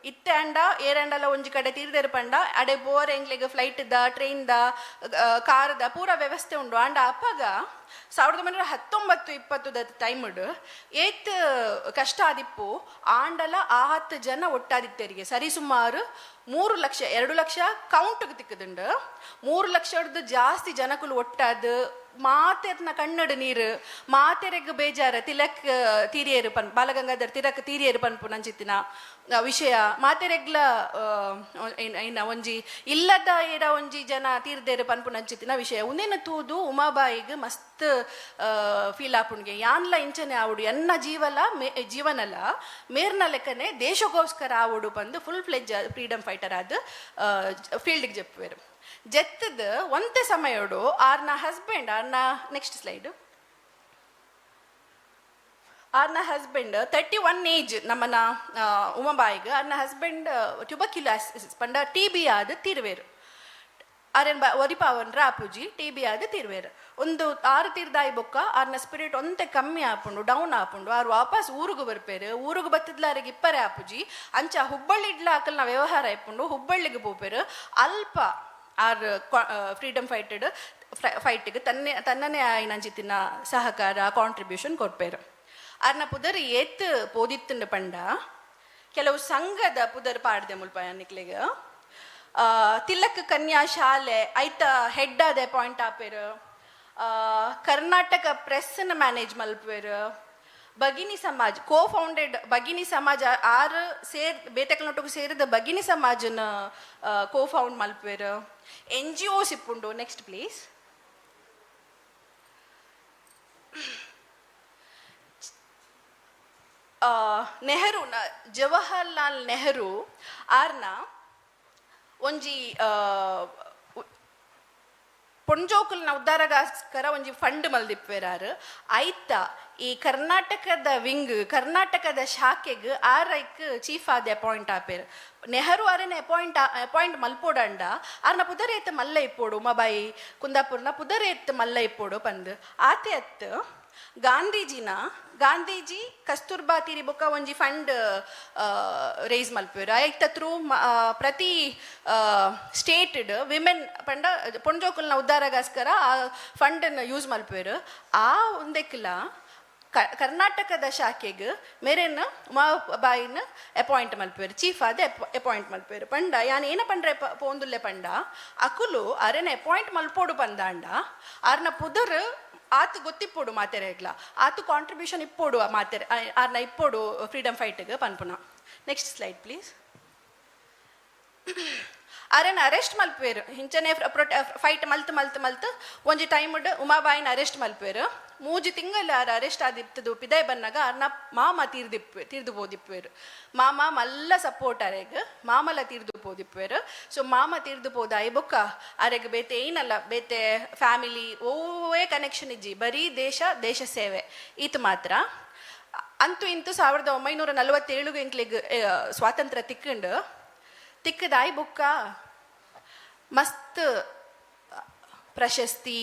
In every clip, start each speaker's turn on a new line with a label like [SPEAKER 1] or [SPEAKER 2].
[SPEAKER 1] ಇತ್ತೆ ಅಂಡ ಏರಂಡಲ ಒಂಜಿ ಕಡೆ ತೀರ್ದೆರು ಪಂಡ ಅಡೆ ಬೋರ್ ಎಂಗ್ಲಿಗೆ ಫ್ಲೈಟ್ದ ಟ್ರೈನ್ದ ಕಾರ್ದ ಪೂರ ವ್ಯವಸ್ಥೆ ಉಂಡು ಅಂಡ ಅಪ್ಪಗ 1919-20 ಟೈಮ್ಡ್ ಏತ್ ಕಷ್ಟ ಆದಿಪ್ಪು ಆಂಡಲ 10 ಜನ ಒಟ್ಟಾದಿತ್ತೇರಿಗೆ ಸರಿ ಸುಮಾರು 3 ಲಕ್ಷ 2 ಲಕ್ಷ ಕೌಂಟ್ಗೆ ತಿಕ್ಕದುಂಡು 3 ಲಕ್ಷದ ಜಾಸ್ತಿ ಜನಕ್ಕೂ ಒಟ್ಟಾದ ಮಾತೆರ್ನ ಕಣ್ಣಡು ನೀರು ಮಾತೆರೆಗ್ ಬೇಜಾರ ತಿಲಕ್ ತೀರಿಯರು ಪನ್ ಬಾಲಗಂಗಾಧರ್ ತಿಲಕ್ ತೀರಿಯರು ಪನ್ಪು ನಂಚಿತ್ತಿನ ವಿಷಯ ಮಾತೆರೆಗ್ಲ ಏನ ಒಂಜಿ ಇಲ್ಲದ ಏರ ಒಂಜಿ ಜನ ತೀರ್ದೇರು ಪನ್ಪು ನಂಚಿತ್ತಿನ ವಿಷಯ ಉಂದೇನ ತೂದು ಉಮಾಬಾಯಿಗ್ ಮಸ್ತ್ ಫೀಲ್ ಆಪುಣ್ಗೆ ಯಾನ್ಲ ಇಂಚನೆ ಆವುಡು ಎನ್ನ ಜೀವನಲ ಮೇರ್ನ ಲೆಕ್ಕನೆ ದೇಶಗೋಸ್ಕರ ಆವುಡು ಬಂದು ಫುಲ್ ಫ್ಲೆಜ್ ಫ್ರೀಡಮ್ ಫೈಟರ್ ಆದ ಫೀಲ್ಡ್ಗೆ ಜಪ್ಪುವೆರು ಜೆತ್ತದ ಒಂತೆ ಸಮಯೋಡು ಆರ್ನ ಹಸ್ಬೆಂಡ್ ನೆಕ್ಸ್ಟ್ ಸ್ಲೈಡ್ ಆರ್ನ ಹಸ್ಬೆಂಡ್ 31 ಏಜ್ ನಮ್ಮನ ಉಮಾಬಾಯಿಗೆ ಆರ್ನ ಹಸ್ಬೆಂಡ್ ಟ್ಯೂಬರ್ಕ್ಯುಲೋಸಿಸ್ ಪಂಡ TB ಆದ ತೀರ್ವೇರು ಆರ್ಯನ್ ಒರಿಪಾವನ್ರ ಆಪುಜಿ TB ಆದ ತೀರ್ವೇರು ಒಂದು 6 ತೀರ್ದಾಯಿ ಬೊಕ್ಕ ಆರ್ನ ಸ್ಪಿರಿಟ್ ಒಂತೆ ಕಮ್ಮಿ ಆಪುಂಡು ಡೌನ್ ಆಪುಂಡು ಆರು ವಾಪಸ್ ಊರುಗು ಬರ್ಪೇರು ಊರುಗು ಬತ್ತದ್ಲಾರಿಗೆ ಇಪ್ಪರೆ ಆಪುಜಿ ಅಂಚ ಹುಬ್ಬಳ್ಳಿ ಇಡ್ಲ ಆಕಲ್ನ ವ್ಯವಹಾರ ಆಯ್ಪುಂಡು ಹುಬ್ಬಳ್ಳಿಗೆ ಪೋಪೇರು ಅಲ್ಪ ಆರ್ ಫ್ರೀಡಮ್ ಫೈಟ್ಗೆ ತನ್ನನೇ ಆಯ್ನಂಚಿತ್ತಿನ ಸಹಕಾರ ಕಾಂಟ್ರಿಬ್ಯೂಷನ್ ಕೊಡ್ಪೇರು ಆರ್ನ ಪುದರ್ ಏತ್ ಪೋದಿತ್ತಂಡು ಪಂಡ ಕೆಲವು ಸಂಘದ ಪುದರ್ ಪಾಡ್ದೆ ಮುಲ್ಪ ನಿಕ್ಲೆಗೆ ತಿಲಕ್ ಕನ್ಯಾ ಶಾಲೆ ಐತ ಹೆಡ್ ಆದ ಅಪಾಯಿಂಟ್ ಆಪೇರು ಕರ್ನಾಟಕ ಪ್ರೆಸ್ನ ಮ್ಯಾನೇಜ್ ಮಲ್ಪೇರು ಭಗಿನಿ ಸಮಾಜ್ ಫೌಂಡೆಡ್ ಭಗಿನಿ ಸಮಾಜ ಆರು ಬೇತೆಕ್ಲನೊಟ್ಟಿಗೆ ಸೇರಿದ ಭಗಿನಿ ಸಮಾಜನ ಫೌಂಡ್ ಮಲ್ಪೇರು NGOs ಇಪ್ಪುಂಡು ನೆಕ್ಸ್ಟ್ ಪ್ಲೀಸ್ ನೆಹರು ಜವಾಹರ್ಲಾಲ್ ನೆಹರು ಆರ್ನ ಒಂಜಿ ಪೊಂಜೋಕಲ್ನ ಉದ್ಧಾರಗೋಸ್ಕರ ಒಂಜಿ ಫಂಡ್ ಮಲ್ದಿಪ್ಪೇರಾರು ಐತ ಈ ಕರ್ನಾಟಕದ ವಿಂಗ್ ಕರ್ನಾಟಕದ ಶಾಖೆಗೆ ಆರೈಕ್ ಚೀಫ್ ಆದ ಅಪಾಯಿಂಟ್ ಆಪೇರು ನೆಹರು ಆರನೆ ಅಪಾಯಿಂಟ್ ಮಲ್ಪೋಡಂಡ ಆರ್ನ ಪುದರೇತ್ ಮಲ್ಲ ಇಪ್ಪೋಡು ಉಮಾಬಾಯಿ ಕುಂದಾಪುರ್ನ ಪುದರೇತ್ ಮಲ್ಲ ಇಪ್ಪೋಡು ಪಂದ್ ಆತೆ ಅತ್ ಗಾಂಧೀಜಿ ಕಸ್ತೂರ್ಬಾ ತೀರಿ ಬೊಕ್ಕ ಒಂಜಿ ಫಂಡ್ ರೇಸ್ ಮಲ್ಪೇರು ಐತ ಥ್ರೂ ಪ್ರತಿ ಸ್ಟೇಟ್ಡ್ ವಿಮೆನ್ ಪಂಡ ಪೊಂಜೋಕಲ್ನ ಉದ್ಧಾರಗೋಸ್ಕರ ಆ ಫಂಡನ್ನು ಯೂಸ್ ಮಲ್ಪೇರು ಆ ಒಂದೆಕ್ಲ ಕರ್ನಾಟಕದ ಶಾಖೆಗೆ ಮೇರೆನ ಉಮಾಬಾಯಿನ ಅಪಾಯಿಂಟ್ ಮಲ್ಪೇರು ಚೀಫ್ ಆದ ಅಪಾಯಿಂಟ್ ಮಲ್ಪೇರು ಪಂಡ ಯಾನ್ ಏನ ಪಂಡ್ರೆ ಪೋಂದುಲ್ಲೆ ಪಂಡ ಅಕುಲು ಅರೆನ ಅಪಾಯಿಂಟ್ ಮಲ್ಪೋಡು ಪಂದಾಂಡ ಆರ್ನ ಪುದರ್ ಆತು ಗೊತ್ತಿಪ್ಪೋಡು ಮಾತೆರೆಗ್ಲ ಆತು ಕಾಂಟ್ರಿಬ್ಯೂಷನ್ ಇಪ್ಪೋಡು ಮಾತೆರೆ ಆರ್ನ ಇಪ್ಪೋಡು ಫ್ರೀಡಮ್ ಫೈಟ್ಗೆ ಪನ್ಪುನ ನೆಕ್ಸ್ಟ್ ಸ್ಲೈಡ್ ಪ್ಲೀಸ್ ಅರೆನ ಅರೆಸ್ಟ್ ಮಲ್ಪೇರು ಹಿಂಚನೆ ಫೈಟ್ ಮಲ್ತ್ ಒಂಜಿ ಟೈಮ್ಡ್ ಉಮಾಬಾಯಿನ ಅರೆಸ್ಟ್ ಮಲ್ಪೇರು 3 ತಿಂಗಳು ಅರೆಸ್ಟ್ ಆದಿಪ್ಪದು ಪಿದಾಯ್ ಬನ್ನಾಗ ಅರ್ನ ಮಾಮ ತೀರ್ದು ಪೋದಿಪ್ಪೇರು ಮಾಮ ಮಲ್ಲ ಸಪೋರ್ಟ್ ಅರೆಗ್ ಮಾಮಲ ತೀರ್ದು ಪೋದಿಪ್ಪೇರು ಸೊ ಮಾಮ ತೀರ್ದು ಪೋದ ಐಬೊಕ್ಕ ಅರೆಗ್ ಬೇತೆ ಏನಲ್ಲ ಬೇತೆ ಫ್ಯಾಮಿಲಿ ಓವೇ ಕನೆಕ್ಷನ್ ಇಜ್ಜಿ ಬರೀ ದೇಶ ಸೇವೆ ಈತ ಮಾತ್ರ ಅಂತೂ ಇಂತೂ 1947 ಎಂಕ್ಲಿಗೆ ಸ್ವಾತಂತ್ರ್ಯ ತಿಕ್ಕದಾಯಿ ಬುಕ್ಕ ಮಸ್ತ್ ಪ್ರಶಸ್ತಿ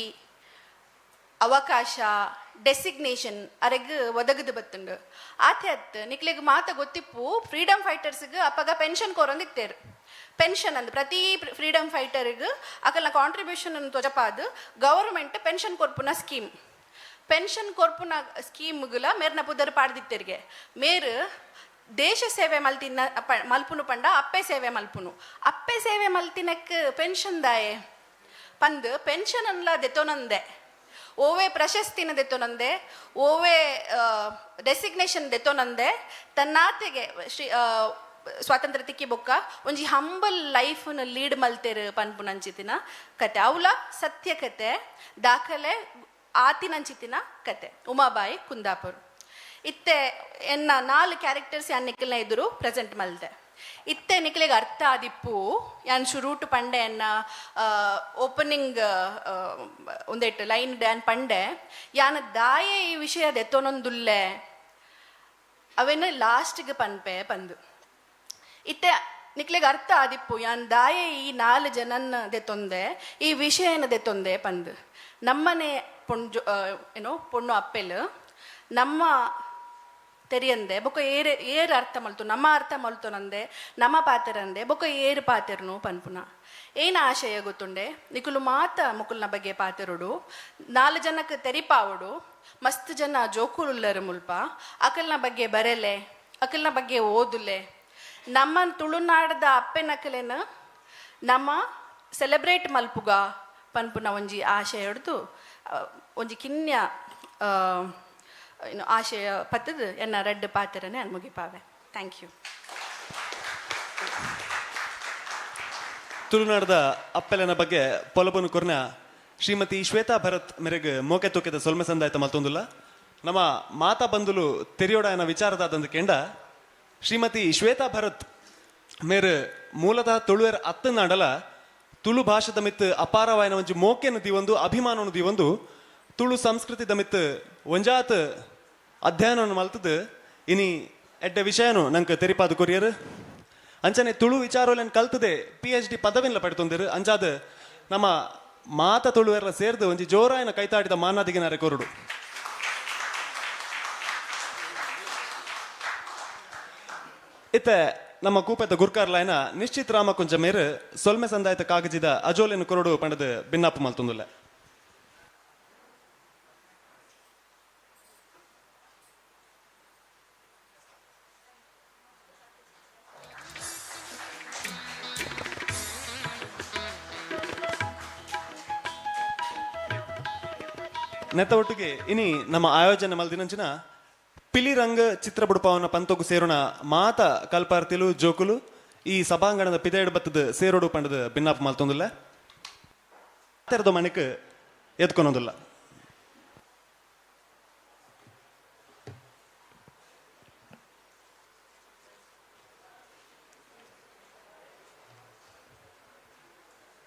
[SPEAKER 1] ಅವಕಾಶ ಡೆಸಿಗ್ನೇಷನ್ ಅರೆಗ್ ಒದಗದು ಬತ್ತುಂಡು ಆತೆ ಅತ್ ನಿಕ್ಲೆಗ್ ಮಾತ ಗೊತ್ತಿಪ್ಪು ಫ್ರೀಡಮ್ ಫೈಟರ್ಸ್ಗೆ ಅಪ್ಪಗ ಪೆನ್ಷನ್ ಕೊರೊಂದಿತ್ತೇರು ಪೆನ್ಷನ್ ಅಂದ್ ಪ್ರತಿ ಫ್ರೀಡಮ್ ಫೈಟರ್ಗೆ ಅಕಲ್ನ ಕಾಂಟ್ರಿಬ್ಯೂಷನ್ ಅನ್ನು ತೊಜಪಾದು ಗವರ್ಮೆಂಟ್ ಪೆನ್ಷನ್ ಕೊರ್ಪುನ ಸ್ಕೀಮ್ ಪೆನ್ಷನ್ ಕೊರ್ಪುನ ಸ್ಕೀಮ್ಗಳ ಮೇರ್ನ ಪುದರ್ ಪಾಡ್ದಿತ್ತೇರಿಗೆ ಮೇರು ದೇಶ ಸೇವೆ ಮಲ್ಪುನು ಪಂಡ ಅಪ್ಪೆ ಸೇವೆ ಮಲ್ತಿನಕ್ ಪೆನ್ಷನ್ ದಾಯೆ ಪಂದ್ ಪೆನ್ಷನ್ ಅನ್ಲ ದೆತೊನಂದೆ ಓವೇ ಪ್ರಶಸ್ತಿನ ದೆತೊನಂದೆ ಓವೇ ಡೆಸಿಗ್ನೇಷನ್ ದೆತೊನಂದೆ ತನ್ನಾತೆಗೆ ಸ್ವಾತಂತ್ರ್ಯ ತಿಕ್ಕಿ ಬೊಕ್ಕ ಒಂಜಿ ಹಂಬಲ್ ಲೈಫ್ನ ಲೀಡ್ ಮಲ್ತೇರು ಪನ್ಪುನಂಚಿತಿನ ಕತೆ ಅವಳ ಸತ್ಯ ಕತೆ ದಾಖಲೆ ಆತಿನಂಚಿತಿನ ಕತೆ ಉಮಾಬಾಯಿ ಕುಂದಾಪುರ್ ಇತ್ತೆ ಎನ್ನ 4 ಕ್ಯಾರೆಕ್ಟರ್ಸ್ ಯಾನ್ ನಿಖಲ್ನ ಎದುರು ಪ್ರೆಸೆಂಟ್ ಮಲ್ದೆ ಇತ್ತೆ ನಿಖಲಿಗೆ ಅರ್ಥ ಆದಿಪ್ಪು ಯಾನ್ ಶುರೂಟು ಪಂಡೆ ಎನ್ನ ಓಪನಿಂಗ್ ಒಂದೆಟ್ಟು ಲೈನ್ ಡ್ಯಾನ್ ಪಂಡೆ ಯಾನ ದಾಯೆ ಈ ವಿಷಯ ದೆತ್ತೊನೊಂದುಲ್ಲೆ ಅವೇನು ಲಾಸ್ಟ್ಗೆ ಪಂದು ಇತ್ತೆ ನಿಕ್ಲೆಗೆ ಅರ್ಥ ಆದಿಪ್ಪು ಯಾನ್ ದಾಯೆ ಈ 4 ಜನನ್ನ ದೆತ್ತೊಂದೆ ಈ ವಿಷಯನ ದೆತ್ತೊಂದೆ ಪಂದು ನಮ್ಮನೆ ಪೊಣ್ಣು ಅಪ್ಪೆಲ್ ನಮ್ಮ ತೆರಿಯಂದೆ ಬೊಕ್ಕ ಏರು ಅರ್ಥ ಮಲ್ತು ನಮ್ಮ ಅರ್ಥ ಮಲ್ತು ನಂದೆ ನಮ್ಮ ಪಾತೆರಂದೆ ಬೊಕ್ಕ ಏರು ಪಾತೆರನು ಪನ್ಪುನ ಏನು ಆಶಯ ಗೊತ್ತುಂಡೆ ನಿಕುಲು ಮಾತ ಮುಕುಲ್ನ ಬಗ್ಗೆ ಪಾತೆರುಡು 4 ಜನಕ್ಕೆ ತೆರಿಪಾವುಡು ಮಸ್ತ್ ಜನ ಜೋಕುಲುಲ್ಲರು ಮುಲ್ಪ ಅಕಲ್ನ ಬಗ್ಗೆ ಬರೆಲೆ ಅಕಲ್ನ ಬಗ್ಗೆ ಓದುಲೆ ನಮ್ಮ ತುಳುನಾಡದ ಅಪ್ಪೆನಕಲೆನ ನಮ್ಮ ಸೆಲೆಬ್ರೇಟ್ ಮಲ್ಪುಗ ಪನ್ಪುನ ಒಂಜಿ ಆಶಯ ಹಿಡ್ದು ಒಂಜಿ ಕಿನ್ಯ ಆಶಯ ಪತ್ತದು ಎನ್ನ ರೆಡ್ ಪಾತ್ರನೇ ಅನ್ ಮುಗಿಪಾವೆ. Thank you.
[SPEAKER 2] ತುಳುನಾಡದ ಅಪ್ಪೆಲನ ಬಗ್ಗೆ ಪೊಲಬನು ಕೊರ್ನ ಶ್ರೀಮತಿ ಶ್ವೇತಾ ಭರತ್ ಮೇರೆಗೆ ಮೋಕೆ ತೂಕೆದ ಸೊಲ್ಮೆ ಸಂದಾಯ್ತ ಮತ್ತೊಂದುಲ್ಲ ನಮ್ಮ ಮಾತಾ ಬಂದುಲು ತೆರಿಯೋಡನ ವಿಚಾರದಾದಂದು ಕೆಂಡ ಶ್ರೀಮತಿ ಶ್ವೇತಾ ಭರತ್ ಮೇರೆ ಮೂಲತಃ ತುಳುವೆರ್ ಅತ್ತನಾಡಲ ತುಳು ಭಾಷೆದ ಮಿತ್ ಅಪಾರವಾಯಿನ ಒಂಜಿ ಮೋಕೆನು ದಿವೊಂದು ಅಭಿಮಾನನು ದಿವೊಂದು ತುಳು ಸಂಸ್ಕೃತಿದ ಮಿತ್ ಒಂಜಾತ್ ಅಧ್ಯಯನವನ್ನು ಮಲ್ತದು ಇನಿ ಎಡ್ಡೆ ವಿಷಯನು ನಂಗೆ ತೆರಿಪಾದು ಕೊರಿಯರು ಅಂಚನೆ ತುಳು ವಿಚಾರೋಲೆನ್ ಕಲ್ತದೆ PhD ಪದವಿನ್ಲ ಪಡ್ತೊಂದಿರು ಅಂಚಾದ ನಮ್ಮ ಮಾತ ತುಳುವೆಲ್ಲ ಸೇರ್ದು ಒಂಜಿ ಜೋರಾಯನ ಕೈತಾಡಿದ ಮಾನಾದಿಗಿನಾರೆ ಕೊರಡು ಇತ್ತೆ ನಮ್ಮ ಕೂಪೆದ ಗುರ್ಕಾರ್ಲಾಯನ ನಿಶ್ಚಿತ್ ರಾಮ ಕೊಂಚ ಮೇರು ಸೊಲ್ಮೆ ಸಂದಾಯತ ಕಾಗಜಿದ ಅಜೋಲೆನು ಕೊರಡು ಪಂಡದು ಭಿನ್ನಾಪ ಮಲ್ತೊಂದುಲ್ಲ. ನೆತ್ತ ಒಟ್ಟಿಗೆ ಇನಿ ನಮ್ಮ ಆಯೋಜನೆ ಮಲ್ದಿನಂಚಿನ ಪಿಲಿರಂಗ ಚಿತ್ರ ಬುಡಪವನ ಪಂತೋಗು ಸೇರೋಣ ಮಾತ ಕಲ್ಪಾರ್ತಿಲು ಜೋಕುಲು ಈ ಸಭಾಂಗಣದ ಪಿದೇಡ್ ಬತ್ತದ ಸೇರೋಡು ಪಂಡದ ಭಿನ್ನಾಪ ಮಲ್ತೊಂದಿಲ್ಲ ತೆರೆದ ಮಣಿಕ್ ಎದ್ಕೊನೋದಿಲ್ಲ.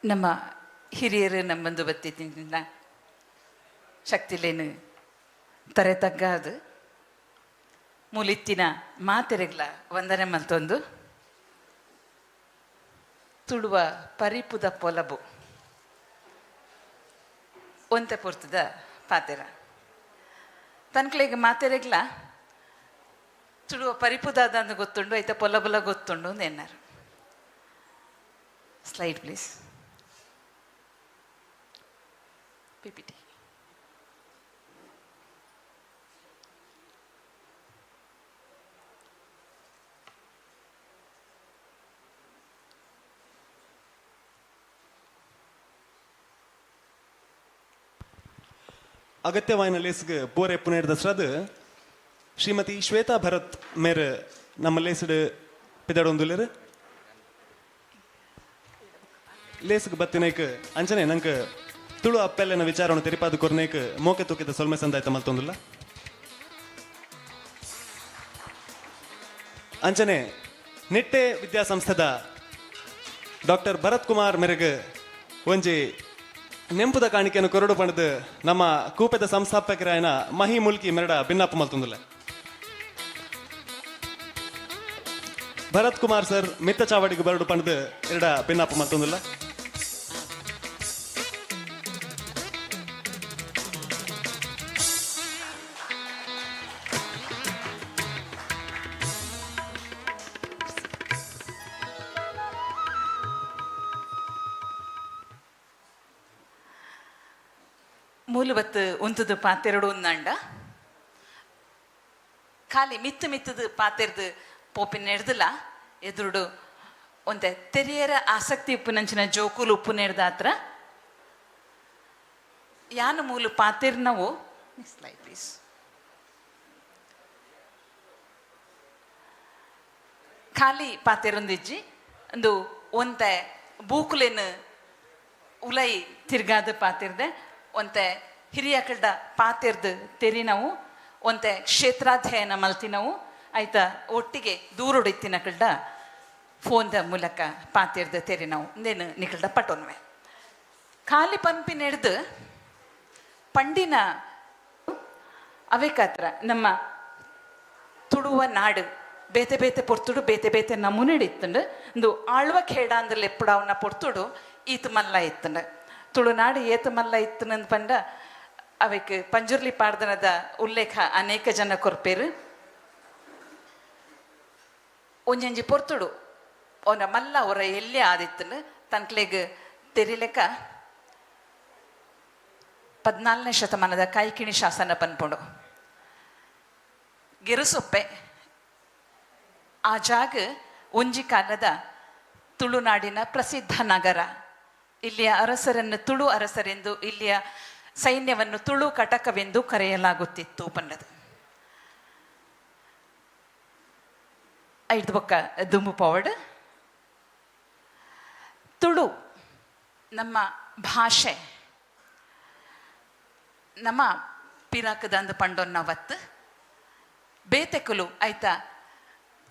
[SPEAKER 3] ನಮ್ಮ ಹಿರಿಯರು ನಮ್ಮಂದು ಬತ್ತಿದ್ದ ಶಕ್ತಿಲೇನು ತರೆ ತಗ್ಗಾದು ಮುಲಿತ್ತಿನ ಮಾತೆರೆಗ್ಲ ವಂದನೆ ಮಲ್ತೊಂದು ತುಳುವ ಪರಿಪುದ ಪೊಲಬು ಒಂತೆ ಪೊರ್ತದ ಪಾತೆರ ತನ್ಕಳಿಗೆ ಮಾತೆರೆಗ್ಲ ತುಳುವ ಪರಿಪುದಾದ ಅಂದು ಗೊತ್ತುಂಡು ಐತ ಪೊಲಬುಲ ಗೊತ್ತುಂಡು ಅಂದು ಎನ್ನಾರು. Slide please. PPT.
[SPEAKER 2] ಅಗತ್ಯವಾಯಿನ ಲೇಸ್ಗೆ ಪೂರೆ ಪುನೇರ್ ದಸರಾದ ಶ್ರೀಮತಿ ಶ್ವೇತಾ ಭರತ್ ಮೇರೆ ನಮ್ಮ ಲೇಸಡ್ ಪಿದಾಡೊಂದುಲ್ಲೇರು ಲೇಸ್ಗೆ ಬತ್ತಿನೈಕ್ ಅಂಚನೆ ನಂಗೆ ತುಳು ಅಪ್ಪೆಲ್ಲನ ವಿಚಾರವನ್ನು ತೆರಿಪಾದು ಕೊರ್ನೇಕ್ ಮೋಕೆ ತೂಕಿದ ಸೊಲ್ಮೆ ಸಂದಾಯ್ತ ಮಲ್ತೊಂದುಲ್ಲ ಅಂಚನೆ ನಿಟ್ಟೆ ವಿದ್ಯಾಸಂಸ್ಥೆದ ಡಾಕ್ಟರ್ ಭರತ್ ಕುಮಾರ್ ಮೇರೆಗೆ ಒಂಜಿ ನೆಂಪುದ ಕಾಣಿಕೆಯನ್ನು ಕೊರಡು ಪಣದು ನಮ್ಮ ಕೂಪೆದ ಸಂಸ್ಥಾಪಕರಾಯನ ಮಹಿ ಮುಲ್ಕಿ ಮೆರಡ ಭಿನ್ನಾಪ ಮಲ್ತೊಂದುಲ್ಲ. ಭರತ್ ಕುಮಾರ್ ಸರ್ ಮಿತ್ತ ಚಾವಡಿಗೆ ಬರಡು ಪಣದು ಎರಡ ಭಿನ್ನಾಪ ಮಲ್ತೊಂದುಲ್ಲ.
[SPEAKER 3] ಮೂಲವತ್ತು ಉಂತದು ಪಾತೆರಡು ಉಂದಂಡ ಖಾಲಿ ಮಿತ್ತು ಮಿತ್ತದು ಪಾತೆರ್ದು ಪೋಪಿನ ನೆಡ್ದಿಲ್ಲ ಎದುರುಡು ಒಂದೆ ತೆರಿಯರ ಆಸಕ್ತಿ ಉಪ್ಪು ನಂಚಿನ ಜೋಕುಲು ಉಪ್ಪು ನೆಡ್ದಾತ್ರ ಯಾನು ಮೂಲು ಪಾತೆರ್ನವು ಸ್ಲೈಡ್ ಪ್ಲೀಸ್ ಖಾಲಿ ಪಾತೆರೊಂದಿಜ್ಜಿ ಒಂದು ಒಂತೆ ಬೂಕುಲೆನ್ ಉಲೈ ತಿರ್ಗಾದ ಪಾತೆರ್ದೆ ಒಂತೆ ಹಿರಿಯ ಕಡ್ಡ ಪಾತೆರ್ದು ತೆರಿ ನಾವು ಒಂತೆ ಕ್ಷೇತ್ರಾಧ್ಯಯನ ಮಲ್ತಿ ನಾವು ಆಯ್ತಾ ಒಟ್ಟಿಗೆ ದೂರೊಡಿತ್ತಿನ ಕಡ್ಡ ಫೋನ್ದ ಮೂಲಕ ಪಾತೆರ್ದು ತೆರಿ ನಾವು ಇಂದೇನು ನಿಕಲ್ಡ ಪಟೋನ್ವೆ ಖಾಲಿ ಪಂಪಿನ ಹಿಡ್ದು ಪಂಡಿನ ಅವೇಕಾತ್ರ ನಮ್ಮ ತುಳುವ ನಾಡು ಬೇತೆ ಬೇತೆ ಪೊರ್ತುಡು ಬೇತೆ ಬೇತೆ ನಮೂನೆ ಇತ್ತಂಡು ಒಂದು ಆಳ್ವ ಖೇಡ ಅಂದ್ರೆ ಎಪ್ಪಡವನ್ನ ಪೊರ್ತುಡು ಈತ ಮಲ್ಲ ಇತ್ತಂಡು ತುಳುನಾಡು ಏತ ಮಲ್ಲ ಇತ್ತನಂದು ಪಂಡ ಅವಕ್ಕೆ ಪಂಜುರ್ಲಿ ಪಾಡ್ದನದ ಉಲ್ಲೇಖ ಅನೇಕ ಜನ ಕೊರ್ಪೇರು ಒಂಜಂಜಿ ಪೊರ್ತುಡು ಅವನ ಮಲ್ಲ ಅವರ ಎಲ್ಲೇ ಆದಿತ್ತನು ತನ್ಕ್ಲೆಗ್ ತೆರಿಲೆಕ್ಕ 14ನೇ ಶತಮಾನದ ಕೈಕಿಣಿ ಶಾಸನ ಪನ್ಪುಂಡು. ಗೆರುಸೊಪ್ಪೆ ಆ ಜಾಗ ಒಂಜಿ ಕಾಲದ ತುಳುನಾಡಿನ ಪ್ರಸಿದ್ಧ ನಗರ. ಇಲ್ಲಿಯ ಅರಸರನ್ನು ತುಳು ಅರಸರೆಂದು, ಇಲ್ಲಿಯ ಸೈನ್ಯವನ್ನು ತುಳು ಕಟಕವೆಂದು ಕರೆಯಲಾಗುತ್ತಿತ್ತು ಪನ್ನದು. ಐದು ಬೊಕ್ಕ ದುಂಬು ಪವಡ್ ತುಳು ನಮ್ಮ ಭಾಷೆ ನಮ್ಮ ಪಿರಾಕದಂದು ಪಂಡೊನ್ನವತ್ತು ಬೇತೆಕುಲು ಆಯ್ತಾ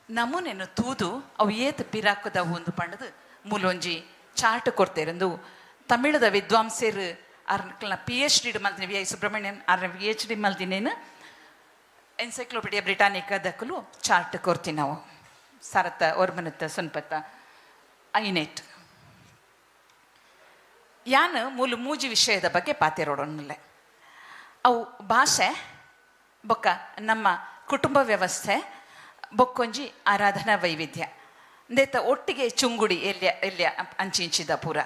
[SPEAKER 3] ನಮೂನೆನು ತೂದು ಅವು ಏತ್ ಪಿರಾಕದವು ಒಂದು ಪಂಡದು ಮೂಲೊಂಜಿ ಚಾರ್ಟ್ ಕೊಡ್ತೇರಂದು ತಮಿಳದ ವಿದ್ವಾಂಸರು ಅರ್ನ PhD ಮಲ್ತಿನಿ ವಿ ಐ ಸುಬ್ರಹ್ಮಣ್ಯನ್ ಅರ್ನ PhD ಮಲ್ತಿನೇನು ಎನ್ಸೈಕ್ಲೋಪೀಡಿಯಾ ಬ್ರಿಟಾನಿಕಾದಕ್ಕಲು ಚಾರ್ಟ್ ಕೊಡ್ತೀವಿ ನಾವು ಸರತ ಒರ್ಮನತ್ತ ಸುನ್ಪತ್ತ ಐನೇಟ್ ಯಾನು ಮೂಲು ಮೂಜಿ ವಿಷಯದ ಬಗ್ಗೆ ಪಾತೆರೋಡೊನ್ನಲೆ ಅವು ಭಾಷೆ ಬೊಕ್ಕ ನಮ್ಮ ಕುಟುಂಬ ವ್ಯವಸ್ಥೆ ಬೊಕ್ಕೊಂಜಿ ಆರಾಧನಾ ವೈವಿಧ್ಯ ಅಂದೇತ ಒಟ್ಟಿಗೆ ಚುಂಗುಡಿ ಎಲ್ಯ ಅಂಚಿಂಚಿದ ಪೂರ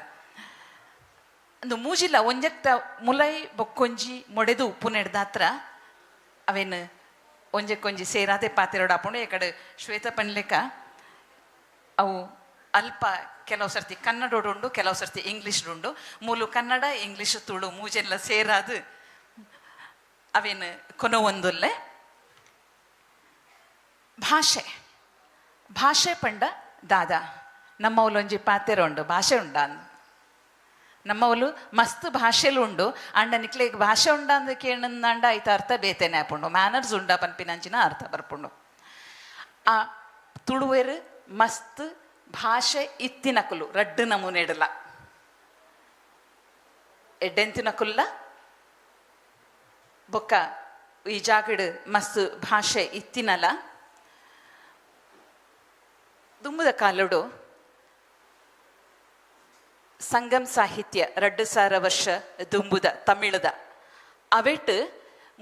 [SPEAKER 3] ಒಂದು ಮೂಜಿಲ್ಲ ಒಂಜಕ್ತ ಮುಲೈ ಬೊಕ್ಕೊಂಜಿ ಮೊಡೆದು ಉಪ್ಪು ನೆಡ್ದಾತ್ರ ಅವೇನು ಒಂಜಕ್ಕೊಂಜಿ ಸೇರಾದೆ ಪಾತೆರೋಡಾಪುಂಡು ಈ ಶ್ವೇತ ಪನ್ಲೆಕ್ಕ ಅವು ಅಲ್ಪ ಕೆಲವು ಸರ್ತಿ ಕನ್ನಡೋಡುಂಡು ಕೆಲವು ಸರ್ತಿ ಇಂಗ್ಲೀಷ್ಡುಂಡು ಮೂಲು ಕನ್ನಡ ಇಂಗ್ಲೀಷ್ ತುಳು ಮೂಜೆಲ್ಲ ಸೇರಾದು ಅವೇನು ಕೊನೊಂದುಲ್ಲೆ ಭಾಷೆ ಪಂಡ ದಾದ ನಮ್ಮವಲೊಂಜಿ ಪಾತೆರೋಂಡು ಭಾಷೆ ಉಂಡ ನಮ್ಮವಲು ಮಸ್ತ್ ಭಾಷೆಲು ಉಂಡು ಅಂಡ ನಿಕ್ಲೆಗ್ ಭಾಷೆ ಉಂಡ ಅಂದ ಕೇಳಂದ ಐತ ಅರ್ಥ ಬೇತೆನೆ ಆಪುಂಡು ಮ್ಯಾನರ್ಸ್ ಉಂಡ ಪನ್ಪಿನಂಚಿನ ಅರ್ಥ ಬರ್ಪುಂಡು ಆ ತುಳುವೆರು ಮಸ್ತ್ ಭಾಷೆ ಇತ್ತಿನಕುಲು ರಡ್ಡು ನಮೂನೆಡಲ ಎಡ್ಡೆಂತಿನಕುಲ್ಲ ಬೊಕ್ಕ ಈ ಜಾಗಡ್ ಮಸ್ತ್ ಭಾಷೆ ಇತ್ತಿನಲ ದುಂಬುದ ಕಾಲುಡು ಸಂಗಮ್ ಸಾಹಿತ್ಯ 2000 ವರ್ಷ ದುಂಬುದ ತಮಿಳದ ಅವೆಟ್ಟು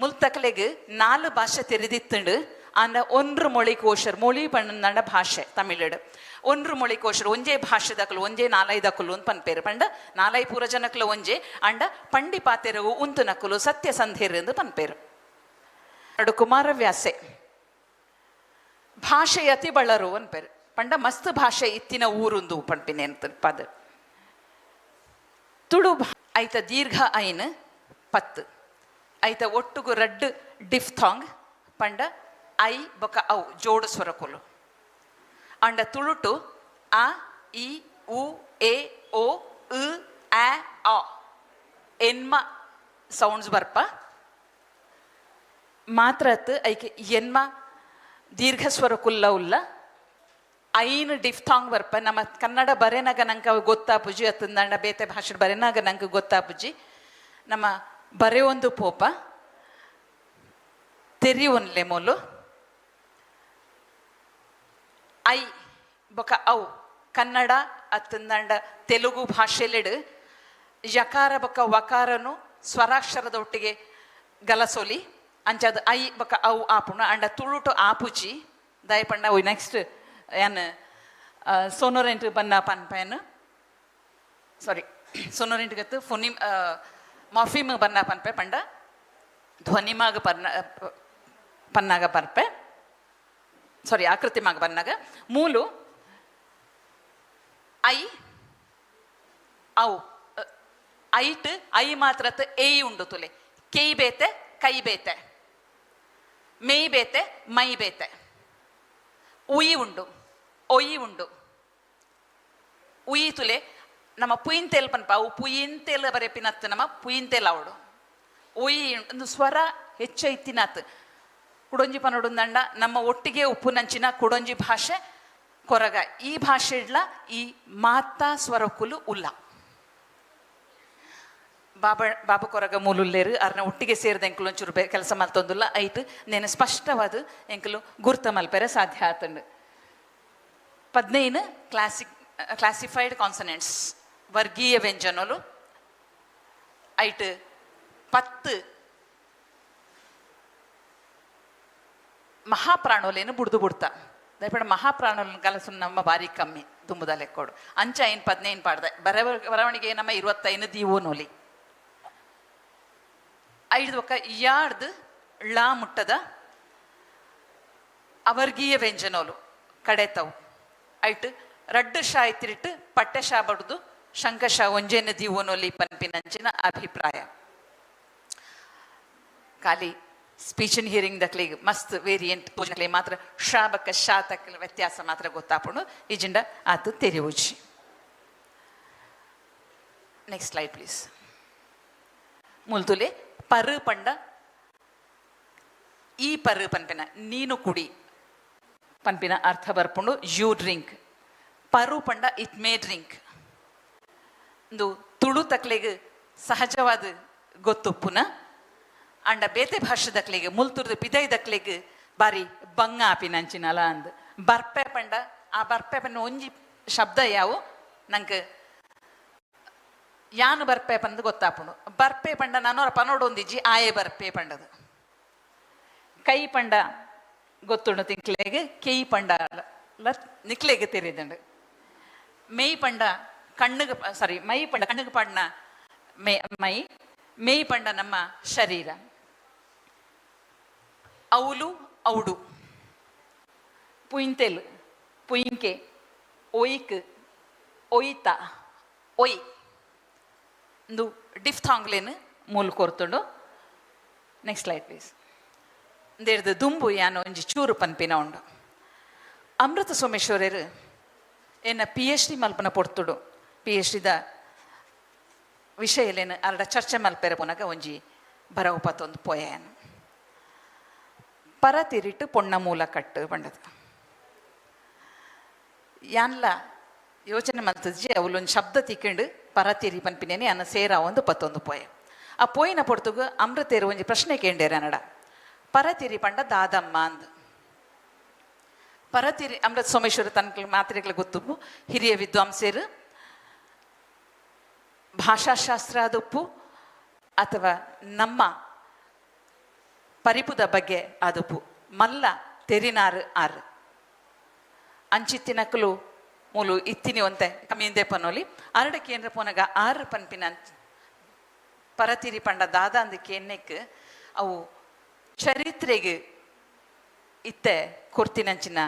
[SPEAKER 3] ಮುಲ್ತಕಲೆಗ್ 4 ಭಾಷೆ ತೆರೆದಿತ್ತುಂಡು ಅಂದ 1 ಮொழி ಕೋಶರ್ ಮொழி ಪಂಡ ಭಾಷೆ ತಮಿಳಡು 1 ಮொழி ಕೋಶರ್ ಒಂಜೇ ಭಾಷೆದಕಲು ಒಂಜೇ 4 ದಕಲು ಅಂತ ಪನ್ಪೇರು ಪಂಡ 4 ಪೂರ ಜನಕಲು ಒಂಜೇ ಅಂಡ ಪಂಡಿ ಪಾತೆರವು ಉಂತು ನಕಲು ಸತ್ಯ ಸಂಧೇರು ಎಂದು ಪನ್ಪೇರು ಅಡು ಕುಮಾರವ್ಯಾಸೆ ಭಾಷೆ ಅತಿ ಬಳರು ಅನ್ಪೇರು ಪಂಡ ಮಸ್ತ್ ಭಾಷೆ ಇತ್ತಿನ ಊರುಂದು ಪನ್ಪಿನೆ ಅಂತ ಪದ ತುಳು ಐತ ದೀರ್ಘ ಐನ್ 10 ಐತ ಒಟ್ಟುಗು ರಡ್ಡು ಡಿಫ್ಥಾಂಗ್ ಪಂಡ ಐ ಬೊಕ ಔ ಜೋಡು ಸ್ವರಕುಲು ಅಂಡ ತುಳುಟು ಅ ಇ ಉ ಎ ಓ ಉ ಆ ಆ ಎನ್ಮ ಸೌಂಡ್ಸ್ ಬರ್ಪ ಮಾತ್ರತ್ ಐಕೆ ಎನ್ಮ ದೀರ್ಘ ಸ್ವರಕುಲ್ಲ ಉಲ್ಲ ಐನ್ ಡಿಫ್ಥಾಂಗ್ ಬರ್ಪ ನಮ್ಮ ಕನ್ನಡ ಬರೆನಾಗ ನಂಗೆ ಗೊತ್ತಾಪುಜಿ ಅತ್ತಂದಂಡ ಬೇತೆ ಭಾಷೆ ಬರೆನಾಗ ನಂಗೆ ಗೊತ್ತಾಪುಜಿ ನಮ್ಮ ಬರೆ ಒಂದು ಪೋಪ ತೆರಿ ಒನ್ಲೆ ಮೂಲು ಐ ಬೊಕ ಔ ಕನ್ನಡ ಅತ್ತಂದಂಡ ತೆಲುಗು ಭಾಷೆಲೆಡು ಯಕಾರ ಬೊಕ ವಕಾರನು ಸ್ವರಾಕ್ಷರದ ಒಟ್ಟಿಗೆ ಗಲಸೊಲಿ ಅಂಚದ ಐ ಬೊಕ ಔ ಆಪುಣ ಅಂಡ ತುಳುಟು ಆಪುಜಿ ದಯಪಂಡ ಓಯ್ ನೆಕ್ಸ್ಟ್ ಏನು ಸೋನೋರೆಂಟ್ ಬನ್ನ ಪನ್ಪೇನು ಸಾರಿ ಸೋನೋರೆಂಟ್ ಗತ್ತು ಫೋನಿಮ್ ಮಾಫಿಮ್ ಬನ್ನ ಪನ್ಪೆ ಪಂಡ ಧ್ವನಿಮಾಗ ಪನ್ನಾಗ ಪರ್ಪೆ ಸಾರಿ ಆಕೃತಿಮಾಗ ಬನ್ನಾಗ ಮೂಲು ಐ ಔ ಐಟ್ ಐ ಮಾತ್ರತ್ ಏಯ್ ಉಂಡು ತುಲೆ ಕೇಯ್ ಬೇತೆ ಕೈ ಬೇತೆ ಮೇಯ್ ಬೇತೆ ಮೈ ಬೇತೆ ಉಯಿ ಉಂಡು ಒಯಿ ಉಂಡು ಉಯಿ ತುಲೆ ನಮ್ಮ ಪುಯಿಂತೇಲ್ ಪನ್ಪ ಅವು ಪುಯಿಂತೇಲ್ ಬರೆಪಿನತ್ತು ನಮ್ಮ ಪುಯಿಂತೇಲ್ ಅವಡು ಒಯಿ ಒಂದು ಸ್ವರ ಹೆಚ್ಚೈತಿನತ್ ಕುಡೊಂಜಿ ಪನೊಡುಂದಂಡ ನಮ್ಮ ಒಟ್ಟಿಗೆ ಉಪ್ಪು ನಂಚಿನ ಕುಡೊಂಜಿ ಭಾಷೆ ಕೊರಗ ಈ ಭಾಷೆ ಇಡ್ಲ ಈ ಮಾತಾ ಸ್ವರಕುಲು ಉಲ್ಲ ಬಾಬು ಕೊರಗ ಮೂಲುಲ್ಲೇರು ಅರ್ನ ಒಟ್ಟಿಗೆ ಸೇರಿದ ಎಂಕಲು ಒಂಚೂರು ಕೆಲಸ ಮಲ್ತೊಂದುಲ್ಲ ಐಟ್ ನೇನು ಸ್ಪಷ್ಟವಾದ ಎಂಕಲು ಗುರ್ತ ಮಲ್ಪೆರೆ ಸಾಧ್ಯ ಆತಂಡು 15 ಕ್ಲಾಸಿಫೈಡ್ ಕಾನ್ಸನೆಂಟ್ಸ್ ವರ್ಗೀಯ ವ್ಯಂಜನಲು ಐಟ್ 10 ಮಹಾಪ್ರಾಣೋಲೇನು ಬುಡ್ದು ಬಿಡ್ತಾ ದಯಪಡ ಮಹಾಪ್ರಾಣುలను ಕಲಸು ನಮ್ಮ ಬಾರಿ ಕಮ್ಮಿ ತುಂಬುದ ಲೆಕ್ಕೋಡು ಅಂಚ 15 ಪಾಡ್ದೆ ಬರವಣಿಗೆ ನಮ್ಮ 25 ದೀವೋ ನೋಲಿ ಐದು ಒಕ್ಕ ಯಾರ್ದು ಳಾ ಮುಟ್ಟದ ಅವರ್ಗೀಯ ವ್ಯಂಜನೋಲು ಕಡೆತವು ಐಟ್ ರಡ್ಡು ಶಾ ಇತ್ತಿರಿಟ್ಟು ಪಟ್ಟೆ ಶಾ ಬಡ್ದು ಶಂಕಶಾ ಒಂಜೇನ ದೀವೋನೊಲಿ ಪನ್ಪಿನಂಚಿನ ಅಭಿಪ್ರಾಯ ಖಾಲಿ ಸ್ಪೀಚ್ ಅಂಡ್ ಹಿಯರಿಂಗ್ ದಕ್ಲಿಗೆ ಮಸ್ತ್ ವೇರಿಯಂಟ್ ತೋಜನಕ್ಲೆ ಮಾತ್ರ ಶಾ ಬಕ್ಕ ಶಾ ತಕ್ಕ ವ್ಯತ್ಯಾಸ ಮಾತ್ರ ಗೊತ್ತಾಪುಂಡು ಇಜಿಂಡ ಆತು ತೆರೆವುಜಿ. Next slide please. ಮುಲ್ತುಲೆ ಪರು ಪಂಡ ಈ ಪರು ಪನ್ಪಿನ ನೀನು ಕುಡಿ ಪನ್ಪಿನ ಅರ್ಥ ಬರ್ಪುಂಡು ಯು ಡ್ರಿಂಕ್. ಪರು ಪಂಡ ಇಟ್ ಮೇ ಡ್ರಿಂಕ್ ಒಂದು ತುಳು ತಕ್ಲೆಗೆ ಸಹಜವಾದ ಗೊತ್ತುಪ್ಪುನ ಅಂಡ ಬೇತೆ ಭಾಷೆ ದಕ್ಲೆಗೆ ಮುಲ್ತುರ್ದು ಪಿದೈ ದಕ್ಲೆಗೆ ಬಾರಿ ಬಂಗ ಆಪಿನಂಚಿನಲ ಅಂದ್ ಬರ್ಪೆ ಪಂಡ ಆ ಬರ್ಪೆ ಪಂಡ ಒಂಜಿ ಶಬ್ದ ಯಾವು ನಂಗೆ ಯಾನು ಬರ್ಪೆ ಪಂದು ಗೊತ್ತಾಪುಂಡು. ಬರ್ಪೆ ಪಂಡ ನಾನು ಪನೋಡು ಒಂದಿಜ್ಜಿ ಆಯೆ ಬರ್ಪೆ ಪಂಡದು. ಕೈ ಪಂಡ ಗೊತ್ತುಂಡು ತಿಂಕ್ಲೆಗೆ ಕೆಯಿ ಪಂಡ ನಿಕ್ಲೆಗೆ ತೆರೆದಂಡು. ಮೇಯ್ ಪಂಡ ಕಣ್ಣಿಗೆ ಸಾರಿ ಮೈ ಪಂಡ ಕಣ್ಣಿಗೆ ಪಾಡ್ನ ಮೈ ಮೇಯ್ ಪಂಡ ನಮ್ಮ ಶರೀರ. ಅವಳು ಔಡು ಪುಯಿಂತೆಲು ಪುಯಿಂಕೆ ಒಯ್ಕ್ ಒಯ್ತ ಒಯ್ ಒಂದು ಡಿಫ್ಥಾಂಗ್ಲೇನು ಮೂಲ ಕೊರ್ತುಂಡು. Next slide please. ದೇರ್ದು ದುಂಬು ಯಾನು ಒಂಜಿ ಚೂರು ಪನ್ಪಿನ ಉಂಡು. ಅಮೃತ ಸೋಮೇಶ್ವರರು ಏನ PhD ಮಲ್ಪನ ಪೊರ್ತುಡು. PhD ವಿಷಯಲೇನು ಅರ್ಡ ಚರ್ಚೆ ಮಲ್ಪೆರ ಪುನಗ ಒಂಜಿ ಬರವುಪತ್ತೊಂದು ಪೊಯನು ಪರ ತಿರಿಟ್ಟು ಪೊಣ್ಣ ಮೂಲ ಕಟ್ಟು ಪಂಡದು. ಯಾನ್ಲ ಯೋಚನೆ ಮಲ್ತಜ್ಜಿ ಅವಲೊಂದು ಶಬ್ದ ತಿಕ್ಕೊಂಡು ಪರ ತಿರಿ ಪನ್ಪಿನೇನೆ ಅನ್ನ ಸೇರ ಒಂದು ಪತ್ತೊಂದು ಪೊಯ. ಆ ಪೊಯ್ನ ಪೊರ್ತುಗು ಅಮೃತೇರು ಒಂಜಿ ಪ್ರಶ್ನೆ ಕೇಂಡೇರ ನಡ ಪರ ತಿರಿ ಪಂಡ ದಾದಮ್ಮ ಅಂದ್. ಪರತಿರಿ ಅಮೃತ ಸೋಮೇಶ್ವರ ತನಕ ಮಾತ್ರೆಗಳು ಗೊತ್ತು ಹಿರಿಯ ವಿದ್ವಾಂಸರು ಭಾಷಾಶಾಸ್ತ್ರ ಅದುಪ್ಪು ಅಥವಾ ನಮ್ಮ ಪರಿಪುದ ಬಗ್ಗೆ ಅದುಪ್ಪು ಮಲ್ಲ ತೆರಿನಾರು ಆರು ಅಂಚಿತ್ತಿನಕಲು ಮೂಲು ಇತ್ತಿನಿ ಒಂತೆ ಕಮ್ಮಿಂದೆ ಪನೋಲಿ ಅರಡ ಕೇಂದ್ರ ಪೋನಗ ಆರು ಪನ್ಪಿನ ಪರತಿರಿ ಪಂಡ ದಾದ ಅಂದಕ್ಕೆ ಎಣ್ಣೆಕ್ ಅವು ಚರಿತ್ರೆಗೆ ಇತ್ತೆ ಕೊರ್ತಿನಂಚಿನ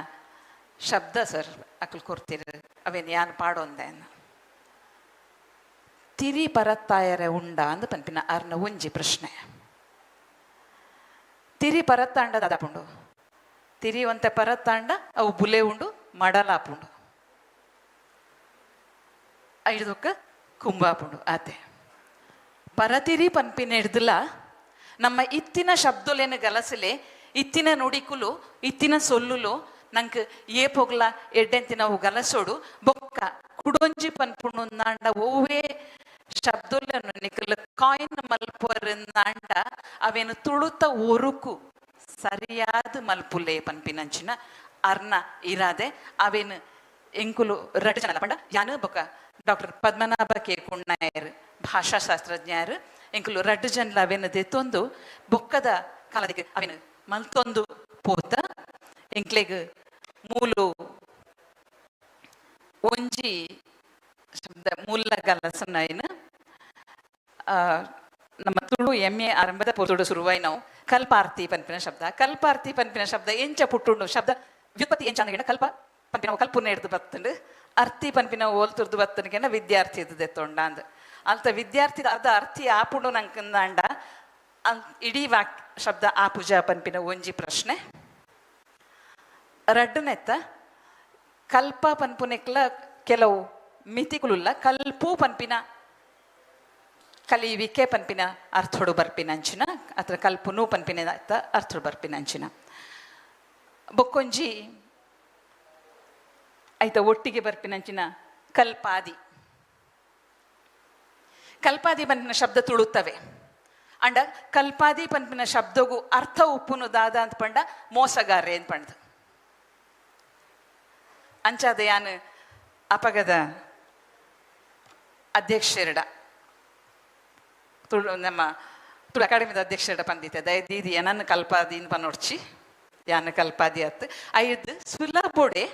[SPEAKER 3] ಶಬ್ದ ಸರ್ ಅಕಲ್ ಕೊರ್ತಿರ ಅವೇನು ಯಾನು ಪಾಡೊಂದೆ ತಿರಿ ಪರತ್ತಾಯರೆ ಉಂಡ ಅಂದ ಪನ್ಪಿನ ಅರ್ನ ಒಂಜಿ ಪ್ರಶ್ನೆ. ತಿರಿ ಪರತ್ತಾಂಡ ದಾದಾಪುಂಡು ತಿರಿ ಒಂತೆ ಪರತ್ತಾಂಡ ಅವು ಬುಲೆ ಉಂಡು ಮಡಲಾಪುಂಡು ಐದೊಕ್ಕ ಕುಂಬಾಪುಂಡು ಆತೆ ಪರತಿರಿ ಪನ್ಪಿನ ಹಿಡ್ದಲ್ಲ ನಮ್ಮ ಇತ್ತಿನ ಶಬ್ದಲೇನು ಗಲಸಲೆ ಇತ್ತಿನ ನುಡಿಕುಲು ಇತ್ತಿನ ಸೊಲ್ಲುಲು ನಂಗೆ ಏ ಪೊಗ್ಲ ಎಡ್ಡೆಂತಿನವು ಗಲಸೋಡು ಬೊಕ್ಕ ಕುಡೊಂಜಿ ಪನ್ಪುಣು ನಾಂಡ ಓವೇ ಶಬ್ದೋలను ನಿಕಲ್ ಕಾಯಿನ್ ಮಲ್ಪೊರಂದಾಂಡ ಅವೇನು ತುಳುತ ಒರುಕು ಸರಿಯಾದ ಮಲ್ಪುಲೆ ಪನ್ಪಿನಂಚಿನ ಅರ್ನ ಇರಾದೆ ಅವೇನು ಎಂಕುಲು ರಡ್ ಜನ ಪಂಡ ಯಾನು ಬೊಕ್ಕ ಡಾಕ್ಟರ್ ಪದ್ಮನಾಭ ಕೆ ಕುಣ್ಣಯ್ಯರ್ ಭಾಷಾಶಾಸ್ತ್ರಜ್ಞರು ಎಂಕುಲು ರಡ್ ಜನಲ ಅವೇನು ದೆತ್ತೊಂದು ಬೊಕ್ಕದ ಕಾಲದಿಗೆ ಅವೇನು ಮಲ್ತೊಂದು ಪೋತ ಎಂಕ್ಲೆಗ್ ಮೂಲು ಒಂಜಿ ಶಬ್ದ ಮೂಲ ಗಲಸನ ಏನು ನಮ್ಮ ತುಳು ಎಮ್ಮೆ ಆರಂಭದ ಪೊರ್ತುಡು ಶುರುವಾಯಿ ನಾವು ಕಲ್ಪಾರ್ತಿ ಪನ್ಪಿನ ಶಬ್ದ ಕಲ್ಪಾರ್ತಿ ಪನ್ಪಿನ ಶಬ್ದ ಎಂಚ ಪುಟ್ಟುಂಡು ಶಬ್ದ ವ್ಯುತ್ಪತ್ತಿ ಎಂಚ ಅಂದ ಕಲ್ಪ ಪನ್ಪಿನ ಕಲ್ಪುನ ಹಿಡ್ದು ಬತ್ತಂಡು ಅರ್ತಿ ಪನ್ಪಿನ ಓಲ್ತುರ್ದು ಬತ್ತನಿಗೆನ ವಿದ್ಯಾರ್ಥಿ ಇದ್ದದೆ ತೊಂಡ ಅಂದ್ ಅಲ್ತ ವಿದ್ಯಾರ್ಥಿ ಅರ್ಧ ಅರ್ಥಿ ಆಪುಂಡು ನಂಕಂದಾಂಡ ಇಡೀ ಶಬ್ದ ಆಪುಜ ಪನ್ಪಿನ ಒಂಜಿ ಪ್ರಶ್ನೆ. ರಡ್ಡನೆತ್ತ ಕಲ್ಪ ಪನ್ಪುನೆಕ್ಲ ಕೆಲವು ಮಿತಿಕುಲುಲ್ಲ ಕಲ್ಪು ಪನ್ಪಿನ ಕಲಿಯುವಿಕೆ ಪನ್ಪಿನ ಅರ್ಥೊಡು ಬರ್ಪಿನಂಚಿನ ಅಥವಾ ಕಲ್ಪುನು ಪನ್ಪಿನ ಅರ್ಥೊಡು ಬರ್ಪಿನಂಚಿನ ಬೊಕ್ಕೊಂಜಿ ಐತ ಒಟ್ಟಿಗೆ ಬರ್ಪಿನಂಚಿನ ಕಲ್ಪಾದಿ ಕಲ್ಪಾದಿ ಪನ್ಪಿನ ಶಬ್ದ ತುಳುತ್ತವೆ ಅಂಡ ಕಲ್ಪಾದಿ ಪನ್ಪಿನ ಶಬ್ದಗೂ ಅರ್ಥ ಉಪ್ಪುನು ದಾದ ಅಂತ ಪಂಡ ಮೋಸಗಾರೆ ಅಂತ ಪಂಡ್ದು ಅಂಚಾದ ಯಾನು ಅಪಗದ ಅಧ್ಯಕ್ಷರಡ ತುಳು ನಮ್ಮ ತುಳು ಅಕಾಡೆಮಿದ ಅಧ್ಯಕ್ಷರಡ ಪಂದಿತ್ತೆ ದಯದೀದಿ ನನ್ನ ಕಲ್ಪಾದೀನ್ ಪನೋಡ್ಚಿ ಯಾನ ಕಲ್ಪಾದಿ ಅತ್ತು ಐದು ಸುಲಭೊಡೆ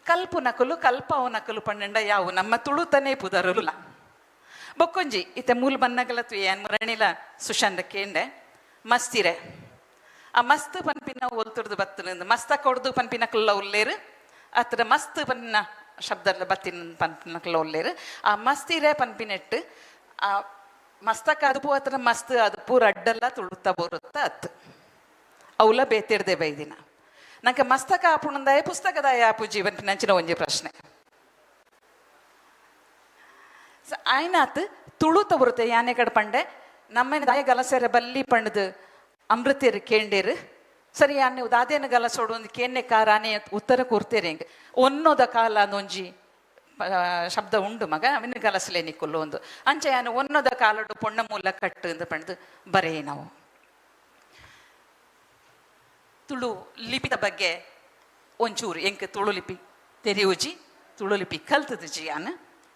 [SPEAKER 3] ಕಲ್ಪು ನಕಲು ಕಲ್ಪವು ನಕಲು ಪಂಡ ಯಾವು ನಮ್ಮ ತುಳುತನೇ ಪುದರುಲ್ಲ ಬೊಕ್ಕೊಂಜಿ ಇತ್ತೆ ಮೂಲ ಬನ್ನಗಲತ್ತು ಏನ್ ಮುರಣಿಲ ಸುಶಾಂತ ಕೇಂಡೆ ಮಸ್ತಿರೆ ಆ ಮಸ್ತ್ ಪನ್ಪಿನ ಒಲ್ತುಡ್ದು ಬತ್ತನ ಮಸ್ತ ಕೊಡ್ದು ಪನ್ಪಿನಕಲ್ಲ ಉಲ್ಲೇರು ಅತ್ರ ಮಸ್ತ್ ಪನ್ನ ಶಬ್ದ ಬತ್ತಿನ ಪನ್ಪಿನಕಲ್ಲ ಉಲ್ಲೇರು ಆ ಮಸ್ತಿರೆ ಪನ್ಪಿನೆಟ್ಟು ಆ ಮಸ್ತಕ ಅದುಪು ಹತ್ರ ಮಸ್ತ್ ಅದುಪು ರಡ್ಡೆಲ್ಲ ತುಳುತ್ತಾ ಬರುತ್ತ ಅತ್ತು ಅವಲ ಬೇತಿಡ್ದೆ ಬೈದಿನ ನಂಗೆ ಮಸ್ತಕ ಆಪುಣಂದಾಯ ಪುಸ್ತಕದಾಯ ಆಪು ಜೀವನ ನಂಚಿನ ಒಂಜಿ ಪ್ರಶ್ನೆ ಆಯ್ನಾತ್ ತುಳುತ ಬರುತ್ತೆ ಯಾನೆ ಕಡೆ ಪಂಡೆ ನಮ್ಮನೆ ದಾಯ ಗಲಸೆರೆ ಬಲ್ಲಿ ಪಂಡದು ಅಮೃತೇರು ಕೇಂಡೇರು ಸರಿ ಯಾನೆ ದಾದೇನ ಗಲಸೋಡು ಒಂದು ಕೇನೆ ಕಾರಾನೆ ಉತ್ತರ ಕೂರ್ತೇರಿ ಹೆಂಗೆ ಒನ್ನೋದ ಕಾಲ ಅದೊಂಜಿ ಶಬ್ದ ಉಂಡು ಮಗ ಅವನ ಗಲಸಲೆ ನಿಕ್ಕುಲ್ಲು ಒಂದು ಅಂಚೆ ಯಾನು ಒನ್ನೋದ ಕಾಲಡು ಪೊಣ್ಣ ಮೂಲ ಕಟ್ಟು ಅಂತ ಪಂಡದು ಬರೇ ನಾವು ತುಳು ಲಿಪಿದ ಬಗ್ಗೆ ಒಂಚೂರು ಎಂಕ್ ತುಳು ಲಿಪಿ ತೆರೆಯುಜಿ ತುಳು ಲಿಪಿ ಕಲ್ತದಜಿ ಯಾನ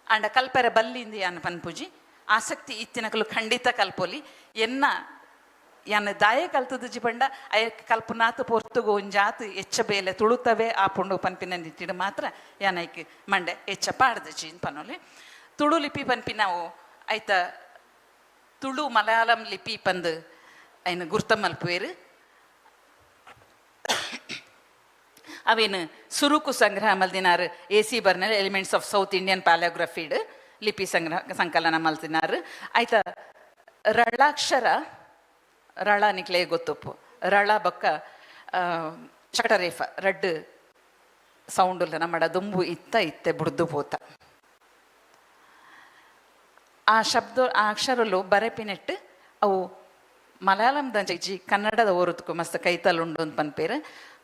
[SPEAKER 3] ಅಂಡ ಕಲ್ಪೆರೆ ಬಲ್ಲಿಂದ ಯಾನ ಪನ್ಪುಜಿ ಆಸಕ್ತಿ ಇತ್ತಿನಕಲು ಖಂಡಿತ ಕಲ್ಪೊಲಿ ಎನ್ನ ಯಾನ ದಾಯ ಕಲ್ತದಜಿ ಪಂಡ ಅಯ ಕಲ್ಪನಾತ್ ಪೊರ್ತುಗು ಒಂಜಾತ್ ಎಚ್ಚ ಬೇಲೆ ತುಳುತ್ತವೆ ಆ ಪುಂಡು ಪನ್ಪಿನ ನಿಟ್ಟಿಡು ಮಾತ್ರ ಯಾನೈಕ್ ಮಂಡೆ ಎಚ್ಚ ಪಾಡ್ದಜಿ ಪನೊಲಿ ತುಳು ಲಿಪಿ ಪನ್ಪಿನಾವು ಐತ ತುಳು ಮಲಯಾಳಂ ಲಿಪಿ ಪಂದು ಐನ ಗುರ್ತ ಮಲ್ಪುವೇರು ಅವೇನು ಸುರುಕು ಸಂಗ್ರಹ ಮಲ್ದಿನಾರು AC ಬರ್ನಲ್ಲಿ ಎಲಿಮೆಂಟ್ಸ್ ಆಫ್ ಸೌತ್ ಇಂಡಿಯನ್ ಪ್ಯಾಲಿಯೋಗ್ರಫಿಡ್ ಲಿಪಿ ಸಂಕಲನ ಮಲ್ದಿನಾರು ಆಯ್ತ ರಳಾಕ್ಷರ ರಳ ನಿಕ್ಲೆ ಗೊತ್ತುಪ್ಪು ರಳ ಬೊಕ್ಕ ಶಕಟರೇಫ ರಡ್ ಸೌಂಡ್ ನಮ್ಮಡ ದುಂಬು ಇತ್ತೆ ಬುಡ್ದು ಪೋತ ಆ ಶಬ್ದ ಆ ಅಕ್ಷರಲು ಬರೆಪಿನೆಟ್ಟು ಅವು ಮಲಯಾಳಂದ ಜಿ ಕನ್ನಡದ ಓರುತ್ಕು ಮಸ್ತ್ ಕೈತಲ್ಲುಂಡು ಅಂತ ಪನ್ಪೇರು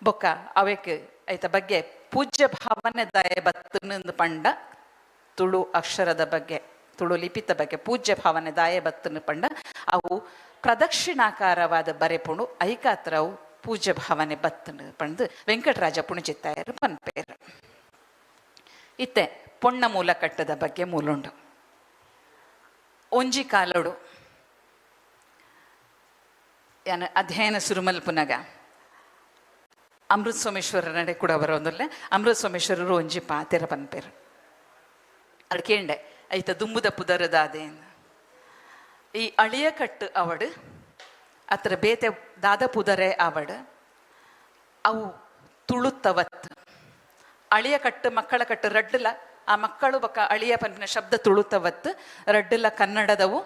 [SPEAKER 3] ಬೊಕ್ಕ ಅವಕ್ಕೆ ಐತ ಬಗ್ಗೆ ಪೂಜ್ಯ ಭಾವನೆ ದಯ ಬತ್ತನಂದು ಪಂಡ ತುಳು ಅಕ್ಷರದ ಬಗ್ಗೆ ತುಳು ಲಿಪಿತ ಬಗ್ಗೆ ಪೂಜ್ಯ ಭಾವನೆ ದಾಯ ಬತ್ತನ ಪಂಡ ಅವು ಪ್ರದಕ್ಷಿಣಾಕಾರವಾದ ಬರೆಪುಣು ಐಕಾತ್ರವು ಪೂಜ್ಯ ಭಾವನೆ ಬತ್ತನ ಪಂಡು ವೆಂಕಟರಾಜ ಪುಣಚಿತ್ತಾಯರು ಪನ್ಪೇರು ಇತ್ತೆ ಪೊಣ್ಣ ಮೂಲ ಕಟ್ಟದ ಬಗ್ಗೆ ಮೂಲುಂಡು ಒಂಜಿ ಕಾಲೋಡು ಯಾನ ಅಧ್ಯಯನ ಸುರುಮಲ್ಪುನಗ ಅಮೃತ ಸೋಮೇಶ್ವರ ನಡೆ ಕೂಡ ಬರೋದಿಲ್ಲ ಅಮೃತ ಸೋಮೇಶ್ವರರು ಒಂಜಿ ಪಾತೆರ ಪನ್ಪೇರು ಅಡ್ಕೇಂಡೆ ಐತ ದುಂಬುದ ಪುದರದಾದೆ ಈ ಅಳಿಯ ಕಟ್ಟು ಅವಡು ಅತ್ರ ಬೇತೆ ದಾದ ಪುದರೆ ಅವಡು ಅವು ತುಳುತ್ತವತ್ತು ಅಳಿಯ ಕಟ್ಟು ಮಕ್ಕಳ ಕಟ್ಟು ರಡ್ಡಲ ಆ ಮಕ್ಕಳು ಬಕ್ಕ ಅಳಿಯ ಪನ್ಪಿನ ಶಬ್ದ ತುಳುತ್ತವತ್ತು ರಡ್ಡಲ ಕನ್ನಡದವು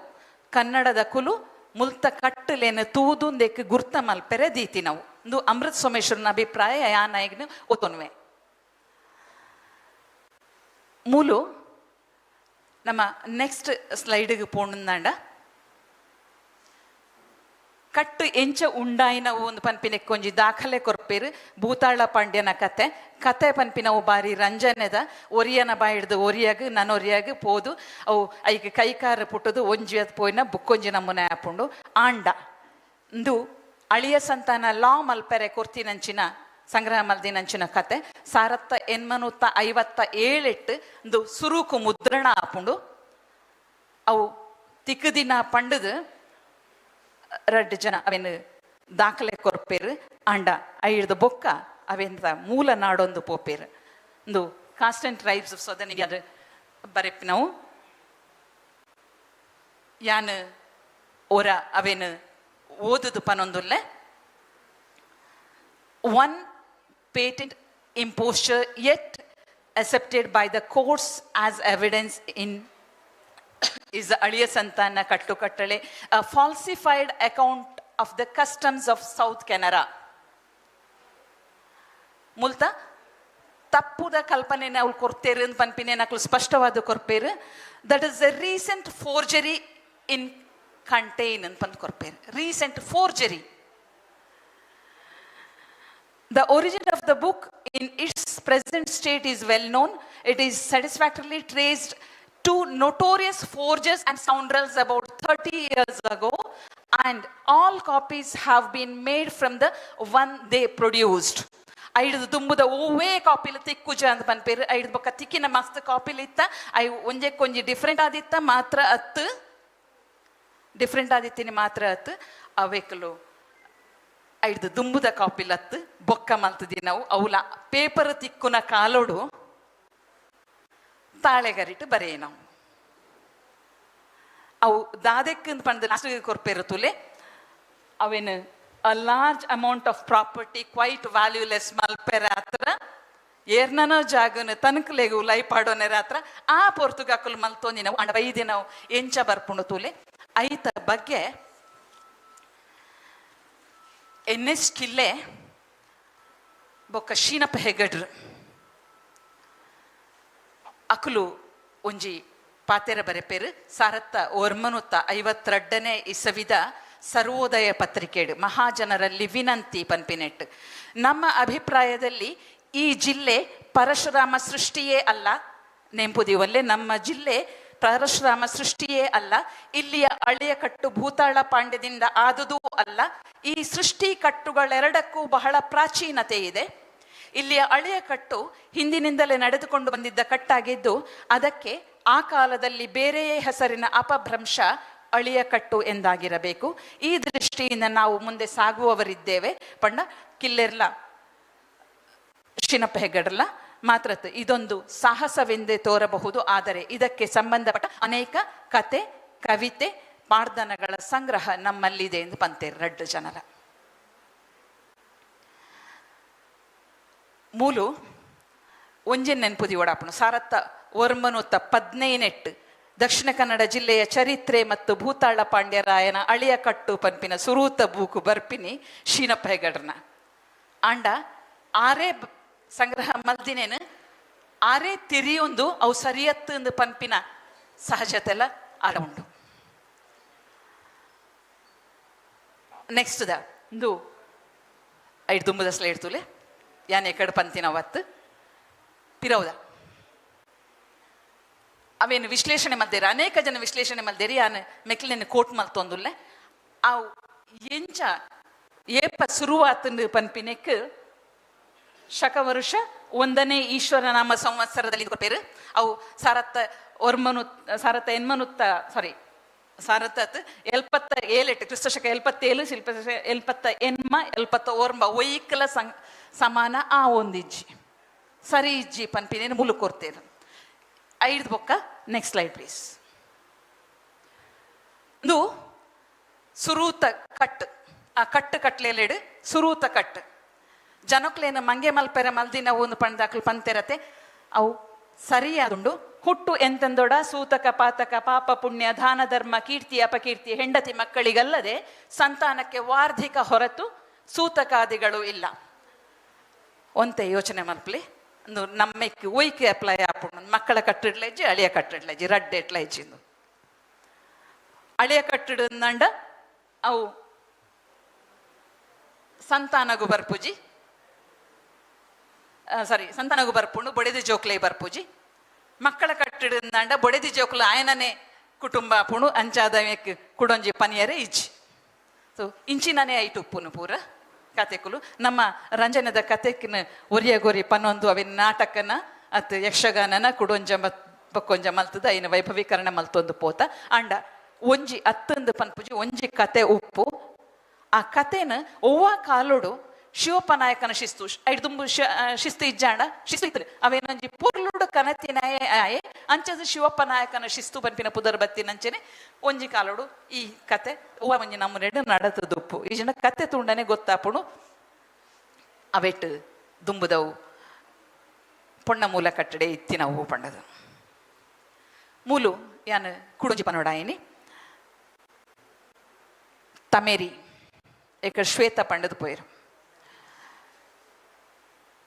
[SPEAKER 3] ಕನ್ನಡದ ಕುಲು ಮುಲ್ತ ಕಟ್ಟಲೇನು ತೂದುಂದೆಕ್ ಗುರ್ತ ಮಲ್ಪೆರೆ ದೀತಿ ನಾವು ಒಂದು ಅಮೃತ ಸೋಮೇಶ್ವರನ ಅಭಿಪ್ರಾಯ ಯಾನಾಯಿಗ್ನು ಒತ್ತೊನ್ವೆ ಮೂಲು ನಮ್ಮ ನೆಕ್ಸ್ಟ್ ಸ್ಲೈಡ್ಗೆ ಪೋಣಂದಾಂಡ ಕಟ್ಟು ಎಂಚ ಉಂಡಾಯಿನವು ಒಂದು ಪನ್ಪಿನ ಕೊಂಜಿ ದಾಖಲೆ ಕೊರ್ಪೇರು ಭೂತಾಳ ಪಾಂಡ್ಯನ ಕತೆ ಪನ್ಪಿನವು ಬಾರಿ ರಂಜನೆದ ಒರಿಯನ ಬಾಯಿಡ್ದು ಒರಿಯಾಗ ನನ್ನೊರಿಯಾಗ ಪೋದು ಅವು ಐಗೆ ಕೈಕಾರ ಪುಟ್ಟದು ಒಂಜಿಯದ್ ಪೋಯ್ನ ಬುಕ್ಕೊಂಜಿ ನಮ್ಮನೆ ಹಾಪುಂಡು ಆಂಡ ಇಂದು ಅಳಿಯ ಸಂತಾನ ಲಾ ಮಲ್ಪೆರೆ ಕೊರ್ತಿನಂಚಿನ ಸಂಗ್ರಹ ಮಲ್ದಿನಂಚಿನ ಕತೆ 1857 ಇಂದು ಸುರುಕು ಮುದ್ರಣ ಹಾಪುಂಡು ಅವು ತಿಕ್ಕದಿನ ಪಂಡದು ರಡ್ಡು ಜನ ಅವೇನು ದಾಖಲೆ ಕೊರ್ಪೇರು ಅಂಡ ಐಡ್ದು ಬೊಕ್ಕ ಅವೆಂತ ಮೂಲ ನಾಡೊಂದು ಪೋಪೇರು ಒಂದು caste and tribes of southern ಅದು ಬರೆಪ್ ನಾವು ಯಾನು ಓರ ಅವೇನು ಓದುದು ಪನೊಂದುಲ್ಲೆ one patent imposture yet accepted by the courts as evidence in is the Aliya Santana Kattu Kattale, a falsified account of the customs of South Canara. Multa ತಪ್ಪುದ ಕಲ್ಪನೆನ ಅವ್ಳು ಕೊಡ್ತೇರು ಅಂತ ಪನ್ಪಿನೇ ನಕಲು ಸ್ಪಷ್ಟವಾದ ಕೊರ್ಪೇರು that is a recent forgery in contain ಅಂತ ಪಂದು ಕೊರ್ಪೇರು recent forgery. The origin of the book in its present state is well known. It is satisfactorily traced to notorious forgers and scoundrels about 30 years ago, and all copies have been made from the one they produced. ಐದು ದುಂಬುದ ಓವೇ ಕಾಪಿಲು ತಿಕ್ಕುಜ ಅಂತ ಪನ್ಪೇರು ಐದು ಬೊಕ್ಕ ತಿಕ್ಕಿನ ಮಸ್ತ್ ಕಾಪಿಲು ಇತ್ತ I ಒಂಜೆ ಕೊಂಜಿ different Aditya ಮಾತ್ರ ಅತ್ತು different ಆದಿತ್ತೀನಿ ಮಾತ್ರ ಅತ್ತು ಅವೇಕಲು ಐಡ್ದು ದುಂಬುದ ಕಾಪಿಲತ್ತು ಬೊಕ್ಕ ಮಲ್ತದಿ ನಾವು ಅವಲ ಪೇಪರ್ ತಿಕ್ಕುನ ಕಾಲೋಡು ತಾಳೆಗರಿಟ್ಟು ಬರೆಯ ನಾವು ಅವು ದಾದೆಕ್ಕಂದು ಪಂಡ ಲಾಸ್ಟ್ ಕೊರ್ಪೇರು ತುಲೆ ಅವೇನು a large amount of property quite valueless ಮಲ್ಪೆರ ಹತ್ರ ಏರ್ನನೋ ಜಾಗನ ತನಕಲೆಗು ಲೈ ಪಾಡೋನೆರ ಹತ್ರ ಆ ಪೊರ್ತುಗಾಕಲು ಮಲ್ತೊಂದಿ ನಾವು ಅಂಡ ಬೈದಿ ನಾವು ಎಂಚ ಬರ್ಪುಂಡು ತೂಲೆ ಐತ ಬಗ್ಗೆ ಎನ್ನೆಸ್ ಕಿಲ್ಲೆ ಬೊಕ್ಕ ಶೀನಪ್ಪ ಹೆಗಡ್ರು ಅಕುಲು ಒಂಜಿ ಪಾತೆರ ಬರೆಪೇರು ಸಾರತ್ತ ಒರ್ಮನುತ್ತ 52ನೇ ಇಸವಿದ ಸರ್ವೋದಯ ಪತ್ರಿಕೆಡು ಮಹಾಜನರಲ್ಲಿ ವಿನಂತಿ ಪನ್ಪಿನೆಟ್ಟು. ನಮ್ಮ ಅಭಿಪ್ರಾಯದಲ್ಲಿ ಈ ಜಿಲ್ಲೆ ಪರಶುರಾಮ ಸೃಷ್ಟಿಯೇ ಅಲ್ಲ, ನೆಂಪುದಿವಲ್ಲೇ ನಮ್ಮ ಜಿಲ್ಲೆ ಪರಶುರಾಮ ಸೃಷ್ಟಿಯೇ ಅಲ್ಲ, ಇಲ್ಲಿಯ ಅಳೆಯ ಕಟ್ಟು ಭೂತಾಳ ಪಾಂಡ್ಯದಿಂದ ಆದುದೂ ಅಲ್ಲ. ಈ ಸೃಷ್ಟಿ ಕಟ್ಟುಗಳೆರಡಕ್ಕೂ ಬಹಳ ಪ್ರಾಚೀನತೆ ಇದೆ. ಇಲ್ಲಿಯ ಅಳೆಯ ಕಟ್ಟು ಹಿಂದಿನಿಂದಲೇ ನಡೆದುಕೊಂಡು ಬಂದಿದ್ದ ಕಟ್ಟಾಗಿದ್ದು ಅದಕ್ಕೆ ಆ ಕಾಲದಲ್ಲಿ ಬೇರೆಯೇ ಹೆಸರಿನ ಅಪಭ್ರಂಶ ಅಳಿಯ ಕಟ್ಟು ಎಂದಾಗಿರಬೇಕು. ಈ ದೃಷ್ಟಿಯಿಂದ ನಾವು ಮುಂದೆ ಸಾಗುವವರಿದ್ದೇವೆ. ಪಂಡ ಕಿಲ್ಲೆರ್ಲ ಶಿನಪ್ಪ ಹೆಗ್ಗಡಲ್ಲ ಮಾತ್ರ ಇದೊಂದು ಸಾಹಸವೆಂದೇ ತೋರಬಹುದು, ಆದರೆ ಇದಕ್ಕೆ ಸಂಬಂಧಪಟ್ಟ ಅನೇಕ ಕತೆ, ಕವಿತೆ, ಪಾಡ್ದನಗಳ ಸಂಗ್ರಹ ನಮ್ಮಲ್ಲಿದೆ ಎಂದು ಪಂತೇರು ರಡ್ಡು ಜನರ ಮೂಲು ಒಂಜೆನ್ ನೆನ್ಪುದಿ ಓಡಾಪಣು ಸಾರತ್ತ ಒರ್ಮನುತ್ತ 18 ದಕ್ಷಿಣ ಕನ್ನಡ ಜಿಲ್ಲೆಯ ಚರಿತ್ರೆ ಮತ್ತು ಭೂತಾಳ ಪಾಂಡ್ಯರಾಯನ ಅಳಿಯ ಕಟ್ಟು ಪನ್ಪಿನ ಸುರೂತ ಬೂಕು ಬರ್ಪಿನಿ ಶೀನಪ್ಪ ಹೆಗಡ್ರನ ಆಂಡ ಆರೇ ಸಂಗ್ರಹ ಮಲ್ದಿನೇನು ಆರೇ ತಿರಿಯೊಂದು ಅವು ಸರಿಯತ್ತು ಪನ್ಪಿನ ಸಹಜತೆಲ್ಲ ಆಡ ಉಂಟು. ನೆಕ್ಸ್ಟ್ ಒಂದು 5 ದುಂಬದ ಸ್ಲೈಡ್ ತುಲೆ ಯಾನ್ ಎಕಡೆ ಪಂತಿನ ಅವತ್ತು ಪಿರೌದ ಅವೇನು ವಿಶ್ಲೇಷಣೆ ಮಲ್ದೇರ ಅನೇಕ ಜನ ವಿಶ್ಲೇಷಣೆ ಮಲ್ದೇರಿ ಯಾನು ಮೆಕ್ಲಿನ ಕೋಟ್ ಮಲ್ತೊಂದುಲ್ಲೆ ಅವು ಎಂಚ ಏಪ ಶುರುವಾತಂದು ಪನ್ಪಿನೆಕ್ ಶಕವರುಷ 1ನೇ ಈಶ್ವರನಾಮ ಸಂವತ್ಸರದಲ್ಲಿ ಕೊಪ್ಪೇರು ಅವು ಸಾರತ್ತ ಎಲ್ಪತ್ತ 7 ಕ್ರಿಸ್ತಶಕ 77 ಶಿಲ್ಪಶಕ 78 ಒಯ್ಕಲ ಸಮಾನ ಆ ಒಂದಿಜ್ಜಿ ಸರಿ ಇಜ್ಜಿ ಪನ್ಪಿನೇನು ಮುಲು ಕೊರ್ತೇರು 5 ಬೊಕ್ಕ ನೆಕ್ಸ್ಟ್ ಸ್ಲೈಡ್ ಪ್ಲೀಸ್. ಇದು ಸುರೂತ ಕಟ್ ಆ ಕಟ್ಲೆಲೆಡು ಸುರೂತ ಕಟ್ ಜನಕ್ಲೇನು ಮಂಗೆ ಮಲ್ಪೆರ ಮಲ್ದಿನ ಒಂದು ಪಂಡಾಕ್ಲು ಪಂತೆರತೆ ಅವು ಸರಿಯಾದುಂಡು. ಹುಟ್ಟು ಎಂತೆಂದೊಡ ಸೂತಕ ಪಾತಕ ಪಾಪ ಪುಣ್ಯ ದಾನ ಧರ್ಮ ಕೀರ್ತಿ ಅಪಕೀರ್ತಿ ಹೆಂಡತಿ ಮಕ್ಕಳಿಗಲ್ಲದೆ ಸಂತಾನಕ್ಕೆ ವಾರ್ಧಿಕ ಹೊರತು ಸೂತಕಾದಿಗಳು ಇಲ್ಲ. ಒಂತೆ ಯೋಚನೆ ಮಲ್ಪಲಿ ಒಂದು ನಮ್ಮಕ್ಕೆ ಒಯ್ಕೆ ಅಪ್ಲೈ ಆಪುಂಡು ಮಕ್ಕಳ ಕಟ್ಟಿಡ್ಲಜ್ಜಿ ಅಳಿಯ ಕಟ್ಟಿಡ್ಲಜ್ಜಿ ರಡ್ಡೆ ಎಟ್ಲಜ್ಜಿಂದು ಅಳಿಯ ಕಟ್ಟಿಡಂಡ ಅವು ಸಂತಾನಗು ಬರ್ಪುಜಿ ಸಂತಾನಗು ಬರ್ಪುಂಡು ಬೊಡೆದಿ ಜೋಕ್ಲೈ ಬರ್ಪುಜಿ ಮಕ್ಕಳ ಕಟ್ಟಿಡಂಡ ಬೊಡೆದಿ ಜೋಕ್ಲ ಆಯನನೇ ಕುಟುಂಬ ಪುಣು ಅಂಚಾದಕ್ಕೆ ಕುಡೊಂಜಿ ಪನಿಯರೇ ಇಜ್ಜಿ ಸೊ ಇಂಚಿನನೇ ಐಟು ಉಪ್ಪುನು ಪೂರ ಕತೆಕುಲು ನಮ್ಮ ರಂಜನದ ಕತೆಕಿನ ಒರಿಯಗೊರಿ ಪನ್ನೊಂದು ಅವಿನ ನಾಟಕನ ಅತ್ ಯಕ್ಷಗಾನನ ಕುಡೊಂಜ ಪಕ್ಕೊಂಜ ಮಲ್ತದ ಐನ ವೈಭವೀಕರಣ ಮಲ್ತೊಂದು ಪೋತ ಅಂಡ ಒಂಜಿ ಅತ್ತಂದು ಪನ್ಪುಜಿ ಒಂಜಿ ಕತೆ ಉಪ್ಪು ಆ ಕತೆನ ಒವ್ವ ಕಾಲೋಡು ಶಿವಪ್ಪ ನಾಯಕನ ಶಿಸ್ತು ಐದು ತುಂಬು ಶಿಸ್ತು ಇಜ್ಜಾಂಡ ಶಿಸ್ತು ಇತ್ತು ಅವೇನೊಂಜಿ ಪುರ್ಲುಡು ಕನತಿನ ಆಯೆ ಅಂಚದ ಶಿವಪ್ಪ ನಾಯಕನ ಶಿಸ್ತು ಪನ್ಪಿನ ಪುದರ್ ಬತ್ತಿನಂಚನೆ ಒಂಜಿ ಕಾಲೋಡು ಈ ಕತೆ ಒವ್ವ ಒಂಜಿ ನಮ್ಮ ರೆಡ್ ನಡತದುಪ್ಪು ಈ ಜನ ಕತೆ ತುಂಡನೆ ಗೊತ್ತಾಪುಣು ಅವೆಟ್ಟು ದುಂಬುದವು ಪೊಣ್ಣ ಮೂಲ ಕಟ್ಟಡೆ ಇತ್ತಿನ ಹೂ ಪಂಡದು ಮೂಲು ಯಾನು ಕುಡುಂಜಿ ಪನೋಡಾಯಿನಿ ತಮೇರಿ ಏಕ ಶ್ವೇತ ಪಂಡದು ಪೋಯರು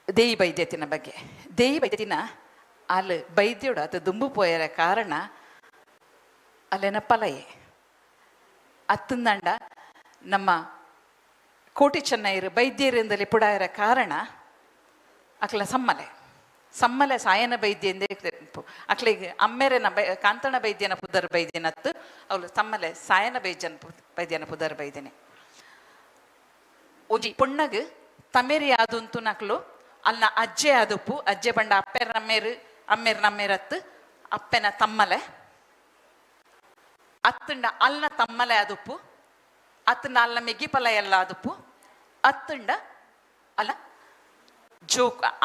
[SPEAKER 3] ದೇಯಿ ಬೈದ್ಯತಿನ ಬಗ್ಗೆ ದೇಯಿ ಬೈದ್ಯತಿನ ಅಲ್ಲಿ ಬೈದ್ಯೋಡು ಅದು ದುಂಬು ಪೋಯರ ಕಾರಣ ಅಲ್ಲೆನ ಪಲಯೆ ಅತ್ತಂದಂಡ ನಮ್ಮ ಕೋಟಿ ಚೆನ್ನೈರು ಬೈದ್ಯರಿಂದಲೇ ಪುಡಾಯರ ಕಾರಣ ಅಕ್ಲ ಸಮ್ಮಲೆ ಸಾಯನ ಬೈದ್ಯ ಎಂದೇ ಅಕ್ಲಿಗೆ ಅಮ್ಮೆರನ ಕಾಂತಣ ಬೈದ್ಯನ ಪುದರ್ ಬೈದ್ಯನತ್ತು ಅವಳು ಸಮ್ಮಲೆ ಸಾಯನ ಬೈದ್ಯನ ಪುದರ್ ಬೈದ್ಯನೆ ಒಂಜಿ ಪುಣ್ಣಗ್ ತಮೇರಿ ಆದುಂತು ನಕ್ಲು ಅಲ್ನ ಅಜ್ಜೆ ಆದುಪ್ಪು ಅಜ್ಜೆ ಬಂಡ ಅಮ್ಮೇರ್ ನಮ್ಮೇರತ್ತು ಅಪ್ಪೆನ ತಮ್ಮಲೆ ಅತ್ತಂಡ ಅಲ್ನ ತಮ್ಮಲೆ ಆದುಪ್ಪು ಅತ್ತಂಡ ಅಲ್ನ ಮೆಗ್ಗಿಪಲ ಎಲ್ಲ ಆದುಪ್ಪು ಅತ್ತಂಡ ಅಲ್ಲ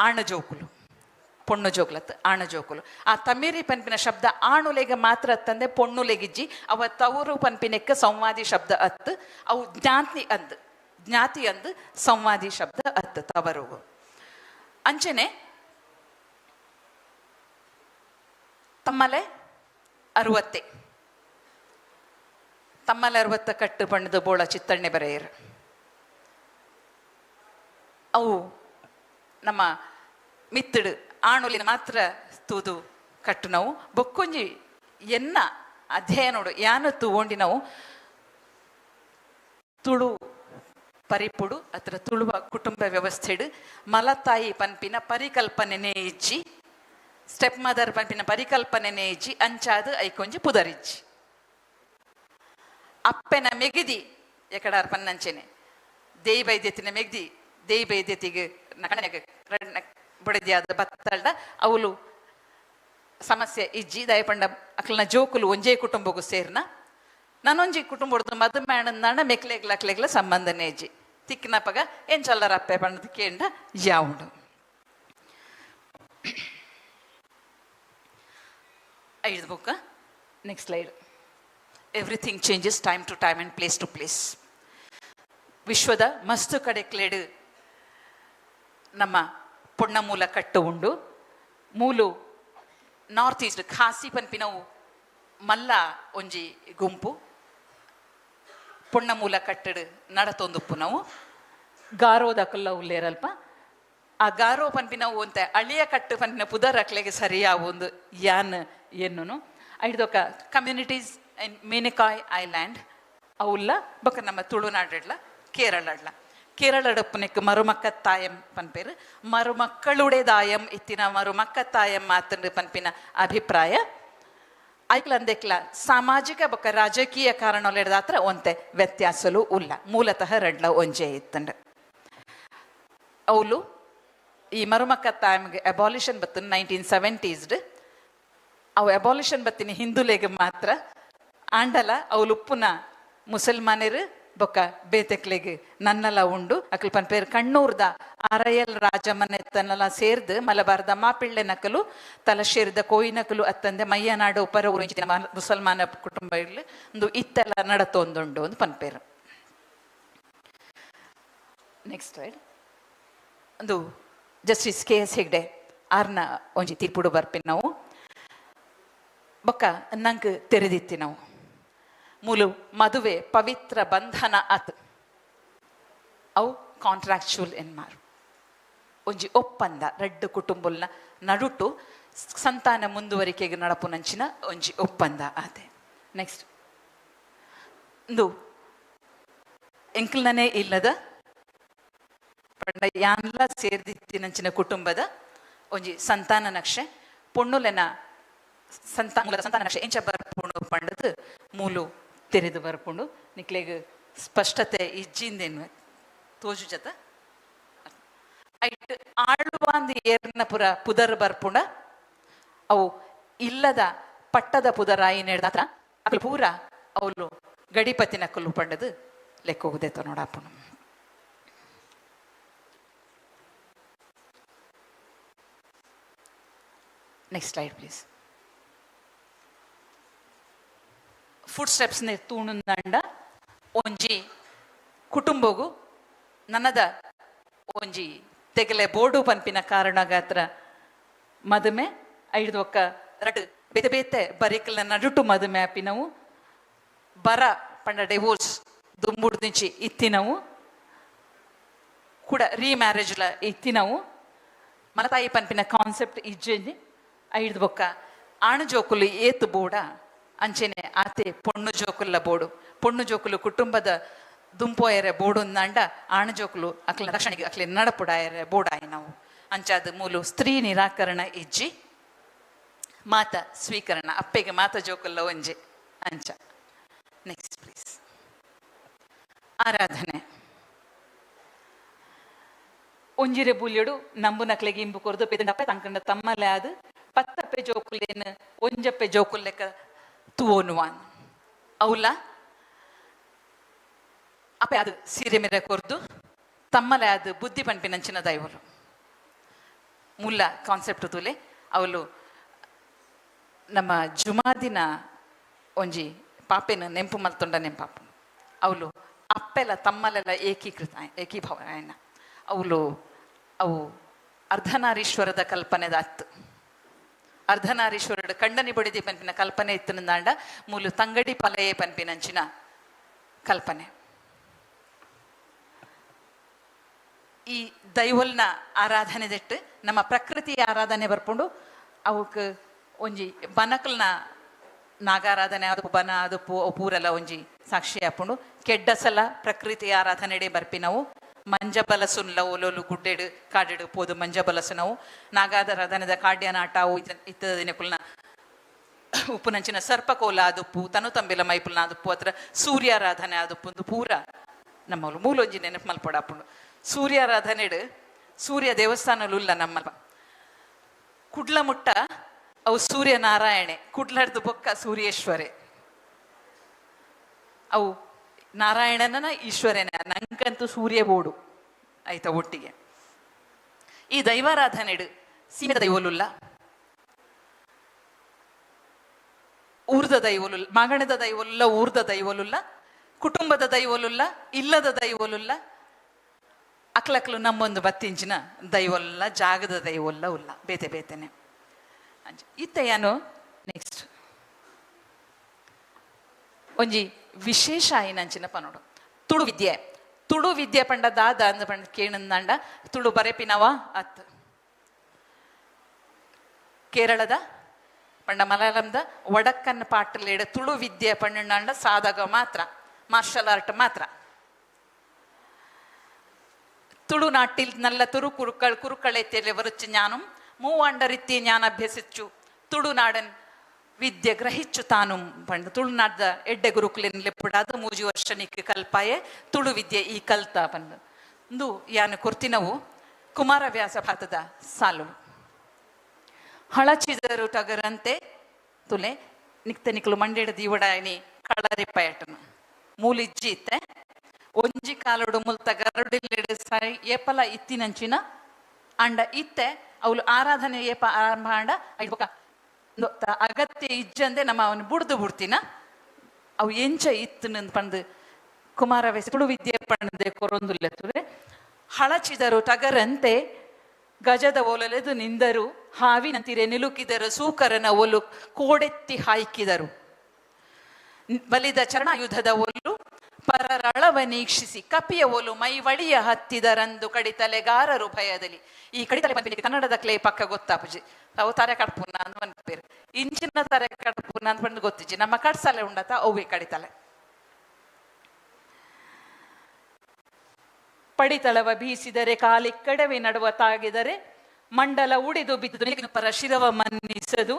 [SPEAKER 3] ಆಣ ಜೋಕುಲು ಪೊಣ್ಣು ಜೋಕ್ಲತ್ ಆಣ ಜೋಕುಲು ಆ ತಮೀರಿ ಪನ್ಪಿನ ಶಬ್ದ ಆಣುಲೆಗೆ ಮಾತ್ರ ಅತ್ತಂದೆ ಪೊಣ್ಣುಲೆಗಿಜ್ಜಿ ಅವ ತವರು ಪನ್ಪಿನಕ್ಕೆ ಸಂವಾದಿ ಶಬ್ದ ಅತ್ತು ಅವು ಜ್ಞಾತಿ ಅಂದು ಸಂವಾದಿ ಶಬ್ದ ಅತ್ತು ತವರು ಅಂಚನೆ ತಮ್ಮಲೆ 60 ತಮ್ಮಲೆ 60 ಕಟ್ಟು ಬಣ್ಣದ ಬೋಳ ಚಿತ್ತಣ್ಣೆ ಬರೆಯರು ಅವು ನಮ್ಮ ಮಿತ್ತಡು ಆಣುಲಿನ ಮಾತ್ರ ತೂದು ಕಟ್ಟು ನಾವು ಬೊಕ್ಕೊಂಜಿ ಎನ್ನ ಅಧ್ಯಯನೋಡು ಯಾನು ತೂಗೊಂಡಿ ನಾವು ತುಳು ಪರಿಪುಡು ಅತ್ರ ತುಳುವ ಕುಟುಂಬ ವ್ಯವಸ್ಥೆಡು ಮಲತಾಯಿ ಪನ್ಪಿನ ಪರಿಕಲ್ಪನೆನೇ ಇಜ್ಜಿ ಸ್ಟೆಪ್ ಮದರ್ ಪನ್ಪಿನ ಪರಿಕಲ್ಪನೆನೇ ಇಜ್ಜಿ ಅಂಚಾದು ಐಕೊಂಜಿ ಪುದರಿಜ್ಜಿ ಅಪ್ಪೆನ ಮೆಗಿದಿ ಎಕಡಾರ್ ಪನ್ನಂಚೆನೆ ದೇಯಿ ಬೈದ್ಯತಿನ ಮೆಗ್ದಿ ದೇಯಿ ಬೈದ್ಯತಿಗೆ ಬುಡದಿಯಾದ ಬತ್ತಳ್ದ ಅವಳು ಸಮಸ್ಯೆ ಇಜ್ಜಿ ದಯಪಂಡ ಅಕ್ಲನ ಜೋಕುಲು ಒಂಜೇ ಕುಟುಂಬಗೂ ಸೇರ್ನ ನಾನೊಂಜಿ ಕುಟುಂಬದ ಮದುಮೇಣಂದಾಂಡ ಮೆಕ್ಲೆಗ್ಲ ಸಂಬಂಧನೇ ಇಜ್ಜಿ ತಿಕ್ಕಿನಪ್ಪಗ ಎಂಚಲ್ಲರ ಅಪ್ಪೆ ಪಂಡದ ಕೇಂಡ ಯಾವುಂಡು ಐದು ಬುಕ್ಕ next slide everything changes time to time and place to place ವಿಶ್ವದ ಮಸ್ತು ಕಡೆ ಕ್ಲೇಡು ನಮ್ಮ ಪೊಣ್ಣ ಮೂಲ ಕಟ್ಟು ಉಂಡು ಮೂಲು ನಾರ್ತ್ ಈಸ್ಟ್ ಖಾಸಿ ಪನ್ಪಿನವು ಮಲ್ಲ ಒಂಜಿ ಗುಂಪು ಪೊಣ್ಣ ಮೂಲ ಕಟ್ಟಡು ನಡತೊಂದುಪ್ಪು ನಾವು ಗಾರೋದ ಕಲ್ಲ ಉಲ್ಲೇರಲ್ಪ ಆ ಗಾರೋ ಪನ್ಪಿನವು ಅಂತ ಅಳಿಯ ಕಟ್ಟು ಪನ್ಪಿನ ಪುದರ್ ಅಕ್ಲೆಗೆ ಸರಿಯಾವು ಒಂದು ಯಾನ್ ಎನ್ನು ಐದೊಕ್ಕ ಕಮ್ಯುನಿಟೀಸ್ ಇನ್ ಮೇನಿಕಾಯ್ ಐಲ್ಯಾಂಡ್ ಅವುಲ್ಲ ಬೊಕ್ಕ ನಮ್ಮ ತುಳುನಾಡಡ್ಲ ಕೇರಳಡಪ್ಪನಕ್ಕೆ ಮರುಮಕ್ಕತ್ತಾಯಂ ಪನ್ಪೇರು ಮರುಮಕ್ಕಳುಡೆದಾಯಂ ಇತ್ತಿನ ಮರುಮಕ್ಕತ್ತಾಯಂ ಮಾತಂಡು ಪನ್ಪಿನ ಅಭಿಪ್ರಾಯ ಐಕ್ಲಂದೆಕ್ಲ ಸಾಮಾಜಿಕ ಬೊಕ್ಕ ರಾಜಕೀಯ ಕಾರಣಲೆಡ್ದಾತ್ರ ಒಂತೆ ವ್ಯತ್ಯಾಸಲು ಉಲ್ಲ ಮೂಲತಃ ರೆಡ್ಲ ಒಂಜೆ ಇತ್ತಂಡು ಅವಳು ಈ ಮರುಮಕ್ಕತ್ತಾಯಂಗೆ ಅಬಾಲಿಷನ್ ಬತ್ತು 1970s ಅವು ಅಬಾಲಿಷನ್ ಬತ್ತಿನ ಹಿಂದುಲೆಗೆ ಮಾತ್ರ ಆಂಡಲ ಅವಳು ಉಪ್ಪುನ ಮುಸಲ್ಮಾನರು ಬೊಕ್ಕ ಬೇತೆಕ್ಲೆಗೆ ನನ್ನಲ ಉಂಡು ಅಕ್ಲು ಪನ್ಪೇರು ಕಣ್ಣೂರ್ದ ಅರಯಲ್ ರಾಜಮನೆತ್ತನಲ ಸೇರ್ದು ಮಲಬಾರ್ದ ಮಾಪಿಳ್ಳೆ ನಕಲು ತಲಶೇರ್ದ ಕೋಯಿನಕಲು ಅತ್ತಂದೆ ಮಯ್ಯನಾಡು ಉಪರ ಊರು ಮುಸಲ್ಮಾನ ಕುಟುಂಬ ಇರ್ಲಿ ಒಂದು ಇತ್ತೆಲ್ಲ ನಡತೊಂದುಂಡು ಒಂದು ಪನ್ಪೇರು ನೆಕ್ಸ್ಟ್ ಸ್ಲೈಡ್ ಒಂದು ಜಸ್ಟಿಸ್ KS ಹೆಗ್ಡೆ ಆರ್ನ ಒಂಜಿ ತೀರ್ಪುಡು ಬರ್ಪಿನ ನಾವು ಬೊಕ್ಕ ನಂಗೆ ತೆರೆದಿತ್ತಿ ನಾವು ಮೂಲು ಮದುವೆ ಪವಿತ್ರ ಬಂಧನ ಅತ್ ಅವು ಕಾಂಟ್ರಾಕ್ಚುವಲ್ ಎನ್ಮಾರು ಒಂಜಿ ಒಪ್ಪಂದ ರೆಡ್ ಕುಟುಂಬಲ್ನ ನಡುಟು ಸಂತಾನ ಮುಂದುವರಿಕೆಗೆ ನಡಪು ನಂಚಿನ ಒಂಜಿ ಒಪ್ಪಂದ ಆತೆ ನೆಕ್ಸ್ಟ್ ಒಂದು ಎಂಕ್ಲನೇ ಇಲ್ಲದ ಪಂಡ ಯಾನ್ಲ ಸೇರ್ದಿತ್ತಿನಂಚಿನ ಕುಟುಂಬದ ಒಂಜಿ ಸಂತಾನ ನಕ್ಷೆ ಪೊಣ್ಣುಲೆನ ಸಂತಾನ ನಕ್ಷೆ ಎಂಚ ಬರ್ಪುಂಡು ಪಂಡದು ಮೂಲು ತೆರೆದು ಬರ್ಪುಂಡು ನಿಕ್ಲೆಗ್ ಸ್ಪಷ್ಟತೆ ಇಜ್ಜಿಂದೇನು ತೋಜು ಜತ ಐಟ್ ಆಳ್ವಾಂದಿ ಏರ್ನ ಪುರ ಪುದರ್ ಬರ್ಪುಂಡ ಅವು ಇಲ್ಲದ ಪಟ್ಟದ ಪುದರಾಯಿ ನೆಡ್ದಾತ್ರ ಅಕ್ಲು ಪೂರ ಅವಳು ಗಡಿಪತಿನ ಕಲ್ಲು ಪಂಡದು ಲೆಕ್ಕ ಹೋಗುದೇತ ನೋಡಾಪುಣ ನೆಕ್ಸ್ಟ್ ಸ್ಲೈಡ್ ಪ್ಲೀಸ್ ಫುಡ್ ಸ್ಟೆಪ್ಸ್ನೆ ತೂಣಂದ ಒಂಜಿ ಕುಟುಂಬಗೂ ನನ್ನದ ಒಂಜಿ ತೆಗಲೆ ಬೋರ್ಡು ಪನ್ಪಿನ ಕಾರಣಗಾತ್ರ ಮದುಮೆ ಐದು ಒಕ್ಕ ರಡ್ ಬೇತೆ ಬೇತೆ ಬರಿಕಲ್ನ ನಡುಟು ಮದುಮೆ ಆಪಿನವು ಬರ ಪಂಡ ಡಿವೋರ್ಸ್ ದುಂಬುಡ್ದಿಂಚಿ ಇತ್ತಿನವು ಕೂಡ ರೀಮ್ಯಾರೇಜ್ಲ ಇತ್ತಿನವು ಮಲತಾಯಿ ಪನ್ಪಿನ ಕಾನ್ಸೆಪ್ಟ್ ಇಜ್ಜಿ ಐದು ಒಕ್ಕ ಆಣು ಜೋಕುಲು ಏತು ಬೋಡ ಅಂಚೆನೆ ಆತೆ ಪೊಣ್ಣು ಜೋಕುಲ್ಲ ಬೋಡು ಪೊಣ್ಣು ಜೋಕುಲು ಕುಟುಂಬದ ದುಂಪೋಯರೆ ಬೋಡು ನಂಡ ಆಣು ಜೋಕುಲು ಅಕ್ಲ ರಕ್ಷಣೆಗೆ ಅಕ್ಲೆ ನಡಪುಡಾಯರೆ ಬೋಡಾಯಿ ನಾವು ಅಂಚಾದ ಮೂಲು ಸ್ತ್ರೀ ನಿರಾಕರಣ ಇಜ್ಜಿ ಮಾತ ಸ್ವೀಕರಣ ಅಪ್ಪೆಗೆ ಮಾತ ಜೋಕುಲ್ಲ ಒಂಜೆ ಅಂಚ ನೆಕ್ಸ್ಟ್ ಪ್ಲೀಸ್ ಆರಾಧನೆ ಒಂಜಿರೆ ಬುಲ್ಯಡು ನಂಬು ನಕ್ಲೆಗೆ ಇಂಬು ಕೊರ್ದು ಪೆದಪ್ಪ ತಂಕಂಡ ತಮ್ಮಲೆ ಆದು ಪತ್ತಪ್ಪೆ ಜೋಕುಲೇನು ಒಂಜಪ್ಪೆ ಜೋಕುಲ್ಲೆಕ್ಕ ತುವೋನುವಾನ್ ಅವಲ್ಲ ಅಪ್ಪೆ ಅದು ಸೀರೆ ಮೇರೆ ಕೊರ್ದು ತಮ್ಮಲೆ ಅದು ಬುದ್ಧಿ ಪಂಪಿನಂಚಿನ ದೈವಲು ಮುಲ್ಲ ಕಾನ್ಸೆಪ್ಟ್ ತುಲೆ ಅವಳು ನಮ್ಮ ಜುಮಾದಿನ ಒಂಜಿ ಪಾಪೆನ ನೆಂಪು ಮಲ್ತೊಂಡ ನೆಂಪಾಪ ಅವಳು ಅಪ್ಪೆಲ್ಲ ತಮ್ಮಲೆಲ್ಲ ಏಕೀಭಾವ ಆಯ್ನ ಅವಳು ಅವು ಅರ್ಧನಾರೀಶ್ವರದ ಕಲ್ಪನೆದ ಅತ್ತು ಅರ್ಧನಾರೀಶ್ವರಡು ಕಂಡನಿ ಬಡಿದಿ ಪಂಪಿನ ಕಲ್ಪನೆ ಇತ್ತನಂದಾಂಡ ಮೂಲು ತಂಗಡಿ ಪಲೆಯೇ ಪಂಪಿನಂಚಿನ ಕಲ್ಪನೆ. ಈ ದೈವಲ್ನ ಆರಾಧನೆ ದೆಟ್ಟು ನಮ್ಮ ಪ್ರಕೃತಿಯ ಆರಾಧನೆ ಬರ್ಕೊಂಡು ಅವಕ್ಕೆ ಒಂಜಿ ಬನಕಲ್ನ ನಾಗಾರಾಧನೆ ಅದು ಬನ ಅದು ಪೂರೆಲ್ಲ ಒಂಜಿ ಸಾಕ್ಷಿ ಹಾಕೊಂಡು ಕೆಡ್ಡ ಸಲ ಪ್ರಕೃತಿಯ ಆರಾಧನೆಡೆ ಬರ್ಪಿ ನಾವು ಮಂಜ ಬಲಸುನ್ಲ ಒಲೊಲು ಗುಡ್ಡೆಡು ಕಾಡೆಡು ಪೋದು ಮಂಜ ಬಲಸು ನಾವು ನಾಗಾರಾಧನೆದ ಕಾಡ್ಯನ ಆಟ ಅವು ಇತ್ತದ ದಿನಕುಲ್ನ ಉಪ್ಪುನಂಚಿನ ಸರ್ಪಕೋಲ ಆದುಪ್ಪು ತನು ತಂಬಿಲ ಮೈಪುಲ್ನ ಆದುಪ್ಪು ಅದ್ರ ಸೂರ್ಯಾರಾಧನೆ ಆದುಪ್ಪು ಪೂರ ನಮ್ಮಲ್ಲಿ ಮೂಲೊಂಜಿ ನೆನಪು ಮಲ್ಪಡಾಪುಂಡು ಸೂರ್ಯಾರಾಧನೆಡು ಸೂರ್ಯ ದೇವಸ್ಥಾನಲ್ಲ ನಮ್ಮ ಕುಡ್ಲ ಮುಟ್ಟ ಅವು ಸೂರ್ಯನಾರಾಯಣೆ ಕುಡ್ಲಡ್ದು ಬೊಕ್ಕ ಸೂರ್ಯೇಶ್ವರೆ ಅವು ನಾರಾಯಣನ ಈಶ್ವರನ ನಂಗಂತೂ ಸೂರ್ಯ ಬೋಡು ಆಯ್ತಾ ಒಟ್ಟಿಗೆ. ಈ ದೈವಾರಾಧನೆಡು ಸೀಮಿತ ದೈವಲುಲ್ಲ ಊರ್ದ ದೈವಲುಲ್ಲ ಮಗಣದ ದೈವಲುಲ್ಲ ಊರ್ದ ದೈವಲುಲ್ಲ ಕುಟುಂಬದ ದೈವಲುಲ್ಲ ಇಲ್ಲದ ದೈವಲುಲ್ಲ ಅಕ್ಲಕ್ಲು ನಮ್ಮೊಂದು ಬತ್ತಿಂಚಿನ ದೈವಲ್ಲ ಜಾಗದ ದೈವಲ್ಲ ಉಲ್ಲ ಬೇತೆ ಬೇತೆನೆ ಇತ್ತೆಯನು. ನೆಕ್ಸ್ಟ್ ಒಂಜಿ ವಿಶೇಷ ಆಯ್ನಂಚಿನ ಪನೋಡು ತುಳು ವಿದ್ಯೆ ಪಂಡ ದಾದ ಅಂದ ಪಂಡ ಕೇಳಂದಾಂಡ ತುಳು ಬರೆಪಿನವ ಅತ್ ಕೇರಳದ ಪಂಡ ಮಲಯಾಳಂದ ವಡಕ್ಕನ್ ಪಾಟಲೇಡ ತುಳು ವಿದ್ಯೆ ಪಂಡ ಸಾಧಕ ಮಾತ್ರ ಮಾರ್ಷಲ್ ಆರ್ಟ್ ಮಾತ್ರ തുളുനാട്ടിൽ നല്ല കുറുക്കളെ തെളിവറിച്ച് ഞാനും മൂവാണ്ടറിത്തി ഞാൻ അഭ്യസിച്ചു തുളുനാടൻ വിദ്യ ഗ്രഹിച്ചു താനും പണ്ട് ತುಳುನಾಡದ ಎಡ್ಡೆ ಗುರುಕುಲೆನ್ಲೆಪ್ಪುಡಾದ 3 ವರ್ಷನಿಕ್ಕೆ ಕಲ್ಪಾಯೆ ತುಳು ವಿದ್ಯೆ ಈ ಕಲ್ತಾ ಪಂದು ಇಂದು ಯಾನು ಕೊರ್ತಿನವು ಕುಮಾರವ್ಯಾಸ ಭಾತದ ಸಾಲು ಹಳಚಿದರು ಟಗರಂತೆ ತುಲೆ ನಿಕ್ತ ನಿಕ್ಲು ಮಂಡ್ಯದ ದೀವಡಾಯನಿ ಕಳರಿಪ್ಪಯಟನು ಮೂಲಿಜ್ಜಿ ಇತ್ತೆ ಒಂಜಿ ಕಾಲಡು ಮುಲ್ತ ಗರಡಿಲೆಡು ಸರಿ ಏಪಲ ಇತ್ತಿನಂಚಿನ ಅಂಡ ಇತ್ತೆ ಅವಳು ಆರಾಧನೆ ಏಪ ಆರಂಭ ಅಂಡ ಅಗತ್ಯ ಇಜ್ಜಂದೆ ನಮ್ಮ ಅವನು ಬುಡ್ದು ಬಿಡ್ತೀನ ಅವು ಎಂಚ ಇತ್ತು ಪಂದು ಕುಮಾರವ್ಯಾಸ ತುಳು ವಿದ್ಯೆ ಪಂಡದೆ ಕೊರೊಂದುಲ್ಲೆತ್ತುವೆ ಹಳಚಿದರು ಟಗರಂತೆ ಗಜದ ಒಲಲೆದು ನಿಂದರು ಹಾವಿನಂತಿರೆ ನಿಲುಕಿದರು ಸೂಕರನ ಒಲು ಕೋಡೆತ್ತಿ ಹಾಯ್ಕಿದರು ಬಲಿದ ಚರಣಾಯುಧದ ಒಲ್ಲು ಪರರಳವ ನೀಕ್ಷಿಸಿ ಕಪಿಯ ಒಲು ಮೈವಳಿಯ ಹತ್ತಿದರಂದು ಕಡಿತಲೆಗಾರರು ಭಯದಲ್ಲಿ. ಈ ಕಡಿತಲೆ ಬಂದ್ಬಿಟ್ಟು ಕನ್ನಡದ ಕ್ಲೇ ಪಕ್ಕ ಗೊತ್ತಾಪುಜಿ ಅವು ತಾರೆ ಕಡ್ಪುನ ಅಂತ ಬಂದ್ಪೇರು ಇಂಚಿನ ತಾರೆ ಕಡ್ಪುನ ಅಂತ ಬಂದು ಗೊತ್ತಿಜ್ಜಿ ನಮ್ಮ ಕಡ್ಸಲೆ ಉಂಡತ ಅವೇ ಕಡಿತಲೆ ಪಡಿತಳವ ಬೀಸಿದರೆ ಕಾಲಿಕ್ಕಡವೆ ನಡುವ ತಾಗಿದರೆ ಮಂಡಲ ಉಡಿದು ಬಿದ್ದು ಪರ ಶಿರವ ಮನ್ನಿಸದು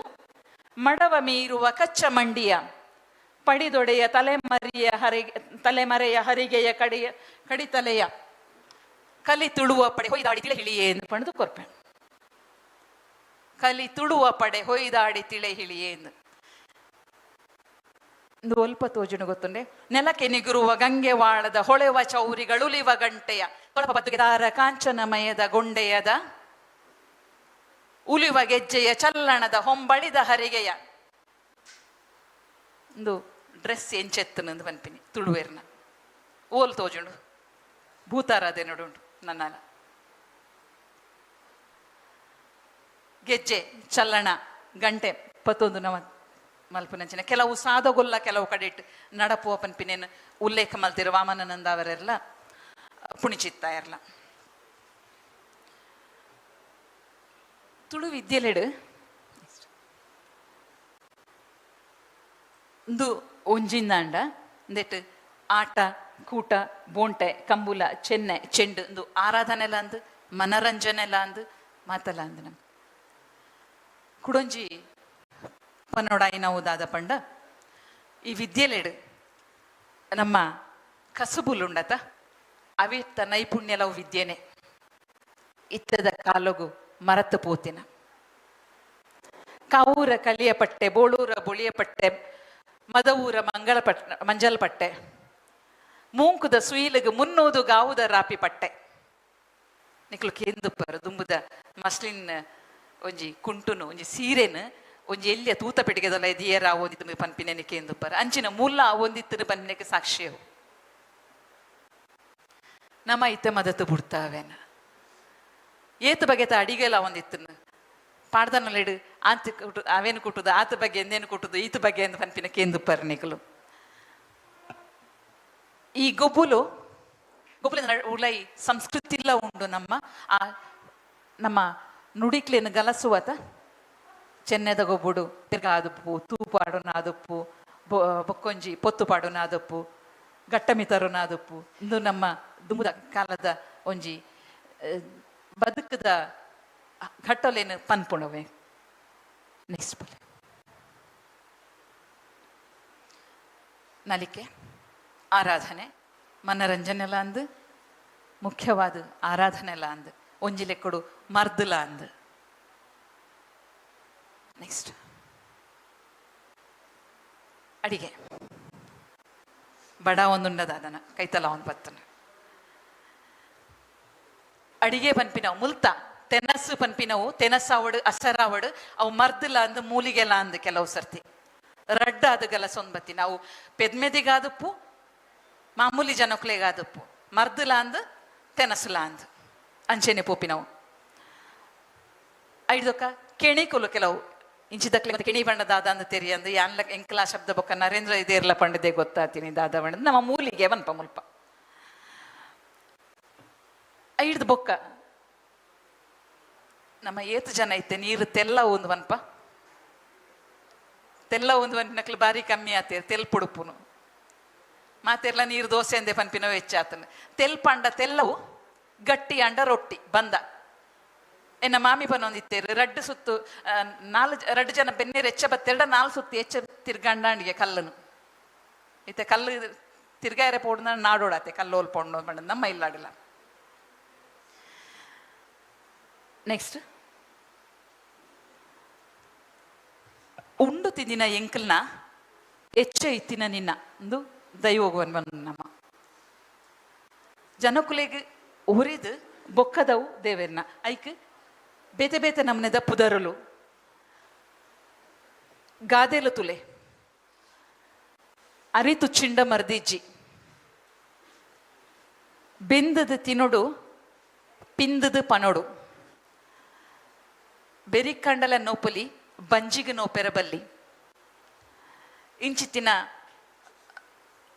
[SPEAKER 3] ಮಡವ ಮೀರುವ ಕಚ್ಚ ಮಂಡಿಯ ಪಡಿದೊಡೆಯ ತಲೆಮರೆಯ ಹರಿಗೆಯ ಕಡಿತಲೆಯ ಕಲಿ ತುಳುವ ಪಡೆ ಹೊಯ್ದಾಡಿ ತಿಳೆ ಹಿಳಿಯೇ ಎಂದು ಪಣದು ಕೊರ್ಪೆ ಕಲಿ ತುಳುವ ಪಡೆ ಹೊಯ್ದಾಡಿ ತಿಳೆ ಹಿಳಿಯೇ ಎಂದು ಒಲ್ಪ ತೋಜುನು ಗೊತ್ತುಂಡೆ ನೆಲಕ್ಕೆ ನಿಗುರುವ ಗಂಗೆ ವಾಳದ ಹೊಳೆವ ಚೌರಿಗಳುಲಿವ ಗಂಟೆಯ ದಾರ ಕಾಂಚನಮಯದ ಗೊಂಡೆಯದ ಉಲಿವ ಗೆಜ್ಜೆಯ ಚಲ್ಲಣದ ಹೊಂಬಳಿದ ಹರಿಗೆಯ ಒಂದು ಡ್ರೆಸ್ ಎಂಚೆತ್ತನಂದು ಪನ್ಪಿನಿ ತುಳುವೇರ್ನ ಓಲ್ ತೋಜುಂಡು ಭೂತಾರಾಧೆ ನೋಡುಂಡು ನನ್ನಲ ಗೆಜ್ಜೆ ಚಲ್ಲಣ ಗಂಟೆ ಪತ್ತೊಂದು ನವ ಮಲ್ಪುನಂಚಿನ ಕೆಲವು ಸಾಧಗೊಲ್ಲ ಕೆಲವು ಕಡೆ ಇಟ್ಟು ನಡಪುವ ಪನ್ಪಿನೇನು ಉಲ್ಲೇಖ ಮಲ್ತಿರು ವಾಮನಾನಂದ ಅವರೆಲ್ಲ ಪುಣಿಚಿತ್ತ ಇರಲ್ಲ ತುಳು ವಿದ್ಯೆಲೆಡು ಇಂದು ಒಂಜಿಂದಾಂಡ ಅಂದೆಟ್ಟು ಆಟ ಕೂಟ ಬೋಂಟೆ ಕಂಬುಲ ಚೆನ್ನೆ ಚೆಂಡು ಇಂದು ಆರಾಧನೆ ಎಲ್ಲ ಅಂದು ಮನರಂಜನೆ ಎಲ್ಲ ಅಂದು ಮಾತಲ್ಲ ಅಂದು ನಮ್ಮ ಕುಡೊಂಜಿ ಪನ್ನೋಡಾಯಿ ನಾವು ದಾದ ಪಂಡ ಈ ವಿದ್ಯೆಲೆಡು ನಮ್ಮ ಕಸುಬುಲುಂಡತ ಅವಿತ್ತ ನೈಪುಣ್ಯಲವು ವಿದ್ಯೆನೆ ಇತ್ತದ ಕಾಲಗು ಮರತು ಪೋತಿನ ಕಾವೂರ ಕಲಿಯ ಪಟ್ಟೆ ಬೋಳೂರ ಬೊಳಿಯ ಪಟ್ಟೆ ಮದವೂರ ಮಂಜಲ್ ಪಟ್ಟೆ ಮೂಂಕುದ ಸುಯಿಲಿಗೆ ಮುನ್ನೂದು ಗಾವುದ ರಾಪಿ ಪಟ್ಟೆ ನಿಕ್ಲು ಕೇಂದುಪ್ಪರು ದುಂಬುದ ಮಸ್ಲಿನ್ ಒಂಜಿ ಕುಂಟುನು ಒಂಜಿ ಸೀರೆನು ಒಂಜಿ ಎಲ್ಲಿಯ ತೂತ ಪೆಟ್ಟಿಗೆದಲ್ಲ ಎದಿಯರ ಆವೊಂದಿತ್ತು ಪನ್ಪಿನೆನೆ ಕೇಂದುಪ್ಪರು ಅಂಚಿನ ಮುಲ್ಲ ಆವೊಂದಿತ್ತು ಪನ್ಪಿನಕ್ಕೆ ಸಾಕ್ಷ್ಯವು ನಮ್ಮ ಇತ್ತೆ ಮದತ್ತು ಬಿಡ್ತಾವೇನ ಏತ ಬಗೆತ ಅಡಿಗೆಲ್ಲ ಒಂದಿತ್ತು ಪಾಡ್ದನಲ್ಲಿಡು ಆಂತ ಕುಟ್ಟು ಅವೇನು ಕುಟ್ಟುದು ಆತ ಬಗ್ಗೆ ಎಂದೇನು ಕುಟ್ಟುದು ಈತ ಬಗ್ಗೆ ಎಂದು ಪನ್ಪಿನ ಕೇಂದುಪ್ಪರು ನಿಕಲು ಈ ಗೊಬ್ಬುಲು ಉಲೈ ಸಂಸ್ಕೃತಿ ಇಲ್ಲ ಉಂಡು ನಮ್ಮ ನುಡಿಕ್ಲೇನು ಗಲಸುವತ ಚೆನ್ನೆದ ಗೊಬ್ಬುಡು ತಿರ್ಗಾದುಪ್ಪು ತೂಪಾಡುನಾದುಪ್ಪು ಬೊಕ್ಕೊಂಜಿ ಪೊತ್ತು ಪಾಡುನಾದುಪ್ಪು ಗಟ್ಟಮಿತರುನಾದುಪ್ಪು ಇಂದು ನಮ್ಮ ದುಂಬುದ ಕಾಲದ ಒಂಜಿ ಬದುಕದ ಘಟ್ಟಲೇನು ಪನ್ಪುಣವೆ ನೆಕ್ಸ್ಟ್ ಪೊಲೆ ನಲಿಕೆ ಆರಾಧನೆ ಮನರಂಜನೆ ಎಲ್ಲ ಅಂದು ಮುಖ್ಯವಾದ ಆರಾಧನೆ ಎಲ್ಲ ಅಂದು ಒಂಜಿಲೆಕ್ಕಡು ಮರ್ದಲ ಅಂದು ನೆಕ್ಸ್ಟ್ ಅಡಿಗೆ ಬಡ ಒಂದುಂಡದಾದನ ಕೈತಲ ಒಂದು ಪತ್ತನ ಅಡಿಗೆ ಪನ್ಪಿನವು ಮುಲ್ತ ತೆನಸ್ಸು ಪನ್ಪಿನವು ತೆನಸಾವಡು ಅಸರಾವಡು ಅವು ಮರ್ದಲ ಅಂದು ಮೂಲಿಗೆಲ್ಲ ಅಂದು ಕೆಲವು ಸರ್ತಿ ರಡ್ಡ ಅದು ಗಲಸೊಂದು ಬತ್ತಿ ನಾವು ಪೆದ್ಮೆದಿಗಾದಪ್ಪು ಮಾಮೂಲಿ ಜನಕ್ಲೆಗಾದಪ್ಪು ಮರ್ದಲ ಅಂದು ತೆನಸುಲ ಅಂದು ಅಂಚೆನೆ ಪೋಪಿನವು ಐದೊಕ್ಕ ಕೆಣಿಕೊಲು ಕೆಲವು ಇಂಚಿದಕ್ಲೆ ಕೆಣಿ ಬಣ್ಣದಾದ ಅಂದು ತೆರಿ ಅಂದು ಯಾನ್ಲ ಎಂಕ್ಲಾ ಶಬ್ದ ಬೊಕ್ಕ ನರೇಂದ್ರ ಇದೇರ್ಲ ಪಂಡದೆ ಗೊತ್ತಾತೀನಿ ದಾದ ಬಣ್ಣದ ನಮ್ಮ ಮೂಲಿಗೆ ವನ್ಪ ಮುಲ್ಪ ಐಡ್ದು ಬೊಕ್ಕ ನಮ್ಮ ಏತು ಜನ ಐತೆ ನೀರು ತೆಲ್ಲ ಒಂದು ವನ್ಪ ತೆಲ್ಲ ಒಂದು ವನ್ಪಿನಕ್ಲು ಬಾರಿ ಕಮ್ಮಿ ಆತೇರು ತೆಲ್ ಪುಡುಪುನು ಮಾತೆರ್ಲ ನೀರು ದೋಸೆ ಅಂದೆ ಪನ್ಪಿನವು ಹೆಚ್ಚಾತನು ತೆಲ್ ಪಂಡ ತೆಲ್ಲವು ಗಟ್ಟಿ ಅಂಡ ರೊಟ್ಟಿ ಬಂದ ಎನ್ನ ಮಾಮಿ ಪನ್ನೊಂದಿತ್ತೇರು ರಡ್ಡು ಸುತ್ತು ರಡ್ಡು ಜನ ಬೆನ್ನೇರು ಹೆಚ್ಚ ಬತ್ತೆರಡ 4 ಸುತ್ತು ಹೆಚ್ಚ ತಿರ್ಗಂಡಾಂಡಿಗೆ ಕಲ್ಲನು ಇತ್ತೆ ಕಲ್ಲು ತಿರ್ಗಾಯರೆ ಪೋಡ್ನ ನಾಡೋಡಾತೆ ಕಲ್ಲೋಲ್ ಪೊಂಡು ಬಂಡ ನಮ್ಮ ಇಲ್ಲಾಡಿಲ್ಲ ನೆಕ್ಸ್ಟ್ ಉಂಡು ತಿಂದಿನ ಎಂಕಲ್ನ ಹೆಚ್ಚ ಇತ್ತಿನ ನಿನ್ನ ಒಂದು ದೈವೋಗುವನ್ ಬಂದ ನಮ್ಮ ಜನಕುಲೆಗೆ ಉರಿದು ಬೊಕ್ಕದವು ದೇವೆರ್ನ ಐಕ್ ಬೇತೆ ಬೇತೆ ನಮ್ಮನೆದ ಪುದರುಲು ಗಾದೆಲು ತುಲೆ ಅರಿತು ಚಿಂಡ ಮರ್ದಿಜ್ಜಿ ಬೆಂದದು ತಿನ್ನೊಡು ಪಿಂದದು ಪನೊಡು ಬೆರಿಕಂಡಲ ನೋಪಲಿ ಬಂಜಿಗೆ ನೋಪೆರಬಲ್ಲಿ ಇಂಚಿತ್ತಿನ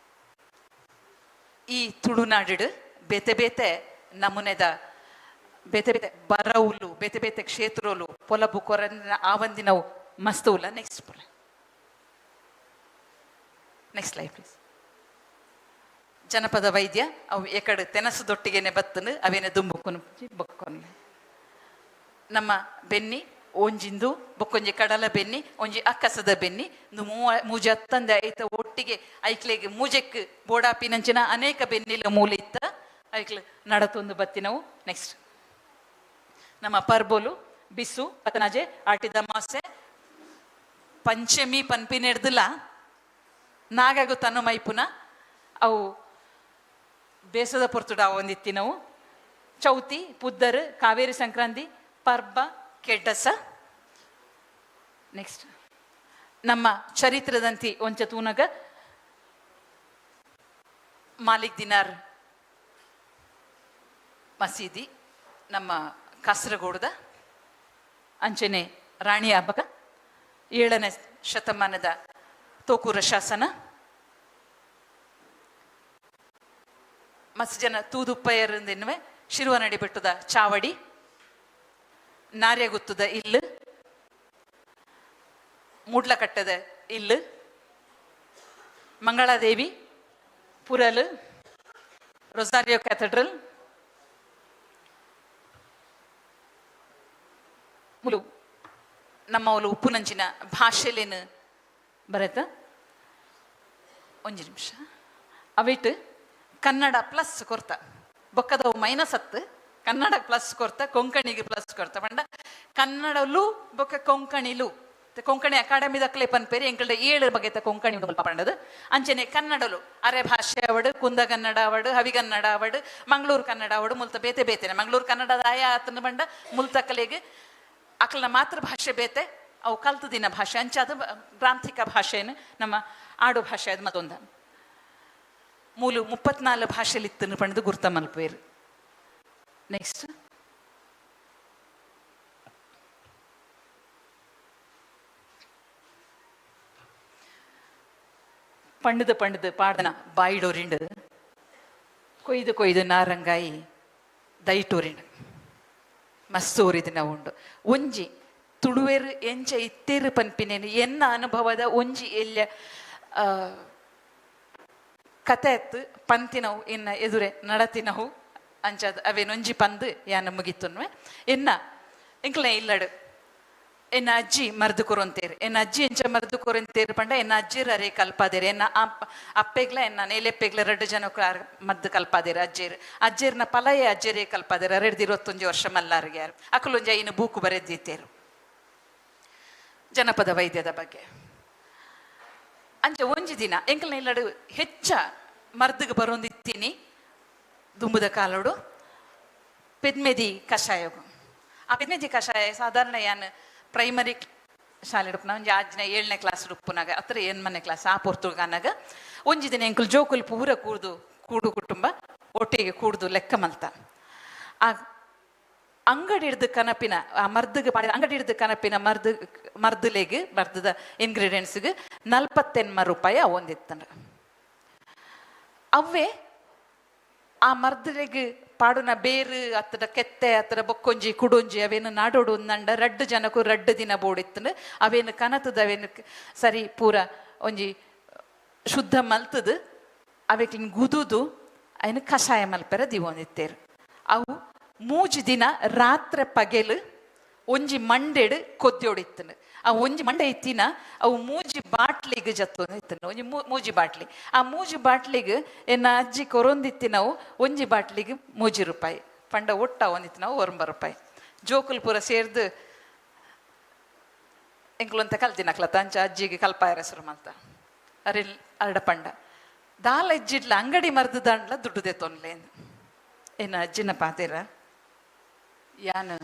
[SPEAKER 3] ಈ ತುಳುನಾಡಿಡು ಬೇತೆ ಬೇತೆ ನಮೂನೆದ ಬೇತೆ ಬೇತೆ ಬರವುಲು ಬೇತೆ ಬೇತೆ ಕ್ಷೇತ್ರಲು ಪೊಲಬು ಕೊರನ ಆವಂದಿನವು ಮಸ್ತುಲ ನೆಕ್ಸ್ಟ್ ಪೊಲ ನೆಕ್ಸ್ಟ್ ಲೈಫ್ ಪ್ಲೀಸ್ ಜನಪದ ವೈದ್ಯ ಅವು ಎಕಡೆ ತೆನಸು ದೊಟ್ಟಿಗೆನೆ ಬತ್ತನು ಅವೇನೆ ದುಂಬುಕೊನು ಬೊಕ್ಕೊನು ನಮ್ಮ ಬೆನ್ನಿ ಒಂಜಿಂದು ಬೊಕ್ಕೊಂಜಿ ಕಡಲ ಬೆನ್ನಿ ಒಂಜಿ ಅಕ್ಕಸದ ಬೆನ್ನಿ ಮೂಜೆ ಹತ್ತಂದೆ ಐತ ಒಟ್ಟಿಗೆ ಐಕ್ಲೆಗೆ ಮೂಜೆಕ್ ಬೋಡಾಪಿನಂಚಿನ ಅನೇಕ ಬೆನ್ನಿಲ ಮೂಲೆ ಇತ್ತ ಐಕ್ಲು ನಡತೊಂದು ಬತ್ತಿನವು ನೆಕ್ಸ್ಟ್ ನಮ್ಮ ಪರ್ಬೋಲು ಬಿಸು ಪತನಾಜೆ ಆಟಿದ ಮಾಸೆ ಪಂಚಮಿ ಪನ್ಪಿನೆಡ್ದಿಲ್ಲ ನಾಗಾಗು ತನ್ನ ಮೈಪುನ ಅವು ಬೇಸದ ಪೊರ್ತುಡ ಒಂದಿತ್ತಿನವು ಚೌತಿ ಪುದ್ದರ್ ಕಾವೇರಿ ಸಂಕ್ರಾಂತಿ ಪರ್ಬ ಕೆಡ್ಡಸ ನೆಕ್ಸ್ಟ್ ನಮ್ಮ ಚರಿತ್ರದಂತಿ ಒಂಚ ತೂನಗ ಮಾಲಿಕ್ ದಿನಾರ್ ಮಸೀದಿ ನಮ್ಮ ಕಾಸರಗೋಡದ ಅಂಚನೆ ರಾಣಿ ಹಬ್ಬಕ 7ನೇ ಶತಮಾನದ ತೋಕೂರ ಶಾಸನ ಮಸ್ತ್ ಜನ ತೂದುಪ್ಪಯ್ಯರಿಂದೆನ್ನುವೆ ಶಿರುವನಡಿ ಬೆಟ್ಟದ ಚಾವಡಿ ನಾರ್ಯಗುತ್ತದ ಇಲ್ಲು ಮೂಡ್ಲಕಟ್ಟದ ಇಲ್ಲು ಮಂಗಳಾದೇವಿ ಪುರಲ್ ರೊಸಾರಿಯೋ ಕ್ಯಾಥೆಡ್ರಲ್ ಮುಲು ನಮ್ಮ ಅವಳು ಉಪ್ಪುನಂಚಿನ ಭಾಷೆಲೇನು ಬರತ್ತ ಒಂಜಿ ನಿಮಿಷ ಅವಿಟ್ಟು ಕನ್ನಡ ಪ್ಲಸ್ ಕೊರ್ತ ಬೊಕ್ಕದವು ಮೈನಸ್ ಹತ್ತು ಕನ್ನಡ ಪ್ಲಸ್ ಕೊರ್ತ ಕೊಂಕಣಿಗೆ ಪ್ಲಸ್ ಕೊರ್ತ ಬಂಡ ಕನ್ನಡಲು ಬೊಕ್ಕ ಕೊಂಕಣಿಲು ಕೊಂಕಣಿ ಅಕಾಡೆಮಿ ದಕ್ಲೆ ಪನ್ಪೇರಿ ಎಂಕಲ್ಡೆ 7 ಬಗೆತ ಕೊಂಕಣಿ ಉಂಡು ಪಂಡದು ಅಂಚನೆ ಕನ್ನಡಲು ಅರೆ ಭಾಷೆ ಅವಡು ಕುಂದಗನ್ನಡ ಅವಡು ಹವಿಗನ್ನಡ ಅವಡು ಮಂಗಳೂರು ಕನ್ನಡ ಅವಡು ಮುಲ್ತ ಬೇತೆ ಬೇತೆನೆ ಮಂಗಳೂರು ಕನ್ನಡದ ಆಯ ಆತನ ಬಂಡ ಮುಲ್ತಕಲೆಗೆ ಅಕಲ್ನ ಮಾತೃಭಾಷೆ ಬೇತೆ ಅವು ಕಲ್ತು ದಿನ ಭಾಷೆ ಅಂಚಾದ ಗ್ರಾಂಥಿಕ ಭಾಷೆಯನ್ನು ನಮ್ಮ ಆಡು ಭಾಷೆ ಅದು ಮತ್ತೊಂದು ಮೂಲು 34 ಭಾಷೆಲಿ ಇತ್ತನ್ನು ಪಂಡದು ಗುರ್ತ ಮಲ್ಪೇರು. ನೆಕ್ಸ್ಟ್ ಪಂಡದು ಪಾಡನ ಬಾಯಿಡೋರಿಂಡು ಕೊಯ್ದು ನಾರಂಗಾಯಿ ದೈಟೋರಿಂಡು ಮಸ್ತೋರಿದಿನ ಉಂಡು ಒಂಜಿ ತುಳುವೆರು ಎಂಚ ಇತ್ತೇರು ಪನ್ಪಿನೇನು ಎನ್ನ ಅನುಭವದ ಒಂಜಿ ಎಲ್ಲ ಕತೆ ಎತ್ತು ಪಂತಿನವು ಇನ್ನ ಎದುರೆ ನಡತಿನವು ಅಂಚದ ಅವೇನೊಂಜಿ ಪಂದು ಯಾನ ಮುಗಿತುನ್ವೆ ಎನ್ನ ಇಂಕ್ಲ ಇಲ್ಲಡು ಎನ್ನ ಅಜ್ಜಿ ಮರ್ದು ಕೊರಂತೇರು ಎನ್ನ ಅಜ್ಜಿ ಎಂಚ ಮರ್ದು ಕೊರಂತೇರು ಪಂಡ ಎನ್ನ ಅಜ್ಜಿರ ಅರೆ ಕಲ್ಪಾದೇರು ಎನ್ನ ಅಪ್ಪೆಗ್ಲ ಎನ್ನ ನೇಲೆಪ್ಪೆಗ್ಲ 2 ಜನ ಮದ್ದು ಕಲ್ಪಾದೇರು ಅಜ್ಜೇರ್ನ ಪಲಯೇ ಅಜ್ಜರೇ ಕಲ್ಪಾದೇರು 21 ವರ್ಷ ಮಲ್ಲಾರಿಗೆ ಯಾರು ಅಕಲೊಂಜ ಇನ್ನು ಬೂಕು ಬರೆದಿತ್ತೇರು ಜನಪದ ವೈದ್ಯದ ಬಗ್ಗೆ ಅಂಚ ಒಂಜಿ ದಿನ ಎಂಕಲ್ನ ಇಲ್ಲಡು ಹೆಚ್ಚ ಮರ್ದಿಗೆ ಬರೋಂದಿತ್ತೀನಿ ದುಂಬುದ ಕಾಲೋಡು ಪೆದ್ಮೆದಿ ಕಷಾಯಗು ಆ ಪೆದ್ಮೆದಿ ಕಷಾಯ ಸಾಧಾರಣ ಯಾನ್ ಪ್ರೈಮರಿ ಶಾಲೆ ಉಡುಪುನ ಒಂಜಿ 7ನೇ ಕ್ಲಾಸ್ ಉಡುಪುನಾಗ ಅತ್ರ 8ನೇ ಕ್ಲಾಸ್ ಆ ಪೊರ್ತುಗಾನಾಗ ಒಂಜಿ ದಿನ ಎಂಕಲ್ ಜೋಕುಲು ಪೂರ ಕೂಡು ಕುಟುಂಬ ಒಟ್ಟಿಗೆ ಕೂಡ್ದು ಲೆಕ್ಕ ಮಲ್ತ ಆ ಅಂಗಡಿ ಹಿಡ್ದು ಕನಪಿನ ಆ ಮರ್ದಿಗೆ ಅಂಗಡಿ ಹಿಡ್ದು ಕನಪಿನ ಮರ್ದುಲೆಗೆ ಮರ್ದದ ಇಂಗ್ರೀಡಿಯೆಂಟ್ಸ್ಗೆ 48 ರೂಪಾಯಿ ಒಂದಿತ್ತಂಡ್ರ ಅವೇ ಆ ಮರ್ದಲೆಗೆ ಪಾಡುನ ಬೇರು ಅತ್ತದ ಕೆತ್ತೆ ಅತ್ತದ ಬೊಕ್ಕೊಂಜಿ ಕುಡೊಂಜಿ ಅವೇನು ನಾಡೋಡು ಒಂದಂಡ 2 ಜನಕ್ಕೂ 2 ದಿನ ಬೋಡಿತ್ತಂಡು ಅವೇನು ಕನತದ ಅವೇನು ಸರಿ ಪೂರ ಒಂಜಿ ಶುದ್ಧ ಮಲ್ತದು ಅವೇಕ್ ಗುದುದು ಅವೇನು ಕಷಾಯ ಮಲ್ಪೆರ ದಿವೊಂದಿತ್ತೇರು ಅವು 3 ದಿನ ರಾತ್ರಿ ಪಗೆಲು ಒಂಜಿ ಮಂಡೆಡು ಕೊದ್ದೊಡಿತ್ತನು ಆ ಒಂಜಿ ಮಂಡೆ ಇತ್ತಿನ ಅವು 3 ಬಾಟ್ಲಿಗೆ ಜತ್ತೊಂದು ಇತ್ತನು ಒಂಜಿ 3 ಬಾಟ್ಲಿ ಆ 3 ಬಾಟ್ಲಿಗೆ ಎನ್ನ ಅಜ್ಜಿ ಕೊರೊಂದಿತ್ತಿನವು ಒಂಜಿ ಬಾಟ್ಲಿಗೆ 3 ರೂಪಾಯಿ ಪಂಡ ಒಟ್ಟ ಒಂದಿತ್ತು ನಾವು 9 ರೂಪಾಯಿ ಜೋಕುಲ್ ಪೂರ ಸೇರ್ದು ಎಂಕ್ಲೊಂತ ಕಲ್ತಿನಕ್ಲತ್ತ ಅಂಚ ಅಜ್ಜಿಗೆ ಕಲ್ಪಾಯ ಹೆಸರು ಮಲ್ತ ಅರಡ ಪಂಡ ದಾಲ ಇಜ್ಜಿಡ್ಲ ಅಂಗಡಿ ಮರ್ದು ದಾಂಡ್ಲ ದುಡ್ಡುದೆ ತೊನ್ಲೆ ಎನ್ನ ಅಜ್ಜಿನ ಪಾತೇರ ಯಾನು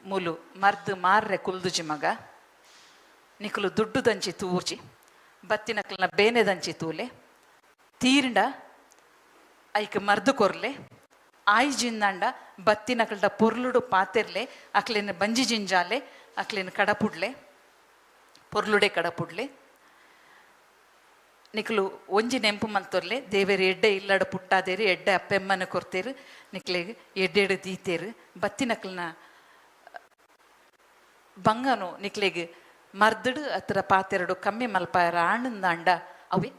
[SPEAKER 3] ಮುಲು ಮರ್ದು ಮಾರ್ರೆ ಕುಲ್ದುಜಿ ಮಗ ನಿಕಲು ದುಡ್ಡು ದಂಚಿ ತೂರ್ಜಿ ಬತ್ತಿನಕಲ್ನ ಬೇನೆ ದಂಚಿ ತೂಲೆ ತೀರ್ಂಡ ಐಕ್ ಮರ್ದು ಕೊರ್ಲೆ ಆಯ್ಜಿಂದಾಂಡ ಬತ್ತಿನಕಲ್ಡ ಪೊರ್ಲುಡು ಪಾತೆರ್ಲೆ ಅಕ್ಲಿನ ಬಂಜಿ ಜಿಂಜಾಲೆ ಅಕ್ಲಿನ ಕಡಪುಡ್ಲೆ ಪೊರ್ಲುಡೆ ಕಡಪುಡ್ಲೆ ನಿಕ್ಲು ಒಂಜಿ ನೆಂಪು ಮಲ್ತೊರ್ಲೆ ದೇವೇರು ಎಡ್ಡೆ ಇಲ್ಲಡ ಪುಟ್ಟಾದೇರು ಎಡ್ಡೆ ಅಪ್ಪೆಮ್ಮನ ಕೊರ್ತೇರು ನಿಕ್ಲೆಗೆ ಎಡ್ಡೆಡು ದೀತೇರು ಬತ್ತಿನಕ್ಲನ ಬಂಗನು ನಿಕ್ಲೆಗೆ ಮರ್ದಡು ಹತ್ರ ಪಾತೆರಡು ಕಮ್ಮಿ ಮಲ್ಪಾಯರ ಆಣಂದಾಂಡ ಅವೇ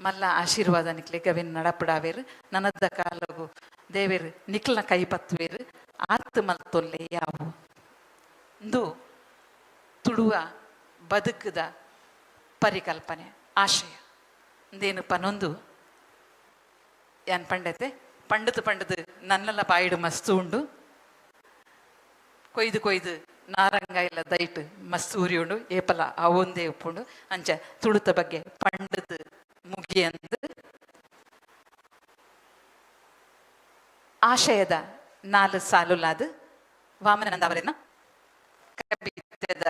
[SPEAKER 3] ಮಲ್ಲ ಆಶೀರ್ವಾದ ನಿಕ್ಲೆಗೆ ಅವೇನು ನಡಪಡಾವೇರು ನನದ ಕಾಲಗು ದೇವೇರು ನಿಕ್ಲನ ಕೈ ಪತ್ವೇರು ಆತ್ತು ಮಲ್ತೊಲ್ಲೆ ಯಾವು ಇಂದು ತುಳುವ ಬದುಕದ ಪರಿಕಲ್ಪನೆ ಆಶಯ ಇಂದೇನು ಪನೊಂದು ಯಾನ್ ಪಂಡತೆ ಪಂಡದು ನನ್ನೆಲ್ಲ ಬಾಯಿಡು ಮಸ್ತು ಉಂಡು ಕೊಯ್ದು ನಾರಂಗ ಇಲ್ಲ ದೈಟ್ ಮಸ್ತು ಉರಿ ಉಂಡು ಏಪಲ ಅವೊಂದೇ ಉಪ್ಪುಂಡು ಅಂಚ ತುಳುತ ಬಗ್ಗೆ ಪಂಡದು ಮುಗಿಯಂದು ಆಶಯದ 4 ಸಾಲುಲಾದು ವಾಮನಂದ ಅವರೇನ ಕವಿತೆದ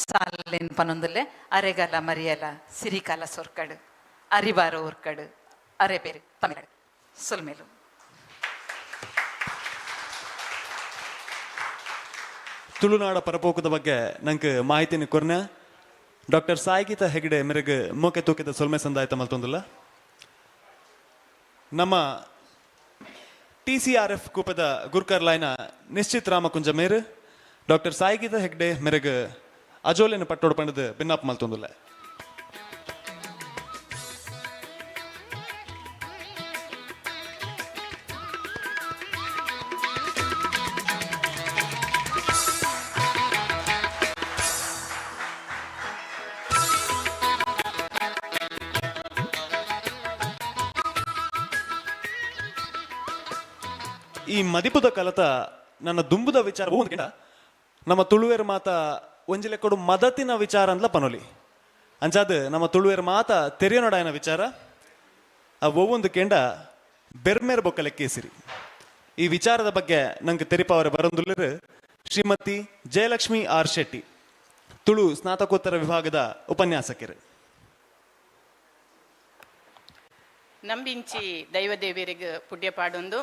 [SPEAKER 3] ಸಾಲಿನ ಪನೊಂದಲ್ಲೇ ಅರೆಗಾಲ ಮರಿಯಲ ಸಿರಿಕಾಲ ಸೊರ್ಕಡು ಅರಿವಾರ ಊರ್ಕಡು ಅರೆ ಬೇರೆ ತಮಿಳು ಸೊಲ್ಮೇಲು
[SPEAKER 2] ತುಳುನಾಡ ಪರಪೋಕದ ಬಗ್ಗೆ ನಂಗೆ ಮಾಹಿತಿನ ಕೊರ್ನ ಡಾಕ್ಟರ್ ಸಾಯಿಗೀತಾ ಹೆಗ್ಡೆ ಮೆರಗ ಮೋಕೆ ತೂಕಿದ ಸೊಲ್ಮೆ ಸಂದಾಯ್ತ ಮಲ್ತೊಂದಿಲ್ಲ ನಮ್ಮ TCRF ಕೂಪದ ಗುರ್ಕರ್ಲಾಯ್ನ ನಿಶ್ಚಿತ್ ರಾಮಕುಂಜ ಮೇರು ಡಾಕ್ಟರ್ ಸಾಯಿಗೀತಾ ಹೆಗ್ಡೆ ಮೆರಗ ಅಜೋಲಿನ ಪಟ್ಟೋಡು ಪಂಡದ ಭಿನ್ನಾಪ್ ಮಲ್ತೊಂದಿಲ್ಲ ಈ ಮದಿಪುದ ಕಲತ ನನ್ನ ದುಂಬುದ ವಿಚಾರ ನಮ್ಮ ತುಳುವೇರು ಮಾತ ಒಂಜಿಲೆಕ್ಕಡು ಮದತಿನ ವಿಚಾರ ಅಂದ್ಲ ಪನೊಲಿ ಅಂಚಾದ ನಮ್ಮ ತುಳುವೇರ ಮಾತ ತೆರೆಯನೊಡಾಯನ ವಿಚಾರ ಆ ಒவ்வೊಂದು ಕೆಂಡ ಬೆರ್ಮೇರ್ ಬೊಕ್ಕ ಲೆಕ್ಕೇಸಿರಿ. ಈ ವಿಚಾರದ ಬಗ್ಗೆ ನಂಗೆ ತೆರಿಪವರ ಬರಂದುಲ್ಲರು ಶ್ರೀಮತಿ ಜಯಲಕ್ಷ್ಮಿ ಆರ್ ಶೆಟ್ಟಿ, ತುಳು ಸ್ನಾತಕೋತ್ತರ ವಿಭಾಗದ ಉಪನ್ಯಾಸಕರು.
[SPEAKER 4] ನಂಬಿಂಚಿ ದೈವದೇವಿಯರಿಗೆ ಪುಡ್ಯ ಪಾಡೊಂದು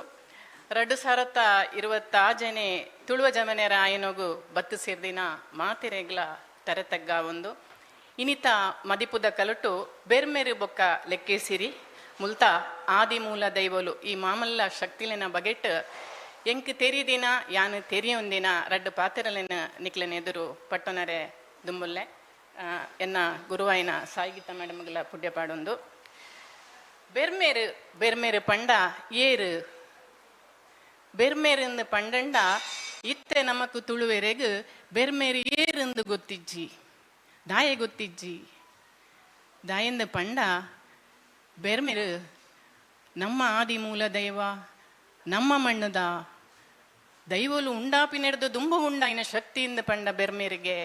[SPEAKER 4] 2026 ತುಳುವ ಜಮನೆರ ಆಯನೋಗು ಬತ್ತು ಸೇರ್ದಿನ ಮಾತಿರೆಗ್ಲ ತರೆತಗ್ಗ ಒಂದು ಇನಿತ ಮದಿಪುದ ಕಲಟು ಬೆರ್ಮೆರು ಬೊಕ್ಕ ಲೆಕ್ಕೇಸಿರಿ ಮುಲ್ತ ಆದಿಮೂಲ ದೈವಲು ಈ ಮಾಮಲ್ಲ ಶಕ್ತಿಲಿನ ಬಗೆಟ್ ಎಂಕ್ ತೆರಿದಿನ ಯಾನು ತೆರಿಯೊಂದಿನ ರಡ್ಡು ಪಾತ್ರಲಿನ ನಿಕ್ಲಿನ ಎದುರು ಪಟ್ಟೊನರೆ ದುಂಬುಲ್ಲೆ ಎನ್ನ ಗುರುವಾಯಿನ ಸಾಯಿಗೀತ ಮೇಡಮ್ಗಳ ಪುಡ್ಯ ಪಾಡೊಂದು ಬೆರ್ಮೇರು ಬೆರ್ಮೇರು ಪಂಡ ಏರು ಬೆರ್ಮೇರಿಂದ ಪಂಡಂಡ ಇತ್ತೆ ನಮಕ್ ತುಳುವೆರೆಗ್ ಬೆರ್ಮೇರು ಏರಿಂದ ಗೊತ್ತಿಜ್ಜಿ ದಾಯ ಗೊತ್ತಿಜ್ಜಿ ದಾಯಂದ ಪಂಡ ಬೆರ್ಮೇರು ನಮ್ಮ ಆದಿಮೂಲ ದೈವ ನಮ್ಮ ಮಣ್ಣದ ದೈವಲು ಉಂಡಾಪಿ ನಡೆದು ದುಂಬು ಉಂಡ ಇನ ಶಕ್ತಿಯಿಂದ ಪಂಡ ಬೆರ್ಮೇರಿಗೆ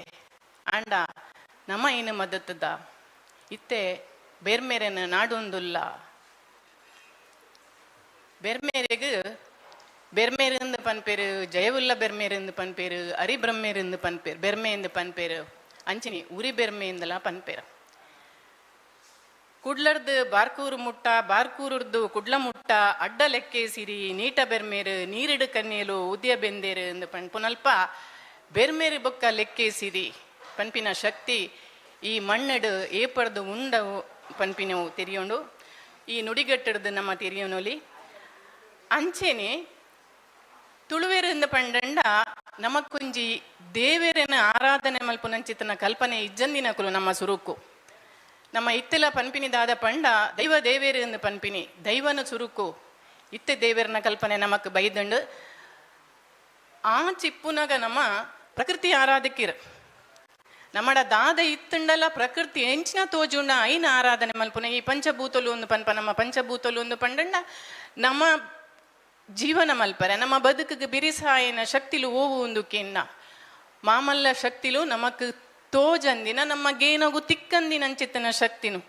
[SPEAKER 4] ಆಂಡ ನಮ್ಮ ಇನ್ನು ಮದತ್ತದ ಇತ್ತೆ ಬೆರ್ಮೇರನ ನಾಡೊಂದುಲ್ಲ ಬೆರ್ಮೇರೆಗ್ ಬೆರ್ಮೇರಿಂದ ಪನ್ಪೇರು ಜಯವುಲ್ಲ ಬೆರ್ಮೇರಿಂದ ಪನ್ಪೇರು ಅರಿಬ್ರಹ್ಮೇರಿಂದ ಪನ್ಪೇರು ಬೆರ್ಮೆಯಿಂದ ಪನ್ಪೇರು ಅಂಚಿನಿ ಉರಿ ಬೆರ್ಮೆಯಿಂದಲ ಪನ್ಪೇರು ಕುಡ್ಲರ್ದು ಬಾರ್ಕೂರು ಮುಟ್ಟ ಬಾರ್ಕೂರದ್ದು ಕುಡ್ಲ ಮುಟ್ಟ ಅಡ್ಡ ಲೆಕ್ಕೇಸಿರಿ ನೀಟ ಬೆರ್ಮೇರು ನೀರಿಡು ಕನ್ನೇಲು ಉದ್ಯ ಬೆಂದೇರು ಎಂದು ಪನ್ಪುನಲ್ಪ ಬೆರ್ಮೇರು ಬೊಕ್ಕ ಲೆಕ್ಕೇಸಿರಿ ಪನ್ಪಿನ ಶಕ್ತಿ ಈ ಮಣ್ಣಡು ಏಪಡ್ದು ಉಂಡವು ಪನ್ಪಿನವು ತೆರಿಯೋಂಡು ಈ ನುಡಿಗಟ್ಟಡ್ದು ನಮ್ಮ ತೆರಿಯೋನೊಲಿ ಅಂಚೆನೆ ತುಳುವೇರಿಂದ ಪಂಡಂಡ ನಮಕೊಂಜಿ ದೇವೇರನ ಆರಾಧನೆ ಮಲ್ಪುನಂಚಿತನ ಕಲ್ಪನೆ ಇಜ್ಜಂದಿನಕುಲು ನಮ್ಮ ಸುರುಕು ನಮ್ಮ ಇತ್ತೆಲ ಪನ್ಪಿನಿದಾದ ಪಂಡ ದೈವ ದೇವೇರಿಂದ ಪನ್ಪಿನಿ ದೈವನ ಸುರುಕು ಇತ್ತೆ ದೇವೇರನ ಕಲ್ಪನೆ ನಮಕ್ ಬೈದಂಡು ಆ ಚಿಪ್ಪುನಗ ನಮ್ಮ ಪ್ರಕೃತಿ ಆರಾಧಕಿರ ನಮ್ಮಡ ದಾದ ಇತ್ತಂಡಲ ಪ್ರಕೃತಿ ಎಂಚಿನ ತೋಜುಂಡ ಐನ ಆರಾಧನೆ ಮಲ್ಪುನ ಈ ಪಂಚಭೂತಲು ಒಂದು ಪನ್ಪ ನಮ್ಮ ಪಂಚಭೂತಲು ಒಂದು ಪಂಡಂಡ ನಮ್ಮ ಜೀವನ ಮಲ್ಪರೆ ನಮ್ಮ ಬದುಕಿಗೆ ಬಿರಿಸಾಯನ ಶಕ್ತಿಲು ಓವು ಒಂದು ಕೆನ್ನ ಮಾಮಲ್ಲ ಶಕ್ತಿಲು ನಮಕ್ ತೋಜಂದಿನ ನಮ್ಮ ಗೇನಗು ತಿಕ್ಕಂದಿನ ಅಂಚಿತ್ತನ ಶಕ್ತಿನು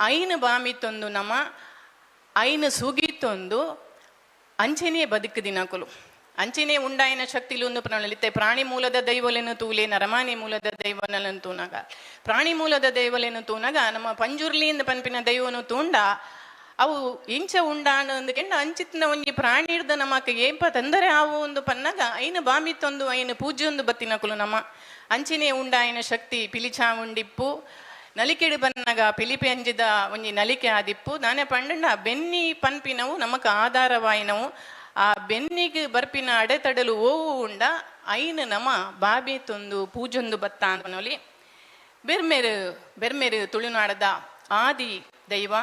[SPEAKER 4] ಐನು ಬಾಮಿತ್ತೊಂದು ನಮ್ಮ ಐನು ಸುಗೀತೊಂದು ಅಂಚೆನೇ ಬದುಕುದಿನಕುಲು ಅಂಚೆನೇ ಉಂಡಾಯಿನ ಶಕ್ತಿಲು ಒಂದು ಪ್ರಣಲಿತ್ತೆ ಪ್ರಾಣಿ ಮೂಲದ ದೈವಲೆನು ತೂಲೆ ನರಮಾನಿ ಮೂಲದ ದೈವನನ್ನು ತೂನಗ ಪ್ರಾಣಿ ಮೂಲದ ದೈವಲೆನು ತೂನಗ ನಮ್ಮ ಪಂಜುರ್ಲಿಯಿಂದ ಪನ್ಪಿನ ದೈವನು ತೂಂಡ ಅವು ಇಂಚ ಉಂಡಾಣ ಒಂದು ಕೆಂಡ ಅಂಚಿತ್ನ ಒಂಜಿ ಪ್ರಾಣಿ ಹಿಡ್ದ ನಮಕ್ ಏಂಪ ತಂದರೆ ಆವು ಒಂದು ಪನ್ನಗ ಐನು ಬಾಮಿತ್ತೊಂದು ಐನು ಪೂಜೆ ಒಂದು ಬತ್ತಿನಕುಲು ನಮ್ಮ ಅಂಚಿನೇ ಉಂಡಾಯಿನ ಶಕ್ತಿ ಪಿಲಿಚಾ ಉಂಡಿಪ್ಪು ನಲಿಕೆಡು ಬನ್ನಗ ಪಿಲಿಪಿ ಅಂಜಿದ ಒಂಜಿ ನಲಿಕೆ ಆದಿಪ್ಪು ನಾನೇ ಪಂಡಂಡ ಬೆನ್ನಿ ಪನ್ಪಿನವು ನಮಕ್ ಆಧಾರವಾಯಿನವು ಆ ಬೆನ್ನಿಗೆ ಬರ್ಪಿನ ಅಡೆತಡಲು ಓವು ಉಂಡ ಐನು ನಮ್ಮ ಬಾಬಿ ತೊಂದು ಪೂಜೊಂದು ಬತ್ತ ಅಂತನೊಲಿ ಬೆರ್ಮೇರು ತುಳುನಾಡದ ಆದಿ ದೈವ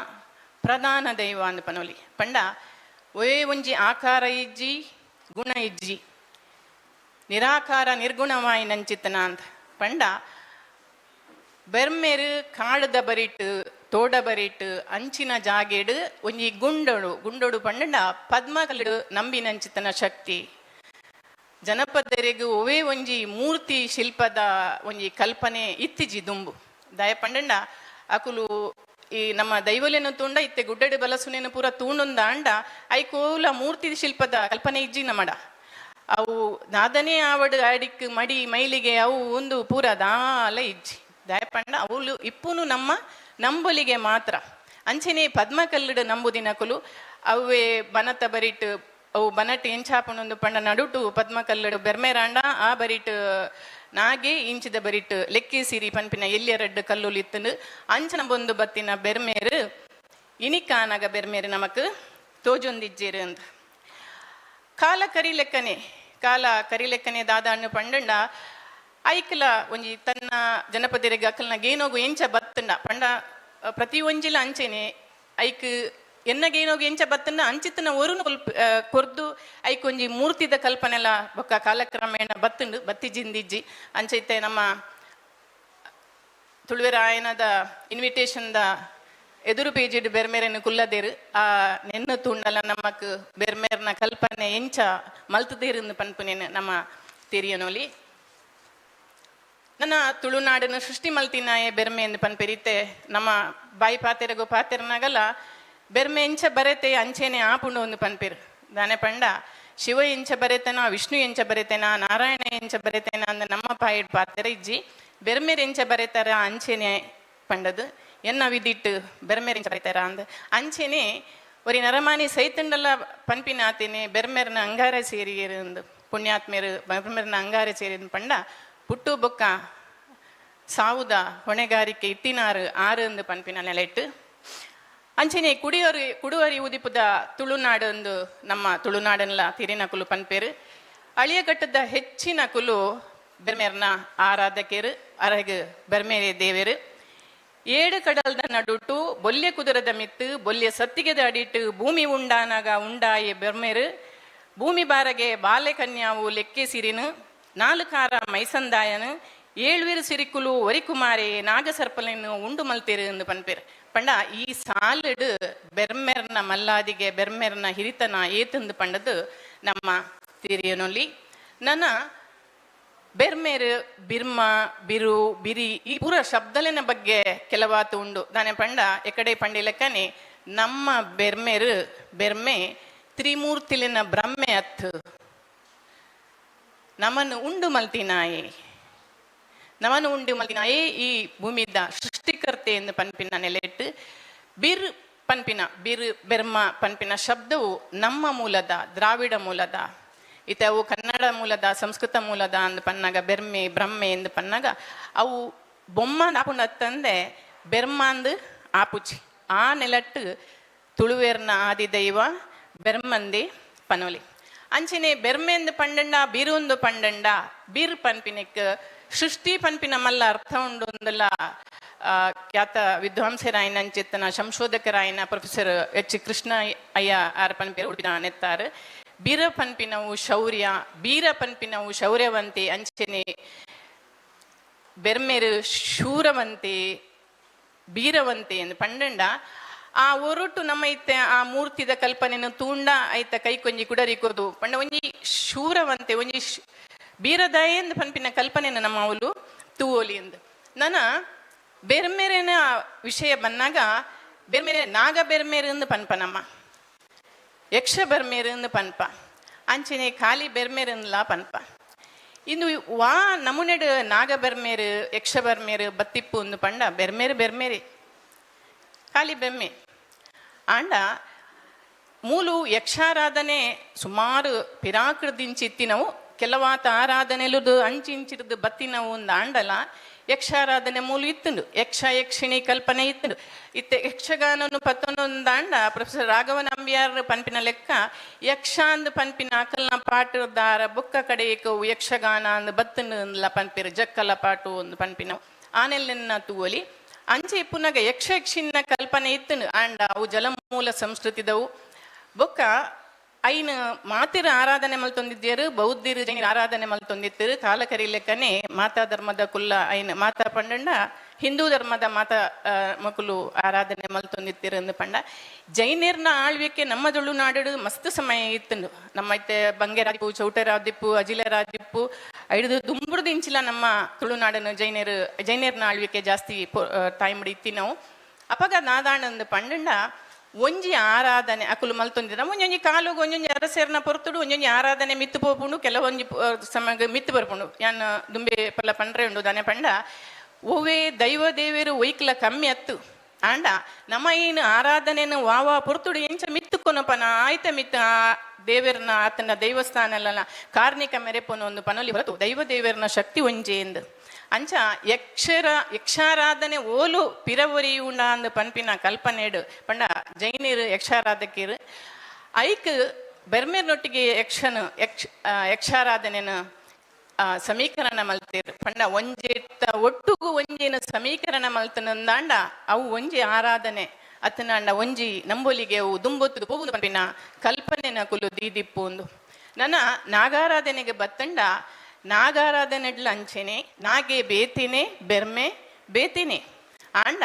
[SPEAKER 4] ಪ್ರಧಾನ ದೈವ ಅಂದ ಪನೊಲಿ ಪಂಡ ಒಯೇ ಒಂಜಿ ಆಕಾರ ಇಜ್ಜಿ ಗುಣ ಇಜ್ಜಿ ನಿರಾಕಾರ ನಿರ್ಗುಣವಾಯಿ ನಂಚಿತ್ತನ ಅಂತ ಪಂಡ ಬೆರ್ಮೇರು ಕಾಳದ ಬರಿಟ್ಟು ತೋಡ ಬರಿಟ್ಟು ಅಂಚಿನ ಜಾಗೇಡು ಒಂಜಿ ಗುಂಡೋಡು ಪಂಡ ಪದ್ಮ ಕಲ್ಲು ನಂಬಿ ನಂಚಿತನ ಶಕ್ತಿ ಜನಪದರಿಗೂ ಒವೇ ಒಂಜಿ ಮೂರ್ತಿ ಶಿಲ್ಪದ ಒಂಜಿ ಕಲ್ಪನೆ ಇತ್ತಿಜಿ ದುಂಬು ದಯ ಪಂಡಂಡ ಅಕುಲು ಈ ನಮ್ಮ ದೈವಲೇನು ತೂಂಡ ಇತ್ತೆ ಗುಡ್ಡಡೆ ಬಲಸುನೇನು ಪೂರ ತೂಂಡೊಂದ ಅಂಡ ಐಕೋಲ ಮೂರ್ತಿ ಶಿಲ್ಪದ ಕಲ್ಪನೆ ಇಜ್ಜಿ ನಮ್ಮಡ ಅವು ನಾದನೇ ಆವಡು ಅಡಿಕ್ ಮಡಿ ಮೈಲಿಗೆ ಅವು ಒಂದು ಪೂರ ದಾಲ ಇಜ್ಜಿ ದಯಪಂಡ ಅವಳು ಇಪ್ಪುನು ನಮ್ಮ ನಂಬಲಿಗೆ ಮಾತ್ರ ಅಂಚೆನೆ ಪದ್ಮ ಕಲ್ಲುಡು ನಂಬುದಿನಕುಲು ಅವೇ ಬನತ ಬರಿಟ್ ಅವು ಬನಟ್ ಎಂಚಾಪನೊಂದು ಪಂಡ ನಡುಟು ಪದ್ಮ ಕಲ್ಲುಡು ಬೆರ್ಮೇರಾಂಡ ಆ ಬರಿಟ್ ನಾಗೆ ಇಂಚಿದ ಬರಿಟ್ ಲೆಕ್ಕೇಸಿರಿ ಪನ್ಪಿನ ಎಲ್ಲಿಯರಡ್ಡು ಕಲ್ಲುಲು ಇತ್ತಂಡು ಅಂಚನ ಬೊಂದು ಬತ್ತಿನ ಬೆರ್ಮೇರು ಇನಿಕಾನಾಗ ಬೆರ್ಮೇರು ನಮಕ್ ತೋಜೊಂದಿಜ್ಜೇರು ಅಂತ ಕಾಲ ಕರಿಲೆಕ್ಕನೆ ದಾದಾಣ್ಣು ಪಂಡಂಡ ಐಕಲ ಒಂಜಿ ತನ್ನ ಜನಪದರಿಗೆ ಅಕ್ಕಲ್ನ ಗೇನೋಗು ಎಂಚ ಬತ್ತಂಡ ಪಂಡ ಪ್ರತಿ ಒಂಜಿಲ ಅಂಚೆನೆ ಐಕ್ ಎನ್ನಗೇನೋಗು ಎಂಚ ಬತ್ತಂಡ ಅಂಚಿತ್ತನ ಒರುನು ಕೊರ್ದು ಐಕ್ ಒಂಜಿ ಮೂರ್ತಿದ ಕಲ್ಪನೆಲ ಬೊಕ್ಕ ಕಾಲಕ್ರಮೇಣ ಬತ್ತುಂಡು ಬತ್ತಿ ಜಿಂದಿಜ್ಜಿ ಅಂಚೈತೆ ನಮ್ಮ ತುಳುವೆರಾಯನದ ಇನ್ವಿಟೇಷನ್ದ ಎದುರು ಪೇಜಿಡ್ ಬೆರ್ಮೇರನ್ನು ಕುಲ್ಲದೇರು ಆ ನೆನ್ನು ತುಂಡಲ ನಮಕ್ ಬೆರ್ಮೇರ್ನ ಕಲ್ಪನೆ ಎಂಚ ಮಲ್ತದೇರು ಪನ್ಪುನೇನು ನಮ್ಮ ತೆರಿಯನೋಲಿ ನನ್ನ ತುಳುನಾಡನ್ನು ಸೃಷ್ಟಿ ಮಲ್ತಿನಾಯೆ ಬೆರ್ಮೆ ಎಂದು ಪನ್ಪೆರಿತೆ ನಮ್ಮ ಬಾಯಿ ಪಾತೆರಗು ಪಾತೆರನಾಗಲ್ಲ ಬೆರ್ಮೆ ಎಂಚ ಬರೆತೆ ಅಂಚೆನೆ ಆಪುಂಡು ಒಂದು ಪನ್ಪೆರು ದಾನೆ ಪಂಡ ಶಿವ ಎಂಚ ಬರೆತೇನ ವಿಷ್ಣು ಎಂಚ ಬರೆತೇನ ನಾರಾಯಣ ಎಂಚ ಬರೆತೇನ ಅಂದ ನಮ್ಮ ಪಾಯಿಡ್ ಪಾತೆರ ಇಜ್ಜಿ ಬೆರ್ಮೆರ್ ಎಂಚ ಬರೆತಾರ ಅಂಚೆನೆ ಪಂಡದು ಎನ್ನ ವಿದಿಟ್ಟು ಬೆರ್ಮೆರ್ ಎಂಚ ಬರೆತಾರ ಅಂದ ಅಂಚೆನೆ ಒರಿ ನರಮಾನಿ ಸೈತಂಡಲ್ಲ ಪನ್ಪಿನ ಆತೇನೆ ಬೆರ್ಮೆರ್ನ ಅಂಗಾರ ಸೇರಿಯರು ಪುಣ್ಯಾತ್ಮೆರು ಬೆರ್ಮೆರ್ನ ಅಂಗಾರ ಸೇರಿ ಪಂಡ ಪುಟ್ಟು ಬೊಕ್ಕ ಸಾವುದ ಹೊಣೆಗಾರಿಕೆ ಇಟ್ಟಿನಾರು ಆರು ಎಂದು ಪನ್ಪಿನ ನೆಲೆಟ್ಟು ಅಂಚನೆ ಕುಡುವರಿ ಉದಿಪುದ ತುಳುನಾಡು ಒಂದು ನಮ್ಮ ತುಳುನಾಡನ್ಲ ತಿರಿನ ಕುಲು ಪನ್ಪೇರು ಅಳಿಯಗಟ್ಟದ ಹೆಚ್ಚಿನ ಕುಲು ಬೆರ್ಮೇರ್ನ ಆರಾಧಕರು ಅರಗ ಬೆರ್ಮೇರೆ ದೇವರು ಏಡು ಕಡಲ್ದ ನಡುಟು ಬೊಲ್ಲೆ ಕುದುರದ ಮಿತ್ತು ಬೊಲ್ಲೆ ಸತ್ತಿಗೆದ ಅಡಿಟ್ಟು ಭೂಮಿ ಉಂಡಾನಾಗ ಉಂಡಾಯೆ ಬೆರ್ಮೇರು ಭೂಮಿ ಬಾರಗೆ ಬಾಲೆ ಕನ್ಯಾವು ಲೆಕ್ಕೆ ಸಿರಿನು ನಾಲ್ಕಾರ ಮೈಸಂದಾಯನು ಏಳ್ವೀರು ಸಿರಿಕುಲು ಒರಿಕುಮಾರೆ ನಾಗಸರ್ಪಲೆನ್ನು ಉಂಡು ಮಲ್ತೇರು ಎಂದು ಪನ್ಪೇರು ಪಂಡ ಈ ಸಾಲಡು ಬೆರ್ಮೆರ್ನ ಮಲ್ಲಾದಿಗೆ ಬೆರ್ಮೆರ್ನ ಹಿರಿತನ ಏತಂದು ಪಂಡದು ನಮ್ಮ ತಿರಿಯನೊಲ್ಲಿ ನನ್ನ ಬೆರ್ಮೇರು ಬಿರ್ಮ ಬಿರು ಬಿರಿ ಈ ಪೂರ ಶಬ್ದಲಿನ ಬಗ್ಗೆ ಕೆಲವಾತು ಉಂಡು ದಾನೆ ಪಂಡ ಎಕಡೆ ಪಂಡಿ ಲೆಕ್ಕನೆ ನಮ್ಮ ಬೆರ್ಮೆ ತ್ರಿಮೂರ್ತಿಲಿನ ಬ್ರಹ್ಮೆ ಅತ್ತು ನಮ್ಮನ್ನು ಉಂಡು ಮಲ್ತಿನಾಯೆ ಈ ಭೂಮಿದ ಸೃಷ್ಟಿಕರ್ತೆ ಎಂದು ಪನ್ಪಿನ ನೆಲೆಯಿಟ್ಟು ಬೆರ್ಮ ಪನ್ಪಿನ ಶಬ್ದವು ನಮ್ಮ ಮೂಲದ ದ್ರಾವಿಡ ಮೂಲದ ಇತವು ಕನ್ನಡ ಮೂಲದ ಸಂಸ್ಕೃತ ಮೂಲದ ಅಂದು ಪನ್ನಾಗ ಬೆರ್ಮೆ ಬ್ರಹ್ಮೆ ಎಂದು ಪನ್ನಾಗ ಅವು ಬೊಮ್ಮ ಆಪುಂಡ ತಂದೆ ಬೆರ್ಮ ಅಂದು ಆಪುಚಿ ಆ ನೆಲಟ್ಟು ತುಳುವೇರ್ನ ಆದಿದೈವ ಬೆರ್ಮಂದಿ ಪನೋಲಿ ಅಂಚನೆ ಬೆರ್ಮೆ ಎಂದು ಪಂಡಂಡ ಬೀರುಂದು ಪಂಡಂಡ ಬೀರ್ ಪನ್ಪಿನಕ್ ಸೃಷ್ಟಿ ಪನ್ಪಿನ ಮಲ್ಲ ಅರ್ಥ ಉಂಡು ಒಂದಲ್ಲ ಖ್ಯಾತ ವಿದ್ವಾಂಸರಾಯನ ಅಂಚಿತ್ತನ ಸಂಶೋಧಕರಾಯನ ಪ್ರೊಫೆಸರ್ ಎಚ್ ಕೃಷ್ಣ ಅಯ್ಯ ಆರ್ ಪನ್ಪೇರು ಉಡಿನ ನೆತ್ತಾರೆ ಬೀರ ಪನ್ಪಿನವು ಶೌರ್ಯ ಬೀರ ಪನ್ಪಿನವು ಶೌರ್ಯವಂತೆ ಅಂಚನೆ ಬೆರ್ಮೆರು ಶೂರವಂತೆ ಬೀರವಂತೆ ಎಂದು ಪಂಡಂಡ ಆ ಒರುಟು ನಮ್ಮ ಐತೆ ಆ ಮೂರ್ತಿದ ಕಲ್ಪನೆಯನ್ನು ತೂಂಡ ಐತ ಕೈ ಕೊಂಜಿ ಕುಡರಿಕೋದು ಪಂಡ ಒಂಜಿ ಶೂರವಂತೆ ಒಂಜಿ ಬೀರದಾಯ ಎಂದು ಪನ್ಪಿನ ಕಲ್ಪನೆಯನ್ನು ನಮ್ಮ ಅವಳು ತೂವೋಲಿ ಎಂದು ನನ್ನ ಬೆರ್ಮೆರೆನ ವಿಷಯ ಬಂದಾಗ ಬೆರ್ಮೆರೆ ನಾಗ ಬೆರ್ಮೇರು ಎಂದು ಪನ್ಪ ನಮ್ಮ ಯಕ್ಷ ಬೆರ್ಮೇರು ಎಂದು ಪನ್ಪ ಅಂಚನೆ ಖಾಲಿ ಬೆರ್ಮೇರು ಎಂದ್ಲ ಪನ್ಪ ಇನ್ನು ವಾ ನಮುನೆಡು ನಾಗ ಬೆರ್ಮೇರು ಯಕ್ಷ ಬೆರ್ಮೇರು ಬತ್ತಿಪ್ಪು ಎಂದು ಪಂಡ ಬೆರ್ಮೇರೆ ಖಾಲಿ ಬೆಮ್ಮೆ ಆಂಡ ಮೂಲು ಯಕ್ಷಾರಾಧನೆ ಸುಮಾರು ಪಿರಾಕೃದಿಂಚಿತ್ತಿನವು ಕೆಲವಾತ ಆರಾಧನೆಲುದು ಅಂಚಿಂಚಿರ್ದು ಬತ್ತಿನವು ಒಂದು ಆಂಡಲ ಯಕ್ಷಾರಾಧನೆ ಮೂಲ ಇತ್ತುಂಡು ಯಕ್ಷಿಣಿ ಕಲ್ಪನೆ ಇತ್ತುಂಡು ಯಕ್ಷಗಾನನು ಪತ್ತೊಂದೊಂದು ಆಂಡ ಪ್ರೊಫೆಸರ್ ರಾಘವ ನಂಬಿಯಾರ್ ಪನ್ಪಿನ ಲೆಕ್ಕ ಯಕ್ಷ ಅಂದು ಪನ್ಪಿನ ಅಕಲ್ನ ಪಾಟುದಾರ ಬುಕ್ಕ ಕಡೆಯಕ್ಕವು ಯಕ್ಷಗಾನ ಅಂದು ಬತ್ತುಂಡುಲ ಪನ್ಪಿರು ಜಕ್ಕಲ ಪಾಟು ಒಂದು ಪನ್ಪಿನವು ಆನೆಲ್ಲೆನ್ನ ತೂವಲಿ ಅಂಚೆ ಪುನಗ ಯಕ್ಷಿನ ಕಲ್ಪನೆ ಇತ್ತುಂಡು ಆಂಡ ಅವು ಜಲಮೂಲ ಸಂಸ್ಕೃತಿದವು ಬೊಕ್ಕ ಐನ ಮಾತಿರ ಆರಾಧನೆ ಮಲ್ತೊಂದಿದ್ದೇರು ಬೌದ್ಧಿರು ಜೈನ ಆರಾಧನೆ ಮಲ್ತೊಂದಿತ್ತರು ಕಾಲ ಕರೀಲೆಕ್ಕನೆ ಮಾತಾ ಧರ್ಮದ ಕುಲ್ಲ ಐನ ಮಾತಾ ಪಂಡಂಡ ಹಿಂದೂ ಧರ್ಮದ ಮಾತಾ ಮಕ್ಕಳು ಆರಾಧನೆ ಮಲ್ತೊಂದಿತ್ತಿರು ಎಂದು ಪಂಡ ಜೈನೇರ್ನ ಆಳ್ವಿಕೆ ನಮ್ಮ ತುಳುನಾಡು ಮಸ್ತ್ ಸಮಯ ಇತ್ತುಂಡು ನಮ್ಮ ಐತೆ ಬಂಗೆರಾದಿಪ್ಪು ಚೌಟರಾದಿಪ್ಪು ಅಜಿಲರಾದಿಪ್ಪು ಐದು ದುಂಬುಡ್ದು ಇಂಚಿಲ್ಲ ನಮ್ಮ ತುಳುನಾಡನ್ನು ಜೈನೇರ್ನ ಆಳ್ವಿಕೆ ಜಾಸ್ತಿ ಟೈಮ್ ಇತ್ತಿ ನಾವು ಅಪಗ ನಾದಾಣಂದು ಪಂಡಂಡ ಒಂಜಿ ಆರಾಧನೆ ಅಕುಲು ಮಲ್ತೊಂದಿರ ಒಂಜೊಂಜಿ ಕಾಲುಗು ಒಂಜೊಂಜಿ ಅರಸೇರ್ನ ಪೊರ್ತುಡು ಒಂಜೊಂಜಿ ಆರಾಧನೆ ಮಿತ್ತು ಪೋಪುಂಡು ಕೆಲವೊಂಜಿ ಸಮಯ ಮಿತ್ತು ಬರ್ಪುಂಡು ಯಾನ್ ದುಂಬೆ ಪಲ್ಲ ಪಂಡ್ರೆ ಉಂಡು ದಾನೆ ಪಂಡ ಓವೇ ದೈವ ದೇವರು ಒಯ್ಕ್ಲ ಕಮ್ಮಿ ಅತ್ತು ಆಂಡ ನಮ್ಮ ಏನು ಆರಾಧನೆಯನ್ನು ವಾವ ಪೊರ್ತುಡು ಎಂಚ ಮಿತ್ತು ಕೊನಪನ ಆಯ್ತ ಮಿತ್ತು ಆ ದೇವರನ್ನ ಆತನ ದೈವಸ್ಥಾನ ಕಾರ್ಣಿಕ ಮೆರೆಪೊನ ಒಂದು ಪನೊಲಿ ಹೊರತು ದೈವ ದೇವರನ ಶಕ್ತಿ ಒಂಜೆ ಎಂದು ಅಂಚ ಯಕ್ಷಾರಾಧನೆ ಓಲು ಪಿರವರಿಯುಂಡ ಅಂದು ಪನ್ಪಿನ ಕಲ್ಪನೆಡು ಪಂಡ ಜೈನರು ಯಕ್ಷಾರಾಧಕರು ಐಕ್ ಬೆರ್ಮೇರ್ನೊಟ್ಟಿಗೆ ಯಕ್ಷಾರಾಧನೆನ ಸಮೀಕರಣ ಮಲ್ತೇರು ಪಂಡ ಒಂಜೆಟ್ಟ ಒಟ್ಟುಗು ಒಂಜೇನು ಸಮೀಕರಣ ಮಲ್ತನಂದಾಂಡ ಅವು ಒಂಜಿ ಆರಾಧನೆ ಅತ್ತನಾಂಡ ಒಂಜಿ ನಂಬೋಲಿಗೆ ಅವು ದುಂಬೊತ್ತು ಪೋಗುದು ಪನ್ಪಿನ ಕಲ್ಪನೆನ ಕುಲು ದೀದಿಪ್ಪು ಒಂದು ನನ್ನ ನಾಗಾರಾಧನೆಗೆ ಬತ್ತಂಡ ನಾಗಾರಾಧನೆಡ್ಲ ಅಂಚೆನೆ ನಾಗೆ ಬೇತಿನೇ ಬೆರ್ಮೆ ಬೇತಿನೇ ಆಂಡ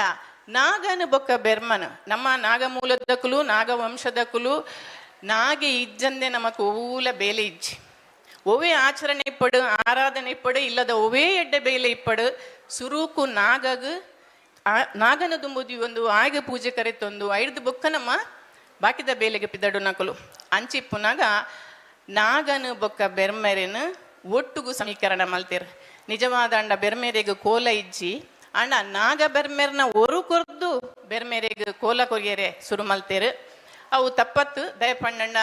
[SPEAKER 4] ನಾಗನು ಬೊಕ್ಕ ಬೆರ್ಮನು ನಮ್ಮ ನಾಗಮೂಲದ ಕುಲು ನಾಗವಂಶದ ಕುಲು ನಾಗೆ ಇಜ್ಜಂದೆ ನಮಕ್ ಓಲ ಬೇಲೆ ಇಜ್ಜಿ ಒವೇ ಆಚರಣೆ ಇಪ್ಪಡು ಆರಾಧನೆ ಇಪ್ಪಡು ಇಲ್ಲದ ಒವೇ ಎಡ್ಡೆ ಬೇಲೆ ಇಪ್ಪಡು ಸುರೂಕು ನಾಗನ ದುಂಬುದಿ ಒಂದು ಆಗ ಪೂಜೆ ಕರೆತೊಂದು ಐದು ಬೊಕ್ಕ ನಮ್ಮ ಬಾಕಿದ ಬೇಲೆಗೆ ಪಿದಡು ನಕಲು ಅಂಚಿಪ್ಪುನಾಗ ನಾಗನ ಬೊಕ್ಕ ಬೆರ್ಮೆರೆನು ಒಟ್ಟುಗು ಸಮೀಕರಣ ಮಲ್ತೀರ ನಿಜವಾದ ಅಂಡ ಬೆರ್ಮೆರೆಗೆ ಕೋಲ ಇಜ್ಜಿ ಅಂಡ ನಾಗ ಬೆರ್ಮೆರ್ನ ಒರು ಕೊರ್ದು ಬೆರ್ಮೆರೆಗೆ ಕೋಲ ಕೊರಿಯರೆ ಸುರು ಮಲ್ತೇರು ಅವು ತಪ್ಪತ್ತು ದಯಪಂಡ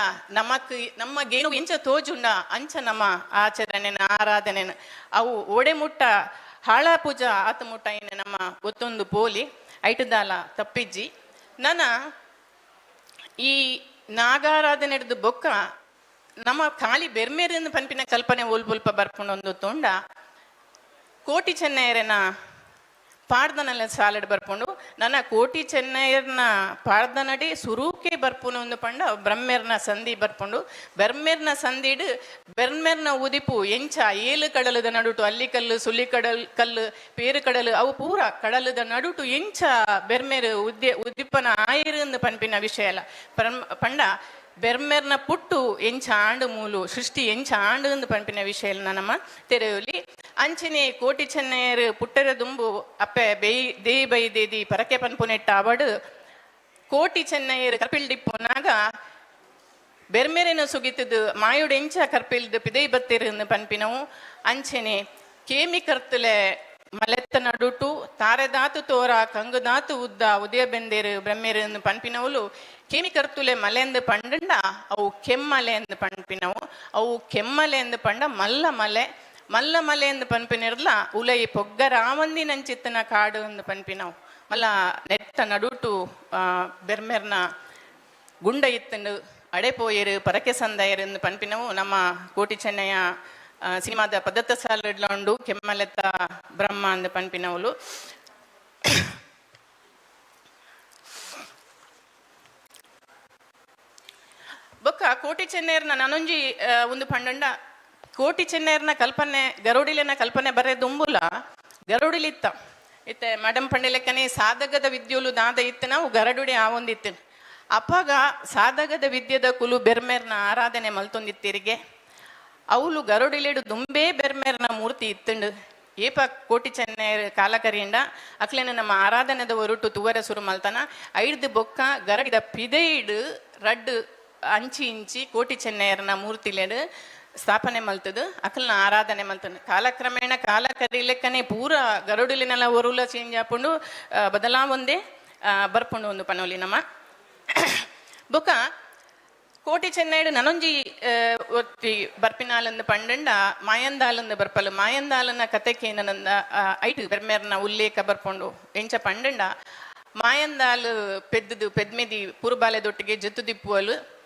[SPEAKER 4] ನಮ್ಮ ಗೇನು ಇಂಚ ತೋಜುಂಡ ಅಂಚ ನಮ್ಮ ಆಚರಣೆನ ಆರಾಧನೆನ ಅವು ಒಡೆ ಮುಟ್ಟ ಹಾಳ ಪೂಜಾ ಆತ ಮುಟ್ಟ ಇನ್ನು ನಮ್ಮ ಗೊತ್ತೊಂದು ಪೋಲಿ ಐಟದಾಲ ತಪ್ಪಿಜ್ಜಿ ನನ್ನ ಈ ನಾಗಾರಾಧನೆ ಹಿಡಿದು ಬೊಕ್ಕ ನಮ್ಮ ಖಾಲಿ ಬೆರ್ಮೇರಿನ ಪನ್ಪಿನ ಕಲ್ಪನೆ ಒಲ್ಪುಲ್ಪ ಬರ್ಕೊಂಡು ಒಂದು ತೊಂಡ ಕೋಟಿ ಚೆನ್ನೈಯರನ ಪಾಡ್ದನೆಲ್ಲ ಸಾಲಡ್ ಬರ್ಕೊಂಡು ನನ್ನ ಕೋಟಿ ಚೆನ್ನೈಯರ್ನ ಪಾಡ್ದನಡಿ ಸುರೂಕೆ ಬರ್ಪುನು ಒಂದು ಪಂಡ ಬ್ರಹ್ಮೇರ್ನ ಸಂಧಿ ಬರ್ಕೊಂಡು ಬೆರ್ಮೇರ್ನ ಸಂಧಿಡು ಬೆರ್ಮೇರ್ನ ಉದಿಪು ಎಂಚ ಏಳು ಕಡಲದ ನಡುಟು ಅಲ್ಲಿ ಕಲ್ಲು ಸುಳ್ಳಿ ಕಲ್ಲು ಪೇರು ಕಡಲು ಅವು ಪೂರ ಕಡಲದ ನಡುಟು ಎಂಚ ಬೆರ್ಮೇರು ಉದಿಪನ ಆಯಿರು ಪನ್ಪಿನ ವಿಷಯ ಅಲ್ಲ ಪಂಡ ಬೆರ್ಮೆರ್ನ ಪುಟ್ಟು ಎಂಚ ಆಂಡು ಮೂಲು ಸೃಷ್ಟಿ ಎಂಚ ಆಂಡು ಪಂಪಿನ ವಿಷಯ ನಮ್ಮ ತೆರೆಯುಲಿ ಅಂಚನೆ ಕೋಟಿ ಚೆನ್ನೈಯರು ಪುಟ್ಟರ ದುಂಬು ಅಪ್ಪೆ ದೇಯಿ ಬೈ ದೇದಿ ಪರಕೆ ಪನ್ಪುನೆಟ್ಟ ಅವಡು ಕೋಟಿ ಚೆನ್ನೈಯರು ಕರ್ಪಿಲ್ ಡಿಪ್ಪುನಾಗ ಬೆರ್ಮೆರೆನ ಸುಗಿತದು ಮಾಯುಡು ಎಂಚ ಕರ್ಪಿಲ್ದು ಪಿದೈ ಬತ್ತಿರು ಪನ್ಪಿನವು ಅಂಚನೆ ಕೇಮಿ ಕರ್ತಲೆ ಮಲೆತ್ತ ನಡುಟು ತಾರೆದಾತು ತೋರ ಕಂಗುದಾತು ಉದ್ದ ಉದಯ ಬೆಂದೇರು ಬ್ರಹ್ಮೇರು ಪನ್ಪಿನವಲು ಕೇಮಿ ಕರ್ತುಲೆ ಮಲೆ ಎಂದು ಪಂಡ ಅವು ಕೆಮ್ಮಲೆ ಎಂದು ಪನ್ಪಿನವು ಅವು ಕೆಮ್ಮಲೆ ಎಂದು ಪಂಡ ಮಲ್ಲ ಮಲೆ ಎಂದು ಪನ್ಪಿನಿರ್ಲ ಉಲೈ ಪೊಗ್ಗರಾವಂದಿ ನಂಚಿತ್ತನ ಕಾಡು ಎಂದು ಪನ್ಪಿನವು ಮಲ್ಲ ನೆತ್ತ ನಡುಟು ಬೆರ್ಮೆರ್ನ ಗುಂಡ ಇತ್ತಂಡು ಅಡೆಪೋಯರು ಪರಕೆ ಸಂದಾಯರು ಎಂದು ಪನ್ಪಿನವು ನಮ್ಮ ಕೋಟಿ ಚೆನ್ನಯ್ಯ ಸಿನಿಮಾದ ಪದ್ಧತ ಸಾಲಿಡ್ಲ ಉಂಡು ಕೆಮ್ಮಲೆತ್ತ ಬ್ರಹ್ಮ ಅಂದ ಪನ್ಪಿನವಲು ಬೊಕ್ಕ ಕೋಟಿ ಚೆನ್ನೈರ್ನ ನಾನೊಂಜಿ ಒಂದು ಪಂಡಂಡ ಕೋಟಿ ಚೆನ್ನೈರ್ನ ಕಲ್ಪನೆ ಗರುಡಿಲಿನ ಕಲ್ಪನೆ ಬರೇ ದುಂಬುಲ ಗರುಡಿಲಿತ್ತ ಇತ್ತೆ ಮೇಡಮ್ ಪಂಡಿಲೆಕ್ಕನೆ ಸಾಧಕದ ವಿದ್ಯುಲು ದಾದ ಇತ್ತು ನಾವು ಗರಡುಡಿ ಆವೊಂದಿತ್ತು ಅಪ್ಪಾಗ ಸಾಧಕದ ವಿದ್ಯದ ಕುಲು ಬೆರ್ಮೇರ್ನ ಆರಾಧನೆ ಮಲ್ತೊಂದಿತ್ತಿರಿಗೆ ಅವಳು ಗರುಡಿಲಿಡು ದುಂಬೇ ಬೆರ್ಮೇರ್ನ ಮೂರ್ತಿ ಇತ್ತಂಡು ಏಪ ಕೋಟಿ ಚೆನ್ನೈರ್ ಕಾಲಕರಿಯಿಂದ ಅಕ್ಲೇನ ನಮ್ಮ ಆರಾಧನೆದ ಹೊರಟು ತುವರ ಸುರು ಮಲ್ತನ ಐದು ಬೊಕ್ಕ ಗರಡಿದ ಪಿದೈಡು ರಡ್ಡು ಅಂಚಿ ಇಂಚಿ ಕೋಟಿ ಚೆನ್ನೈಯರ್ನ ಮೂರ್ತಿಲೇಡು ಸ್ಥಾಪನೆ ಮಲ್ತದು ಅಕಲ್ನ ಆರಾಧನೆ ಮಲ್ತನು ಕಾಲಕ್ರಮೇಣ ಕಾಲ ಕರಿಲೆಕ್ಕನೆ ಪೂರ ಗರುಡಿಲಿನೆಲ್ಲ ಒರುಲ ಚೇಂಜ್ ಹಾಕೊಂಡು ಬದಲಾವೊಂದೇ ಬರ್ಪುಂಡು ಒಂದು ಪನೋಲಿ ನಮ್ಮ ಬೊಕ್ಕ ಕೋಟಿ ಚೆನ್ನೈಡು ನನೊಂಜಿ ಒತ್ತಿ ಬರ್ಪಿನಾಲಂದು ಪಂಡಂಡ ಮಾಯಂದಾಲಂದು ಬರ್ಪಲು ಮಾಯಂದಾಲನ ಕತೆಗೆ ಏನಂದ ಐಟು ಬೆರ್ಮೇರ್ನ ಉಲ್ಲೇಖ ಬರ್ಪುಂಡು ಎಂಚ ಪಂಡಂಡ ಮಾಯಂದಾಲು ಪೆದ್ಮೆದಿ ಪುರುಬಾಲೆದೊಟ್ಟಿಗೆ ಜೊತ್ತು ದಿಪ್ಪುವಲು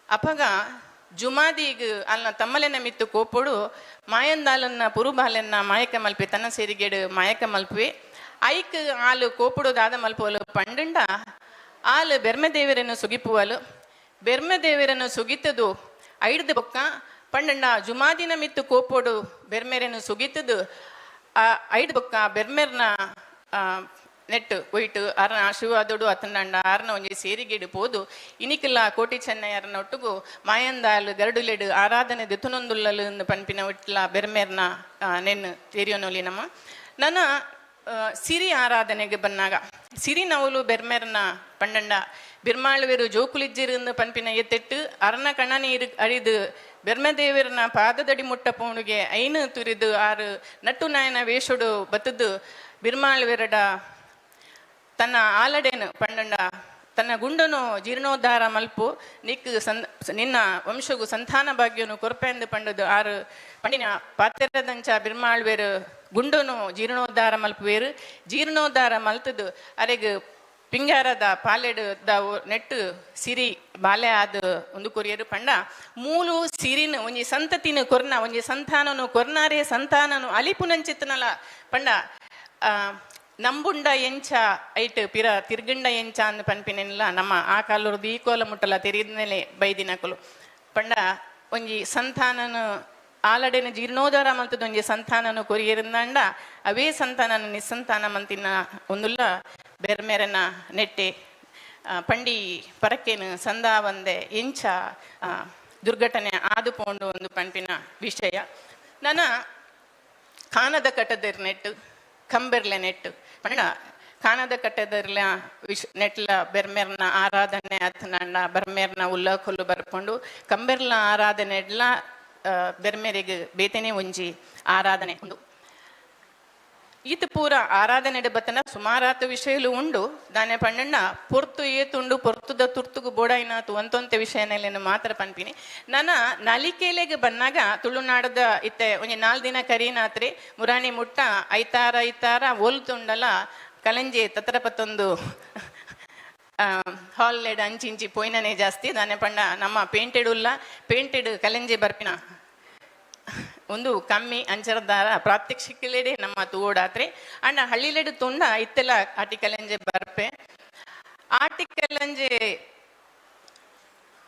[SPEAKER 4] ಅಪಗ ಜುಮಾದಿಗ್ ಅಲ್ನ ತಮ್ಮಲೆನ ಮಿತ್ತು ಕೋಪುಡು ಮಾಯಂದಾಲನ್ನ ಪುರುಬಾಲೆನ್ನ ಮಾಯಕ ಮಲ್ಪೆ ತನ್ನ ಸೇರಿಗೇಡು ಮಾಯಕ ಮಲ್ಪೆ ಐಕ್ ಆಲು ಕೋಪುಡು ದಾದ ಮಲ್ಪುವಲು ಪಂಡಂಡ ಆಲು ಬೆರ್ಮೆದೇವರನ್ನು ಸುಗಿಪುವಲು ಬೆರ್ಮೆದೇವರನ್ನು ಸುಗಿತದು ಐಡ್ದು ಬೊಕ್ಕ ಪಂಡಂಡ ಜುಮಾದಿನ ಮಿತ್ತು ಕೋಪುಡು ಬೆರ್ಮೆರನ್ನು ಸುಗಿತದು ಐದು ಬೊಕ್ಕ ಬೆರ್ಮೆರ್ನ ನೆಟ್ಟು ಒಯ್ಟು ಅರ್ನ ಆಶೀರ್ವಾದೋಡು ಅತಂಡ ಆರ್ನ ಒಂಜಿ ಸೇರಿಗೇಡು ಪೋದು ಇನಿಕಿಲ್ಲ ಕೋಟಿ ಚೆನ್ನೈಯರ್ನ ಒಟ್ಟುಗು ಮಾಯಂದಾಲು ಗರಡುಲೆಡು ಆರಾಧನೆ ದೆತುನೊಂದುಲ್ಲಲು ಪನ್ಪಿನ ಒಟ್ಲ ಬೆರ್ಮೇರ್ನ ನೆನ್ನು ತೇರಿಯೋನೊಲಿ ನಮ್ಮ ನನ್ನ ಸಿರಿ ಆರಾಧನೆಗೆ ಬಂದಾಗ ಸಿರಿ ನವಲು ಬೆರ್ಮೇರ್ನ ಪಂಡಂಡ ಬಿರ್ಮಾಳುವೆರು ಜೋಕುಲಿಜ್ಜಿರು ಪನ್ಪಿನ ಎತ್ತೆಟ್ಟು ಅರ್ನ ಕಣ ನೀರು ಅರಿದು ಬೆರ್ಮದೇವರನ ಪಾದದಡಿ ಮುಟ್ಟ ಪೋಣಿಗೆ ಐನು ತುರಿದು ಆರು ನಟ್ಟು ನಾಯನ ವೇಷುಡು ಬತ್ತದು ಬಿರ್ಮಾಳುವೆರಡ ತನ್ನ ಆಲಡೇನು ಪಂಡಂಡ ತನ್ನ ಗುಂಡನು ಜೀರ್ಣೋದ್ಧಾರ ಮಲ್ಪು ನಿನ್ನ ವಂಶಗು ಸಂತಾನ ಭಾಗ್ಯನು ಕೊರ್ಪೆಂದು ಪಂಡದು ಆರು ಪಂಡಿನ ಪಾತ್ರೆದಂಚ ಬಿರ್ಮಾಳ್ವೇರು ಗುಂಡನು ಜೀರ್ಣೋದ್ಧಾರ ಮಲ್ಪುವೇರು ಜೀರ್ಣೋದ್ಧಾರ ಮಲ್ತದು ಅರೆಗ್ ಪಿಂಗಾರದ ಪಾಲೆಡು ನೆಟ್ಟು ಸಿರಿ ಬಾಲೆ ಆದ ಒಂದು ಕೊರಿಯರು ಪಂಡ ಮೂಲು ಸಿರಿನ ಒಂಜಿ ಸಂತತಿನ ಕೊರ್ನ ಒಂಜಿ ಸಂತಾನನು ಕೊರ್ನಾರೇ ಸಂತಾನನು ಅಲಿಪುನಂಚಿತ್ತನಲ ಪಂಡ ನಂಬುಂಡ ಎಂಚ ಐಟ್ ಪಿರ ತಿರ್ಗಂಡ ಎಂಚ ಅಂದ್ ಪನ್ಪಿನೆಲ್ಲ ನಮ್ಮ ಆ ಕಾಲುರ್ದು ಈ ಕೋಲ ಮುಟ್ಟಲ ತೆರಿದ್ಮೇಲೆ ಬೈದಿನಕಲು ಪಂಡ ಒಂಜಿ ಸಂತಾನನು ಆಲಡೆನ ಜೀರ್ಣೋದ್ಧಾರ ಮಲ್ತದ ಒಂಜಿ ಸಂತಾನನು ಕೊರಿಯರಿಂದಂಡ ಅವೇ ಸಂತಾನನು ನಿಸ್ಸಂತಾನ ಮಂತಿನ ಒಂದುಲ್ಲ ಬೆರ್ಮೆರನ ನೆಟ್ಟೆ ಪಂಡಿ ಪರಕೇನು ಸಂದಾ ಒಂದೆ ಎಂಚ ದುರ್ಘಟನೆ ಆದುಕೊಂಡು ಒಂದು ಪಂಪಿನ ವಿಷಯ. ನನ್ನ ಕಾನದ ಕಟ್ಟದಿರ್ ನೆಟ್ಟು ಕಂಬೆರ್ಲೆ ನೆಟ್ಟು ಪಂಡ ಕಾನದ ಕಟ್ಟದಿರ್ಲ ನೆಟ್ಲ ಬೆರ್ಮೇರ್ನ ಆರಾಧನೆ ಅತ್ನಂಡ ಬರ್ಮೇರ್ನ ಉಲ್ಲಕೊಲ್ಲು ಬರ್ಕೊಂಡು ಕಂಬೆರ್ಲ ಆರಾಧನೆ ಎಡ್ಲ ಬೆರ್ಮೇರಿಗೆ ಬೇತೆನೆ ಒಂಜಿ ಆರಾಧನೆ ಉಂಡು. ಈತ ಪೂರ ಆರಾಧನೆ ಬತ್ತನ ಸುಮಾರಾತು ವಿಷಯಲು ಉಂಡು. ದಾನೆ ಪಂಡಣ್ಣ ಪೊರ್ತು ಏತುಂಡು ಪೊರ್ತುದ ತುರ್ತುಗು ಬೋಡಾಯಿನಾತು ಅಂತೊಂತೆ ವಿಷಯನೆಲ್ಲ ಮಾತ್ರ ಪನ್ಪಿನಿ. ನನ್ನ ನಲಿಕೆಲೆಗೆ ಬಂದಾಗ ತುಳುನಾಡದ ಇತ್ತೆ ಒಂಜಿ 4 ದಿನ ಕರೀನಾತ್ರಿ ಮುರಾಣಿ ಮುಟ್ಟ ಐತಾರ ಓಲ್ತುಂಡಲ ಕಲಂಜಿ ತತ್ರಪತ್ತೊಂದು ಹಾಲ್ಲೆಡ್ ಅಂಚಿಂಚಿ ಪೋಯ್ನನೆ ಜಾಸ್ತಿ. ದಾನೆ ಪಂಡ ನಮ್ಮ ಪೇಂಟೆಡ್ ಕಲಂಜಿ ಬರ್ಪಿನ ಒಂದು ಕಮ್ಮಿ ಅಂಚರದಾರ ಪ್ರಾತ್ಯಕ್ಷಿಕಲೆಡೆ ನಮ್ಮ ತೂಡಾತ್ರಿ ಅಂಡ ಹಳ್ಳಿಲೆಡು ತುಂಡ ಇತ್ತೆಲ್ಲ ಆಟಿಕಲಂಜೆ ಬರ್ಪೆ ಆಟಿಕಲಂಜೆ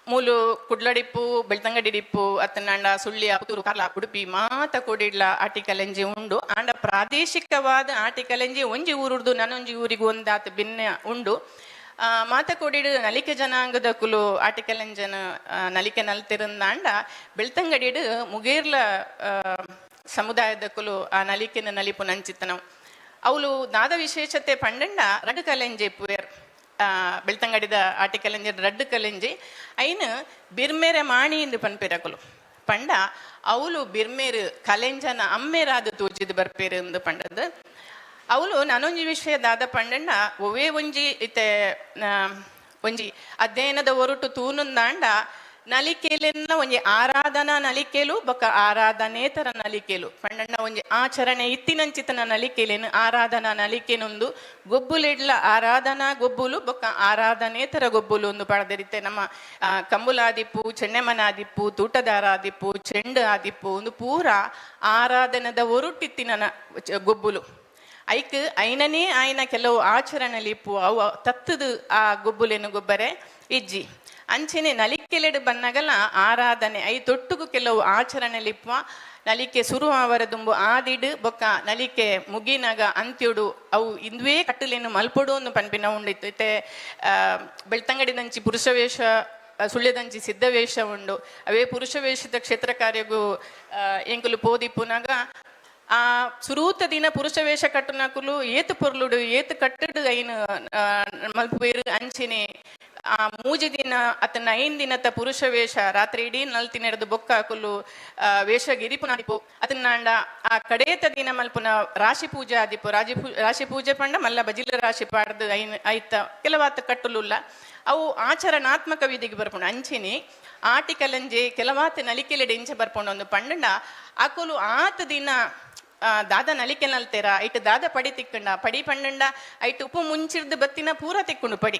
[SPEAKER 4] ಮೂಲು ಕುಡ್ಲಡಿಪ್ಪು ಬೆಳ್ತಂಗಡಿಡಿಪ್ಪು ಅತ್ತನಂಡ ಸುಳ್ಳಿಯ ಪುತ್ತೂರು ಕಾರ್ಲ ಉಡುಪಿ ಮಾತ ಕೊಡಿಡ್ಲ ಆಟಿಕಲಂಜೆ ಉಂಡು. ಆಂಡ ಪ್ರಾದೇಶಿಕವಾದ ಆಟಿಕಲಂಜೆ ಒಂಜಿ ಊರುಡ್ದು ನನ್ನೊಂಜಿ ಊರಿಗೂ ಒಂದಾತ ಭಿನ್ನ ಉಂಡು. ಮಾತ ಕೊಡಿಡು ನಲಿಕೆ ಜನಾಂಗದ ಕುಲು ಆಟಿಕಲಂಜನ ನಲಿಕೆ ನಲ್ತಿರಂದಾಂಡ ಬೆಳ್ತಂಗಡಿಡು ಮುಗೇರ್ಲ ಸಮುದಾಯದ ಕುಲು ಆ ನಲಿಕೆನ ನಲಿಪು ನಂಚಿತ್ತನವು ಅವಳು ದಾದ ವಿಶೇಷತೆ ಪಂಡಂಡ ರಡ್ಡು ಕಲೆಂಜೆ ಪುಯರ್ ಬೆಳ್ತಂಗಡಿದ ಆಟಿಕಲಂಜೆ ರಡ್ಡು ಕಲೆಂಜೆ ಐನು ಬಿರ್ಮೇರೆ ಮಾಣಿ ಎಂದು ಪನ್ಪೆರಕುಲು ಪಂಡ ಅವಳು ಬಿರ್ಮೇರು ಕಲೆಂಜನ ಅಮ್ಮೇರಾದು ತೂಚಿದು ಬರ್ಪೇರು ಎಂದು ಪಂಡದ್ದು ಅವಳು ನಾನೊಂಜಿ ವಿಷಯದಾದ ಪಂಡಣ್ಣ ಒವೇ ಒಂಜಿ ಇತ್ತೆ ಒಂಜಿ ಅಧ್ಯಯನದ ಹೊರಟು ತೂನುಂದಾಂಡ ನಲಿಕೆಲೆನ್ನ ಒಂಜಿ ಆರಾಧನಾ ನಲಿಕೆಲು ಬೊಕ್ಕ ಆರಾಧನೇತರ ನಲಿಕೆಲು ಪಂಡಣ್ಣ ಒಂಜಿ ಆಚರಣೆ ಇತ್ತಿನಂಚಿತನ ನಲಿಕೆಲೇನು ಆರಾಧನಾ ನಲಿಕೆನೊಂದು ಗೊಬ್ಬುಲಿಡ್ಲ ಆರಾಧನಾ ಗೊಬ್ಬುಲು ಬೊಕ್ಕ ಆರಾಧನೇತರ ಗೊಬ್ಬುಲು ಒಂದು ಪಡೆದಿರುತ್ತೆ. ನಮ್ಮ ಕಂಬುಲಾದಿಪ್ಪು ಚೆನ್ನೆಮನಾದಿಪ್ಪು ತೂಟದಾರಾದಿಪ್ಪು ಚೆಂಡು ಆದಿಪ್ಪು ಒಂದು ಪೂರ ಆರಾಧನದ ಹೊರುಟಿತ್ತಿನ ಗೊಬ್ಬುಲು ಐಕ್ ಐನನೇ ಆಯ್ನ ಕೆಲವು ಆಚರಣೆಲಿಪ್ಪು ಅವ ತತ್ತದು ಆ ಗೊಬ್ಬುಲೇನು ಗೊಬ್ಬರೆ ಇಜ್ಜಿ ಅಂಚೆನೆ ನಲಿಕೆಲೆಡು ಬನ್ನಗಲ ಆರಾಧನೆ ಐ ತೊಟ್ಟುಗು ಕೆಲವು ಆಚರಣೆಲಿಪ್ಪ ನಲಿಕೆ ಶುರು ಆವರದುಂಬು ಆದಿಡು ಬೊಕ್ಕ ನಲಿಕೆ ಮುಗಿನಾಗ ಅಂತ್ಯುಡು ಅವು ಇಂದುವೇ ಕಟ್ಟಲೇನು ಮಲ್ಪೊಡು ಒಂದು ಪನ್ಪಿನ ಉಂಡಿತ್ತು. ಇತ್ತೆ ಬೆಳ್ತಂಗಡಿದಂಚಿ ಪುರುಷವೇಷ ಸುಳ್ಯದಂಚಿ ಸಿದ್ಧವೇಷ ಉಂಡು. ಅವೇ ಪುರುಷ ವೇಷದ ಕ್ಷೇತ್ರ ಕಾರ್ಯಗೂ ಎಂಕುಲು ಪೋದಿಪ್ಪುನಾಗ ಆ ಸುರೂತ ದಿನ ಪುರುಷ ವೇಷ ಕಟ್ಟುನಕುಲು ಏತು ಪೊರ್ಲುಡು ಏತು ಕಟ್ಟಡು ಐನು ಮಲ್ಪೇರು ಅಂಚಿನೆ ಆ ಮೂಜಿ ದಿನ ಅತನ 5 ದಿನದ ಪುರುಷ ವೇಷ ರಾತ್ರಿ ಇಡೀ ನಲ್ತಿನೆರದು ಬೊಕ್ಕ ಹಾಕುಲು ವೇಷ ಗಿರಿಪುನಾದಿಪು ಅದನ್ನಾಂಡ ಆ ಕಡೇತ ದಿನ ಮಲ್ಪುನ ರಾಶಿ ಪೂಜೆ ಆದಿಪು ರಾಶಿ ಪೂಜೆ ಪಂಡ ಮಲ್ಲ ಬಜಿಲ ರಾಶಿ ಪಾಡ್ದು ಐತ ಕೆಲವಾತ ಕಟ್ಟುಲುಲ್ಲ ಅವು ಆಚರಣಾತ್ಮಕ ವಿಧಿಗೆ ಬರ್ಪುಂಡು ಅಂಚಿನಿ ಆಟಿಕಲಂಜೆ ಕೆಲವಾತ ನಲಿಕೆಲೆಡೆ ಇಂಚೆ ಬರ್ಪುಂಡು ಒಂದು ಪಂಡಂಡ ಆಕುಲು ಆತ ದಿನ ದಾದ ನಲಿಕೆ ನಲ್ತೇರ ಐಟ್ ದಾದ ಪಡಿ ತಿಕ್ಕಂಡ ಪಡಿ ಪಂಡಂಡ ಐಟ್ ಉಪ್ಪು ಮುಂಚಿರ್ದು ಬತ್ತಿನ ಪೂರ ತಿಕ್ಕೊಂಡು ಪಡಿ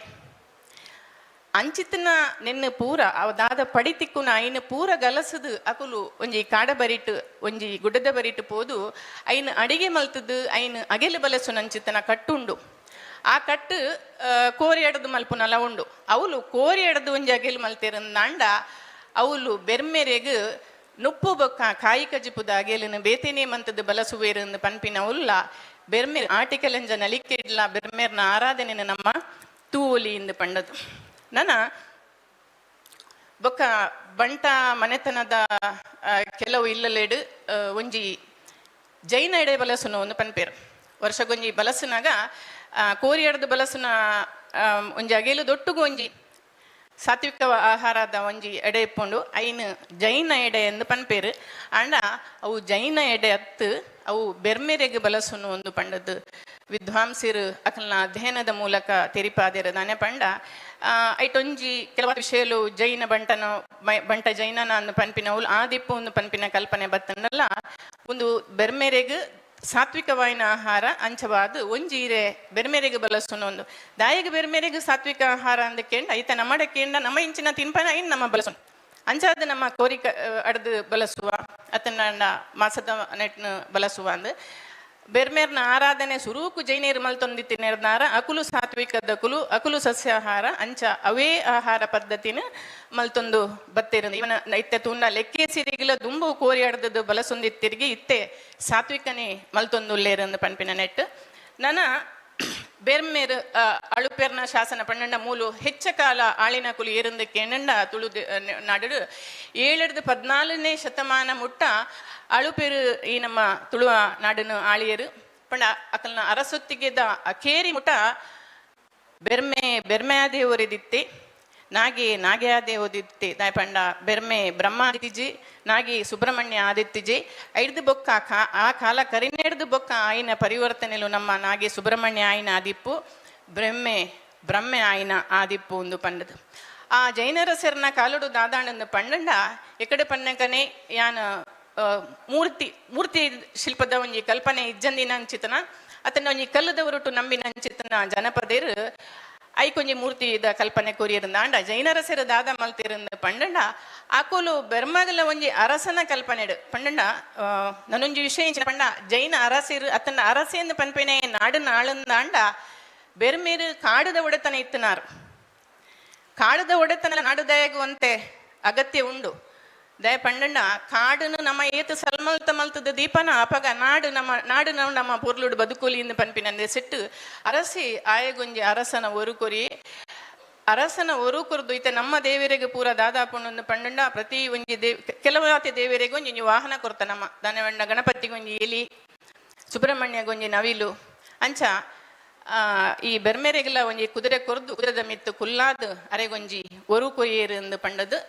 [SPEAKER 4] ಅಂಚಿತನ ನೆನ್ನ ಪೂರ ಅವ ದಾದ ಪಡಿ ತಿಕ್ಕುನ ಐನ ಪೂರ ಗಲಸದು ಅಕುಲು ಒಂಜಿ ಕಾಡ ಬರಿಟ್ಟು ಒಂಜಿ ಗುಡ್ಡದ ಬರಿಟ್ಟು ಪೋದು ಐನು ಅಡಿಗೆ ಮಲ್ತದು ಐನು ಅಗೆಲು ಬಲಸು ನಂಚಿತನ ಕಟ್ಟುಂಡು. ಆ ಕಟ್ಟು ಕೋರಿ ಎಡದು ಮಲ್ಪುನಲ ಉಂಡು. ಅವಳು ಕೋರಿ ಎಡದು ಒಂಜಿ ಅಗೆಲು ಮಲ್ತೇರಂದಾಂಡ ಅವಳು ಬೆರ್ಮೆರೆಗ್ ನುಪ್ಪು ಬೊಕ್ಕ ಕಾಯಿ ಕಜಿಪುದ ಅಗೆಲಿನ ಬೇತೇನೆ ಮಂತದ್ದು ಬಲಸುವೇರು ಪನ್ಪಿನ ಉಲ್ಲ ಬೆರ್ಮೇರ್ ಆಟಿಕಲಂಜ ನಲಿಕೆ ಇಡ್ಲ ಬೆರ್ಮೇರ್ನ ಆರಾಧನೆನ ನಮ್ಮ ತೂಲಿ ಎಂದು ಪಂಡದು. ನನ್ನ ಬೊಕ್ಕ ಬಂಟ ಮನೆತನದ ಕೆಲವು ಇಲ್ಲಲೇಡು ಒಂಜಿ ಜೈನ ಎಡೆ ಬಲಸುನ ಒಂದು ಪನ್ಪೇರು ವರ್ಷಗೊಂಜಿ ಬಲಸುನಾಗ ಕೋರಿ ಎಡದು ಬಲಸುನ ಒಂಜಿ ಅಗೆಲು ದೊಟ್ಟುಗು ಒಂಜಿ ಸಾತ್ವಿಕ ಆಹಾರದ ಒಂಜಿ ಎಡೆ ಇಪ್ಪುಂಡು ಐನು ಜೈನ ಎಡೆ ಎಂದು ಪನ್ಪೇರು ಅಂಡ ಅವು ಜೈನ ಎಡೆ ಹತ್ತು ಅವು ಬೆರ್ಮೆರೆಗೆ ಬಲಸುನು ಒಂದು ಪಂಡದ್ದು ವಿದ್ವಾಂಸರು ಅಕಲ್ನ ಅಧ್ಯಯನದ ಮೂಲಕ ತೆರಿಪಾದಿರ ನಾನೇ ಪಂಡ ಐಟೊಂಜಿ ಕೆಲವು ವಿಷಯಲು ಜೈನ ಬಂಟ ಜೈನನ ಅಂದು ಪನ್ಪಿನವು ಆದಿಪ್ಪು ಒಂದು ಪನ್ಪಿನ ಕಲ್ಪನೆ ಬತ್ತಂಡಲ್ಲ ಒಂದು ಬೆರ್ಮೆರೆಗೆ ಸಾತ್ವಿಕವಾಯಿನ ಆಹಾರ ಅಂಚವಾದು ಒಂಜೀರೆ ಬೆರ್ಮೆರೆಗೆ ಬಲಸುನ ಒಂದು ದಾಯಿಗೆ ಬೆರ್ಮೆರೆಗೆ ಸಾತ್ವಿಕ ಆಹಾರ ಅಂದಕ್ಕೇಂಡ ಐತ ನಮ್ಮಡಕ್ಕೇಂಡ ನಮ್ಮ ಇಂಚಿನ ತಿನ್ಪನ ಐನ್ ನಮ್ಮ ಬಲಸು ಅಂಚಾದ ನಮ್ಮ ಕೋರಿಕ ಅಡ್ದು ಬಲಸುವ ಅತನ ಮಾಸದ ನೆಟ್ನ ಬಲಸುವ ಅಂದು ಬೆರ್ಮೇರ್ನ ಆರಾಧನೆ ಸುರೂಕು ಜೈನೇರು ಮಲ್ತೊಂದಿತ್ತಿನೆರ್ನಾರ ಅಕುಲು ಸಾತ್ವಿಕದ ಕುಲು ಅಕುಲು ಸಸ್ಯಾಹಾರ ಅಂಚ ಅವೇ ಆಹಾರ ಪದ್ಧತಿನ ಮಲ್ತೊಂದು ಬತ್ತೇರು ಇವನ ಇತ್ತೆ ತುಂಡ ಲೆಕ್ಕೆ ಸಿರಿಗಿಲ ದುಂಬು ಕೋರಿ ಆಡ್ದದ್ದು ಬಲಸೊಂದಿತ್ತಿರ್ಗಿ ಇತ್ತೆ ಸಾತ್ವಿಕನೇ ಮಲ್ತೊಂದು ಉಲ್ಲೇರಂದು ಪನ್ಪಿನ ನೆಟ್ಟು ನನ್ನ ಬೆರ್ಮೇರು ಅಳುಪೆರ್ನ ಶಾಸನ ಪನ್ನಂಡ ಮೂಲು ಹೆಚ್ಚ ಕಾಲ ಆಳಿನ ಕುಲು ಏರಂದಕ್ಕೆ ಎಣ್ಣಂಡ ತುಳು ನಾಡು 7-14ನೇ ಶತಮಾನ ಮುಟ್ಟ ಅಳುಪೆರು ಈ ನಮ್ಮ ತುಳುವ ನಾಡಿನ ಆಳಿಯರು ಪಂಡ ಅಕಲ್ನ ಅರಸೊತ್ತಿಗೆದ ಅಕೇರಿ ಮುಟ್ಟ ಬೆರ್ಮೆ ಆದೇ ಓರಿದಿತ್ತೆ ನಾಗೆ ಆದೇ ಓದಿತ್ತೆ ದಾಯ ಪಂಡ ಬೆರ್ಮೆ ಬ್ರಹ್ಮ ಆದಿತ್ಯಜಿ ನಾಗಿ ಸುಬ್ರಹ್ಮಣ್ಯ ಆದಿತ್ಯಜಿ ಐಡ್ದು ಬೊಕ್ಕ ಆ ಕಾಲ ಕರಿನೆಡ್ದು ಬೊಕ್ಕ ಆಯ್ನ ಪರಿವರ್ತನೆಲು ನಮ್ಮ ನಾಗೆ ಸುಬ್ರಹ್ಮಣ್ಯ ಆಯ್ನ ಆದಿಪ್ಪು ಬ್ರಹ್ಮೆ ಆಯ್ನ ಆದಿಪ್ಪು ಒಂದು ಪಂಡದು ಆ ಜೈನರ ಸೆರ್ನ ಕಾಲುಡು ದಾದಾಂಡನ್ನು ಪಂಡಂಡ ಎಕಡೆ ಪನ್ನಕನೆ ಯಾನ ಮೂರ್ತಿ ಶಿಲ್ಪದ ಒಂಜಿ ಕಲ್ಪನೆ ಇಜ್ಜಂದಿನ ಅಂಚಿತನ ಅತನ ಒಂಜಿ ಕಲ್ಲದ ಹೊರಟು ನಂಬಿನ ಅಂಚಿತನ ಜನಪದೇರು ಐಕೊಂಜಿ ಮೂರ್ತಿದ ಕಲ್ಪನೆ ಕೊರಿಯರಂದಾಂಡ ಜೈನರ ಸೆರ ದಾದ ಮಲ್ತಿರಂದ ಪಂಡಂಡ ಆಕೋಲು ಬೆರ್ಮಗಲ ಒಂಜಿ ಅರಸನ ಕಲ್ಪನೆಡು ಪಂಡಂಡ ನನೊಂಜಿ ವಿಷಯ ಪಂಡ ಜೈನ ಅರಸರು ಅತನ ಅರಸೆಂದು ಪನ್ಪೆನೆ ನಾಡಿನ ಆಳಂದಾಂಡ ಬೆರ್ಮೇರು ಕಾಡದ ಒಡೆತನ ಇತ್ತನಾರು ಕಾಡದ ಒಡೆತನ ನಾಡುದಯಾಗುವಂತೆ ಅಗತ್ಯ ಉಂಡು ದಯ ಪಂಡಂಡ ಕಾಡನ್ನು ನಮ್ಮ ಏತು ಮಲ್ತದ ದೀಪನ ಅಪಗ ನಾಡು ನಮ್ಮ ಪೊರ್ಲುಡು ಬದುಕುಲಿಯಿಂದ ಪನ್ಪಿನಂದೆ ಸೆಟ್ಟು ಅರಸಿ ಆಯಗೊಂಜಿ ಅರಸನ ಒರುಕೊರಿ ಅರಸನ ಒರುಕೊರ್ದು ಇತ್ತೆ ನಮ್ಮ ದೇವರಿಗೆ ಪೂರ ದಾದಾಪುಣ್ಣು ಪಂಡಂಡ ಪ್ರತಿ ಒಂಜಿ ಕೆಲವಾತಿ ದೇವರಿಗೆ ಒಂಜಿ ವಾಹನ ಕೊರ್ತ ನಮ್ಮ ದನವಂಡ ಗಣಪತಿಗೊಂಜಿ ಎಲಿ ಸುಬ್ರಹ್ಮಣ್ಯಗೊಂಜಿ ನವಿಲು ಅಂಚ ಈ ಬೆರ್ಮೆರೆಗೆಲ್ಲ ಒಂಜಿ ಕುದುರೆ ಕೊರ್ದು ಕುದುರೆದ ಮಿತ್ತು ಕುಲ್ಲಾದು ಅರೆಗೊಂಜಿ ಒರು ಕೊರಿಯೇರು ಎಂದು ಪಂಡದು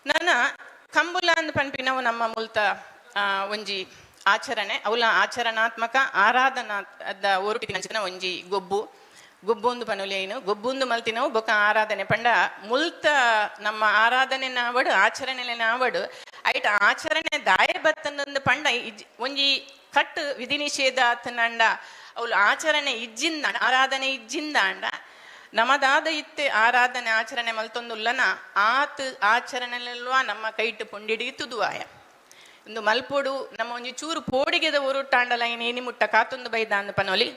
[SPEAKER 4] ನನ್ನ ಕಂಬುಲ ಅಂದ್ ಪನ್ಪಿನವು ನಮ್ಮ ಮುಲ್ತ ಒಂಜಿ ಆಚರಣೆ ಅವಲ ಆಚರಣಾತ್ಮಕ ಆರಾಧನಾ ಒರುಟಿನ ಒಂಜಿ ಗೊಬ್ಬು ಒಂದು ಪನುಲೇನು ಗೊಬ್ಬುಂದು ಮಲ್ತಿನವು ಬೊಕ್ಕ ಆರಾಧನೆ ಪಂಡ ಮುಲ್ತ ನಮ್ಮ ಆರಾಧನೆ ನಾವಡು ಆಚರಣೆ ನಾವಡು ಐಟ ಆಚರಣೆ ದಾಯ ಬತ್ತಂದು ಪಂಡ ಒಂಜಿ ಕಟ್ ವಿಧಿ ನಿಷೇಧ ಅತ್ತನಂಡ ಅವಳು ಆಚರಣೆ ಇಜ್ಜಿಂದ ಆರಾಧನೆ ಇಜ್ಜಿಂದ ಅಂಡ ನಮದಾದ ಇತ್ತೆ ಆರಾಧನೆ ಆಚರಣೆ ಮಲ್ತೊಂದುಲ್ಲನ ಆತ್ ಆಚರಣೆಲ್ವಾ ನಮ್ಮ ಕೈಟ್ ಪುಂಡಿಡಿತುದುವಾಯ ಒಂದು ಮಲ್ಪೊಡು ನಮ್ಮ ಒಂಜಿ ಚೂರು ಪೋಡಿಗೆದ ಒರುಟ್ಟಾಂಡಲ ಏನೇನಿ ಮುಟ್ಟ ಕಾತೊಂದು ಬೈದ ಅಂದ ಪನೊಲಿ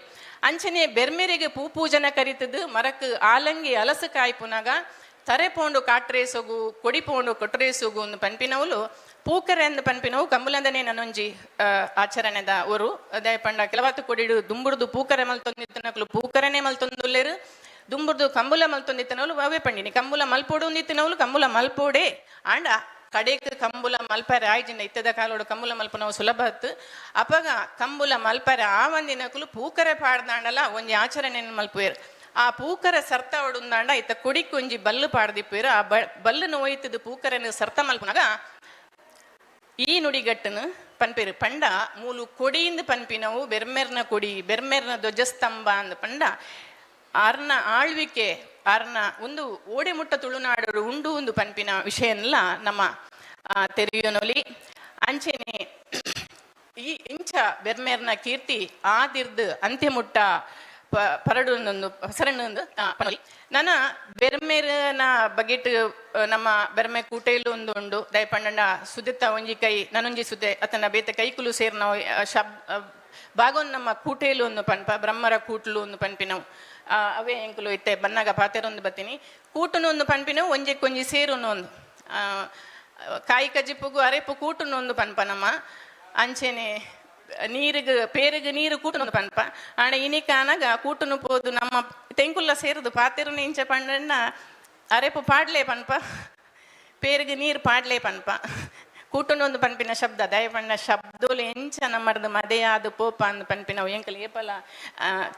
[SPEAKER 4] ಅಂಚನೆ ಬೆರ್ಮೆರೆಗೆ ಪೂಜನ ಕರಿತದು ಮರಕ್ ಆಲಂಗಿ ಅಲಸ ಕಾಯ್ಪುನಾಗ ತರೆ ಪೋಂಡು ಕಾಟ್ರೇಸೋಗು ಕೊಡಿ ಪೋಂಡು ಕೊಟ್ರೇಸೋಗು ಒಂದು ಪನ್ಪಿನವಲು ಪೂಕರೆ ಅಂದು ಪನ್ಪಿನವು ಕಂಬುಲಂದನೆ ನನೊಂಜಿ ಆಚರಣೆದ ಒರು ಅದೇ ಪಂಡ ಕೆಲವತ್ತು ಕೊಡಿಡು ದುಂಬುಡ್ದು ಪೂಕರೆ ಮಲ್ತೊಂದಿತ್ತನಕ್ಲು ಪೂಕರೆನೆ ಮಲ್ತೊಂದುಲ್ಲೇರು ದುಂಬುರ್ದು ಕಂಬುಲ ಮಲ್ತೊಂದಿತ್ತನವಲು ಅವೇ ಪಂಡಿನಿ ಕಂಬುಲ ಮಲ್ಪೋಡು ಒಂದಿತ್ತಿನವಲು ಕಂಬುಲ ಮಲ್ಪೋಡೆ ಆಂಡ ಕಡೆಕ್ ಕಂಬುಲ ಮಲ್ಪರೆ ಆಯ್ಜಿಂದ ಇತ್ತದ ಕಾಲೋಡು ಕಂಬುಲ ಮಲ್ಪನವು ಸುಲಭ ಹತ್ತು ಅಪಗ ಕಂಬುಲ ಮಲ್ಪರೆ ಆ ಒಂದಿನಕುಲು ಪೂಕರೆ ಪಾಡ್ದಾಂಡಲ ಒಂಜಿ ಆಚರಣೆ ಮಲ್ಪುವೇರು ಆ ಪೂಕರ ಸರ್ತ ಒಡುಂದಾಂಡ ಇತ್ತ ಕೊಡಿಕ್ ಒಂಜಿ ಬಲ್ಲು ಪಾಡ್ದಿಪ್ಪೇರು ಆ ಬಲ್ಲು ನೋಯ್ತದ ಪೂಕರೆನ ಸರ್ತ ಮಲ್ಪನಾಗ ಈ ನುಡಿಗಟ್ಟನು ಪನ್ಪೇರು ಪಂಡ ಮೂಲು ಕೊಡಿಯಿಂದ ಪನ್ಪಿನವು ಬೆರ್ಮೆರ್ನ ಕೊಡಿ ಬೆರ್ಮೆರ್ನ ಧ್ವಜಸ್ತಂಭ ಅಂದ ಪಂಡ ಆರ್ನ ಆಳ್ವಿಕೆ ಆರ್ನ ಒಂದು ಓಡೆ ಮುಟ್ಟ ತುಳುನಾಡರು ಉಂಡು ಒಂದು ಪನ್ಪಿನ ವಿಷಯನೆಲ್ಲ ನಮ್ಮ ತೆರೆಯೋನೊಲಿ ಅಂಚೆನೆ ಈ ಇಂಚ ಬೆರ್ಮೇರ್ನ ಕೀರ್ತಿ ಆದಿರ್ದು ಅಂತ್ಯ ಮುಟ್ಟ ಪರಡೊಂದೊಂದು ಹೆಸರನ್ನೊಂದು ಪನೊಲಿ ನನ್ನ ಬೆರ್ಮೇರನ ಬಗೆಟ್ ನಮ್ಮ ಬೆರ್ಮೆ ಕೂಟೆಲು ಒಂದು ಉಂಡು ದಯಪಂಡ ಸುದಿತ್ತ ಒಂಜಿ ಕೈ ನನೊಂಜಿ ಸುದ್ದೆ ಅತನ ಬೇತೆ ಕೈಕುಲು ಸೇರ್ ನಾವು ಬಾಗೊಂದು ನಮ್ಮ ಕೂಟೇಲು ಒಂದು ಪನ್ಪ ಬ್ರಹ್ಮರ ಕೂಟ್ಲು ಒಂದು ಪನ್ಪಿನವು ಅವೇ ಎಂಕುಲು ಇತ್ತೆ ಬನ್ನಾಗ ಪಾತೆರೊಂದು ಬತ್ತೀನಿ ಕೂಟುನು ಒಂದು ಪನ್ಪಿನವು ಒಂಜಿ ಸೇರುನು ಒಂದು ಕಾಯಿ ಕಜಿಪ್ಪುಗು ಅರೆಪು ಕೂಟುನು ಒಂದು ಪನ್ಪ ನಮ್ಮ ಅಂಚೆನೆ ಪೇರಿಗೆ ನೀರು ಕೂಟುನು ಪನ್ಪ ಆಣ ಇನಿಕಾನಾಗ ಕೂಟುನು ಪೋದು ನಮ್ಮ ತೆಂಕುಲ್ಲ ಸೇರುದು ಪಾತೆರುನು ಇಂಚ ಪಂಡಣ್ಣ ಅರೆಪು ಪಾಡ್ಲೇ ಪನ್ಪ ಪೇರಿಗೆ ನೀರು ಪಾಡ್ಲೇ ಪನ್ಪ ಕೂಟುನೊಂದು ಪನ್ಪಿನ ಶಬ್ದ ದಯಪಣ್ಣ ಶಬ್ದೋಲು ಎಂಚ ನಮ್ಮದು ಮದೆಯಾದು ಪೋಪ ಅಂದು ಪನ್ಪಿನವು ಎಂಕಲು ಏಪಲ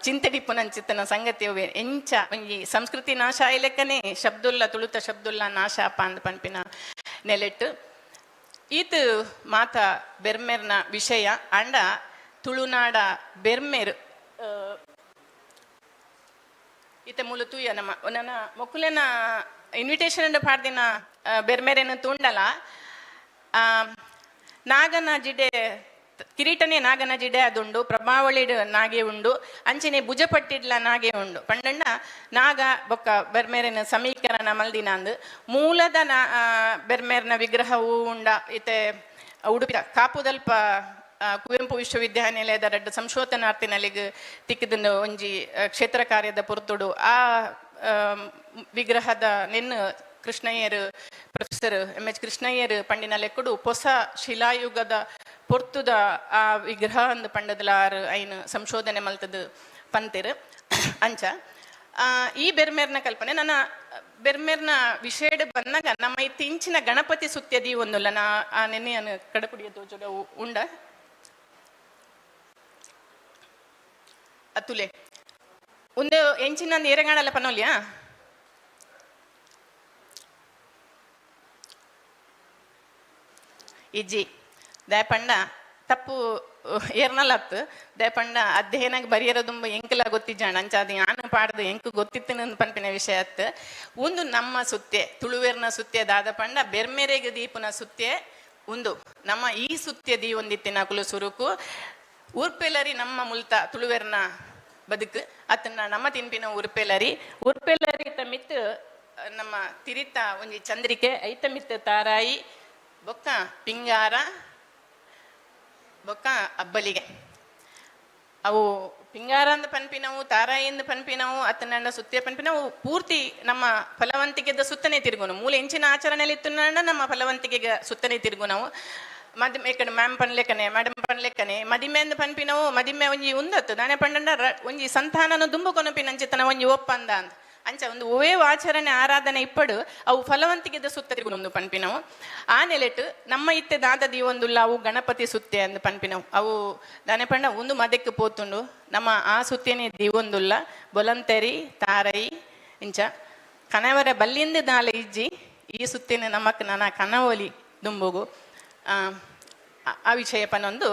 [SPEAKER 4] ಚಿಂತೆಡಿಪ್ಪುನಂಚಿತ್ತನ ಸಂಗತಿಯವೆ ಎಂಚ ಒಂಜಿ ಸಂಸ್ಕೃತಿ ನಾಶ ಆಯ್ಲೆಕ್ಕನೆ ಶಬ್ದುಲ್ಲ ತುಳುತ ಶಬ್ದುಲ್ಲ ನಾಶ ಅಪ್ಪ ಅಂದು ಪನ್ಪಿನ ನೆಲೆಟ್ಟು ಈತು ಮಾತ ಬೆರ್ಮೆರ್ನ ವಿಷಯ ಅಂಡ ತುಳುನಾಡ ಬೆರ್ಮೆರ್ ಈತ ಮೂಲ ತೂಯ ನಮ್ಮ ನನ್ನ ಮೊಕ್ಕುಲೆನ ಇನ್ವಿಟೇಷನ್ ಪಾಡ್ದಿನ ಬೆರ್ಮೆರೇನ ತುಂಡಲ ನಾಗನ ಜಿಡೆ ಕಿರೀಟನೇ ನಾಗನ ಜಿಡೆ ಅದುಂಡು ಪ್ರಭಾವಳಿಡ್ ನಾಗೆ ಉಂಡು ಅಂಚನೆ ಭುಜಪಟ್ಟಿಡ್ಲ ನಾಗೆ ಉಂಡು ಪಂಡಣ್ಣ ನಾಗ ಬೊಕ್ಕ ಬೆರ್ಮೇರಿನ ಸಮೀಕರಣ ಮಲ್ದಿನ ಅಂದು ಮೂಲದ ಬೆರ್ಮೇರ್ನ ವಿಗ್ರಹವು ಉಂಡ ಇತ್ತೆ ಉಡುಪಿ ಕಾಪುದಲ್ಪ ಕುವೆಂಪು ವಿಶ್ವವಿದ್ಯಾನಿಲಯದ ರೆಡ್ಡು ಸಂಶೋಧನಾರ್ಥಿನಲ್ಲಿಗೆ ತಿಕ್ಕಿದ ಒಂಜಿ ಕ್ಷೇತ್ರ ಕಾರ್ಯದ ಪುರ್ತುಡು ಆ ವಿಗ್ರಹದ ನೆನ್ನು ಕೃಷ್ಣಯ್ಯರು ಪ್ರೊಫೆಸರ್ ಎಂ.ಎಚ್. ಕೃಷ್ಣಯ್ಯರು ಪಂಡಿನ ಲೆಕ್ಕಡು ಹೊಸ ಶಿಲಾಯುಗದ ಪೊರ್ತುದ ಆ ವಿಗ್ರಹ ಅಂದು ಪಂಡದಲಾರು ಐನು ಸಂಶೋಧನೆ ಮಲ್ತದು ಪಂತೆರು ಅಂಚ ಈ ಬೆರ್ಮೇರ್ನ ಕಲ್ಪನೆ ನನ್ನ ಬೆರ್ಮೇರ್ನ ವಿಷಯಡ್ ಬಂದಾಗ ನಮ್ಮ ಈ ತಿಂಚಿನ ಗಣಪತಿ ಸುತ್ಯದಿ ಒಂದುಲ್ಲ ನಾ ಆ ನೆನೆಯನ್ನು ಕಡಪುಡಿಯ ತೋಜುಡ ಉಂಡ ಅತುಲೆ ಒಂದು ಎಂಚಿನ ಏರಗಾಣಲ್ಲ ಪನೋಲ್ಯಾ ಇಜ್ಜಿ ದಯಪಂಡ ತಪ್ಪು ಏರ್ನಲ್ಲತ್ತು ದಯಪಂಡ ಅಧ್ಯಯನಾಗ ಬರೆಯರೋ ತುಂಬ ಎಂಕಲ ಗೊತ್ತಿಜ್ಜಾಣ ಅಂಚ ಅದು ಯಾನು ಪಾಡ್ದು ಎಂಕು ಗೊತ್ತಿತ್ತು ಪಂಪಿನ ವಿಷಯ ಅತ್ತು ಒಂದು ನಮ್ಮ ಸುತ್ತೆ ತುಳುವೇರ್ನ ಸುತ್ತೆ ದಾದ ಪಂಡ ಬೆರ್ಮೆರೆಗೆ ದೀಪನ ಸುತ್ತೆ ಒಂದು ನಮ್ಮ ಈ ಸುತ್ತೆ ದೀ ಒಂದಿತ್ತಿನ ಕುಲು ಸುರುಕು ಉರ್ಪೆಲರಿ ನಮ್ಮ ಮುಲ್ತ ತುಳುವೇರ್ನ ಬದುಕು ಅತ್ತನ್ನ ನಮ್ಮ ತಿನ್ಪಿನ ಉರ್ಪೆಲರಿ ತಮ್ಮಿತ್ತು ನಮ್ಮ ತಿರಿತ ಒಂಜಿ ಚಂದ್ರಿಕೆ ಐತಮಿತ್ತು ತಾರಾಯಿ ಬೊಕ್ಕ ಪಿಂಗಾರ ಬೊಕ್ಕ ಅಬ್ಬಲಿಗೆ ಅವು ಪಿಂಗಾರ ಅಂದ ಪನ್ಪಿನವು ತಾರಾಯಿಂದ ಪನ್ಪಿನವು ಅತ್ತನಂಡ ಸುತ್ತಿಯ ಪನ್ಪಿನವು ಪೂರ್ತಿ ನಮ್ಮ ಫಲವಂತಿಕೆದ ಸುತ್ತನೆ ತಿರುಗುನು ಮೂಲ ಎಂಚಿನ ಆಚರಣೆಯಲ್ಲಿ ಇತ್ತು ನಮ್ಮ ಫಲವಂತಿಕೆಗೆ ಸುತ್ತನೆ ತಿರುಗು ನಾವು ಮದಿಮೆ ಕಡೆ ಮ್ಯಾಮ್ ಪನ್ಲೆಕ್ಕನೆ ಮೇಡಮ್ ಪನ್ಲೆಕ್ಕನೆ ಮದಿಮೆ ಅಂದ ಪನ್ಪಿನವು ಮದಿಮೆ ಒಂಜಿ ಉಂದತ್ತು ನಾನೇ ಪಂಡ ಒಂಜಿ ಸಂತಾನನು ದುಂಬು ಕೊನಪಿನಂಚಿತನ ಒಂಜಿ ಒಪ್ಪಂದ ಅಂತ ಅಂಚ ಒಂದು ಓವೇ ಆಚರಣೆ ಆರಾಧನೆ ಇಪ್ಪಡು ಅವು ಫಲವಂತಿಗೆದ ಸುತ್ತ ತಿರುಗುನು ಪನ್ಪಿನವು ಆ ನೆಲೆಟ್ಟು ನಮ್ಮ ಇತ್ತೆ ದಾದದಿ ಒಂದುಲ್ಲ ಅವು ಗಣಪತಿ ಸುತ್ತೆ ಅಂದು ಪನ್ಪಿನವು ಅವು ನಾನೇ ಪಂಡ ಒಂದು ಮದಕ್ಕೆ ಪೋತುಂಡು ನಮ್ಮ ಆ ಸುತ್ತೇನೆ ದಿವೊಂದುಲ್ಲ ಬೊಲಂತೆರಿ ತಾರೈ ಇಂಚ ಕನವರ ಬಲ್ಲಿಂದ ನಾಳೆ ಇಜ್ಜಿ ಈ ಸುತ್ತೇನೆ ನಮಕ್ ನನ್ನ ಕನವಲಿ ದುಂಬುಗು ಆ ವಿಷಯ ಪನೊಂದು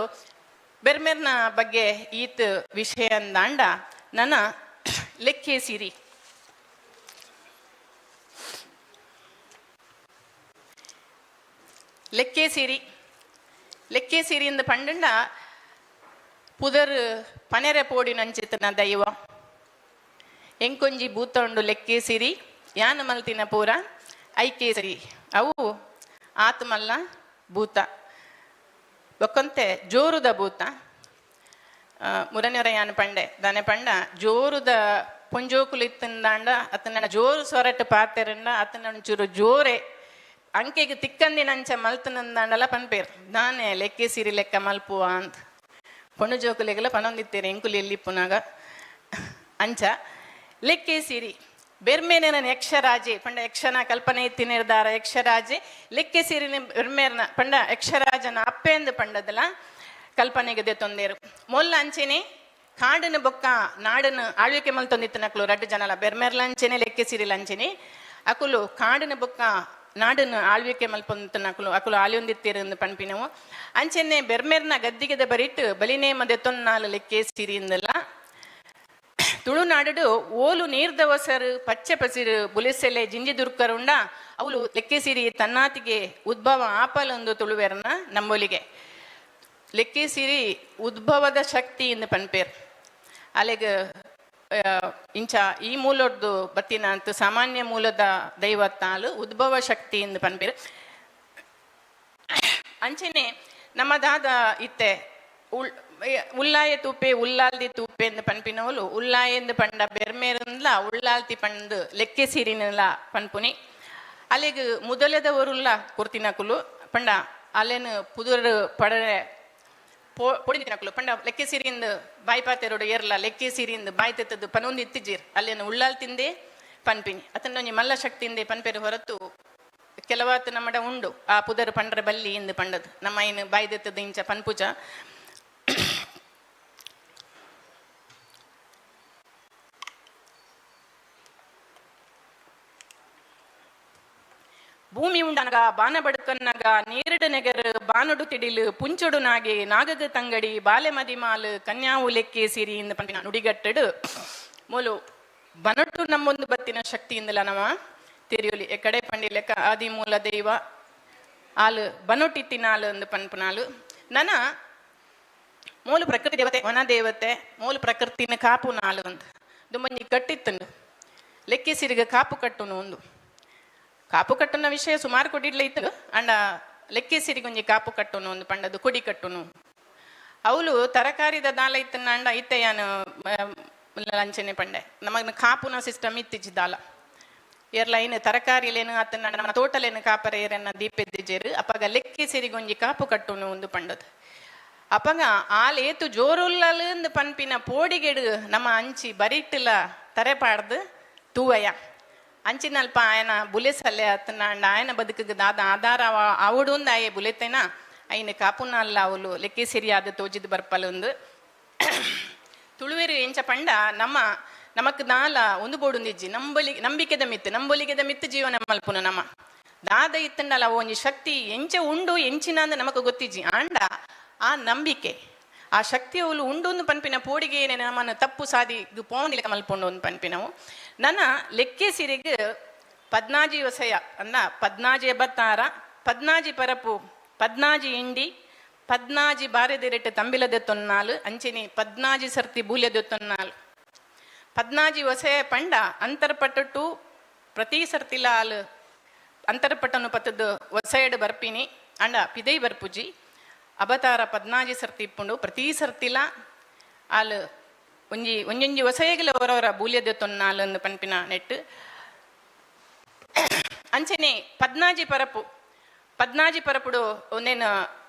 [SPEAKER 4] ಬೆರ್ಮೆರ್ನ ಬಗ್ಗೆ ಈತ್ ವಿಷಯ ಅಂದಾಂಡ ನನ್ನ ಲೆಕ್ಕೆ ಸಿರಿ ಲೆಕ್ಕೆ ಸಿರಿಯಿಂದ ಪಂಡಂಡ ಪುದರ್ ಪನೆರೆ ಪೋಡಿನಂಚಿತನ ದೈವ ಎಂಕೊಂಜಿ ಭೂತ ಉಂಡು ಲೆಕ್ಕೆ ಸಿರಿ ಯಾನ ಮಲ್ತಿನ ಪೂರ ಐಕೇಸರಿ ಅವು ಆತ್ಮಲ್ಲ ಭೂತ ಬೊಕ್ಕಂತೆ ಜೋರುದ ಭೂತ ಮುರನೆರ ಯಾನ ಪಂಡೆ ದಾನೆ ಪಂಡ ಜೋರುದ ಪೊಂಜೋಕುಲು ಇತ್ತಂದಾಂಡ ಅತನ ಜೋರು ಸೊರಟ್ಟು ಪಾತೆರಂಡ ಅತನ ಒಂಚೂರು ಜೋರೆ ಅಂಕೆಗೆ ತಿಕ್ಕಂದಿನಂಚ ಮಲ್ತನಂದಾಂಡಲ ಪನ್ಪೇರು ನಾನೇ ಲೆಕ್ಕೆ ಸಿರಿ ಲೆಕ್ಕ ಮಲ್ಪುವ ಅಂತ ಪೊಣ್ಣು ಜೋಕುಲೆಗೆಲ್ಲ ಪನೊಂದಿತ್ತೇರು ಎಂಕುಲಿ ಎಲ್ಲಿ ಪುನಾಗ ಅಂಚ ಲೆಕ್ಕೆ ಸಿರಿ ಬೆರ್ಮೇನ ಯಕ್ಷರಾಜೆ ಪಂಡ ಯಕ್ಷನ ಕಲ್ಪನೆ ಇತ್ತಿ ನಿರ್ಧಾರ ಯಕ್ಷರಾಜೆ ಲೆಕ್ಕೆ ಸಿರಿನ ಬೆರ್ಮೇರ್ನ ಪಂಡ ಯಕ್ಷರಾಜನ ಅಪ್ಪೆಂದು ಪಂಡದಲ್ಲ ಕಲ್ಪನೆಗೆ ತೊಂದೇರು ಮೊಲ್ಲ ಅಂಚೆನೆ ಕಾಡನ ಬೊಕ್ಕ ನಾಡನ ಆಳ್ವಿಕೆ ಮಲ್ತೊಂದಿತ್ತು ನಕಲು ರಡ್ಡು ಜನಲ ಬೆರ್ಮೇರ್ಲ ಅಂಚೆನೆ ಲೆಕ್ಕೆ ಸಿರಿಲ ಅಂಚೆನೆ ಅಕುಲು ಕಾಡನ ಬೊಕ್ಕ ನಾಡನ ಆಳ್ವಿಕೆ ಮಲ್ಪೊಂದಿತ್ತು ನಕಲು ಅಕುಲು ಆಳ್ಯೊಂದಿತ್ತೀರು ಪನ್ಪಿನವು ಅಂಚೆನೆ ಬೆರ್ಮೇರ್ನ ಗದ್ದಿಗೆದ ಬರಿಟ್ಟು ಬಲಿನೇಮದೆ ತೊನ್ನಾಲು ಲೆಕ್ಕೆ ಸಿರಿಯಿಂದಲ್ಲ ತುಳುನಾಡು ಓಲು ನೀರ್ದವಸರು ಪಚ್ಚೆ ಪಸಿರು ಬುಲೆಸೆಲೆ ಜಿಂಜಿದುರ್ಕರುಂಡ ಅವಳು ಲೆಕ್ಕೆ ಸಿರಿ ತನ್ನಾತಿಗೆ ಉದ್ಭವ ಆಪಲೊಂದು ತುಳುವೆರ್ನ ನಂಬೊಲಿಗೆ ಲೆಕ್ಕೆ ಸಿರಿ ಉದ್ಭವದ ಶಕ್ತಿ ಎಂದು ಪನ್ಪೇರ್ ಅಲೆಗೆ ಇಂಚ ಈ ಮೂಲದ್ದು ಬತ್ತಿನ ಅಂತ ಸಾಮಾನ್ಯ ಮೂಲದ ದೈವತ್ತಾಲು ಉದ್ಭವ ಶಕ್ತಿ ಎಂದು ಪನ್ಪೇರ್ ಅಂಚೆನೆ ನಮ್ಮದಾದ ಇತ್ತೆ ಉಲ್ಲಾಯ ತೂಪೆ ಉಲ್ಲಾಲ್ದಿ ತೂಪೆ ಎಂದು ಪನ್ಪಿನವಲು ಉಲ್ಲಾಯ ಎಂದು ಪಂಡ ಬೆರ್ಮೇರಂದ್ಲ ಉಳ್ಳಾಲ್ತಿ ಪಂಡು ಲೆಕ್ಕೆ ಸಿರಿನಲ್ಲ ಪನ್ಪುನಿ ಅಲ್ಲಿಗೆ ಮೊದಲದವರುಲ್ಲ ಕುರ್ತಿನಕುಲು ಪಂಡ ಅಲ್ಲೇನು ಪುದುರು ಪಡರೆ ಪೊಡಿದಿನಕುಲು ಪಂಡ ಲೆಕ್ಕೆ ಸಿರಿಯಿಂದ ಬಾಯ್ಪಾತೆರೋಡು ಏರ್ಲ ಲೆಕ್ಕೆ ಸಿರಿಯಿಂದ ಬಾಯ್ ತೆತ್ತದು ಪನೊಂದು ಇತ್ತಿಜೀರ್ ಅಲ್ಲೇನು ಉಳ್ಳಾಲ್ತಿಂದೆ ಪನ್ಪಿನಿ ಅತನೊಂಜಿ ಮಲ್ಲ ಶಕ್ತಿಯಿಂದೆ ಪನ್ಪೇರು ಹೊರತು ಕೆಲವಾತು ನಮ್ಮಡ ಉಂಡು ಆ ಪುದರ್ ಪಂಡ್ರೆ ಬಲ್ಲಿ ಎಂದು ಪಂಡದು ನಮ್ಮ ಏನು ಬಾಯ್ ತೆತ್ತದು ಇಂಚ ಪನ್ಪುಜ ಭೂಮಿ ಉಂಡನಗ ಬಾನ ಬಡ್ಕನ್ನಗ ನೀರಿಡು ನೆಗರು ಬಾನುಡು ತಿಡಿಲು ಪುಂಚುಡು ನಾಗೆ ನಾಗಗ ತಂಗಡಿ ಬಾಲೆ ಮದಿಮಾಲು ಕನ್ಯಾವು ಲೆಕ್ಕೆ ಸಿರಿ ಇಂದ ಪಂಪಿನ ನುಡಿಗಟ್ಟಡು ಮೂಲು ಬನಟ್ಟು ನಮ್ಮೊಂದು ಬತ್ತಿನ ಶಕ್ತಿಯಿಂದಲ ನವ ತಿರಿಯುಲಿ ಎಕಡೆ ಪಂಡಿ ಲೆಕ್ಕ ಆದಿ ಮೂಲ ದೈವ ಆಲು ಬನೊಟ್ಟಿತ್ತಿನಾಲು ಎಂದು ಪನ್ಪುನಾಲು ನನ್ನ ಮೂಲು ಪ್ರಕೃತಿ ದೇವತೆ ವನ ದೇವತೆ ಮೂಲು ಪ್ರಕೃತಿನ ಕಾಪು ನಾಲು ಅಂತ ದುಮ್ಮಂಜಿ ಕಟ್ಟಿತ್ತಂಡು ಲೆಕ್ಕೆ ಸಿರಿಗ ಕಾಪು ಕಟ್ಟುನು ಒಂದು ಕಾಪು ಕಟ್ಟುನ ವಿಷಯ ಸುಮಾರು ಕೊಡಿಡ್ಲ ಇತ್ತು ಅಂಡ ಲೆಕ್ಕೆ ಸಿರಿಗೊಂಜಿ ಕಾಪು ಕಟ್ಟುನು ಒಂದು ಪಂಡದು ಕೊಡಿ ಕಟ್ಟುನು ಅವಳು ತರಕಾರಿದ ದಾಲ ಇತ್ತನ ಅಂಡ ಇತ್ತೆಯಾನು ಲಂಚನೆ ಪಂಡೆ ನಮಗ್ ಕಾಪುನ ಸಿಸ್ಟಮ್ ಇತ್ತಿಜ್ಜಿದ್ದಾಲ ಏರ್ಲೈನ್ ತರಕಾರಿಲೇನು ಅತ್ತನ ನಮ್ಮ ತೋಟಲೇನು ಕಾಪರ ಏರನ್ನ ದೀಪೆದ್ದಿಜೇರು ಅಪ್ಪಾಗ ಲೆಕ್ಕೆ ಸಿರಿಗೊಂಜಿ ಕಾಪು ಕಟ್ಟುನು ಒಂದು ಪಂಡದು ಅಪಗ ಆಲೇತು ಜೋರುಲ್ಲಂದು ಪನ್ಪಿನ ಪೋಡಿಗೆಡು ನಮ್ಮ ಅಂಚಿ ಬರಿಟ್ಟಿಲ್ಲ ತರೆಪಾಡ್ದು ತೂವಯ್ಯ ಅಂಚಿನಲ್ಪ ಆಯನ ಬುಲೆಸಲ್ಲೇ ಅತ್ತನಾಂಡ ಆಯನ ಬದುಕಿಗೆ ದಾದ ಆಧಾರ ಅವಡುಂದು ಆಯೆ ಬುಲೆತೇನ ಐನ ಕಾಪುನಲ್ಲ ಅವಳು ಲೆಕ್ಕೆ ಸರಿಯಾದ ತೋಜಿದ್ ಬರ್ಪಲೊಂದು ತುಳುವೆರು ಎಂಚ ಪಂಡ ನಮಕ್ ನಾಲ ಒಂದು ಬೋಡುಂದಿಜ್ಜಿ ನಂಬಿಕೆದ ಮಿತ್ತು ಜೀವನ ಮಲ್ಪುನ ನಮ್ಮ ದಾದ ಇತ್ತಂಡಲ್ಲ ಒಂಜಿ ಶಕ್ತಿ ಎಂಚ ಉಂಡು ಎಂಚಿನ ಅಂದ ನಮಕ್ ಗೊತ್ತಿಜ್ಜಿ ಆಂಡ ಆ ನಂಬಿಕೆ ಆ ಶಕ್ತಿ ಅವಳು ಉಂಡು ಒಂದು ಪನ್ಪಿನ ಪೋಡಿಗೆ ನಮ್ಮನ್ನು ತಪ್ಪು ಸಾದಿ ಪೋಂಡಿಲೆಕ್ಕ ಮಲ್ಪೊಂಡು ಒಂದು ಪನ್ಪಿನವು ನನ್ನ ಲೆಕ್ಕೆ ಸಿರಿಗೆ 14 ವಸಯ ಅಂದ 14 ಎಬ್ಬತ್ತಾರ 14 ಪರಪು 14 ಇಂಡಿ 14 ಬಾರೆದಿರೆಟ್ಟು ತಂಬಿಲದೆ ತೊನ್ನಾಲು ಅಂಚಿನಿ 14 ಸರ್ತಿ ಬೂಲೆದೆ ತೊನ್ನಾಲು 14 ವಸಯ ಪಂಡ ಅಂತರ್ಪಟ್ಟು ಪ್ರತಿ ಸರ್ತಿಲ ಆಲು ಅಂತರ್ಪಟ್ಟನು ಪತ್ತದ್ದು ವಸಯಡ್ ಬರ್ಪಿನಿ ಅಂಡ ಪಿದೈ ಬರ್ಪುಜಿ ಅಬತಾರ 14 ಸರ್ತಿ ಇಪ್ಪುಂಡು ಪ್ರತಿ ಸರ್ತಿಲ ಆಲು ಒಂಜೊಂಜಿ ವಸಯಗಲ ಹೊರವರ ಬೂಲ್ಯದ ತೊನ್ನಾಲು ಅಂದು ಪನ್ಪಿನ ನೆಟ್ಟು ಅಂಚನೆ 14 ಪರಪುಡು ಒಂದೇನು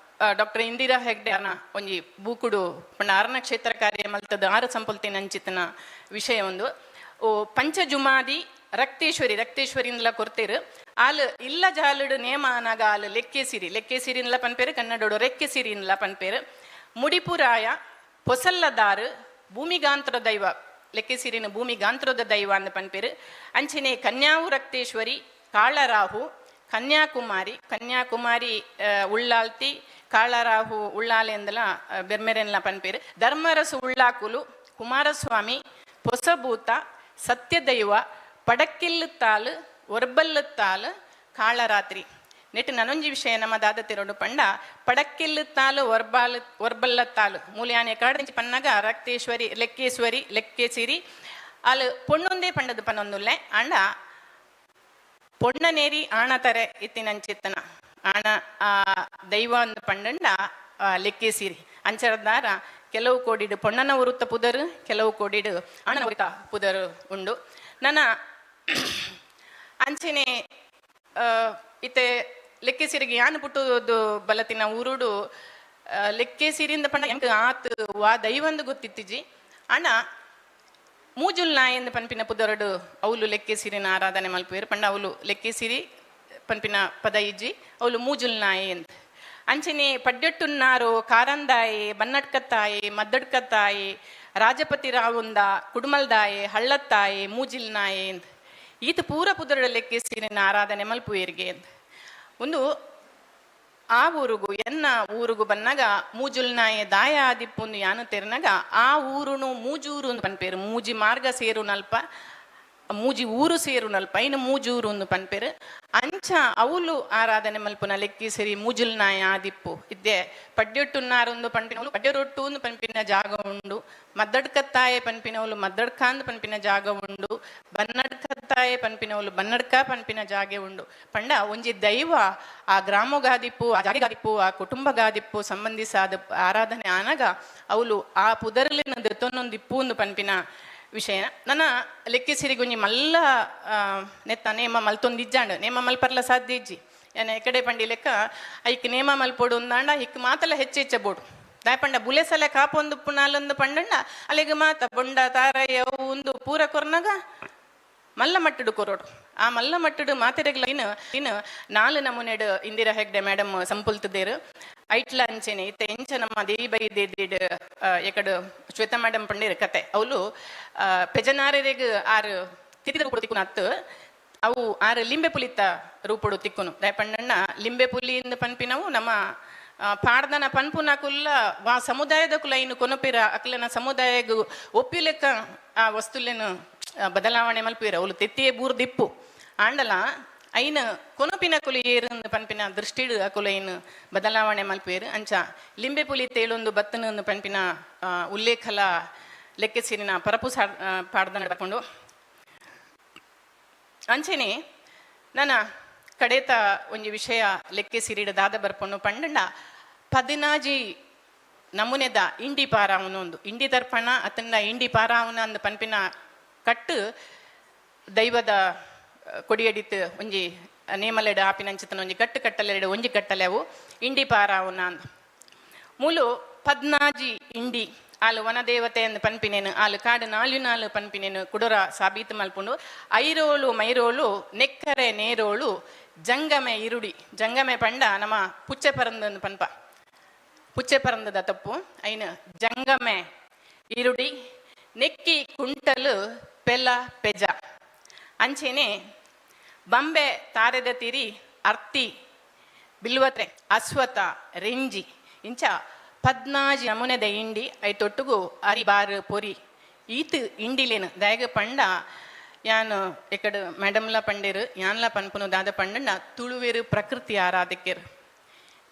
[SPEAKER 4] ಡಾಕ್ಟರ್ ಇಂದಿರಾ ಹೆಗ್ಡೆ ಅನ್ನ ಒಂಜಿ ಬೂಕುಡು ಪಂಡ ಅರಣ್ಯ ಕ್ಷೇತ್ರ ಕಾರ್ಯ ಮಲ್ತದ 6 ಸಂಪಲ್ತಿನ ಅಂಚಿತನ ವಿಷಯ ಒಂದು ಓ ಪಂಚಜುಮಾದಿ ರಕ್ತೇಶ್ವರಿನ್ಲ ಕೊರ್ತೆರು ಆಲು ಇಲ್ಲ ಜಾಲುಡು ನೇಮ ಅನಾಗ ಆಲು ಲೆಕ್ಕೆ ಸಿರಿನ್ಲ ಪನ್ಪೇರು ಕನ್ನಡೋಡು ರೆಕ್ಕೆ ಸಿರಿನ್ಲ ಪನ್ಪೇರು ಮುಡಿಪುರಾಯ ಪೊಸಲ್ಲದಾರು ಭೂಮಿಗಾಂತರ ದೈವ ಲೆಕ್ಕೆ ಸಿರಿನ ಭೂಮಿಗಾಂತ್ರದ ದೈವ ಅಂದ ಪನ್ಪೇರು ಅಂಚನೆ ಕನ್ಯಾವು ರಕ್ತೇಶ್ವರಿ ಕಾಳರಾಹು ಕನ್ಯಾಕುಮಾರಿ ಉಳ್ಳಾಲ್ತಿ ಕಾಳರಾಹು ಉಳ್ಳಾಲೆ ಎಂದಲ ಬೆರ್ಮೆರೆನ್ಲ ಪನ್ಪೇರು ಧರ್ಮರಸು ಉಳ್ಳಾಕುಲು ಕುಮಾರಸ್ವಾಮಿ ಪೊಸಭೂತ ಸತ್ಯದೈವ ಪಡಕ್ಕಿಲ್ಲುತ್ತಾಲು ಒರ್ಬಲ್ಲುತ್ತಾಲು ಕಾಳರಾತ್ರಿ ನೆಟ್ಟು ನನೊಂಜಿ ವಿಷಯ ನಮ್ಮ ದಾದತಿರೋಡು ಪಂಡ ಪಡಕ್ಕಿಲ್ಲುತ್ತಾಲು ಒರ್ಬಲ್ಲತ್ತಾಲು ಮೂಲ್ಯಾನೆ ಕಾಡಿಂಚಿ ಪನ್ನಗ ರಕ್ತೇಶ್ವರಿ ಲೆಕ್ಕೇಸಿರಿ ಅಲ್ಲಿ ಪೊಣ್ಣೊಂದೇ ಪಂಡದು ಪನ್ನೊಂದುಲ್ಲೆ ಅಂಡ ಪೊಣ್ಣನೇರಿ ಆಣತರೆ ಇತ್ತಿನಂಚಿತ್ತನ ಆಣ ಆ ದೈವ ಅಂದು ಪಂಡಂಡ ಲೆಕ್ಕೇಸಿರಿ ಅಂಚರದಾರ ಕೆಲವು ಕೋಡಿಡು ಪೊಣ್ಣನ ಉರುತ್ತ ಪುದರು ಕೆಲವು ಕೋಡಿಡು ಆಣನ ಉರುತ್ತ ಪುದರು ಉಂಡು ನನ್ನ ಅಂಚನೆ ಇತ್ತೆ ಲೆಕ್ಕೇಸಿರಿಗೆ ಯಾನು ಪುಟ್ಟುದು ಬಲತಿನ ಊರುಡು ಲೆಕ್ಕೇಸಿರಿಂದ ಪಂಡ ಎಂಕ್ ಆತು ವಾ ದೈವಂದು ಗೊತ್ತಿತ್ತಿಜಿ ಅಣ್ಣ ಮೂಜುಲ್ ನಾಯಿ ಎಂದು ಪನ್ಪಿನ ಪುದರಡು ಅವಳು ಲೆಕ್ಕೇಸಿರಿನ ಆರಾಧನೆ ಮಲ್ಪುವೇರು ಪಂಡ ಅವಳು ಲೆಕ್ಕೇಸಿರಿ ಪನ್ಪಿನ ಪದ ಇಜ್ಜಿ ಅವಳು ಮೂಜುಲ್ ನಾಯಿ ಅಂತ ಅಂಚನೆ ಪಡ್ಡೆಟ್ಟುನ್ನಾರು ಕಾರಂದಾಯಿ ಬನ್ನಡ್ಕತ್ತಾಯಿ ಮದ್ದಡ್ಕತ್ತಾಯಿ ರಾಜಪತಿ ರಾವುಂದ ಕುಡುಮಲ್ದಾಯಿ ಹಳ್ಳತ್ತಾಯಿ ಮೂಜಿಲ್ ನಾಯಿ ಅಂತ ಈತ ಪೂರ ಪುದರಡ ಲೆಕ್ಕೇಸಿರಿನ ಆರಾಧನೆ ಮಲ್ಪುವೇರಿಗೆ ಅಂತ ಒಂದು ಆ ಊರುಗು ಬನ್ನಾಗ ಮೂಜುಲ್ ನಾಯಿ ದಾಯ ಆದಿಪ್ಪುಂದು ಯಾನು ತೆರನಾಗ ಆ ಊರುನು ಮೂಜೂರು ಒಂದು ಪನ್ಪೇರು ಮೂಜಿ ಮಾರ್ಗ ಸೇರು ನಲ್ಪ ಮೂಜಿ ಊರು ಸೇರು ನಲ್ಪ ಇನ್ನು ಮೂಜೂರು ಒಂದು ಪನ್ಪೇರು ಅಂಚ ಅವಳು ಆರಾಧನೆ ಮಲ್ಪುನ ಲೆಕ್ಕೇಸಿರಿ ಮೂಜುಲ್ ನಾಯಿ ಆದಿಪ್ಪು ಇದ್ದೆ ಪಡ್ಡೆಟ್ಟುನ್ನಾರೊಂದು ಪನ್ಪಿನವಳು ಪಡ್ಡೆರೊಟ್ಟು ಒಂದು ಪನ್ಪಿನ ಜಾಗ ಉಂಡು ಮದ್ದಡ್ಕತ್ತಾಯೆ ಪನ್ಪಿನವಳು ಮದ್ದಡ್ಕಾಂದು ಪನ್ಪಿನ ಜಾಗ ಉಂಡು ಬನ್ನಡ್ಕತ್ತಾಯೆ ಪನ್ಪಿನವಳು ಬನ್ನಡ್ಕ ಪನ್ಪಿನ ಜಾಗೆ ಉಂಡು ಪಂಡ ಒಂಜಿ ದೈವ ಆ ಗ್ರಾಮಗಾದಿಪ್ಪು ಆ ಜಾಗೆಗಾದಿಪ್ಪು ಆ ಕುಟುಂಬಗಾದಿಪ್ಪು ಸಂಬಂಧಿಸಾದ ಆರಾಧನೆ ಆನಾಗ ಅವಳು ಆ ಪುದರಲಿನ ದತ್ತೊಂದೊಂದು ಇಪ್ಪು ಒಂದು ಪನ್ಪಿನ ವಿಷಯ ನನ್ನ ಲೆಕ್ಕೇಸಿರಿಗೆ ಒಂಜಿ ಮಲ್ಲ ನೆತ್ತ ನೇಮ ಮಲ್ತೊಂದಿಜ್ಜಾಂಡು ನೇಮ ಮಲ್ಪರ್ಲ ಸಾಧ್ಯ ಇಜ್ಜಿ ಏನ ಎಕಡೆ ಪಂಡಿ ಲೆಕ್ಕ ಐಕ್ ನೇಮ ಮಲ್ಪೋಡು ಒಂದಾಂಡ ಹಿಕ್ ಮಾತಲ್ಲ ಹೆಚ್ಚು ಬೋಡು ದಾಯಪಂಡ ಬುಲೆಸಲೆ ಕಾಪೊಂದು ಪುನಾಲೊಂದು ಪಂಡಂಡ ಅಲ್ಲಿಗೆ ಮಾತ ಬೊಂಡ ತಾರಯ್ಯ ಒಂದು ಪೂರ ಕೊರ್ನಾಗ ಮಲ್ಲ ಮಟ್ಟಡು ಕೊರೋಡು ಆ ಮಲ್ಲ ಮಟ್ಟಡು ಮಾತೆರೆಗ್ಲ ಇನ್ನು 4 ನಮೂನೆಡು ಇಂದಿರಾ ಹೆಗ್ಡೆ ಮೇಡಮ್ ಸಂಪುಲ್ತದೇರು ಐಟ್ಲ ಅಂಚೆನೆ ಇತ್ತ ಎಂಚ ನಮ್ಮ ದೇವಿ ಬೈ ದೇದಿಡ್ ಎಕಡು ಶ್ವೇತಾ ಮೇಡಮ್ ಪಂಡಿರ ಕತೆ ಅವಳು ಪೆಜನಾರೆಗೆ 6 ತಿರಿದ ರೂಪಡು ತಿಕ್ಕುನ ಹತ್ತು ಅವು 6 ಲಿಂಬೆ ಪುಲಿತ ರೂಪಡು ತಿಕ್ಕುನು ದಯಪಂಡಣ್ಣ ಲಿಂಬೆ ಪುಲಿಯಿಂದ ಪನ್ಪಿನವು ನಮ್ಮ ಪಾಡ್ದನ ಪನ್ಪುನ ಕುಲ್ಲ ವಾ ಸಮುದಾಯದ ಕುಲ ಇನ್ನು ಕೊನಪಿರ ಅಕ್ಲನ ಸಮುದಾಯಗೂ ಒಪ್ಪಿಲೆಕ್ಕ ಆ ವಸ್ತುಲೇನು ಬದಲಾವಣೆ ಮಲ್ಪಿರ ಅವಳು ತೆತ್ತಿಯೇ ಬೂರ್ದಿಪ್ಪು ಆಂಡಲ ಐನು ಕೊನಪಿನ ಕುಲಿ ಏರಂದು ಪನ್ಪಿನ ದೃಷ್ಟಿಡು ಆ ಕುಲ ಏನು ಬದಲಾವಣೆ ಮಲ್ಪೇರು ಅಂಚ ಲಿಂಬೆ ಪುಲಿ ತೇಳೊಂದು ಬತ್ತನೊಂದು ಪನ್ಪಿನ ಉಲ್ಲೇಖಲ ಲೆಕ್ಕಸಿರಿನ ಪರಪು ಪಾಡ್ದ ನಡ್ಕೊಂಡು ಅಂಚೆನೆ ನನ್ನ ಕಡೇತ ಒಂಜಿ ವಿಷಯ ಲೆಕ್ಕಸಿರಿಡ ದಾದ ಬರ್ಪಣ್ಣು ಪಂಡಂಡ 14 ನಮೂನೆದ ಇಂಡಿ ಪಾರಾವನು ಒಂದು ಇಂಡಿ ದರ್ಪಣ ಅತಂಡ ಇಂಡಿ ಪಾರಾವನ ಅಂದು ಪನ್ಪಿನ ಕಟ್ಟು ದೈವದ ಕೊಡಿಯಡಿತು ಒಂಜಿ ನೇಮಲೆಡು ಆಪಿನಂಚಿತನ ಒಂಜಿ ಕಟ್ಟಲೆಡು ಒಂಜಿ ಕಟ್ಟಲೆವು ಇಂಡಿ ಪಾರಾವನ ಅಂದ ಮೂಲು ಪದ್ನಾಜಿ ಇಂಡಿ ಆಲು ವನದೇವತೆ ಎಂದು ಪನ್ಪಿನೇನು ಆಲು ಕಾಡು ನಾಳು ಪನ್ಪಿನೇನು ಕುಡರ ಸಾಬೀತು ಮಲ್ಪುಂಡು ಐರೋಲು ಮೈರೋಲು ನೆಕ್ಕರೆ ನೇರೋಳು ಜಂಗಮೆ ಇರುಡಿ ಜಂಗಮೆ ಪಂಡ ನಮ್ಮ ಪುಚ್ಚೆ ಪರಂದು ಪನ್ಪ ಪುಚ್ಚೆ ಪರಂದದ ತಪ್ಪು ಐನು ಜಂಗಮೆ ಇರುಡಿ ನೆಕ್ಕಿ ಕುಂಟಲು ಪೆಲ ಪೆಜ ಅಂಚೆನೆ ಬಂಬೆ ತಾರೆದ ತಿರಿ ಅರ್ತಿ ಬಿಲ್ವತ್ರೆ ಅಶ್ವಥ ರೆಂಜಿ ಇಂಚ 14 ನಮೂನೆದ ಇಂಡಿ ಐತೊಟ್ಟುಗು ಅರಿ ಬಾರು ಪೊರಿ ಈತ್ ಇಂಡಿಲೇನು ದಯಗ ಪಂಡ ಯಾನು ಎಕಡು ಮೇಡಮ್ಲ ಪಂಡೇರು ಯಾನ್ಲ ಪನ್ಪುನು ದಾದ ಪಂಡ ತುಳುವೇರು ಪ್ರಕೃತಿ ಆರಾಧಕರು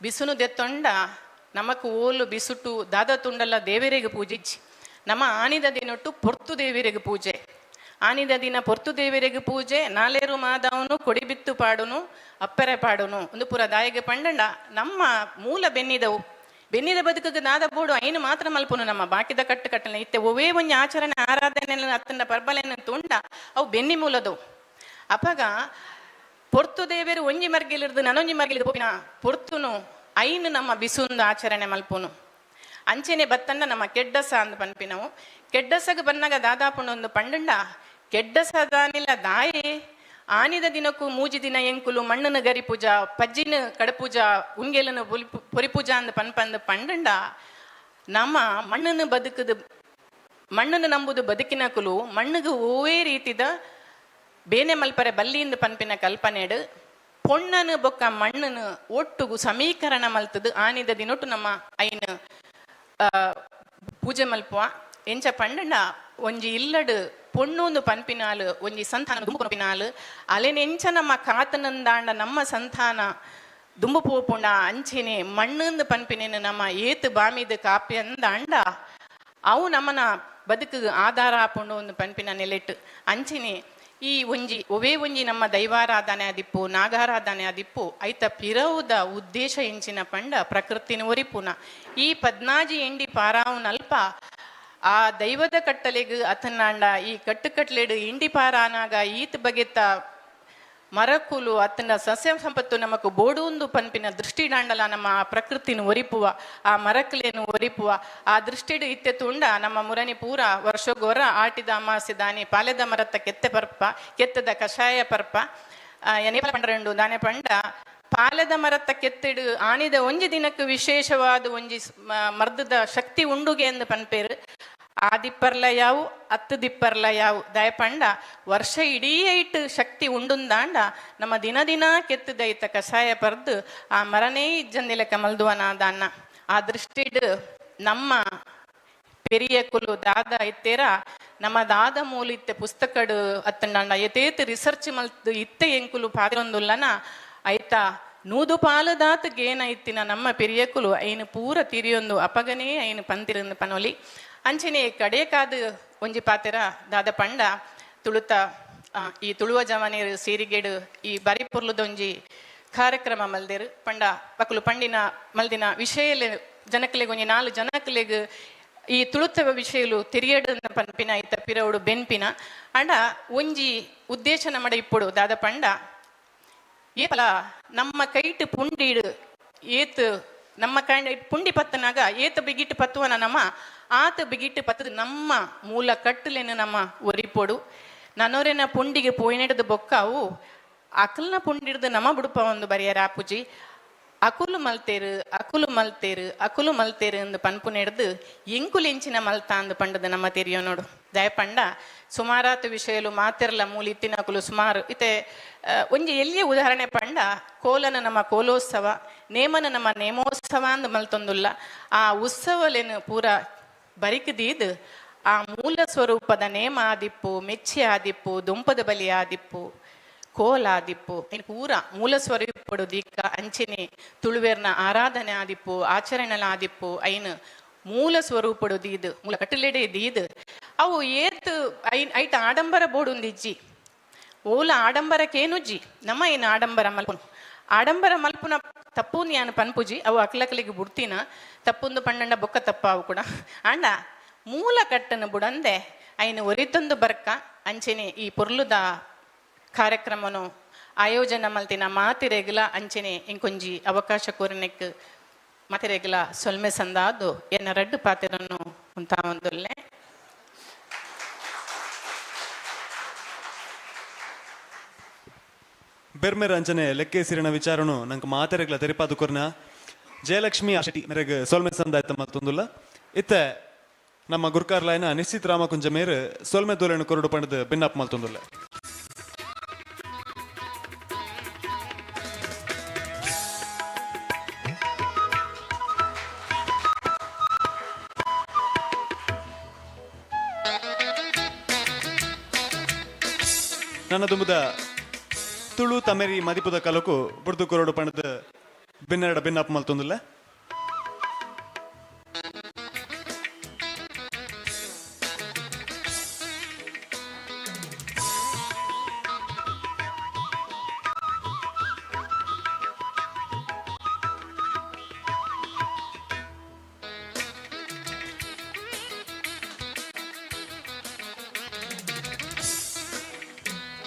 [SPEAKER 4] ಬಿಸುನು ದೆತ್ತೊಂಡ ನಮಕ್ ಓಲು ಬಿಸುಟು ದಾದ ತುಂಡಲ್ಲ ದೇವರಿಗೆ ಪೂಜಿಚ್ಚಿ ನಮ್ಮ ಆನಿದ ದಿನೊಟ್ಟು ಪೊರ್ತು ದೇವರಿಗೆ ಪೂಜೆ ಆನಿದ ದಿನ ಪೊರ್ತು ದೇವರಿಗೆ ಪೂಜೆ ನಾಲೇರು ಮಾದವನು ಕೊಡಿಬಿತ್ತು ಪಾಡುನು ಅಪ್ಪರೆ ಪಾಡುನು ಒಂದು ಪುರ ದಾಯಿಗೆ ಪಂಡಂಡ ನಮ್ಮ ಮೂಲ ಬೆನ್ನಿದ ಬದುಕಿಗೆ ನಾದ ಬೋಡು ಐನು ಮಾತ್ರ ಮಲ್ಪುನು ನಮ್ಮ ಬಾಕಿದ ಕಟ್ಟಲೆ ಇತ್ತೆ ಒವೇ ಒಂಜಿ ಆಚರಣೆ ಆರಾಧನೆ ಅತ್ತಂಡ ಪರ್ಬಲೆಯನ್ನು ತುಂಡ ಅವು ಬೆನ್ನಿ ಮೂಲದವು ಅಪಗ ಪೊರ್ತು ದೇವರು ಒಂಜಿ ಮರ್ಗಿಲಿರ್ದು ನನೊಂಜಿ ಮರ್ಗಿಲಿದ್ದು ಪೋಪಿನ ಪೊರ್ತುನು ಐನು ನಮ್ಮ ಬಿಸುಂದು ಆಚರಣೆ ಮಲ್ಪುನು ಅಂಚೆನೆ ಬತ್ತಂಡ ನಮ್ಮ ಕೆಡ್ಡಸ ಅಂದು ಪನ್ಪಿನವು ಕೆಡ್ಡಸಗ ಬನ್ನಾಗ ದಾದಾಪುಂಡು ಒಂದು ಪಂಡಂಡ ಕೆಡ್ಡಸದಾನಿಲ್ಲ ದಾಯೆ ಆನಿದ ದಿನಕ್ಕೂ ಮೂಜಿ ದಿನ ಎಂಕುಲು ಮಣ್ಣನ ಗರಿ ಪೂಜಾ ಪಜ್ಜಿನ ಕಡಪೂಜಾ ಉಂಗೆಲನ ಪೊರಿಪೂಜಾ ಅಂದು ಪನ್ಪಂದು ಪಂಡಂಡ ನಮ್ಮ ಮಣ್ಣನ್ನು ನಂಬುದು ಬದುಕಿನ ಕುಲು ಮಣ್ಣಿಗೆ ಓವೇ ರೀತಿದ ಬೇನೆ ಮಲ್ಪರೆ ಬಲ್ಲಿಯಿಂದ ಪನ್ಪಿನ ಕಲ್ಪನೆಡು ಪೊಣ್ಣನು ಬೊಕ್ಕ ಮಣ್ಣನ್ನು ಒಟ್ಟುಗು ಸಮೀಕರಣ ಮಲ್ತದು ಆನಿದ ದಿನೊಟ್ಟು ನಮ್ಮ ಐನು ಪೂಜೆ ಮಲ್ಪುವ ಎಂಚ ಪಂಡಂಡ ಒಂಜಿ ಇಲ್ಲಡು ಪೊಣ್ಣೊಂದು ಪನ್ಪಿನಾಲು ಒಂಜಿ ಸಂತಾನ ದುಂಬು ಪನ್ಪಿನಾಲು ಅಲೆನೆಂಚ ನಮ್ಮ ಕಾತನಂದಾಂಡ ನಮ್ಮ ಸಂತಾನ ದುಂಬು ಪೋಪುಂಡ ಅಂಚೆನೆ ಮಣ್ಣಂದು ಪನ್ಪಿನೇನು ನಮ್ಮ ಏತು ಬಾಮಿದ ಕಾಪಿ ಅಂದಾಂಡ ಅವು ನಮ್ಮನ ಬದುಕು ಆಧಾರ ಹಾಪುಂಡು ಒಂದು ಪನ್ಪಿನ ನೆಲೆಟ್ಟು ಅಂಚೆನೆ ಈ ಒವೇ ಒಂಜಿ ನಮ್ಮ ದೈವಾರಾಧನೆ ಆದಿಪ್ಪು ನಾಗಾರಾಧನೆ ಆದಿಪ್ಪು ಐತ ಪಿರವುದ ಉದ್ದೇಶ ಎಂಚಿನ ಪಂಡ ಪ್ರಕೃತಿನ ಒರಿಪುನ ಈ 14 ಎಂಡಿ ಪಾರಾವುನಲ್ಪ ಆ ದೈವದ ಕಟ್ಟಲೆಗ್ ಅತನಾಂಡ ಈ ಕಟ್ಟುಕಟ್ಲೆಡು ಇಂಡಿ ಪಾರಾನಾಗ ಈತ್ ಬಗೆತ ಮರಕುಲು ಅತನ ಸಸ್ಯ ಸಂಪತ್ತು ನಮಕ್ ಬೋಡುಂದು ಪನ್ಪಿನ ದೃಷ್ಟಿಡಾಂಡಲ ನಮ್ಮ ಆ ಪ್ರಕೃತಿನ ಒರಿಪುವ ಆ ಮರಕಲೇನು ಒರಿಪುವ ಆ ದೃಷ್ಟಿಡು ಇತ್ತೆ ತುಂಡ ನಮ್ಮ ಮುರನಿ ಪೂರ ವರ್ಷಗೊರ ಆಟಿದ ಅಮಾಸೆ ದಾನಿ ಪಾಲೆದ ಮರತ್ತ ಕೆತ್ತದ ಕಷಾಯ ಪರ್ಪ ಎನೆಪಲ ಪಂಡರಂಡು ದಾನೆ ಪಂಡ ಪಾಲೆದ ಮರತ್ತ ಕೆತ್ತಿಡು ಆನಿದ ಒಂಜಿ ದಿನಕ್ಕೆ ವಿಶೇಷವಾದ ಒಂಜಿ ಮರ್ದದ ಶಕ್ತಿ ಉಂಡುಗೆ ಎಂದು ಪನ್ಪೇರು ಆ ದಿಪ್ಪರ್ಲ ಯಾವು 10 ದಿಪ್ಪರ್ಲ ಯಾವು ದಯಪಂಡ ವರ್ಷ ಇಡೀ ಐಟ್ ಶಕ್ತಿ ಉಂಡುಂದಾಂಡ ನಮ್ಮ ದಿನ ಕೆತ್ತದೈತ ಕಷಾಯ ಪರ್ದು ಆ ಮರನೇ ಇಜ್ಜಂದಿಲಕ ಮಲ್ದುವನಾದ ಆ ದೃಷ್ಟಿಡು ನಮ್ಮ ಪೆರಿಯ ಕುಲು ದಾದ ಇತ್ತೇರ ನಮ್ಮ ದಾದ ಮೂಲಿತ್ತೆ ಪುಸ್ತಕಡು ಅತ್ತಂಡ ಎತೇತ್ ರಿಸರ್ಚ್ ಮಲ್ತು ಇತ್ತೆ ಎಂಕುಲು ಪಾದಿರೊಂದುಲ್ಲನ ಐತ ನೂದು ಪಾಲದಾತ ಗೇನ ಇತ್ತಿನ ನಮ್ಮ ಪೆರಿಯಕುಲು ಐನು ಪೂರ ತಿರಿಯೊಂದು ಅಪಗನೇ ಐನು ಪಂತಿರಂದು ಪನೊಲಿ ಅಂಚನೆ ಕಡೆಕಾದು ಒಂಜಿ ಪಾತೆರ ದಾದ ಪಂಡ ತುಳುತ ಈ ತುಳುವ ಜವನೇರು ಸೇರಿಗೆಡು ಈ ಬರಿಪುರ್ಲುದೊಂಜಿ ಕಾರ್ಯಕ್ರಮ ಮಲ್ದೇರು ಪಂಡ ಪಕ್ಕಲು ಪಂಡಿನ ಮಲ್ದಿನ ವಿಷಯ ಜನಕಲೆಗ್ ಒಂಜಿ 4 ಜನಕಲೆಗ್ ಈ ತುಳುತ್ತವ ವಿಷಯಲು ತಿರಿಯಡು ಪನ್ಪಿನ ಐತ ಪಿರವುಡು ಬೆನ್ಪಿನ ಅಂಡ ಒಂಜಿ ಉದ್ದೇಶ ನಮ್ಮಡ ಇಪ್ಪುಡು ದಾದ ಪಂಡ ಏಪಲ ನಮ್ಮ ಕೈಟ್ ಪುಂಡಿಡು ಏತ್ ನಮ್ಮ ಕೈಂಡ ಪುಂಡಿ ಪತ್ತನಾಗ ಏತ ಬಿಗಿಟ್ಟು ಪತ್ತುವನ ನಮ್ಮ ಆತ ಬಿಗಿಟ್ಟು ಪತ್ತದು ನಮ್ಮ ಮೂಲ ಕಟ್ಟಲೇನು ನಮ್ಮ ಒರಿಪೊಡು ನನ್ನೋರೆನ ಪುಂಡಿಗೆ ಪೋಯಿನೆಡ್ದು ಬೊಕ್ಕಾವು ಅಕಲ್ನ ಪುಂಡಿಡ್ದು ನಮ್ಮ ಬುಡುಪ ಒಂದು ಬರೆಯರ ಆಪುಜಿ ಅಕುಲು ಮಲ್ತೇರು ಎಂದು ಪನ್ಪು ನೆಡ್ದು ಎಂಕುಲೆಂಚಿನ ಮಲ್ತ ಅಂದು ಪಂಡದು ನಮ್ಮ ತೆರಿಯೋ ನೋಡು ದಯಪಂಡ ಸುಮಾರಾತು ವಿಷಯಲು ಮಾತಿರಲ ಮೂಲಿತ್ತಿನ ಅಕುಲು ಸುಮಾರು ಇತ್ತೆ ಒಂಜಿ ಎಲ್ಲಿಯ ಉದಾಹರಣೆ ಪಂಡ ಕೋಲನ ನಮ್ಮ ಕೋಲೋತ್ಸವ ನೇಮನ ನಮ್ಮ ನೇಮೋತ್ಸವ ಅಂದು ಮಲ್ತೊಂದುಲ್ಲ ಆ ಉತ್ಸವಲೇನು ಪೂರ ಬರಿಕದೀದು ಆ ಮೂಲ ಸ್ವರೂಪದ ನೇಮ ಆದಿಪ್ಪು ಮೆಚ್ಚಿ ಆದಿಪ್ಪು ದುಂಪದ ಬಲಿ ಆದಿಪ್ಪು ಕೋಲ ಆದಿಪ್ಪು ಪೂರ ಮೂಲ ಸ್ವರೂಪಡು ದೀಕ ಅಂಚೆನೆ ತುಳುವೇರ್ನ ಆರಾಧನೆ ಆದಿಪ್ಪು ಆಚರಣೆಲ ಆದಿಪ್ಪು ಐನು ಮೂಲ ಸ್ವರೂಪಡು ದೀದು ಮೂಲ ಕಟ್ಟಲೆಡೆ ದೀದು ಅವು ಏತ್ ಐಟ ಆಡಂಬರ ಬೋಡುಂದಿಜ್ಜಿ ಓಲ ಆಡಂಬರಕ್ಕೇನುಜ್ಜಿ ನಮ್ಮ ಏನು ಆಡಂಬರ ಮಲ್ಪುನ ತಪ್ಪು ನಾನು ಪನ್ಪುಜಿ ಅವು ಅಕ್ಲಕಲಿಗೆ ಬುಡ್ತಿನ ತಪ್ಪುಂದು ಪಂಡಂಡ ಬೊಕ್ಕ ತಪ್ಪಾವು ಕೂಡ ಅಂಡ ಮೂಲ ಕಟ್ಟನ ಬುಡಂದೆ ಐನು ಒರಿತೊಂದು ಬರ್ಕ ಅಂಚೆನೆ ಈ ಪೊರ್ಲುದ ಕಾರ್ಯಕ್ರಮನು ಆಯೋಜನ ಮಲ್ತಿನ ಮಾತಿರೆಗ್ಲ ಅಂಚೆನೆ ಇಂಕೊಂಜಿ ಅವಕಾಶ ಕೋರನೆಕ್ ಮತೆರೆಗ್ಲ ಸೊಲ್ಮೆ ಸಂದಾದು ಎನ್ನ ರಡ್ಡು ಪಾತೆರನ್ನು ಉಂತಾ ಒಂದುಲ್ಲೆ.
[SPEAKER 2] ಬೆರ್ಮೆರ ಅಂಚನೆ ಲೆಕ್ಕೇಸಿರಿನ ವಿಚಾರನು ನಂಗೆ ಮಾತೆರೆಗ್ಲ ತೆರಿಪಾದು ಕೊರ್ನ ಜಯಲಕ್ಷ್ಮಿ ಆಶಟಿ ಮೆರೆಗ್ ಸೊಲ್ಮೆ ಸಂದಾಯ್ತ ಮತ್ತೊಂದುಲ್ಲ ಇತ್ತೆ ನಮ್ಮ ಗುರ್ಕಾರ್ಲಾಯ್ನ ನಿಶ್ಚಿತ್ ರಾಮ ಕುಂಜ ಮೇರ್ ಸೊಲ್ಮೆ ದೋಲೆನು ಕೊರಡು ಪಂಡದ ಭಿನ್ನಪ್ ಮಲ್ತೊಂದುಲ್ಲ. ನನ್ನ ದುಂಬುದ ತುಳು ತಮೆರಿ ಮದಿಪುದ ಕಲಕು ಬುಡ್ದು ಕೊರಡು ಪಣದ ಭಿನ್ನೆರಡ ಭಿನ್ನಪ್ ಮಲ್ತೊಂದುಲ್ಲ.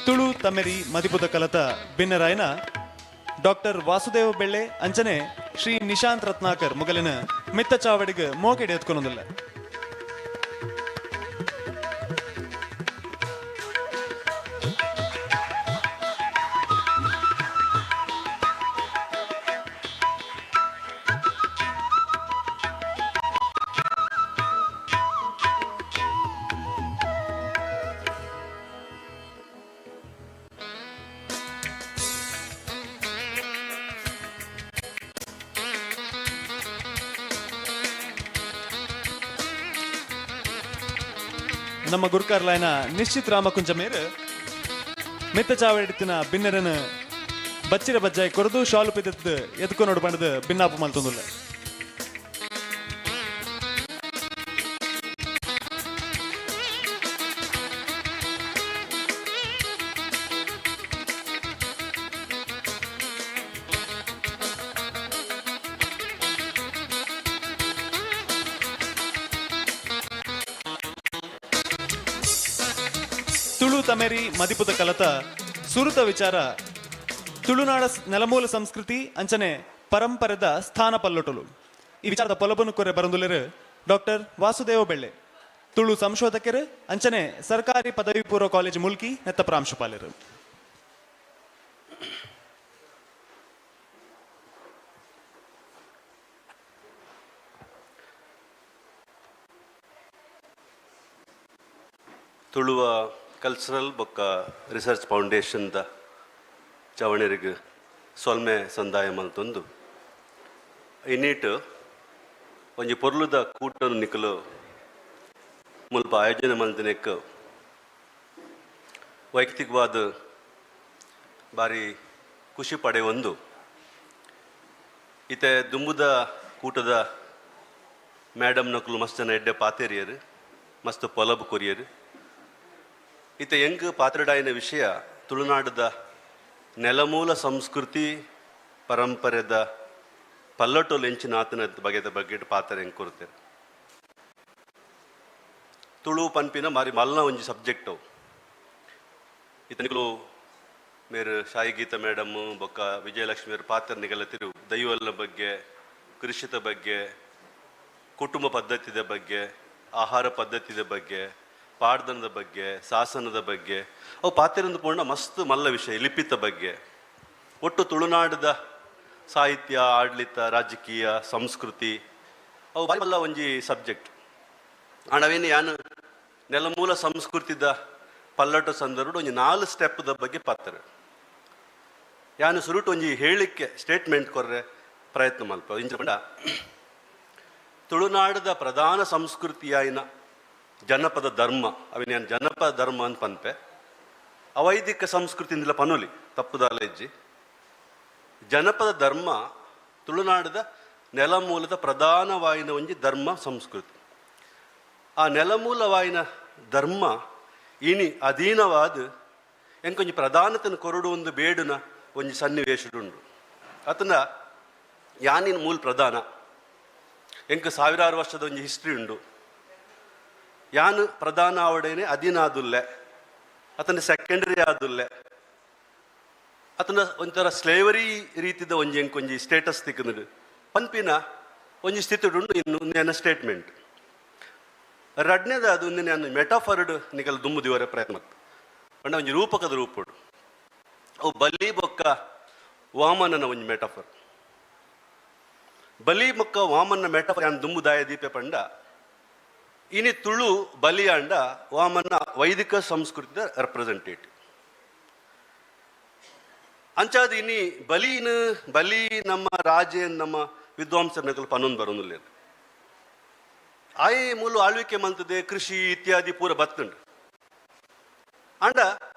[SPEAKER 2] ತುಳು ತಮೆರಿ ಮದಿಪುದ ಕಲತ ಭಿನ್ನರಾಯನ ಡಾಕ್ಟರ್ ವಾಸುದೇವ ಬೆಳ್ಳೆ ಅಂಚನೆ ಶ್ರೀ ನಿಶಾಂತ್ ರತ್ನಾಕರ್ ಮುಗಲಿನ ಮಿತ್ತ ಚಾವಡಿಗೆ ಮೋಕೆಡೆ ಎತ್ಕೊನೊಂದಿಲ್ಲ. ನಮ್ಮ ಗುರ್ಕಾರ್ಲಾಯ್ನ ನಿಶ್ಚಿತ್ ರಾಮ ಕುಂಜ ಮೇರ್ ಮಿತ್ತ ಚಾವಡಿತ್ತಿನ ಭಿನ್ನರನ ಬಚ್ಚಿರ ಬಜ್ಜಾಯಿ ಕೊರದು ಶಾಲು ಪಿದತ್ ಎತ್ಕೊಂಡು ಬಂಡದ ಭಿನ್ನಾಪು ಮಲ್ತೊಂದುಲ್ಲ. ತುಳು ತಮೆರಿ ಮದಿಪುದ ಕಲತ ಸುರುತ ವಿಚಾರ ತುಳುನಾಡ ನೆಲಮೂಲ ಸಂಸ್ಕೃತಿ ಅಂಚನೆ ಪರಂಪರೆದ ಸ್ಥಾನ ಪಲ್ಲೊಟಲು ಈ ವಿಚಾರದ ಪೊಲಬನು ಕೊರೆ ಬರಂದುಲೆರು ಡಾಕ್ಟರ್ ವಾಸುದೇವ ಬೆಳ್ಳೆ ತುಳು ಸಂಶೋಧಕರು ಅಂಚನೆ ಸರ್ಕಾರಿ ಪದವಿ ಪೂರ್ವ ಕಾಲೇಜ್ ಮುಲ್ಕಿ ನೆತ್ತ ಪ್ರಾಂಶುಪಾಲರು.
[SPEAKER 5] ತುಳುವ ಕಲ್ಚರಲ್ ಬೊಕ್ಕ ರಿಸರ್ಚ್ ಫೌಂಡೇಶನ್ದ ಚವಣೆರಿಗೆ ಸೊಲ್ಮೆ ಸಂದಾಯ ಮಲ್ತೊಂದು ಇನ್ನಿಟ್ ಒಂಜಿ ಪೊರ್ಲುದ ಕೂಟನ್ನು ನಿಕಲು ಮುಲ್ಪ ಆಯೋಜನೆ ಮಲ್ತಿನೆಕ್ ವೈಯಕ್ತಿಕವಾದ ಬಾರಿ ಖುಷಿ ಪಡೆ ಒಂದು ಈತೆ ದುಂಬುದ ಕೂಟದ ಮೇಡಮ್ ನಕಲು ಮಸ್ತ್ ಜನ ಎಡ್ಡೆ ಪಾತೇರಿಯರು ಮಸ್ತ್ ಪೊಲಬ್ ಕೊರಿಯರು ಈತ ಹೆಂಗ್ ಪಾತ್ರಡಾಯಿನ ವಿಷಯ ತುಳುನಾಡದ ನೆಲಮೂಲ ಸಂಸ್ಕೃತಿ ಪರಂಪರೆದ ಪಲ್ಲಟೋಲ್ ಎಂಚಿನ ಆತನ ಬಗೆದ ಬಗ್ಗೆ ಪಾತ್ರ ಹೆಂಗೆ ಕೊಡ್ತಾರೆ. ತುಳು ಪನ್ಪಿನ ಮಾರಿ ಮಲ್ನ ಒಂಜಿ ಸಬ್ಜೆಕ್ಟ್ ಅವು ಈತನಿಗಳು ಮೇರು ಶಾಯಿ ಗೀತಾ ಮೇಡಮ್ ಬೊಕ್ಕ ವಿಜಯಲಕ್ಷ್ಮಿ ಅವ್ರ ಪಾತ್ರ ನಿಗಲತಿರು ದೈವಲ್ಲ ಬಗ್ಗೆ, ಕೃಷಿತ ಬಗ್ಗೆ, ಕುಟುಂಬ ಪದ್ಧತಿದ ಬಗ್ಗೆ, ಆಹಾರ ಪದ್ಧತಿದ ಬಗ್ಗೆ, ಪಾಡ್ದನದ ಬಗ್ಗೆ, ಶಾಸನದ ಬಗ್ಗೆ ಅವು ಪಾತ್ರೆಂದು ಪೂರ್ಣ ಮಸ್ತ್ ಮಲ್ಲ ವಿಷಯ ಲಿಪಿತ ಬಗ್ಗೆ ಒಟ್ಟು ತುಳುನಾಡದ ಸಾಹಿತ್ಯ, ಆಡಳಿತ, ರಾಜಕೀಯ, ಸಂಸ್ಕೃತಿ ಅವು ಮಲ್ಲ ಒಂಜಿ ಸಬ್ಜೆಕ್ಟ್. ಅಣವೇನು ಯಾನು ನೆಲಮೂಲ ಸಂಸ್ಕೃತಿದ ಪಲ್ಲಟ ಸಂದರ್ಭ ಒಂಜಿ 4 ಸ್ಟೆಪ್ದ ಬಗ್ಗೆ ಪಾತ್ರ ಯಾನು ಸುರುಟು ಒಂಜಿ ಹೇಳಿಕೆ ಸ್ಟೇಟ್ಮೆಂಟ್ ಕೊರ್ರೆ ಪ್ರಯತ್ನ ಮಲ್ಪ ಇಂಚ ತುಳುನಾಡದ ಪ್ರಧಾನ ಸಂಸ್ಕೃತಿಯಾಯಿನ ಜನಪದ ಧರ್ಮ ಅವಿನ ಏನು ಜನಪದ ಧರ್ಮ ಅಂತ ಪನ್ಪೆ ಅವೈದಿಕ ಸಂಸ್ಕೃತಿಯಿಂದಲ ಪನುಲಿ ತಪ್ಪುದಾಲ ಇಜ್ಜಿ ಜನಪದ ಧರ್ಮ ತುಳುನಾಡದ ನೆಲಮೂಲದ ಪ್ರಧಾನವಾಯಿನ ಒಂಜಿ ಧರ್ಮ ಸಂಸ್ಕೃತಿ. ಆ ನೆಲಮೂಲವಾಯಿನ ಧರ್ಮ ಇನಿ ಅಧೀನವಾದ ಎಂಕೊಂಜಿ ಪ್ರಧಾನತನ ಕೊರಡು ಒಂದು ಬೇಡುನ ಒಂಜಿ ಸನ್ನಿವೇಶಡುಂಡು ಅತನ ಯಾನಿನ ಮೂಲ ಪ್ರಧಾನ ಎಂಕ ಸಾವಿರಾರು ವರ್ಷದ ಒಂಜಿ ಹಿಸ್ಟ್ರಿ ಉಂಡು. ಯಾನು ಪ್ರಧಾನ ಆವಡೇನೆ ಅಧೀನಾದುಲ್ಲೆ ಅತನ ಸೆಕೆಂಡರಿ ಆದುಲ್ಲೆ ಅತನ ಒಂಥರ ಸ್ಲೇವರಿ ರೀತಿದ ಒಂಜಿ ಎಂಕೊಂಜಿ ಸ್ಟೇಟಸ್ ತಿಕ್ಕನದು ಪನ್ಪಿನ ಒಂಜಿ ಸ್ಥಿತಿ ಉಂಡು ಇನ್ನು ನನ್ನ ಸ್ಟೇಟ್ಮೆಂಟ್ ರಡ್ನೇದ ಅದು ನಾನು ಮೆಟಾಫರ್ಡ್ ನಿಕಲ್ ದುಮ್ಮು ದಿವರ ಪ್ರಯತ್ನ ಪಂಡ ಒಂಜಿ ರೂಪಕದ ರೂಪುಡು ಅವು ಬಲಿ ಬೊಕ್ಕ ವಾಮನನ ಒಂಜಿ ಮೆಟಾಫರ್ ಬಲಿ ಬೊಕ್ಕ ವಾಮನ ಮೆಟಾಫರ್ ಯಾನ್ ದುಮ್ಮು ದಾಯ ದೀಪೆ ಪಂಡ ಇನಿ ತುಳು ಬಲಿ ಅಂಡ ವಾಮನ ವೈದಿಕ ಸಂಸ್ಕೃತಿದ ರೆಪ್ರೆಸೆಂಟೇಟಿವ್ ಅಂಚಾದ ಇನಿ ಬಲಿ ನಮ್ಮ ರಾಜೆ ನಮ್ಮ ವಿದ್ವಾಂಸರನಕಲ್ ಪನ್ನೊಂದು ಬರೋದಿಲ್ಲ ಆಯೆ ಮೂಲು ಆಳ್ವಿಕೆ ಮಂತದೆ ಕೃಷಿ ಇತ್ಯಾದಿ ಪೂರ ಬತ್ತುಂಡು ಅಂಡ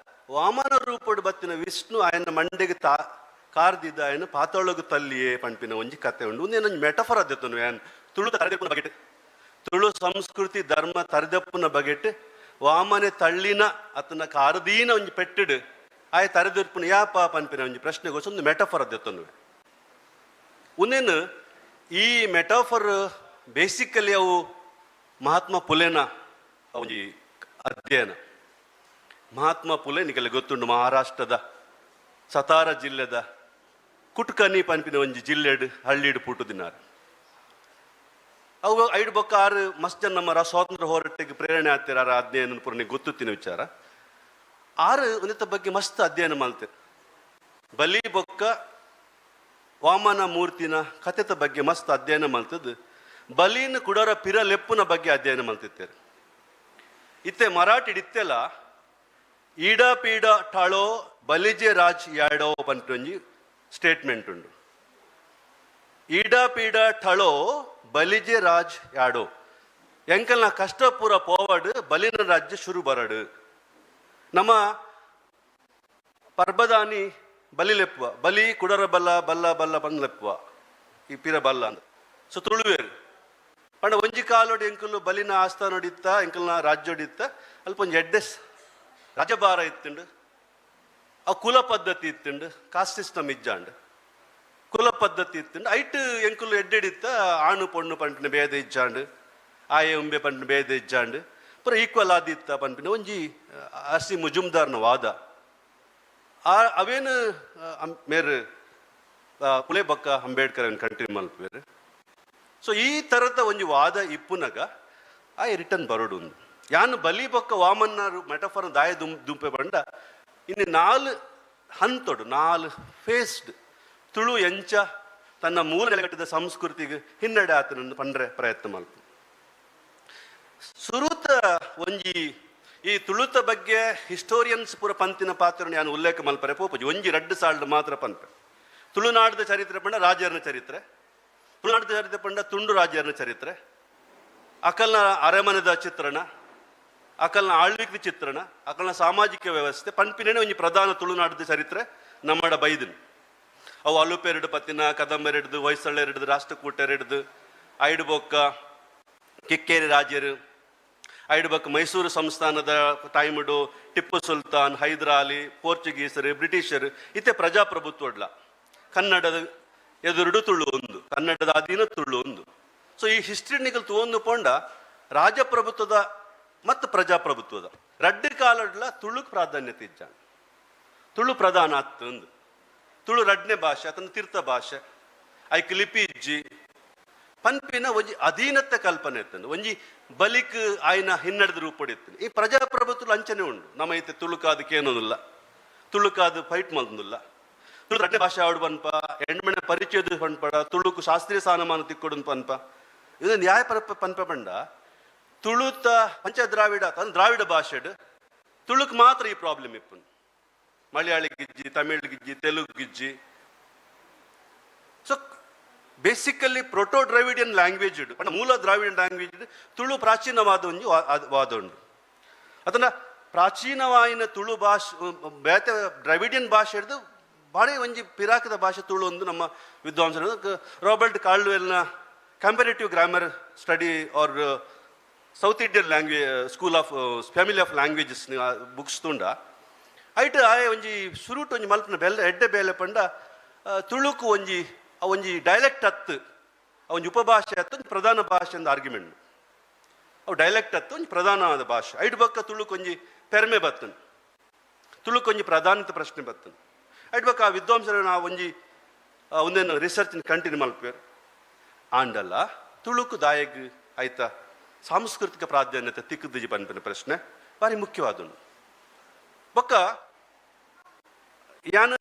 [SPEAKER 5] ವಾಮನ ರೂಪಡು ಬತ್ತಿನ ವಿಷ್ಣು ಆಯನ ಮಂಡೆಗೆ ಕಾರ್ದಿದ್ದ ಆಯನ ಪಾತಾಳಗು ತಲ್ಲಿಯೇ ಪಂಪಿನ ಒಂಜಿ ಕತೆ ಉಂಡು ಒಂದೇನೊಂದು ಮೆಟಫರ್ ಅದ್ದೆತ್ತನು ಯಾನ್ ತುಳು ತರದಪ್ಪನ ಬಗೆಟ್ ತುಳು ಸಂಸ್ಕೃತಿ ಧರ್ಮ ತರದಪ್ಪನ ಬಗೆಟ್ ವಾಮನೆ ತಳ್ಳಿನ ಅತನ ಕಾರ್ದೀನ ಒಂಜಿ ಪೆಟ್ಟಿಡು ಆಯ ತರದಿರ್ಪುನ ಯಾಪ ಪಂಪಿನ ಒಂಜಿ ಪ್ರಶ್ನೆಗೋಸ್ ಒಂದು ಮೆಟಫರ್ ಅದ್ದೆತ್ತನು ಒಂದೇನು ಈ ಮೆಟಾಫರ್ ಬೇಸಿಕಲಿ ಅವು ಮಹಾತ್ಮ ಪುಲೆನ ಒಂಜಿ ಅಧ್ಯಯನ ಮಹಾತ್ಮ ಪುಲೆ ನಿಕಲೆ ಗೊತ್ತುಂಡು ಮಹಾರಾಷ್ಟ್ರದ ಸತಾರ ಜಿಲ್ಲೆದ ಕುಟ್ಕನಿ ಪನ್ಪಿನ ಒಂಜಿ ಜಿಲ್ಲೆಡ್ ಹಳ್ಳಿಡ್ ಪುಟ್ಟು ದಿನಾರು ಅವು ಐದು ಬೊಕ್ಕ ಆರು ಮಸ್ತ್ ಜನ ನಮ್ಮ ಸ್ವಾತಂತ್ರ್ಯ ಹೋರಾಟಕ್ಕೆ ಪ್ರೇರಣೆ ಆಗ್ತಿರ ಅಧ್ಯಯನ ಪೂರ ಗೊತ್ತಿನ ವಿಚಾರ ಆರು ಒಂದಿತ್ತ ಬಗ್ಗೆ ಮಸ್ತ್ ಅಧ್ಯಯನ ಮಾಡ್ತಾರೆ ಬಲಿ ಬೊಕ್ಕ ವಾಮನ ಮೂರ್ತಿನ ಕಥೆತ ಬಗ್ಗೆ ಮಸ್ತ್ ಅಧ್ಯಯನ ಮಾಡ್ತದ್ದು ಬಲಿನ ಕುಡರ ಪಿರ ಲೆಪ್ಪುನ ಬಗ್ಗೆ ಅಧ್ಯಯನ ಮಾಡ್ತಿರ್ತಾರೆ ಇತ್ತೆ ಮರಾಠಿ ಇತ್ತೆಲ್ಲ ಈಡ ಪೀಡ ಠಾಳೋ ಬಲಿಜೆ ರಾಜ್ ಯಾಡೋ ಪಂಟೊಂಜಿ ಸ್ಟೇಟ್ಮೆಂಟ್ ಉಂಡು ಈಡ ಪೀಡ ಠಳೋ ಬಲಿಜೆ ರಾಜ್ ಯಾಡೋ ಎಂಕಲ್ನ ಕಷ್ಟ ಪೂರ ಪೋವಡ್ ಬಲಿನ ರಾಜ್ಯ ಶುರು ಬರಡು ನಮ್ಮ ಪರ್ಬದಾನಿ ಬಲಿ ಲೆಪ್ಪುವ ಬಲಿ ಕುಡರ ಬಲ್ಲ ಬಲ್ಲ ಬಲ್ಲ ಬಂದ್ ಲೆಪ್ಪುವ ಈ ಪಿರ ಬಲ್ಲ ಅಂತ ಸೊ ತುಳುವೇರು ಪಂಡ ಒಂಜಿ ಕಾಲೋಡಿ ಎಂಕಲ್ಲು ಬಲಿನ ಆಸ್ಥಾನೋಡಿತ್ತ ಎಂಕಲ್ನ ರಾಜ್ಯೋಡಿತ್ತ ಅಲ್ಪ ಒಂಜಿ ಎಡ್ಡೆಸ್ ರಾಜಭಾರ ಇತ್ತುಂಡು ಆ ಕುಲ ಪದ್ಧತಿ ಇತ್ತುಂಡು ಕಾಸ್ಟ್ ಸಿಸ್ಟಮ್ ಇಜ್ಜಾಂಡು ಕುಲ ಪದ್ಧತಿ ಇತ್ತುಂಡು ಐಟ್ ಎಂಕುಲು ಎಡ್ಡೆಡಿತ್ತ ಆಣು ಪೊಣ್ಣು ಪಂಪಿನ ಭೇದ ಇಜ್ಜಾಂಡು ಆಯೆ ಉಂಬೆ ಪಂಪಿನ ಭೇದ ಇಜ್ಜಾಂಡು ಪೂರ ಈಕ್ವಲ್ ಆದಿತ್ತ ಪಂಪಿನ ಒಂಜಿ ಅರ್ಸಿ ಮುಜುಮ್ದಾರ್ನ ವಾದ ಅವೇನು ಮೇರು ಪುಲೆ ಬೊಕ್ಕ ಅಂಬೇಡ್ಕರ್ ಕಂಟಿನ್ಯೂ ಮಲ್ಪೇರು ಸೊ ಈ ಥರದ ಒಂಜಿ ವಾದ ಇಪ್ಪುನಗ ಆಯೆ ರಿಟರ್ನ್ ಬರೋಡು ಒಂದು ಯಾನು ಬಲಿ ಬೊಕ್ಕ ವಾಮನ್ನ ಮೆಟಫರ್ ದಾಯ ದುಂಪೆ ಬಂಡ ಇನ್ನು 4 ಹಂತೊಡು 4 ಫೇಸ್ಡ್ ತುಳು ಎಂಚ ತನ್ನ ಮೂಲ ನೆಲೆಗಟ್ಟಿದ ಸಂಸ್ಕೃತಿಗೆ ಹಿನ್ನಡೆ ಆತನನ್ನು ಪಂಡ್ರೆ ಪ್ರಯತ್ನ ಮಲ್ಪ ಸುರುತ ಒಂಜಿ ಈ ತುಳುತ ಬಗ್ಗೆ ಹಿಸ್ಟೋರಿಯನ್ಸ್ ಪೂರ ಪಂತಿನ ಪಾತ್ರನ ನಾನು ಉಲ್ಲೇಖ ಮಲ್ಪರೆ ಪೋಪುಜಿ ಒಂಜಿ 2 ಸಾಲದ ಮಾತ್ರ ಪಂಪೆ ತುಳುನಾಡದ ಚರಿತ್ರೆ ಪಂಡ ರಾಜರನ ಚರಿತ್ರೆ ತುಳುನಾಡದ ಚರಿತ್ರೆ ಪಂಡ ತುಂಡು ರಾಜರನ ಚರಿತ್ರೆ ಅಕಲ್ನ ಅರಮನೆದ ಚಿತ್ರಣ ಅಕಲ್ನ ಆಳ್ವಿಕೆ ಚಿತ್ರಣ ಅಕಲ್ನ ಸಾಮಾಜಿಕ ವ್ಯವಸ್ಥೆ ಪಂಪಿನೇ ಒಂಜಿ ಪ್ರಧಾನ ತುಳುನಾಡದ ಚರಿತ್ರೆ ನಮ್ಮಡ ಬೈದಿನ ಅವು ಅಲುಪೆರಡು ಪತ್ತಿನ ಕದಂಬೆರಡ್ದು ಹೊಯ್ಸಳೆರಡ್ದು ರಾಷ್ಟ್ರಕೂಟರೆಡ್ದು ಐಡು ಬೊಕ್ಕ ಕಿಕ್ಕೇರಿ ರಾಜರು ಐಡು ಬೊಕ್ಕ ಮೈಸೂರು ಸಂಸ್ಥಾನದ ಟೈಮ್ಡು ಟಿಪ್ಪು ಸುಲ್ತಾನ್ ಹೈದರಾಲಿ ಪೋರ್ಚುಗೀಸರು ಬ್ರಿಟಿಷರು ಇತ್ತೆ ಪ್ರಜಾಪ್ರಭುತ್ವಡ್ಲ ಕನ್ನಡದ ಎದುರುಡು ತುಳು ಒಂದು ಕನ್ನಡದ ಅಧೀನ ತುಳು ಒಂದು ಸೊ ಈ ಹಿಸ್ಟ್ರಿ ನಿಗಲ್ ತಗೊಂಡು ಪೋಂಡ ರಾಜಪ್ರಭುತ್ವದ ಮತ್ತು ಪ್ರಜಾಪ್ರಭುತ್ವದ ರಡ್ಡು ಕಾಲಡ್ಲ ತುಳುಕ್ ಪ್ರಾಧಾನ್ಯತೆ ಇಜ್ಜ ತುಳು ಪ್ರಧಾನ ಆತ್ತು ಒಂದು ತುಳು ರಡ್ನೆ ಭಾಷೆ ಅದನ್ನು ತೀರ್ಥ ಭಾಷೆ ಐಕ್ ಲಿಪಿ ಇಜ್ಜಿ ಪನ್ಪಿನ ಒಂಜಿ ಅಧೀನತೆ ಕಲ್ಪನೆ ಇತ್ತಂದು ಒಂಜಿ ಬಲಿಕ್ ಆಯ್ನ ಹಿನ್ನಡೆದ ರೂಪಡಿತ್ತು ಈ ಪ್ರಜಾಪ್ರಭುತ್ವ ಅಂಚನೆ ಉಂಡು ನಮ್ಮ ಐತೆ ತುಳುಕಾದ ಕೇನೋದಿಲ್ಲ ತುಳುಕಾದ ಫೈಟ್ ಮಂದಿಲ್ಲ ತುಳು ರಡ್ನೆ ಭಾಷೆ ಆಡು ಪನ್ಪ ಹೆಣ್ಮಣೆ ಪರಿಚಯದ ಪನ್ಪಡ ತುಳುಕು ಶಾಸ್ತ್ರೀಯ ಸ್ಥಾನಮಾನ ತಿಕ್ಕೊಡು ಪನ್ಪ ಇದು ನ್ಯಾಯ ಪನ್ಪ ಪಂಡ ತುಳುತ ಪಂಚ ದ್ರಾವಿಡ ತನ್ನ ದ್ರಾವಿಡ ಭಾಷೆಡ್ ತುಳುಕ್ ಮಾತ್ರ ಈ ಪ್ರಾಬ್ಲಮ್ ಇಪ್ಪನು ಮಲಯಾಳಿ ಗಿಜ್ಜಿ ತಮಿಳ್ ಗಿಜ್ಜಿ ತೆಲುಗು ಗಿಜ್ಜಿ so basically proto Dravidian language ಇಡು ಪಂಡ ಮೂಲ ದ್ರಾವಿಡಿಯನ್ ಲ್ಯಾಂಗ್ವೇಜ್ ಇಡು ತುಳು ಪ್ರಾಚೀನವಾದ ಒಂಜಿ ವಾದ ಉಂಡು ಅದನ್ನ ಪ್ರಾಚೀನವಾಯಿನ ತುಳು ಭಾಷೆ ಬೇತೆ ದ್ರಾವಿಡಿಯನ್ ಭಾಷೆ ಹಿಡಿದು ಭಾರಿ ಒಂಜಿ ಪಿರಾಕದ ಭಾಷೆ ತುಳು ಒಂದು ನಮ್ಮ ವಿದ್ವಾಂಸರು ರಾಬರ್ಟ್ ಕಾಲ್ಡ್ವೆಲ್ನ comparative grammar study or south Indian language school of family of languages books ತುಂಡ ಐಟ್ ಆಯೆ ಒಂಜಿ ಸುರುಟ್ ಒಂಜಿ ಮಲ್ಪನ ಬೆಲ್ಲ ಎಡ್ಡೆ ಬೇಲೆ ಪಂಡ ತುಳುಕು ಒಂಜಿ ಡೈಲೆಕ್ಟ್ ಹತ್ತು ಒಂಜಿ ಉಪಭಾಷೆ ಹತ್ತು ಪ್ರಧಾನ ಭಾಷೆ ಅಂದ ಆರ್ಗ್ಯುಮೆಂಟ್ ಅವು ಡೈಲೆಕ್ಟ್ ಹತ್ತು ಒಂಜಿ ಪ್ರಧಾನವಾದ ಭಾಷೆ ಐದು ಬಕ್ಕ ತುಳುಕು ಒಂಜಿ ಪೆರ್ಮೆ ಬತ್ತನು ತುಳುಕು ಒಂಜಿ ಪ್ರಾಧಾನ್ಯತೆ ಪ್ರಶ್ನೆ ಬತ್ತನು ಐದು ಬಕ್ಕ ಆ ವಿದ್ವಾಂಸರು ನಾವು ಒಂದೇನು ರಿಸರ್ಚ್ ಕಂಟಿನ್ಯೂ ಮಲ್ಪೇರು ಆಂಡಲ್ಲ ತುಳುಕು ದಾಯಗ್ ಆಯ್ತಾ ಸಾಂಸ್ಕೃತಿಕ ಪ್ರಾಧಾನ್ಯತೆ ತಿಕ್ಕದಿಜಿ ಪನ್ಪಿನ ಪ್ರಶ್ನೆ ಭಾರಿ ಮುಖ್ಯವಾದನು ಬೊಕ್ಕ ಯಾನು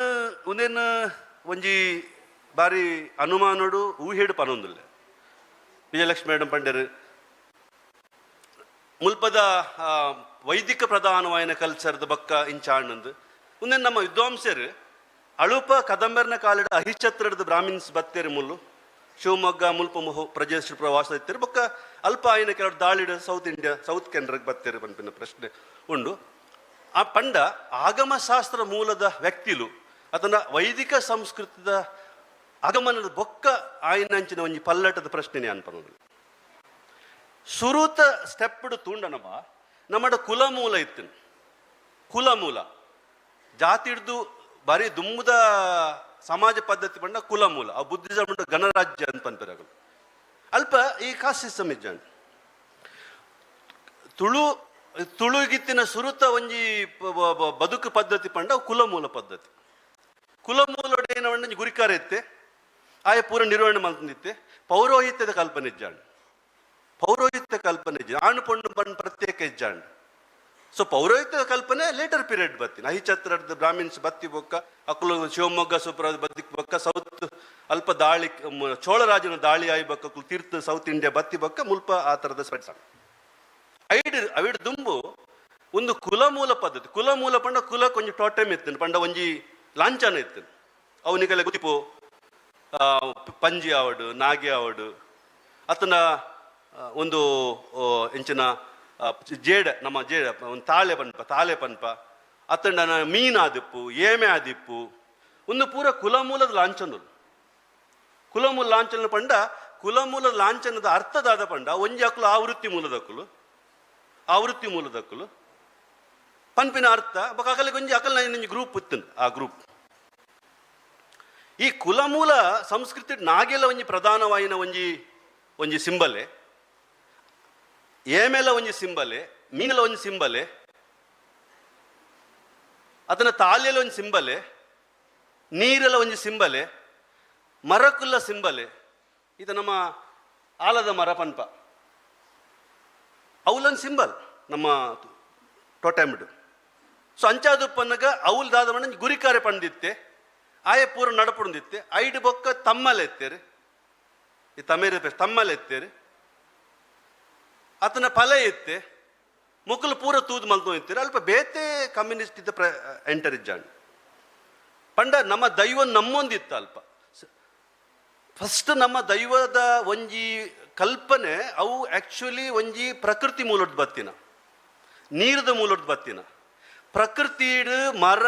[SPEAKER 5] ಉಂದೇನು ಒಂಜಿ ಬಾರಿ ಅನುಮಾನೋಡು ಊಹೇಡು ಪನೊಂದಿಲ್ಲ ವಿಜಯಲಕ್ಷ್ಮಿ ಮೇಡಮ್ ಪಂಡರು ಮುಲ್ಪದ ವೈದಿಕ ಪ್ರಧಾನವಾಯಿನ ಕಲ್ಚರ್ದ ಬಕ್ಕ ಇಂಚಾಣಂದು ಉಂದೇನು ನಮ್ಮ ವಿದ್ವಾಂಸರು ಅಳುಪ ಕದಂಬರ್ನ ಕಾಲದ ಅಹಿಚ್ಛತ್ರದ ಬ್ರಾಹ್ಮಿನ್ಸ್ ಬತ್ತೇರು ಮುಲ್ಲು ಶಿವಮೊಗ್ಗ ಮುಲ್ಪ ಮೊಹು ಪ್ರಜೇಶ್ವರ ಪ್ರವಾಸ ಇತ್ತೇರು ಬೊಕ್ಕ ಅಲ್ಪ ಆಯ್ನ ಕೆಲವು ದಾಳಿಡ ಸೌತ್ ಇಂಡಿಯಾ ಸೌತ್ ಕೆನರಾಗ ಬತ್ತೇರು ಪನ್ಪಿನ ಪ್ರಶ್ನೆ ಉಂಡು ಆ ಪಂಡ ಆಗಮಶಾಸ್ತ್ರ ಮೂಲದ ವ್ಯಕ್ತಿಲು ಅದನ್ನ ವೈದಿಕ ಸಂಸ್ಕೃತದ ಆಗಮನದ ಬೊಕ್ಕ ಆಯ್ನಂಚಿನ ಒಂಜಿ ಪಲ್ಲಟದ ಪ್ರಶ್ನೆನೇ ಅನ್ಪನೋದು ಸುರೂತ ಸ್ಟೆಪ್ಡ್ ತೂಂಡನಬ ನಮ್ಮಡ ಕುಲಮೂಲ ಇತ್ತು ಕುಲಮೂಲ ಜಾತಿ ಹಿಡ್ದು ಬಾರಿ ದುಮ್ಮದ ಸಮಾಜ ಪದ್ಧತಿ ಪಂಡ ಕುಲಮೂಲ ಆ ಬುದ್ಧಿಸಮ್ ಗಣರಾಜ್ಯ ಅಂತ ಪನ್ಪೆರಗಳು ಅಲ್ಪ ಈ ಕಾಸ್ಟ್ ಸಿಸ್ಟಮ್ ಇಜ್ಜಾಣ ತುಳುಗಿತ್ತಿನ ಸುರುತ ಒಂಜಿ ಬದುಕು ಪದ್ಧತಿ ಪಂಡ ಕುಲಮೂಲ ಪದ್ಧತಿ ಕುಲಮೂಲೋಡ ಏನವಂಡ ಗುರಿಕಾರ ಇತ್ತೆ ಆಯ ಪೂರ ನಿರ್ವಹಣೆ ಮಾಡ್ತಿತ್ತೆ ಪೌರೋಹಿತ್ಯದ ಕಲ್ಪನೆ ಇಜ್ಜಾಣ ಪೌರೋಹಿತ್ಯ ಕಲ್ಪನೆ ಇಜ್ಜ ಆಣು ಪೊಣ್ಣು ಬಣ್ಣ ಪ್ರತ್ಯೇಕ ಇಜ್ಜಾಣ ಸೊ ಪೌರೋಹಿತ್ಯ ಕಲ್ಪನೆ ಲೇಟರ್ ಪೀರಿಯಡ್ ಬತ್ತೀನಿ ಅಹಿಚ್ಛತ್ರದ ಬ್ರಾಹ್ಮಿನ್ಸ್ ಬತ್ತಿ ಬೊಕ್ಕ ಅಕ್ಕಲು ಶಿವಮೊಗ್ಗ ಸುಪ್ರ ಬತ್ತಿ ಬೊಕ್ಕ ಸೌತ್ ಅಲ್ಪ ದಾಳಿ ಚೋಳರಾಜನ ದಾಳಿ ಆಯಿ ಬೊಕ್ಕ ತೀರ್ಥ ಸೌತ್ ಇಂಡಿಯಾ ಬತ್ತಿ ಬೊಕ್ಕ ಮುಲ್ಪ ಆ ಥರದ ಸ್ಪೆಟ್ಸ್ ಅವಿಡ್ ದುಂಬು ಒಂದು ಕುಲಮೂಲ ಪದ್ಧತಿ ಕುಲಮೂಲ ಪಂಡ ಕುಲ ಕೊಂಚ ಟೋಟಮ್ ಇತ್ತು ಪಂಡ ಒಂಜಿ ಲಾಂಛನ ಇತ್ತು ಅವನಿಗೆಲ್ಲ ಗೊತ್ತಿಪು ಪಂಜಿ ಆವಡು ನಾಗಿ ಆವಡು ಅತನ ಒಂದು ಎಂಚಿನ ಜೇಡ ನಮ್ಮ ಜೇಡ ಒಂದು ತಾಳೆ ಪನ್ಪ ಅತಂಡ ಮೀನ್ ಆದಿಪ್ಪು ಏಮೆ ಆದಿಪ್ಪು ಒಂದು ಪೂರ ಕುಲಮೂಲದ ಲಾಂಛನರು ಕುಲಮೂಲ ಲಾಂಛನ ಪಂಡ ಕುಲಮೂಲದ ಲಾಂಛನದ ಅರ್ಥದಾದ ಪಂಡ ಒಂಜಿ ಹಕ್ಕಲು ಆವೃತ್ತಿ ಮೂಲದಕ್ಕಲು ಪನ್ಪಿನ ಅರ್ಥ ಅಕಲಿಗೆ ಒಂಜಿ ಅಕಲ್ನ ಗ್ರೂಪ್ ಇತ್ತು ಆ ಗ್ರೂಪ್ ಈ ಕುಲಮೂಲ ಸಂಸ್ಕೃತಿ ನಾಗೆಲ್ಲ ಒಂಜಿ ಪ್ರಧಾನವಾಯಿನ ಒಂಜಿ ಸಿಂಬಲೆ ಏಮೆಲ್ಲ ಒಂಜಿ ಸಿಂಬಲೆ ಮೀನೆಲ್ಲ ಒಂಜಿ ಸಿಂಬಲೆ ಅದನ್ನ ತಾಲೆಲ್ಲ ಒಂಜಿ ಸಿಂಬಲೆ ನೀರೆಲ್ಲ ಒಂಜಿ ಸಿಂಬಲೆ ಮರಕುಲ್ಲ ಸಿಂಬಲೆ ಇದು ನಮ್ಮ ಆಲದ ಮರ ಪನ್ಪ ಅವಲೊಂದು ಸಿಂಬಲ್ ನಮ್ಮ ಟೋಟಮಿಡು ಸೊ ಅಂಚಾದು ಪನ್ನಗ ಅವಲ್ ದಾದ ಗುರಿಕಾರೆ ಪಂದಿತ್ತೆ ಆಯ ಪೂರ ನಡಪುಂದಿತ್ತೆ ಐದು ಬೊಕ್ಕ ತಮ್ಮಲೆತ್ತೇರು ಈ ತಮೇರ ತಮ್ಮಲೆತ್ತೇರು ಆತನ ಫಲ ಎತ್ತೆ ಮುಕ್ಕಲು ಪೂರ ತೂದು ಮಲ್ತು ಇತ್ತೀರಿ ಅಲ್ಪ ಬೇತೆ ಕಮ್ಯುನಿಸ್ಟ್ ಇದ್ದ ಎಂಟರ್ ಇಜ್ಜಾಣ ಪಂಡ ನಮ್ಮ ದೈವ ನಮ್ಮೊಂದಿತ್ತು ಅಲ್ಪ ಫಸ್ಟ್ ನಮ್ಮ ದೈವದ ಒಂಜಿ ಕಲ್ಪನೆ ಅವು ಆಕ್ಚುಲಿ ಒಂಜಿ ಪ್ರಕೃತಿ ಮೂಲದ ಬತ್ತಿನ ನೀರದ ಮೂಲದ ಬತ್ತಿನ ಪ್ರಕೃತಿಡ್ ಮರ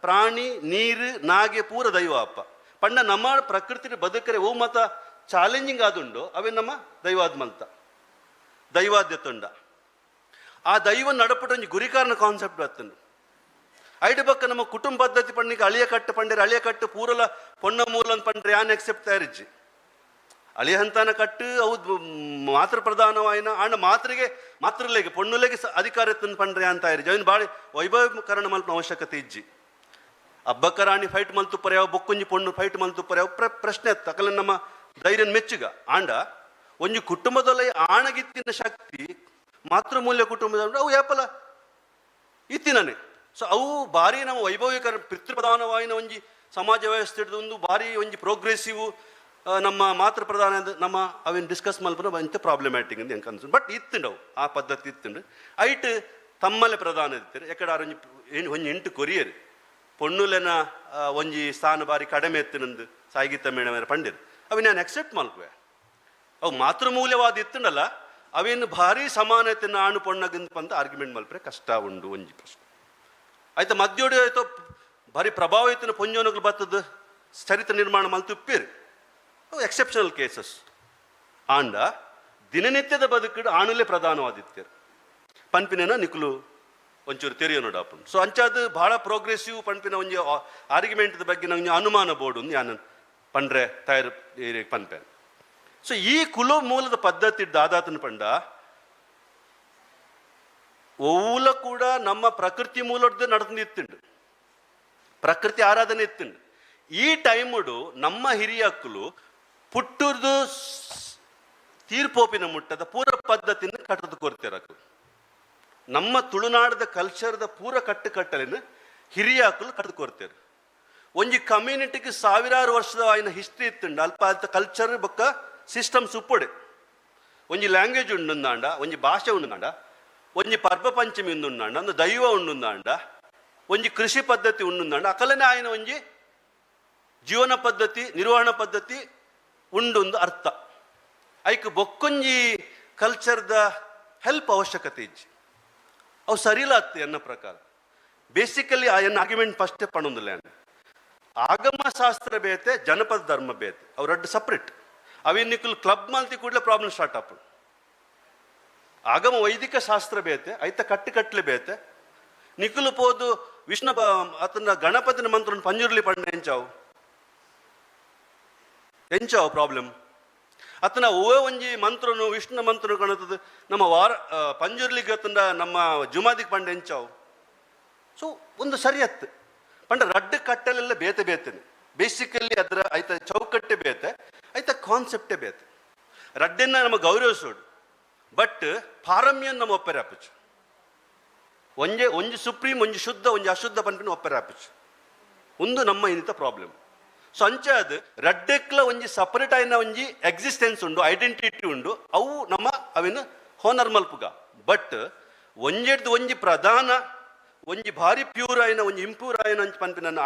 [SPEAKER 5] ಪ್ರಾಣಿ ನೀರು ನಾಗೆ ಪೂರ ದೈವ ಅಪ್ಪ ಪಂಡ ನಮ್ಮ ಪ್ರಕೃತಿ ಬದುಕರೆ ಓ ಮತ ಚಾಲೆಂಜಿಂಗ್ ಆದುಂಡು ಅವೇ ನಮ್ಮ ದೈವಾದ್ ಮಲ್ತ ದೈವಾದ್ಯ ತುಂಡ ಆ ದೈವ ನಡಪಟ್ಟು ಒಂಜಿ ಗುರಿಕಾರನ ಕಾನ್ಸೆಪ್ಟ್ ಬತ್ತನು ಐದು ಬಕ್ಕ ನಮ್ಮ ಕುಟುಂಬ ಪದ್ಧತಿ ಪಂಡಿಗೆ ಅಳಿಯ ಕಟ್ಟು ಪಂಡಿರ ಅಳಿಯ ಕಟ್ಟು ಪೂರಲ ಪೊಣ್ಣ ಮೂಲ ಅಂತ ಪಂಡ್ರೆ ಯಾನ್ ಎಕ್ಸೆಪ್ಟ್ ತಯಾರಿಜ್ಜಿ ಅಳಿಯ ಹಂತಾನ ಕಟ್ಟು ಅವು ಮಾತೃ ಪ್ರಧಾನವಾಯಿನ ಆಂಡ ಮಾತೃಲೆಗೆ ಪೊಣ್ಣುಲೆಗೆ ಅಧಿಕಾರ ಎತ್ತನ್ ಪಂಡ್ರೆ ಅಂತ ಇರಿ ಜೈನ್ ಬಾಳಿ ವೈಭವೀಕರಣ ಮಲ್ಪನ ಅವಶ್ಯಕತೆ ಇಜ್ಜಿ ಹಬ್ಬಕ್ಕ ರಾಣಿ ಫೈಟ್ ಮಲ್ತು ಪರ್ಯಾವ ಬೊಕ್ಕೊಂಜಿ ಪೊಣ್ಣು ಫೈಟ್ ಮಲ್ತು ಪರ್ಯಾವ ಪ್ರಶ್ನೆ ಎತ್ತ ಅಕಲ ನಮ್ಮ ಧೈರ್ಯನ್ ಮೆಚ್ಚುಗ ಆಂಡ ಒಂಜಿ ಕುಟುಂಬದಲ್ಲಿ ಆಣಗಿತ್ತಿನ ಶಕ್ತಿ ಮಾತೃಮೂಲ್ಯ ಕುಟುಂಬದ ಅವು ಯಾಪಲ ಇತ್ತಿನೇ ಸೊ ಅವು ಭಾರಿ ನಮ್ಮ ವೈಭವೀಕರಣ ಪಿತೃಪ್ರಧಾನವಾಯಿನ ಒಂಜಿ ಸಮಾಜ ವ್ಯವಸ್ಥೆ ಹಿಡಿದು ಒಂದು ಭಾರಿ ಒಂಜಿ ಪ್ರೋಗ್ರೆಸಿವ್ ನಮ್ಮ ಮಾತೃ ಪ್ರಧಾನ ನಮ್ಮ ಅವೇನು ಡಿಸ್ಕಸ್ ಮಲ್ಪನ ಇಂಥ ಪ್ರಾಬ್ಲಮ್ಯಾಟಿಕ್ ಅಂತ ಹೆಂಗೆ ಅನ್ಸು ಬಟ್ ಇತ್ತುಂಡು ಆ ಪದ್ಧತಿ ಇತ್ತುಂಡು ಐಟ್ ತಮ್ಮಲೆ ಪ್ರಧಾನ ಇರ್ತಾರೆ ಯಾಕಡೆ ಒಂಜಿ ಎಂಟು ಕೊರಿಯರು ಪೊಣ್ಣುಲೆನ ಒಂಜಿ ಸ್ಥಾನ ಬಾರಿ ಕಡಿಮೆ ಎತ್ತಿನಂದು ಸಾಹಿತ್ಯ ಮೇಡಮ್ ಪಂಡಿರು ಅವು ನಾನು ಎಕ್ಸೆಪ್ಟ್ ಮಲ್ಪುವೆ ಅವು ಮಾತೃಮೂಲ್ಯವಾದ ಇತ್ತುಂಡಲ್ಲ ಅವೇನು ಭಾರಿ ಸಮಾನತೆನ ಆಣು ಪೊಣ್ಣಗಂತ ಅಂತ ಆರ್ಗ್ಯುಮೆಂಟ್ ಮಲ್ಪರೆ ಕಷ್ಟ ಉಂಡು ಒಂಜಿ ಪ್ರಶ್ನೆ ಆಯ್ತಾ ಮಧ್ಯೋಡಿ ಆಯ್ತು ಭಾರಿ ಪ್ರಭಾವಿತನ ಪೊಂಜೋನಗಳು ಬರ್ತದ ಚರಿತ್ರ ನಿರ್ಮಾಣ ಮಲ್ತು ಉಪ್ಪೇರು ಎಕ್ಸೆಪ್ಷನಲ್ ಕೇಸಸ್ ಆಂಡ ದಿನನಿತ್ಯದ ಬದುಕು ಆಣುಲೆ ಪ್ರಧಾನವಾದಿತ್ಯರು ಪನ್ಪಿನ ನಿಕ್ಲು ಒಂಚೂರು ತೆರೆಯೋ ನೋಡಪ್ಪು ಸೊ ಅಂಚಾದ ಭಾಳ ಪ್ರೋಗ್ರೆಸಿವ್ ಪನ್ಪಿನ ಒಂಜಿ ಆರ್ಗ್ಯುಮೆಂಟ್ ಬಗ್ಗೆ ನಂಗೆ ಅನುಮಾನ ಬೋರ್ಡು ಯಾನು ಪಂಡ್ರೆ ತಯಾರು ಪನ್ಪೆ ಸೊ ಈ ಕುಲು ಮೂಲದ ಪದ್ಧತಿ ದಾದಾತನ ಪಂಡ ಓಲ ಕೂಡ ನಮ್ಮ ಪ್ರಕೃತಿ ಮೂಲದ ನಡೆದಿತ್ತುಂಡು ಪ್ರಕೃತಿ ಆರಾಧನೆ ಇತ್ತುಂಡು ಈ ಟೈಮುಡು ನಮ್ಮ ಹಿರಿಯಕ್ಕಲು ಪುಟ್ಟುರ್ದು ತೀರ್ಪೋಪಿನ ಮುಟ್ಟದ ಪೂರ ಪದ್ಧತಿನ ಕಟ್ಟದು ಕೊರ್ತಿರಕು ನಮ್ಮ ತುಳುನಾಡದ ಕಲ್ಚರ್ದ ಪೂರ ಕಟ್ಟಲಿನ ಹಿರಿಯಾಕಲು ಕಟ್ಟದು ಕೊರ್ತಾರೆ. ಒಂಜಿ ಕಮ್ಯುನಿಟಿಗೆ ಸಾವಿರಾರು ವರ್ಷದ ಆಯ್ನ ಹಿಸ್ಟ್ರಿ ಇತ್ತುಂಡ ಅಲ್ಪ ಅಲ್ಪ ಕಲ್ಚರ್ ಬೊಕ್ಕ ಸಿಸ್ಟಮ್ಸ್ ಉಪ್ಪೊಡೆ. ಒಂಜಿ ಲ್ಯಾಂಗ್ವೇಜ್ ಉಂಡುಂದಾಂಡ, ಒಂಜಿ ಭಾಷೆ ಉಂಡುಂದಾಂಡ, ಒಂಜಿ ಪರ್ಬ ಪಂಚಮಿ ಉಂಡುಂದಾಂಡ, ಒಂದು ದೈವ ಉಂಡುಂದಾಂಡ, ಒಂಜಿ ಕೃಷಿ ಪದ್ಧತಿ ಉಂಡುಂದಾಂಡ, ಅಕಲನೆ ಆಯ್ನ ಒಂಜಿ ಜೀವನ ಪದ್ಧತಿ ನಿರ್ವಹಣಾ ಪದ್ಧತಿ ಉಂಡೊಂದು ಅರ್ಥ. ಐಕ್ ಬೊಕ್ಕೊಂಜಿ ಕಲ್ಚರ್ದ ಹೆಲ್ಪ್ ಅವಶ್ಯಕತೆ ಇಜ್ಜಿ ಅವು ಸರಿಲಾತ್ತೆ ಎನ್ನ ಪ್ರಕಾರ. ಬೇಸಿಕಲಿ ಎನ್ನ ಆರ್ಗ್ಯುಮೆಂಟ್ ಫಸ್ಟೇ ಪಣೊಂದಿಲ್ಲ. ಆಗಮ ಶಾಸ್ತ್ರ ಬೇತೆ, ಜನಪದ ಧರ್ಮ ಬೇತೆ, ಅವು ಎರಡು ಸಪ್ರೇಟ್. ಅವಿನ್ನಿಕ್ಕಲು ಕ್ಲಬ್ ಮಲ್ತಿ ಕೂಡಲೇ ಪ್ರಾಬ್ಲಮ್ ಸ್ಟಾರ್ಟ್ ಆಪು. ಆಗಮ ವೈದಿಕ ಶಾಸ್ತ್ರ ಬೇತೆ, ಐತ ಕಟ್ಟಲೆ ಬೇತೆ. ನಿಖಲು ಪೋದು ವಿಷ್ಣು ಅತನ ಗಣಪತಿನ ಮಂತ್ರ ಪಂಜುರ್ಲಿ ಪಂಡ ಎಂಚಾವು ಪ್ರಾಬ್ಲಮ್. ಅತನ ಓ ಒಂಜಿ ಮಂತ್ರನು ವಿಷ್ಣು ಮಂತ್ರನು ಕಾಣುತ್ತದೆ ನಮ್ಮ ಪಂಜುರ್ಲಿಗೆ ಅತಂಡ ನಮ್ಮ ಜುಮಾದಿಗೆ ಪಂಡ ಎಂಚಾವು. ಸೊ ಒಂದು ಸರಿಯತ್ತು ಪಂಡ ರಡ್ಡು ಕಟ್ಟಲೆಲ್ಲ ಬೇತೆ ಬೇತೇನೆ. ಬೇಸಿಕಲಿ ಅದರ ಐತ ಚೌಕಟ್ಟೆ ಬೇತೆ, ಐತ ಕಾನ್ಸೆಪ್ಟೇ ಬೇತೆ. ರಡ್ಡನ್ನ ನಮ್ಮ ಗೌರವಿಸೋಡು, ಬಟ್ ಪಾರಮ್ಯನ್ ನಮ್ಮ ಒಪ್ಪರೆ ಆಪುಚು. ಒಂಜಿ ಸುಪ್ರೀಂ, ಒಂಜಿ ಶುದ್ಧ, ಒಂಜಿ ಅಶುದ್ಧ ಪನ್ಪಿನ ಒಪ್ಪರೆ ಆಪುಚು. ಒಂದು ನಮ್ಮ ಇನ್ನಿತ ಪ್ರಾಬ್ಲಮ್. ಸೊ ಅಂಚಾದ ರಡ್ಡೆಕ್ಲ ಒಂಜಿ ಸಪರೇಟ್ ಆಯ್ನ ಒಂಜಿ ಎಕ್ಸಿಸ್ಟೆನ್ಸ್ ಉಂಡು, ಐಡೆಂಟಿಟಿ ಉಂಡು, ಅವು ನಮ್ಮ ಅವಿನ ಹೋನರ್ ಮಲ್ಪುಗ. ಬಟ್ ಒಂಜೆಡ್ದು ಒಂಜಿ ಪ್ರಧಾನ ಒಂಜಿ ಭಾರಿ ಪ್ಯೂರ್ ಆಯ್ನ ಒಂಜಿ ಇಂಪ್ಯೂರ್ ಆಯ್ನ ಅಂಚ ಪನ್ಪಿನ ನನ್ನ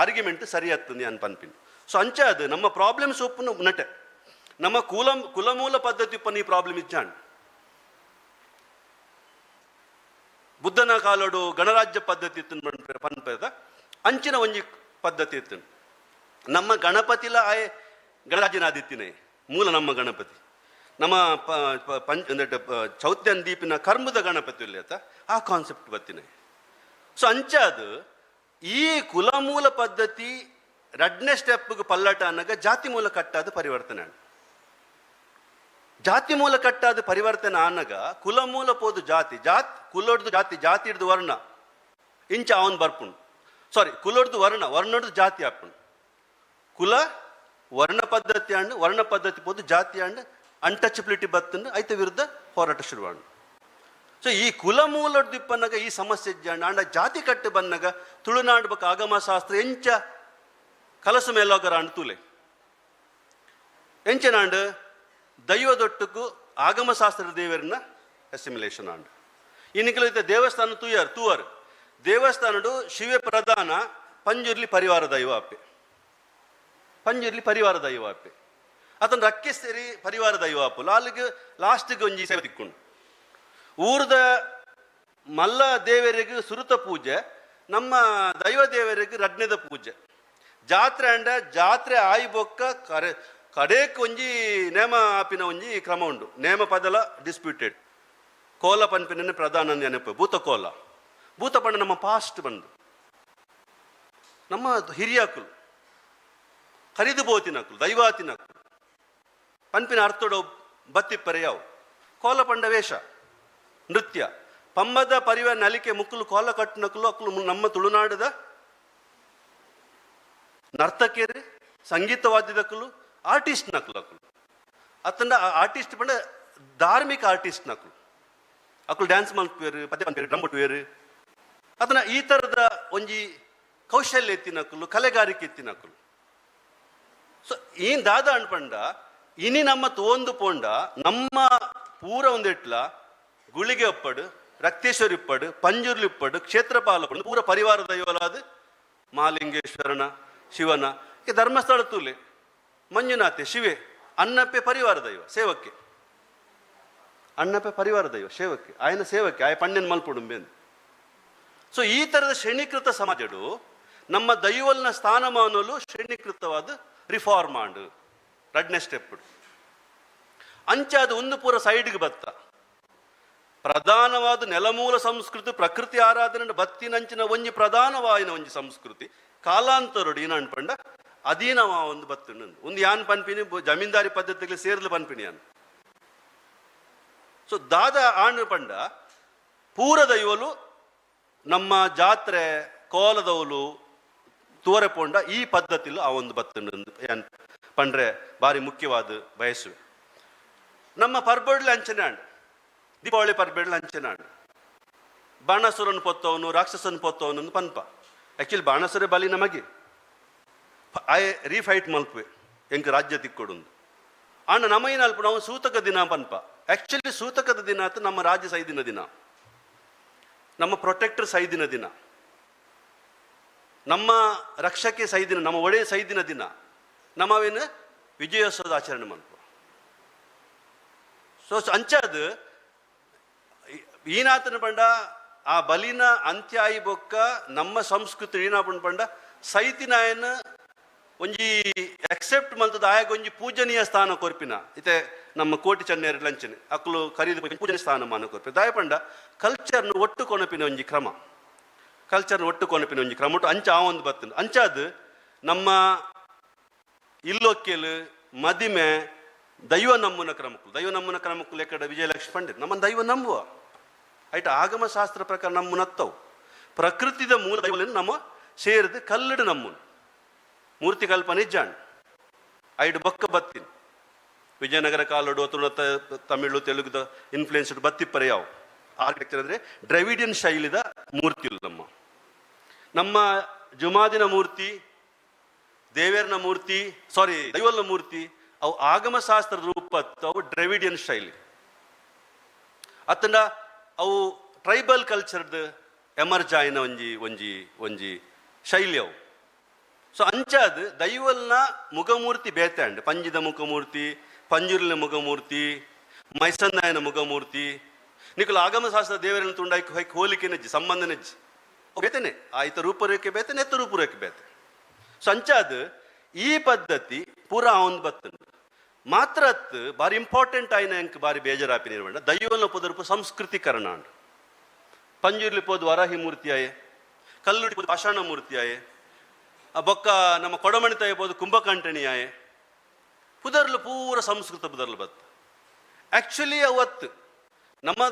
[SPEAKER 5] ಆರ್ಗ್ಯುಮೆಂಟ್ ಸರಿ ಆಗ್ತದೆ ಅನ್ ಪನ್ಪಿನ. ಸೊ ಅಂಚಾದ ನಮ್ಮ ಪ್ರಾಬ್ಲಮ್ಸ್ ಒಪ್ಪುನು ನಟೆ ನಮ್ಮ ಕುಲಮೂಲ ಪದ್ಧತಿ ಉಪ್ಪನ ಈ ಪ್ರಾಬ್ಲಮ್ ಇಜ್ಜಾಂಡ್. ಬುದ್ಧನ ಕಾಲೋಡು ಗಣರಾಜ್ಯ ಪದ್ಧತಿ ಇತ್ತು ಪನ್ಪದ ಅಂಚಿನ ಒಂಜಿ ಪದ್ಧತಿ ಇತ್ತು. ನಮ್ಮ ಗಣಪತಿಲ ಆಯ್ ಗಣರಾಜ್ಯನಾದಿತ್ತಿನೇ ಮೂಲ ನಮ್ಮ ಗಣಪತಿ ನಮ್ಮ ಚೌತ್ಯನ್ ದೀಪಿನ ಕರ್ಮದ ಗಣಪತಿ ಉಲ್ಲೇತ ಆ ಕಾನ್ಸೆಪ್ಟ್ ಬತ್ತಿನೇ. ಸೊ ಅಂಚಾದು ಈ ಕುಲಮೂಲ ಪದ್ಧತಿ ರಡ್ನೇ ಸ್ಟೆಪ್ಗೆ ಪಲ್ಲಟ ಅನ್ನಗ ಜಾತಿ ಮೂಲ ಕಟ್ಟಾದ ಪರಿವರ್ತನೆ. ಜಾತಿ ಮೂಲ ಕಟ್ಟಾದ ಪರಿವರ್ತನೆ ಅನ್ನಗ ಕುಲಮೂಲ ಪೋದು ಜಾತಿ ಕುಲೊಡ್ದು ಜಾತಿ ಹಿಡ್ದು ವರ್ಣ ಇಂಚ ಅವನ್ ಬರ್ಪುಣ್. ಸಾರಿ, ಕುಲೊಡ್ದು ವರ್ಣೊಡ್ದು ಜಾತಿ ಹಾಪುಣ್. ಕುಲ ವರ್ಣ ಪದ್ಧತಿ ಅಂಡ್ ವರ್ಣ ಪದ್ಧತಿ ಪೋದು ಜಾತಿ ಅಂಡ್ ಅನ್ಟಚಬಿಲಿಟಿ ಬತ್ತಂಡು ಐತ ವಿರುದ್ಧ ಹೋರಾಟ ಶುರುವಾಂಡು. ಸೊ ಈ ಕುಲಮೂಲ ದಿಪ್ಪನ್ನಾಗ ಈ ಸಮಸ್ಯೆ ಇಜ್ಜಾಂಡ ಅಂಡ ಜಾತಿ ಕಟ್ಟು ಬಂದಾಗ ತುಳುನಾಡು ಬಕ್ಕ ಆಗಮ ಶಾಸ್ತ್ರ ಎಂಚ ಕಲಸು ಮೇಲೋಗರ ಅಂಡ್ ತೂಲೆ ಎಂಚನಾಂಡು ದೈವದೊಟ್ಟಕ್ಕೂ ಆಗಮ ಶಾಸ್ತ್ರದ ದೇವರನ್ನ ಅಸಿಮಿಲೇಷನ್ ಆಂಡು. ಇನ್ನಿಕಲು ಇತ್ತ ದೇವಸ್ಥಾನ ತೂವರ್ ದೇವಸ್ಥಾನಡು ಶಿವ ಪ್ರಧಾನ ಪಂಜುರ್ಲಿ ಪರಿವಾರ ದೈವ ಅಪ್ಪೆ. ಪಂಜುರ್ಲಿ ಪರಿವಾರ ದೈವ ಅಪ್ಪೆ ಅತನ ರಕ್ಕೆ ಸೇರಿ ಪರಿವಾರ ದೈವ ಅಪ್ಪು ಅಲ್ಲಿಗೆ ಲಾಸ್ಟ್ಗೆ ಒಂಜಿ ಸೇವೆ ತಿಕ್ಕೊಂಡು ಊರದ ಮಲ್ಲ ದೇವರಿಗೆ ಸುರುತ ಪೂಜೆ, ನಮ್ಮ ದೈವ ದೇವರಿಗೆ ರಡ್ನೆದ ಪೂಜೆ. ಜಾತ್ರೆ ಅಂಡ ಜಾತ್ರೆ ಆಯಿ ಬೊಕ್ಕ ಕಡೆಕ್ ಒಂಜಿ ನೇಮ ಆಪಿನ ಒಂಜಿ ಕ್ರಮ ಉಂಡು. ನೇಮ ಪದಲ ಡಿಸ್ಪ್ಯೂಟೆಡ್ ಕೋಲ ಪನ್ಪಿನ ಪ್ರಧಾನ ನೆನಪು ಭೂತ ಕೋಲ. ಭೂತ ಪಂಡ ನಮ್ಮ ಪಾಸ್ಟ್ ಬಂದು ನಮ್ಮ ಹಿರಿಯಾಕುಲು ಖರೀದು ಬೋತಿನಕುಲು ದೈವಾತಿನಕುಲು ಪನ್ಪಿನ ಅರ್ಥೋಡ ಬತ್ತಿಪ್ಪರೆ ಯಾವು ಕೋಲ ಪಂಡ ವೇಷ ನೃತ್ಯ ಪಂಬದ ಪರಿವಾರ ನಲಿಕೆ ಮುಕ್ಕಲು ಕೋಲ ಕಟ್ಟಿನಕಲು ಅಕ್ಕಲು ನಮ್ಮ ತುಳುನಾಡದ ನರ್ತಕಿಯರು ಸಂಗೀತವಾದ್ಯದಕ್ಕಲು ಆರ್ಟಿಸ್ಟ್ ನಕಲು ಅಕ್ಕಲು ಅತಂಡ ಆರ್ಟಿಸ್ಟ್ ಪಂಡ ಧಾರ್ಮಿಕ ಆರ್ಟಿಸ್ಟ್ ನಕಲು ಅಕ್ಕಲು ಡ್ಯಾನ್ಸ್ ಮಲ್ಪೇರು ಪದ್ಯ ಪನ್ಪೇರು ಡ್ರಮ್ ಕೊಟ್ಟುವೇರು ಅದನ್ನ ಈ ಥರದ ಒಂಜಿ ಕೌಶಲ್ಯ ಎತ್ತಿನಕಲು ಕಲೆಗಾರಿಕೆ ಎತ್ತಿನಕಲು. ಸೊ ಏನ್ ದಾದ ಅನ್ಪಂಡ ಇನಿ ನಮ್ಮ ತೋಂದು ಪೋಂಡ ನಮ್ಮ ಪೂರ ಒಂದಿಟ್ಲ ಗುಳಿಗೆ ಒಪ್ಪಡು ರಕ್ತೇಶ್ವರಿ ಇಪ್ಪಡು ಪಂಜುರ್ಲಿ ಇಪ್ಪಡು ಕ್ಷೇತ್ರಪಾಲ ಪಂಡು ಪೂರ ಪರಿವಾರ ದೈವಲಾದ ಮಹಾಲಿಂಗೇಶ್ವರನ ಶಿವನ ಧರ್ಮಸ್ಥಳ ತೂಲೆ ಮಂಜುನಾಥೆ ಶಿವೆ ಅನ್ನಪ್ಪೆ ಪರಿವಾರ ದೈವ ಸೇವಕ್ಕೆ ಅಣ್ಣಪ್ಪೆ ಪರಿವಾರ ದೈವ ಸೇವಕ್ಕೆ ಆಯನ ಸೇವಕ್ಕೆ ಆಯ ಪಂಡ್ಯನ ಮಲ್ಪುಡುಂಬೆಂದು. ಸೊ ಈ ಥರದ ಶ್ರೇಣೀಕೃತ ಸಮಾಜಡು ನಮ್ಮ ದೈವಲ್ನ ಸ್ಥಾನಮಾನಲು ಶ್ರೇಣೀಕೃತವಾದ ರಿಫಾರ್ಮ್ ಆಂಡು ರಡ್ನೆ ಸ್ಟೆಪ್ ಅಂಚಾದ ಒಂದು ಪೂರ ಸೈಡ್ಗೆ ಬತ್ತ ಪ್ರಧಾನವಾದ ನೆಲಮೂಲ ಸಂಸ್ಕೃತಿ ಪ್ರಕೃತಿ ಆರಾಧನೆ ಬತ್ತಿನಂಚಿನ ಒಂಜಿ ಪ್ರಧಾನವಾಯಿನ ಒಂಜಿ ಸಂಸ್ಕೃತಿ ಕಾಲಾಂತರಡು ಏನ ಅನ್ಪಂಡ ಅಧೀನವ ಒಂದು ಬತ್ತು ಒಂದು ಯಾನ್ ಪನ್ಪಿನಿ ಜಮೀನ್ದಾರಿ ಪದ್ಧತಿಗೆ ಸೇರ್ಲು ಪನ್ಪಿನಿ ಅನ್. ಸೊ ದಾದ ಆಂಡ್ ಪಂಡ ಪೂರ ದೈವಲು ನಮ್ಮ ಜಾತ್ರೆ ಕೋಲದವಲು ತೋರೆ ಪೋಂಡ ಈ ಪದ್ಧತಿಲು ಆ ಒಂದು ಬತ್ತು ಏನ್ ಪಂಡ್ರೆ ಭಾರಿ ಮುಖ್ಯವಾದ ಬಯಸುವೆ. ನಮ್ಮ ಪರ್ಬಡ್ಲು ಅಂಚನೆ ಅಂಡ್ ದೀಪಾವಳಿ ಪರ್ಬಡ್ಲು ಅಂಚನೆ ಅಂಡ್ ಬಾಣಾಸುರನ್ ಪೊತ್ತವನು ರಾಕ್ಷಸನ್ ಪೊತ್ತವನು ಪನ್ಪ ಆ್ಯಕ್ಚುಲಿ ಬಾಣಾಸುರ ಬಲಿ ನಮಗೆ ಆಯ್ ರೀಫೈಟ್ ಮಲ್ಪೆ ಎಂಕ ರಾಜ್ಯ ತಿಕ್ಕೊಡು ಆಂಡ ನಮೈನ ಅಲ್ಪ ನಾವು ಸೂತಕ ದಿನ ಪನ್ಪ ಆ್ಯಕ್ಚುಲಿ ಸೂತಕದ ದಿನ ಆತ ನಮ್ಮ ರಾಜ್ಯ ಸೈದಿನ ದಿನ, ನಮ್ಮ ಪ್ರೊಟೆಕ್ಟರ್ ಸೈದಿನ ದಿನ, ನಮ್ಮ ರಕ್ಷಕೆ ಸೈದಿನ, ನಮ್ಮ ಒಡೆಯ ಸೈದಿನ ದಿನ, ನಮ್ಮವೇನು ವಿಜಯೋತ್ಸವದ ಆಚರಣೆ ಮಲ್ಪ. ಸೊ ಅಂಚಾದ ಈನಾತನ ಪಂಡ ಆ ಬಲಿನ ಅಂತ್ಯ ಆಯಿ ಬೊಕ್ಕ ನಮ್ಮ ಸಂಸ್ಕೃತಿ ಈನಾಪನ್ ಪಂಡ ಸೈತಿನಾಯನ ಒಂಜಿ ಎಕ್ಸೆಪ್ಟ್ ಮಲ್ತದ ಆಯಾಗ ಒಂಜಿ ಪೂಜನೀಯ ಸ್ಥಾನ ಕೊರ್ಪಿನ ಇತ್ತೆ ನಮ್ಮ ಕೋಟಿ ಚನ್ನೇರು ಲಂಚನೆ ಅಕ್ಕಲು ಖರೀದಿ ಪೂಜನೀಯ ಸ್ಥಾನ ಮಾನ ಕೊರ್ಪಿ ದಾಯ ಪಂಡ ಕಲ್ಚರ್ನ ಒಟ್ಟು ಕೊನಪಿನ ಒಂಜಿ ಕ್ರಮ, ಕಲ್ಚರ್ನ ಒಟ್ಟು ಕೊನಪಿನ ಒಂಜಿ ಕ್ರಮ ಒಟ್ಟು ಅಂಚ ಆ ಒಂದು ಬರ್ತದೆ. ಅಂಚಾದ ನಮ್ಮ ಇಲ್ಲೊಕ್ಕೆಲು ಮದಿಮೆ ದೈವ ನಮ್ಮನ ಕ್ರಮಕ್ಕೂ ಲೆಕ್ಕಡ ವಿಜಯಲಕ್ಷ್ಮಿ ಪಂಡಿತ್ ನಮ್ಮನ್ನು ದೈವ ನಂಬುವ ಆಯ್ತು ಆಗಮ ಶಾಸ್ತ್ರ ಪ್ರಕಾರ ನಮ್ಮನ್ನ ಹತ್ತವು ಪ್ರಕೃತಿದ ಮೂಲ ದೈವಲಿಂದ ನಮ್ಮ ಸೇರಿದ ಕಲ್ಲಡು ನಮ್ಮನ್ನು ಮೂರ್ತಿ ಕಲ್ಪನೆ ಜಾಣ್ ಐದು ಬೊಕ್ಕ ಬತ್ತಿನ ವಿಜಯನಗರ ಕಾಲಡು ಅಥವಾ ತಮಿಳು ತೆಲುಗುದ ಇನ್ಫ್ಲೂಯೆನ್ಸ್ಡ್ ಬತ್ತಿಪ್ಪರೆ ಯಾವ ಆರ್ಕಿಟೆಕ್ಚರ್ ಅಂದರೆ ಡ್ರಾವಿಡಿಯನ್ ಶೈಲಿದ ಮೂರ್ತಿಗಳು ನಮ್ಮ ಜುಮಾದಿನ ಮೂರ್ತಿ, ದೇವೇರ್ನ ಮೂರ್ತಿ, ದೈವಲ್ನ ಮೂರ್ತಿ ಅವು ಆಗಮ ಶಾಸ್ತ್ರದ ರೂಪ ಅವು ಡ್ರಾವಿಡಿಯನ್ ಶೈಲಿ ಅತ್ತಂಡ ಅವು ಟ್ರೈಬಲ್ ಕಲ್ಚರ್ದ ಎಮರ್ಜ್ ಆಯ್ನ ಒಂಜಿ ಶೈಲಿ ಅವು. ಸೊ ಅಂಚಾದ ದೈವಲ್ನ ಮುಖಮೂರ್ತಿ ಬೇತಾಂಡ್ ಪಂಜಿದ ಮುಖಮೂರ್ತಿ, ಪಂಜುರ್ಲಿನ ಮುಖಮೂರ್ತಿ, ಮೈಸನ್ನಾಯನ ಮುಖಮೂರ್ತಿ ನಿಕಲು ಆಗಮ ಶಾಸ್ತ್ರ ದೇವರನ್ನು ತುಂಡ ಹೈಕ್ ಹೋಲಿಕೆ ನೆಜ್ಜಿ ಸಂಬಂಧ ನೆಜ್ಜಿ ಬೇತೇನೆ ಆಯ್ತ ರೂಪರೇಖೆ ಬೇತೆ ನೆತ್ತ ರೂಪರೇಖೆ ಬೇತೆ. ಸೊ ಅಂಚಾದ ಈ ಪದ್ಧತಿ ಪೂರಾ ಒಂದು ಬತ್ತನು ಮಾತ್ರ ಬಾರಿ ಇಂಪಾರ್ಟೆಂಟ್ ಆಯ್ನ ಎಂಕ್ ಬಾರಿ ಬೇಜಾರಾಪಿ ನಿರ್ವಹಣೆ ದೈವಲ್ನ ಪೋದರ್ಪು ಸಂಸ್ಕೃತಿಕರಣ ಅಂಡ್ ಪಂಜುರ್ಲಿ ಪೋದು ವರಾಹಿ ಮೂರ್ತಿ ಆಯೆ, ಕಲ್ಲುಡಿ ಪೋದು ಪಾಷಾಣ ಮೂರ್ತಿ ಆಯೆ, ಬೊಕ್ಕ ನಮ್ಮ ಕೊಡಮಣಿ ತಾಯಿ ಪೋದು ಕುಂಭಕಂಠಣಿ ಆಯೆ ಪುದರ್ಲು ಪೂರ ಸಂಸ್ಕೃತ ಪುದರ್ಲು ಬತ್ತ. ಆ್ಯಕ್ಚುಲಿ ಅವತ್ತು ನಮ್ಮ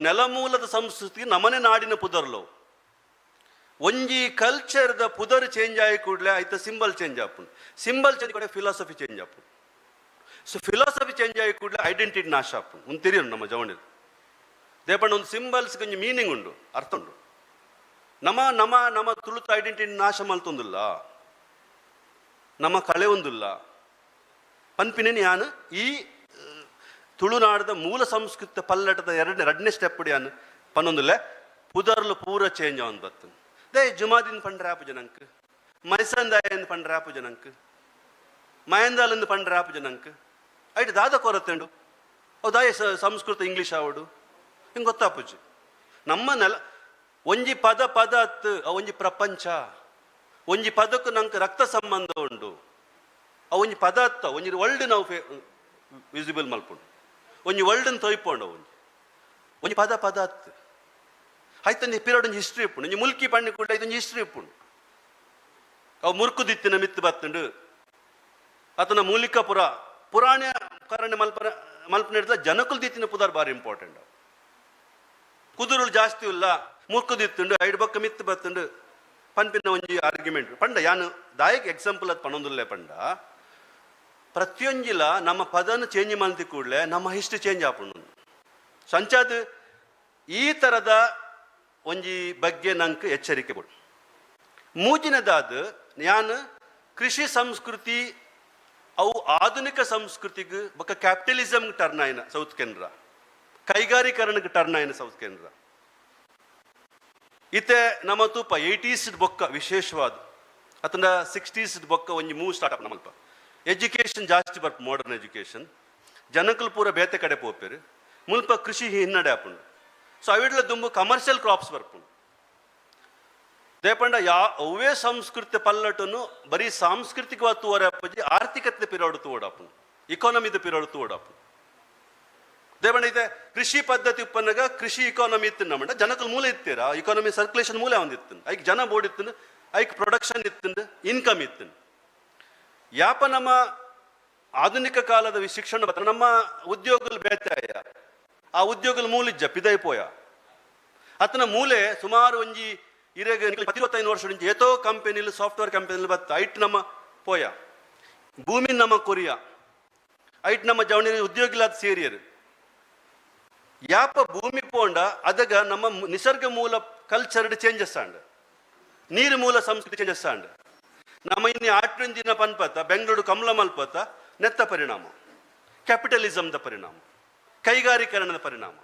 [SPEAKER 5] ನೆಲಮೂಲದ ಸಂಸ್ಕೃತಿ ನಮ್ಮನೆ ನಾಡಿನ ಪುದರ್ಲವು ಒಂಜಿ ಕಲ್ಚರ್ದ ಪುದರ್ ಚೇಂಜ್ ಆಗಿ ಕೂಡಲೇ ಆಯ್ತ ಸಿಂಬಲ್ ಚೇಂಜ್ ಆಪುಂಡು, ಸಿಂಬಲ್ ಚೇಂಜ್ ಕೂಡ ಫಿಲಾಸಫಿ ಚೇಂಜ್ ಆಪುಂಡು. ಸೊ ಫಿಲಾಸಫಿ ಚೇಂಜ್ ಆಗಿ ಕೂಡಲೇ ಐಡೆಂಟಿಟಿ ನಾಶ ಆಪುಂಡು. ಒಂದು ತಿರಿಯೋಣ ನಮ್ಮ ಜವಣಿ ದೇಪಂಡ ಒಂದು ಸಿಂಬಲ್ಸ್ಗೆ ಒಂಜಿ ಮೀನಿಂಗ್ ಉಂಡು, ಅರ್ಥ ಉಂಡು. ನಮ್ಮ ತುಳುತ ಐಡೆಂಟಿಟಿ ನಾಶ ಮಲ್ತೊಂದಿಲ್ಲ, ನಮ್ಮ ಕಳೆ ಒಂದಿಲ್ಲ ಪನ್ಪಿನೇನು ಯಾನು ಈ ತುಳುನಾಡದ ಮೂಲ ಸಂಸ್ಕೃತ ಪಲ್ಲಟದ ಎರಡನೇ ಸ್ಟೆಪ್ ಯಾನು ಪನ್ನೊಂದಿಲ್ಲ ಪುದರ್ಲು ಪೂರ ಚೇಂಜ್ ಅವನ್ ಬರ್ತದೆ. ದೇ ಜುಮಾದಿನ ಪಂಡ್ರೆ ಆಪು ಜನಂಕ್, ಮೈಸಂದಾಯಿಂದ ಪಂಡ್ರೆ ಆಪು ಜನಂಕ್, ಮಯಂದಾಲಿಂದ ಪಂಡ್ರೆ ಆಪು ಜನಂಕ್ ಐಟ್ ದಾದ ಕೊರತೆಂಡು ಅವು ದಾಯ ಸಂಸ್ಕೃತ ಇಂಗ್ಲೀಷ್ ಆವಡು ಹಿಂಗೆ ಗೊತ್ತಾಪುಜಿ. ನಮ್ಮ ನೆಲ ಒಂಜಿ ಪದ ಅತ್ತು ಒಂಜಿ ಪ್ರಪಂಚ, ಒಂಜಿ ಪದಕ್ಕೂ ನಂಗೆ ರಕ್ತ ಸಂಬಂಧ ಉಂಡು. ಅವು ಒಂಜಿ ಪದ ಅತ್ತ ಒಂಜಿ ವರ್ಲ್ಡ್ ನಾವು ವಿಸಿಬಲ್ ಮಲ್ಪುಂಡು, ಒಂಜಿ ವರ್ಲ್ಡನ್ನು ತೊಯ್ಪೊಂಡು ಒಂಜಿ ಪದ ಅತ್ತು ಆಯ್ತು ಪಿರಿಯಡ್ ಒಂಜಿ ಹಿಸ್ಟ್ರಿ ಇಪ್ಪುಂಡು. ಒಂಜಿ ಮುಲ್ಕಿ ಪಣ್ಣಿ ಕೂಡ ಇದೊಂದು ಹಿಸ್ಟ್ರಿ ಇಪ್ಪುಂಡು. ಅವು ಮುರ್ಕು ದಿತ್ತಿನ ಮಿತ್ತು ಬತ್ತುಂಡು ಆತನ ಮೂಲಿಕ ಪುರಾಣ ಕಾರಣ ಮಲ್ಪನ ಹಿಡಿದ ಜನಕುಲ್ ದಿತ್ತಿನ ಪುದಾರ್ ಬಾರಿ ಇಂಪಾರ್ಟೆಂಟ್. ಕುದುರುಳು ಜಾಸ್ತಿ ಇಲ್ಲ ಮುರ್ಕು ದಿತ್ತುಂಡು ಐದು ಬೊಕ್ಕ ಮಿತ್ತು ಬತ್ತುಂಡು ಪನ್ಪಿನ ಒಂಜಿ ಆರ್ಗ್ಯುಮೆಂಟ್ ಪಂಡ ಯಾನು ದಾಯಕ್ ಎಕ್ಸಾಂಪಲ್ ಅದು ಪನ್ನೊಂದುಲ್ಲೇ ಪಂಡ ಪ್ರತಿಯೊಂಜಿಲ ನಮ್ಮ ಪದನ ಚೇಂಜ್ ಮಲ್ತಿ ಕೂಡಲೇ ನಮ್ಮ ಹಿಸ್ಟ್ರಿ ಚೇಂಜ್ ಆಪುಂಡು. ಸಂಚಾದ ಈ ಥರದ ಒಂಜಿ ಬಗ್ಗೆ ನಂಗೆ ಎಚ್ಚರಿಕೆ ಕೊಡು. ಮೂಜಿನದಾದ ಯಾನು ಕೃಷಿ ಸಂಸ್ಕೃತಿ ಅವು ಆಧುನಿಕ ಸಂಸ್ಕೃತಿಗೆ ಬೊಕ್ಕ ಕ್ಯಾಪಿಟಲಿಸಮ್ಗೆ ಟರ್ನ್ ಆಯ್ನ ಸೌತ್ ಕೆನರಾ, ಕೈಗಾರೀಕರಣಕ್ಕೆ ಟರ್ನ್ ಆಯ್ನ ಸೌತ್ ಕೆನರಾ. ಇತ್ತೆ ನಮ್ಮ ತೂಪ 80s ಬೊಕ್ಕ ವಿಶೇಷವಾದ ಅತಂಡ 60s ಬೊಕ್ಕ ಒಂಜಿ ಮೂವ್ ಸ್ಟಾರ್ಟ್ ಅಪ್ ನಮ್ಮಲ್ಪ ಎಜುಕೇಷನ್ ಜಾಸ್ತಿ ಬರ್ಪ ಮಾಡರ್ನ್ ಎಜುಕೇಷನ್ ಜನಕಲ್ ಪೂರ ಬೇತೆ ಕಡೆ ಪೋಪೇರು ಮುಲ್ಪ ಕೃಷಿ ಹಿನ್ನಡೆ ಆಪುಂಡು. ಸೊ ಅವಿಡ್ಲ ದುಂಬು ಕಮರ್ಷಿಯಲ್ ಕ್ರಾಪ್ಸ್ ಬರ್ಪುಂಡು ದೇಪಂಡ ಅವೇ ಸಂಸ್ಕೃತಿ ಪಲ್ಲಟನು ಬರೀ ಸಾಂಸ್ಕೃತಿಕವಾದ ತೂವರೆ ಅಪ್ಪಜಿ ಆರ್ಥಿಕತೆ ಪಿರೋಡು ತೂಡಾಪುಂಡು, ಇಕಾನಮಿದ ಪಿರೋಡು ತೂಡಾಪುಂಡು ದೇಪಂಡ ಇದೆ ಕೃಷಿ ಪದ್ಧತಿ ಉಪ್ಪನ್ನಾಗ ಕೃಷಿ ಇಕಾನಮಿ ಇತ್ತು ನಮ್ಮಂಡ ಜನಕಲ್ ಮೂಲ ಇತ್ತೀರ ಇಕಾನಮಿ ಸರ್ಕ್ಯುಲೇಷನ್ ಮೂಲ ಒಂದಿತ್ತು ಐಕ್ ಜನ ಬೋರ್ಡ್ ಇತ್ತು ಐಕ್ ಪ್ರೊಡಕ್ಷನ್ ಇತ್ತು ಇನ್ಕಮ್ ಇತ್ತು. ಯಾಪ ನಮ್ಮ ಆಧುನಿಕ ಕಾಲದ ಶಿಕ್ಷಣ ನಮ್ಮ ಉದ್ಯೋಗಗಳು ಬೇತಾಯ ಆ ಉದ್ಯೋಗದ ಮೂಲಿಜ್ಜ ಪಿದೈಪೋಯ ಅತನ ಮೂಲೆ ಸುಮಾರು ಒಂಜಿ ಇರೆಗ 25 ವರ್ಷ నుంచి ಏತೋ ಕಂಪೆನಿಲು ಸಾಫ್ಟ್ವೇರ್ ಕಂಪೆನಿಲು ಬತ್ತ ಐಟ್ ನಮ್ಮ ಪೋಯ ಭೂಮಿ ನಮ್ಮ ಕೊರಿಯ ಐಟ್ ನಮ್ಮ ಜವಣಿ ಉದ್ಯೋಗಿಲಾದ ಸೇರಿಯರು ಯಾಪ ಭೂಮಿ ಪೋಂಡ ಅದಗ ನಮ್ಮ ನಿಸರ್ಗ ಮೂಲ ಕಲ್ಚರ್ ಚೇಂಜಸ್ ಆಂಡ್ ನೀರು ಮೂಲ ಸಂಸ್ಕೃತಿ ಚೇಂಜಸ್ ಆಂಡ್ ನಮ್ಮ ಇನ್ನು ಆಟ್ರಿಂದಿನ ಪನ್ಪತ್ತ ಬೆಂಗಳೂರು ಕಮಲ ಮಲ್ಪತ್ತ ನೆತ್ತ ಪರಿಣಾಮ, ಕ್ಯಾಪಿಟಲಿಸಮ್ದ ಪರಿಣಾಮ, ಕೈಗಾರೀಕರಣದ ಪರಿಣಾಮ.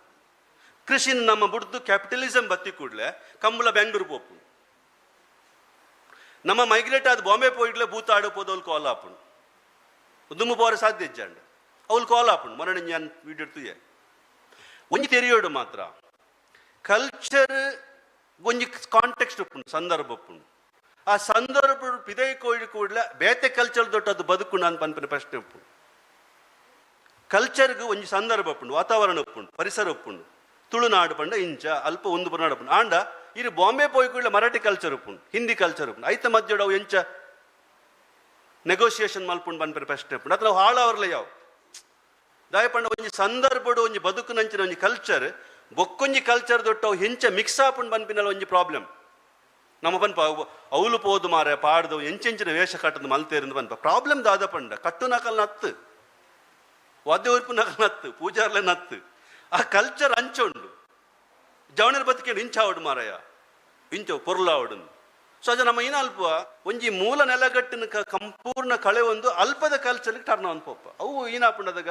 [SPEAKER 5] ಕೃಷಿ ನಮ್ಮ ಬುಡ್ದು ಕ್ಯಾಪಿಟಲಿಸಮ್ ಬತ್ತಿ ಕೂಡಲೇ ಕಂಬಳ ಬೆಂಗಳೂರು ಪೋಪು. ನಮ್ಮ ಮೈಗ್ರೇಟ್ ಆದ ಬಾಂಬೆ ಪೋಯಿಡ್ಲೆ ಭೂತ ಆಡೋದು ಅವ್ಲು ಕಾಲ್ ಆಪುಂಡು. ದುಮ್ಮು ಪೋರ ಸಾಧ್ಯ ಇಜ್ಜಂಡು ಅವ್ಲು ಕಾಲ್ ಆಪುಂಡು. ಮೊನ್ನೆ ನಾನು ವಿಡಿಯೋ ಇಡ್ತೀಯ ಒಂಜಿ ತೆರಿಯೋಡು ಮಾತ್ರ ಕಲ್ಚರ್ ಒಂಜಿ ಕಾಂಟೆಕ್ಸ್ಟ್ ಉಪ್ಪುಂಡು, ಸಂದರ್ಭ ಉಪ್ಪುಂಡು. ಆ ಸಂದರ್ಭ ಪಿದೈ ಕೋಯ್ಡು ಕೂಡಲೇ ಬೇತೆ ಕಲ್ಚರ್ ದೊಡ್ಡ ಅದು ಬದುಕುಂಡು ಅಂತ ಪನ್ಪಿನ ಪ್ರಶ್ನೆ ಉಪ್ಪುಂಡು. ಕಲ್ಚರ್ಗೆ ಒಂಜಿ ಸಂದರ್ಭ ಉಪ್ಪುಂಡು, ವಾತಾವರಣ ಉಪ್ಪುಂಡು, ಪರಿಸರ ಉಪ್ಪುಂಡು. ತುಳುನಾಡು ಪಂಡ ಇಂಚ ಅಲ್ಪ ಒಂದು ಬುನಾಡು ಉಪ್ಪುಂಡು. ಆಂಡ ಇರು ಬಾಂಬೆ ಪೋಯ್ ಕೂಡಲೇ ಮರಾಠಿ ಕಲ್ಚರ್ ಉಪ್ಪುಂಡು, ಹಿಂದಿ ಕಲ್ಚರ್ ಉಪ್ಪುಂಡು. ಐತ ಮಧ್ಯಡು ಅವು ಎಂಚ ನೆಗೋಸಿಯೇಷನ್ ಮಲ್ಪುಂಡು ಪನ್ಪಿನ ಪ್ರಶ್ನೆ ಉಪ್ಪುಂಡು. ಅದ್ರ ಹಾಳವರ್ಲ ಯಾವ ದಾಯಪಂಡ ಒಂಜಿ ಸಂದರ್ಭಡು ಒಂಜಿ ಬದುಕು ನಂಚಿನ ಒಂಜಿ ಕಲ್ಚರ್ ಬೊಕ್ಕೊಂಜಿ ಕಲ್ಚರ್ ದೊಟ್ಟ ಅವು ಹೆಂಚ ಮಿಕ್ಸ್ ಆಪುಂಡು ಪನ್ಪಿನಲ್ಲ ಒಂಜಿ ಪ್ರಾಬ್ಲಮ್. ನಮ್ಮ ಪನ್ಪ ಅವಲು ಪೋದು ಮಾರ ಪಾಡ್ದು ಎಂಚೆಂಚಿನ ವೇಷ ಕಟ್ಟದು ಮಲ್ತೇರಿಂದ ಪನ್ಪ ಪ್ರಾಬ್ಲಮ್ ದಾದ ಪಂಡ. ಕಟ್ಟು ನಕಲ್ ನತ್ತು, ವಾದ್ಯ ಉರ್ಪು ನಕಲ್ ನತ್ತು, ಪೂಜಾರ್ಲೆ ನತ್ತು. ಆ ಕಲ್ಚರ್ ಅಂಚುಂಡು ಜವಣರ ಬದುಕೇನು ಇಂಚಾವಡು ಮಾರಾಯ ಇಂಚ ಪೊರ್ಲಾವಡು. ಸೊ ಅದು ನಮ್ಮ ಏನಲ್ಪ ಒಂಜಿ ಮೂಲ ನೆಲಗಟ್ಟಿನ ಸಂಪೂರ್ಣ ಕಳೆ ಒಂದು ಅಲ್ಪದ ಕಲ್ಚರ್ಗೆ ಟರ್ನ್ ಒಂದು ಪೋಪ ಅವು ಏನಾಪುಂಡದಾಗ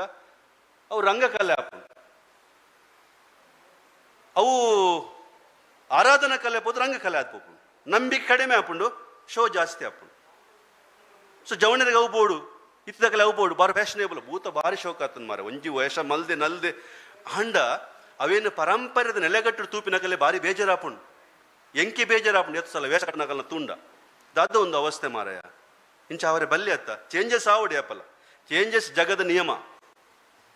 [SPEAKER 5] ಅವು ರಂಗಕಲೆ ಆಪುಂಡು, ಅವು ಆರಾಧನಾ ಕಲೆ ಪೋದು ರಂಗಕಲೆ ಆದ್ಪೋಪುಂಡು. ನಂಬಿಕೆ ಕಡಿಮೆ ಆಪುಂಡು, ಶೋ ಜಾಸ್ತಿ ಆಪುಂಡು. ಸೊ ಜವಣರಿಗೆ ಅವು ಬೋಡು ಇತ್ತದಕಲೆ ಅವು ಬೋಡು ಬಾರಿ ಫ್ಯಾಷನೇಬಲ್ ಭೂತ ಭಾರಿ ಶೋಕ ಆತನ ಮಾರ ಒಂಜಿ ವೇಷ ಮಲ್ದೆ ನಲ್ದೆ ಹಂಡ ಅವೇನು ಪರಂಪರೆದ ನೆಲೆಗಟ್ಟು ತೂಪಿನ ಕಲೆ ಭಾರಿ ಬೇಜಾರಾಪುಂಡು. ಎಂಕಿ ಬೇಜಾರಾಪುಂಡು ಎತ್ತು ಸಲ ವೇಷ ಕಟ್ಟನಕಲ್ನ ತುಂಡ ದಾದ ಒಂದು ಅವಸ್ಥೆ ಮಾರಾಯ. ಇಂಚ ಅವರೇ ಬಲ್ಲೆ ಅತ್ತ ಚೇಂಜಸ್ ಆವಡಿ ಅಪ್ಪಲ್ಲ, ಚೇಂಜಸ್ ಜಗದ ನಿಯಮ.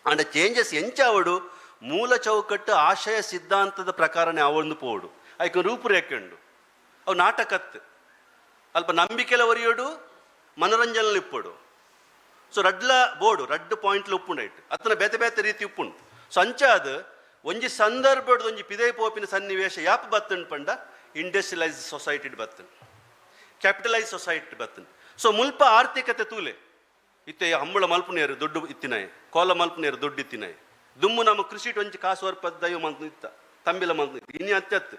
[SPEAKER 5] ಅಂಡ ಚೇಂಜಸ್ ಎಂಚ ಅವಡು ಮೂಲ ಚೌಕಟ್ಟು ಆಶಯ ಸಿದ್ಧಾಂತದ ಪ್ರಕಾರನೇ ಅವೊಂದು ಪೋಡು ಆಯ್ಕೆ ರೂಪುರೇಖೆಂಡು ಅವು ನಾಟಕತ್ತು ಅಲ್ಪ ನಂಬಿಕೆಲ ಒರಿಯೋಡು ಮನೋರಂಜನೆಯಲ್ಲಿ ಇಪ್ಪಡು. ಸೊ ರಡ್ಲ ಬೋರ್ಡು ರಡ್ಡು ಪಾಯಿಂಟ್ಲು ಉಪ್ಪುಂಡಾಯ್ತು ಅತ್ತನ ಬೇತೆ ಬೇತೆ ರೀತಿ ಉಪ್ಪುಂಡು. ಸೊ ಅಂಚಾದ ಒಂಜಿ ಸಂದರ್ಭದ ಒಂಜಿ ಪಿದೈ ಪೋಪಿನ ಸನ್ನಿವೇಶ ಯಾಪ ಬತ್ತಂಡು ಪಂಡ ಇಂಡಸ್ಟ್ರಿಯಲೈಸ್ ಸೊಸೈಟಿ ಬತ್ತನ್, ಕ್ಯಾಪಿಟಲೈಸ್ ಸೊಸೈಟಿ ಬತ್ತನ್. ಸೊ ಮುಲ್ಪ ಆರ್ಥಿಕತೆ ತೂಲೆ ಇತ್ತೆ ಹಂಬಳ ಮಲ್ಪುನೇರು ದೊಡ್ಡ ಇತ್ತಿನಾಯಿ, ಕೋಲ ಮಲ್ಪುನೇರು ದೊಡ್ಡ ಇತ್ತಿನಾಯಿ. ದುಮ್ಮು ನಮ್ಮ ಕೃಷಿ ಒಂಜಿ ಕಾಸು ವರ್ಪದ ದೈವ ಮಂತ್ ಇತ್ತ ತಂಬಿಲ ಮಂತ್ ಇತ್ತು. ಇನ್ನು ಅತ್ಯತ್ತು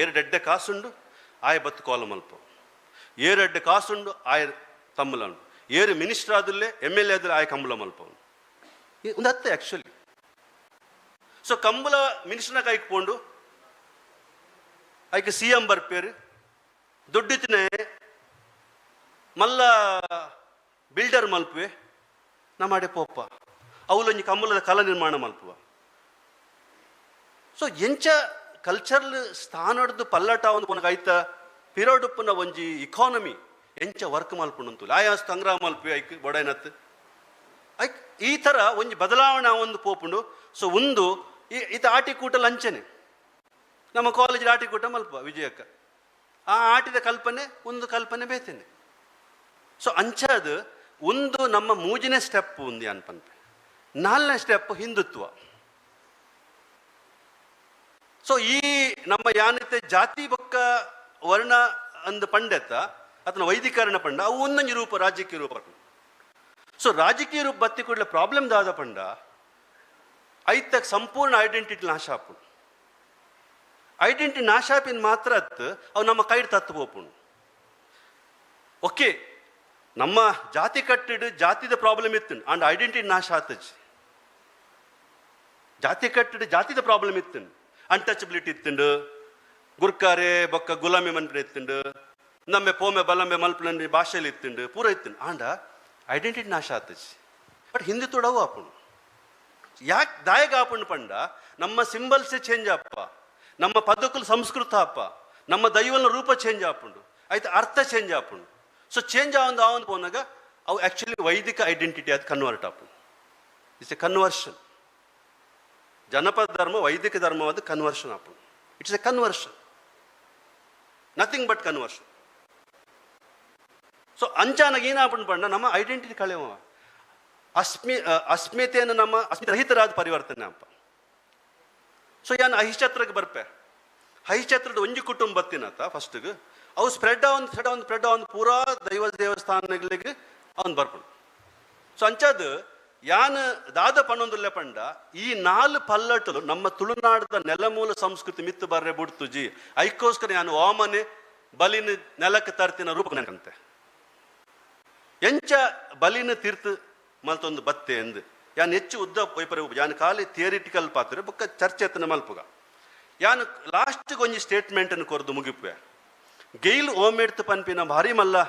[SPEAKER 5] ಏರಡೆಡ್ಡೆ ಕಾಸುಂಡು ಆಯ ಬತ್ತು ಕೋಲ ಮಲ್ಪ, ಏರಡ್ಡೆ ಕಾಸುಂಡು ಆಯ ತಮ್ಮಲ ಉಂಡು, ಏರು ಮಿನಿಸ್ಟರ್ ಆದಲ್ಲೇ MLA ಆದ್ರೆ ಆಯ ಕಂಬಳ ಮಲ್ಪ ಒಂದು ಹತ್ತೆ ಆ್ಯಕ್ಚುಲಿ. ಸೊ ಕಂಬಳ ಮಿನಿಸ್ಟರ್ನ ಕೈಕೊಂಡು ಆಯ್ಕೆ CM ಬರ್ಪೇರು ದೊಡ್ಡಿತ್ತಿನ ಮಲ್ಲ ಬಿಲ್ಡರ್ ಮಲ್ಪುವೆ ನಮ್ಮಡೆ ಪೋಪ ಅವಲೊಂಜಿ ಕಂಬಳದ ಕಲಾ ನಿರ್ಮಾಣ ಮಲ್ಪುವ. ಸೊ ಎಂಚ ಕಲ್ಚರಲ್ ಸ್ಥಾನಡ್ದು ಪಲ್ಲಟ ಒಂದು ಪುನಃ ಐತ ಪಿರೋಡುಪ್ಪನ ಒಂಜಿ ಇಕಾನಮಿ ಎಂಚ ವರ್ಕ್ ಮಲ್ಪುಂಡು ಆಯಾ ಸಂಗ್ರಹ ಮಲ್ಪಿ ಐಕ್ ಬೊಡೈನತ್ ಐಕ್ ಈ ಥರ ಒಂಜಿ ಬದಲಾವಣೆ ಒಂದು ಪೋಪುಂಡು. ಸೊ ಒಂದು ಈತ ಆಟಿಕೂಟ ಲಂಚನೆ ನಮ್ಮ ಕಾಲೇಜ್ ಆಟಿಕೂಟ ಮಲ್ಪ ವಿಜಯಕ್ಕ ಆ ಆಟಿದ ಕಲ್ಪನೆ ಒಂದು ಕಲ್ಪನೆ ಬೇತೇನೆ. ಸೊ ಅಂಚಾದ ಒಂದು ನಮ್ಮ ಮೂಜನೇ ಸ್ಟೆಪ್ ఉంది ಅನ್ಪನ್ಪೆ. 4ನೇ ಸ್ಟೆಪ್ ಹಿಂದುತ್ವ. ಸೊ ಈ ನಮ್ಮ ಯಾನತೆ ಜಾತಿ ಬೊಕ್ಕ ವರ್ಣ ಅಂದ ಪಂಡೆತ ಅದನ್ನ ವೈದಿಕರಣ ಪಂಡ ಅವು ಒಂದೊಂದು ರೂಪ ರಾಜಕೀಯ ರೂಪ. ಸೊ ರಾಜಕೀಯ ರೂಪ ಬತ್ತಿ ಕೂಡಲೇ ಪ್ರಾಬ್ಲಮ್ ದಾದ ಪಂಡ ಐತ ಸಂಪೂರ್ಣ ಐಡೆಂಟಿಟಿ ನಾಶ ಆಪುಂಡು. ಐಡೆಂಟಿಟಿ ನಾಶ ಆಪಿನ ಮಾತ್ರ ಅವು ನಮ್ಮ ಕೈಡ್ ತತ್ತು ಹೋಪುಂಡು. ಓಕೆ ನಮ್ಮ ಜಾತಿ ಕಟ್ಟಿಡು ಜಾತಿದ ಪ್ರಾಬ್ಲಮ್ ಇತ್ತು ಅಂಡ್ ಐಡೆಂಟಿಟಿ ನಾಶ ಆತಜ್. ಜಾತಿ ಕಟ್ಟಿಡು ಜಾತಿದ ಪ್ರಾಬ್ಲಮ್ ಇತ್ತು, ಅನ್ಟಚಬಿಲಿಟಿ ಇತ್ತುಂಡು, ಗುರ್ಕಾರೆ ಬೊಕ್ಕ ಗುಲಾಮಿ ಮನ್ಪನೆ ಇತ್ತುಂಡು, ನಮ್ಮೆ ಪೋಮೆ ಬಲಂಬೆ ಮಲ್ಪನ ಭಾಷೆಯಲ್ಲಿ ಇತ್ತುಂಡು ಪೂರ ಇತ್ತು ಆಂಡ ಐಡೆಂಟಿಟಿ ನಾಶ ಆತಜ್. ಬಟ್ ಹಿಂದುತ್ವಡವು ಆಪುಂಡು. ಯಾಕೆ ದಾಯಗ ಆಪುಂಡು ಪಂಡ ನಮ್ಮ ಸಿಂಬಲ್ಸೇ ಚೇಂಜ್ ಆಪ, ನಮ್ಮ ಪದಕುಲು ಸಂಸ್ಕೃತ ಆಪ, ನಮ್ಮ ದೈವನ ರೂಪ ಚೇಂಜ್ ಆಪುಂಡು, ಆಯ್ತು ಅರ್ಥ ಚೇಂಜ್ ಆಪುಂಡು. ಸೊ ಚೇಂಜ್ ಆವೊಂದು ಪೋನಾಗ ಅವು ಆ್ಯಕ್ಚುಲಿ ವೈದಿಕ ಐಡೆಂಟಿಟಿ ಅದು ಕನ್ವರ್ಟ್ ಆಪುಂಡು. It's a conversion. ಜನಪದ ಧರ್ಮ ವೈದಿಕ ಧರ್ಮವಾದ ಕನ್ವರ್ಷನ್ ಆಪುಂಡು. It's a conversion, nothing but conversion. So ಅಂಚಾನಾಗ ಏನಾಪುಂಡು ಪಂಡ ನಮ್ಮ ಐಡೆಂಟಿಟಿ ಕಳೆವ ಅಸ್ಮಿತೆಯನ್ನು ನಮ್ಮ ಅಸ್ಮಿತೆ ರಹಿತರಾದ ಪರಿವರ್ತನೆ ಅಪ್ಪ. ಸೊ ಯಾನು ಅಹಿಶ್ಚತ್ರಕ್ಕೆ ಬರ್ಪೆ ಅಹಿಶ್ಚತ್ರದ ಒಂಜಿ ಕುಟುಂಬ ಬತ್ತಿನತ್ತ ಫಸ್ಟ್ಗೆ ಅವು ಸ್ಪ್ರೆಡ್ ಪೂರಾ ದೈವ ದೇವಸ್ಥಾನಗಳಿಗೆ ಅವನು ಬರ್ಪುಂಡು. ಸೊ ಅಂಚಾದ ಯಾನ್ ದಾದ ಪಣ್ಣೊಂದುಲ್ಲೆ ಪಂಡ ಈ 4 ಪಲ್ಲಟಲು ನಮ್ಮ ತುಳುನಾಡದ ನೆಲಮೂಲ ಸಂಸ್ಕೃತಿ ಮಿತ್ತು ಬರ್ರೆ ಬಿಡ್ತುಜಿ ಐಕೋಸ್ಕರ ಯಾನು ಓಮನೆ ಬಲಿನ ನೆಲಕ್ಕೆ ತರ್ತಿನ ರೂಪ ನೆನಕಂತೆ ಎಂಚ ಬಲಿನ ತೀರ್ಥ ಮಲ್ತೊಂದು ಬತ್ತೆ ಎಂದು ಯಾನ್ ಹೆಚ್ಚು ಉದ್ದ ವೈಪರ ಯಾನ್ ಖಾಲಿ ಥಿಯರಿಟಿಕಲ್ ಪಾತ್ರ ಬೊಕ್ಕ ಚರ್ಚೆತನ ಮಲ್ಪುಗ ಯಾನ್ ಲಾಸ್ಟ್ ಒಂಜಿ ಸ್ಟೇಟ್ಮೆಂಟ್ ಅನ್ನು ಕೊರದು ಮುಗಿಪುವೆ ಗೈಲ್ ಓಮೆಡ್ತು ಪನ್ಪಿನ ಭಾರಿ ಮಲ್ಲ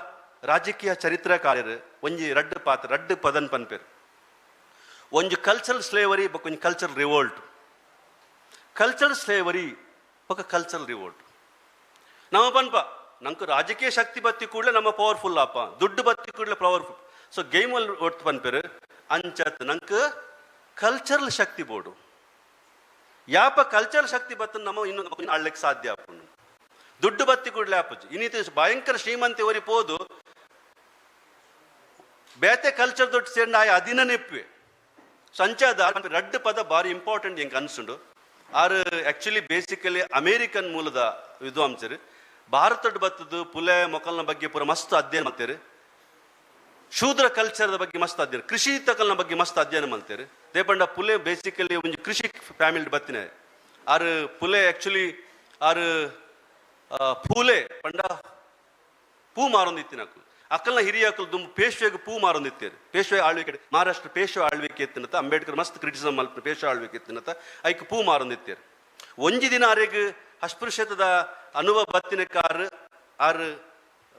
[SPEAKER 5] ರಾಜಕೀಯ ಚರಿತ್ರಕಾರ್ಯರು ಒಂಜಿ ರಡ್ಡು ಪದನ್ ಪನ್ಪೇರು ಒಂಜಿ ಕಲ್ಚರಲ್ ಸ್ಲೇವರಿ ಬೊಕ್ಕ ಒಂಜಿ ಕಲ್ಚರಲ್ ರಿವೋಲ್ಟ್ ಕಲ್ಚರಲ್ ಸ್ಲೇವರಿ ಬೊಕ್ಕ ಕಲ್ಚರಲ್ ರಿವೋಲ್ಟ್ ನಮ್ಮ ಪನ್ಪ ನಂಗೆ ರಾಜಕೀಯ ಶಕ್ತಿ ಬತ್ತಿ ಕೂಡಲೇ ನಮ್ಮ ಪವರ್ಫುಲ್ ಅಪ್ಪ ದುಡ್ಡು ಬತ್ತಿ ಕೂಡಲೇ ಪವರ್ಫುಲ್ ಸೊ ಗೇಮಲ್ಲಿ ಒಟ್ಟು ಪನ್ಪೇರು ಅಂಚತ್ ನಂಗೆ ಕಲ್ಚರಲ್ ಶಕ್ತಿ ಬೋಡು ಯಾಪ ಕಲ್ಚರಲ್ ಶಕ್ತಿ ಬತ್ತ ನಮ್ಮ ಇನ್ನು ಆಳ್ಲಿಕ್ಕೆ ಸಾಧ್ಯ ಅಪ್ಪ ದುಡ್ಡು ಬತ್ತಿ ಕೂಡಲೇ ಅಪ್ಪಜಿ ಇನ್ನಿತ ಭಯಂಕರ ಶ್ರೀಮಂತಿ ಅವರಿ ಪೋದು ಬೇತೆ ಕಲ್ಚರ್ ದೊಡ್ಡ ಸೇರಿನ ಆಯ ಅದಿನ ನೆಪ್ಪೆ ಸಂಚಾದ ರಡ್ಡು ಪದ ಭಾರಿ ಇಂಪಾರ್ಟೆಂಟ್ ಹೆಂಗೆ ಅನ್ಸುಂಡು ಆರು ಆಕ್ಚುಲಿ ಬೇಸಿಕಲಿ ಅಮೇರಿಕನ್ ಮೂಲದ ವಿದ್ವಾಂಸರು ಭಾರತದ ಬತ್ತದು ಪುಲೆ ಮೊಕಲ್ನ ಬಗ್ಗೆ ಪೂರ ಮಸ್ತ್ ಅಧ್ಯಯನ ಮಾಡ್ತಾರೆ ಶೂದ್ರ ಕಲ್ಚರ್ದ ಬಗ್ಗೆ ಮಸ್ತ್ ಅಧ್ಯಯನ ಕೃಷಿ ತಕಲ್ನ ಬಗ್ಗೆ ಮಸ್ತ್ ಅಧ್ಯಯನ ಮಾಡ್ತಾರೆ ದೇಪಂಡ ಪುಲೆ ಬೇಸಿಕಲಿ ಒಂದು ಕೃಷಿ ಫ್ಯಾಮಿಲಿ ಬತ್ತಿನ ಆರು ಪುಲೆ ಆಕ್ಚುಲಿ ಆರು ಪೂಲೆ ಪಂಡ ಪೂ ಮಾರೊಂದಿತ್ತಿನ ಅಕ್ಕಲ್ನ ಹಿರಿಯ ಅಕ್ಕಲ್ ತುಂಬ ಪೇಶ್ವೆಗೆ ಪೂ ಮಾರೊಂದಿತ್ತೇರು ಪೇಶ್ವೆ ಆಳ್ವಿಕೆ ಮಹಾರಾಷ್ಟ್ರ ಪೇಶ್ವೆ ಆಳ್ವಿಕೆ ಎತ್ತಿನತ್ತ ಅಂಬೇಡ್ಕರ್ ಮಸ್ತ್ ಕ್ರಿಟಿಸಮ್ ಮಲ್ಪ ಪೇಶ್ವೆ ಆಳ್ವಿಕೆ ಎತ್ತಿನತ್ತ ಐಕ್ ಪೂ ಮಾರೊಂದಿತ್ತೇರು ಒಂಜಿ ದಿನ ಆರೆಗ್ ಅಸ್ಪೃಶ್ಯತದ ಅನುಭವ ಬತ್ತಿನ ಆರು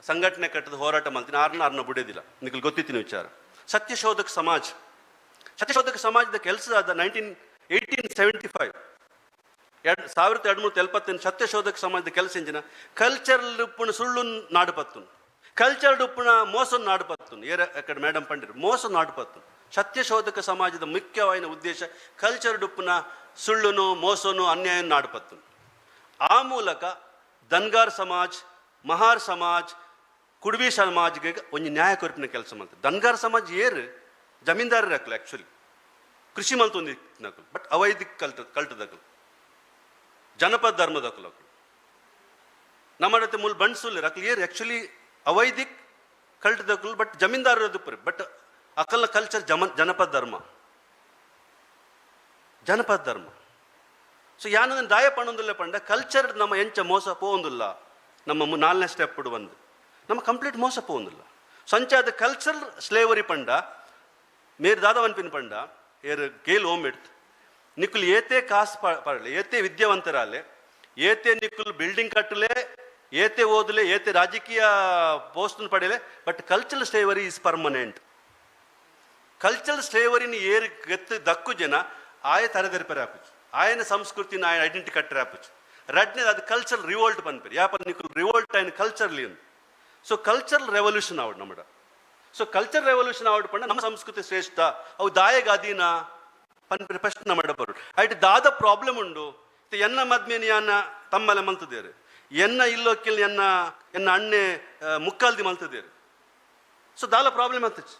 [SPEAKER 5] ಸಂಘಟನೆ ಕಟ್ಟದ ಹೋರಾಟ ಮಾಡ್ತೀನಿ ಆರ್ನ ಬಿಡೋದಿಲ್ಲ ನಿಖಲ್ ಗೊತ್ತಿತ್ತಿನ ವಿಚಾರ ಸತ್ಯಶೋಧಕ ಸಮಾಜದ ಕೆಲಸ ಆದ 1875 1370 ಸತ್ಯಶೋಧಕ ಸಮಾಜದ ಕೆಲಸ ಎಂಜಿನ ಕಲ್ಚರಲ್ ಉಪ್ಪುನ ಸುಳ್ಳು ನಾಡುಪತ್ತು ಕಲ್ಚರ್ಡ್ ಉಪ್ಪುನ ಮೋಸ ನಾಡುಪತ್ತು ಅಕಡೆ ಮೇಡಮ್ ಪಂಡಿರು ಮೋಸ ನಾಡುಪತ್ತು ಸತ್ಯಶೋಧಕ ಸಮಾಜದ ಮುಖ್ಯವಾದ ಉದ್ದೇಶ ಕಲ್ಚರ್ಡ್ ಉಪ್ಪುನ ಸುಳ್ಳುನು ಮೋಸನು ಅನ್ಯಾಯ ನಾಡುಪತ್ತು ಆ ಮೂಲಕ ದನ್ಗಾರ್ ಸಮಾಜ್ ಮಹಾರ್ ಸಮಾಜ್ ಕುಡ್ಬಿ ಸಮಾಜ್ಗೆ ಒಂದು ನ್ಯಾಯ ಕೊರಪಿನ ಕೆಲಸ ಮಾಡ್ತಾರೆ ದನ್ಗಾರ್ ಸಮಾಜ್ ಏರು ಜಮೀನ್ದಾರರು ಹಾಕಲು ಆ್ಯಕ್ಚುಲಿ ಕೃಷಿ ಮಲ್ತೊಂದು ನಕಲು ಬಟ್ ಅವೈದಿಕ ಕಲ್ಟದಕಲು ಜನಪದ ಧರ್ಮದಕಲು ನಮ್ಮ ಮೂಲ ಬಣ್ಸುಲ್ಲ ಅಕಲ್ ಏರು ಆ್ಯಕ್ಚುಲಿ ಅವೈದಿಕ್ ಕಲ್ಟದಕಲು ಬಟ್ ಜಮೀನ್ದಾರರದು ಪರಿ ಬಟ್ ಅಕಲ್ನ ಕಲ್ಚರ್ ಜನಪದ ಧರ್ಮ ಸೊ ಯಾನದನ್ನು ದಾಯ ಪಣ್ಣೊಂದಿಲ್ಲ ಪಂಡ ಕಲ್ಚರ್ ನಮ್ಮ ಎಂಚ ಮೋಸ ಪೋಂದಿಲ್ಲ ನಮ್ಮ 4ನೇ ಸ್ಟೆಪ್ ಒಂದು ನಮ್ಮ ಕಂಪ್ಲೀಟ್ ಮೋಸ ಪೋಂದಿಲ್ಲ ಸಂಚಾದ ಕಲ್ಚರ್ ಸ್ಲೇವರಿ ಪಂಡ ಮೇರು ದಾದವನ್ಪಿನ ಪಂಡ ಏರು ಗೇಲ್ ಓಮಿಡ್ತ್ ನಿಕ್ಕುಲು ಏತೆ ಕಾಸು ಪಡಲೆ ಏತೆ ವಿದ್ಯಾವಂತರಾಲೆ ಏತೆ ನಿಕ್ಕುಲು ಬಿಲ್ಡಿಂಗ್ ಕಟ್ಟಲೆ ಏತೆ ಓದಲೆ ಏತೆ ರಾಜಕೀಯ ಪೋಸ್ಟನ್ನು ಪಡೆಯಲೆ but cultural slavery is permanent cultural ಸ್ಲೇವರಿನ ಏರು ಗೆತ್ತು ದಕ್ಕು ಜನ ಆಯ ತರದರಿಪರೆ ಹಾಪುಚು ఆయన సంస్కృతిని ఆయన ఐడెంటిటీ కట్టరు ఆపచ్చు రెడ్నే అది కల్చరల్ రివోల్ట్ పనిపేరు యాపర్ నీకు రివోల్ట్ ఆయన ಕಲ್ಚರ್ಲಿ ఉంది ಸೊ ಕಲ್ಚರಲ್ ರೆವಲ್ಯೂಷನ್ ಆವಡ್ ನಮ್ಮಡ ಸೊ ಕಲ್ಚರ್ ರೆವಲ್ಯೂಷನ್ ಆವಡ್ ಪಂಡ ನಮ್ಮ ಸಂಸ್ಕೃತಿ ಶ್ರೇಷ್ಠ ಅವು ದಾಯಗ ಅಧೀನ ಪನ್ಪೇರು ಫಸ್ಟ್ ನಮ್ಮಡ ಬರು ಐಟ್ ದಾದ ಪ್ರಾಬ್ಲಮ್ ಉಂಡು ಎನ್ನ ಮದ್ಮೇನಿ ಅನ್ನ ತಮ್ಮಲೆ ಮಲ್ತದೇರು ಎನ್ನ ಇಲ್ಲೋಕಿಲ್ ಎನ್ನ ಅಣ್ಣೆ ಮುಕ್ಕಾಲ್ದಿ ಮಲ್ತದೇರು ಸೊ ದಾಲ ಪ್ರಾಬ್ಲಮ್ ಅಂತಚ್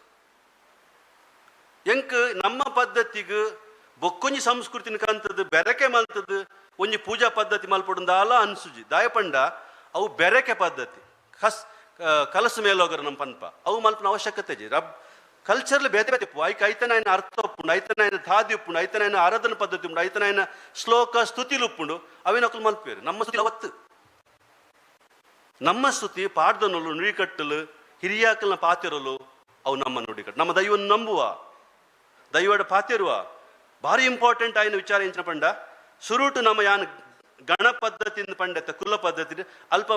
[SPEAKER 5] ಎಂಕ್ ನಮ್ಮ ಪದ್ಧತಿಗೆ ಬೊಕ್ಕೊಂಜಿ ಸಂಸ್ಕೃತಿನ ಕಂತದ್ದು ಬೆರಕೆ ಮಲ್ತದ್ದು ಒಂಜಿ ಪೂಜಾ ಪದ್ಧತಿ ಮಲ್ಪೊಂದಾಲ ಅನ್ಸುಜಿ ದಾಯಪಂಡ ಅವು ಬೆರಕೆ ಪದ್ಧತಿ ಕಲಸು ಮೇಲೋಗರ ನಮ್ಮ ಪನ್ಪ ಅವು ಮಲ್ಪನ ಅವಶ್ಯಕತೆ ಜಿ ರಬ್ ಕಲ್ಚರ್ಲಿ ಬೇತೆ ಬೇತೆ ಉಪ್ಪು ಐಕ ಐತನಾಯನ ಅರ್ಥ ಉಪ್ಪುಂಡು ಐತನಾಯನ ಧಾದಿ ಉಪ್ಪುಂಡು ಐತನಾಯನ ಆರಾಧನ ಪದ್ಧತಿ ಉಂಡು ಐತನಾಯನ ಶ್ಲೋಕ ಸ್ತುತಿಲು ಉಪ್ಪುಂಡು ಅವಿನಕ್ಕಲು ಮಲ್ಪೇರು ನಮ್ಮ ಸ್ತುತಿ ಅವತ್ತು ನಮ್ಮ ಸ್ತುತಿ ಪಾಡ್ದನಲು ನುಡಿಕಟ್ಟಲು ಹಿರಿಯಾಕಲ್ನ ಪಾತಿರಲು ಅವು ನಮ್ಮ ನುಡಿಕಟ್ಟು ನಮ್ಮ ದೈವವನ್ನು ನಂಬುವ ದೈವದ ಪಾತಿರುವ ಭಾರಿ ಇಂಪಾರ್ಟೆಂಟ್ ಆಯ್ನ ವಿಚಾರ ಪಂಡ ಸುರುಟು ನಮ್ಮ ಯಾನ್ ಗಣ ಪದ್ಧತಿಯಿಂದ ಪಂಡತ ಕುಲ ಪದ್ಧತಿ ಅಲ್ಪ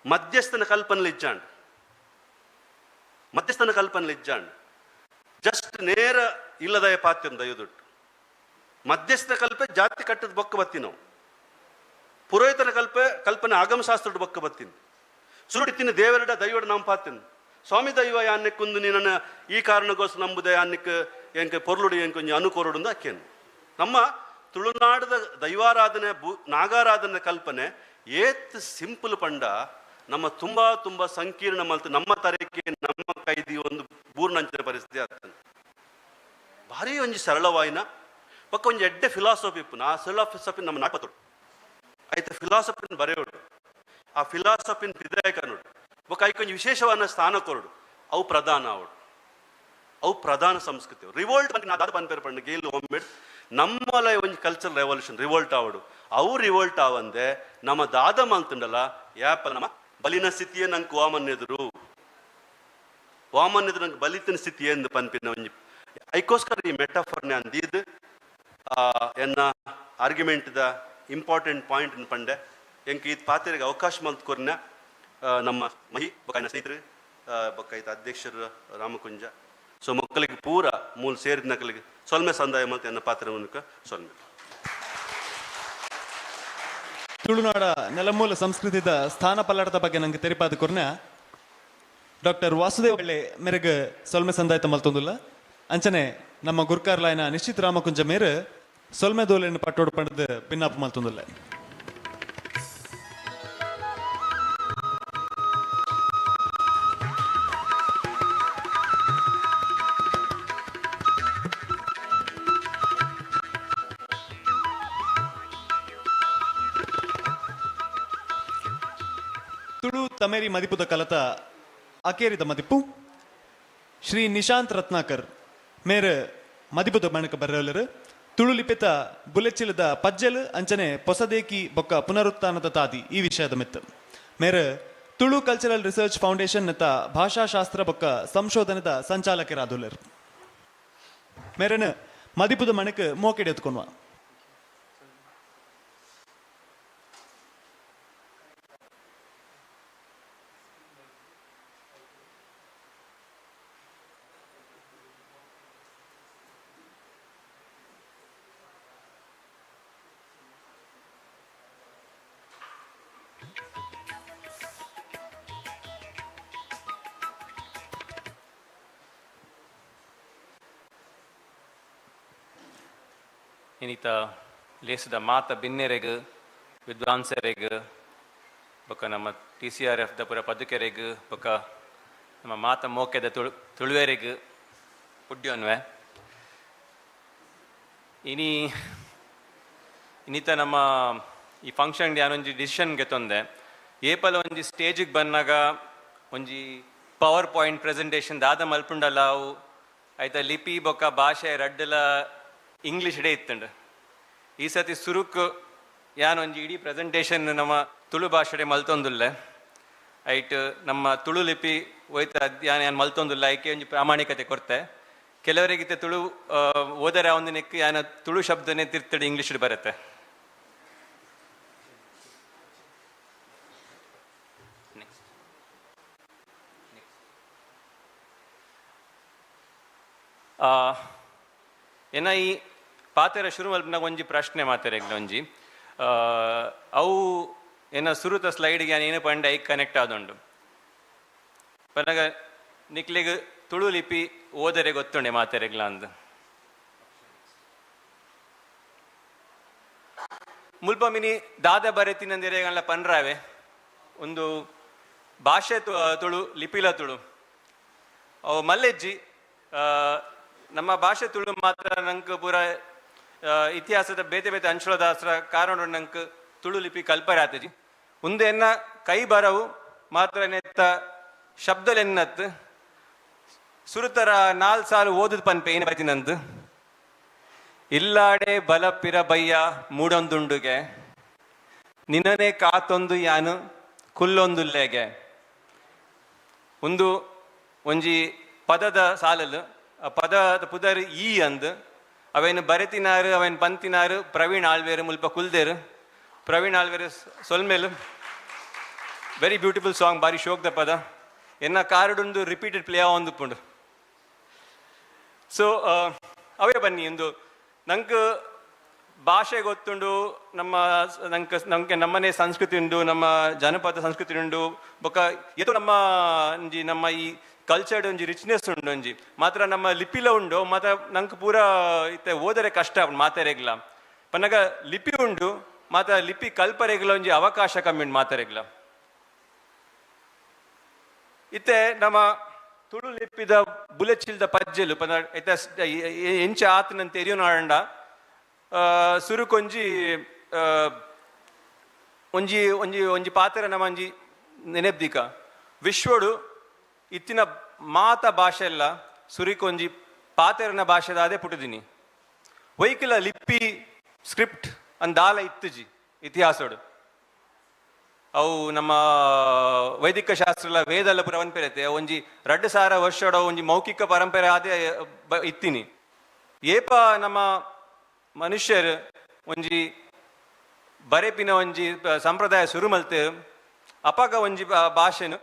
[SPEAKER 5] ಮಧ್ಯಸ್ಥನ ಕಲ್ಪನೆ ಇಜ್ಜಾಂಡ್ ಜಸ್ಟ್ ನೇರ ಇಲ್ಲದಾಯ ಪಾತ್ಯಂ ದೈವದೊಟ್ಟು ಮಧ್ಯಸ್ಥ ಕಲ್ಪೆ ಜಾತಿ ಕಟ್ಟದ ಬೊಕ್ಕ ಬತ್ತಿ ನಾವು ಪುರೋಹಿತನ ಕಲ್ಪನೆ ಆಗಮಶಾಸ್ತ್ರದ ಬೊಕ್ಕ ಬತ್ತೀನಿ ಸುರುಟಿತ್ತಿನ ದೇವರಡ ದೈವಡ ನಮ್ಮ ಪಾತ್ಯನ್ ಸ್ವಾಮಿ ದೈವ ಯಾನ್ನೆಕ್ಕೊಂದು ನೀನನ್ನ ಈ ಕಾರಣಕ್ಕೋಸ್ಕರ ನಂಬುದ ಯಾನ್ನಿಕ್ ಎಂಕ ಪೊರ್ಲುಡು ಎಂಕೊಂಜಿ ಅನುಕೋರುಡು ಅಕ್ಕೇನು ನಮ್ಮ ತುಳುನಾಡದ ದೈವಾರಾಧನೆ ನಾಗಾರಾಧನೆ ಕಲ್ಪನೆ ಏತ್ ಸಿಂಪಲ್ ಪಂಡ ನಮ್ಮ ತುಂಬಾ ತುಂಬಾ ಸಂಕೀರ್ಣ ಮಲ್ತು ನಮ್ಮ ತರಕ್ಕೆ ನಮ್ಮ ಕೈದಿ ಒಂದು ಬೂರ್ಣಂಚಿನ ಪರಿಸ್ಥಿತಿ ಆಗ್ತದೆ ಭಾರಿ ಒಂಜಿ ಸರಳವಾಯಿನ ಪಕ್ಕ ಒಂಜಿ ಎಡ್ಡೆ ಫಿಲಾಸಫಿ ಇಪ್ಪು ಆ ಫಿಲಾಸಫಿ ನಮ್ಮ ನಾಟಪತ್ತೋಡು ಆಯ್ತು ಫಿಲಾಸಫಿನ ಬರೆಯೋಡು ಆ ಫಿಲಾಸಫಿನ ಹೃದಯ ಕನ್ನೋಡು ಬೊಕ್ಕ ಐಕೊಂಜಿ ವಿಶೇಷವಾದ ಸ್ಥಾನ ಕೊರಡು ಅವು ಪ್ರಧಾನ ಅವಡು ಅವು ಪ್ರಧಾನ ಸಂಸ್ಕೃತಿ ರಿವೋಲ್ಟ್ ಬಗ್ಗೆ ನಾ ದಾದ ಪನ್ಪೇರು ಪಂಡ ಗೇಲು ಒಮ್ಮೆಡ್ ನಮ್ಮಲ ಒಂಜಿ ಕಲ್ಚರಲ್ ರೆವಲ್ಯೂಷನ್ ರಿವೋಲ್ಟ್ ಆವಡು ಅವು ರಿವೋಲ್ಟ್ ಆವಂದೆ ನಮ್ಮ ದಾದ ಮಲ್ತುಂಡಲ್ಲ ಯಾಪ ನಮ್ಮ ಬಲಿನ ಸ್ಥಿತಿಯೇ ನಂಗೆ ವಾಮನ್ ಎದುರು ನಂಗೆ ಬಲಿತಿನ ಸ್ಥಿತಿ ಎಂದು ಪನ್ಪಿನ ಒಂಜಿ ಐಕೋಸ್ಕರ ಈ ಮೆಟಾಫರ್ನೆ ಅಂದಿದ್ದು ಎನ್ನ ಆರ್ಗ್ಯುಮೆಂಟ್ ದ ಇಂಪಾರ್ಟೆಂಟ್ ಪಾಯಿಂಟ್ ಪಂಡೆ ಎಂಕ್ ಇದು ಪಾತ್ರೆಗೆ ಅವಕಾಶ ಮಲ್ತ್ಕೊರ್ನ ನಮ್ಮ ಮಹಿ ಬೊಕ್ಕ ಸ್ನೇಹಿತರು ಬೊಕ್ಕ ಇದು ಅಧ್ಯಕ್ಷರು ರಾಮಕುಂಜ ಸೊ ಮಕ್ಕಳಿಗೆ ಪೂರ ಮೂಲ ಸೇರಿದ ನಕಲಿಗೆ ಸೊಲ್ಮೆ ಸಂದಾಯ ಮತ್ತು ಎನ್ನ ಪಾತ್ರ ಮೂಲಕ ಸೊಲ್ಮೆ
[SPEAKER 2] ತುಳುನಾಡ ನೆಲಮೂಲ ಸಂಸ್ಕೃತಿದ ಸ್ಥಾನ ಪಲ್ಲಟದ ಬಗ್ಗೆ ನಂಗೆ ತೆರಿಪಾದ ಕೊರ್ನ ಡಾಕ್ಟರ್ ವಾಸುದೇವ್ ಒಳ್ಳೆ ಮೆರಗ ಸೊಲ್ಮೆ ಸಂದಾಯತ ಮಲ್ತೊಂದುಲ್ಲ ಅಂಚನೆ ನಮ್ಮ ಗುರ್ಕಾರ್ಲಾಯನ ನಿಶ್ಚಿತ್ ರಾಮಕುಂಜ ಮೇರೆ ಸೊಲ್ಮೆ ದೋಲೆಯನ್ನು ಪಟ್ಟೋಡು ಪಡೆದು ಭಿನ್ನಾಪ ಮಲ್ತೊಂದುಲ್ಲ ತುಳು ತಮೇರಿ ಮದಿಪುದ ಕಲತ ಅಕೇರಿದ ಮದಿಪು ಶ್ರೀ ನಿಶಾಂತ್ ರತ್ನಾಕರ್ ಮೇರೆ ಮದಿಪುದ ಮಣಕ ಬರೆಯಲರು ತುಳು ಲಿಪಿತ ಬುಲೆಚ್ಚಿಲದ ಪಜ್ಜಲು ಅಂಚನೆ ಪೊಸದೇಕಿ ಬೊಕ್ಕ ಪುನರುತ್ಥಾನದ ತಾದಿ ಈ ವಿಷಯದ ಮಿತ್ತು ಮೇರೆ ತುಳು ಕಲ್ಚರಲ್ ರಿಸರ್ಚ್ ಫೌಂಡೇಶನ್ ನತ್ತ ಭಾಷಾಶಾಸ್ತ್ರ ಬೊಕ್ಕ ಸಂಶೋಧನದ ಸಂಚಾಲಕರಾದುಲರು ಮೇರೆನ ಮದಿಪುದ ಮಣಕ ಮೋಕೆಡೆ ಎತ್ಕೊನ್ವಾ
[SPEAKER 6] ಇನ್ನಿತ ಲೇಸದ ಮಾತ ಬಿನ್ನೆರೆಗ್ ವಿದ್ವಾಂಸರೆಗ್ ಬೊಕ್ಕ ನಮ್ಮ TCRF ದ ಪುರ ಪದುಕೆರೆಗ್ ಬೊಕ್ಕ ನಮ್ಮ ಮಾತ ಮೋಕೆದ ತುಳುವೆರೆಗ್ ಪುಡ್ಯೋನ್ವೆ ಇನ್ನಿತ ನಮ್ಮ ಈ ಫಂಕ್ಷನ್ಗೆ ಯಾನೊಂಜಿ ಡಿಸಿಷನ್ ಗೆತ್ತೊಂದೆ ಏಪಲ ಒಂಜಿ ಸ್ಟೇಜಿಗೆ ಬಂದಾಗ ಒಂಜಿ ಪವರ್ ಪಾಯಿಂಟ್ ಪ್ರೆಸೆಂಟೇಷನ್ ದಾದ ಮಲ್ಪುಂಡಲ್ಲ ಅವು ಆಯ್ತಾ ಲಿಪಿ ಬೊಕ್ಕ ಭಾಷೆ ರಡ್ಡಲ ಇಂಗ್ಲೀಷ್ ಡೇ ಇತ್ತಂಡು ಈ ಸತಿ ಸುರುಕ್ ಯಾನೊಂಜಿ ಇಡೀ ಪ್ರೆಸೆಂಟೇಷನ್ ನಮ್ಮ ತುಳು ಭಾಷೆ ಮಲ್ತೊಂದುಲ್ಲೆ ಐಟ್ ನಮ್ಮ ತುಳು ಲಿಪಿ ಹೋಯ್ತ ಯಾನ್ ಮಲ್ತೊಂದುಲ್ಲ ಐಕೆ ಒಂಜಿ ಪ್ರಾಮಾಣಿಕತೆ ಕೊರ್ತೆ ಕೆಲವರಿಗಿತ್ತೆ ತುಳು ಓದರೆ ಒಂದಿನಕ್ಕೆ ಯಾನ ತುಳು ಶಬ್ದನೇ ತಿರ್ತಡಿ ಇಂಗ್ಲೀಷ್ ಬರುತ್ತೆ ಏನ ಈ ಪಾತೆರ ಶುರು ಮಲ್ಪನಾಗ ಒಂಜಿ ಪ್ರಶ್ನೆ ಮಾತೆರೆಗ್ಲ ಒಂಜಿ ಅವು ಏನ ಸುರುತ ಸ್ಲೈಡ್ಗೆ ನಾನು ಏನು ಪಂಡ ಐಕ್ ಕನೆಕ್ಟ್ ಆದೊಂಡು ಪನ್ನಾಗ ನಿಕ್ಲಿಗೆ ತುಳು ಲಿಪಿ ಓದರೆ ಗೊತ್ತುಂಡೆ ಮಾತೆರೆಗ್ಲ ಅಂದ್ ಮುಲ್ಪ ಮಿನಿ ದಾದ ಬರೆತಿನಂದಿರೆಗಲ್ಲ ಪನ್ರಾವೆ ಒಂದು ಭಾಷೆ ತುಳು ಲಿಪಿಲ ತುಳು ಅವು ಮಲ್ಲೆಜ್ಜಿ ನಮ್ಮ ಭಾಷೆ ತುಳು ಮಾತ್ರ ನಂಗೆ ಪೂರ ಇತಿಹಾಸದ ಬೇತೆ ಬೇತೆ ಅಂಶುಳದಾಸರ ಕಾರಣ ನಂಗೆ ತುಳು ಲಿಪಿ ಕಲ್ಪರೆ ಆತಜಿ ಮುಂದೆ ಎನ್ನ ಕೈ ಬರವು ಮಾತ್ರ ನೆತ್ತ ಶಬ್ದಲೆನ್ನತ್ ಸುರುತರ 4 ಸಾಲು ಓದದ ಪನ್ಪೆ ಏನು ಬರ್ತೀನಂತ ಇಲ್ಲಾಡೆ ಬಲ ಪಿರ ಬಯ್ಯ ಮೂಡೊಂದುಂಡುಗೆ ನಿನ್ನನೆ ಕಾತೊಂದು ಯಾನು ಕುಲ್ಲೊಂದುಲ್ಲೆಗೆ ಒಂದು ಒಂಜಿ ಪದದ ಸಾಲಲು ಆ ಪದದ ಪುದರ್ ಈ ಅಂದ್ ಅವೇನು ಬರೆತಿನಾರು ಅವೇನು ಪಂತಿನಾರು ಪ್ರವೀಣ್ ಆಳ್ವೇರು ಮುಲ್ಪ ಕುಲ್ದೇರು ಪ್ರವೀಣ್ ಆಳ್ವೇರು ಸೊಲ್ಮೇಲು ವೆರಿ ಬ್ಯೂಟಿಫುಲ್ ಸಾಂಗ್ ಬಾರಿ ಶೋಕ್ದ ಪದ ಎನ್ನ ಕಾರಡೊಂದು ರಿಪೀಟೆಡ್ ಪ್ಲೇ ಒಂದು ಪುಂಡು ಸೊ ಅವೇ ಬನ್ನಿ ಒಂದು ನಂಗೆ ಭಾಷೆ ಗೊತ್ತುಂಡು ನಂಗೆ ನಮ್ಮನೆ ಸಂಸ್ಕೃತಿ ಉಂಡು ನಮ್ಮ ಜನಪದ ಸಂಸ್ಕೃತಿ ಉಂಡು ಬೊಕ್ಕ ಎದು ನಮ್ಮ ಈ ಕಲ್ಚರ್ಡ್ ಒಂಜಿ ರಿಚ್ನೆಸ್ ಉಂಡು ಒಂಜಿ ಮಾತ್ರ ನಮ್ಮ ಲಿಪಿಲ ಉಂಡು ಮಾತ್ರ ನಂಗೆ ಪೂರ ಇತ್ತೆ ಓದರೆ ಕಷ್ಟ ಮಾತಾರೆಗ್ಲ ಪನ್ನಗ ಲಿಪಿ ಉಂಡು ಮಾತ್ರ ಲಿಪಿ ಕಲ್ಪರೆಗ್ಲ ಒಂಜಿ ಅವಕಾಶ ಕಮ್ಮಿ ಉಂಡು ಮಾತಾರೆಗ್ಲ ಇತ್ತೆ ನಮ್ಮ ತುಳು ಲಿಪಿದ ಬುಲೆಚಿಲ್ದ ಪಜ್ಜೆಲು ಪನ್ನ ಎಂಚ ಆತನಂತ ಎರಿಯೋನಾಂಡ ಸುರುಕೊಂಜಿ ಒಂಜಿ ಒಂಜಿ ಒಂಜಿ ಪಾತ್ರ ನಮ್ಮ ಒಂಜಿ ನೆನೆಬ್ದಿಕ ವಿಶ್ವಡು ಇತ್ತಿನ ಮಾತ ಭಾಷೆ ಎಲ್ಲ ಸುರಿಕೊಂಜಿ ಪಾತೆರನ ಭಾಷೆದಾದೆ ಪುಟದಿನಿ ವೈಕಲ ಲಿಪಿ ಸ್ಕ್ರಿಪ್ಟ್ ಅಂದಾಲ ಇತ್ತುಜಿ ಇತಿಹಾಸಡು ಅವು ನಮ್ಮ ವೈದಿಕ ಶಾಸ್ತ್ರ ವೇದಲ್ಲ ಪುರ ಪೆರತೆ ಒಂಜಿ 2,000 ವರ್ಷಡ ಒಂಜಿ ಮೌಖಿಕ ಪರಂಪರೆ ಆದೇ ಇತ್ತಿನಿ ಏಪ ನಮ್ಮ ಮನುಷ್ಯರು ಒಂಜಿ ಬರೆಪಿನ ಒಂಜಿ ಸಂಪ್ರದಾಯ ಶುರು ಮಲ್ತೆ ಅಪಗ ಒಂಜಿ ಭಾಷೆನು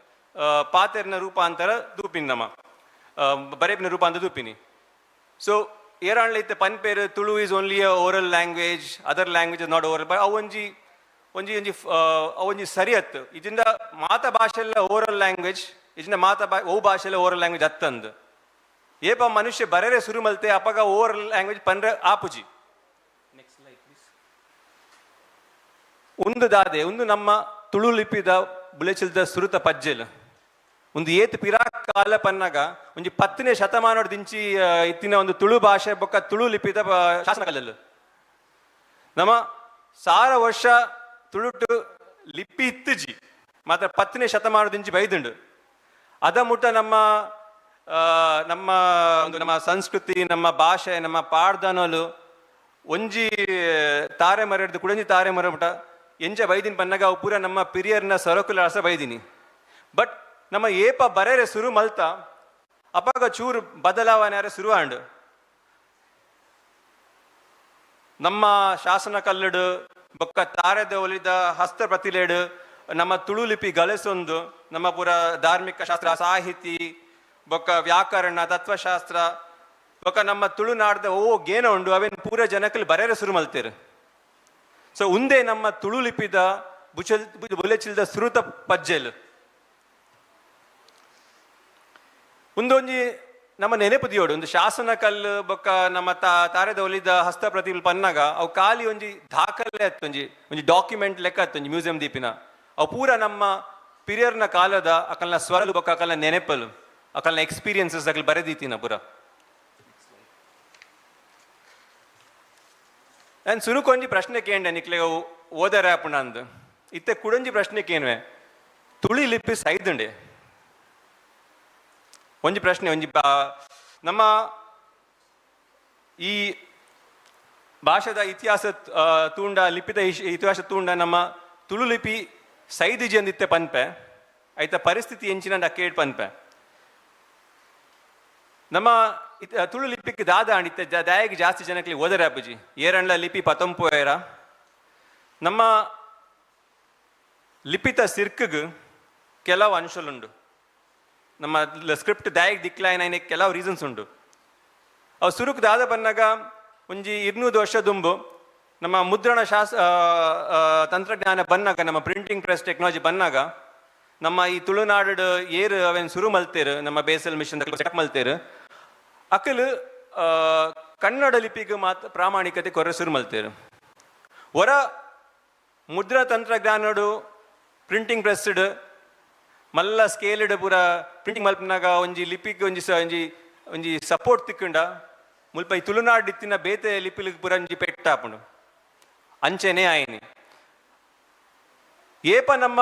[SPEAKER 6] ಪಾತೆರ್ನ ರೂಪಾಂತರ ದೂಪಿನಿ ನಮ್ಮ ಬರೆಪಿನ ರೂಪಾಂತರ ದೂಪಿನಿ ಸೊ ಏರಾಣ್ಲೈತೆ ಪನ್ಪೇರು Tulu is only a oral language other language not oral but ಅವು ಒಂಜಿ ಒಂಜಿ ಒಂಜಿ ಒಂಜಿ ಸರಿಯತ್ತು ಇದಿಂದ ಮಾತ ಭಾಷೆಲ್ಲ ಓರಲ್ ಲ್ಯಾಂಗ್ವೇಜ್ ಇಜಿಂದ ಓ ಭಾಷೆಲ್ಲ ಓರಲ್ ಲ್ಯಾಂಗ್ವೇಜ್ ಹತ್ತಂದು ಏಪ ಮನುಷ್ಯ ಬರೆರೆ ಶುರು ಮಲ್ತೆ ಅಪಗ ಓರಲ್ ಲ್ಯಾಂಗ್ವೇಜ್ ಪನ್ರೆ ಆಪುಜಿ ನೆಕ್ಸ್ಟ್ ಸ್ಲೈಡ್ ಪ್ಲೀಸ್ ಒಂದು ದಾದೆ ಒಂದು ನಮ್ಮ ತುಳು ಲಿಪಿದ ಬುಲೆಚಿಲ್ದ ಸುರುತ ಪಜ್ಜೆಲ್ ಒಂದು ಏತ್ ಪಿರಾಕ್ ಕಾಲ ಪನ್ನಾಗ ಒಂಜಿ 10ನೇ ಶತಮಾನದ ದಿಂಚಿ ಇತ್ತಿನ ಒಂದು ತುಳು ಭಾಷೆ ಬೊಕ್ಕ ತುಳು ಲಿಪಿದ ಶಾಸನ ಕಲ್ಲಲು ನಮ್ಮ 1000 ವರ್ಷ ತುಳುಟು ಲಿಪಿ ಇತ್ತುಜಿ ಮಾತ್ರ 10ನೇ ಶತಮಾನದಿಂಚಿ ಬೈದುಂಡು ಅದ ಮುಟ್ಟ ನಮ್ಮ ನಮ್ಮ ಒಂದು ನಮ್ಮ ಸಂಸ್ಕೃತಿ ನಮ್ಮ ಭಾಷೆ ನಮ್ಮ ಪಾಡ್ದನೋಲು ಒಂಜಿ ತಾರೆ ಮರೆಡ್ದು ಕುಡಂಜಿ ತಾರೆ ಮರ ಮುಟ ಎಂಜ ಬೈದಿನ ಪನ್ನಾಗ ಅವು ಪೂರ ನಮ್ಮ ಪಿರಿಯರ್ನ ಸರಕುಲ ರಸ ಬೈದಿನಿ ಬಟ್ ನಮ್ಮ ಏಪ ಬರೆರೆ ಶುರು ಮಲ್ತ ಅಪಾಗ ಚೂರು ಬದಲಾವಣೆ ಶುರು ಆಂಡು ನಮ್ಮ ಶಾಸನ ಕಲ್ಲಡು ಬೊಕ್ಕ ತಾರೆದ ಒಲಿದ ಹಸ್ತ ಪ್ರತಿಲೇಡು ನಮ್ಮ ತುಳು ಲಿಪಿ ಗಲೆಸೊಂದು ನಮ್ಮ ಪೂರ ಧಾರ್ಮಿಕ ಶಾಸ್ತ್ರ ಸಾಹಿತಿ ಬೊಕ್ಕ ವ್ಯಾಕರಣ ತತ್ವಶಾಸ್ತ್ರ ಬೊಕ್ಕ ನಮ್ಮ ತುಳುನಾಡ್ದ ಗೇನ ಉಂಡು ಅವೇನು ಪೂರ ಜನಕ್ಕಲ್ಲಿ ಬರೆರೆ ಶುರು ಮಲ್ತೇರು ಸೊ ಉಂದೇ ನಮ್ಮ ತುಳು ಲಿಪಿದ ಬುಲೆಚಿಲ್ದ ಸುರುತ ಪಜ್ಜೆಲು ಒಂದೊಂಜಿ ನಮ್ಮ ನೆನಪುದಿಯೋಡು ಒಂದು ಶಾಸನ ಕಲ್ಲು ಬೊಕ್ಕ ನಮ್ಮ ತಾರೆದ ಒಲಿದ ಹಸ್ತ ಪ್ರತಿಮೆ ಪನ್ನಾಗ ಅವು ಖಾಲಿ ಒಂಜಿ ದಾಖಲೆ ಒಂಜಿ ಡಾಕ್ಯುಮೆಂಟ್ ಲೆಕ್ಕ ಒಂಜಿ ಮ್ಯೂಸಿಯಂ ದೀಪಿನ ಅವು ಪೂರ ನಮ್ಮ ಪಿರಿಯರ್ನ ಕಾಲದ ಅಕಲ್ನ ಸ್ವರಲು ಬೊಕ್ಕ ಅಕಲ್ನ ನೆನಪಲು ಅಕಲ್ನ ಎಕ್ಸ್ಪೀರಿಯನ್ಸಸ್ ಅಕಲ್ ಬರೆದೀತಿನ ಪೂರ ನಾನು ಸುರುಕೊಂಜಿ ಪ್ರಶ್ನೆ ಕೇಂಡೆ ನಿಕ್ಲೆ ಓದರ ಪುಣಂದು ಇತ್ತೆ ಕುಡಂಜಿ ಪ್ರಶ್ನೆ ಕೇನ್ವೆ ತುಳಿ ಲಿಪಿ ಸೈದುಂಡೆ ಒಂಜಿ ಪ್ರಶ್ನೆ ಒಂಜಿ ನಮ್ಮ ಈ ಭಾಷೆದ ಇತಿಹಾಸ ತೂಂಡ ಲಿಪಿದ ಇತಿಹಾಸ ತೂಂಡ ನಮ್ಮ ತುಳು ಲಿಪಿ ಸೈದಿಜಿ ಅಂದಿತ್ತೆ ಪನ್ಪೆ ಐತ ಪರಿಸ್ಥಿತಿ ಎಂಚಿನ ಕೇಳ್ ಪನ್ಪೆ ನಮ್ಮ ತುಳು ಲಿಪಿಗೆ ದಾದ ಅಂಡಿತ್ತೆ ದಯಾಗಿ ಜಾಸ್ತಿ ಜನಕ್ಕೆ ಓದರ ಅಪ್ಪಜಿ ಏರಂಡ್ಲ ಲಿಪಿ ಪತಂಪೋಯರ ನಮ್ಮ ಲಿಪಿತ ಸಿರ್ಕಗ್ ಕೆಲವು ಅಂಶಲುಂಡು ನಮ್ಮ ಸ್ಕ್ರಿಪ್ಟ್ ದಯಾಗಿ ದಿಕ್ಲಾಯನ ಕೆಲವು ರೀಸನ್ಸ್ ಉಂಡು ಅವು ಸುರುಕ್ ದಾದ ಬನ್ನಾಗ ಒಂಜಿ 200 ವರ್ಷ ದುಂಬು ನಮ್ಮ ಮುದ್ರಣ ತಂತ್ರಜ್ಞಾನ ಬನ್ನಾಗ ನಮ್ಮ ಪ್ರಿಂಟಿಂಗ್ ಪ್ರೆಸ್ ಟೆಕ್ನಾಲಜಿ ಬನ್ನಾಗ ನಮ್ಮ ಈ ತುಳುನಾಡು ಏರು ಅವೇನು ಶುರು ಮಲ್ತೇರು ನಮ್ಮ ಬೇಸಲ್ ಮಿಷನ್ ಸೆಟಪ್ ಮಲ್ತೇರು ಅಕಲು ಕನ್ನಡ ಲಿಪಿಗೆ ಮಾತ್ರ ಪ್ರಾಮಾಣಿಕತೆ ಕೊರೆ ಶುರು ಮಲ್ತೇರು ಹೊರ ಮುದ್ರಾ ತಂತ್ರಜ್ಞಾನಡು ಪ್ರಿಂಟಿಂಗ್ ಪ್ರೆಸ್ಡ್ ಮಲ್ಲ ಸ್ಕೇಲ್ಡ್ ಪೂರ ಪ್ರಿಂಟಿಂಗ್ ಮಲ್ಪನಾಗ ಒಂಜಿ ಲಿಪಿಗೆ ಒಂಜಿ ಸಪೋರ್ಟ್ ತಿಕ್ಕಂಡ ಮುಲ್ಪ ಈ ತುಳುನಾಡು ಇತ್ತಿನ ಬೇತೆ ಲಿಪಿಲಿಗೆ ಪೂರ ಒಂಜಿ ಪೆಟ್ಟಾಪುಂಡು ಅಂಚೆನೆ ಆಯ್ನಿ ಏಪ ನಮ್ಮ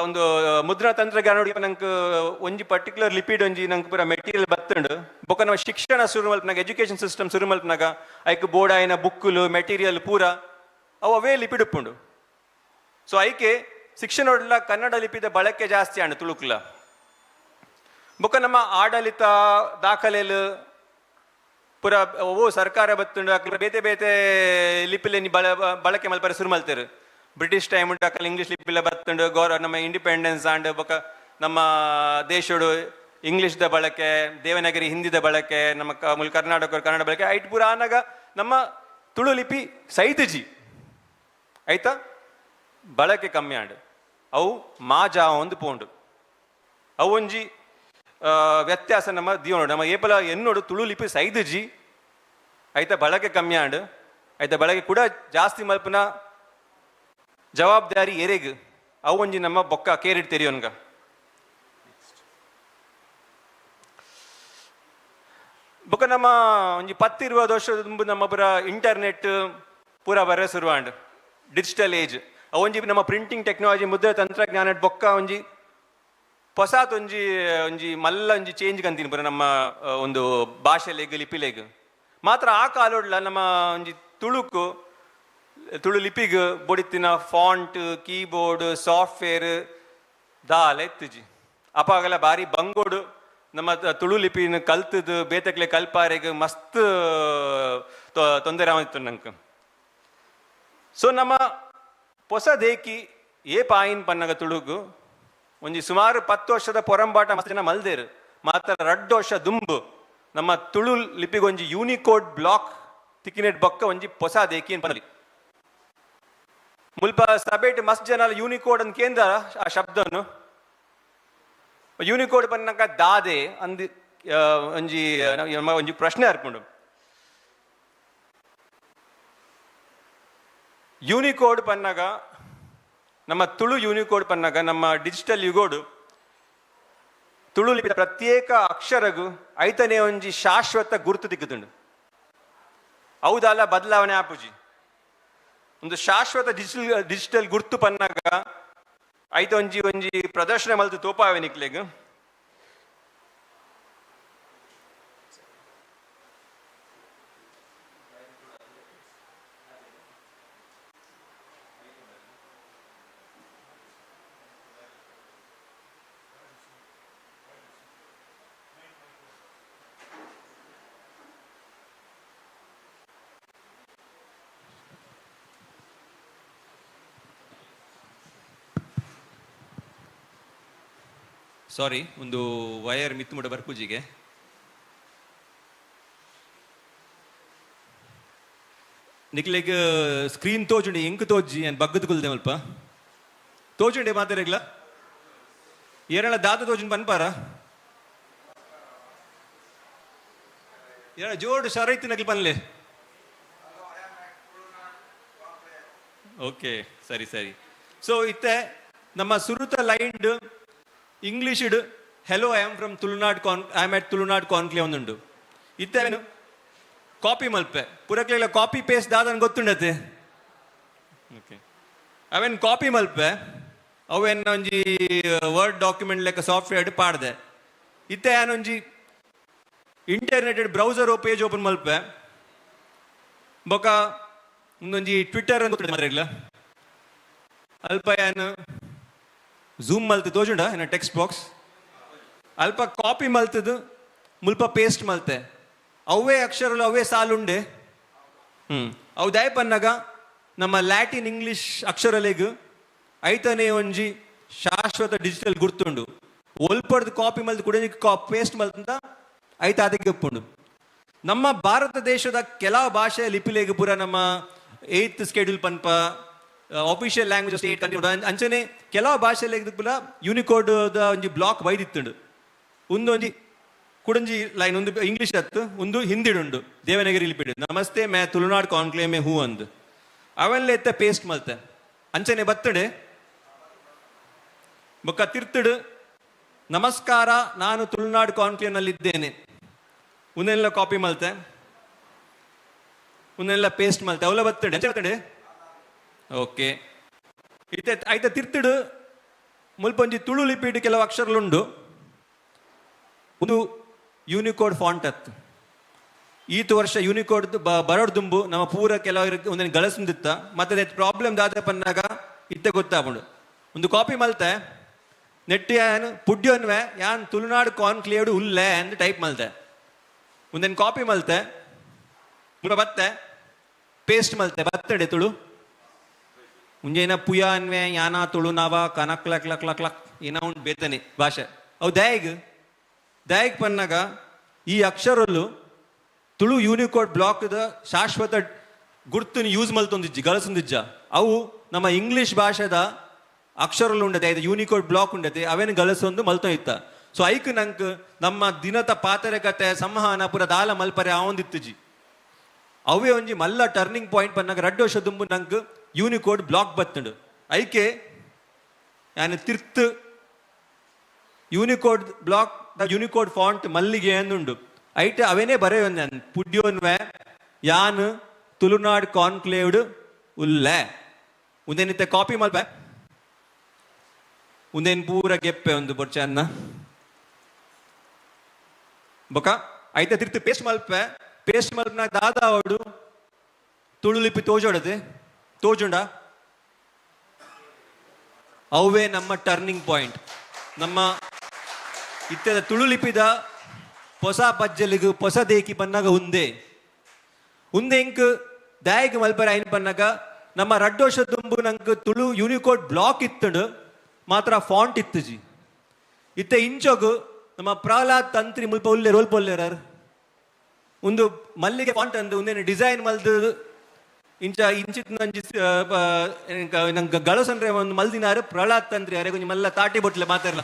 [SPEAKER 6] ಒಂದು ಮುದ್ರಾ ತಂತ್ರಜ್ಞಾನ ನಂಗೆ ಒಂಜಿ ಪರ್ಟಿಕ್ಯುಲರ್ ಲಿಪಿಡ್ ಒಂಜಿ ನಂಗೆ ಪೂರ ಮೆಟೀರಿಯಲ್ ಬತ್ತಂಡು ಬೊಕ್ಕ ನಮ್ಮ ಶಿಕ್ಷಣ ಶುರು ಮಲ್ಪನಾಗ ಎಜುಕೇಶನ್ ಸಿಸ್ಟಮ್ ಶುರು ಮಲ್ಪನಾಗ ಐಕ್ ಬೋರ್ಡ್ ಆಯ್ನ ಬುಕ್ಕುಲು ಮೆಟೀರಿಯಲ್ ಪೂರ ಅವು ಅವೇ ಲಿಪಿಡ್ ಉಪ್ಪುಂಡು ಸೊ ಐಕೆ ಶಿಕ್ಷಣ ಕನ್ನಡ ಲಿಪಿದ ಬಳಕೆ ಜಾಸ್ತಿ ಆಂಡು ತುಳುಕ್ಲ ಬೊಕ್ಕ ನಮ್ಮ ಆಡಳಿತ ದಾಖಲೆಲು ಪೂರ ಓ ಸರ್ಕಾರ ಬತ್ತುಂಡು ಬೇತೆ ಬೇತೆ ಲಿಪಿಲೆ ಬಳಕೆ ಮಲ್ಪರೆ ಶುರು ಮಲ್ತೇರು ಬ್ರಿಟಿಷ್ ಟೈಮ್ ಉಂಟು ಅಕ್ಕಲ್ಲಿ ಇಂಗ್ಲೀಷ್ ಲಿಪಿಲ ಬತ್ತುಂಡು ನಮ್ಮ ಇಂಡಿಪೆಂಡೆನ್ಸ್ ಆಂಡ್ ಬೊಕ್ಕ ನಮ್ಮ ದೇಶಡು ಇಂಗ್ಲೀಷ್ದ ಬಳಕೆ ದೇವನಗರಿ ಹಿಂದಿದ ಬಳಕೆ ನಮ್ಮ ಕರ್ನಾಟಕ ಕನ್ನಡ ಬಳಕೆ ಐಟ್ ಪೂರ ಆನಾಗ ನಮ್ಮ ತುಳು ಲಿಪಿ ಸೈತಜಿ ಆಯ್ತಾ ಬಳಕೆ ಕಮ್ಮಿ ಆಂಡು ಅವು ಮಾಜಾ ಒಂದು ಪೋಂಡು ಅವು ಒಂಜಿ ವ್ಯತ್ಯಾಸ ನಮ್ಮ ದಿಯೋಡು ನಮ್ಮ ಏಪಲ ಎನ್ನೋಡು ತುಳು ಲಿಪಿ ಸೈದುಜಿ ಆಯ್ತಾ ಬಳಕೆ ಕಮ್ಮಿ ಆಂಡು ಆಯ್ತಾ ಬಳಕೆ ಕೂಡ ಜಾಸ್ತಿ ಮಲ್ಪನ ಜವಾಬ್ದಾರಿ ಎರೆಗ್ ಅವು ಒಂಜಿ ನಮ್ಮ ಬೊಕ್ಕ ಕೇರಿಡ್ ತೆರಿಯೋನ್ಗ ಬೊಕ್ಕ ನಮ್ಮ ಒಂಜಿ 10-20 ವರ್ಷದ ಮುಂಬು ನಮ್ಮ ಪೂರ ಇಂಟರ್ನೆಟ್ ಪೂರ ಬರ ಶುರುವಾಂಡು ಡಿಜಿಟಲ್ ಏಜ್ ಅವೊಂಜಿ ನಮ್ಮ ಪ್ರಿಂಟಿಂಗ್ ಟೆಕ್ನಾಲಜಿ ಮುದ್ರಾ ತಂತ್ರಜ್ಞಾನ ಬೊಕ್ಕ ಒಂಜಿ ಹೊಸಾತ್ ಒಂಜಿ ಮಲ್ಲ ಒಂಜಿ ಚೇಂಜ್ ಕಂತೀನಿ ಪುರ ನಮ್ಮ ಒಂದು ಭಾಷೆಲೆಗ್ ಲಿಪಿಲೆಗ್ ಮಾತ್ರ ಆ ಕಾಲೋಡ್ಲ ನಮ್ಮ ಒಂಜಿ ತುಳು ಲಿಪಿಗ್ ಬೊಡಿತಿನ ಫಾಂಟ್ ಕೀಬೋರ್ಡ್ ಸಾಫ್ಟ್ವೇರ್ ದಾಲ ಎತ್ತುಜಿ ಅಪಾಗಲ ಬಾರಿ ಬಂಗೋಡು ನಮ್ಮ ತುಳು ಲಿಪಿನ ಕಲ್ತದು ಬೇತಕ್ಲೆ ಕಲ್ಪಾರೆಗ್ ಮಸ್ತ್ ತೊಂದರೆ ಆಯಿತು ನಂಗೆ. ಸೊ ನಮ್ಮ ಹೊಸ ದೇಕಿ ಏ ಪಾಯಿನ್ ಪನ್ನಗ ತುಳುಗು ಒಂಜಿ ಸುಮಾರು 10 ವರ್ಷದ ಪೊರಂಬಾಟ ಮಸ್ತ್ ಜನ ಮಲ್ದೇರು ಮಾತ್ರ 2 ವರ್ಷ ದುಂಬು ನಮ್ಮ ತುಳು ಲಿಪಿಗೆ ಒಂಜಿ ಯೂನಿಕೋಡ್ ಬ್ಲಾಕ್ ತಿಕ್ಕಿನೆಟ್ ಬೊಕ್ಕ ಒಂಜಿ ಹೊಸ ದೇಕಿ ಪನ್ನಲಿ ಮುಲ್ಪ ಸಬೇಟ್ ಮಸ್ತ್ ಜನ ಯೂನಿಕೋಡ್ ಅಂತ ಕೇಂದ್ರ ಆ ಶಬ್ದನು ಯೂನಿಕೋಡ್ ಪನ್ನಕ ದಾದೆ ಅಂದ್ ಒಂಜಿ ಪ್ರಶ್ನೆ ಹರ್ಕೊಂಡು ಯೂನಿಕೋಡ್ ಪನ್ನಗ ನಮ್ಮ ತುಳು ಯೂನಿಕೋಡ್ ಪನ್ನಗ ನಮ್ಮ ಡಿಜಿಟಲ್ ಯುಗೋಡು ತುಳು ಲಿಪಿ ಪ್ರತ್ಯೇಕ ಅಕ್ಷರಗು ಐತನೇ ಒಂಜಿ ಶಾಶ್ವತ ಗುರುತು ತಿಕ್ಕುತ್ತುಂಡು ಹೌದಲ್ಲ ಬದಲಾವಣೆ ಆಪುಜಿ ಒಂದು ಶಾಶ್ವತ ಡಿಜಿಟಲ್ ಗುರ್ತು ಪನ್ನಗ ಐತ ಒಂಜಿ ಪ್ರದರ್ಶನ ಮಲ್ತು ತೋಪಾವೆ ನಿಕ್ಲೆಗ್ ಸಾರಿ ಒಂದು ವಯರ್ ಮಿತ್ತು ಮುಡ ಬರ್ಪೂಜಿಗೆ ನಿಕ್ಲೆಗ್ ಸ್ಕ್ರೀನ್ ತೋಜುಂಡೆ ಎಂಕ್ ತೋಜಿ ಏನು ಬಗ್ಗದ ಕುಲ್ದೆ ಅಲ್ಪ ತೋಜುಂಡೆ ಮಾತಾರೆಗ್ಲ ಏರಳ ದಾದ ತೋಜುಂಡು ಪನ್ಪಾರ ಏರ ಜೋಡು ಶರೈತಿ ನಕ್ಲಿ ಪನ್ಲೆ ಓಕೆ ಸರಿ ಸರಿ. ಸೊ ಇತ್ತೆ ನಮ್ಮ ಸುರುತ ಲೈನ್ಡ್ English hello I am from Tulunad I am at Tulunad conclave ಒಂದುಂಡು ಇತ್ತೇನು ಕಾಪಿ ಮಲ್ಪೆ ಪುರಕ್ಲೆಲ್ಲ ಕಾಪಿ ಪೇಸ್ಟ್ ದಾದನ್ ಗೊತ್ತುಂಡತೆ ಓಕೆ ಅವೇನು ಕಾಪಿ ಮಲ್ಪೆ ಅವೇನು ಒಂಜಿ ವರ್ಡ್ ಡಾಕ್ಯುಮೆಂಟ್ ಲೆಕ್ಕ ಸಾಫ್ಟ್ವೇರ್ ಪಾಡ್ದೆ ಇತ್ತೆ ಏನೊಂಜಿ ಇಂಟರ್ನೆಟೆಡ್ ಬ್ರೌಸರ್ ಪೇಜ್ ಓಪನ್ ಮಲ್ಪೆ ಬೊಕ ಒಂದೊಂಜಿ ಟ್ವಿಟ್ಟರ್ ಅಂತ ಗೊತ್ತಿಲ್ಲ ಅಲ್ಪ ಏನು ಝೂಮ್ ಮಲ್ತು ತೋಜುಂಡ ಏನ ಟೆಕ್ಸ್ಟ್ ಬಾಕ್ಸ್ ಅಲ್ಪ ಕಾಪಿ ಮಲ್ತದು ಮುಲ್ಪ ಪೇಸ್ಟ್ ಮಲ್ತೆ ಅವೇ ಅಕ್ಷರಗಳು ಅವೇ ಸಾಲುಂಡೆ ಅವು ದಯ ಪನ್ನಗ ನಮ್ಮ ಲ್ಯಾಟಿನ್ ಇಂಗ್ಲಿಷ್ ಅಕ್ಷರಲೆಗ್ ಐತನೇ ಒಂಜಿ ಶಾಶ್ವತ ಡಿಜಿಟಲ್ ಗುರ್ತುಂಡು ಒಲ್ಪಡ್ದು ಕಾಪಿ ಮಲ್ತು ಕೂಡ ಪೇಸ್ಟ್ ಮಲ್ತಂತ ಐತ ಅದಕ್ಕೆ ಒಪ್ಪುಂಡು. ನಮ್ಮ ಭಾರತ ದೇಶದ ಕೆಲವು ಭಾಷೆಯ ಲಿಪಿಲೆಗ್ ಪೂರ ನಮ್ಮ 8th ಸ್ಕೆಡ್ಯೂಲ್ ಪನ್ಪ ಆಫಿಷಿಯಲ್ ಲ್ಯಾಂಗ್ವೇಜ್ ಸ್ಟೇಟ್ ಕಂಟ್ರಿ ಅಂಚನೆ ಕೆಲವು ಭಾಷೆಲೆಗ್ ಪೂರ ಯೂನಿಕೋಡ್ ಒಂಜಿ ಬ್ಲಾಕ್ ಬೈದಿತ್ತುಂಡು ಒಂದೊಂಜಿ ಕುಡಂಜಿ ಲೈನ್ ಒಂದು ಇಂಗ್ಲಿಷ್ ಹತ್ತು ಒಂದು ಹಿಂದಿಡುಂಡು ದೇವನಗಿರಿ ಲಿಪಿಡು ನಮಸ್ತೆ ಮೇ ತುಳುನಾಡ್ ಕಾನ್ಕ್ಲೇವ್ ಮೇ ಹೂ ಅಂದು ಅವೆಲ್ಲ ಎತ್ತ ಪೇಸ್ಟ್ ಮಲ್ತೆ ಅಂಚನೆ ಬತ್ತಡೆ ಬೊಕ್ಕ ತಿರ್ತಡು ನಮಸ್ಕಾರ ನಾನು ತುಳುನಾಡ್ ಕಾನ್ಕ್ಲೇವ್ ನಲ್ಲಿದ್ದೇನೆ ಒಂದೆಲ್ಲ ಕಾಪಿ ಮಲ್ತೆ ಒಂದೆಲ್ಲ ಪೇಸ್ಟ್ ಮಲ್ತೆ ಅವಲ್ಲ ಬತ್ತಡೆ ಓಕೆ ಇತ್ತೆ ಆಯ್ತ ತಿರ್ತಡು ಮುಲ್ಪೊಂಜಿ ತುಳು ಲಿಪಿಡ್ ಕೆಲವು ಅಕ್ಷರಗಳುಂಡು ಒಂದು ಯೂನಿಕೋಡ್ ಫಾಂಟ್ ಹತ್ತು ಈತು ವರ್ಷ ಯೂನಿಕೋಡ್ ಬರೋಡ್ ದುಂಬು ನಮ್ಮ ಪೂರ ಕೆಲವರಿಗೆ ಒಂದನ್ನು ಗಳಸಂದಿತ್ತ ಮತ್ತೆ ಪ್ರಾಬ್ಲಮ್ ದಾದ ಪನ್ನಾಗ ಇತ್ತೆ ಗೊತ್ತಾಗ್ಬಿಡು ಒಂದು ಕಾಪಿ ಮಲ್ತೆ ನೆಟ್ಟಿ ಏನು ಪುಡ್ಯೋನ್ವೆ ಯಾನ್ ತುಳುನಾಡು ಕಾನ್ಕ್ಲೇವ್ಡ್ ಉಲ್ಲೆ ಅಂತ ಟೈಪ್ ಮಲ್ತೆ ಒಂದೇನು ಕಾಪಿ ಮಲ್ತೆ ಬತ್ತೆ ಪೇಸ್ಟ್ ಮಲ್ತೆ ಬತ್ತಡೆ ತುಳು ಮುಂಜೇನ ಪುಯ ಅನ್ವೆ ಯಾನ ತುಳು ನಾವ Kanak luck luck luck luck ಏನೋ ಉಂಟು ಬೇತನೆ ಭಾಷೆ ಅವು ದಯಗ್ ಪನ್ನಾಗ ಈ ಅಕ್ಷರಲ್ಲು ತುಳು ಯೂನಿಕೋಡ್ ಬ್ಲಾಕ್ದ ಶಾಶ್ವತ ಗುರ್ತುని ಯೂಸ್ ಮಲ್ತೊಂದಿಜ್ಜಿ ಗಳಸೊಂದಿಜ್ಜ ಅವು ನಮ್ಮ ಇಂಗ್ಲಿಷ್ ಭಾಷೆದ ಅಕ್ಷರಲು ಉಂಡತೆ ಐದು ಯೂನಿಕೋಡ್ ಬ್ಲಾಕ್ ಉಂಡತೆ ಅವೇನು ಗಳಸೊಂದು ಮಲ್ತೊ ಇತ್ತ. ಸೊ ಐಕ್ ನಂಕ್ ನಮ್ಮ ದಿನದ ಪಾತ್ರೆ ಕತೆ ಸಂವಹನ ಪೂರ ದಾಲ ಮಲ್ಪರೆ ಆವೊಂದಿತ್ತುಜಿ ಅವೇ ಒಂಜಿ ಮಲ್ಲ ಟರ್ನಿಂಗ್ ಪಾಯಿಂಟ್ ಪನ್ನಾಗ 2 ವರ್ಷ ದುಂಬು ನಂಕ್ ಯೂನಿಕೋಡ್ ಬ್ಲಾಕ್ ಬತ್ತುಂಡು ಐಕೆ ಯಾನು ತಿರ್ತ್ ಯೂನಿಕೋಡ್ ಬ್ಲಾಕ್ ಯೂನಿಕೋಡ್ ಫಾಂಟ್ ಮಲ್ಲಿಗೆ ಅಂದುಂಡು ಐಟ ಅವೇನೇ ಬರೆಯೊಂದು ಪುಡ್ಯೋನ್ವೆ ಯಾನ್ ತುಳುನಾಡ್ ಕಾನ್ಕ್ಲೇವ್ಡ್ ಉಲ್ಲೆ ಒಂದೇನಿತ್ತೆ ಕಾಪಿ ಮಲ್ಪೆ ಉಂದೇನು ಪೂರ ಗೆಪ್ಪೆ ಒಂದು ಬೊಚ್ಚ ಅನ್ನ ಬೊಕ ಐತೆ ತಿರ್ತಿ ಪೇಸ್ಟ್ ಮಲ್ಪನ ದಾದಾ ಅವಡು ತುಳುಲಿಪಿ ತೋಜೋಡದೆ ತೋಜುಂಡ ಅವೇ ನಮ್ಮ ಟರ್ನಿಂಗ್ ಪಾಯಿಂಟ್ ನಮ್ಮ ಇತ್ತೆದ ತುಳುಲಿಪಿದ ಹೊಸ ಪಜ್ಜಲಿಗು ಹೊಸ ದೇಕಿ ಬನ್ನಾಗ ಉಂದೆ ಇಂಕ್ ದಾಯಿಗೆ ಮಲ್ಪರ ಐನ್ ಬನ್ನಾಗ ನಮ್ಮ ರಡ್ಡೋಷ ತುಂಬು ನಂಗೆ ತುಳು ಯೂನಿಕೋಡ್ ಬ್ಲಾಕ್ ಇತ್ತಂಡು ಮಾತ್ರ ಫಾಂಟ್ ಇತ್ತುಜಿ ಇತ್ತೆ ಇಂಚೋಗು ನಮ್ಮ ಪ್ರಹ್ಲಾದ್ ತಂತ್ರಿ ಮುಲ್ಪ ಒಲ್ಪೊಲ್ಲೆರಾರ್ ಒಂದು ಮಲ್ಲಿಗೆ ಫಾಂಟ್ ಅಂದು ಒಂದೇನು ಡಿಸೈನ್ ಮಲ್ದು ಇಂಚಿತ್ ನಂಜಿ ನಂಗೆ ಗಳಸಂದ್ರೆ ಒಂದು ಮಲ್ದಿನಾರು ಪ್ರಹ್ಲಾದ್ ತಂತ್ರಿ ಅರೆ ಕೊಂಚ ಮಲ್ಲ ತಾಟಿ ಬೊಟ್ಲೆ ಮಾತಾಡಲ್ಲ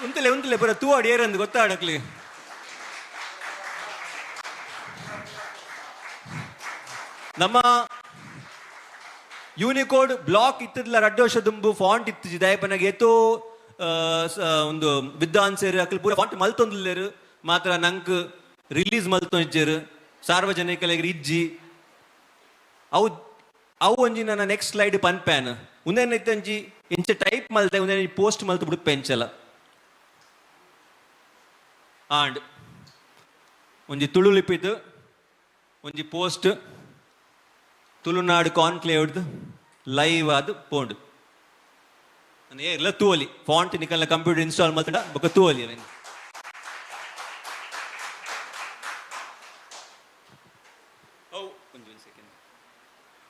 [SPEAKER 6] ಉಂತಲೆ ಪುರ ತೂ ಅಡಿ ಏರಂದು ಗೊತ್ತಾಡಕ್ಲಿ ನಮ್ಮ ಯೂನಿಕೋಡ್ ಬ್ಲಾಕ್ ಇತ್ತದಲ್ಲ ರಡ್ಡೋಷ ದುಂಬು ಫಾಂಟ್ ಇತ್ತು ದಯಪನಾಗ ಏತೋ ಒಂದು ವಿದ್ವಾಂಸರು ಅಕ್ಲು ಪೂರ ಫಾಂಟ್ ಮಲ್ತೊಂದಿಲ್ಲೇರು ಮಾತ್ರ ನಂಗೆ ರಿಲೀಸ್ ಮಲ್ತೊಂಜರು ಸಾರ್ವಜನಿಕರಿಗೆ ಇಜ್ಜಿ ಅವು ಒಂಜಿ ನನ್ನ ನೆಕ್ಸ್ಟ್ ಸ್ಲೈಡ್ ಪನ್ಪ್ಯಾನ್ ಉಂದೇನ ಇತ್ತಂಜಿ ಇಂಚ ಟೈಪ್ ಮಲ್ತೆ ಉಂದೇನ ಪೋಸ್ಟ್ ಮಲ್ತು ಬಿಡು ಪೆಂಚಲ ಆಂಡ್ ಒಂಜಿ ತುಳು ಲಿಪಿದು ಒಂಜಿ ಪೋಸ್ಟ್ ತುಳುನಾಡು ಕಾನ್ಕ್ಲೇವ್ದು ಲೈವ್ ಅದು ಪೋಂಡು ಎಲ್ಲ ತೂವಲಿ ಫಾಂಟ್ ನಿಕಲ್ನ ಕಂಪ್ಯೂಟರ್ ಇನ್ಸ್ಟಾಲ್ ಮಾಡ್ತಾಡ ಬೊಕ್ಕ ತೂವಲಿ ಅವೇನು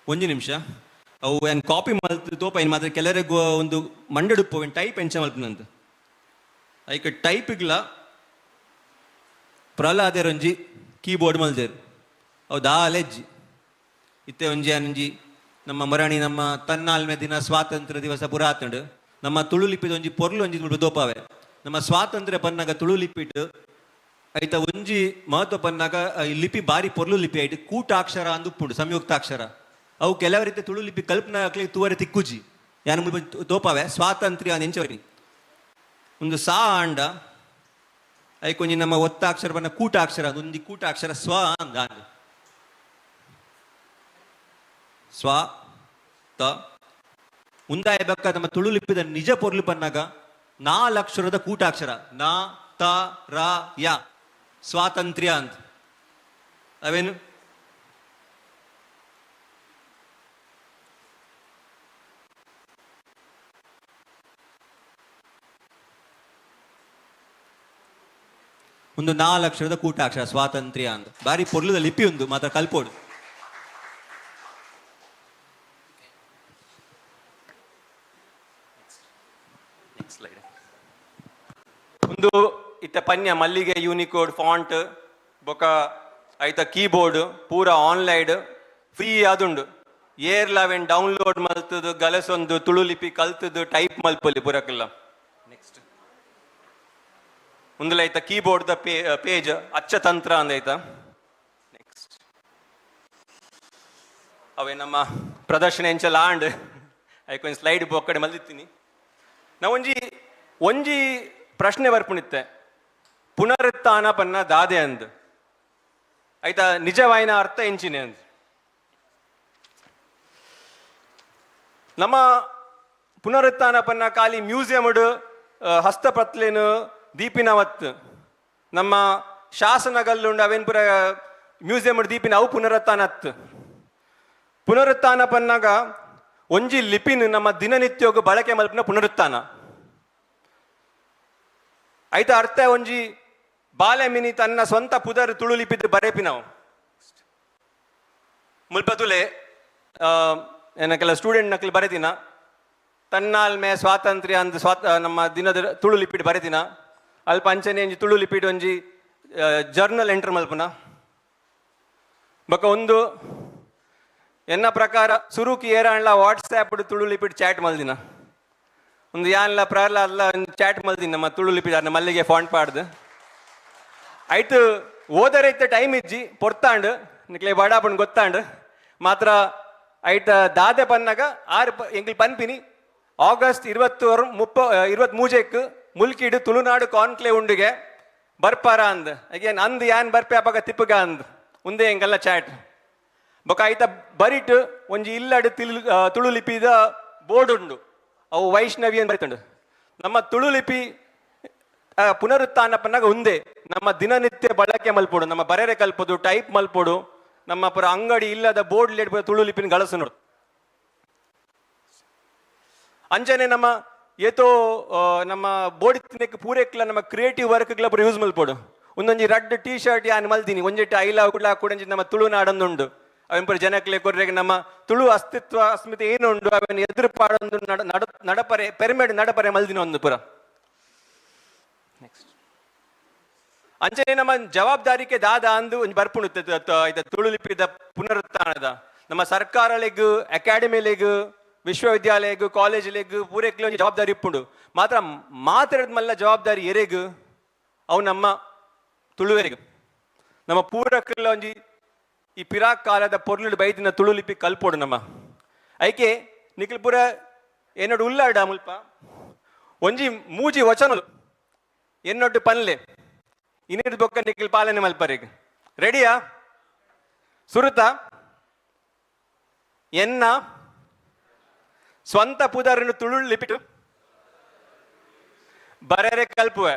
[SPEAKER 6] ಒಂಜಿ ನಿಮಿಷ ಅವು ಏನು ಕಾಪಿ ಮಲ್ತು ತೋಪ ಏನು ಮಾತ್ರ ಕೆಲರಿಗೆ ಒಂದು ಮಂಡಡುಪ್ಪು ಟೈಪ್ ಎಂಚ ಮಲ್ಪನಂತ ಐಕ ಟೈಪಿಗ್ಲ ಪ್ರಹ್ಲಾದರೊಂಜಿ ಕೀಬೋರ್ಡ್ ಮಲ್ದೇರು ಅವು ದಾಲೆಜ್ಜಿ ಇತ್ತೆ ಒಂಜಿ ಅಂಜಿ ನಮ್ಮ ಮರಣಿ ನಮ್ಮ ತನ್ನಾಲ್ಮೆ ದಿನ ಸ್ವಾತಂತ್ರ್ಯ ದಿವಸ ಪುರಾತಂಡು ನಮ್ಮ ತುಳು ಲಿಪಿದ ಒಂಜಿ ಪೊರ್ಲು ಒಂಜಿ ದೋಪಾವೆ ನಮ್ಮ ಸ್ವಾತಂತ್ರ್ಯ ಪನ್ನಾಗ ತುಳು ಲಿಪಿಟ್ಟು ಐತ ಒಂಜಿ ಮಹತ್ವ ಪನ್ನಾಗ ಈ ಲಿಪಿ ಬಾರಿ ಪೊರ್ಲು ಲಿಪಿ ಐಟ್ ಕೂಟಾಕ್ಷರ ಅಂದುಪ್ಪುಂಡು ಸಂಯುಕ್ತಾಕ್ಷರ ಅವು ಕೆಲವರಿದ್ದ ತುಳು ಲಿಪಿ ಕಲ್ಪನಾ ಹಾಕ್ಲಿಕ್ಕೆ ತೂವರೆ ತಿಕ್ಕುಜಿ ಯಾನ ತೋಪಾವೆ ಸ್ವಾತಂತ್ರ್ಯ ನೆಂಚವರಿ ಒಂದು ಸಾ ಅಂಡ ಐಕೊಂಜಿ ನಮ್ಮ ಒತ್ತಾಕ್ಷರ ಬನ್ನ ಕೂಟಾಕ್ಷರ ಒಂಜಿ ಕೂಟಾಕ್ಷರ ಸ್ವ ಅಂದ ಸ್ವ ತ ಮುಂದಾಯ ಬೆಕ್ಕ ನಮ್ಮ ತುಳು ಲಿಪಿದ ನಿಜ ಪೊರ್ಲು ಪನ್ನಾಗ 4 ಅಕ್ಷರದ ಕೂಟಾಕ್ಷರ ನ ತ ರ ಯ ಸ್ವಾತಂತ್ರ್ಯ ಅಂತ ಅವೇನು ಒಂದು 4 ಅಕ್ಷರದ ಕೂಟಾಕ್ಷರ ಸ್ವಾತಂತ್ರ್ಯ ಅಂತ ಬಾರಿ ಪೊರ್ಲುದ ಲಿಪಿ ಒಂದು ಮಾತ್ರ ಕಲ್ಪೋಡು ಒಂದು ಇತ್ತ ಪನ್ಯ ಮಲ್ಲಿಗೆ ಯೂನಿಕೋಡ್ ಫಾಂಟ್ ಬೊಕ ಐತ ಕೀಬೋರ್ಡ್ ಪೂರ ಆನ್ಲೈನ್ ಫ್ರೀ ಆದುಂಡು ಏರ್ಲಾವೆನ್ ಡೌನ್ಲೋಡ್ ಮಲ್ತದು ಗಲಸೊಂದು ತುಳು ಲಿಪಿ ಕಲ್ತದು ಟೈಪ್ ಮಲ್ಪಲ್ಲಿ ಪೂರಕ್ಕೆಲ್ಲ ನೆಕ್ಸ್ಟ್ ಒಂದಲ್ಲ ಐತ ಕೀಬೋರ್ಡ್ ದ ಪೇಜ್ ಅಚ್ಚತಂತ್ರ ಅಂದೈತ ನೆಕ್ಸ್ಟ್ ಅವೇ ನಮ್ಮ ಪ್ರದರ್ಶನ ಎಂಚಲ್ಲ ಆಂಡ್ ಐಕೊಂದು ಸ್ಲೈಡ್ ಬೊಕ್ಕಡೆ ಮಲ್ದಿತ್ತೀನಿ ನಾ ಒಂಜಿ ಪ್ರಶ್ನೆ ಬರ್ಪುಣಿತ್ತೆ ಪುನರುತ್ಥಾನ ಪನ್ನ ದಾದೆ ಅಂದ್ ಆಯ್ತಾ ನಿಜವಾಯಿನ ಅರ್ಥ ಎಂಚಿನೆ ಅಂದ್ ನಮ್ಮ ಪುನರುತ್ಥಾನ ಪನ್ನ ಖಾಲಿ ಮ್ಯೂಸಿಯಂ ಹಸ್ತಪ್ರತ್ಲೇನು ದೀಪಿನವತ್ ನಮ್ಮ ಶಾಸನಗಲ್ಲುಂಡು ಅವೇನ್ ಪುರ ಮ್ಯೂಸಿಯಂ ದೀಪಿನ ಅವು ಪುನರುತ್ಥಾನ ಪನ್ನಾಗ ಒಂಜಿ ಲಿಪಿನ್ ನಮ್ಮ ದಿನನಿತ್ಯೋಗ ಬಳಕೆ ಮಲ್ಪನ ಪುನರುತ್ಥಾನ ಐತ ಅರ್ಥ ಒಂಜಿ ಬಾಲೆಮಿನಿ ತನ್ನ ಸ್ವಂತ ಪುದರ್ ತುಳು ಲಿಪಿದ್ ಬರೇಪಿನವು ಮುಲ್ಪತುಲೆ ಏನಕ್ಕೆಲ್ಲ ಸ್ಟೂಡೆಂಟ್ ನಕ್ಲಿ ಬರೆದಿನ ತನ್ನಾಲ್ಮೆ ಸ್ವಾತಂತ್ರ್ಯ ಅಂದ್ ನಮ್ಮ ದಿನದ ತುಳು ಲಿಪಿಡ್ ಬರೆದಿನ ಅಲ್ಪ ಅಂಚನೆ ಒಂಜಿ ತುಳು ಲಿಪಿಡ್ ಒಂಜಿ ಜರ್ನಲ್ ಎಂಟರ್ ಮಲ್ಪನ ಬೊಕ ಒಂದು ಎನ್ನ ಪ್ರಕಾರ ಸುರುಕಿ ಏರಾಣ್ಲ ವಾಟ್ಸ್ಆ್ಯಪ್ ತುಳು ಲಿಪಿಡ್ ಚಾಟ್ ಮಲ್ದಿನ ಒಂದು ಯಾನ್ಲ ಪ್ರಹ್ಲಾದ್ಲ ಚಾಟ್ ಮಲ್ದಿನ ನಮ್ಮ ತುಳು ಲಿಪಿಡ್ ಅನ್ನ ಮಲ್ಲಿಗೆ ಫಾಂಟ್ ಪಾಡ್ದು ಆಯ್ತು ಓದರೈತ ಟೈಮ್ ಇಜ್ಜಿ ಪೊರ್ತಾಂಡು ನಿಕ್ಲೆ ಬಡಾಪಣ್ ಗೊತ್ತಾಂಡು ಮಾತ್ರ ಐಟ ದಾದೆ ಪನ್ನಾಗ ಎಂಗ್ಲಿ ಪನ್ಪಿನಿ ಆಗಸ್ಟ್ 23 ಮುಲ್ಕಿಡು ತುಳುನಾಡು ಕಾನ್ಕ್ಲೇವ್ ಉಂಡಿಗೆ ಬರ್ಪಾರ ಅಂದ್ ಅಗೇನ್ ಅಂದ್ ಯಾನ್ ಬರ್ಪೆ ಅಪಗ ತಿಪ್ಪಗ ಅಂದ್ ಉಂದೆ ಎಂಗೆಲ್ಲ ಚಾಟ್ ಬೊಕ ಐತ ಬರಿಟ್ ಒಂಜಿ ಇಲ್ಲಡ್ ತುಳು ಲಿಪಿದ ಬೋರ್ಡ್ ಉಂಡು ಅವು ವೈಷ್ಣವಿ ಅಂತ ಬರೀತಂಡು. ನಮ್ಮ ತುಳು ಲಿಪಿ ಪುನರುತ್ಥಾನ ಪನ್ನಾಗ ಒಂದೇ ನಮ್ಮ ದಿನನಿತ್ಯ ಬಳಕೆ ಮಲ್ಪೋಡು, ನಮ್ಮ ಬರೆರೆ ಕಲ್ಪೋದು, ಟೈಪ್ ಮಲ್ಪೋಡು, ನಮ್ಮ ಪುರ ಅಂಗಡಿ ಇಲ್ಲದ ಬೋರ್ಡ್ ಲೇಟ್ ತುಳು ಲಿಪಿನ ಗಳಸು ನೋಡು. ಅಂಚನೆ ನಮ್ಮ ಏತೋ ನಮ್ಮ ಬೋರ್ಡ್ ಪೂರೈಕ್ಲ ನಮ್ಮ ಕ್ರಿಯೇಟಿವ್ ವರ್ಕ್ಗಳ ಪೂರ ಯೂಸ್ ಮಲ್ಪೋಡು. ಒಂದೊಂಜಿ ರಡ್ ಟೀ ಶರ್ಟ್ ಯಾನ್ ಮಲ್ತೀನಿ ಒಂಜೆಟ್ಟು ಐಲ ಕುಡ್ಲ ಕೂಡಂಜಿ ನಮ್ಮ ತುಳುನಾಡೊಂದುಂಡು. ಅವನ್ ಪುರ ಜನಕ್ಲೆ ಕೊರ್ರೆಗೆ ನಮ್ಮ ತುಳು ಅಸ್ತಿತ್ವ ಅಸ್ಮಿತೆ ಏನುಂಡು ಅವನ್ ಎದುರು ಪಾಡೊಂದು ನಡಪರೆ ಪೆರ್ಮೆಡ್ ನಡಪರೆ ಮಲ್ದಿನ ಒಂದು ಪುರ. ನೆಕ್ಸ್ಟ್ ಅಂಚನೆ ನಮ್ಮ ಜವಾಬ್ದಾರಿಕೆ ದಾದ ಅಂದು ಒಂದು ಬರ್ಪುಂಡು ತುಳು ಲಿಪಿದ ಪುನರುತ್ಥಾನದ ನಮ್ಮ ಸರ್ಕಾರಲೆಗ್ ಅಕಾಡೆಮಿಲೆಗ್ ವಿಶ್ವವಿದ್ಯಾಲಯಗ್ ಕಾಲೇಜ್ಲೆಗ್ ಪೂರೈಕ್ಲೆ ಒಂದು ಜವಾಬ್ದಾರಿ ಇಪ್ಪುಂಡು. ಮಾತ್ರ ಮಾತಾಡದ ಮಲ್ಲ ಜವಾಬ್ದಾರಿ ಎರೆಗ್ ಅವು ನಮ್ಮ ತುಳುವೆರೆಗ್ ನಮ್ಮ ಪೂರಕ್ಲ ಒಂಜಿ ಈ ಪಿರಾಕ್ ಕಾಲದ ಪೊರ್ಲು ಬೈದಿನ ತುಳು ಲಿಪಿ ಕಲ್ಪೋಡು. ನಮ್ಮ ಐಕೆ ನಿಖಿಲ್ ಪೂರ ಏನೋಡು ಉಲ್ಲಾಡ ಮುಲ್ಪ ಒಂಜಿ ಮೂಜಿ ವಚನಲು ಎನ್ನೊಟ್ಟು ಪನ್ಲೆ ಇನ್ನಿಡ್ ಬೊಕ್ಕ ನಿಖಿಲ್ ಪಾಲನೆ ಮಲ್ಪರೆಗ್ ರೆಡಿಯಾ? ಸುರುತ ಎನ್ನ ಸ್ವಂತ ಪುದರನ್ನು ತುಳು ಲಿಪಿಟು ಬರೆರೆ ಕಲ್ಪುವೆ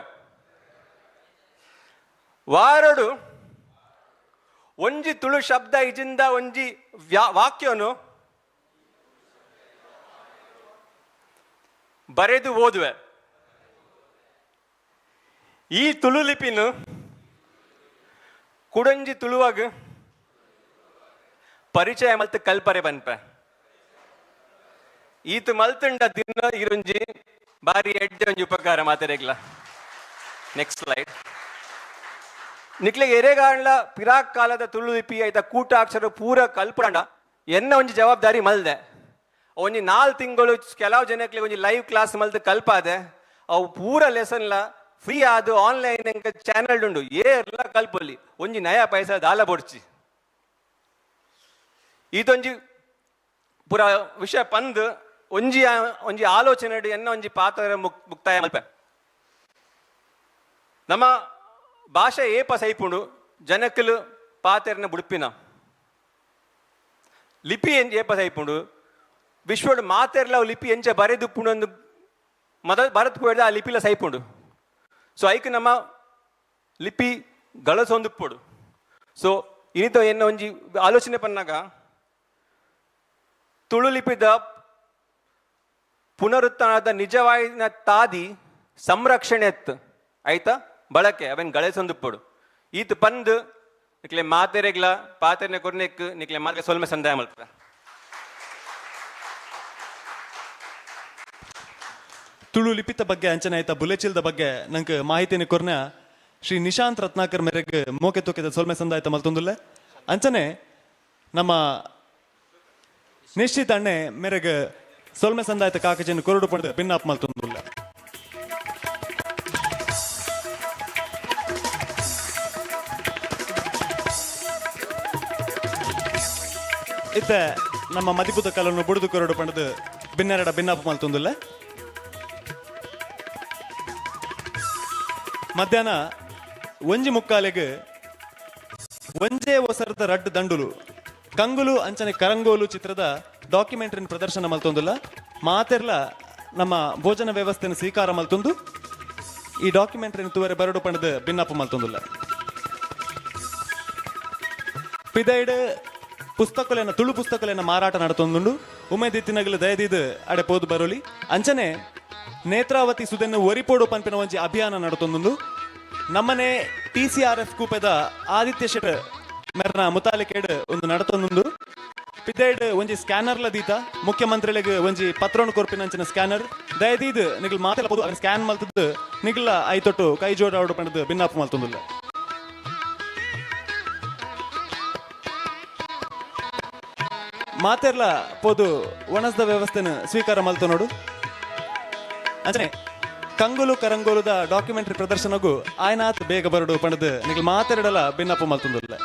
[SPEAKER 6] ವಾರಡು ಒಂಜಿ ತುಳು ಶಬ್ದ ಇಜಿಂದ ಒಂಜಿ ವಾಕ್ಯನು ಬರೆದು ಓದುವೆ. ಈ ತುಳು ಲಿಪಿನು ಕುಡಂಜಿ ತುಳುವಾಗ ಪರಿಚಯ ಮಲ್ತ ಕಲ್ಪರೆ ಬನ್ಪೆ ಈತು ಮಲ್ತಂಡ ದಿನ ಇರುಂಜಿ ಬಾರಿ ಎಡ್ಡೆ ಒಂಜಿ ಉಪಕಾರ ಮಾತಾರೆಗ್ಲ. Next slide. ನಿಕ್ಲೆ ಎರೆಗಾಂಡ್ಲ ಪಿರಾಕ್ ಕಾಲದ ತುಳು ಲಿಪಿ ಐತ ಕೂಟಾಕ್ಷರ ಪೂರ ಕಲ್ಪಂಡ ಎನ್ನ ಒಂಜಿ ಜವಾಬ್ದಾರಿ ಮಲ್ದೆ. ಒಂಜಿ 4 ತಿಂಗಳು ಕೆಲವು ಜನಕ್ಕೆ ಒಂಜಿ ಲೈವ್ ಕ್ಲಾಸ್ ಮಲ್ದು ಕಲ್ಪಾದೆ. ಅವು ಪೂರ ಲೆಸನ್ಲ ಫ್ರೀ ಆದು ಆನ್ಲೈನ್ ಚಾನಲ್ ಉಂಡು ಏರ್ಲ ಕಲ್ಪಲ್ಲಿ ಒಂಜಿ ನಯ ಪೈಸಾ ದಾಲ ಬೊಡ್ಚಿ. ಇದೊಂಜಿ ಪೂರ ವಿಷಯ ಪಂದ್ ಒಂಜಿ ಆಲೋಚನೆ ಎನ್ನ ಒಂಜಿ ಪಾತ್ರ ಮುಕ್ತಾಯ ಮಲ್ಪೆ. ನಮ್ಮ ಭಾಷೆ ಏಪ ಸೈಪುಂಡು ಜನಕ್ಕಲು ಪಾತೆರ್ನ ಬುಡುಪಿನ ಲಿಪಿ ಏಪ ಸೈಪುಂಡು ವಿಶ್ವಡ್ ಮಾತೆರ್ಲ ಲಿಪಿ ಎಂಚ ಬರೆದುಪ್ಪುಂಡು ಒಂದು ಬರತ್ ಪೋಯ್ದ ಆ ಲಿಪಿಲ ಸೈಪುಂಡು. ಸೊ ಐಕ್ ನಮ್ಮ ಲಿಪಿ ಗಳಸೊಂದುಪ್ಪುಡು. ಸೊ ಇನ್ನಿತ ಎನ್ನ ಒಂಜಿ ಆಲೋಚನೆ ಪನ್ನಾಗ ತುಳು ಲಿಪಿದ ಪುನರುತ್ಥಾನದ ನಿಜವಾದ ತಾದಿ ಸಂರಕ್ಷಣೆ ಎತ್ತು ಆಯ್ತಾ ಬಳಕೆ ಅವನ್ ಗಳಸೊಂದುಪ್ಪುಡು. ಈತ್ ಪಂದ್ ನಿಕ್ಲೆ ಮಾತೆರೆಗ್ಲ ಪಾತೆರ್ನೆ ಕೊರ್ನೆಕ್ ನಿಕ್ಲೆ ಮಾತೆ ಸೊಲ್ಮೆ ಸಂದಾಯ ಮಲ್ಪೆ.
[SPEAKER 2] ತುಳು ಲಿಪಿತ ಬಗ್ಗೆ ಅಂಚನೆ ಆಯ್ತಾ ಬುಲೆಚಿಲ್ದ ಬಗ್ಗೆ ನಂಗೆ ಮಾಹಿತಿನ ಕೊರ್ನ ಶ್ರೀ ನಿಶಾಂತ್ ರತ್ನಾಕರ್ ಮೇರೆಗೆ ಮೋಕೆ ತೂಕಿದ ಸೊಲ್ಮೆ ಸಂದಾಯ್ತ ಮಲ್ತೊಂದುಲ್ಲೆ ಅಂಚನೆ ನಮ್ಮ ನಿಶ್ಚಿತ ಅಣ್ಣೆ ಮೇರೆಗೆ ಸೊಲ್ಮೆ ಸಂದಾಯ್ತ ಕಾಕಜಿನ ಕೊರಡು ಪಡೆದು ಭಿನ್ನಾಪ್ ಮಲ್ತೊಂದುಲ್ಲ. ಇತ್ತ ನಮ್ಮ ಮದಿಪುತ ಕಲನ್ನು ಬುಡುದು ಕೊರಡು ಪಡೆದು ಭಿನ್ನೆರಡ ಭಿನ್ನಾಪ್ ಮಲ್ತೊಂದುಲ್ಲ. ಮಧ್ಯಾಹ್ನ 1:45 ಒಂಜೇ ಒಸರದ ರಡ್ ದಂಡುಲು ಕಂಗುಲು ಅಂಚನೆ ಕರಂಗೋಲು ಚಿತ್ರದ ಡಾಕ್ಯುಮೆಂಟರಿ ಪ್ರದರ್ಶನ ಮಲ್ತೊಂದುಲ್ಲ. ಮಾತೆರ್ಲ ನಮ್ಮ ಭೋಜನ ವ್ಯವಸ್ಥೆನ ಸ್ವೀಕಾರ ಮಲ್ತೊಂದು ಈ ಡಾಕ್ಯುಮೆಂಟರಿ ತೂವರೆ ಬರಡು ಪಣದ ಭಿನ್ನಪ್ಪ ಮಲ್ತೊಂದುಲ್ಲ. ಪಿದೈಡ್ ಪುಸ್ತಕಲೇನ ತುಳು ಪುಸ್ತಕಲೇನ ಮಾರಾಟ ನಡತೊಂದುಂಡು ಉಮೇದಿತ್ತಿನಗಲು ದಯದಿದ್ ಅಡೆ ಪೋದು ಬರೋಲಿ ಅಂಚನೆ ನೇತ್ರಾವತಿ ಸುದೆನ್ನು ಒರಿಪೋಡು ಪಂಪಿನ ಒಂಜಿ ಅಭಿಯಾನ ನಡತೊಂದುಂಡು ನಮ್ಮನೆ TCRF ಕೂಪೆದ ಆದಿತ್ಯ ಶೆಟ್ ಮೆರ್ನ ಮುತಾಲಿಕೆಡ್ ಒಂದು ನಡತೊಂದುಂಡು ಪಿದೈಡ್ ಒಂಜಿ ಸ್ಕ್ಯಾನರ್ಲ ದೀತ ಮುಖ್ಯಮಂತ್ರಿಗಳಿಗೆ ಒಂಜಿ ಪತ್ರೋಣ ಕೊರ್ಪಿನಂಚಿನ ಸ್ಕ್ಯಾನರ್ ದಯದೀದ್ ನಿಗಲ್ ಮಾತೆಲ್ಲ ಪೋದು ಸ್ಕ್ಯಾನ್ ಮಲ್ತದ್ದು ನಿಗಲ ಐತೊಟ್ಟು ಕೈ ಜೋಡಾಡು ಪಂಡದು ಭಿನ್ನಾಪ ಮಲ್ತೊಂದುಲ್ಲ. ಮಾತೆರ್ಲ ಪೋದು ಒಣಸ್ದ ವ್ಯವಸ್ಥೆನ ಸ್ವೀಕಾರ ಮಲ್ತು ನೋಡು ಅಂಚನೆ ಕಂಗುಲು ಕರಂಗೋಲುದ ಡಾಕ್ಯುಮೆಂಟರಿ ಪ್ರದರ್ಶನಗೂ ಆಯ್ನಾತ್ ಬೇಗ ಬರಡು ಪಣದು ನಿಗಲ್ ಮಾತೆರಡಲ ಭಿನ್ನಪ್ಪ ಮಲ್ತೊಂದುಲ್ಲ.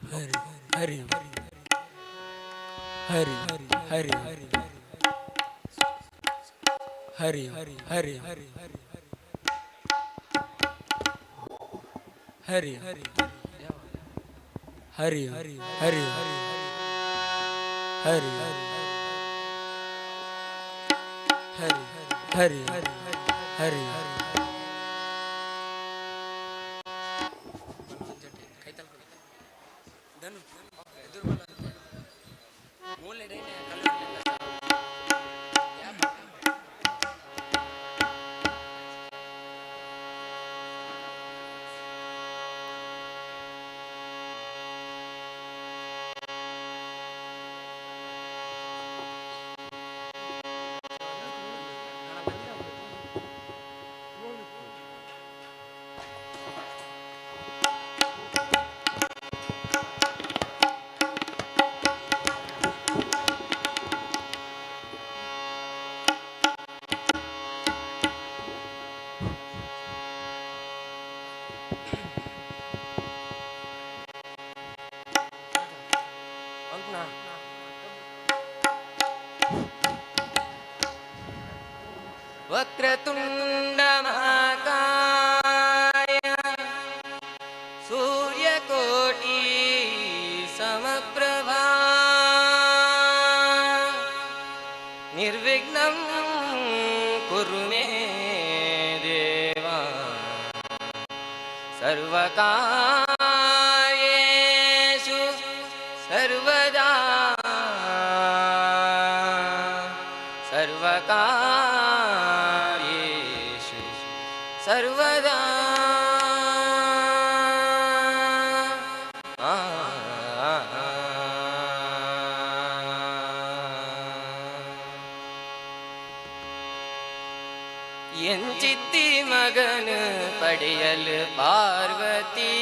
[SPEAKER 7] ಹರಿ ಹರಿ ಹರಿ ಹರಿ ಹರಿ ಹರಿ ಹರಿ ಹರಿ ಹರಿ ಹರಿ ಹರಿ ಹರಿ ಹರಿ ಹರಿ ಹರಿ
[SPEAKER 8] ವಕ್ರತುಂಡ ಮಹಾಕಾಯ ಸೂರ್ಯಕೋಟಿ ಸಮಪ್ರಭಾ ನಿರ್ವಿಘ್ನಂ ಕುರು ಮೇ ದೇವ ಸರ್ವಕಾರ್ಯೇಷು ಸರ್ವದಾ ಸರ್ವಕಾರ್ಯೇಷು ಸರ್ವದಾ ಎಂಚಿತ್ತಿ ಮಗನ ಪಡೆಯಲು ಪಾರ್ವತಿ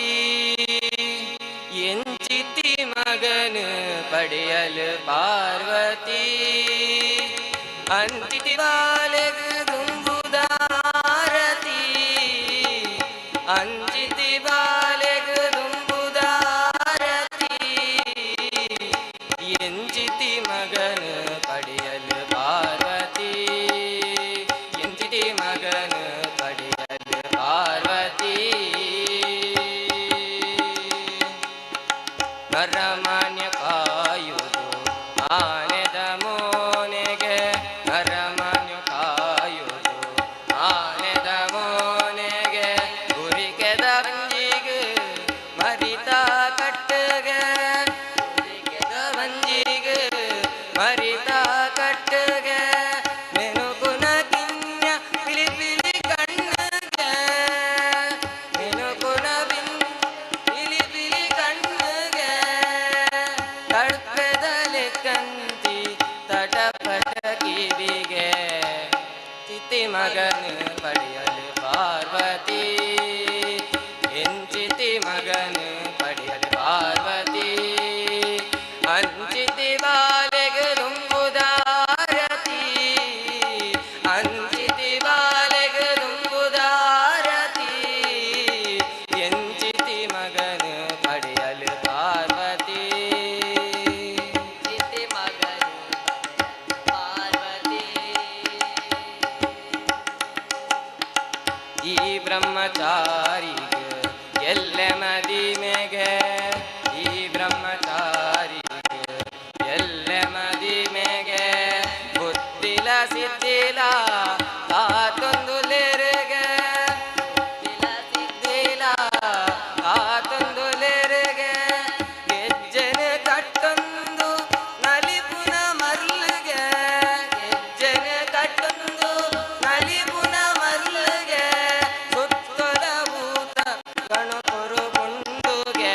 [SPEAKER 8] ಎಂಚಿತ್ತಿ ಮಗನ ಪಡೆಯಲು ಪಾರ್ವತಿ ಅಂತಿತಿ ಬಾಲೆಗು ದುಂಬುದಾರತಿ ಅಂಚಿತಿ ಬಾಲೆಗು ದುಂಬುದಾರತಿ ಎಂಚಿತಿ ಮಗನ ಪಡೆಯಲು ಪಾರ್ವತಿ ಎಂಚಿತಿ ಮಗನ ಪಡೆಯಲು ಪಾರ್ವತಿ ನರಮಾನ್ಯ ಕಾಯುವುದು ಆನೆದ ಮೋನೆಗೆ ನರಮಾನ್ಯ ಕಾಯುವುದು ಆನೆದ ಮೋನೆಗೆ ಗುರಿಕೆದ ಬಂಜಿಗೆ ಮರಿತ ಕಟ್ಟಗೆ ಗುರಿಕೆದ ಬಂಜಿಗೆ ಮರಿತ ಕಟ್ಟಗೆ ಮೆನುಕುನ ಕಿನ್ಯ ಪಿಲಿ ಪಿಲಿ ಕಣ್ಣಗೆ ಮೆನುಕುನ ಪಿಲಿ ಪಿಲಿ ಕಣ್ಣಗೆ ತಡ್ಪೆದಲೆ ಕಂತಿ ತಟಪಟ ಕಿವಿಗೆ ಚಿತಿ ಮಗನ ಪಡೆಯಲು ಪಾರ್ವತಿ ಎಂಚಿತಿ ಮಗನ ಪಡೆಯಲು ಪಾರ್ವತಿ ಅಂಚಿತಿ ಬಾಲೆಗೆ ದುಂಬುದಾರತಿ ಅಂಚಿತಿ ಬಾಲೆಗೆ ದುಂಬುದಾರತಿ ಎಂಚಿತಿ ಮಗನ ಪಡೆಯಲು ಪಾರ್ವತಿ ಚಿತಿ ಮಗನ ಪಾರ್ವತಿ ಈ ಬ್ರಹ್ಮಚಾರಿಗೆ ಎಲ್ಲೆ ಮದಿಮೆಗೆ ಈ ಬ್ರಹ್ಮಚಾರಿಗೆ ಎಲ್ಲೆ ಮದಿಮೆಗೆ ಬುದ್ಧಿಲ ಸಿದ್ಧಿಲ ತಾತೊಂದುಲೆರೆಗೆ ಬುದ್ಧಿಲ ಸಿದ್ಧಿಲ ತಾತೊಂದುಲೆರೆಗೆ ಗೆಜ್ಜೆನ ಕಟ್ಟೊಂದು ನಲಿಪುನ ಮರ್ಲಿಗೆ ಗೆಜ್ಜೆನ ಕಟ್ಟೊಂದು ನಲಿಪುನ ಮರ್ಲಿಗೆ ಸುತ್ತಲ ಭೂತ ಗಣಪುರು ಗುಂಡುಗೆ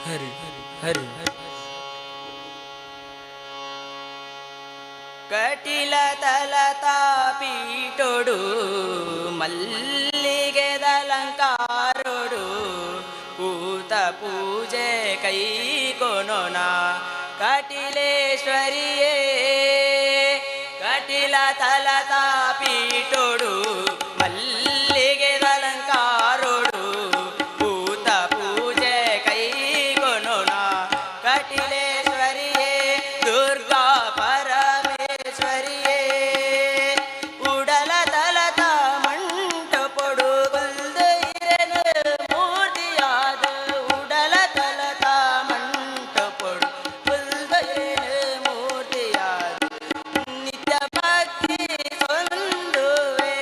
[SPEAKER 7] ಹರಿ ಹರಿ
[SPEAKER 8] ಕಟಿಲ ತಲತಾ ಪೀಟೊಡು ಮಲ್ಲಿಗೆ ದಲಂಕಾರೊಡು ಕೂತ ಪೂಜೆ ಕೈ ಕೊನೋನ ಕಟಿಲೇಶ್ವರಿಯೇ ಕಟಿಲ ತಲತಾ ಪೀಟೊಡು ಮಲ್ಲಿಗೆ ದಲಂಕಾರೊಡು ಕೂತ ಪೂಜೆ ಕೈ ಕೊನೋನ ಕಟಿಲೇಶ್ವರಿಯೇ ದುರ್ಗಾ ಪರಮೇಶ್ವರಿಯೇ ಉಡಲ ತಲತ ಮಂಟಪೊಡು ಗುಲ್ದೈರನು ಮೂರ್ತಿಯಾದ ಉಡಲ ತಲತ ಮಂಟಪೊಡು ಗುಲ್ದೈರನು ಮೂರ್ತಿಯಾದ ನಿತ್ಯ ಭಕ್ತಿ ಸೊಂದುವೆ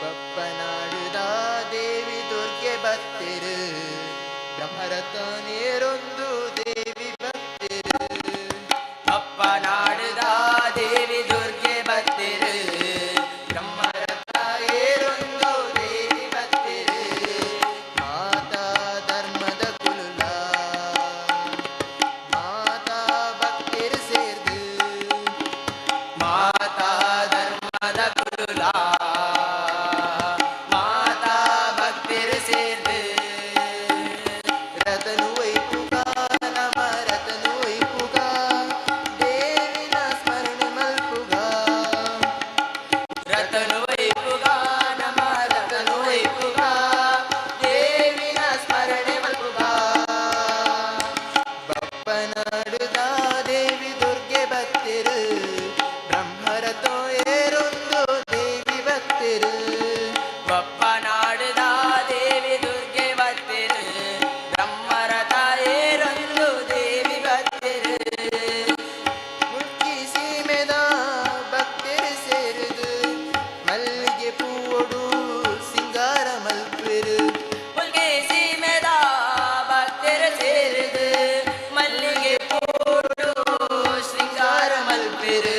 [SPEAKER 9] ಬಪ್ಪನಾಡುದ ದೇವಿ ದುರ್ಗೆ ಬತ್ತಿರು ಬ್ರಹ್ಮರಥ ನೇರೊಂದು ದೇವಿ ಬತ್ತಿರು
[SPEAKER 8] ಬಪ್ಪನಾಡುದ ದೇವಿ ದುರ್ಗೆ ಬತ್ತಿರು
[SPEAKER 9] ಬ್ರಹ್ಮರಥ ಏರೊಂದು ದೇವಿ ಬತ್ತಿರು ಮಾತಾ ಧರ್ಮದ ಕುಲುಲ ಮಾತಾ ಭಕ್ತಿರು ಸೇರ್ದು
[SPEAKER 8] ಮಾತಾ ಧರ್ಮದ ಕುರುಲ ಮಾತಾ ಭಕ್ತಿರು ಸೇರ್ದು
[SPEAKER 9] ರತನು ವೈಪುಗ ನಮ ರತನು ವೈಪುಗ ದೇವಿನ ಸ್ಮರಣೆ ಮಲ್ಪುಗ
[SPEAKER 8] ರತನು ವೈಪುಗ ನಮ ರತನು ವೈಪುಗ
[SPEAKER 9] ದೇವಿನ ಸ್ಮರಣೆ ಮಲ್ಪುಗ ಬಪ್ಪನಾಡುದ ದೇವಿ ದುರ್ಗೆ ಬತ್ತಿರು ಬ್ರಹ್ಮರಥೋ ಏರೊಂದು ದೇವಿ ಬತ್ತಿರು
[SPEAKER 8] ಬಪ್ಪನಾಡುದ ದೇವಿ ದುರ್ಗೆ ಬತ್ತಿರು ಬ್ರಹ್ಮರಥ ಏರೊಂದು ದೇವಿ ಬತ್ತಿರು
[SPEAKER 9] ಮುಲ್ಕಿ ಸೀಮೆದ ಭಕ್ತಿರು ಸೇರುದು ಮಲ್ಲಿಗೆ ಪೂವೊಡು ಸಿಂಗಾರ ಮಲ್ಪಿರು
[SPEAKER 8] ಮುಲ್ಗೆ ಸೀಮೆದ ಭಕ್ತಿರು ಸೇರಿದು ಮಲ್ಲಿಗೆ ಪೂಡು ಶೃಂಗಾರ ಮಲ್ಪಿರು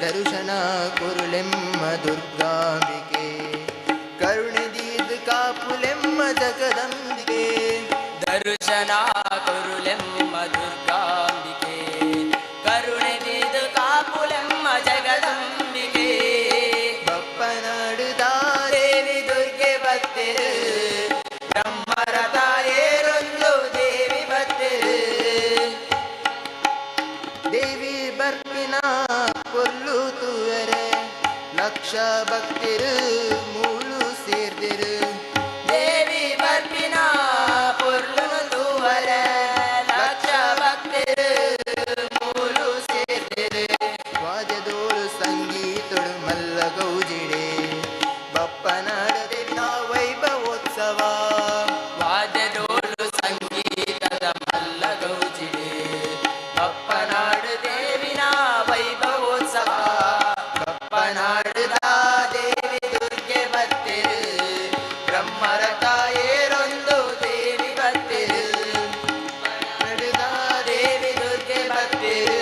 [SPEAKER 9] ದರ್ಶನ ಕುರುಳೆಮ್ಮ ದುರ್ಗಾಂಬಿಕೆ ಕರುಣೆ ದೀದ್ ಕಾಪುಲೆಮ್ಮ ಜಗದಂಬಿಕೆ
[SPEAKER 8] ದರ್ಶನ ಕುರುಳೆಮ್ಮ ದುರ್ಗಾಂಬಿಕೆ ಕರುಣೆ ದೀದು ಕಾಪುಲೆಮ್ಮ ಜಗದಂಬಿಕೆ
[SPEAKER 9] ಬಪ್ಪನಾಡುದ ದೇವಿ ದುರ್ಗೆ ಬತ್ತಿರು
[SPEAKER 8] ಬ್ರಹ್ಮರಥ ಏರೊಂದು ದೇವಿ ಬತ್ತಿರು
[SPEAKER 9] ದೇವಿ ಬರ್ಪಿನ ಕೊಲ್ಲು ತೂವರೆ ಲಕ್ಷ ಭಕ್ತಿರು ಮೂಲು ಸೇರ್ದಿರು
[SPEAKER 8] ದೇವಿ ಬರ್ಪಿನ ಪೊರ್ಲುನು ತೂವರ ಲಕ್ಷ ಭಕ್ತಿರು ಮೂಲು ಸೇರ್ದಿರು
[SPEAKER 9] ವಾದ್ಯದೋಳು ಸಂಗೀತೊಡು ಮಲ್ಲ ಗೌಜಿಡೆ ಬಪ್ಪನಾಡ ದೇವಿನ ವೈಭವೋತ್ಸವ
[SPEAKER 8] ವಾದ್ಯದೋಳು ಸಂಗೀತದ ಮಲ್ಲ ಗೌಜಿಡೆ ಬಪ್ಪನಾಡು ದೇವಿನ ವೈಭವೋತ್ಸವ
[SPEAKER 9] ಬಪ್ಪನಾಡುದ ದೇವಿ ದುರ್ಗೆ ಬತ್ತಿರು ಬ್ರಹ್ಮರಥ ಏರೊಂದು ದೇವಿ ಬತ್ತಿರು ಬಪ್ಪನಾಡುದ ದೇವಿ ದುರ್ಗೆ ಬತ್ತಿರು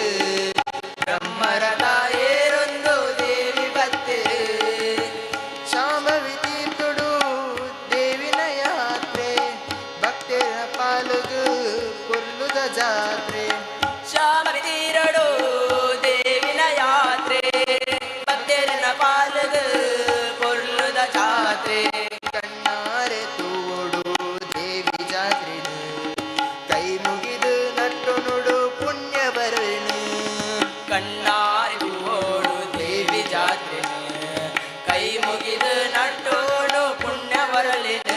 [SPEAKER 9] ಬ್ರಹ್ಮರಥ ಏರೊಂದು ದೇವಿ ಬತ್ತಿರು ಶಾಂಭವಿ ತೀರ್ಥುಡು ದೇವಿನ ಯಾತ್ರೆ ಭಕ್ತರ ಪಾಲುಗು ಕೊಲ್ಲುದ ಜಾತ್ರೆ
[SPEAKER 8] ಶಾಮತೀರಡು ದೇವಿನ ಯಾತ್ರೆ ಭಕ್ತರನ ಪಾಲದು ಪೊರ್ಲುದ ಜಾತ್ರೆ
[SPEAKER 9] ಕಣ್ಣಾರೆ ತೂಡು ದೇವಿ ಜಾತ್ರೆನು ಕೈ ಮುಗಿದು ನಟ್ಟು ನುಡು ಪುಣ್ಯ ಬರುವೆನು
[SPEAKER 8] ಕಣ್ಣಾರಿ ಓಡು ದೇವಿ ಜಾತ್ರೆ ಕೈ ಮುಗಿದು ನಟ್ಟೋಡು ಪುಣ್ಯ ಬರಲಿನ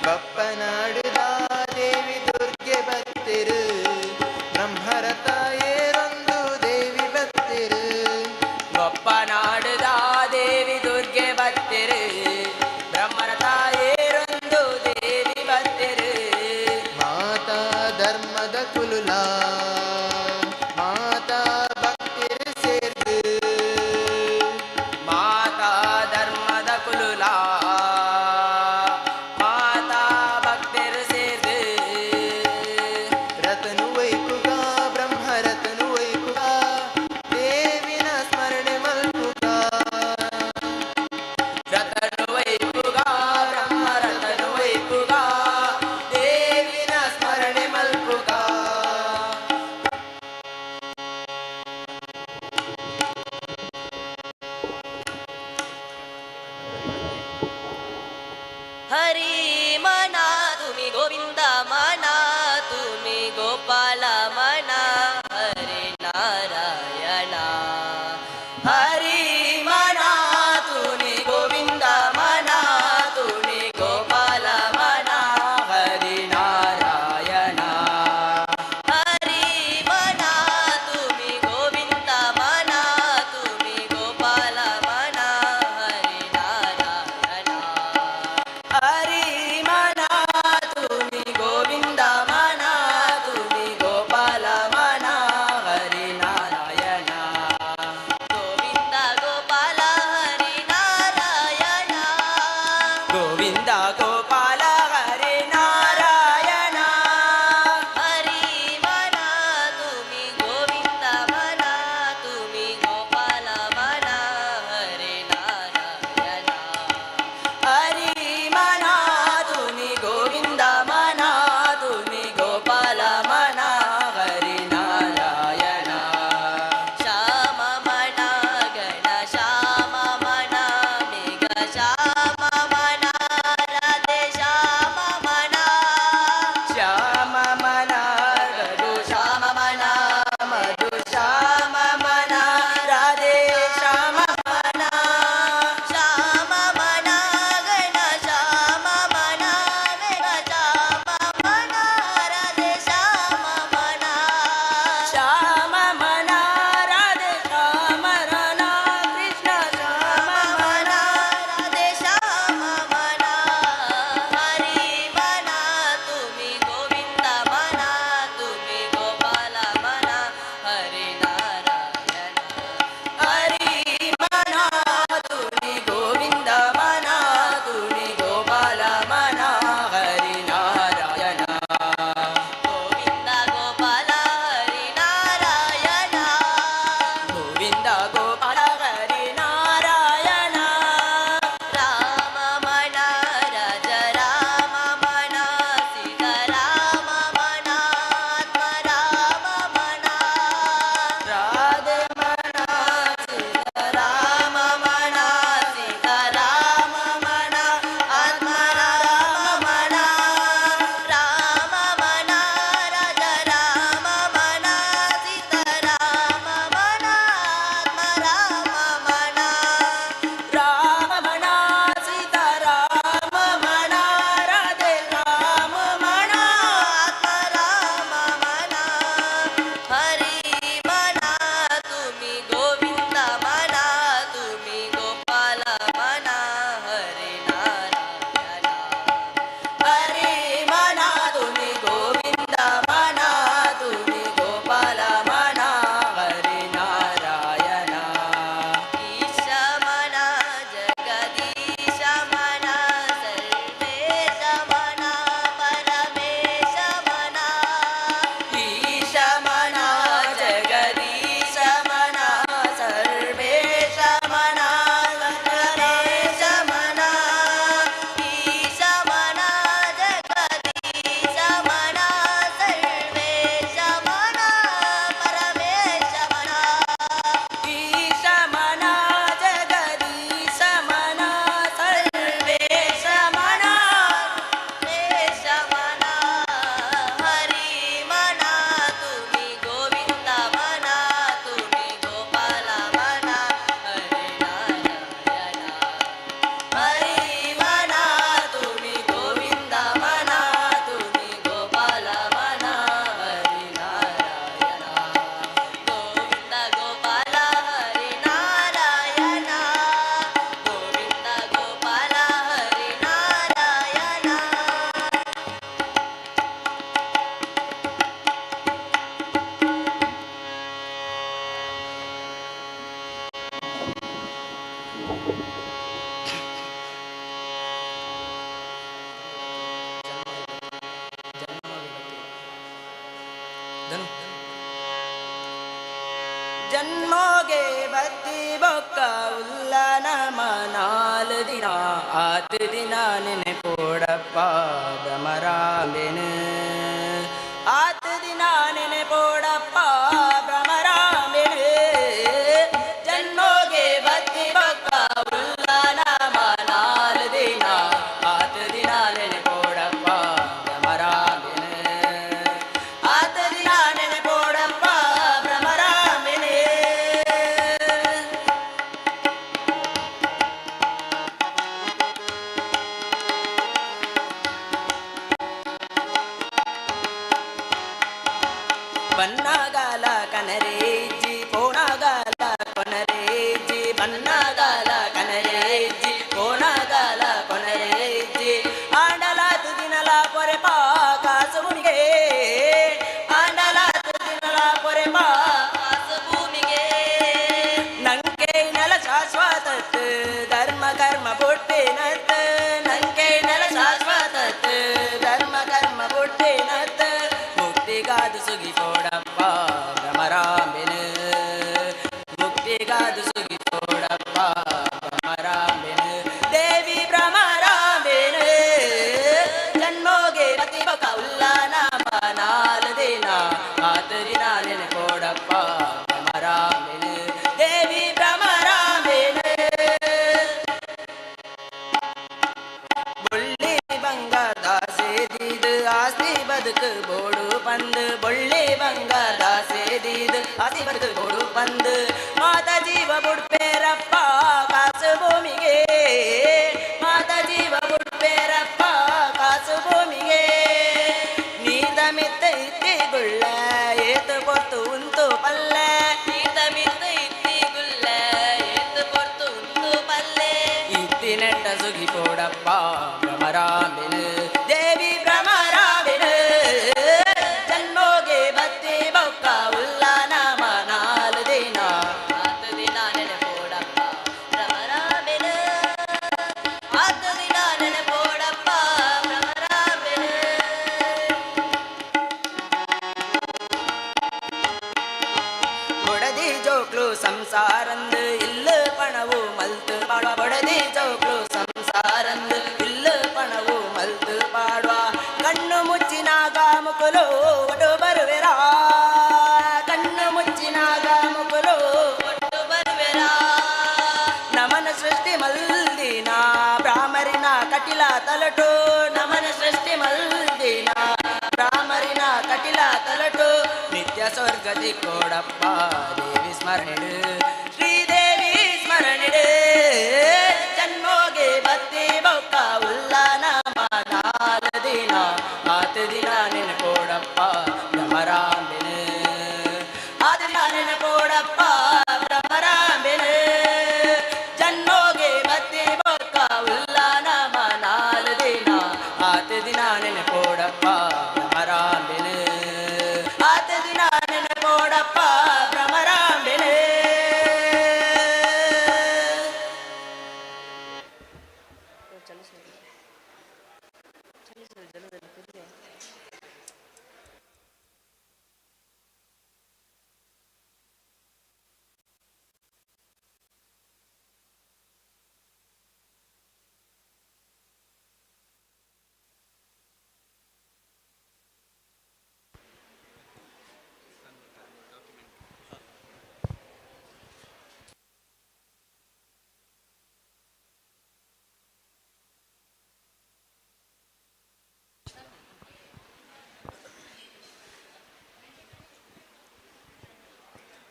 [SPEAKER 9] ಬಪ್ಪನಾಡುದ ದೇವಿ ದುರ್ಗೆ ಬತ್ತಿರು ಬ್ರಹ್ಮರಥ ಏರೊಂದು ದೇವಿ ಬತ್ತಿರು
[SPEAKER 8] ಬಪ್ಪನಾಡುದ ದೇವಿ ದುರ್ಗೆ ಬತ್ತಿರು ಬ್ರಹ್ಮರಥ ಏರೊಂದು ದೇವಿ ಬತ್ತಿರು
[SPEAKER 9] ಮಾತಾ ಧರ್ಮದ ಕುಲುಲ ಮಾತಾ ಭಕ್ತಿರು ಸೇರ್ದು
[SPEAKER 8] ಮಾತಾ ಧರ್ಮದ ಕುಲುಲ ಮಾತಾ ಭಕ್ತರು ಸೇರ್ದು
[SPEAKER 9] ರತನು ವೈಪುಗ ಬ್ರಹ್ಮರತನು ವೈಪುಗ ದೇವಿನ ಸ್ಮರಣೆ ಮಲ್ಪುಗ
[SPEAKER 8] ರತನು ವೈಪುಗ ಬ್ರಹ್ಮರತನು ವೈಪುಗ ದೇವಿನ ಸ್ಮರಣೆ ಮಲ್ಪುಗ ಜನ್ಮೋಗೆ ಬತ್ತಿ ಬೊಕ್ಕ ಉಲ್ಲನ ಮನಾಲು ದಿನ ಆತು ದಿನ ನೆನೆಪೋಡಪ್ಪ ಭ್ರಮರಾಂಬೆನು ಆತು ದಿನ ನೆನೆಪೋಡಪ್ಪ ಭ್ರಮರಾಂಬೆನು ಜನ್ಮೋಗೆ ಬತ್ತಿ ಬೊಕ್ಕ ಉಲ್ಲನ ಮನಾಲು ದಿನ ಆತು ದಿನ ನೆನೆಪೋಡಪ್ಪ ಭ್ರಮರಾಂಬೆನು ಆತು ದಿನ ನೆನೆಪೋಡಪ್ಪ ಭ್ರಮರಾಂಬೆನು ಬನ್ನಗಾಲ ಕನರೇಜಿ ಪೋಣಗಾಲ ಕೊನರೇಜಿ ಬನ್ನಗಾಲ ಕನರೇಜಿ ಪೋಣಗಾಲ ಕೊನರೇಜಿ ಆಂಡಲಾತು ದಿನಲ ಪೊರೆ ಪಾ ಕಾಸು ಭೂಮಿಗೆ ಆಂಡಲಾತು ದಿನಲ ಪೊರೆ ಪಾ ಕಾಸು ಭೂಮಿಗೆ ನಂಗೆ ನೆಲ ಶಾಶ್ವತತ್ ಧರ್ಮ ಕರ್ಮ ಬುಟ್ಟಿನತ್ ನಂಗೆ ನೆಲ ಶಾಶ್ವತತ್ ಧರ್ಮ ಕರ್ಮ ಬುಟ್ಟಿನತ್ ಮುಕ್ತಿಗಾದು ಸುಗಿ ಪೋಡಪ್ಪ ಭ್ರಮರಾಂಬೆನು ಮುಕ್ತಿಗಾದು ಸುಗಿ ಪೋಡಪ್ಪ ಭ್ರಮರಾಂಬೆನು ದೇವಿ ಭ್ರಮರಾಂಬೆನು ಜನ್ಮೋಗೆ ಪತಿ ಬೊಕ ಉಲ್ಲನ ಮನಾಲು ದಿನ ಆತು ದಿನ ನೆನೆಪೋಡಪ್ಪ ಭ್ರಮರಾಂಬೆನು ದೇವಿ ಭ್ರಮರಾಂಬೆನು ಬೊಳ್ಳಿ ಬಂಗಾರದ ಸೇದಿದು ಆಸ್ತಿ ಬದುಕು ಬೋಡು ಪಂದು ಬೊಳ್ಳಿ ಬಂಗಾರದ ಸೇದಿದು ಆಸ್ತಿ ಬದುಕು ಬೋಡು ಪಂದು ಮಾತ ಜೀವ ಬುಡ್ಪೇರಪ್ಪ ಕಾಸು ಭೂಮಿಗೆ ಮಾತ ಜೀವ ಬುಡ್ಪೇರಪ್ಪ ಕಾಸು ಭೂಮಿಗೆ ನೀರ್ದ ಮಿತ್ತ ಇತ್ತಿಗುಳ್ಳ ಏತು ಪೊರ್ತು ಉಂತು ಪಲ್ಲೆ ನೀರ್ದ ಮಿತ್ತ ಇತ್ತಿಗುಳ್ಳ ಏತು ಪೊರ್ತು ಉಂತು ಪಲ್ಲೆ ಇತ್ತಿನೆಟ್ಟ ಸುಗಿ ಪೋಡಪ್ಪ ಭ್ರಮರಾಂಬೆನು ದೇವಿ ಭ್ರಮರಾಂಬೆನು ಜನ್ಮೋಗೆ ಬತ್ತಿ ಬೊಕ್ಕ ಉಲ್ಲನ ಮನಾಲು ದಿನ ಆತು ದಿನ ನೆನೆಪೋಡಪ್ಪ ಭ್ರಮರಾಂಬೆನು ಆತು ದಿನ ನೆನೆಪೋಡಪ್ಪ ಭ್ರಮರಾಂಬೆನು ಬೊಡದಿ ಜೋಕ್ಲು ಸಂಸಾರಂದು ಇಲ್ಲು ಪಣವು ಮಲ್ತು ಪಾಡುವ ಬೊಡದಿ ಜೋಕ್ಲು ಸಂಸಾರಂದು ಇಲ್ಲು ಪಣವು ಮಲ್ತು ಪಾಡುವ ಕಣ್ಣು ಮುಚ್ಚಿನಾಗ ಮುಕುಲು ಒಟ್ಟು ಬರುವೆರಾ ಕಣ್ಣು ಮುಚ್ಚಿನಾಗ ಮುಕುಲು ಒಟ್ಟು ಬರುವೆರಾ ನಮನ ಸೃಷ್ಟಿ ಮಲ್ದಿನ ಬ್ರಾಹ್ಮರಿನ ಕಟಿಲ ತಲಟು ನಮನ ಸೃಷ್ಟಿ ಮಲ್ದಿನ ಬ್ರಾಹ್ಮರಿನ ಕಟಿಲ ತಲಟು ನಿತ್ಯ ಸ್ವರ್ಗದಿ ಕೋಡಪ್ಪ ದೇವಿ ಸ್ಮರಣೆಡು ಶ್ರೀದೇವಿ ಸ್ಮರಣೆಡು ಜನ್ಮೋಗೆ ಬತ್ತಿ ಬೊಕ್ಕ ಉಲ್ಲನ ಮನಾಲು ದಿನ ಆತು ದಿನ ನೆನೆಪೋಡಪ್ಪ ಭ್ರಮರಾಂಬೆನು ಆತು ದಿನ ನೆನೆಪೋಡಪ್ಪ ಭ್ರಮರಾಂಬೆನು ಜನ್ಮೋಗೆ ಬತ್ತಿ ಬೊಕ್ಕ ಉಲ್ಲನ ಮನಾಲು ದಿನ ಆತು ದಿನ ನೆನೆಪೋಡಪ್ಪ ಭ್ರಮರಾಂಬೆನು ಆತು ದಿನ ನೆನೆಪೋಡಪ್ಪ ಭ್ರಮರಾಂಬೆನು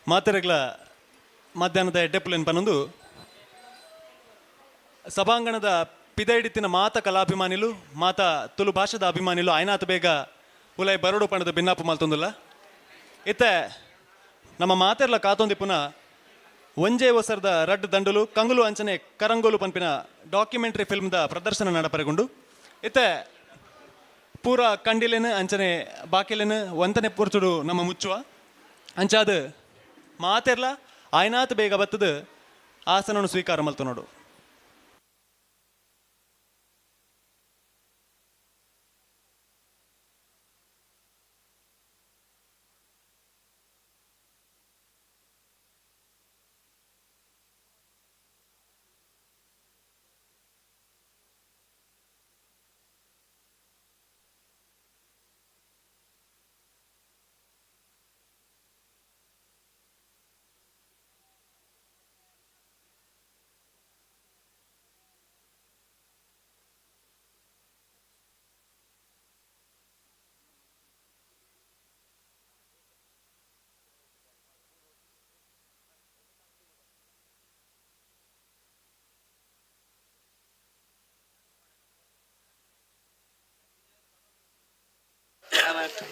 [SPEAKER 2] ಮಾತೆರೆಗ್ಲ ಮಧ್ಯಾಹ್ನದ ಎಡ್ಡೆಪ್ಪುಲೆನ್ ಪನ್ನೊಂದು ಸಭಾಂಗಣದ ಪಿದೈಡಿತ್ತಿನ ಮಾತ ಕಲಾಭಿಮಾನಿಲು ಮಾತ ತುಳು ಭಾಷದ ಅಭಿಮಾನಿಲು ಆಯ್ನಾತ ಬೇಗ ಉಲೈ ಬರೋಡು ಪಣದ ಭಿನ್ನಾಪು ಮಲ್ತೊಂದುಲ್ಲ ಇತ್ತೆ ನಮ್ಮ ಮಾತೆರ್ಲ ಕಾತೊಂದಿ ಪುನಃ ಒಂಜೇ ಒಸರ್ದ ರಡ್ ದಂಡುಲು ಕಂಗುಲು ಅಂಚನೆ ಕರಂಗೋಲು ಪನ್ಪಿನ ಡಾಕ್ಯುಮೆಂಟ್ರಿ ಫಿಲ್ಮ್ದ ಪ್ರದರ್ಶನ ನಡಪರೆಗೊಂಡು ಇತ್ತೆ ಪೂರ ಕಂಡಿಲೆನು ಅಂಚನೆ ಬಾಕಿಲೆನು ಒಂತನೆ ಪೂರ್ಚುಡು ನಮ್ಮ ಮುಚ್ಚುವ ಅಂಚಾದ ಮಾತೆರ್ಲ ಆಯ್ನಾತ್ ಬೇಗ ಬತ್ತದ ಆಸನನು ಸ್ವೀಕಾರ ಮಲ್ತು ನೋಡು.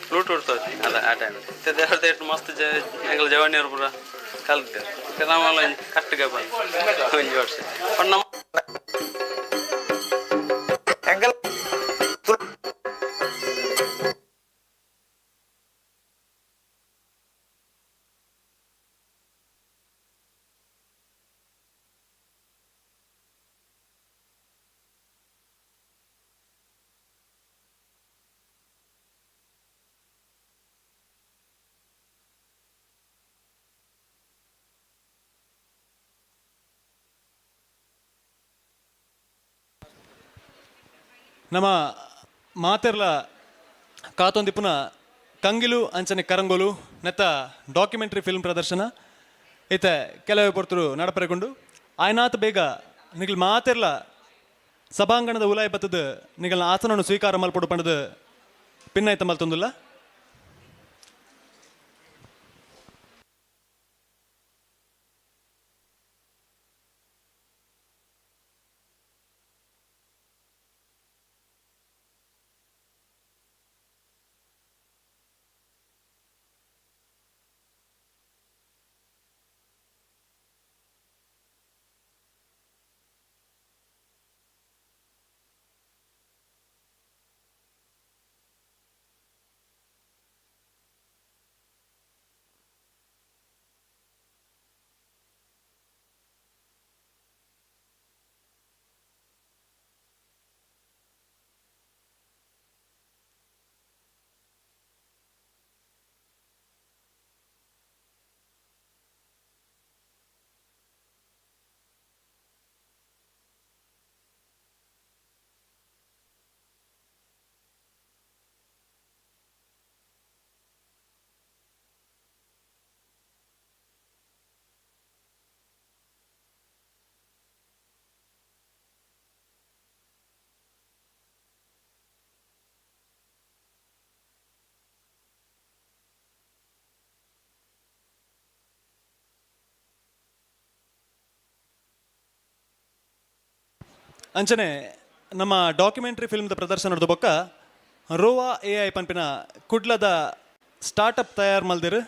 [SPEAKER 10] ಬ್ಲೂಟೂತ್ ಅದ ಆ ಟೈಮ್ ದೇವ್ರದ್ದು ಮಸ್ತ್ ಎಂಗಳ ಜವಾನಿಯರು ಪೂರ ಕಲ್ತೆ ನಾವೆಲ್ಲ ಕಟ್ಟಿಗೆ ಬಂದು ಒಂಜಿ ವರ್ಷ ನಮ್ಮ
[SPEAKER 2] ನಮ್ಮ ಮಾತೆರ್ಲ ಕಾತೊಂದಿಪ್ಪುನ ಕಂಗಿಲು ಅಂಚನೆ ಕರಂಗೋಲು ನೆತ್ತ ಡಾಕ್ಯುಮೆಂಟ್ರಿ ಫಿಲ್ಮ್ ಪ್ರದರ್ಶನ ಈತ ಕೆಲವೇ ಪೊರ್ತರು ನಡಪರೆಗೊಂಡು ಆಯ್ನಾತ್ ಬೇಗ ನಿಗಲ್ ಮಾತೆರ್ಲ ಸಭಾಂಗಣದ ಉಲಾಯಿ ಬತ್ತದ ನಿಗಲ್ನ ಆಸನವನ್ನು ಸ್ವೀಕಾರ ಮಲ್ಪಡು ಪಂಡದ ಪಿನ್ನಾಯ್ತ ಮಲ್ತೊಂದುಲ್ಲ ಅಂಚನೆ ನಮ್ಮ ಡಾಕ್ಯುಮೆಂಟ್ರಿ ಫಿಲ್ಮ್ದ ಪ್ರದರ್ಶನದ ಬೊಕ್ಕ ರೋವಾ AI ಪನ್ಪಿನ ಕುಡ್ಲದ ಸ್ಟಾರ್ಟಪ್ ತಯಾರು ಮಲ್ದಿರು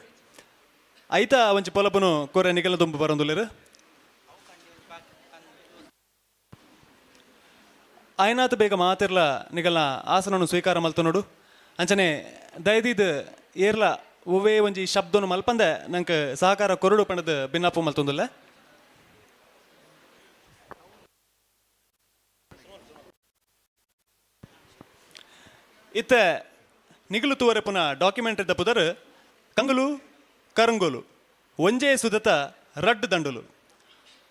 [SPEAKER 2] ಐತ ಒಂಚಿ ಪೊಲಪುನು ಕೊರೆ ನಿಗಲ ತುಂಬು ಬರೊಂದುಲ್ಲೆರು ಆಯ್ನಾತ್ ಬೇಗ ಮಾತಿರ್ಲ ನಿಗಲ್ನ ಆಸನವನ್ನು ಸ್ವೀಕಾರ ಮಲ್ತು ನೋಡು ಅಂಚನೆ ದಯದಿದ್ ಏರ್ಲ ಒವ್ವೇ ಒಂಜಿ ಶಬ್ದನು ಮಲ್ಪಂದೆ ನಂಗೆ ಸಹಕಾರ ಕೊರಡು ಪಂಡದ ಭಿನ್ನಪ್ಪು ಮಲ್ತೊಂದುಲ್ಲ ಇತ್ತೆ ನಿಗಲು ತೂವರೆ ಪುನ ಡಾಕ್ಯುಮೆಂಟ್ರಿ ದಪ್ಪುದರ್ ಕಂಗುಲು ಕರಂಗೋಲು ಒಂಜೇ ಸುದತ ರಡ್ ದಂಡುಲು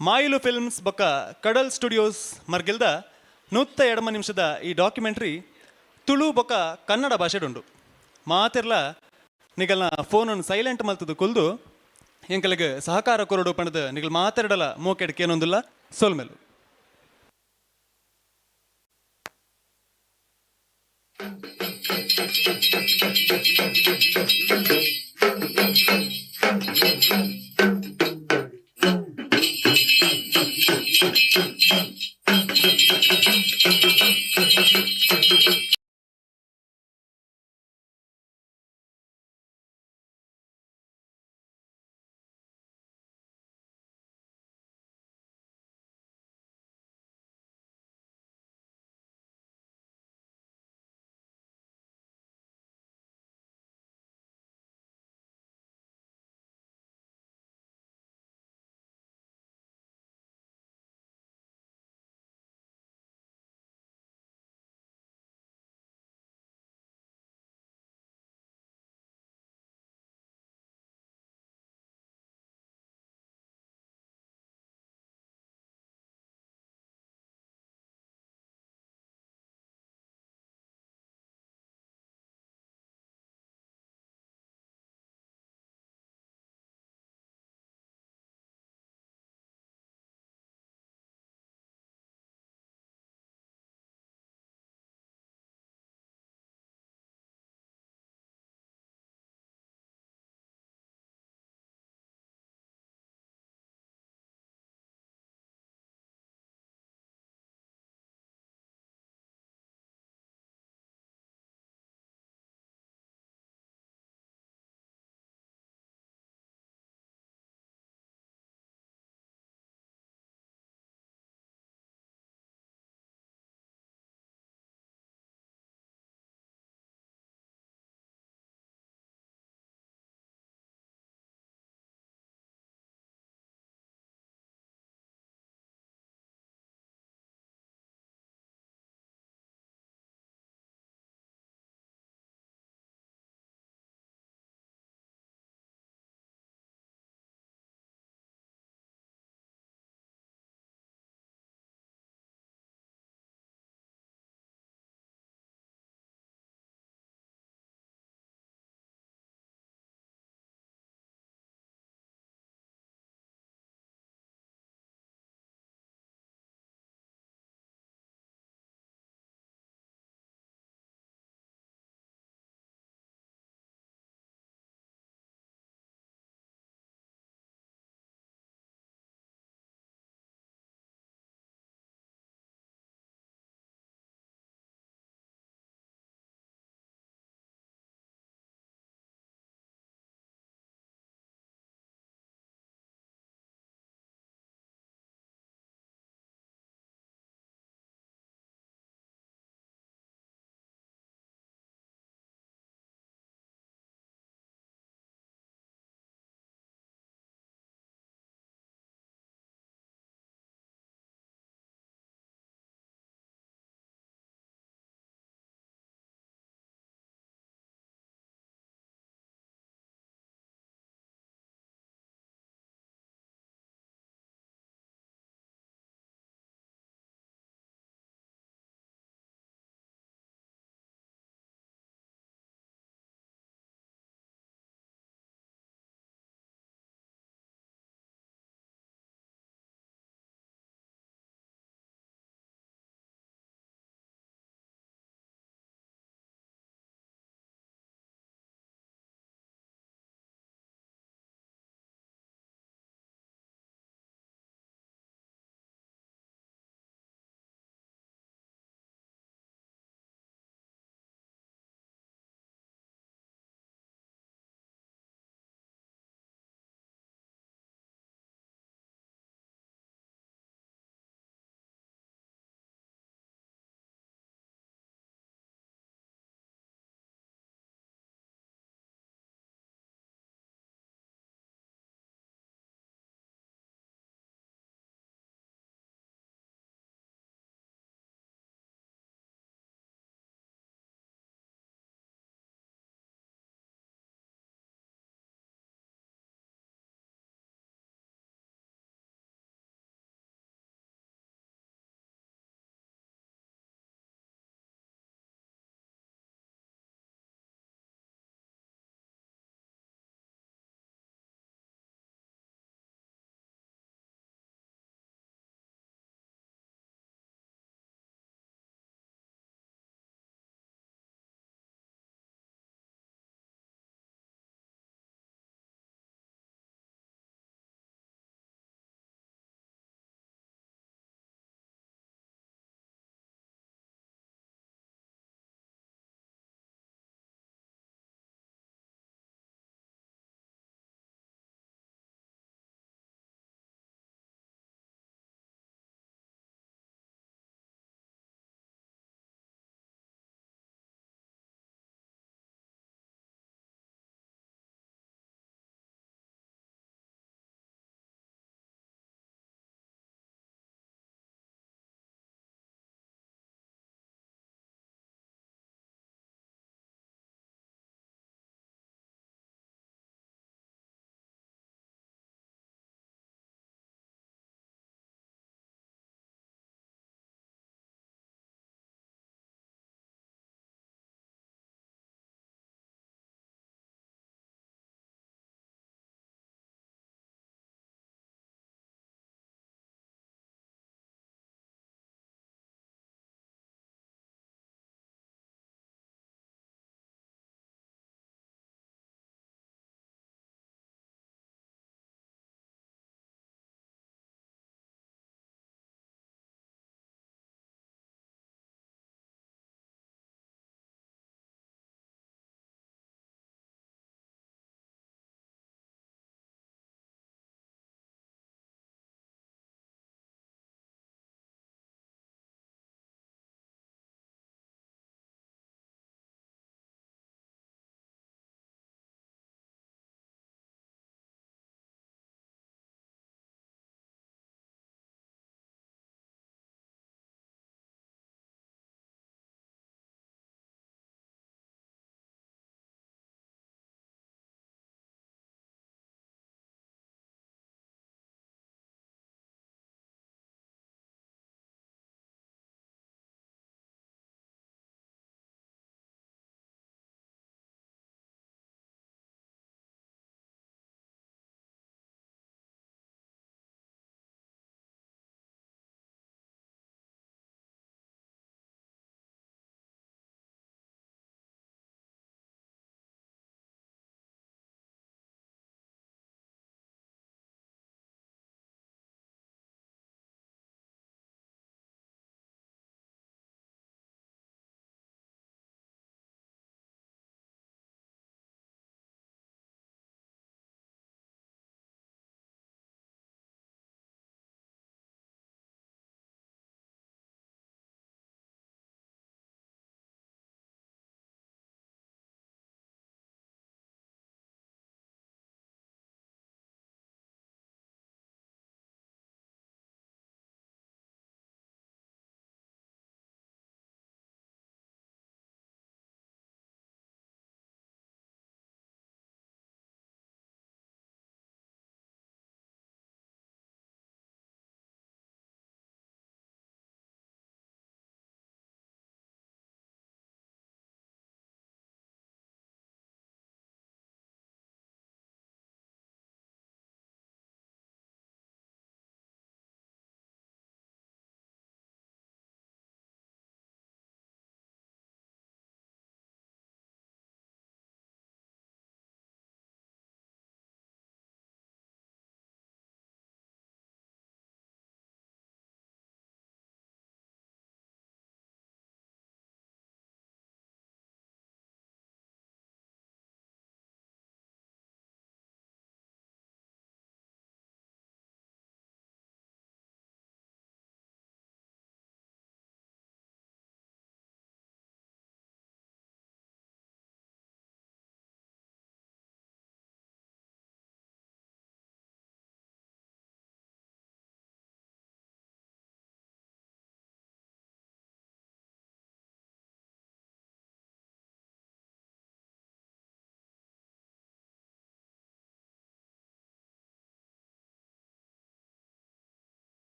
[SPEAKER 2] ಮಾಯಿಲು ಫಿಲ್ಮ್ಸ್ ಬೊಕ್ಕ ಕಡಲ್ ಸ್ಟುಡಿಯೋಸ್ ಮರ್ಗಿಲ್ದ 102 ನಿಮಿಷದ ಈ ಡಾಕ್ಯುಮೆಂಟ್ರಿ ತುಳು ಬೊಕ್ಕ ಕನ್ನಡ ಭಾಷೆಡುಂಡು ಮಾತೆರ್ಲ ನಿಗಲ್ನ ಫೋನನ್ನು ಸೈಲೆಂಟ್ ಮಲ್ತದು ಕುಲ್ದು ಎಂಕಲಿಗೆ ಸಹಕಾರ ಕೊರಡು ಪಣದ ನಿಗಲ್ ಮಾತೆರಡಲ ಮೋಕೆಡ್ಕೇನೊಂದುಲ್ಲ ಸೋಲ್ಮೆಲು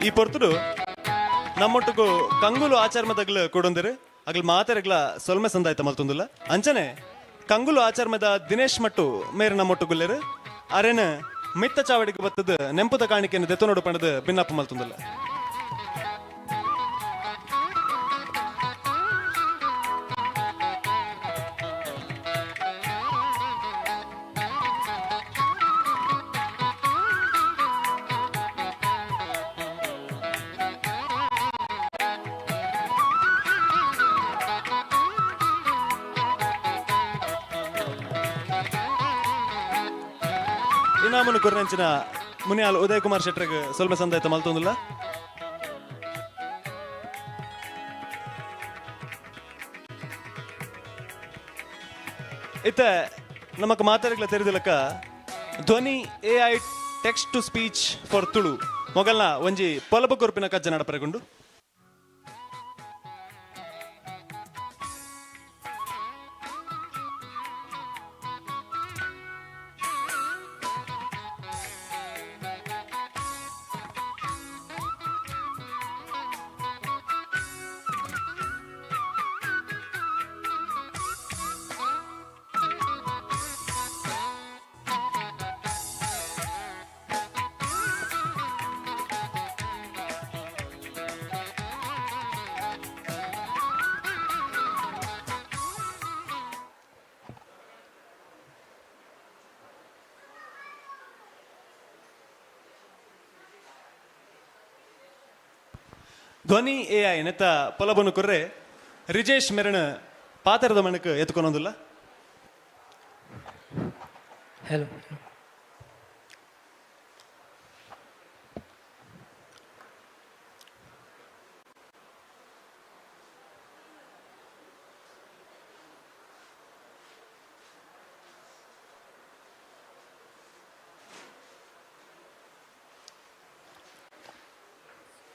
[SPEAKER 2] ಈ ಪೊರ್ತುಡು ನಮ್ಮೊಟ್ಟಿಗೂ ಕಂಗುಲು ಆಚಾರ್ಮದಗ್ಲು ಕೊಡೊಂದಿರು ಅಗ್ಲು ಮಾತಾರಗ್ಲ ಸೊಲ್ಮೆ ಸಂದಾಯ್ತ ಮಲ್ತೊಂದುಲ್ಲ ಅಂಚನೆ ಕಂಗುಲು ಆಚಾರ್ಮದ ದಿನೇಶ್ ಮಟ್ಟು ಮೇರೆ ನಮ್ಮೊಟ್ಟುಗುಲ್ಲೆರು ಅರೆನ ಮಿತ್ತ ಚಾವಡಿಗೆ ಬತ್ತದ ನೆಂಪುದ ಕಾಣಿಕೆಯನ್ನು ದೆತ್ತನೋಡು ಪಣದ ಭಿನ್ನಪ್ಪ ಮಲ್ತೊಂದುಲ್ಲ. ಇನಾಮನು ಕೊರ್ನೆಂಚಿನ ಮುನಿಯಾಲ್ ಉದಯ್ ಕುಮಾರ್ ಶೆಟ್ರಿಗೆ ಸ್ವಲ್ಪ ಸಂದಾಯ್ತ ಮಲ್ತೊಂದುಲ್ಲ. ಇತ್ತ ನಮಕ್ ಮಾತಾಡಗ್ಲ ತೆರೆದಿಲಕ್ಕ ಧ್ವನಿ AI text to speech for Tulu ಮೊಗಲ್ನ ಒಂಜಿ ಪೊಲಬ ಕೊರ್ಪಿನ ಕಜ್ಜ ನಡಪರೆಗೊಂಡು ಧ್ವನಿ AI ನೆತ್ತ ಪೊಲಬನು ಕೊರ್ರೆ ರಿಜೇಶ್ ಮೆರಣ ಪಾತ್ರದ ಮಣಕ್ಕೆ ಎತ್ಕೊನೊಂದಿಲ್ಲ.
[SPEAKER 7] ಹಲೋ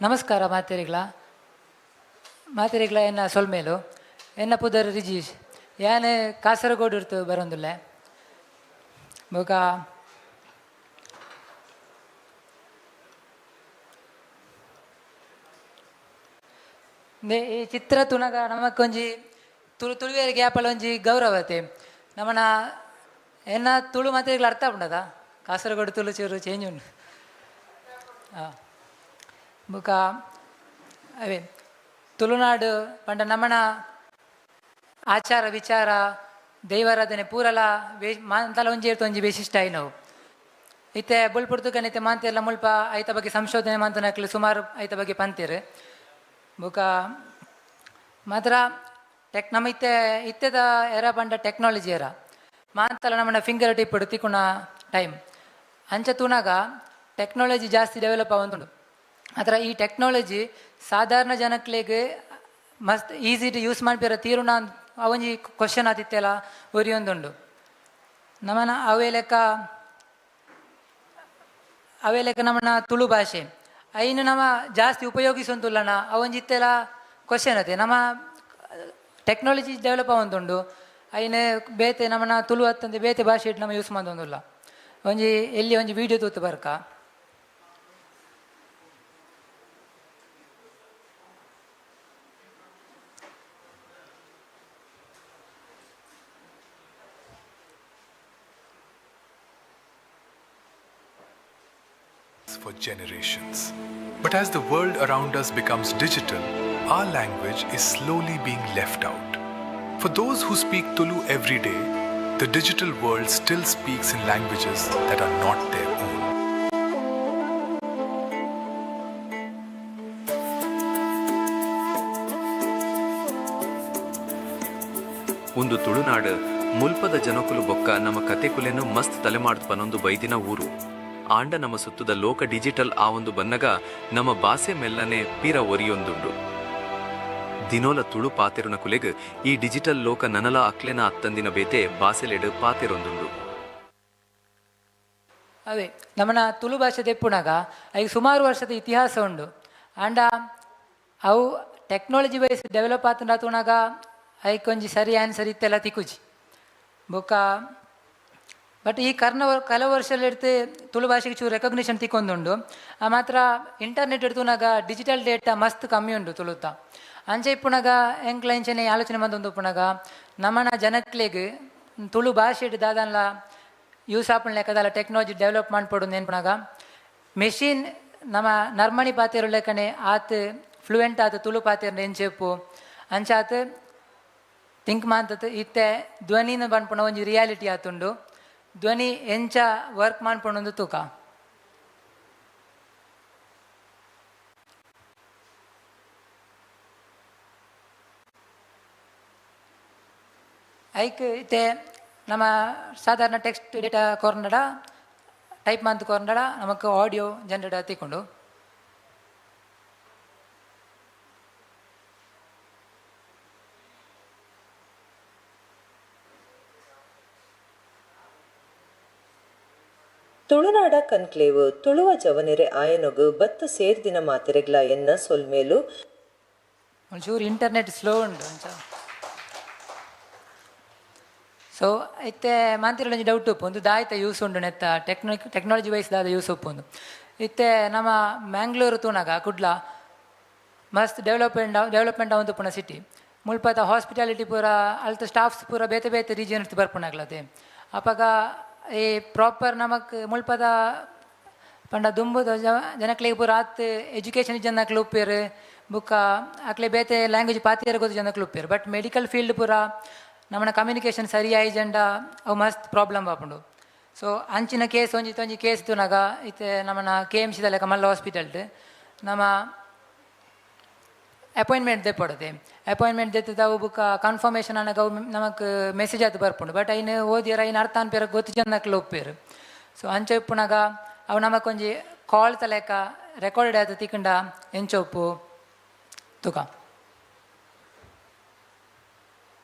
[SPEAKER 7] ನಮಸ್ಕಾರ ಮಾತೆರಿಗ್ಲ ಎನ್ನ ಸೊಲ್ಮೇಲು ಎನ್ನ ಪುದರ್ ರಿಜೀಶ್ ಯಾನೆ ಕಾಸರಗೋಡು ಇರ್ತು ಬರೋಂದಿಲ್ಲ ಬೊಕ ಈ ಚಿತ್ರ ತುನಗ ನಮಕೊಂಜಿ ತುಳುವೇರಿ ಗ್ಯಾಪಲ್ ಒಂಜಿ ಗೌರವತೆ ನಮ್ಮನ ಎನ್ನ ತುಳು ಮಾತೆರಿಗ್ಲ ಅರ್ಥ ಉಂಡದ ಕಾಸರಗೋಡು ತುಳು ಚೂರು ಚೇಂಜ್ ಉಂಡು ಬೊಕ ಅವೇ ತುಳುನಾಡು ಪಂಡ ನಮ್ಮನ ಆಚಾರ ವಿಚಾರ ದೈವಾರಾಧನೆ ಪೂರಲ ಮಾಂತಲ ಒಂಜಿ ಇರ್ತು ಒಂಜಿ ವಿಶಿಷ್ಟ ನಾವು ಇತ್ತೆ ಬುಲ್ಪುಡ್ತುಕನಿತ್ತೆ ಮಾಂತೆಲ್ಲ ಮುಲ್ಪ ಐತ ಬಗ್ಗೆ ಸಂಶೋಧನೆ ಮಾತನಕ್ಲಿ ಸುಮಾರು ಐತ ಬಗ್ಗೆ ಪಂತೀರು ಬೊಕ ಮಾತ್ರ ನಮ್ಮ ಇತ್ತೆದ ಎರ ಪಂಡ ಟೆಕ್ನಾಲಜಿ ಎರ ಮಾಂತಲ ನಮ್ಮನ ಫಿಂಗರ್ ಟಿಪ್ ತಿಕ್ಕುಣ ಟೈಮ್ ಅಂಚ ತುನಾಗ ಟೆಕ್ನಾಲಜಿ ಜಾಸ್ತಿ ಡೆವಲಪ್ ಆವಂತುಂಡು ಮಾತ್ರ ಈ ಟೆಕ್ನಾಲಜಿ ಸಾಧಾರಣ ಜನಕ್ಲೆಗ್ ಮಸ್ತ್ ಈಸಿ ಟು ಯೂಸ್ ಮಾಡ್ಬಿರ ತೀರುಣ ಅವೊಂಜಿ ಕ್ವಶನ್ ಆತಿತ್ತೆಲ್ಲ ಒರಿಯೊಂದುಂಡು ನಮ್ಮನ ಅವೇ ಲೆಕ್ಕ ನಮ್ಮನ ತುಳು ಭಾಷೆ ಐನು ನಮ್ಮ ಜಾಸ್ತಿ ಉಪಯೋಗಿಸೊಂದುಲ್ಲನ ಅವೊಂಜಿತ್ತೆಲ್ಲ ಕ್ವಶನ್ ಅತೆ ನಮ್ಮ ಟೆಕ್ನಾಲಜಿ ಡೆವಲಪ್ ಆವಂತುಂಡು ಐನು ಬೇತೆ ನಮ್ಮನ ತುಳು ಹತ್ತಂದೆ ಬೇತೆ ಭಾಷೆ ಇಟ್ಟು ನಮ್ಮ ಯೂಸ್ ಮಾಡೋದಿಲ್ಲ ಒಂಜಿ ಎಲ್ಲಿ ಒಂಜಿ ವೀಡಿಯೋ ತೂತು ಬರ್ಕ
[SPEAKER 11] for generations. But as the world around us becomes digital, our language is slowly being left out. For those who speak Tulu every day, the digital world still speaks in languages that are not their own.
[SPEAKER 12] ಒಂದು ತುಳುನಾಡು ಮುಲ್ಪದ ಜನಕುಲು ಬೊಕ್ಕ ನಮ್ಮ ಕತೆ ಕುಲೆನು ಮಸ್ತ್ ತಲೆಮಾಡ್ದು ಪನೊಂದು ಬೈದಿನ ಊರು and ನಮ್ಮ ಸುತ್ತದ ಲೋಕ ಡಿಜಿಟಲ್ ಆ ಒಂದು ಬನ್ನಗ ನಮ್ಮ ಭಾಷೆ ಮೆಲ್ಲನೆ ಪೀರ ಒರಿಯೊಂದುಂಡು ದಿನೋಲ ತುಳು ಪಾತೆರುನ ಕುಲೆಗ್ ಈ ಡಿಜಿಟಲ್ ಲೋಕ ನನಲ ಅಕ್ಲೆನ ಅತ್ತಂದಿನ ಬೇತೆ ಭಾಷೆಲೆಡ್ ಪಾತೆರೊಂದುಂಡು
[SPEAKER 7] ಅವೇ ನಮ್ಮನ ತುಳು ಭಾಷೆ ತೆಪ್ಪುನಾಗ ಈಗ ಸುಮಾರು ವರ್ಷದ ಇತಿಹಾಸ ಉಂಡು ಆಂಡ ಅವು ಟೆಕ್ನಾಲಜಿ ವೈಸ್ ಡೆವಲಪ್ ಆತುನಾಗ ಐಕೊಂಜಿ ಸರಿ ಆನ್ಸರ್ ಇತ್ತೆಲ್ಲ ತಿಕ್ಕುಜಿ ಬೊಕ್ಕ ಬಟ್ ಈ ಕೆಲವು ವರ್ಷದಲ್ಲಿ ಇಡ್ತು ತುಳು ಭಾಷೆಗೆ ಚೂರು ರೆಕಗ್ನಿಷನ್ ತಿಕ್ಕೊಂದುಂಡು ಮಾತ್ರ ಇಂಟರ್ನೆಟ್ ಇಡ್ತುನಾಗ ಡಿಜಿಟಲ್ ಡೇಟಾ ಮಸ್ತ್ ಕಮ್ಮಿ ಉಂಡು ತುಳುತ ಅಂಚೆ ಇಪ್ಪುನಾಗ ಎಂಕ್ಲ ಇಂಚನೆ ಆಲೋಚನೆ ಮಂದೊಂದು ಉಪ್ಪುನಾಗ ನಮ್ಮನ ಜನಕ್ಲೆಗ್ ತುಳು ಭಾಷೆ ಇಟ್ಟು ದಾದನ್ಲ ಯೂಸ್ ಆಪಣ ಲೆಕ್ಕದಲ್ಲ ಟೆಕ್ನಾಲಜಿ ಡೆವಲಪ್ ಮಾಡ್ಕೊಡು ನೆನ್ಪುನಾಗ ಮೆಷಿನ್ ನಮ್ಮ ನರ್ಮಣಿ ಪಾತೆರು ಲೆಕ್ಕನೆ ಆತ ಫ್ಲೂಯೆಂಟ್ ಆತ ತುಳು ಪಾತೆರ್ನ ಎಂಚೆಪ್ಪು ಅಂಚೆ ಆತ ಥಿಂಕ್ ಮಾಡ್ತದೆ ಇತ್ತೆ ಧ್ವನಿನ ಬಂದ್ಪುಣ ಒಂಜಿ ರಿಯಾಲಿಟಿ ಆತುಂಡು ಧ್ವನಿ ಎಂಚ ವರ್ಕ್ ಮಾಡ್ಪೊಂಡು ತೂಕ ಐಕ್ ಇತ್ತೆ ನಮ್ಮ ಸಾಧಾರಣ ಟೆಕ್ಸ್ಟ್ ಡೇಟಾ ಕೊರ್ನಡ ಟೈಪ್ ಮಂತ್ ಕೊರ್ನಡ ನಮಕ್ ಆಡಿಯೋ ಜನರೇಟ್ ಆತಿಕೊಂಡು
[SPEAKER 13] ತುಳುನಾಡ ಕನ್ಕ್ಲೇವ್ ತುಳುವ ಜವನೆರೆ ಆಯನೊಗು ಬತ್ತು ಸೇರ್ದಿನ ಮಾತೆರೆಗ್ಲ ಎನ್ನ ಸೊಲ್ಮೇಲು
[SPEAKER 7] ಒಂಚೂರು ಇಂಟರ್ನೆಟ್ ಸ್ಲೋ ಉಂಡು ಅಂಚ ಸೊ ಇತ್ತೆ ಮಾತಿರ ಡೌಟ್ ಉಪ್ಪು ಒಂದು ದಾಯ್ತ ಯೂಸ್ ಉಂಡು ನೆತ್ತ ಟೆಕ್ನಾಲಜಿ ವೈಸ್ ದಾದ ಯೂಸ್ ಉಪ್ಪು ಒಂದು ಇತ್ತೆ ನಮ್ಮ ಮ್ಯಾಂಗ್ಳೂರು ತೂನಾಗ ಕುಡ್ಲ ಮಸ್ತ್ ಡೆವಲಪ್ಮೆಂಟ್ ಆವಂದು ಪುಣ ಸಿಟಿ ಮುಲ್ಪದ ಹಾಸ್ಪಿಟಾಲಿಟಿ ಪೂರ ಅಲ್ತ ಸ್ಟಾಫ್ಸ್ ಪೂರ ಬೇತೆ ಬೇತೆ ರೀಜಿಯನ್ ಬರ್ಪುಣಾಗ್ಲತೆ ಅಪಾಗ ಈ ಪ್ರಾಪರ್ ನಮಕ್ ಮುಲ್ಪದ ಪಂಡ ದುಂಬುದ ಜನಕ್ಲೆಗ್ ಪೂರ ಆತ್ ಎಜುಕೇಷನ್ ಜನಕ್ಲು ಉಪ್ಪೇರು ಬುಕ್ಕ ಅಕ್ಲೆ ಬೇತೆ ಲ್ಯಾಂಗ್ವೇಜ್ ಪಾತಿಯರ್ ಗೊತ್ತು ಜನಕ್ಲು ಉಪ್ಪೇರು ಬಟ್ ಮೆಡಿಕಲ್ ಫೀಲ್ಡ್ ಪೂರ ನಮ್ಮನ ಕಮ್ಯುನಿಕೇಷನ್ ಸರಿಯಾಗಿ ಜಂಡ ಅವು ಮಸ್ತ್ ಪ್ರಾಬ್ಲಮ್ ಆಪುಂಡು ಸೊ ಅಂಚಿನ ಕೇಸ್ ಒಂಜಿ ಕೇಸ್ ತುನಾಗ ಇತ್ತೆ ನಮ್ಮನ KMC ಲೆಕ್ಕ ಮಲ್ಲ ಹಾಸ್ಪಿಟಲ್ಡ್ ನಮ್ಮ ಅಪಾಯಿಂಟ್ಮೆಂಟ್ ದೆಪ್ಪೊಡದೆ ಅಪಾಯಿಂಟ್ಮೆಂಟ್ ದೆತ್ತವು ಬುಕ್ಕ ಕನ್ಫರ್ಮೇಷನ್ ಅನ್ನಗ ಅವು ನಮಕ್ ಮೆಸೇಜ್ ಆತು ಬರ್ಪುಂಡು ಬಟ್ ಐನು ಓದಿಯರ ಐನು ಅರ್ಥ ಅನ್ಪೇರ ಗೊತ್ತು ಜನಕ್ಲು ಒಪ್ಪೇರು ಸೊ ಅಂಚೆ ಉಪ್ಪುನಾಗ ಅವು ನಮಕೊಂಜಿ ಕಾಲ್ ತಲೆಕ ರೆಕಾರ್ಡೆಡ್ ಆಯ್ತು ತಿಕ್ಕಂಡ ಎಂಚೊಪ್ಪು ತುಕ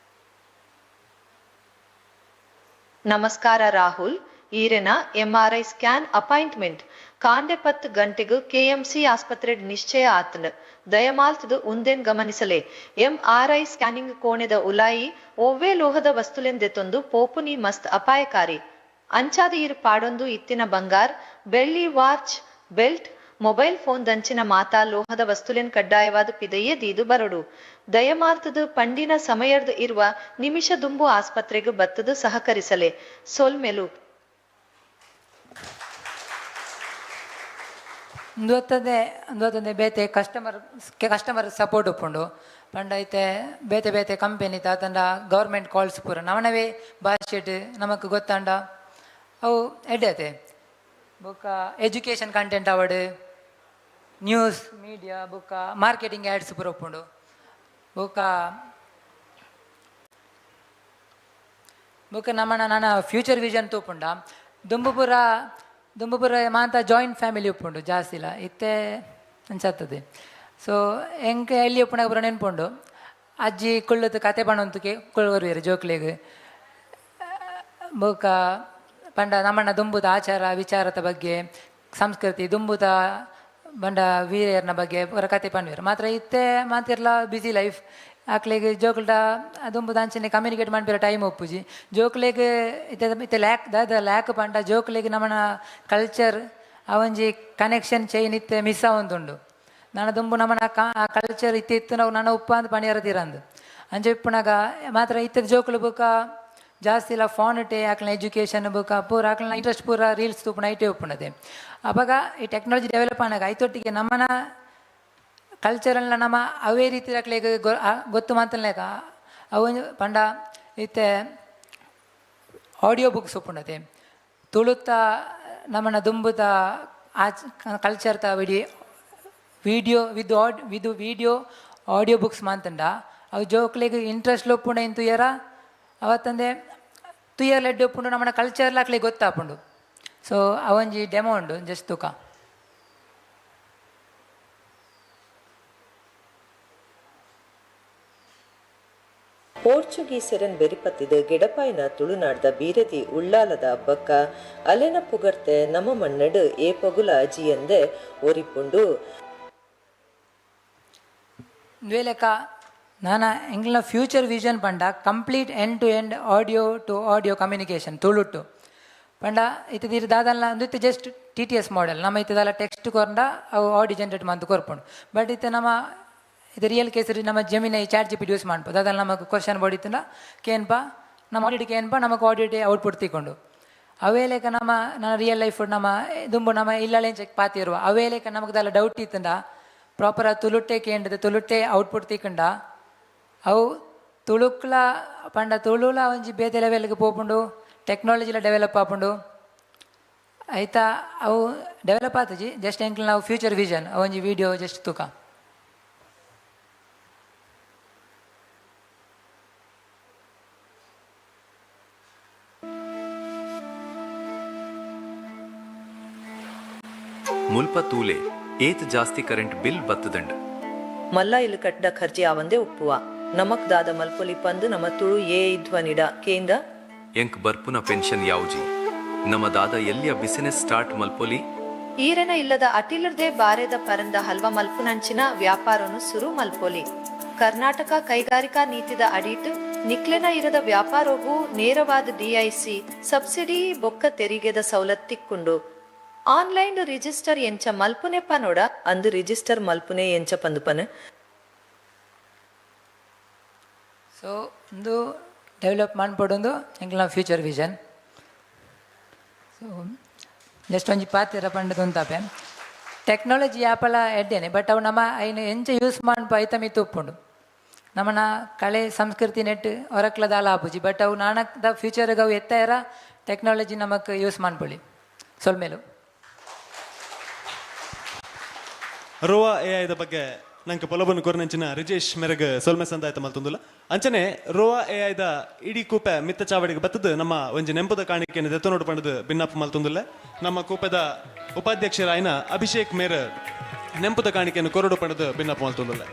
[SPEAKER 13] ನಮಸ್ಕಾರ ರಾಹುಲ್ ಈರೆನ MRI ಸ್ಕ್ಯಾನ್ ಅಪಾಯಿಂಟ್ಮೆಂಟ್ ಕಾಂಡೆ 10 ಗಂಟೆಗೂ KMC ಆಸ್ಪತ್ರೆ ನಿಶ್ಚಯ ಆತಂಡ್ ದಯಮಾಲ್ತದು ಉಂದೆನ್ ಗಮನಿಸಲೇ MRI ಸ್ಕ್ಯಾನಿಂಗ್ ಕೋಣೆದ ಉಲಾಯಿ ಒವ್ವೇ ಲೋಹದ ವಸ್ತುಲೆಂದೆತ್ತೊಂದು ಪೋಪುನಿ ಮಸ್ತ್ ಅಪಾಯಕಾರಿ ಅಂಚಾದ ಇರು ಪಾಡೊಂದು ಇತ್ತಿನ ಬಂಗಾರ್ ಬೆಳ್ಳಿ ವಾಚ್ ಬೆಲ್ಟ್ ಮೊಬೈಲ್ ಫೋನ್ ದಂಚಿನ ಮಾತಾ ಲೋಹದ ವಸ್ತುಲೆನ್ ಕಡ್ಡಾಯವಾದ ಪಿದೆಯೇ ದೀದು ಬರಡು ದಯಮಾಲ್ತದು ಪಂಡಿನ ಸಮಯರ್ದು ಇರುವ ನಿಮಿಷ ದುಂಬು ಆಸ್ಪತ್ರೆಗೂ ಬತ್ತದು ಸಹಕರಿಸಲೇ ಸೋಲ್ಮೆಲು
[SPEAKER 7] ಒಂದೊತ್ತಂದೆ ಬೇತೆ ಕಸ್ಟಮರ್ ಸಪೋರ್ಟ್ ಉಪ್ಪುಂಡು ಪಂಡ ಐತೆ ಬೇತೆ ಬೇತೆ ಕಂಪೆನಿ ತಾತಂಡ ಗೌರ್ಮೆಂಟ್ ಕಾಲ್ಸ್ ಪೂರ ನವನವೇ ಭಾಷೆಟ್ ನಮಕ್ ಗೊತ್ತಾಂಡ ಅವು ಎಡ್ಡತೆ ಬೊಕ್ಕ ಎಜುಕೇಷನ್ ಕಂಟೆಂಟ್ ಅವಡು ನ್ಯೂಸ್ ಮೀಡಿಯಾ ಬೊಕ್ಕ ಮಾರ್ಕೆಟಿಂಗ್ ಆ್ಯಡ್ಸ್ ಪೂರ ಉಪ್ಪುಂಡು ಬೊಕ್ಕ ನಮ್ಮನ ನನ್ನ ಫ್ಯೂಚರ್ ವಿಷನ್ ತೂಪುಂಡ ದುಂಬುಪುರ ಮಾತ ಜಾಯಿಂಟ್ ಫ್ಯಾಮಿಲಿ ಉಪ್ಪುಂಡು ಜಾಸ್ತಿ ಇಲ್ಲ ಇತ್ತೆ ಅನ್ಸತ್ತದೆ ಸೊ ಎಂಕ ಎಲ್ಲಿ ಉಪ್ಪುನಾಗ ಪೂರ ನೆನ್ಪುಂಡು ಅಜ್ಜಿ ಕುಳ್ಳದು ಕತೆ ಪಣೊಂತಕ್ಕೆ ಕುಳ್ವರ್ವೇರು ಜೋಕ್ಲೆಗ್ ಬೊಕ್ಕ ಪಂಡ ನಮ್ಮಣ್ಣ ದುಂಬುದ ಆಚಾರ ವಿಚಾರದ ಬಗ್ಗೆ ಸಂಸ್ಕೃತಿ ದುಂಬುದ ಬಂಡ ವೀರ್ಯರ್ನ ಬಗ್ಗೆ ಪೂರ ಕತೆ ಪಣ್ವೇರು ಮಾತ್ರ ಇತ್ತೆ ಮಾತಿರ್ಲ ಬ್ಯುಸಿ ಲೈಫ್ ಆಕ್ಲೆಗ್ ಜೋಕ್ಲ್ಡ ದುಂಬುದ ಅಂಚನೆ ಕಮ್ಯುನಿಕೇಟ್ ಮಾಡ್ಬೇರ ಟೈಮ್ ಒಪ್ಪುಜಿ ಜೋಕ್ಲೆಗ್ ಇತ್ತೆ ಲ್ಯಾಕ್ ಪಂಡ ಜೋಕ್ಲೆಗ್ ನಮ್ಮನ ಕಲ್ಚರ್ ಅವೊಂಜಿ ಕನೆಕ್ಷನ್ ಚೈನ್ ಇತ್ತೆ ಮಿಸ್ ಆವೊಂದುಂಡು ನನ್ನ ದುಂಬು ನಮ್ಮನ ಕಲ್ಚರ್ ಇತ್ತಿತ್ತು ನಾವು ನನ್ನ ಉಪ್ಪ ಅಂತ ಪಣಿಯರದಿರಂದು ಅಂಚೆ ಇಪ್ಪುನಾಗ ಮಾತ್ರ ಇತ್ತದ ಜೋಕ್ಲು ಬುಕ್ಕ ಜಾಸ್ತಿ ಇಲ್ಲ ಫೋನ್ ಇಟ್ಟೆ ಆಕಳ ಎಜುಕೇಷನ್ ಬುಕ್ಕ ಪೂರ ಆಕಳ ಇಂಟ್ರೆಸ್ಟ್ ಪೂರ ರೀಲ್ಸ್ ತೂಪುನ ಐಟೇ ಉಪ್ಪುನದೆ ಅವಾಗ ಈ ಟೆಕ್ನಾಲಜಿ ಡೆವಲಪ್ ಆನಾಗ ಐತೊಟ್ಟಿಗೆ ನಮ್ಮನ ಕಲ್ಚರಲ್ನ ನಮ್ಮ ಅವೇ ರೀತಿ ಆಕ್ಲೆಗೆ ಗೊತ್ತು ಮಾತಲ್ಲೇಕ ಅವು ಪಂಡ ಇತ್ತೆ ಆಡಿಯೋ ಬುಕ್ಸ್ ಉಪ್ಪುಂಡತೆ ತುಳುತ್ತ ನಮ್ಮನ ದುಂಬುದ ಕಲ್ಚರ್ತ ವಿಡಿಯೋ ವಿಡಿಯೋ ಆಡಿಯೋ ಬುಕ್ಸ್ ಮಾತಂಡ ಅವು ಜೋಕ್ಲೆಗೆ ಇಂಟ್ರೆಸ್ಟ್ ಒಪ್ಪುಂಡ ಇಂತು ಯಾರ ಅವತ್ತಂದೆ ತುಯ್ಯರ್ ಲೆಡ್ ಒಪ್ಪುಂಡು ನಮ್ಮನ ಕಲ್ಚರ್ಲ ಆಕ್ಲೆಗೆ ಗೊತ್ತಾಪುಂಡು ಸೊ ಅವೊಂಜಿ ಡೆಮೋ ಉಂಡು ಜಸ್ಟ್ ತೂಕ
[SPEAKER 13] ಪೋರ್ಚುಗೀಸರನ್ ಬೆರಿಪತ್ತಿದ ಗಿಡಪಾಯಿನ ತುಳುನಾಡ್ದ ಬೀರದಿ ಉಳ್ಳಾಲದ ಹಬ್ಬಕ್ಕ ಅಲೆನ ಪುಗರ್ತೆ ನಮ್ಮ ಮಣ್ಣಡು ಏ ಪಗುಲ ಅಜಿಯಂದೆ ಒರಿಪುಂಡು
[SPEAKER 7] ವೇಲೆಕ ನಾನು ಎಂಗ್ಲ ಫ್ಯೂಚರ್ ವಿಷನ್ ಪಂಡ complete end to audio communication ತುಳುಟ್ಟು ಪಂಡ ಇತ್ತಿದ್ದೀರಿ ದಾದಲ್ಲ ಒಂದು ಇತ್ತು ಜಸ್ಟ್ TTS ಮಾಡೆಲ್ ನಮ್ಮ ಇತ್ತದಲ್ಲ ಟೆಕ್ಸ್ಟ್ ಕೊರಂಡ ಅವು ಆಡಿ ಜನರೇಟ್ ಮಂತ್ ಕೊರ್ಪುಂಡು ಬಟ್ ಇತ್ತು ನಮ್ಮ ಇದು ರಿಯಲ್ ಕೇಸರಿ ನಮ್ಮ ಜಮೀನ ChatGPT ಯೂಸ್ ಮಾಡ್ಬೋದು ಅದಲ್ಲ ನಮಗೆ ಕ್ವಶನ್ ಬೋಡಿತ್ತಂಡ ಕೇನ್ಪ ನಮ್ಮ ಆಡಿಟ್ಗೆ ಏನಪ್ಪ ನಮಗೆ ಆಡಿಟ್ ಔಟ್ಪುಟ್ ತಿಕ್ಕೊಂಡು ಅವೇ ಲೆಕ್ಕ ನಮ್ಮ ರಿಯಲ್ ಲೈಫ್ ನಮ್ಮ ದುಂಬು ನಮ್ಮ ಇಲ್ಲೇ ಚೆಕ್ ಪಾತಿರುವ ಅವೇ ಲೆಕ್ಕ ನಮಗದಲ್ಲ ಡೌಟ್ ಇತ್ತಂಡ ಪ್ರಾಪರ್ ತುಳುಟ್ಟೆ ಕೇಂದ್ರದ ತುಳುಟ್ಟೆ ಔಟ್ಪುಟ್ ತಿಕ್ಕಂಡ ಅವು ತುಳುಕ್ಲ ಪಂಡ ತುಳುಲ ಒಂಜಿ ಬೇತೆ ಲೆವೆಲ್ಗೆ ಪೋಪುಂಡು ಟೆಕ್ನಾಲಜಿಲ ಡೆವಲಪ್ ಆಪುಂಡು ಆಯ್ತಾ ಅವು ಡೆವಲಪ್ ಆತಜಿ ಜಸ್ಟ್ ಎಂಕ್ಲ ನಾವು ಫ್ಯೂಚರ್ ವಿಷನ್ ಒಂಜಿ ವಿಡಿಯೋ ಜಸ್ಟ್ ತೂಕ
[SPEAKER 12] ಮುಲ್ಪ ತೂಲೆ ಏತ್ ಜಾಸ್ತಿ ಕರೆಂಟ್ ಬಿಲ್ ಬತ್ತದಂಡ
[SPEAKER 13] ಮಲ್ಲ ಇಲು ಕಟ್ಟ ಖರ್ಚಿ ಆವಂದೆ ಉಪ್ಪುವ ನಮಕ್ ದಾದ ಮಲ್ಪೊಲಿ ಪಂದು ನಮ್ಮ ತುಳು ಇಧ್ವನಿಡ ಕೇಂದ್ರ
[SPEAKER 12] ಎಂಕ್ ಬರ್ಪುನ ಪೆನ್ಷನ್ ಯಾವುಜಿ ನಮ್ಮ ದಾದ ಎಲ್ಲಿಯ ಬಿಸಿನೆಸ್ ಸ್ಟಾರ್ಟ್ ಮಲ್ಪೊಲಿ
[SPEAKER 13] ಈರೆನ ಇಲ್ಲದ ಅಟಿಲರ್ದೆ ಬಾರೆದ ಪರಂದ ಹಲ್ವ ಮಲ್ಪುನಂಚಿನ ವ್ಯಾಪಾರನು ಸುರು ಮಲ್ಪೊಲಿ ಕರ್ನಾಟಕ ಕೈಗಾರಿಕಾ ನೀತಿದ ಅಡಿಟ್ ನಿಕ್ಲೆನ ಇರದ ವ್ಯಾಪಾರವು ನೇರವಾದ DIC ಸಬ್ಸಿಡಿ ಬೊಕ್ಕ ತೆರಿಗೆದ ಸವಲತ್ತಿಕ್ಕೊಂಡು ಆನ್ಲೈನ್ ರಿಜಿಸ್ಟರ್ ಎಂಚ ಮಲ್ಪುನೆಪ್ಪ ನೋಡ ಅಂದು ರಿಜಿಸ್ಟರ್ ಮಲ್ಪುನೆ ಎಂಚ ಪಂದುಪನ
[SPEAKER 7] ಸೊ ಒಂದು ಡೆವಲಪ್ ಮಾಡ್ಬಿಡೊಂದು ಎಂಕ್ಲ ಫ್ಯೂಚರ್ ವಿಷನ್ ಸೊ ಜಸ್ಟ್ ಒಂಜಿ ಪಾತಿರ ಪಂಡದು ಅಂತಾಪೆ ಟೆಕ್ನಾಲಜಿ ಆಪಲ ಎಡ್ಡೇನೆ ಬಟ್ ಅವು ನಮ್ಮ ಐನು ಎಂಚ ಯೂಸ್ ಮಾಡ್ಪ ಐತಮಿತ್ತು ಉಪ್ಪುಂಡು ನಮ್ಮನ ಕಳೆ ಸಂಸ್ಕೃತಿ ನೆಟ್ ಹೊರಕ್ಲದ ಆಪುಜಿ ಬಟ್ ಅವು ನಾಣದ ಫ್ಯೂಚರ್ಗೆ ಅವು ಎತ್ತಾರ ಟೆಕ್ನಾಲಜಿ ನಮಕ್ ಯೂಸ್ ಮಾಡ್ಕೊಳ್ಳಿ ಸೊಲ್ಮೇಲು
[SPEAKER 2] ರೋವಾ AI ಬಗ್ಗೆ ನಂಗೆ ಪೊಲಬನ್ನು ಕೊರ್ನಂಚಿನ ರಿಜೇಶ್ ಮೆರಗ್ ಸೊಲ್ಮೆ ಸಂದಾಯ್ತ ಮಲ್ತೊಂದುಲ್ಲ ಅಂಚನೆ ರೋವಾ AI ಇಡೀ ಕೂಪೆ ಮಿತ್ತ ಚಾವಡಿಗೆ ಬತ್ತದ ನಮ್ಮ ಒಂಜಿ ನೆಂಪದ ಕಾಣಿಕೆಯನ್ನು ದೆತ್ತ ನೋಡು ಪಂಡದು ಭಿನ್ನಪ್ಪ ಮಲ್ತೊಂದುಲ್ಲ ನಮ್ಮ ಕೂಪದ ಉಪಾಧ್ಯಕ್ಷರಾಯಿನ ಅಭಿಷೇಕ್ ಮೇರ್ ನೆಂಪದ ಕಾಣಿಕೆಯನ್ನು ಕೊರಡು ಪಂಡದು ಭಿನ್ನಪ್ಪ ಮಲ್ತೊಂದುಲ್ಲ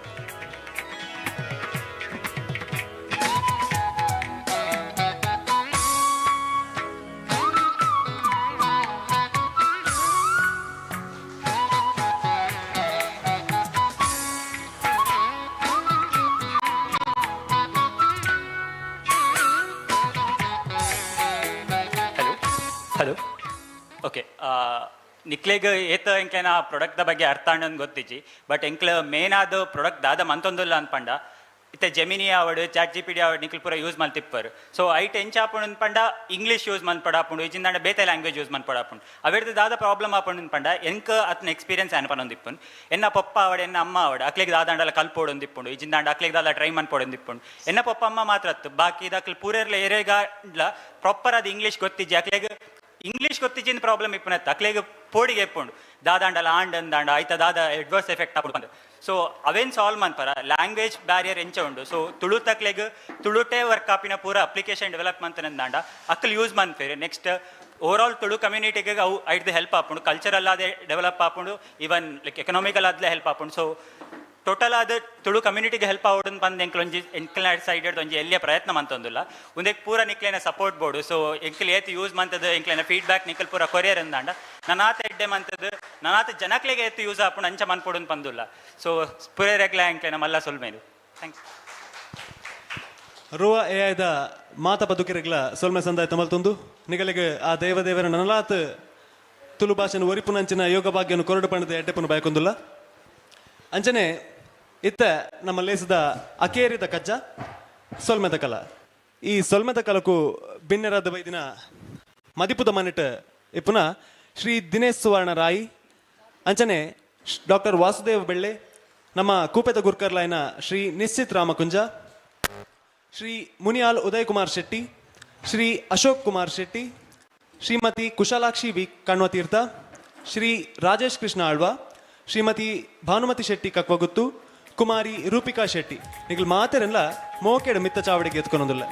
[SPEAKER 14] ಹಲೋ ಓಕೆ ನಿಕ್ಲೆಗ್ ಏತ ಎಂಕ್ಲೆನ ಪ್ರಾಡಕ್ಟ್ದ ಬಗ್ಗೆ ಅರ್ಥ ಅನ್ನೋದು ಗೊತ್ತಿಜ್ಜಿ ಬಟ್ ಎಂಕ್ಲ ಮೇನ್ ಆದ ಪ್ರಾಡಕ್ಟ್ ದಾದ ಮಂತೊಂದುಲ್ಲ ಅನ್ಪಂಡ ಇತ್ತೆ ಜೆಮಿನಿ ಆವಡ್ ChatGPT ಆವಡ್ ನಿಕ್ಲು ಪೂರ ಯೂಸ್ ಮಲ್ತಿಪ್ಪರು ಸೊ ಐಟ್ ಎಂಚ ಆಪುಂಡು ಅನ್ಪಂಡ ಇಂಗ್ಲೀಷ್ ಯೂಸ್ ಮನ್ಪಡಾಪುಂಡು ಇಜಿಂದಾಂಡ ಬೇತೆ ಲ್ಯಾಂಗ್ವೇಜ್ ಯೂಸ್ ಮನ್ಪಡಾಪುಂಡು ಅವೆಡ್ದು ದಾದ ಪ್ರಾಬ್ಲಮ್ ಆಪುಂಡು ಅನ್ಪಂಡ ಎಂಕ್ ಅತ್ನ ಎಕ್ಸ್ಪೀರಿಯನ್ಸ್ ಅನ್ಪನೊಂದಿಪ್ಪುಂಡು ಎನ್ನ ಪಪ್ಪ ಆವಡ್ ಎನ್ನ ಅಮ್ಮ ಆವಡ್ ಅಕ್ಲೆಗ್ ದಾದಾಂಡಲ ಕಲ್ಪೋಡೊಂದಿಪ್ಪುಂಡು ಇಜಿಂದಾಂಡ ಅಕ್ಲೆಗ್ ದಾದ ಟ್ರೈ ಮನ್ಪೋಡೊಂದಿಪ್ಪುಂಡು ಎನ್ನ ಪಪ್ಪ ಅಮ್ಮ ಮಾತ್ರ ಅತ್ತು ಬಾಕಿ ಇದಕ್ಲು ಪೂರೆರ್ಲ ಏರೆಗಾಡ್ಲ ಪ್ರಾಪರ್ ಅದು ಇಂಗ್ಲೀಷ್ ಗೊತ್ತಿಜ್ಜಿ ಅಕ್ಲೆಗ್ ಇಂಗ್ಲೀಷ್ ಗೊತ್ತಿಜ್ಜಿಂದ ಪ್ರಾಬ್ಲಮ್ ಇಪ್ಪನತ್ತ ಅಕ್ಲೆಗ್ ಪೋಡಿಗೆ ಎಪ್ಪುಂಡು ದಾದಾಂಡಲ ಆಂಡಂದಾಂಡ ಆಯ್ತ ದಾದ ಅಡ್ವರ್ಸ್ ಎಫೆಕ್ಟ್ ಆಪುಂಡು ಸೊ ಅವೇನ್ ಸಾಲ್ವ್ ಮನ್ಪರ ಲ್ಯಾಂಗ್ವೇಜ್ ಬ್ಯಾರಿಯರ್ ಎಂಚ ಉಂಡು ಸೊ ತುಳು ತಕ್ಲೆಗ್ ತುಳುಟೇ ವರ್ಕ್ ಆಪಿನ ಪೂರ ಅಪ್ಲಿಕೇಶನ್ ಡೆವಲಪ್ ಮಂತನಂದಾಂಡ ಅಕ್ಲು ಯೂಸ್ ಮನ್ಪೇರೆ ನೆಕ್ಸ್ಟ್ ಓವರ್ ಆಲ್ ತುಳು ಕಮ್ಯುನಿಟಿಗೆ ಅವು ಐಡ್ದು ಹೆಲ್ಪ್ ಆಪುಂಡು ಕಲ್ಚರಲ್ ಆದ ಡೆವಲಪ್ ಆಪುಂಡು ಈವನ್ ಲೈಕ್ ಎಕನಾಮಿಕಲ್ ಆದ್ಲೇ ಹೆಲ್ಪ್ ಆಪುಂಡು ಸೊ ಟೋಟಲ್ ಆದ ತುಳು ಕಮ್ಯುನಿಟಿಗೆ ಹೆಲ್ಪ್ ಆವಡನ್ ಬಂದು ಎಂಕ್ಲ ಸೈಡೆಡ್ ಒಂಜಿ ಎಲ್ಲಿಯ ಪ್ರಯತ್ನ ಮಂತೊಂದುಲ್ಲ ಒಂದಕ್ಕೆ ಪೂರ ನಿಕ್ಲೇನ ಸಪೋರ್ಟ್ ಬೋರ್ಡು ಸೊ ಎಂಕ್ಲ ಏತ್ ಯೂಸ್ ಮಂತದ ಎಂಕ್ಲೇನ ಫೀಡ್ಬ್ಯಾಕ್ ನಿಕ್ಕಲ್ ಪೂರ ಕೊರಿಯರ್ ಅಂದಾಂಡ ನನಾತ ಎಡ್ಡೆ ಮಂತದ ನನಾತ ಜನಕ್ಲೆಗೆ ಏತ್ ಯೂಸ್ ಆಪುಂಡು ಅಂಚ ಮನ್ಪೊಡನ್ ಪಂದುಲ್ಲ ಸೊ ಪೂರೆರೆಗ್ಲ ಎಂಕ್ಲೇನ ಮಲ್ಲ ಸೊಲ್ಮೇನು ಥ್ಯಾಂಕ್ಸ್
[SPEAKER 2] ರೋವಾ AI ಮಾತ ಬದುಕಿರೆಗ್ಲ ಸೊಲ್ಮೆ ಸಂದಾಯ್ತ ಮಲ್ತೊಂದು ನಿಗಲಿಗೆ ಆ ದೇವದೇವರ ನನಲಾತ್ ತುಳು ಭಾಷೆನ ಒರಿಪುನಂಚಿನ ಯೋಗ ಭಾಗ್ಯನು ಕೊರಡು ಪಂಡದ ಎಡ್ಡೆಪನು ಬಾಯ್ಕೊಂದುಲ್ಲ ಅಂಚನೆ ಇತ್ತ ನಮ್ಮ ಲೇಸದ ಅಕೇರಿದ ಕಜ್ಜ ಸೊಲ್ಮೆದ ಕಲ ಈ ಸೊಲ್ಮೆದ ಕಲಕು ಬಿನ್ನೆರಾದ ಬೈದಿನ ಮದಿಪುದ ಮನೆಟ್ ಇಪ್ಪುನ ಶ್ರೀ ದಿನೇಶ್ ಸುವರ್ಣ ರಾಯಿ ಅಂಚನೆ ಡಾಕ್ಟರ್ ವಾಸುದೇವ್ ಬೆಳ್ಳೆ ನಮ್ಮ ಕೂಪೆದ ಗುರ್ಕರ್ಲಾಯ್ನ ಶ್ರೀ ನಿಶ್ಚಿತ್ ರಾಮಕುಂಜ ಶ್ರೀ ಮುನಿಯಾಲ್ ಉದಯ್ ಕುಮಾರ್ ಶೆಟ್ಟಿ ಶ್ರೀ ಅಶೋಕ್ ಕುಮಾರ್ ಶೆಟ್ಟಿ ಶ್ರೀಮತಿ ಕುಶಾಲಾಕ್ಷಿ ವಿ ಕಣ್ವತೀರ್ಥ ಶ್ರೀ ರಾಜೇಶ್ ಕೃಷ್ಣ ಆಳ್ವ ಶ್ರೀಮತಿ ಭಾನುಮತಿ ಶೆಟ್ಟಿ ಕಕ್ವಗುತ್ತು ಕುಮಾರಿ ರೂಪಿಕಾ ಶೆಟ್ಟಿ ನಿಗಲ್ ಮಾತೆರೆಲ್ಲ ಮೋಕೆಡ ಮಿತ್ತ ಚಾವಡಿಗೆ ಎತ್ಕೊನೊಂದಿಲ್ಲ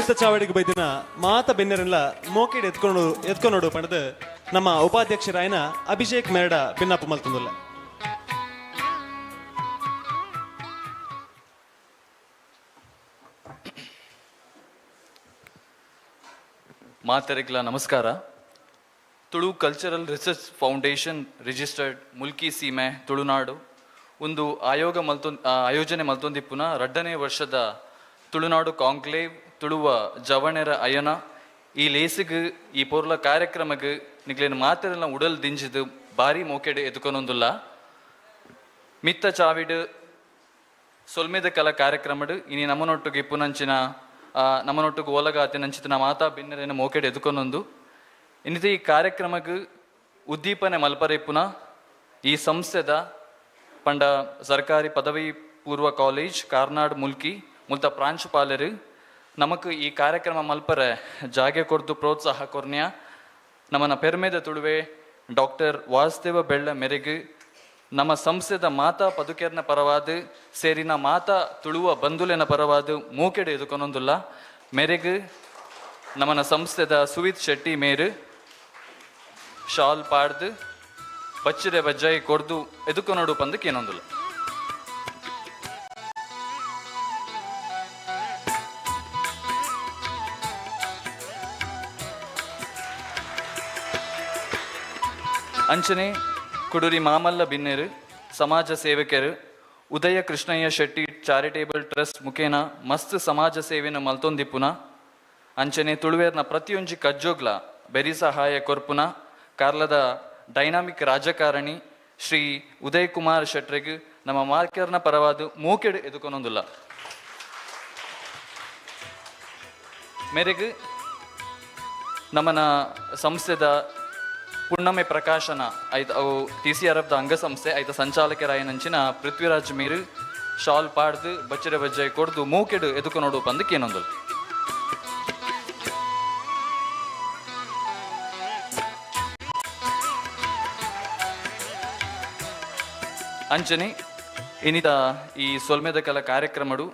[SPEAKER 2] ಮಿತ್ತ ಚಾವಡಿಗೆ ಬೈದಿನ ಮಾತ ಬೆನ್ನೆರೆಲ್ಲ ಮೋಕೆಡ್ ಎತ್ಕೊಂಡು ಪಣದು ನಮ್ಮ ಉಪಾಧ್ಯಕ್ಷರಾಯನ ಅಭಿಷೇಕ್ ಮೇರಡ ಭಿನ್ನಪ್ಪ ಮಲ್ತಂದುಲ್ಲ.
[SPEAKER 15] ಮಾತರಿಗಳ ನಮಸ್ಕಾರ. Tulu cultural research foundation registered Mulki ಸೀಮೆ ತುಳುನಾಡು ಒಂದು ಆಯೋಜನೆ ಮಲ್ತೊಂದಿಪ್ಪುನ 2ನೇ ವರ್ಷದ ತುಳುನಾಡು ಕಾಂಕ್ಲೇವ್ ತುಳುವ ಜವಣೆರ ಅಯನ ಈ ಲೇಸಿಗೆ ಈ ಪೊರ್ಲ ಕಾರ್ಯಕ್ರಮಕ್ಕೆ ನಿಗ್ಲೇನು ಮಾತೆರೆಲ್ಲ ಉಡಲ್ ದಿಂಜಿದು ಭಾರಿ ಮೋಕೆಡೆ ಎದುಕೊನೊಂದುಲ್ಲ. ಮಿತ್ತ ಚಾವಿಡು ಸೊಲ್ಮೆದ ಕಲ ಕಾರ್ಯಕ್ರಮಡು ಇನಿ ನಮ್ಮನೊಟ್ಟಿಗೆ ಇಪ್ಪುನಂಚಿನ ನಮ್ಮನೊಟ್ಟಿಗೆ ಓಲಗಾತಿ ನಂಚಿನ ಮಾತಾ ಭಿನ್ನರೇನ ಮೋಕೆಡೆ ಎದುಕೊನೊಂದು ಇನ್ನಿತ ಈ ಕಾರ್ಯಕ್ರಮಕ್ಕೆ ಉದ್ದೀಪನೆ ಮಲ್ಪರೆಪ್ಪುನ ಈ ಸಂಸ್ಥೆದ ಪಂಡ ಸರ್ಕಾರಿ ಪದವಿ ಪೂರ್ವ ಕಾಲೇಜ್ ಕಾರ್ನಾಡ್ ಮುಲ್ಕಿ ಮುಲ್ತ ಪ್ರಾಂಶುಪಾಲರು ನಮಕ್ ಈ ಕಾರ್ಯಕ್ರಮ ಮಲ್ಪರೆ ಜಾಗೆ ಕೊರ್ದು ಪ್ರೋತ್ಸಾಹ ಕೊರ್ನ್ಯ ನಮ್ಮನ ಪೆರ್ಮೆದ ತುಳುವೆ ಡಾಕ್ಟರ್ ವಾಸುದೇವ ಬೆಳ್ಳ ಮೆರೆಗು ನಮ್ಮ ಸಂಸ್ಥೆದ ಮಾತಾ ಪದುಕೆರ್ನ ಪರವಾದ ಸೇರಿನ ಮಾತಾ ತುಳುವ ಬಂಧುಲೆನ ಪರವಾದ ಮೂಕೆಡೆ ಎದುಕೊನೊಂದುಲ್ಲ ಮೆರೆಗು ನಮ್ಮನ ಸಂಸ್ಥೆದ ಸುವಿತ್ ಶೆಟ್ಟಿ ಮೇರು ಶಾಲ್ ಪಾಡ್ದು ಬಚ್ಚಿರೆ ಬಜ್ಜಾಯಿ ಕೊಡ್ದು ಎದುಕೊನೋಡು ಪಂದಕ್ಕೆ ಏನೊಂದುಲ್ಲ. ಅಂಚನೆ ಕುಡುರಿ ಮಾಮಲ್ಲ ಬಿನ್ನೆರು ಸಮಾಜ ಸೇವಕರು ಉದಯ ಕೃಷ್ಣಯ್ಯ ಶೆಟ್ಟಿ ಚಾರಿಟೇಬಲ್ ಟ್ರಸ್ಟ್ ಮುಖೇನ ಮಸ್ತ್ ಸಮಾಜ ಸೇವೆನ ಮಲ್ತೊಂದಿಪ್ಪುನ ಅಂಚನೆ ತುಳುವೇರ್ನ ಪ್ರತಿಯೊಂಜಿ ಕಜ್ಜೋಗ್ಲ ಬೆರಿ ಸಹಾಯ ಕೊರ್ಪುನ ಕಾರ್ಲದ ಡೈನಾಮಿಕ್ ರಾಜಕಾರಣಿ ಶ್ರೀ ಉದಯ್ ಕುಮಾರ್ ಶೆಟ್ರಿಗ್ ನಮ್ಮ ಮಾರ್ಕರ್ನ ಪರವಾದ ಮೂಕೆಡು ಎದುಕೊನೊಂದುಲ್ಲ. ಮೇರೆಗೆ ನಮ್ಮನ ಸಂಸ್ಥೆದ ಪುಣ್ಣಮೆ ಪ್ರಕಾಶನ ಐತ ಅವು TCRF ಅಂಗಸಂಸ್ಥೆ ಐತ ಸಂಚಾಲಕರಾಯನಂಚಿನ ಪೃಥ್ವಿರಾಜ್ ಮೀರು ಶಾಲ್ ಪಾಡ್ದು ಬಚ್ಚಿರ ಬಜ್ಜಾಯಿ ಕೊಡ್ದು ಮೂಕೆಡು ಎದುಕೊನೋಡು ಪಂದಕ್ಕೆ ಏನೊಂದುಲ್ಲ. ಅಂಚನೆ ಇನ್ನಿತ ಈ ಸೊಲ್ಮೆದ ಕಲ ಕಾರ್ಯಕ್ರಮಡು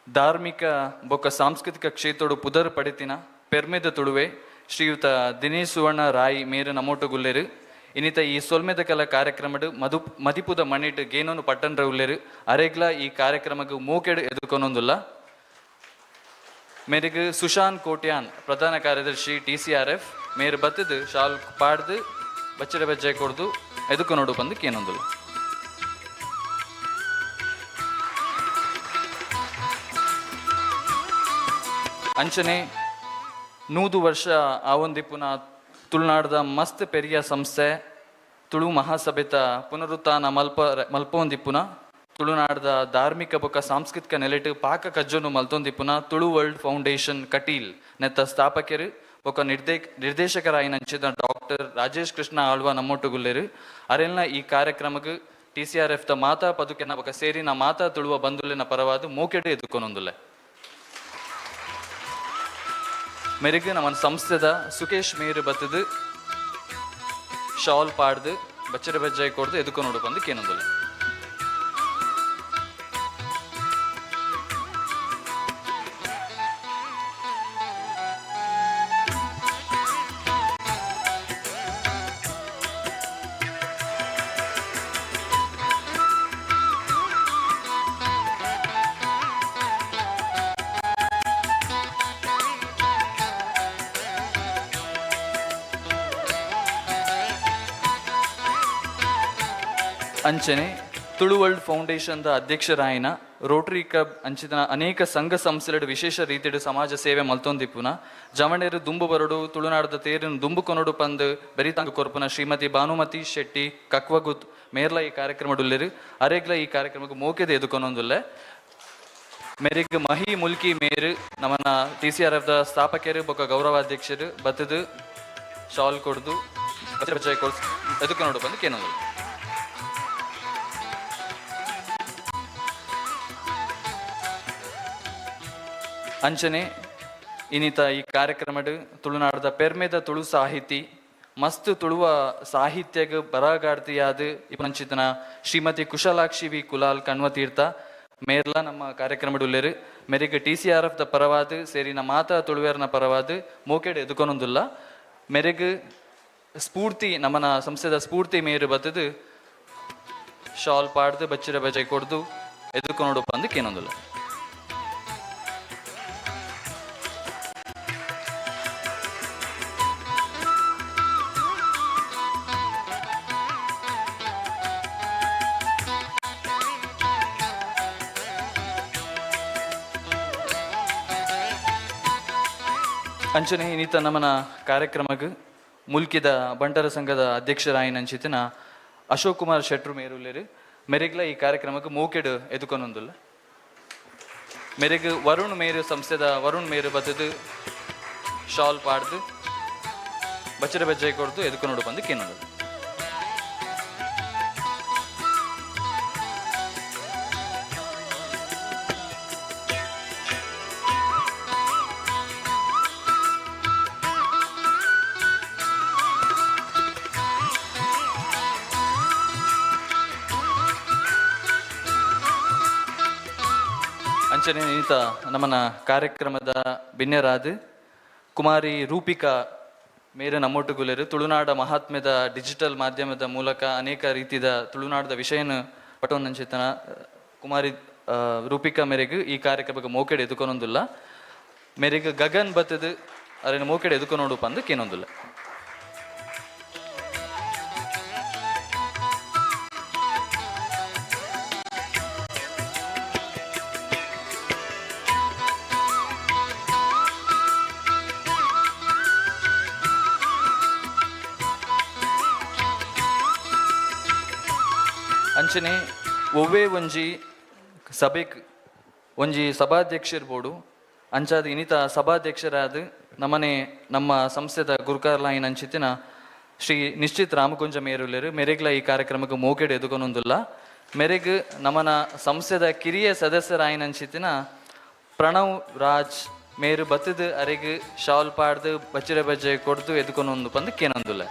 [SPEAKER 15] ಧಾರ್ಮಿಕ ಬೊಕ್ಕ ಸಾಂಸ್ಕೃತಿಕ ಕ್ಷೇತ್ರಡು ಪುದರ್ ಪಡಿತಿನ ಪೆರ್ಮೆದ ತುಳುವೆ ಶ್ರೀಯುತ ದಿನೇಶ್ ಸುವರ್ಣ ರಾಯಿ ಮೇರು ನಮೋಟು ಗುಲ್ಲೆರು ಇನ್ನಿತ ಈ ಸೊಲ್ಮೆದ ಕಲ ಕಾರ್ಯಕ್ರಮಡು ಮದಿಪುದ ಮಣಿಟ್ ಗೇನೋನು ಪಟ್ಟನ್ರ ಉಲ್ಲೆರು ಅರೆಗ್ಲ ಈ ಕಾರ್ಯಕ್ರಮಕ್ಕೆ ಮೂಕೆಡು ಎದುಕೊನೊಂದುಲ್ಲ. ಮೇರೆಗೆ ಸುಶಾಂತ್ ಕೋಟ್ಯಾನ್ ಪ್ರಧಾನ ಕಾರ್ಯದರ್ಶಿ TCRF ಮೇರು ಬತ್ತದು ಶಾಲ್ ಪಾಡ್ದು ಬಚ್ಚರ ಬಜ್ಜಾಯಿ ಕೊಡ್ದು ಎದುಕೊನೋಡು ಪಂದಕ್ಕೆ ಏನೊಂದುಲ್ಲ. ಅಂಚನೆ 100 ವರ್ಷ ಆವೊಂದಿಪ್ಪುನ ತುಳುನಾಡದ ಮಸ್ತ್ ಪೆರಿಯ ಸಂಸ್ಥೆ ತುಳು ಮಹಾಸಭೆತ ಪುನರುತ್ಥಾನ ಮಲ್ಪೊಂದಿಪ್ಪುನ ತುಳುನಾಡದ ಧಾರ್ಮಿಕ ಬೊಕ್ಕ ಸಾಂಸ್ಕೃತಿಕ ನೆಲೆಟ್ ಪಾಕ ಕಜ್ಜೊನು ಮಲ್ತೊಂದಿಪ್ಪುನ ತುಳು ವರ್ಲ್ಡ್ ಫೌಂಡೇಶನ್ ಕಟೀಲ್ ನೆತ್ತ ಸ್ಥಾಪಕರು ಬೊಕ್ಕ ನಿರ್ದೇಶಕರಾಯಿನಂಚಿದ ಡಾಕ್ಟರ್ ರಾಜೇಶ್ ಕೃಷ್ಣ ಆಳ್ವ ನಮ್ಮೊಟ್ಟು ಗುಲ್ಲೆರು ಅರೆಲ್ನ ಈ ಕಾರ್ಯಕ್ರಮಕ್ಕೆ TCRF ದ ಮಾತಾ ಪದುಕೆನ ಬೊಕ್ಕ ಸೇರಿನ ಮಾತಾ ತುಳುವ ಬಂಧುಲಿನ ಪರವಾದ ಮೂಕೆಡೆ ಎದುಕೊನೊಂದುಲ್ಲೆ. ಮೆರೆಗೆ ನಮ್ಮ ಸಂಸ್ಥೆದ ಸುಕೇಶ್ ಮೇರು ಬತ್ತದು ಶಾಲ್ ಪಾಡ್ದು ಬಚ್ಚರ ಬಜ್ಜಾಯಿ ಕೊಡ್ದು ಎದುಕೊನೋಡು ಪಂದಕ್ಕೆ ಏನೊಂದುಲ್ಲ. ಅಂಚನೆ ತುಳು ವರ್ಲ್ಡ್ ಫೌಂಡೇಶನ್ದ ಅಧ್ಯಕ್ಷರಾಯಿನ ರೋಟರಿ ಕ್ಲಬ್ ಅಂಚಿನ ಅನೇಕ ಸಂಘ ಸಂಸ್ಥೆಗಳು ವಿಶೇಷ ರೀತಿಯ ಸಮಾಜ ಸೇವೆ ಮಲ್ತೊಂದಿಪ್ಪುನ ಜವಣೇರು ದುಂಬು ಬರಡು ತುಳುನಾಡದ ತೇರಿನ ದುಂಬು ಕೊನೋಡು ಪಂದು ಬೆರಿತಂಗ ಕೊರ್ಪುನ ಶ್ರೀಮತಿ ಭಾನುಮತಿ ಶೆಟ್ಟಿ ಕಕ್ವಗುತ್ ಮೇರ್ಲ ಈ ಕಾರ್ಯಕ್ರಮ ಉಲ್ಲೆರು ಅರೆಗ್ಲ ಈ ಕಾರ್ಯಕ್ರಮಕ್ಕೆ ಮೋಕೆದೆ ಎದುಕೊನೊಂದುಲ್ಲೆ. ಮೆರೆಗೆ ಮಹಿ ಮುಲ್ಕಿ ಮೇರು ನಮ್ಮನ TCRF ದ ಸ್ಥಾಪಕರು ಬೊಕ್ಕ ಗೌರವಾಧ್ಯಕ್ಷರು ಬತ್ತದು ಶಾಲ್ ಕೊಡ್ದು ಎದುಕೊನೋಡು ಪಂದಕ್ಕೆ ಏನೊಂದು. ಅಂಚನೆ ಇನ್ನಿತ ಈ ಕಾರ್ಯಕ್ರಮಡು ತುಳುನಾಡದ ಪೆರ್ಮೆದ ತುಳು ಸಾಹಿತಿ ಮಸ್ತ್ ತುಳುವ ಸಾಹಿತ್ಯಗ ಬರಹಗಾರ್ತಿಯಾದ ಇಪ್ಪಂಚಿತನ ಶ್ರೀಮತಿ ಕುಶಲಾಕ್ಷಿ ವಿ ಕುಲಾಲ್ ಕಣ್ವತೀರ್ಥ ಮೇರ್ಲ ನಮ್ಮ ಕಾರ್ಯಕ್ರಮಡು ಉಲ್ಲೆರು ಮೆರೆಗ್ TCRF ದ ಪರವಾದ ಸೇರಿನ ಮಾತಾ ತುಳುವೇರ್ನ ಪರವಾದ ಮೋಕೆಡ್ ಎದುಕೊನೊಂದುಲ್ಲ ಮೆರೆಗ್ ಸ್ಫೂರ್ತಿ ನಮ್ಮನ ಸಂಸ್ಥೆದ ಸ್ಫೂರ್ತಿ ಮೇರು ಬತ್ತದು ಶಾಲ್ ಪಾಡ್ದು ಬಚ್ಚಿರ ಬಜೆ ಕೊಡ್ದು ಎದುಕೊನೋಡು ಬಂದು ಕೇನೊಂದಿಲ್ಲ. ಅಂಚನೆ ಇನ್ನಿತ ನಮ್ಮನ ಕಾರ್ಯಕ್ರಮಕ್ಕೆ ಮುಲ್ಕಿದ ಬಂಟರ ಸಂಘದ ಅಧ್ಯಕ್ಷರಾಯಿನಂಚಿತಿನ ಅಶೋಕ್ ಕುಮಾರ್ ಶೆಟ್ರು ಮೇರುಲ್ಲೇರು ಮೆರೆಗ್ಲ ಈ ಕಾರ್ಯಕ್ರಮಕ್ಕೆ ಮೋಕೆಡು ಎದುಕೊನೊಂದುಲ್ಲ ಮೆರೆಗ್ ವರುಣ್ ಮೇರು ಸಂಸ್ಥೆದ ವರುಣ್ ಮೇರು ಬತ್ತದು ಶಾಲ್ ಪಾಡ್ದು ಬಚ್ಚರ ಬಜ್ಜೆ ಕೊಡ್ದು ಎದುಕೊನೋಡು ಬಂದು ಕೇನೊಂದು. ಅಂಚನೆ ನಿಂತ ನಮ್ಮನ ಕಾರ್ಯಕ್ರಮದ ಬಿನ್ನೆರಾದ ಕುಮಾರಿ ರೂಪಿಕಾ ಮೇರೆ ನಮ್ಮೊಟ್ಟುಗುಲೆರು ತುಳುನಾಡ ಮಹಾತ್ಮ್ಯದ ಡಿಜಿಟಲ್ ಮಾಧ್ಯಮದ ಮೂಲಕ ಅನೇಕ ರೀತಿಯ ತುಳುನಾಡದ ವಿಷಯನ ಪಟೋನಂಚಿತನ ಕುಮಾರಿ ರೂಪಿಕಾ ಮೇರೆಗೆ ಈ ಕಾರ್ಯಕ್ರಮಕ್ಕೆ ಮೋಕೆಡ್ ಎದುಕೊನೊಂದಿಲ್ಲ ಮೇರೆಗೆ ಗಗನ್ ಬತ್ತದು ಅದನ್ನು ಮೋಕೆಡ್ ಎದುಕೊನೋಡು ಬಂದು ಕೇನೊಂದಿಲ್ಲ. ಅಂಚನೆ ಒವ್ವೇ ಒಂಜಿ ಸಭೆಕ್ ಒಂಜಿ ಸಭಾಧ್ಯಕ್ಷರು ಬೋಡು ಅಂಚಾದ ಇನ್ನಿತ ಸಭಾಧ್ಯಕ್ಷರಾದ ನಮ್ಮ ಸಂಸ್ಥೆದ ಗುರುಕಾರ್ಲಾಯಿನ ಅಂಚಿತಿನ ಶ್ರೀ ನಿಶ್ಚಿತ್ ರಾಮಕುಂಜ ಮೇರುಲ್ಲೇರು ಮೆರೆಗ್ಲ ಈ ಕಾರ್ಯಕ್ರಮಕ್ಕೆ ಮೋಕೆಡ್ ಎದುಕೊನೊಂದಿಲ್ಲ ಮೆರೆಗ್ ನಮ್ಮನ ಸಂಸ್ಥೆದ ಕಿರಿಯ ಸದಸ್ಯರಾಯಿನ ಅಂಚಿತಿನ ಪ್ರಣವ್ ರಾಜ್ ಮೇರು ಬತ್ತದು ಅರೆಗ್ ಶಾಲ್ ಪಾಡ್ದು ಬಚ್ಚಿರ ಬಜ್ಜೆ ಕೊಡ್ದು ಎದುಕೊನೊಂದು ಬಂದು ಕೇನೊಂದಿಲ್ಲ.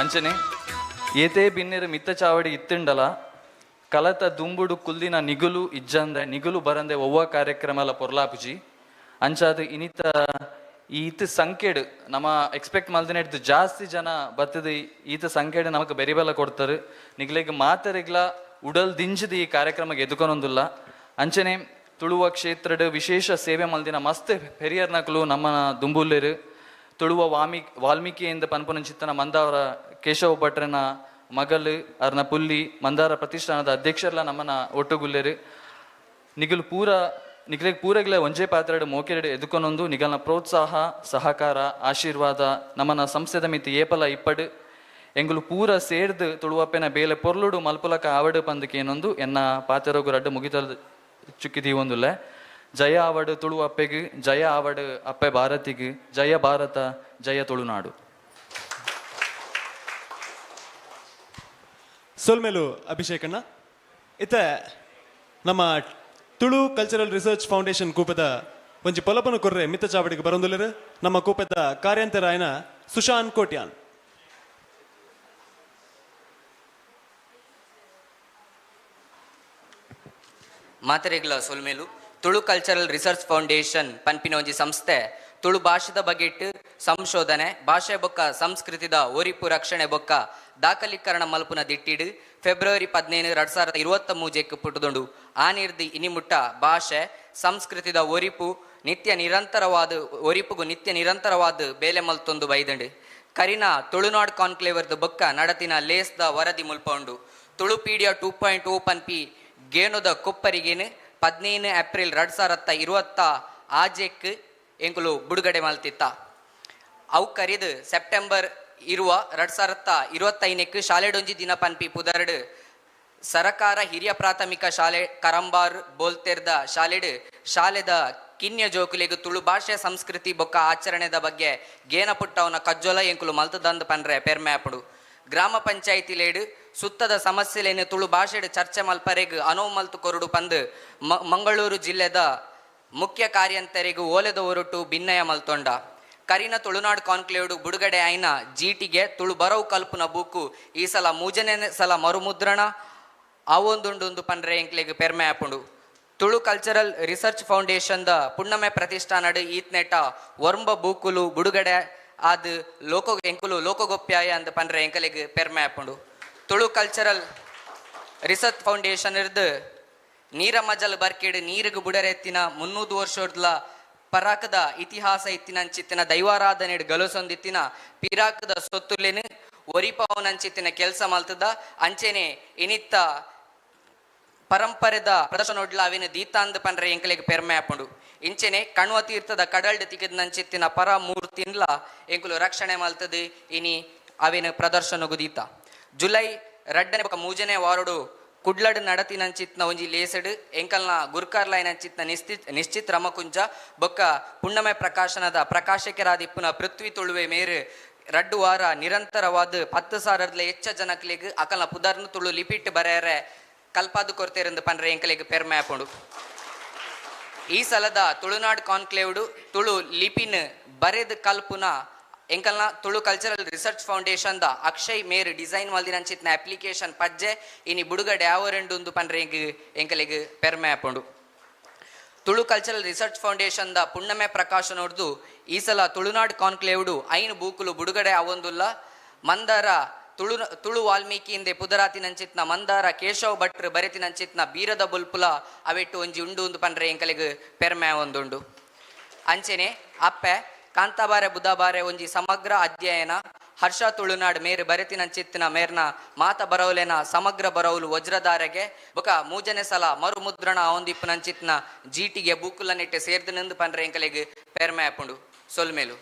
[SPEAKER 15] ಅಂಚನೆ ಏತೇ ಬಿನ್ನೆರು ಮಿತ್ತ ಚಾವಡಿ ಇತ್ತುಂಡಲ ಕಲತ ದುಂಬುಡು ಕುಲ್ಲಿನ ನಿಗುಲು ಇಜ್ಜಂದೆ ನಿಗುಲು ಬರಂದೆ ಒವ್ವ ಕಾರ್ಯಕ್ರಮಲ ಪೊರ್ಲಾಪುಜಿ ಅಂಚಾದ ಇನ್ನಿತ ಈತ ಸಂಖ್ಯೆಡ್ ನಮ್ಮ ಎಕ್ಸ್ಪೆಕ್ಟ್ ಮಲ್ದಿನ ಹಿಡ್ದು ಜಾಸ್ತಿ ಜನ ಬತ್ತದ ಈತ ಸಂಖ್ಯೆಡ್ ನಮಕ್ ಬೆರಿಬಲ ಕೊಡ್ತಾರೆ ನಿಗ್ಲೆಗ್ ಮಾತರೆಗ್ಲ ಉಡಲ್ ದಿಂಜದ ಈ ಕಾರ್ಯಕ್ರಮಕ್ಕೆ ಎದುಕೊನೊಂದಿಲ್ಲ ಅಂಚನೆ ತುಳುವ ಕ್ಷೇತ್ರದ ವಿಶೇಷ ಸೇವೆ ಮಲ್ದಿನ ಮಸ್ತ್ ಪೆರಿಯರ್ನಕಲು ನಮ್ಮ ದುಂಬುಲ್ಲೇರು ತುಳುವ ವಾಲ್ಮೀಕಿಯಿಂದ ಪನ್ಪುನಂಚಿತ್ತನ ಮಂದಾವರ ಕೇಶವ ಭಟ್ರನ ಮಗಲು ಅರ್ನ ಪುಲ್ಲಿ ಮಂದಾರ ಪ್ರತಿಷ್ಠಾನದ ಅಧ್ಯಕ್ಷರ್ಲ ನಮ್ಮನ ಒಟ್ಟುಗುಲ್ಲೇರು ನಿಗಲಿಗೆ ಪೂರಗ್ಲ ಒಂಜೇ ಪಾತ್ರೆಡು ಮೋಕೆರಡು ಎದುಕೊನೊಂದು ನಿಗಲ್ನ ಪ್ರೋತ್ಸಾಹ ಸಹಕಾರ ಆಶೀರ್ವಾದ ನಮ್ಮನ ಸಂಸ್ಥೆದ ಮಿತಿ ಏಪಲ ಇಪ್ಪಡು ಎಂಗುಲು ಪೂರ ಸೇರ್ದು ತುಳುವಪ್ಪೆನ ಬೇಲೆ ಪೊರ್ಲುಡು ಮಲ್ಪುಲಕ ಆವಡು ಪಂದಕೇನೊಂದು ಎನ್ನ ಪಾತೆರೋಗು ರಡ್ಡು ಮುಗಿತಲ್ ಚುಕ್ಕಿದೀವೊಂದುಲ್ಲೆ ಜಯ ಆವಡು ತುಳು ಅಪ್ಪೆಗೆ ಜಯ ಆವಡು ಅಪ್ಪೆ ಭಾರತಿಗೆ ಜಯ ಭಾರತ ಜಯ ತುಳುನಾಡು.
[SPEAKER 2] ಸೋಲ್ಮೇಲು ಅಭಿಷೇಕಣ್ಣ ಇತ್ತ ನಮ್ಮ ತುಳು ಕಲ್ಚರಲ್ ರಿಸರ್ಚ್ ಫೌಂಡೇಶನ್ ಕೂಪದ ಒಂಜಿ ಪೊಲಪನು ಕೊರ್ರೆ ಮಿತ್ತ ಚಾವಡಿಗೆ ಬರೊಂದುಲ್ಲೆರು ನಮ್ಮ ಕೂಪದ ಕಾರ್ಯಾಂತರ ಆಯ್ನ ಸುಶಾನ್ ಕೋಟ್ಯಾನ್.
[SPEAKER 16] ಮಾತರೆಗ್ಲ ಸೋಲ್ಮೇಲು ತುಳು ಕಲ್ಚರಲ್ ರಿಸರ್ಚ್ ಫೌಂಡೇಶನ್ ಪನ್ಪಿನ ಒಂಜಿ ಸಂಸ್ಥೆ ತುಳು ಭಾಷೆದ ಬಗೆಟ್ ಸಂಶೋಧನೆ ಭಾಷೆ ಬೊಕ್ಕ ಸಂಸ್ಕೃತಿದ ಒರಿಪು ರಕ್ಷಣೆ ಬೊಕ್ಕ ದಾಖಲೀಕರಣ ಮಲ್ಪುನ ದಿಟ್ಟಿಡು ಫೆಬ್ರವರಿ 17, 2023 ಪುಟ್ಟುದುಂಡು ಆನಿರ್ದಿ ಇನಿಮುಟ್ಟ ಭಾಷೆ ಸಂಸ್ಕೃತಿದ ಒರಿಪು ಒರಿಪುಗು ನಿತ್ಯ ನಿರಂತರವಾದ ಬೇಲೆ ಮಲ್ತೊಂದು ಬೈದಂಡು ಕರಿನ ತುಳುನಾಡ್ ಕಾನ್ಕ್ಲೇವರ್ದ ಬೊಕ್ಕ ನಡತಿನ ಲೇಸ್ದ ವರದಿ ಮುಲ್ಪೊಂಡು ತುಳು ಪೀಡಿಯಾ 2.0 ಪನ್ಪಿ ಗೇಣುದ ಕೊಪ್ಪರಿಗೇನು 15 ಏಪ್ರಿಲ್ 2020 ಆಜೆಕ್ ಎಂಕುಲು ಬಿಡುಗಡೆ ಮಲ್ತಿತ್ತ ಅವು ಕರಿದು ಸೆಪ್ಟೆಂಬರ್ 2025 ಶಾಲೆಡೊಂಜಿ ದಿನ ಪನ್ಪಿ ಪುದರ್ಡ್ ಸರಕಾರ ಹಿರಿಯ ಪ್ರಾಥಮಿಕ ಶಾಲೆ ಕರಂಬಾರ್ ಬೋಲ್ತೆರ್ದ ಶಾಲೆದ ಕಿನ್ಯ ಜೋಕುಲೆಗು ತುಳು ಭಾಷೆ ಸಂಸ್ಕೃತಿ ಬೊಕ್ಕ ಆಚರಣೆದ ಬಗ್ಗೆ ಗೇನ ಪುಟ್ಟವನ ಕಜ್ಜೊಲ ಎಂಕುಲು ಮಲ್ತದಂದು ಪನ್ರೆ ಪೆರ್ಮ್ಯಾಪುಡು ಗ್ರಾಮ ಪಂಚಾಯಿತಿಲೇಡು ಸುತ್ತದ ಸಮಸ್ಯೆಲೇನು ತುಳು ಭಾಷೆಡ್ ಚರ್ಚೆ ಮಲ್ಪರೆಗ್ ಅನೋ ಮಲ್ತು ಕೊರುಡು ಪಂದು ಮಂಗಳೂರು ಜಿಲ್ಲೆದ ಮುಖ್ಯ ಕಾರ್ಯಂತರಿಗೂ ಓಲೆದ ಹೊರಟು ಭಿನ್ನಯ ಮಲ್ತೊಂಡ ಕರಿನ ತುಳುನಾಡು ಕಾನ್ಕ್ಲೇವ್ಡು ಬಿಡುಗಡೆ ಆಯ್ನ ಜೀಟಿಗೆ ತುಳು ಬರವು ಕಲ್ಪುನ ಬುಕ್ಕು ಈ ಸಲ ಮೂಜನೇ ಸಲ ಮರುಮುದ್ರಣ ಆವೊಂದುಂಡು ಪನ್ರೆ ಎಂಕ್ಲೆಗ್ ಪೆರ್ಮೆ ಆಪುಂಡು ತುಳು ಕಲ್ಚರಲ್ ರಿಸರ್ಚ್ ಫೌಂಡೇಶನ್ ದ ಪುಣ್ಣಮೆ ಪ್ರತಿಷ್ಠಾನಡ್ ಈತ್ನೆಟ ಒರ್ಂಬ ಬೂಕುಲು ಬಿಡುಗಡೆ ಆದ್ ಎಂಕುಲು ಲೋಕಗೋಪ್ಯಾಯ ಅಂದ್ ಪನ್ರೆ ಎಂಕಲೆಗ್ ಪೆರ್ಮೆ ಆಪುಂಡು ತುಳು ಕಲ್ಚರಲ್ ರಿಸರ್ಚ್ ಫೌಂಡೇಶನ್ ಇರ್ದು ನೀರ ಮಜಲ್ ಬರ್ಕೆಡ್ ನೀರಿಗೆ ಬುಡರೆತ್ತಿನ 300 ವರ್ಷದ ಪರಾಕದ ಇತಿಹಾಸ ಇತ್ತಿನಂಚಿತ್ತಿನ ದೈವಾರಾಧನೆ ಗಲಸೊಂದಿತ್ತಿನ ಪಿರಾಕದ ಸೊತ್ತುಲೆನು ಒರಿಪಾವನಂಚಿತ್ತಿನ ಕೆಲಸ ಮಲ್ತದ ಅಂಚೆನೆ ಇನಿತ್ತ ಪರಂಪರೆದ ಪ್ರದರ್ಶನೊಡ್ಲ ಅವಿನ ದೀತಾಂದ್ ಪನ್ರೆ ಎಂಕಲೆಗ್ ಪೆರ್ಮೆ ಆಪುಂಡು ಇಂಚೆನೆ ಕಣ್ವ ತೀರ್ಥದ ಕಡಲ್ಡ್ ತಿಕ್ಕದ ನಂಚಿತ್ತಿನ ಪರ ಮೂರ್ತಿನ್ಲ ಎಂಕುಲು ರಕ್ಷಣೆ ಮಲ್ತದ ಇನಿ ಅವಿನ ಪ್ರದರ್ಶನಗು ದೀತ ಜುಲೈ 2 ಮೂಜನೆ ವಾರಡು ಕುಡ್ಲಡ್ ನಡತಿನಂಚಿತ್ನ ಒಂಜಿ ಲೇಸಡ್ ಎಂಕಲ್ನ ಗುರ್ಕಾರ್ಲಾಯ್ನಂಚಿತ್ನ ನಿಶ್ಚಿತ್ ರಮಕುಂಜ ಬೊಕ್ಕ ಪುಣ್ಣಮೆ ಪ್ರಕಾಶನದ ಪ್ರಕಾಶಕರಾದಿಪ್ಪುನ ಪೃಥ್ವಿ ತುಳುವೆ ಮೇರು 2 ವಾರ ನಿರಂತರವಾದ 10,000 ಹೆಚ್ಚ ಜನಕ್ಲೆಗ್ ಅಕಲ್ನ ಪುದರ್ನು ತುಳು ಲಿಪಿಟ್ ಬರೆಯರೆ ಕಲ್ಪಾದು ಕೊರತೆರಂದು ಪನ್ರೆ ಎಂಕಲೆಗ್ ಪೆರ್ಮೆ ಆಪುಂಡು ಈ ಸಲದ ತುಳುನಾಡು ಕಾನ್ಕ್ಲೇವ್ಡು ತುಳು ಲಿಪಿನ್ ಬರೆದ್ ಕಲ್ಪುನ ಎಂಕಲ್ನ ತುಳು ಕಲ್ಚರಲ್ ರಿಸರ್ಚ್ ಫೌಂಡೇಶನ್ ದ ಅಕ್ಷಯ್ ಮೇರ್ ಡಿಸೈನ್ ಮಲ್ದಿನಂಚಿತ್ನ ಅಪ್ಲಿಕೇಶನ್ ಪಜ್ಜೆ ಇನಿ ಬುಡುಗಡೆ ಆವರೆಂಡು ಪನ್ರೆ ಎಂಕಲೆಗ್ ಪೆರ್ಮೆ ಆಪುಂಡು ತುಳು ಕಲ್ಚರಲ್ ರಿಸರ್ಚ್ ಫೌಂಡೇಶನ್ ದ ಪುಣ್ಣಮೆ ಪ್ರಕಾಶ ನೋಡ್ದು ಈ ಸಲ ತುಳುನಾಡು ಕಾನ್ಕ್ಲೇವ್ಡು ಐನು ಬೂಕುಲು ಬುಡುಗಡೆ ಆವೊಂದುಲ್ಲ ಮಂದಾರ ತುಳು ವಾಲ್ಮೀಕಿಯಿಂದೆ ಪುದರಾತಿನಂಚಿತ್ನ ಮಂದಾರ ಕೇಶವ್ ಭಟ್ರು ಬರೆತಿನಂಚಿತ್ನ ಬೀರದ ಬುಲ್ಪುಲ ಅವೆಟ್ಟು ಒಂಜಿ ಉಂಡು ಪನ್ರೆ ಎಂಕಲೆಗ್ ಪೆರ್ಮೆ ಒಂದುಂಡು ಅಂಚೆನೆ ಅಪ್ಪೆ ಕಾಂತಾಬಾರೆ ಬುಧಬಾರೆ ಒಂಜಿ ಸಮಗ್ರ ಅಧ್ಯಯನ ಹರ್ಷ ತುಳುನಾಡ್ ಮೇರ್ ಬರೆತಿನಂಚಿತ್ತಿನ ಮೇರ್ನ ಮಾತ ಬರೌಲೆನ ಸಮಗ್ರ ಬರೌಲು ವಜ್ರಧಾರೆಗೆ ಬೊಕ ಮೂಜನೆ ಸಲ ಮರುಮುದ್ರಣ ಆವೊಂದಿಪ್ಪುನಂಚಿತ್ನ ಜೀಟಿಗೆ ಬೂಕುಲ ನೆಟ್ಟೆ ಸೇರ್ದನೆಂದು ಪನ್ರೆ ಎಂಕಲೆಗ್ ಪೆರ್ಮೆ ಆಪುಂಡು ಸೊಲ್ಮೇಲು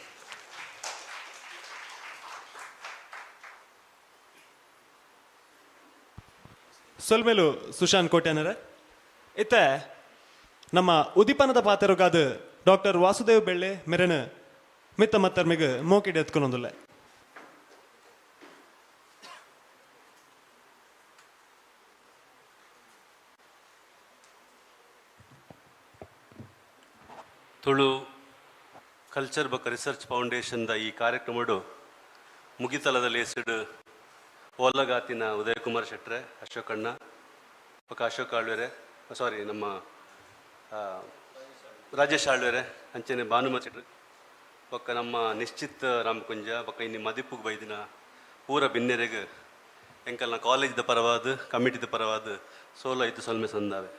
[SPEAKER 2] ಸೊಲ್ಮೇಲು ಸುಶಾಂತ್ ಕೋಟ್ಯಾನರ ಇತ್ತೆ ನಮ್ಮ ಉದಿಪನದ ಪಾತೆರುಗಾದ ಡಾಕ್ಟರ್ ವಾಸುದೇವ್ ಬೆಳ್ಳೆ ಮೆರೆನ ಮಿತ್ತ ಮತ್ತರ್ಮಿಗೆ ಮೋಕಿಡೆ ಎತ್ಕೊಂಡೊಂದುಲ್ಲ
[SPEAKER 5] ತುಳು ಕಲ್ಚರ್ ಬೊಕ್ಕ ರಿಸರ್ಚ್ ಫೌಂಡೇಶನ್ದ ಈ ಕಾರ್ಯಕ್ರಮಡು ಮುಗಿತಲದಲ್ಲಿ ಹೆಸರು ಓಲಗಾತಿನ ಉದಯ್ ಕುಮಾರ್ ಶೆಟ್ರೆ ಅಶೋಕಣ್ಣ ಬೊಕ್ಕ ಅಶೋಕ್ ಆಳ್ವೆರೆ ಸಾರಿ ನಮ್ಮ ರಾಜೇಶ್ ಆಳ್ವೆರೆ ಅಂಚನೆ ಭಾನುಮತಿ ಶೆಟ್ರು ಬೊಕ್ಕ ನಮ್ಮ ನಿಶ್ಚಿತ್ ರಾಮಕುಂಜ ಬೊಕ್ಕ ಇನ್ನು ಮದಿಪ್ಪುಗೆ ಬೈದಿನ ಪೂರ ಬಿನ್ನೆರೆಗೆ ಎಂಕಲ್ನ ಕಾಲೇಜ್ದ ಪರವಾದ ಕಮಿಟಿದ ಪರವಾದ ಸೋಲ ಇತ್ತು ಸೊಲ್ಮೆ ಸಂದಾವೆ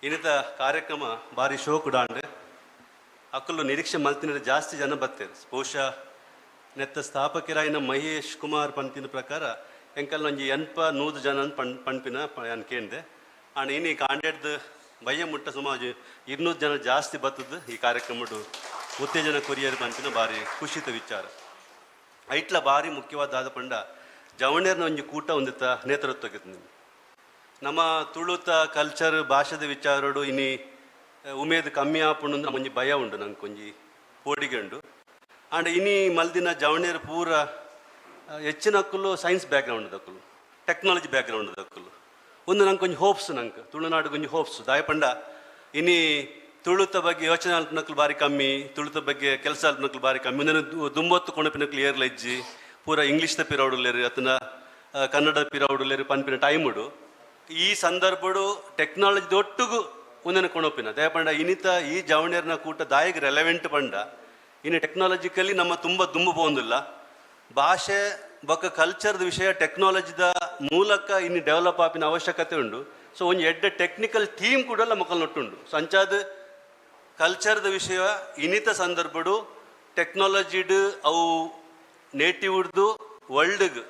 [SPEAKER 5] ಇನ್ನಿತ ಕಾರ್ಯಕ್ರಮ ಭಾರಿ ಶೋ ಕುಡಾಂಡ್ ಅಕ್ಕಲು ನಿರೀಕ್ಷೆ ಮಲ್ತಿನ ಜಾಸ್ತಿ ಜನ ಬರ್ತೇವೆ ಬಹುಶಃ ನೆತ್ತ ಸ್ಥಾಪಕರಾಯಿನ ಮಹೇಶ್ ಕುಮಾರ್ ಪಂಪಿನ ಪ್ರಕಾರ ಎಂಕಲ್ ಒಂಜಿ 100 ಜನ ಪಂಪಿನ ನಾನು ಕೇಳಿದೆ ಆಂಡ್ ಇನ್ನು ಕಾಂಡೇಟ್ದು ಬಯ್ಯ ಮುಟ್ಟ ಸುಮಾರು 200 ಜನ ಜಾಸ್ತಿ ಬರ್ತದ್ದು ಈ ಕಾರ್ಯಕ್ರಮಡು ಉತ್ತೇಜನ ಕೊರಿಯರ್ ಪಂಪಿನ ಭಾರಿ ಖುಷಿತ ವಿಚಾರ ಐಟ್ಲ ಭಾರಿ ಮುಖ್ಯವಾದ ಪಂಡ ಜವಣೇರ್ನ ಒಂಜಿ ಕೂಟ ಒಂದಿತ್ತ ನೇತೃತ್ವಕ್ಕೆ ನಮ್ಮ ತುಳುತ ಕಲ್ಚರ್ ಭಾಷೆದ ವಿಚಾರಡು ಇನಿ ಉಮೇದು ಕಮ್ಮಿ ಆಪುಂಡು ಒಂಜಿ ಭಯ ಉಂಡು ನಂಗೆ ಒಂಜಿ ಪೋಡಿಗೆ ಉಂಡು ಆಂಡ್ ಇನಿ ಮಲ್ದಿನ ಜವಣೇರು ಪೂರ ಹೆಚ್ಚಿನ ಹಕ್ಕಲು ಸೈನ್ಸ್ ಬ್ಯಾಕ್ಗ್ರೌಂಡ್ ದಕ್ಕಲು ಟೆಕ್ನಾಲಜಿ ಬ್ಯಾಕ್ಗ್ರೌಂಡ್ ದಕ್ಕಲು ಒಂದು ನಂಗೆ ಕೊಂಚ ಹೋಪ್ಸ್ ನಂಗೆ ತುಳುನಾಡು ಕೊಂಚ ಹೋಪ್ಸ್ ದಾಯಪಂಡ ಇನಿ ತುಳುತ ಬಗ್ಗೆ ಯೋಚನೆ ಅಲ್ಪನಕ್ಲು ಭಾರಿ ಕಮ್ಮಿ ತುಳುತ ಬಗ್ಗೆ ಕೆಲಸ ಅಲ್ಪನಕ್ಲು ಭಾರಿ ಕಮ್ಮಿ ಒಂದನ್ನು ದುಂಬತ್ತು ಕೊಣಪಿನಕ್ಲು ಏರ್ಲೆಜ್ಜಿ ಪೂರ ಇಂಗ್ಲೀಷ್ದ ಪಿರೌಡುಲೇರು ಅಥವಾ ಕನ್ನಡ ಪಿರೌಡುಲೇರು ಪನ್ಪಿನ ಟೈಮುಡು ಈ ಸಂದರ್ಭಡು ಟೆಕ್ನಾಲಜಿ ಒಟ್ಟಿಗೂ ಒಂದನ್ನು ಕೊಣಪಿನ ದಯಪಂಡ ಇನಿತ ಈ ಜವಣೇರ್ನ ಕೂಟ ದಾಯಿಗೆ ರೆಲೆವೆಂಟ್ ಪಂಡ ಇನ್ನು ಟೆಕ್ನಾಲಜಿಕಲಿ ನಮ್ಮ ತುಂಬ ದುಂಬು ಪೋಂದಿಲ್ಲ ಭಾಷೆ ಬೊಕ್ಕ ಕಲ್ಚರ್ದ ವಿಷಯ ಟೆಕ್ನಾಲಜಿದ ಮೂಲಕ ಇನ್ನು ಡೆವಲಪ್ ಆಪಿನ ಅವಶ್ಯಕತೆ ಉಂಡು ಸೊ ಒಂದು ಎಡ್ಡೆ ಟೆಕ್ನಿಕಲ್ ಟೀಮ್ ಕೂಡ ಮಕ್ಕಳು ನೊಟ್ಟುಂಡು ಸೊ ಅಂಚಾದ ಕಲ್ಚರ್ದ ವಿಷಯ ಇನಿತ ಸಂದರ್ಭಡು ಟೆಕ್ನಾಲಜಿಡ್ ಅವು ನೇಟಿವ್ದು ವರ್ಲ್ಡ್ಗೆ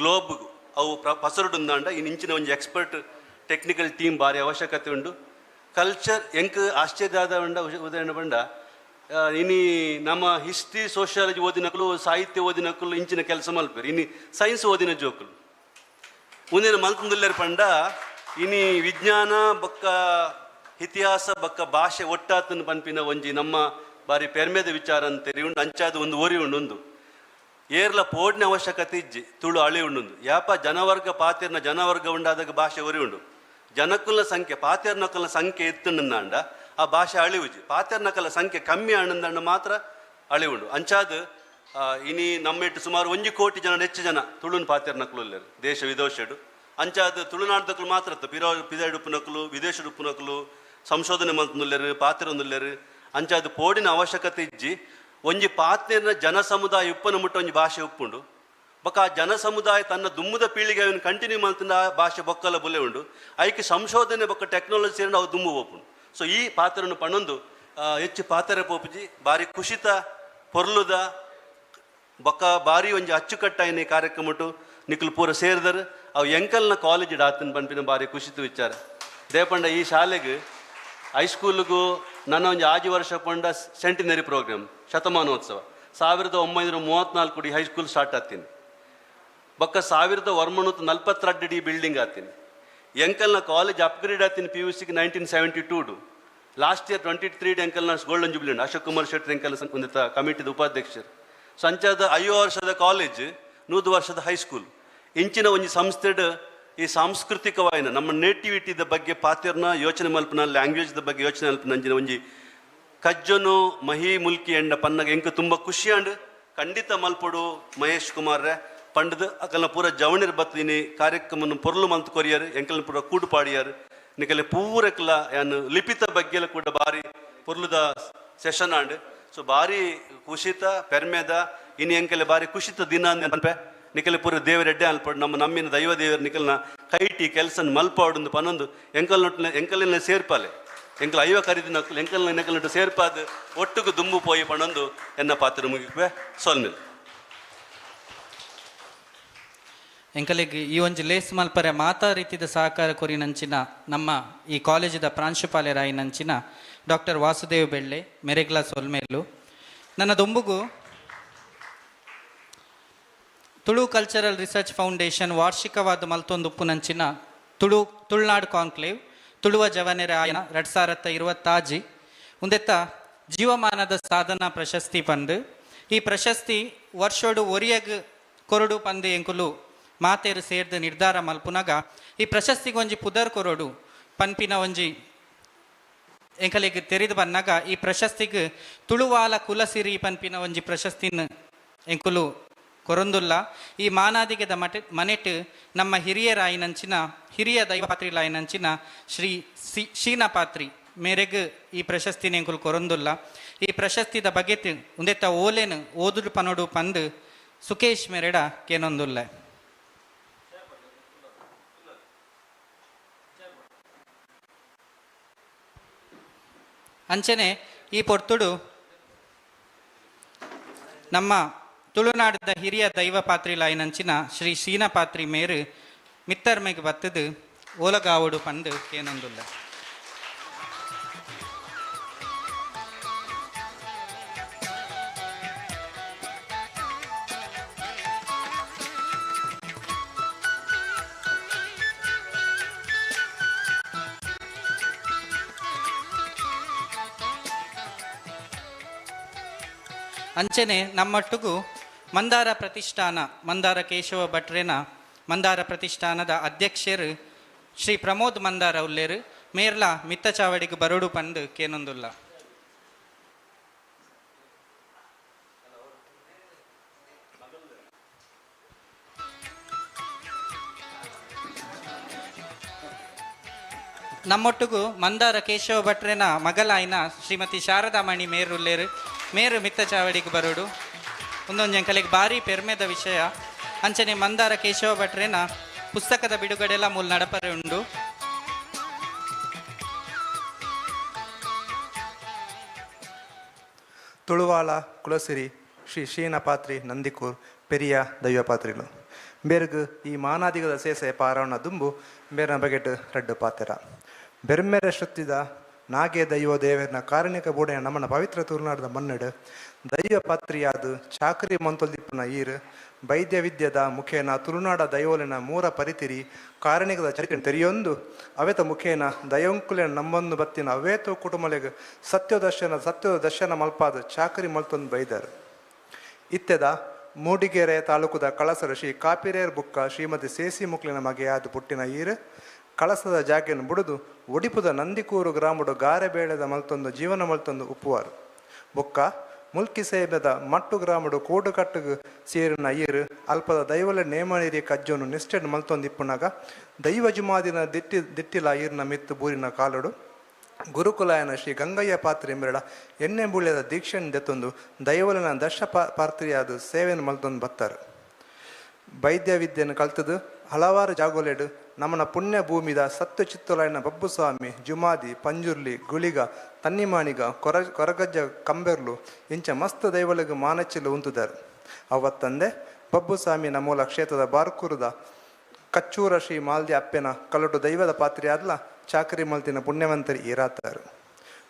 [SPEAKER 5] ಗ್ಲೋಬ್ಗೆ ಅವು ಪಸರುಡುಂದಾಂಡ ಇನ್ನು ಇಂಚಿನ ಒಂದು ಎಕ್ಸ್ಪರ್ಟ್ ಟೆಕ್ನಿಕಲ್ ಟೀಮ್ ಭಾರಿ ಅವಶ್ಯಕತೆ ಉಂಡು ಕಲ್ಚರ್ ಎಂಕ್ ಆಶ್ಚರ್ಯ ಆದ ಬಂಡ ಉದಾಹರಣೆ ಬಂಡ ಇನಿ ನಮ್ಮ ಹಿಸ್ಟ್ರಿ ಸೋಷಿಯಾಲಜಿ ಓದಿನಕ್ಕಲು ಸಾಹಿತ್ಯ ಓದಿನಕ್ಕಲು ಇಂಚಿನ ಕೆಲಸ ಮಲ್ಪೇರು ಇನಿ ಸೈನ್ಸ್ ಓದಿನ ಜೋಕುಲು ಮುಂದಿನ ಮಲ್ತುಂದುಲ್ಲೇರು ಪಂಡ ಇನಿ ವಿಜ್ಞಾನ ಬೊಕ್ಕ ಇತಿಹಾಸ ಬೊಕ್ಕ ಭಾಷೆ ಒಟ್ಟಾತನ ಪನ್ಪಿನ ಒಂಜಿ ನಮ್ಮ ಬಾರಿ ಪೆರ್ಮೆದ ವಿಚಾರ ಅಂತೇಳಿ ಉಂಡು ಅಂಚಾದ ಒಂದು ಓರಿ ಉಂಡು ಏರ್ಲ ಪೋಡ್ನ ಅವಶ್ಯಕತೆ ಇಜ್ಜಿ ತುಳು ಅಳಿ ಉಂಡು ಯಾಪ ಜನವರ್ಗ ಪಾತೆರ್ನ ಜನವರ್ಗ ಉಂಡಾದಾಗ ಭಾಷೆ ಒರಿ ಉಂಡು ಜನಕ್ಕುಲ ಸಂಖ್ಯೆ ಪಾತೆರ್ನಕ್ಕುಲ ಸಂಖ್ಯೆ ಎತ್ತುಂಡ ಆ ಭಾಷೆ ಅಳಿವುಜಿ ಪಾತೆರ್ನಕಲ ಸಂಖ್ಯೆ ಕಮ್ಮಿ ಆನಂದಣ್ಣ ಮಾತ್ರ ಅಳಿವುಂಡು ಅಂಚಾದ ಇನಿ ನಮ್ಮೆಟ್ಟು ಸುಮಾರು 1 ಕೋಟಿ ಜನ ಹೆಚ್ಚು ಜನ ತುಳುನ್ ಪಾತೆರ್ನಕಲು ದೇಶ ವಿದೇಶಡು ಅಂಚಾದ ತುಳುನಾಡ್ದಕ್ಕಲು ಮಾತ್ರ ಪಿದಾಡು ಉಪ್ಪುನಕಲು ವಿದೇಶ ಉಪ್ಪುನಕಲು ಸಂಶೋಧನೆ ಮಂತುಲ್ಲೆರು ಪಾತೆರೊಂದುಲ್ಲೆರು ಅಂಚಾದ ಪೋಡಿನ ಅವಶ್ಯಕತೆ ಇಜ್ಜಿ ಒಂಜಿ ಪಾತೆರ್ನ ಜನ ಸಮುದಾಯ ಉಪ್ಪನ ಮುಟ್ಟ ಒಂಜಿ ಭಾಷೆ ಉಪ್ಪುಂಡು ಬೊಕ್ಕ ಆ ಜನ ಸಮುದಾಯ ತನ್ನ ದುಮ್ಮದ ಪೀಳಿಗೆ ಕಂಟಿನ್ಯೂ ಮಂತಿನ ಆ ಭಾಷೆ ಬೊಕ್ಕಲ ಬುಲೆ ಉಂಡು ಐಕೆ ಸಂಶೋಧನೆ ಬೊಕ್ಕ ಟೆಕ್ನಾಲಜಿ ಸೇರಿ ಅವು ದುಮ್ಮು ಹೋಪುಂಡು ಸೊ ಈ ಪಾತ್ರವನ್ನು ಪಣ್ಣೊಂದು ಹೆಚ್ಚು ಪಾತ್ರೆ ಪೋಪುಜಿ ಬಾರಿ ಖುಷಿತ ಪೊರ್ಲುದ ಬೊಕ್ಕ ಬಾರಿ ಒಂಜಿ ಅಚ್ಚುಕಟ್ಟಾಯಿನ ಈ ಕಾರ್ಯಕ್ರಮಟು ನಿಖಲು ಪೂರ ಸೇರಿದರು ಅವು ಎಂಕಲ್ನ ಕಾಲೇಜ್ ಆತನ ಪಂಪಿನ ಬಾರಿ ಖುಷಿತ ವಿಚಾರ ದೇಪಂಡ ಈ ಶಾಲೆಗೆ ಹೈಸ್ಕೂಲ್ಗೂ ನನ್ನ ಒಂದು ಆಜಿ ವರ್ಷ ಪಂಡ ಸೆಂಟಿನರಿ ಪ್ರೋಗ್ರಾಮ್ ಶತಮಾನೋತ್ಸವ 1934 ಹೈಸ್ಕೂಲ್ ಸ್ಟಾರ್ಟ್ ಆಗ್ತೀನಿ ಬೊಕ್ಕ 1942 ಬಿಲ್ಡಿಂಗ್ ಆಗ್ತೀನಿ ಎಂಕಲ್ನ ಕಾಲೇಜ್ ಅಪ್ಗ್ರೇಡ್ ಆಗ್ತೀನಿ PUC 1972 ಲಾಸ್ಟ್ ಇಯರ್ 23 ಎಂಕಲ್ನ ಗೋಲ್ಡನ್ ಜುಬ್ಲಿ ಉಂಡು ಅಶೋಕ್ ಕುಮಾರ್ ಶೆಟ್ಟಿ ಎಂಕಲ್ ಒಂದಿತ್ತ ಕಮಿಟಿದ ಉಪಾಧ್ಯಕ್ಷರು ಸಂಚಾದ 5 ವರ್ಷದ ಕಾಲೇಜ್ 100 ವರ್ಷದ ಹೈಸ್ಕೂಲ್ ಇಂಚಿನ ಒಂಜಿ ಸಂಸ್ಥೆಡ್ ಈ ಸಾಂಸ್ಕೃತಿಕವಾಯಿನ ನಮ್ಮ ನೇಟಿವಿಟಿದ ಬಗ್ಗೆ ಪಾತೆರ್ನ ಯೋಚನೆ ಮಲ್ಪನ ಲ್ಯಾಂಗ್ವೇಜ್ದ ಬಗ್ಗೆ ಯೋಚನೆ ಮಲ್ಪನ ಅಂಜಿನ ಒಂಜಿ ಕಜ್ಜನು ಮಹಿ ಮುಲ್ಕಿ ಎಂಡ ಪನ್ನಗ ಎಂಕ ತುಂಬ ಖುಷಿಯಂಡು ಖಂಡಿತ ಮಲ್ಪಡು ಮಹೇಶ್ ಕುಮಾರ್ರೆ ಪಂಡದು ಅಕಲ್ನ ಪೂರ ಜವಣಿರ್ ಬತ್ತಿನಿ ಕಾರ್ಯಕ್ರಮವನ್ನು ಪೊರ್ಲು ಮಂತ್ ಕೊರಿಯರು ಎಂಕಲ್ನ ಪೂರ ಕೂಡು ಪಾಡಿಯಾರು ನಿಕಲೆ ಪೂರಕ್ಲ ಯಾನು ಲಿಪಿತ ಬಗ್ಗೆ ಕೂಡ ಬಾರಿ ಪೊರ್ಲುದ ಸೆಷನ್ ಆಂಡ್ ಸೊ ಬಾರಿ ಖುಷಿತ ಪೆರ್ಮೆದ ಇನ್ನು ಎಂಕಲೆ ಬಾರಿ ಖುಷಿತ ದಿನ ಅನ್ಪೆ ನಿಕಲೆ ಪೂರ ದೇವರೆಡ್ಡೆ ಅಲ್ಪಡು ನಮ್ಮ ನಮ್ಮಿನ ದೈವ ದೇವರು ನಿಕಲ್ನ ಕೈಟಿ ಕೆಲಸ ಮಲ್ಪಾಡು ಪನ್ನೊಂದು ಎಂಕಲಿನ ಸೇರ್ಪಾಲೆ ಎಂಕಲ್ ಐವ ಕರಿದಿನ ಎಂಕಲ್ನ ಎಂಕಲ್ನಟ್ಟು ಸೇರ್ಪಾದ ಒಟ್ಟಿಗೆ ದುಂಬು ಪೋಯಿ ಪಣ್ಣೊಂದು ಎನ್ನ ಪಾತ್ರ ಮುಗಿಕ್ವೆ ಸೊಲ್ಮಿಲ್
[SPEAKER 17] ಎಂಕಲಿಗೆ ಈ ಒಂಜಿ ಲೇಸ್ ಮಲ್ಪರೆ ಮಾತಾ ರೀತಿದ ಸಹಕಾರ ಕೊರಿನಂಚಿನ ನಮ್ಮ ಈ ಕಾಲೇಜಿದ ಪ್ರಾಂಶುಪಾಲರಾಯಿನಂಚಿನ ಡಾಕ್ಟರ್ ವಾಸುದೇವ್ ಬೆಳ್ಳೆ ಮೆರೆಗ್ಲ ಸೊಲ್ಮೇಲು ನನ್ನ ದೊಂಬುಗು ತುಳು ಕಲ್ಚರಲ್ ರಿಸರ್ಚ್ ಫೌಂಡೇಶನ್ ವಾರ್ಷಿಕವಾದ ಮಲ್ತೊಂದುಪ್ಪುನಂಚಿನ ತುಳುನಾಡು ಕಾನ್ಕ್ಲೇವ್ ತುಳುವ ಜವನೆರ ಆಯನ 2026 ಉಂದೆತ್ತ ಜೀವಮಾನದ ಸಾಧನಾ ಪ್ರಶಸ್ತಿ ಪಂದು ಈ ಪ್ರಶಸ್ತಿ ವರ್ಷೋಡು ಒರಿಯಗ್ ಕೊರಡು ಪಂದು ಎಂಕುಲು ಮಾತೇರು ಸೇರ್ದು ನಿರ್ಧಾರ ಮಲ್ಪುನಾಗ ಈ ಪ್ರಶಸ್ತಿಗೆ ಒಂಜಿ ಪುದರ್ ಕೊರಡು ಪನ್ಪಿನ ಒಂಜಿ ಎಂಕಲಿಗೆ ತೆರೆದು ಬಂದಾಗ ಈ ಪ್ರಶಸ್ತಿಗೆ ತುಳುವಾಲ ಕುಲಸಿರಿ ಪನ್ಪಿನ ಒಂಜಿ ಪ್ರಶಸ್ತಿನ ಎಂಕುಲು ಕೊರೊಂದುಲ್ಲ ಈ ಮಾನಾದಿಗೆದ ಮನೆಟ್ ನಮ್ಮ ಹಿರಿಯರಾಯಿನಂಚಿನ ಹಿರಿಯ ದೈವಪಾತ್ರಿಲಾಯಿನಂಚಿನ ಶ್ರೀ ಶೀನಪಾತ್ರಿ ಮೇರೆಗೆ ಈ ಪ್ರಶಸ್ತಿನ ಎಂಕುಲು ಕೊರೊಂದುಲ್ಲ ಈ ಪ್ರಶಸ್ತಿದ ಬಗೆತ್ ಉಂದೆತ್ತ ಓಲೆನ್ ಓದುಡು ಪನೋಡು ಪಂದು ಸುಕೇಶ್ ಮೆರೆಡ ಕೇನೊಂದುಲ್ಲ ಅಂಚನೆ ಈ ಪೊರ್ತುಡು ನಮ್ಮ ತುಳುನಾಡದ ಹಿರಿಯ ದೈವ ಪಾತ್ರಿಲಾಯಿನಂಚಿನ ಶ್ರೀ ಶೀನಪಾತ್ರಿ ಮೇರು ಮಿತ್ತರ್ಮೆಗೆ ಬತ್ತದು ಓಲಗಾವಡು ಪಂದು ಕೇನೊಂದುಲ್ಲ ಅಂಚನೆ ನಮ್ಮೊಟ್ಟಿಗೂ ಮಂದಾರ ಪ್ರತಿಷ್ಠಾನ ಮಂದಾರ ಕೇಶವ ಭಟ್ರೇನ ಮಂದಾರ ಪ್ರತಿಷ್ಠಾನದ ಅಧ್ಯಕ್ಷರು ಶ್ರೀ ಪ್ರಮೋದ್ ಮಂದಾರ ಉಲ್ಲೇರು ಮೇರ್ಲ ಮಿತ್ತ ಚಾವಡಿಗೆ ಬರೋಡು ಪಂದು ಕೇನೊಂದುಲ್ಲ ನಮ್ಮೊಟ್ಟಿಗೂ ಮಂದಾರ ಕೇಶವ ಭಟ್ರೇನ ಮಗಲಾಯಿನ ಶ್ರೀಮತಿ ಶಾರದಾಮಣಿ ಮೇರುಲ್ಲೇರು ಮೇರು ಮಿತ್ತ ಚಾವಡಿಗೆ ಬರೋಡು ಒಂದೊಂದು ಎಂಕಲಿಗೆ ಭಾರಿ ಪೆರ್ಮೆದ ವಿಷಯ ಅಂಚನೆ ಮಂದಾರ ಕೇಶವ ಭಟ್ರೇನ ಪುಸ್ತಕದ ಬಿಡುಗಡೆಲ್ಲ ಮೂಲ ನಡಪರೆ ಉಂಡು
[SPEAKER 18] ತುಳುವಾಲ ಕುಲಸಿರಿ ಶ್ರೀ ಶೀನಪಾತ್ರಿ ನಂದಿಕೂರ್ ಪೆರಿಯ ದೈವಪಾತ್ರಿಲು ಬೇರ್ಗು ಈ ಮಾನಾದಿಗದ ಸೇಸೆ ಪಾರವಣ ದುಂಬು ಬೇರೆ ಬಗೆಟ್ ರಡ್ಡು ಪಾತೆರ ಬೆರ್ಮೆರೆ ಶುತ್ತಿದ ನಾಗೆ ದೈವ ದೇವರನ ಕಾರಣಿಕ ಬೋಡೆಯ ನಮ್ಮನ ಪವಿತ್ರ ತುಳುನಾಡದ ಮನ್ನಡು ದೈವ ಪಾತ್ರಿಯಾದ ಚಾಕರಿ ಮಂತೊಲ್ದಿಪ್ಪನ ಈರ್ ವೈದ್ಯ ವಿದ್ಯದ ಮುಖೇನ ತುಳುನಾಡ ದೈವಲಿನ ಮೂರ ಪರಿತಿರಿ ಕಾರಣಿಕದ ಚರಿತ್ರೆ ತೆರೆಯೊಂದು ಅವೇತ ಮುಖೇನ ದಯಂಕುಲಿನ ನಂಬೊಂದು ಬತ್ತಿನ ಅವೇತ ಕುಟುಂಬಲೆಗೆ ಸತ್ಯದ ದರ್ಶನ ಮಲ್ಪಾದ ಚಾಕರಿ ಮಲ್ತೊಂದು ಬೈದರು ಇತ್ತೆದ ಮೂಡಿಗೆರೆ ತಾಲೂಕುದ ಕಳಸರ ಶ್ರೀ ಕಾಪಿರೇರ್ ಬುಕ್ಕ ಶ್ರೀಮತಿ ಸೇಸಿ ಮುಕ್ಲಿನ ಮಗೆಯಾದ ಪುಟ್ಟಿನ ಈರ್ ಕಳಸದ ಜಾಗೆಯನ್ನು ಬುಡುದು ಒಡಿಪುದ ನಂದಿಕೂರು ಗ್ರಾಮಡು ಗಾರೆ ಬೇಳೆದ ಮಲ್ತೊಂದು ಜೀವನ ಮಲ್ತೊಂದು ಉಪ್ಪುವಾರು ಬೊಕ್ಕ ಮುಲ್ಕಿ ಸೇಬದ ಮಟ್ಟು ಗ್ರಾಮಡು ಕೋಡು ಕಟ್ಟುಗು ಸೇರಿನ ಅಯ್ಯರು ಅಲ್ಪದ ದೈವಲ ನೇಮನೇರಿಯ ಕಜ್ಜೋನು ನಿಷ್ಠೆಡ್ ಮಲ್ತೊಂದು ಇಪ್ಪುನಾಗ ದೈವ ಜುಮಾದಿನ ದಿಟ್ಟಿಲ ಅಯ್ಯರ್ನ ಮಿತ್ತು ಬೂರಿನ ಕಾಲಡು ಗುರುಕುಲಾಯನ ಶ್ರೀ ಗಂಗಯ್ಯ ಪಾತ್ರೆ ಮೆರಡ ಎಣ್ಣೆ ಬುಳ್ಯದ ದೀಕ್ಷೆಯನ್ನು ದೆತ್ತೊಂದು ದೈವಲನ ದಶ ಪಾತ್ರೆಯಾದ ಸೇವೆಯನ್ನು ಮಲ್ತೊಂದು ಬತ್ತಾರೆ ವೈದ್ಯ ವಿದ್ಯೆಯನ್ನು ಕಲ್ತದು ಹಲವಾರು ಜಾಗೋಲೆಡು ನಮ್ಮನ ಪುಣ್ಯ ಭೂಮಿದ ಸತ್ಯ ಚಿತ್ತಲಾಯನ ಬಬ್ಬುಸ್ವಾಮಿ ಜುಮಾದಿ ಪಂಜುರ್ಲಿ ಗುಳಿಗ ತನ್ನಿಮಾಣಿಗ ಕೊರಗಜ್ಜ ಕಂಬೆರ್ಲು ಇಂಚ ಮಸ್ತ್ ದೈವಲಿಗೆ ಮಾನಚ್ಚಿಲು ಉಂತುದರು ಅವತ್ತಂದೆ ಬಬ್ಬುಸ್ವಾಮಿನ ಮೂಲ ಕ್ಷೇತ್ರದ ಬಾರ್ಕೂರದ ಕಚ್ಚೂರ ಶ್ರೀ ಮಾಲ್ದಿ ಅಪ್ಪೆನ ಕಲಟು ದೈವದ ಪಾತ್ರೆ ಆದ್ಲ ಚಾಕರಿ ಮಲ್ತಿನ ಪುಣ್ಯವಂತರಿ ಇರಾತಾರು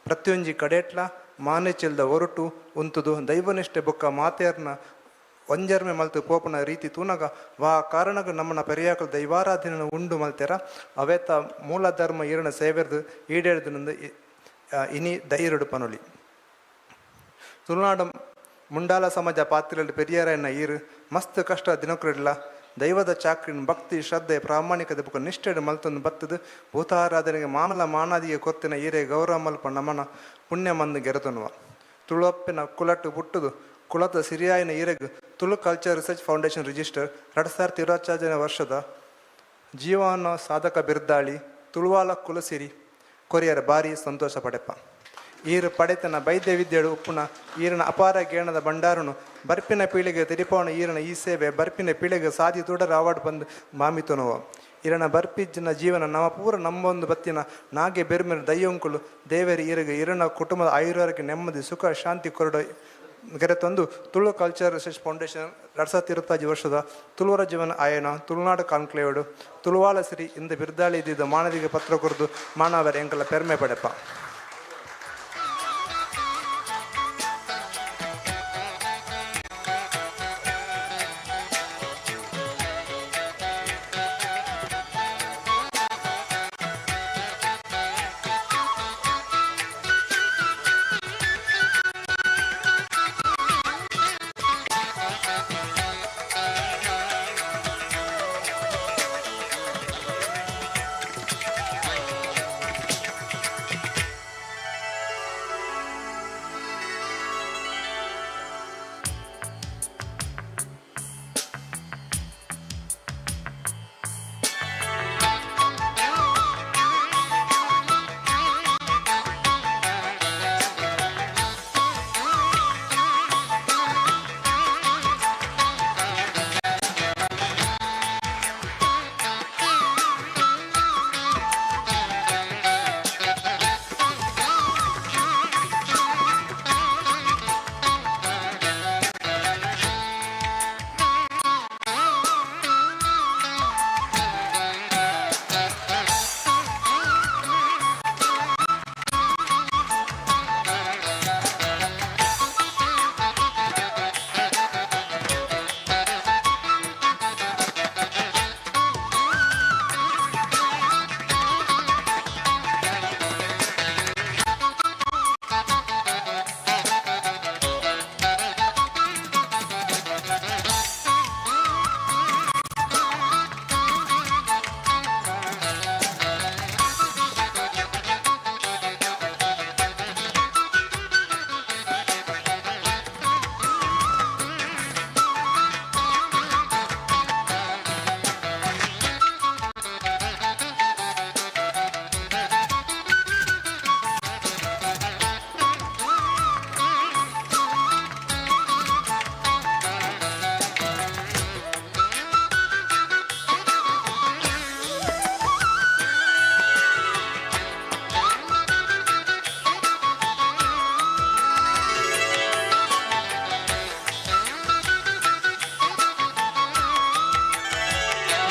[SPEAKER 18] ಪ್ರತಿಯೊಂಜಿ ಕಡೆಟ್ಲ ಮಾನೆಚ್ಚಿಲ್ದ ಹೊರಟು ಉಂತುದು ದೈವನಿಷ್ಠೆ ಬೊಕ್ಕ ಮಾತೇರ್ನ ಒಂಜರ್ಮೆ ಮಲ್ತು ಪೋಪನ ರೀತಿ ತೂನಗ ವಾ ಕಾರಣಗ ನಮ್ಮನ ಪೆರಿಯಾಕಲು ದೈವಾರಾಧನೆ ಉಂಡು ಮಲ್ತೆರ ಅವೇತ ಮೂಲ ಧರ್ಮ ಈರಣ ಸೇವೆರ್ದು ಈಡೇರ್ದು ಇನಿ ಧೈರ್ಯಡು ಪನುಲಿ ತುಳುನಾಡು ಮುಂಡಾಲ ಸಮಾಜ ಪಾತ್ರೆಯಲ್ಲಿ ಪೆರಿಯಾರನ್ನ ಈರು ಮಸ್ತ್ ಕಷ್ಟ ದಿನಕರಿಲ್ಲ ದೈವದ ಚಾಕ್ರಿನ ಭಕ್ತಿ ಶ್ರದ್ಧೆ ಪ್ರಾಮಾಣಿಕತೆ ಬುಕ್ಕ ನಿಷ್ಠೆಡು ಮಲ್ತೊಂದು ಬತ್ತದು ಭೂತಾರಾಧನೆಗೆ ಮಾಮಲ ಮಾನಾದಿಗೆ ಕೊರ್ತಿನ ಈರೆ ಗೌರವ ಮಲ್ಪ ನಮನ ಪುಣ್ಯ ಮಂದು ಗೆರತನುವ ತುಳುವಪ್ಪಿನ ಕುಲಟ್ಟು ಬುಟ್ಟುದು ಕುಲದ ಸಿರಿಯಾಯಿನ ಈರೆಗ್ Tulu culture research foundation register 2024 ವರ್ಷದ ಜೀವನ ಸಾಧಕ ಬಿರ್ದಾಳಿ ತುಳುವಾಲ ಕುಲಸಿರಿ ಕೊರಿಯರ ಭಾರಿ ಸಂತೋಷ ಪಡೆಪ ಈರು ಪಡೆತನ ವೈದ್ಯ ವಿದ್ಯೆಡು ಉಪ್ಪುನ ಈರಿನ ಅಪಾರ ಗೇಣದ ಭಂಡಾರನು ಬರ್ಪಿನ ಪೀಳಿಗೆ ತಿರಿಪವನ ಈರಿನ ಈ ಸೇವೆ ಬರ್ಪಿನ ಪೀಳಿಗೆ ಸಾಧಿ ತುಡರ ಅವಾರ್ಡ್ ಬಂದು ಮಾಮಿತುನುವ ಈರನ ಬರ್ಪಿಜ್ಜಿನ ಜೀವನ ನಮ್ಮ ಪೂರ ನಮ್ಮೊಂದು ಬತ್ತಿನ ನಾಗೆ ಬೆರ್ಮೆರು ದಯ್ಯಂಕುಲು ದೇವರಿ ಈರಿಗೆ ಈರನ ಕುಟುಂಬದ ಆಯುರ್ವೇದಕ್ಕೆ ನೆಮ್ಮದಿ ಸುಖ ಶಾಂತಿ ಕೊರಡು ಗೆರೆತಂದು ತುಳು ಕಲ್ಚರ್ ರಿಸರ್ಚ್ ಫೌಂಡೇಶನ್ 2025 ವರ್ಷದ ತುಳುವರ ಜೀವನ ಆಯನ ತುಳುನಾಡು ಕಾನ್ಕ್ಲೇವ್ಡು ತುಳುವಾಲ ಸಿರಿ ಇಂದ ಬಿರ್ದಾಳಿ ಇದ್ದಿದ್ದ ಮಾನದಿಗೆ ಪತ್ರ ಕೊರದು ಮಾನವರ ಎಂಕಲ ಪೆರ್ಮೆ ಪಡೆಪ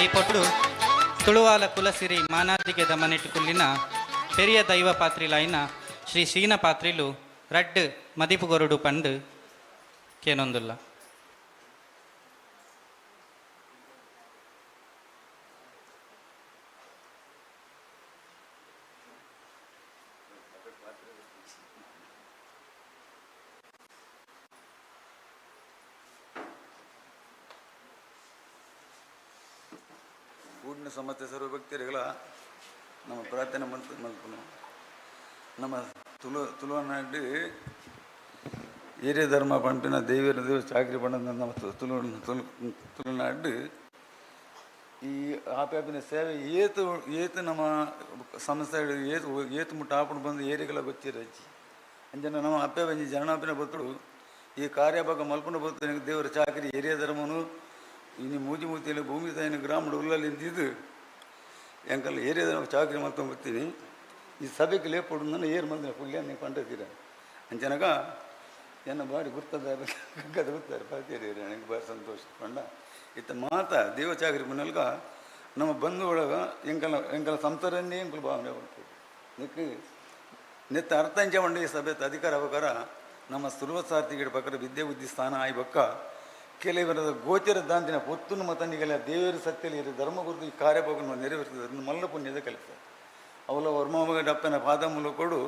[SPEAKER 17] ಈ ಪೊಟ್ಟು ತುಳುವಾಲ ಕುಲಸಿರಿ ಮಾನಾದಿಗೆ ದಮನೆಟ್ಟುಕುಲ್ಲಿನ ಪೆರಿಯ ದೈವ ಪಾತ್ರಿಲಾಯಿನ ಶ್ರೀ ಶೀನ ಪಾತ್ರಿಲು ರಡ್ ಮದಿಪುಗೊರುಡು ಪಂಡು ಕೇನೊಂದುಲ್ಲ
[SPEAKER 19] ಕೂಡಿನ ಸಮಸ್ಯೆ ಸರ್ವ ಭಕ್ತರಿಗಳ ನಮ್ಮ ಪ್ರಾರ್ಥನೆ ಮಲ್ಪನು ನಮ್ಮ ತುಳುನಾಡು ಏರಿಯ ಧರ್ಮ ಪಂಪಿನ ದೇವರ ಚಾಕರಿ ಪಂಡ ನಮ್ಮ ತುಳುನಾಡು ಈ ಆಪ್ಯಾಪಿನ ಸೇವೆ ಏತು ನಮ್ಮ ಸಂಸ್ಥೆ ಏತು ಮುಟ್ಟ ಆಪಣ್ ಬಂದು ಏರಿಗೆಲ್ಲ ಗೊತ್ತಿರಜ್ಜಿ ಅಂಜನ ನಮ್ಮ ಅಪ್ಪೆ ಬಂಜಿ ಜನನಾಪಿನ ಬತ್ತಡು ಈ ಕಾರ್ಯ ಬಗ್ಗೆ ಮಲ್ಪನ ಬತ್ತು ದೇವರ ಚಾಕರಿ ಏರಿಯ ಧರ್ಮನು ಇನ್ನು ಮೂಜಿ ಮೂತಿಯಲ್ಲಿ ಭೂಮಿ ತಾಯಿನ ಗ್ರಾಮದ ಉಲ್ಲಲ್ಲಿ ನಿಂತಿದ್ದು ಎಂಕಲ್ಲ ಏರಿಯ ಧರ್ಮ ಚಾಕರಿ ಮಲ್ಕೊಂಡು ಬರ್ತೀನಿ ಈ ಸಭೆಗೆ ಲೇಪಡು ನನ್ನ ಏರು ಮಂದಿನ ಪುಲ್ಯ ನೀವು ಕಂಡಿದ್ದೀರ ಅಂಚನಗ ಎನ್ನ ಬಾರಿ ಗುರ್ತದಾರ ಗದ ಗುರ್ತಾರೆ ಪಾತಿಯರಿ ನನಗೆ ಬಾರಿ ಸಂತೋಷ ಕೊಂಡ ಇತ್ತ ಮಾತ ದೇವ ಚಾಕರಿ ಮನಲ್ಗ ನಮ್ಮ ಬಂಧು ಒಳಗ ಎಂಕಲ ಸಂತರನ್ನೇ ಎಂಕಲು ಭಾವನೆ ಬರ್ತದೆ ನಿಕ್ಕೆ ನೆತ್ತ ಅರ್ಥಂಚ ಮಂಡಿ ಸಭೆ ಅಧಿಕಾರ ಅವಕಾರ ನಮ್ಮ ಸುಲಭಸಾರ್ಥಿಗಳ ಪ್ರಕಾರ ವಿದ್ಯೆ ಬುದ್ಧಿ ಸ್ಥಾನ ಆಯ್ ಬಕ್ಕ ಕೆಲವರದ ಗೋಚರ ದಾಂತಿನ ಪೊತ್ತುನು ಮತನಿಗೆಲ್ಲ ದೇವರ ಸತ್ಯಲಿ ಇರೋ ಧರ್ಮ ಗುರುತು ಈ ಕಾರ್ಯಭಾಗವನ್ನು ನೆರವೇರಿಸಿದ್ರು ಮಲ್ಲ ಪುಣ್ಯದ ಕೆಲಸ ಅವಲ ವರ್ಮಗ ಡಪ್ಪನ ಪಾದ ಮೂಲ ಕೊಡು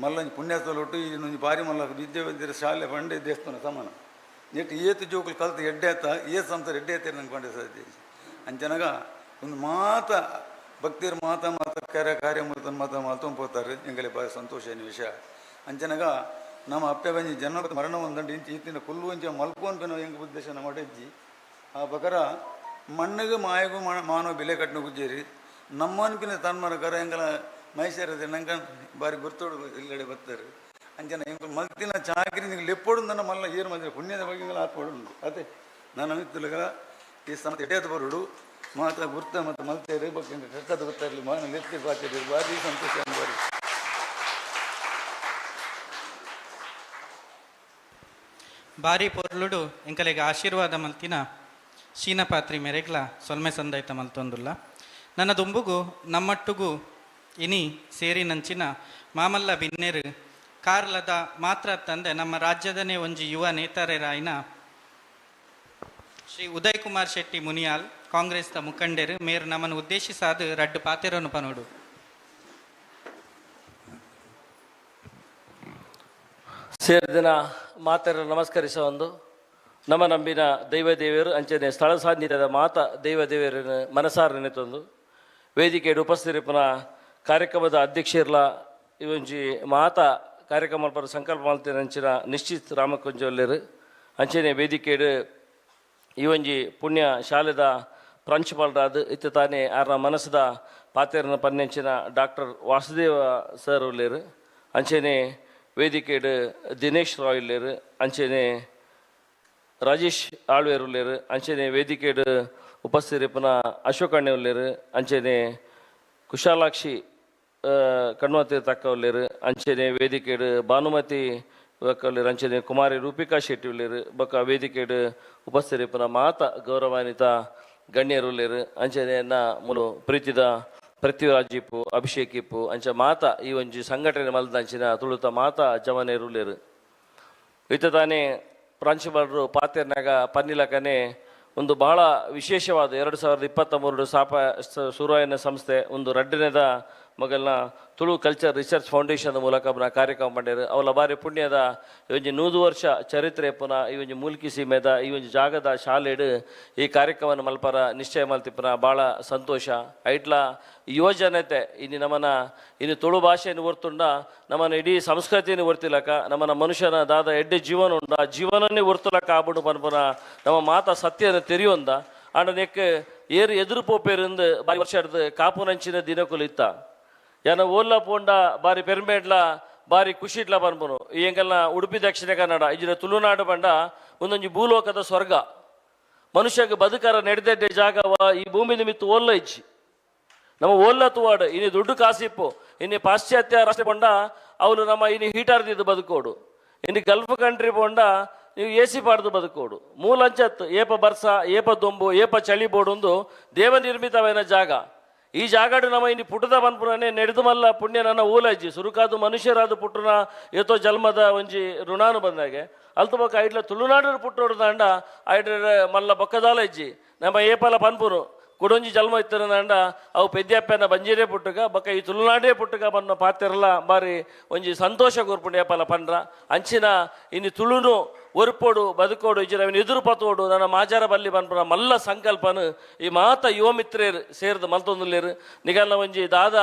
[SPEAKER 19] ಮಲ್ಲ ಪುಣ್ಯಸ್ಥಲೊಟ್ಟು ಇನ್ನೊಂದು ಬಾರಿ ಮಲ್ಲ ವಿದ್ಯಾವಂತರ ಶಾಲೆ ಬಂಡೆ ದೇವಸ್ಥಾನ ಸಮಾನ ನೆಟ್ಟು ಏತು ಜೋಕುಲು ಕಲ್ತು ಎಡ್ಡೆ ಆತ ಏತು ಸಂಸಾರ ಎಡ್ಡೆ ಆಯ್ತಾರೆ ನಂಗೆ ಬಂಡೆ ಸಾಧ್ಯ ಅಂಚನಗ ಒಂದು ಮಾತ ಭಕ್ತಿಯರ ಮಾತ ಕಾರ್ಯ ಮಲ್ತೊಂದು ಹೋಗ್ತಾರೆ ಎಂಗಲೇ ಭಾರಿ ಸಂತೋಷ ಏನು ವಿಷಯ ಅಂಚನಗ ನಮ್ಮ ಅಪ್ಪೆ ಬಂಜಿ ಜನ ಮರಣ ಒಂದಂಡು ಇಂಚು ಈತಿನ ಕುಲ್ಲು ಇಂಚ ಮಲ್ಪೋನ್ಪೆನೋ ಹೆಂಗೆ ಉದ್ದೇಶ ನಮ್ಮ ಅಡ್ಜಿ ಆ ಪ್ರಕಾರ ಮಣ್ಣಿಗೆ ಮಾಯಗೂ ಮಾನವ ಬೆಲೆ ಕಟ್ಟಿನ ಗುಜ್ಜೇರಿ ನಮ್ಮನ್ಪಿನ ತನ್ಮರಕರ ಹೆಂಗಲ ಮೈಸೂರದೆ ನಂಗೆ ಬಾರಿ ಗುರ್ತೋಡು ಎಲ್ಲೆಡೆ ಬರ್ತಾರೆ ಅಂಚನ ಹೆಂಗೆ ಮಲ್ತಿನ ಚಾಕರಿ ನಿಂಗೆ ಲೆಪ್ಪೋಡು ನನ್ನ ಮಲ್ಲ ಏರು ಮಂದಿರ ಪುಣ್ಯದ ಬಗ್ಗೆ ಆತ್ಪಡು ಅದೇ ನಾನು ಅನಿಸ್ತಲಗಲ ಈ ಸಮತ ಎಡೆಯದು ಬರೋಡು ಮಾತ್ರ ಗುರ್ತ ಮತ್ತು ಮಲ್ತೇರಿ ಬಗ್ಗೆ ಹಿಂಗೆ ಕಕ್ಕದ ಗೊತ್ತಾಗಲಿ ಮಾನ ಲೆತ್ತಿ ಬಾತಿರಿ ಭಾರಿ ಸಂತೋಷ ಬಾರಿ
[SPEAKER 17] ಬಾರಿ ಪೊರ್ಲುಡು ಎಂಕಲೆಗೆ ಆಶೀರ್ವಾದ ಮಲ್ತಿನ ಶೀನಪಾತ್ರಿ ಮೆರೆಗ್ಲ ಸೊಲ್ಮೆ ಸಂದಾಯ್ತ ಮಲ್ತೊಂದುಲ್ಲ ನನ್ನ ದುಂಬುಗು ನಮ್ಮಟ್ಟುಗು ಇನಿ ಸೇರಿ ನಂಚಿನ ಮಾಮಲ್ಲ ಬಿನ್ನೇರು ಕಾರ್ಲದ ಮಾತ್ರ ತಂದೆ ನಮ್ಮ ರಾಜ್ಯದನೇ ಒಂಜಿ ಯುವ ನೇತಾರರಾಯಿನ ಶ್ರೀ ಉದಯ್ ಕುಮಾರ್ ಶೆಟ್ಟಿ ಮುನಿಯಾಲ್ ಕಾಂಗ್ರೆಸ್ದ ಮುಖಂಡರು ಮೇರು ನಮ್ಮನ್ನು ಉದ್ದೇಶಿಸಾದು ರಡ್ಡು ಪಾತೆರನ್ನು ಪನೋಡು
[SPEAKER 20] ಸೇರಿದಿನ ಮಾತೆರ ನಮಸ್ಕರಿಸ ಒಂದು ನಮ್ಮ ನಂಬಿನ ದೈವದೇವರು ಅಂಚನೆ ಸ್ಥಳ ಸಾನ್ನಿಧ್ಯದ ಮಾತ ದೈವದೇವರ ಮನಸಾರ ನೆನೆತೊಂದು ವೇದಿಕೆಯ ಉಪಸ್ಥಿತಿಪುನ ಕಾರ್ಯಕ್ರಮದ ಅಧ್ಯಕ್ಷರ್ಲ ಇವೊಂಜಿ ಮಾತ ಕಾರ್ಯಕ್ರಮ ಪರ ಸಂಕಲ್ಪ ಮಾಡ್ತೇನೆ ಅಂಚಿನ ನಿಶ್ಚಿತ್ ರಾಮಕುಂಜೊಲ್ಲೆರು ಅಂಚನೆ ವೇದಿಕೆಡು ಇವೊಂಜಿ ಪುಣ್ಯ ಶಾಲೆದ ಪ್ರಾಂಶುಪಾಲರಾದ ಇತ್ತ ತಾನೇ ಆರ ಮನಸ್ಸದ ಪಾತೆರನ ಪನ್ನೆಂಚಿನ ಡಾಕ್ಟರ್ ವಾಸುದೇವ ಸರ್ ಉಲ್ಲೇರು ಅಂಚನೆ ವೇದಿಕೆಡು ದಿನೇಶ್ ರಾಯ್ ಉಲ್ಲೇರು ಅಂಚನೆ ರಾಜೇಶ್ ಆಳ್ವೇರ್ ಉಲ್ಲೇರು ಅಂಚನೆ ವೇದಿಕೆಡು ಉಪಸ್ಥಿತಿಪುನ ಅಶೋಕಣ್ಣೆ ಉಲ್ಲೇರು ಅಂಚನೆ ಕುಶಾಲಾಕ್ಷಿ ಕಣ್ವತಿ ತಕ್ಕ ಉಲ್ಲೇರು ಅಂಚನೆ ವೇದಿಕೆಡು ಭಾನುಮತಿ ಉಲ್ಲೇರು ಅಂಚನೆ ಕುಮಾರಿ ರೂಪಿಕಾ ಶೆಟ್ಟಿ ಉಲ್ಲೇರು ಬೊಕ್ಕ ವೇದಿಕೆಡು ಉಪಸ್ಥಿತಿಪುನ ಮಾತ ಗೌರವಾನ್ವಿತ ಗಣ್ಯರು ಉಲ್ಲೇರು ಅಂಚನೆ ಮುಲು ಪ್ರೀತಿದ ಪೃಥ್ವಿರಾಜಿಪ್ಪು ಅಭಿಷೇಕಿಪ್ಪು ಅಂಚ ಮಾತ ಈ ಒಂಜಿ ಸಂಘಟನೆ ಮಲ್ದ ಅಂಚಿನ ತುಳುತ ಮಾತ ಜವನೇರು ಉಲ್ಲೇರು ಇತ್ತ ತಾನೇ ಪ್ರಾಂಶುಪಾಲರು ಪಾತೆರ್ನಾಗ ಪನ್ನಿಲಕನೆ ಒಂದು ಬಹಳ ವಿಶೇಷವಾದ 2023 ಸುರಾಯನ ಸಂಸ್ಥೆ ಒಂದು ರಡ್ಡನೆದ ಮಗಲ್ನ ತುಳು ಕಲ್ಚರ್ ರಿಸರ್ಚ್ ಫೌಂಡೇಶನ್ ಮೂಲಕ ಕಾರ್ಯಕ್ರಮ ಮಾಡಿರು ಅವಲ ಬಾರಿ ಪುಣ್ಯದ ಈ 100 ವರ್ಷ ಚರಿತ್ರೆ ಪುನಃ ಈ ಒಂದು ಮೂಲ್ಕಿ ಸೀಮೆದ ಈ ಒಂದು ಜಾಗದ ಶಾಲೆಡು ಈ ಕಾರ್ಯಕ್ರಮವನ್ನು ಮಲ್ಪರ ನಿಶ್ಚಯ ಮಲ್ತಿಪ್ಪನ ಭಾಳ ಸಂತೋಷ ಐಟ್ಲ ಯುವಜನತೆ ಇನ್ನು ನಮ್ಮನ ಇನ್ನು ತುಳು ಭಾಷೆಯನ್ನು ಹೊರ್ತುಂಡ ನಮ್ಮನ್ನು ಇಡೀ ಸಂಸ್ಕೃತಿಯನ್ನು ಹೊರ್ತಿಲಕ ನಮ್ಮನ ಮನುಷ್ಯನ ದಾದ ಎಡ್ಡೆ ಜೀವನ ಉಂಡ ಆ ಜೀವನನ್ನೇ ಹೊರ್ತುಲಕ ಆಗ್ಬಿಡು ಪನ್ಪುನ ನಮ್ಮ ಮಾತ ಸತ್ಯನ ತೆರೆಯೊಂದ ಆಂಡ ನೆಕ್ ಏರು ಎದುರು ಪೋಪೇರಿಂದ ಬಾರಿ ವರ್ಷ ಕಾಪುನಂಚಿನ ದಿನಕುಲಿತ್ತ ಯಾನ ಓಲ್ಲ ಪೋಂಡ ಬಾರಿ ಪೆರ್ಮೇಡ್ಲ ಬಾರಿ ಖುಷಿ ಇಟ್ಲ ಪನ್ಪುನು ಈ ಎಂಕಲ್ನ ಉಡುಪಿ ದಕ್ಷಿಣ ಕನ್ನಡ ಇಜಿನ ತುಳುನಾಡು ಪಂಡ ಒಂದೊಂಜಿ ಭೂಲೋಕದ ಸ್ವರ್ಗ ಮನುಷ್ಯಗೆ ಬದುಕರ ನಡೆದೆಡ್ಡೆ ಜಾಗವ ಈ ಭೂಮಿ ನಿಮಿತ್ತ ಓಲ್ಲ ಇಜ್ಜಿ ನಮ್ಮ ಓಲ್ಲ ತುವಾಡು ಇನ್ನು ದುಡ್ಡು ಕಾಸಿಪ್ಪು ಇನ್ನು ಪಾಶ್ಚಾತ್ಯ ರಾಷ್ಟ್ರ ಪಂಡ ಅವಳು ನಮ್ಮ ಇನ್ನು ಹೀಟರ್ದಿದ್ದು ಬದುಕೋಡು ಇನ್ನು ಗಲ್ಫ್ ಕಂಟ್ರಿ ಪಂಡ ನೀವು AC ಪಾಡ್ದು ಬದುಕೋಡು ಮೂಲಂಚತ್ತು ಏಪ ಬರ್ಸ ಏಪ ದೊಂಬು ಏಪ ಚಳಿ ಬೋಡೊಂದು ದೇವ ನಿರ್ಮಿತವೈನ ಜಾಗ ಈ ಜಾಗಡು ನಮ್ಮ ಇನ್ನು ಪುಟದ ಪನ್ಪುರನೇ ನಡೆದು ಮಲ್ಲ ಪುಣ್ಯ ನನ್ನ ಊಲಜ್ಜಿ ಸುರುಕಾದು ಮನುಷ್ಯರಾದ ಪುಟ್ಟನ ಏತೋ ಜನ್ಮದ ಒಂಜಿ ಋಣಾನು ಬಂದಾಗೆ ಅಲ್ತು ಬೊಕ್ಕ ಐಡ್ಲ ತುಳುನಾಡು ಪುಟ್ಟೋಡು ದಂಡ ಐಡ್ರ ಮಲ್ಲ ಬೊಕ್ಕದಾಲ ಇಜ್ಜಿ ನಮ್ಮ ಏಪಲ ಪನ್ಪುರು ಕುಡೊಂಜಿ ಜನ್ಮ ಇತ್ತರಂದ ಅವು ಪೆದ್ಯಪ್ಪನ ಬಂಜೀರೇ ಪುಟ್ಟಗ ಬೊಕ್ಕ ಈ ತುಳುನಾಡೇ ಪುಟ್ಟಗ ಬನ್ನ ಪಾತೆರಲ್ಲ ಬಾರಿ ಒಂಜಿ ಸಂತೋಷ ಕೂರ್ಪುಂಡು ಏಪಲ ಪನ್ರ ಅಂಚಿನ ಇನ್ನು ತುಳುನು ಒರುಪೋಡು ಬದುಕೋಡು ಇಜ್ಜಿರ ಅವನ ಎದುರು ಪತೋಡು ನನ್ನ ಮಾಜಾರ ಬಲ್ಲಿ ಪನ್ಪುನ ಮಲ್ಲ ಸಂಕಲ್ಪನು ಈ ಮಾತ ಯುವ ಮಿತ್ರೇರು ಸೇರಿದ ಮಲ್ತೊಂದುಲ್ಲೇರು ನಿಗಲ್ನ ಒಂಜಿ ದಾದ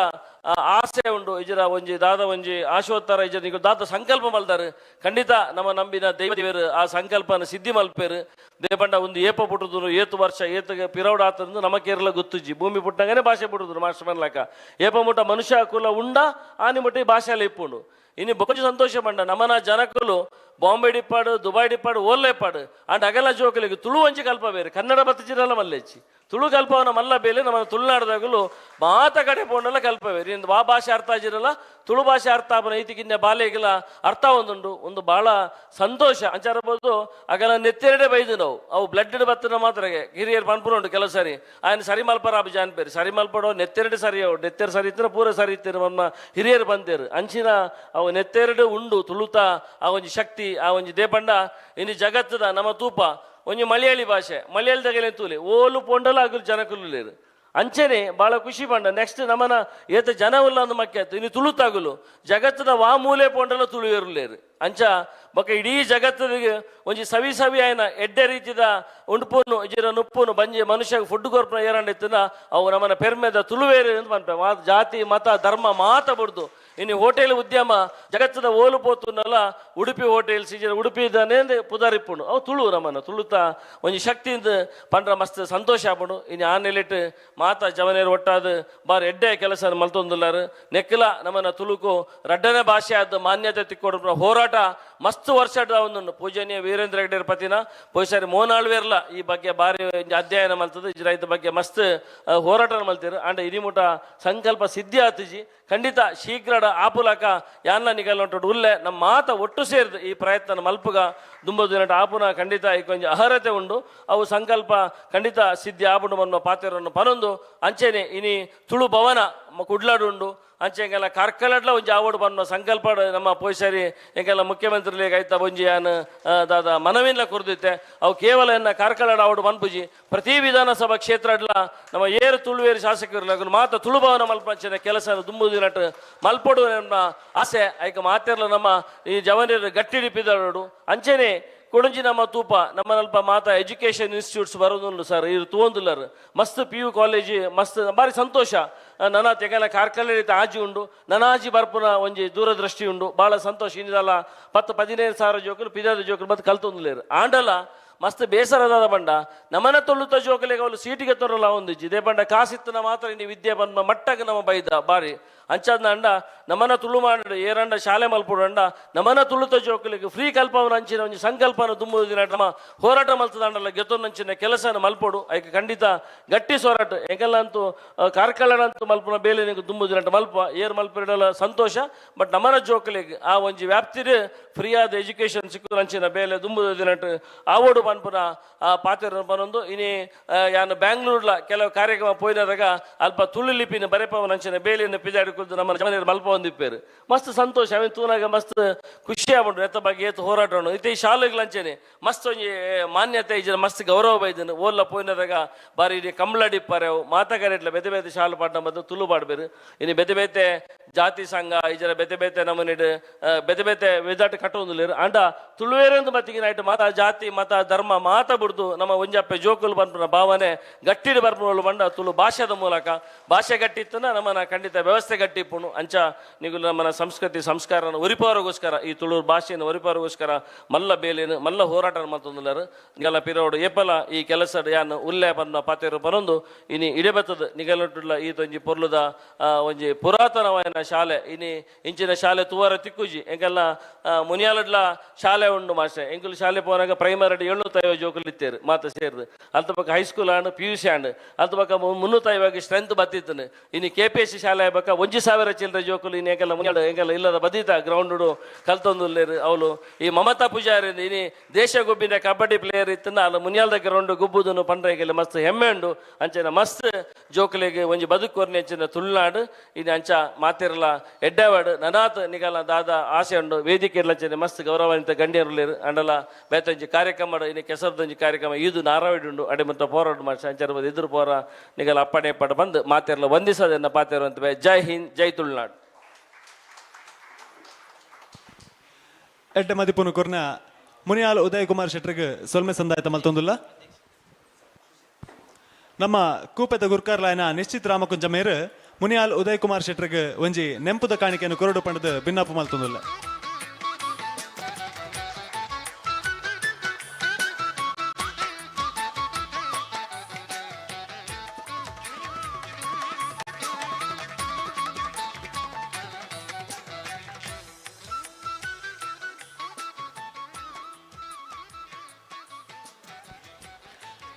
[SPEAKER 20] ಆಸೆ ಉಂಡು ಇಜ್ಜಿರ ಒಂಜಿ ದಾದ ಒಂಜಿ ಆಶೋತ್ತರ ಇಜ್ಜರ ನಿಗ ದಾದ ಸಂಕಲ್ಪ ಮಲ್ದಾರು ಖಂಡಿತ ನಮ್ಮ ನಂಬಿನ ದೇವರು ಆ ಸಂಕಲ್ಪನ ಸಿದ್ಧಿ ಮಲ್ಪೇರು ದೇಪಂಡ ಒಂದು ಏಪ ಪುಟ್ಟುದ್ರು ಏತು ವರ್ಷ ಏತಗೆ ಪಿರೌಡ್ ಆತಂದು ನಮಕೇರಲ ಗೊತ್ತುಜ್ಜಿ ಭೂಮಿ ಪುಟ್ಟಂಗನೆ ಭಾಷೆ ಪುಟ್ಟುದ್ರು ಮಾಸ್ಟರ್ ಮನ್ಲಾಕ ಏಪ ಮುಟ್ಟ ಮನುಷ್ಯ ಕುಲ ಉಂಡ ಆನಿ ಮುಟ್ಟಿ ಭಾಷೆಯಲ್ಲಿ ಇಪ್ಪುಂಡು ಇನ್ನು ಬೊಂಜಿ ಸಂತೋಷ ಪಂಡ ನಮ್ಮನ ಜನಕುಲು ಬಾಂಬೆ ಡಿಪ್ಪಾಡು ದುಬೈ ಡಿಪ್ಪಾಡು ಓಲ್ಲೆಪ್ಪಾಡು ಅಂಡ್ ಅಗಲ ಜೋಕಲಿಗೆ ತುಳು ಒಂಜಿ ಕಲ್ಪ ಬೇರೆ ಕನ್ನಡ ಬತ್ತಿಜಿರಲ್ಲ ಮಲ್ಲೆಚ್ಚಿ ತುಳು ಕಲ್ಪವನ ಮಲ್ಲ ಬೇಲೆ ನಮ್ಮ ತುಳುನಾಡದಾಗಲು ಮಾತ ಕಡೆ ಪೋಂಡಲ್ಲ ಕಲ್ಪ ಬೇರೆ ಇಂದು ಆ ಭಾಷೆ ಅರ್ಥ ಆಗಿರಲ್ಲ ತುಳು ಭಾಷೆ ಅರ್ಥ ಆಪನ ಐತಿಗಿನ್ನ ಬಾಲೆಗಿಲ್ಲ ಅರ್ಥ ಒಂದುಂಡು ಒಂದು ಭಾಳ ಸಂತೋಷ ಅಂಚಾರಬಹುದು ಅಗಲ ನೆತ್ತೆರಡೆ ಬೈದು ನಾವು ಅವು ಬ್ಲಡ್ ಬತ್ತನ ಮಾತ್ರಗೆ ಹಿರಿಯರು ಪನ್ಪುರ ಉಂಟು ಕೆಲವು ಸರಿ ఆయన ಸರಿ ಮಲ್ಪರ ಅಭಿ ಜಾನ್ಪೇರು ಸರಿ ಮಲ್ಪಡೋ ನೆತ್ತೆರಡು ಸರಿ ಅವು ನೆತ್ತೆರು ಸರಿ ಇತ್ತಿನ ಪೂರ ಸರಿ ಇತ್ತೇರು ನಮ್ಮ ಹಿರಿಯರು ಬಂತೇರು ಅಂಚಿನ ಅವು ನೆತ್ತೆರಡು ಉಂಡು ತುಳುತ ಆ ಒಂಜಿ ಶಕ್ತಿ ಆ ಒಂಜಿ ದೇಪಂಡ ಇನ್ನು ಜಗತ್ತದ ನಮ್ಮ ತೂಪ ಒಂಜಿ ಮಲಯಾಳಿ ಭಾಷೆ ಮಲಯಾಳದಾಗಲೇ ತೂಲೆ ಓಲು ಪೊಂಡಲ ಆಗಲು ಜನಕುಲು ಲೇರು ಅಂಚನೆ ಭಾಳ ಖುಷಿ ಪಂಡ ನೆಕ್ಸ್ಟ್ ನಮ್ಮನ ಏತ ಜನ ಉಲ್ಲ ಅಂದು ಮಕ್ಕೆತ್ತು ಇನ್ನು ತುಳುತಾಗುಲು ಜಗತ್ತದ ವಾ ಮೂಲೆ ಪೊಂಡಲ ತುಳುವೇರು ಲೇರು ಅಂಚ ಬೊಕ್ಕ ಇಡೀ ಜಗತ್ತಿಗೆ ಒಂಜಿ ಸವಿ ಸವಿ ಆಯ್ನ ಎಡ್ಡೆ ರೀತಿದ ಉಂಡುಪುನು ಇಜಿರ ನುಪ್ಪುನು ಬಂಜಿ ಮನುಷ್ಯಗೆ ಫುಡ್ ಕೊರ್ಪನ ಏರಂಡಿತ್ತಿನ ಅವು ನಮ್ಮನ ಪೆರ್ಮೆದ ತುಳುವೇರು ಅಂತ ಪನ್ಪೆ ಜಾತಿ ಮತ ಧರ್ಮ ಮಾತ ಬಿಡ್ದು ಇನ್ನು ಹೋಟೆಲ್ ಉದ್ಯಮ ಜಗತ್ತದ ಓಲು ಪೋತುನಲ್ಲ ಉಡುಪಿ ಹೋಟೆಲ್ಸ್ ಇಜರ ಉಡುಪಿ ಇದ್ದಾನೆ ಪುದಾರಿಪ್ಪುಂಡು ಅವು ತುಳು ನಮ್ಮನ ತುಳುತ ಒಂಜಿ ಶಕ್ತಿಯಿಂದ ಪಂಡ್ರ ಮಸ್ತ್ ಸಂತೋಷ ಆಪುಂಡು ಇನ್ನು ಆ ನೆಲೆಟ್ ಮಾತ ಜವನೇರು ಒಟ್ಟಾದ ಬಾರಿ ಎಡ್ಡೆ ಕೆಲಸ ಮಲ್ತೊಂದುಲ್ಲಾರು ನೆಕ್ಕಲ ನಮ್ಮನ ತುಳುಕು ರಡ್ಡನೆ ಭಾಷೆ ಆದ ಮಾನ್ಯತೆ ತಿಕ್ಕೊಡು ಹೋರಾಟ ಮಸ್ತ್ ವರ್ಷದ ಒಂದು ಪೂಜನೀಯ ವೀರೇಂದ್ರ ಹೆಗ್ಡೆರ್ ಪತಿನ ಪೊಯ್ಸಾರಿ ಮೋನಾಳ್ವೇರ್ಲ ಈ ಬಗ್ಗೆ ಬಾರಿ ಅಧ್ಯಯನ ಮಲ್ತದ ಇಜ್ರೈತ ಬಗ್ಗೆ ಮಸ್ತ್ ಹೋರಾಟ ಮಲ್ತಿರು ಅಂಡ್ ಇನಿಮುಟ ಸಂಕಲ್ಪ ಸಿದ್ಧಿ ಆತಿಜಿ ಖಂಡಿತ ಶೀಘ್ರ ಆಪುಲಕ ಯಾನ್ನ ನಿಗಲ್ನೊಟ್ಟು ಉಲ್ಲೆ ನಮ್ಮ ಮಾತ ಒಟ್ಟು ಸೇರಿದು ಈ ಪ್ರಯತ್ನ ಮಲ್ಪುಗ ದುಂಬದು ನಟ ಆಪುನ ಖಂಡಿತ ಈ ಕೊಂಚ ಅರ್ಹತೆ ಉಂಡು ಅವು ಸಂಕಲ್ಪ ಖಂಡಿತ ಸಿದ್ಧಿ ಆಪುಂಡು ಮನ್ನುವ ಪಾತೆರನ್ನು ಪನೊಂದು ಅಂಚೆನೆ ಇನಿ ತುಳು ಭವನ ಕುಡ್ಲಾಡು ಉಂಡು ಅಂಚೆ ಎಂಗೆಲ್ಲ ಕಾರ್ಕಳಡ್ಲ ಒಂಜಿ ಆವಡು ಪನ್ನುವ ಸಂಕಲ್ಪ ನಮ್ಮ ಪೊಯ್ಸಾರಿ ಎಂಗೆಲ್ಲ ಮುಖ್ಯಮಂತ್ರಿಗಳಿಗೆ ಆಯ್ತಾ ಒಂಜಿ ಯಾನು ದಾದ ಮನವಿನ್ಲ ಕೊರ್ದಿತ್ತೆ ಅವು ಕೇವಲ ಎನ್ನ ಕಾರ್ಕಳಡ ಆವಡು ಮನ್ಪುಜಿ ಪ್ರತಿ ವಿಧಾನಸಭಾ ಕ್ಷೇತ್ರಡ್ಲ ನಮ್ಮ ಏರು ತುಳುವೇರು ಶಾಸಕರು ಮಾತ ತುಳು ಭವನ ಮಲ್ಪಂಚನೆ ಕೆಲಸ ದುಂಬುದು ನಟ ಮಲ್ಪಡು ನಮ್ಮ ಆಸೆ ಐಕ ಮಾತೆರ್ಲ ನಮ್ಮ ಈ ಜವನಿಯರು ಗಟ್ಟಿಡಿಪಿದಳು ಅಂಚೆನೆ ಕೊಡಂಜಿ ನಮ್ಮ ತೂಪ ನಮ್ಮ ನಲ್ಪ ಮಾತ ಎಜುಕೇಷನ್ ಇನ್ಸ್ಟಿಟ್ಯೂಟ್ಸ್ ಬರೋದುಂಡು ಸರ್ ಇರು ತೂವೊಂದುಲ್ಲರು ಮಸ್ತ್ PU ಕಾಲೇಜ್ ಮಸ್ತ್ ಬಾರಿ ಸಂತೋಷ ನನ್ನ ತೆಗಲ ಕಾರ್ಕಳ ಆಜಿ ಉಂಡು ನನಾಜಿ ಬರ್ಪುನ ಒಂಜಿ ದೂರದೃಷ್ಟಿ ಉಂಡು ಭಾಳ ಸಂತೋಷ ಇನ್ನಿದಲ್ಲ 10-15,000 ಜೋಕುಲು ಪಿದಾದ ಜೋಕುಲು ಮತ್ತೆ ಕಲ್ತೊಂದುಲೇರು ಆಂಡಲ ಮಸ್ತ್ ಬೇಸರದ ಬಂಡ ನಮನ ತೊಳ್ಳುತ್ತ ಜೋಕಲಿಗೆ ಅವಳು ಸೀಟಿಗೆ ತೊರಲ್ಲ ಒಂದಿಜ್ಜಿ ಇದೇ ಬಂಡ ಕಾಸಿತ್ತನ ಮಾತ್ರ ನೀವು ವಿದ್ಯೆ ಬಂದ ಮಟ್ಟಗೆ ನಮ್ಮ ಬೈದ ಬಾರಿ ಅಂಚಾದ ಅಂಡ ನಮನ ತುಳು ಮಾಡಿ ಏರಂಡ ಶಾಲೆ ಮಲ್ಪುಡು ಅಂಡ ನಮನ ತುಳುತ ಜೋಕಲಿಗೆ ಫ್ರೀ ಕಲ್ಪವನ ಅಂಚಿನ ಒಂಜಿ ಸಂಕಲ್ಪನ ತುಂಬುದಿನ ನಮ್ಮ ಹೋರಾಟ ಮಲ್ತದಂಡಲ್ಲ ಗೆತ್ತೊಂದಂಚಿನ ಕೆಲಸನ ಮಲ್ಪಡು ಐಕೆ ಖಂಡಿತ ಗಟ್ಟಿ ಸೋರಾಟ ಎಂಗೆಲ್ಲಂತೂ ಕಾರ್ಕಳನಂತೂ ಮಲ್ಪುನ ಬೇಲೆ ನಿಂಗೆ ತುಂಬುದಿನ ಮಲ್ಪ ಏರ್ ಮಲ್ಪಿಡಲ ಸಂತೋಷ ಬಟ್ ನಮನ ಜೋಕಲಿಗೆ ಆ ಒಂಜಿ ವ್ಯಾಪ್ತಿರು ಫ್ರೀ ಆದ ಎಜುಕೇಶನ್ ಸಿಕ್ಕುದು ಅಂಚಿನ ಬೇಲೆ ತುಂಬುದಿನಟ್ಟು ಆವೋಡು ಪನ್ಪುನ ಆ ಪಾತೆರ ಪನೊಂದು ಇನಿ ಯಾನು ಬ್ಯಾಂಗ್ಳೂರ್ಲ ಕೆಲವು ಕಾರ್ಯಕ್ರಮ ಪೋಯ್ನದಾಗ ಅಲ್ಪ ತುಳು ಲಿಪಿನ ಬರೆಪವನ ಅಂಚಿನ ಬೇಲಿನ ಪಿದಾಡಿ ಕುರಿತು ನಮ್ಮ ಜಮನೇರು ಮಲ್ಪ ಹೊಂದಿಪ್ಪೇರು ಮಸ್ತ್ ಸಂತೋಷ ಅವನ್ ತೂನಾಗ ಮಸ್ತ್ ಖುಷಿ ಆಗ್ಬಿಡ್ರು ಎತ್ತ ಬಗ್ಗೆ ಏತು ಹೋರಾಟ ಇತ್ತೆ ಈ ಶಾಲೆಗಳಂಚೆನೆ ಮಸ್ತ್ ಒಂಜಿ ಮಾನ್ಯತೆ ಇಜನ ಮಸ್ತ್ ಗೌರವ ಬೈದನು ಓಲ್ಲ ಪೋಯ್ನದಾಗ ಬಾರಿ ಇಡೀ ಕಂಬಳಡಿಪ್ಪಾರೆ ಅವು ಮಾತಗಾರಿಟ್ಲ ಬೆತೆ ಬೇತೆ ಶಾಲೆ ಪಾಠ ಬಂದು ತುಳು ಪಾಡ್ಬೇರು ಇನ್ನು ಬೆತೆ ಬೇತೆ ಜಾತಿ ಸಂಘ ಇಜರ ಬೆತೆ ಬೇತೆ ನಮ್ಮನಿಡು ಬೆತೆ ಬೇತೆ ವೆದಾಟ ಕಟ್ಟೊಂದುಲೇರು ಅಂಡ ತುಳುವೇರೆಂದು ಮತ್ತಿಗಿನ ಆಯ್ತು ಮಾತ ಜಾತಿ ಮತ ಧರ್ಮ ಮಾತ ಬಿಡ್ದು ನಮ್ಮ ಒಂಜಪ್ಪೆ ಜೋಕುಲು ಬರ್ಪುನ ಭಾವನೆ ಗಟ್ಟಿಡು ಬರ್ಪುನಗಳು ಬಂಡ ತುಳು ಭಾಷೆದ ಮೂಲಕ ಭಾಷೆ ಗಟ್ಟಿತ್ತನ ನಮ್ಮನ ಖಂಡಿತ ವ್ಯವಸ್ಥೆ ಗಟ್ಟಿಪ್ಪುಣು ಅಂಚ ನೀವು ನಮ್ಮನ ಸಂಸ್ಕೃತಿ ಸಂಸ್ಕಾರನ ಒರಿಪವರಿಗೋಸ್ಕರ ಈ ತುಳು ಭಾಷೆಯನ್ನು ಒರಿಪವರಿಗೋಸ್ಕರ ಮಲ್ಲ ಬೇಲೇನು ಮಲ್ಲ ಹೋರಾಟ ಮತ್ತೊಂದುಲ್ಲರು ನಿಗಲ ಪಿರೋಡು ಏಪಲ ಈ ಕೆಲಸ ಯಾನು ಉಲ್ಲೆ ಬನ್ನ ಪಾತೆರು ಬರೊಂದು ಇನಿ ಇಡೆಬತ್ತದ ನಿಗಲೊಟ್ಟುಲ್ಲ ಈತೊಂಜಿ ಪೊರ್ಲುದ ಒಂಜಿ ಪುರಾತನವಾಯಿನ ಶಾಲೆ ಇನಿ ಇಂಚಿನ ಶಾಲೆ ತೂವರ ತಿಕ್ಕುಜಿ ಎಂಗೆಲ್ಲ ಮುನಿಯಾಲಡ್ಲ ಶಾಲೆ ಉಂಡು ಮಾಸ್ಟರ್ ಎಂಕುಲು ಶಾಲೆ ಪೋನಾಗ ಪ್ರೈಮರಿ 750 ಜೋಕುಲು ಇತ್ತೇರು ಮಾತ ಸೇರಿದು ಅಂತ ಪಕ್ಕ ಹೈಸ್ಕೂಲ್ ಆಂಡ್ PUC ಆಂಡ್ ಅಂತ ಪಕ್ಕ 350 ಸ್ಟ್ರೆಂತ್ ಬತ್ತಿತ್ತನು ಇನ್ನು KPSC ಶಾಲೆ ಬಕ್ಕ 1,000 ಚಿಲ್ಲರೆ ಜೋಕುಲು ಇನ್ನು ಎಂಗೆಲ್ಲ ಮುನಿಯಾಡ ಎಂಗೆಲ್ಲ ಇಲ್ಲದ ಬದಿತ ಗ್ರೌಂಡು ಕಲ್ತೊಂದುಲ್ಲೇರು ಅವಳು ಈ ಮಮತಾ ಪೂಜಾರಿ ಇನಿ ದೇಶ ಗುಬ್ಬಿನ ಕಬಡ್ಡಿ ಪ್ಲೇಯರ್ ಇತ್ತನ ಅಲ್ಲ ಮುನಿಯಾಲ್ದ ಗ್ರೌಂಡ್ ಗುಬ್ಬುದನ್ನು ಪಂಡ್ರೆಗೆಲ್ಲ ಮಸ್ತ್ ಹೆಮ್ಮೆ ಉಂಡು ಅಂಚೆನ ಮಸ್ತ್ ಜೋಕುಲಿಗೆ ಒಂಜಿ ಬದುಕೋರ್ನಿ ಅಂಚಿನ ತುಳುನಾಡು ಇನ್ನು ಅಂಚ ಮಾತಿರಲ್ಲ ಎಡ್ಡವಾಡು ನನಾತ್ ನಿಗಲ ದಾದ ಆಸೆ ಉಂಡು ವೇದಿಕೆ ಇರ್ಲಂಚನೆ ಮಸ್ತ್ ಗೌರವಾನ್ವಿತ ಗಣ್ಯರುಲೇರು ಅಂಡಲ ಬೇತಂಜಿ ಕಾರ್ಯಕ್ರಮ ಇನ್ನು ಕೆಸರದೊಂಜಿ ಕಾರ್ಯಕ್ರಮ ಇದು ನಾರಾಯಣ ಉಂಡು ಅಡೆ ಮತ್ತು ಹೋರಾಟ ಮಾಡಿ ಅಂಚರ ಎದುರು ಪೋರ ನಿಗಲ ಅಪ್ಪಣೆ ಪಡ ಬಂದು ಮಾತಿರಲ್ಲ ವಂದಿಸೋದನ್ನ ಪಾತೆರು ಅಂತ ಜೈ ಹಿಂದ್ ಜೈ ತುಳುನಾಡು
[SPEAKER 2] ಎಡ್ಡೆ ಮದಿಪುನು ಕೊರ್ನ ಮುನಿಯಾಲ್ ಉದಯ್ ಕುಮಾರ್ ಶೆಟ್ರಿಗೆ ಸೊಲ್ಮೆ ಸಂದಾಯತ ಮಲ್ತೊಂದುಲ್ಲ. ನಮ್ಮ ಕೂಪೆದ ಗುರ್ಕಾರ್ಲಾಯನ ನಿಶ್ಚಿತ್ ರಾಮಕುಂಜ ಮೇರು ಮುನಿಯಾಲ್ ಉದಯ್ ಕುಮಾರ್ ಶೆಟ್ರಿಗೆ ಒಂಜಿ ನೆಂಪುದ ಕಾಣಿಕೆಯನ್ನು ಕೊರಡು ಪಂಡದು ಭಿನ್ನಪ್ಪು ಮಲ್ತೊಂದುಲ್ಲ.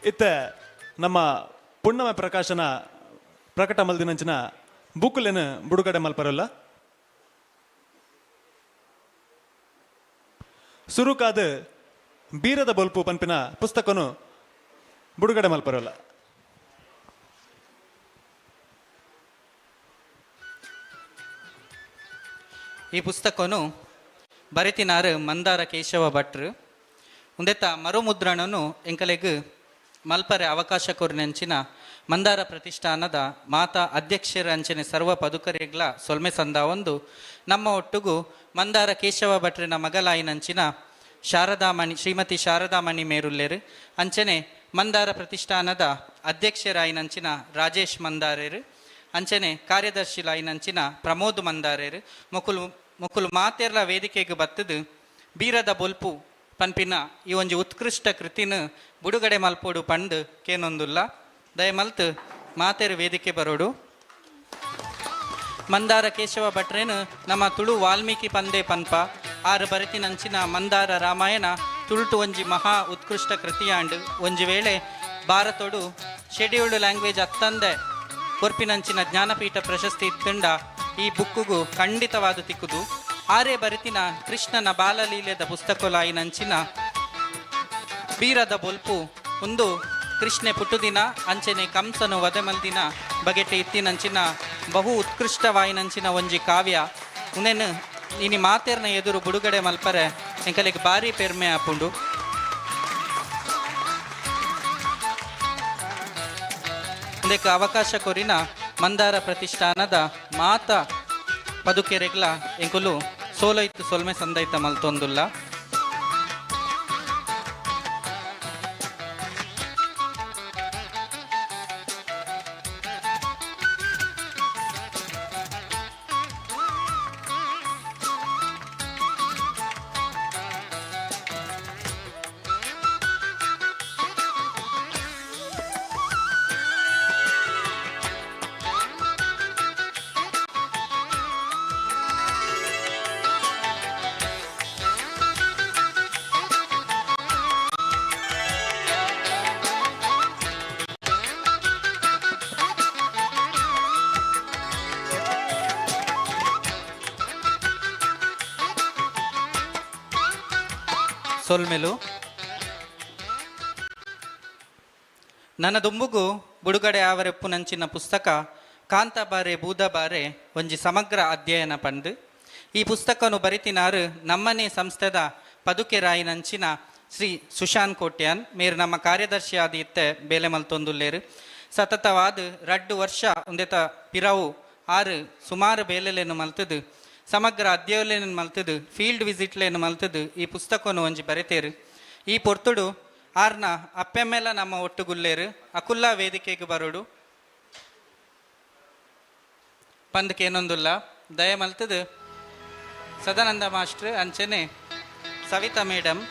[SPEAKER 2] ಇತ್ತ ನಮ್ಮ ಪುಣ್ಣಮ ಪ್ರಕಾಶನ ಪ್ರಕಟ ಮಲ್ದಿನಂಚಿನ ಬುಕ್ಕುಲೇನು ಬುಡುಗಡೆ ಮಲ್ಪರಲ್ಲ. ಸುರುಕಾದ ಬೀರದ ಬೊಲ್ಪು ಪಂಪಿನ ಪುಸ್ತಕನು ಬುಡುಗಡೆ ಮಲ್ಪರಲ್ಲ.
[SPEAKER 17] ಈ ಪುಸ್ತಕನು ಬರೆತಿನಾರು ಮಂದಾರ ಕೇಶವ ಭಟ್ರು. ಉಂದೆತ್ತ ಮರುಮುದ್ರಣನು ಎಂಕಲೆಗ್ ಮಲ್ಪರೆ ಅವಕಾಶ ಕೊರಿನಂಚಿನ ಮಂದಾರ ಪ್ರತಿಷ್ಠಾನದ ಮಾತಾ ಅಧ್ಯಕ್ಷರ ಅಂಚನೆ ಸರ್ವ ಪದುಕರಿಗ್ಲ ಸೊಲ್ಮೆ ಸಂದ ಒಂದು ನಮ್ಮ ಒಟ್ಟುಗು ಮಂದಾರ ಕೇಶವ ಭಟ್ರಿನ ಮಗಲಾಯಿನಂಚಿನ ಶಾರದಾಮಣಿ ಶ್ರೀಮತಿ ಶಾರದಾಮಣಿ ಮೇರುಲ್ಲೇರು ಅಂಚನೆ ಮಂದಾರ ಪ್ರತಿಷ್ಠಾನದ ಅಧ್ಯಕ್ಷರಾಯಿನಂಚಿನ ರಾಜೇಶ್ ಮಂದಾರೇರು ಅಂಚನೆ ಕಾರ್ಯದರ್ಶಿಲಾಯಿನಂಚಿನ ಪ್ರಮೋದ್ ಮಂದಾರೇರು ಮೊಕುಲು ಮಾತೆರ್ಲ ವೇದಿಕೆಗೆ ಬತ್ತದು ಬೀರದ ಬೊಲ್ಪು ಪನ್ಪಿನ ಈ ಒಂಜಿ ಉತ್ಕೃಷ್ಟ ಕೃತಿನ ಬುಡುಗಡೆ ಮಲ್ಪೋಡು ಪಂಡು ಕೇನೊಂದುಲ್ಲ. ದಯಮಲ್ತು ಮಾತೆರ ವೇದಿಕೆ ಬರೋಡು. ಮಂದಾರ ಕೇಶವ ಭಟ್ರೇನು ನಮ್ಮ ತುಳು ವಾಲ್ಮೀಕಿ ಪಂದೆ ಪನ್ಪ ಆರು ಬರೆತಿನಂಚಿನ ಮಂದಾರ ರಾಮಾಯಣ ತುಳುಟು ಒಂಜಿ ಮಹಾ ಉತ್ಕೃಷ್ಟ ಕೃತಿಯಾಂಡು ಒಂಜಿ ವೇಳೆ ಭಾರತೋಡು ಶೆಡ್ಯೂಲ್ಡ್ ಲ್ಯಾಂಗ್ವೇಜ್ ಅತ್ತಂದೆ ಕೊರ್ಪಿನಂಚಿನ ಜ್ಞಾನಪೀಠ ಪ್ರಶಸ್ತಿ ಇತ್ತುಂಡ ಈ ಬುಕ್ಕುಗೂ ಖಂಡಿತವಾದ ತಿಕ್ಕುದು. ಆರೇ ಬರೆತಿನ ಕೃಷ್ಣನ ಬಾಲಲೀಲೆದ ಪುಸ್ತಕಲಾಯಿನಂಚಿನ ಬೀರದ ಬೊಲ್ಪು ಒಂದು ಕೃಷ್ಣೆ ಪುಟ್ಟುದಿನ ಅಂಚನೆ ಕಂಸನು ವಧೆ ಮಲ್ದಿನ ಬಗೆಟೆ ಇತ್ತಿನಂಚಿನ ಬಹು ಉತ್ಕೃಷ್ಟವಾಯಿನಂಚಿನ ಒಂಜಿ ಕಾವ್ಯ ಉನೇನು ಇನಿ ಮಾತೆರ್ನ ಎದುರು ಬುಡುಗಡೆ ಮಲ್ಪರೆ ಎಂಕಲೆಗೆ ಭಾರಿ ಪೆರ್ಮೆ ಆಪುಂಡು. ಇದಕ್ಕೆ ಅವಕಾಶ ಕೊರಿನ ಮಂದಾರ ಪ್ರತಿಷ್ಠಾನದ ಮಾತಾ ಪದುಕೆರೆಗ್ಲ ಎಂಕುಲು ಸೋಲೈತು ಸೊಲ್ಮೆ ಸಂದೈತ ಮಲ್ತೊಂದುಲ್ಲ. ಸೊಲ್ಮೆಲು ನನ್ನ ದುಂಬುಗು ಬುಡುಗಡೆ ಆವರೆಪ್ಪುನಂಚಿನ ಪುಸ್ತಕ ಕಾಂತಬಾರೆ ಬೂದಬಾರೆ ಒಂಜಿ ಸಮಗ್ರ ಅಧ್ಯಯನ ಪಂಡು. ಈ ಪುಸ್ತಕನು ಬರಿತಿನಾರು ನಮ್ಮನೆ ಸಂಸ್ಥೆದ ಪದುಕೆರಾಯಿನಂಚಿನ ಶ್ರೀ ಸುಶಾಂತ್ ಕೋಟ್ಯಾನ್ ಮೇರು ನಮ್ಮ ಕಾರ್ಯದರ್ಶಿ ಆದಿ ಇತ್ತೆ ಬೇಲೆ ಮಲ್ತೊಂದುಲ್ಲೇರು. ಸತತವಾದ 2 ವರ್ಷ ಒಂದೆತ ಪಿರವು ಆರು ಸುಮಾರು ಬೇಲೆಲೇನು ಮಲ್ತದು ಸಮಗ್ರ ಅಧ್ಯಯನ ಮಲ್ತದು ಫೀಲ್ಡ್ ವಿಸಿಟ್ಲೇನು ಮಲ್ತದು ಈ ಪುಸ್ತಕನು ಒಂಜಿ ಬರೆತೇರು. ಈ ಪೊರ್ತುಡು ಆರ್ನ ಅಪ್ಪೆಮ್ಮೆಲ್ಲ ನಮ್ಮ ಒಟ್ಟುಗುಲ್ಲೇರು ಅಕುಲ್ಲಾ ವೇದಿಕೆಗೆ ಬರೋಡು ಪಂದಕ್ಕೇನೊಂದುಲ್ಲ. ದಯ ಮಲ್ತದು ಸದಾನಂದ ಮಾಸ್ಟ್ರು ಅಂಚನೆ ಸವಿತಾ ಮೇಡಮ್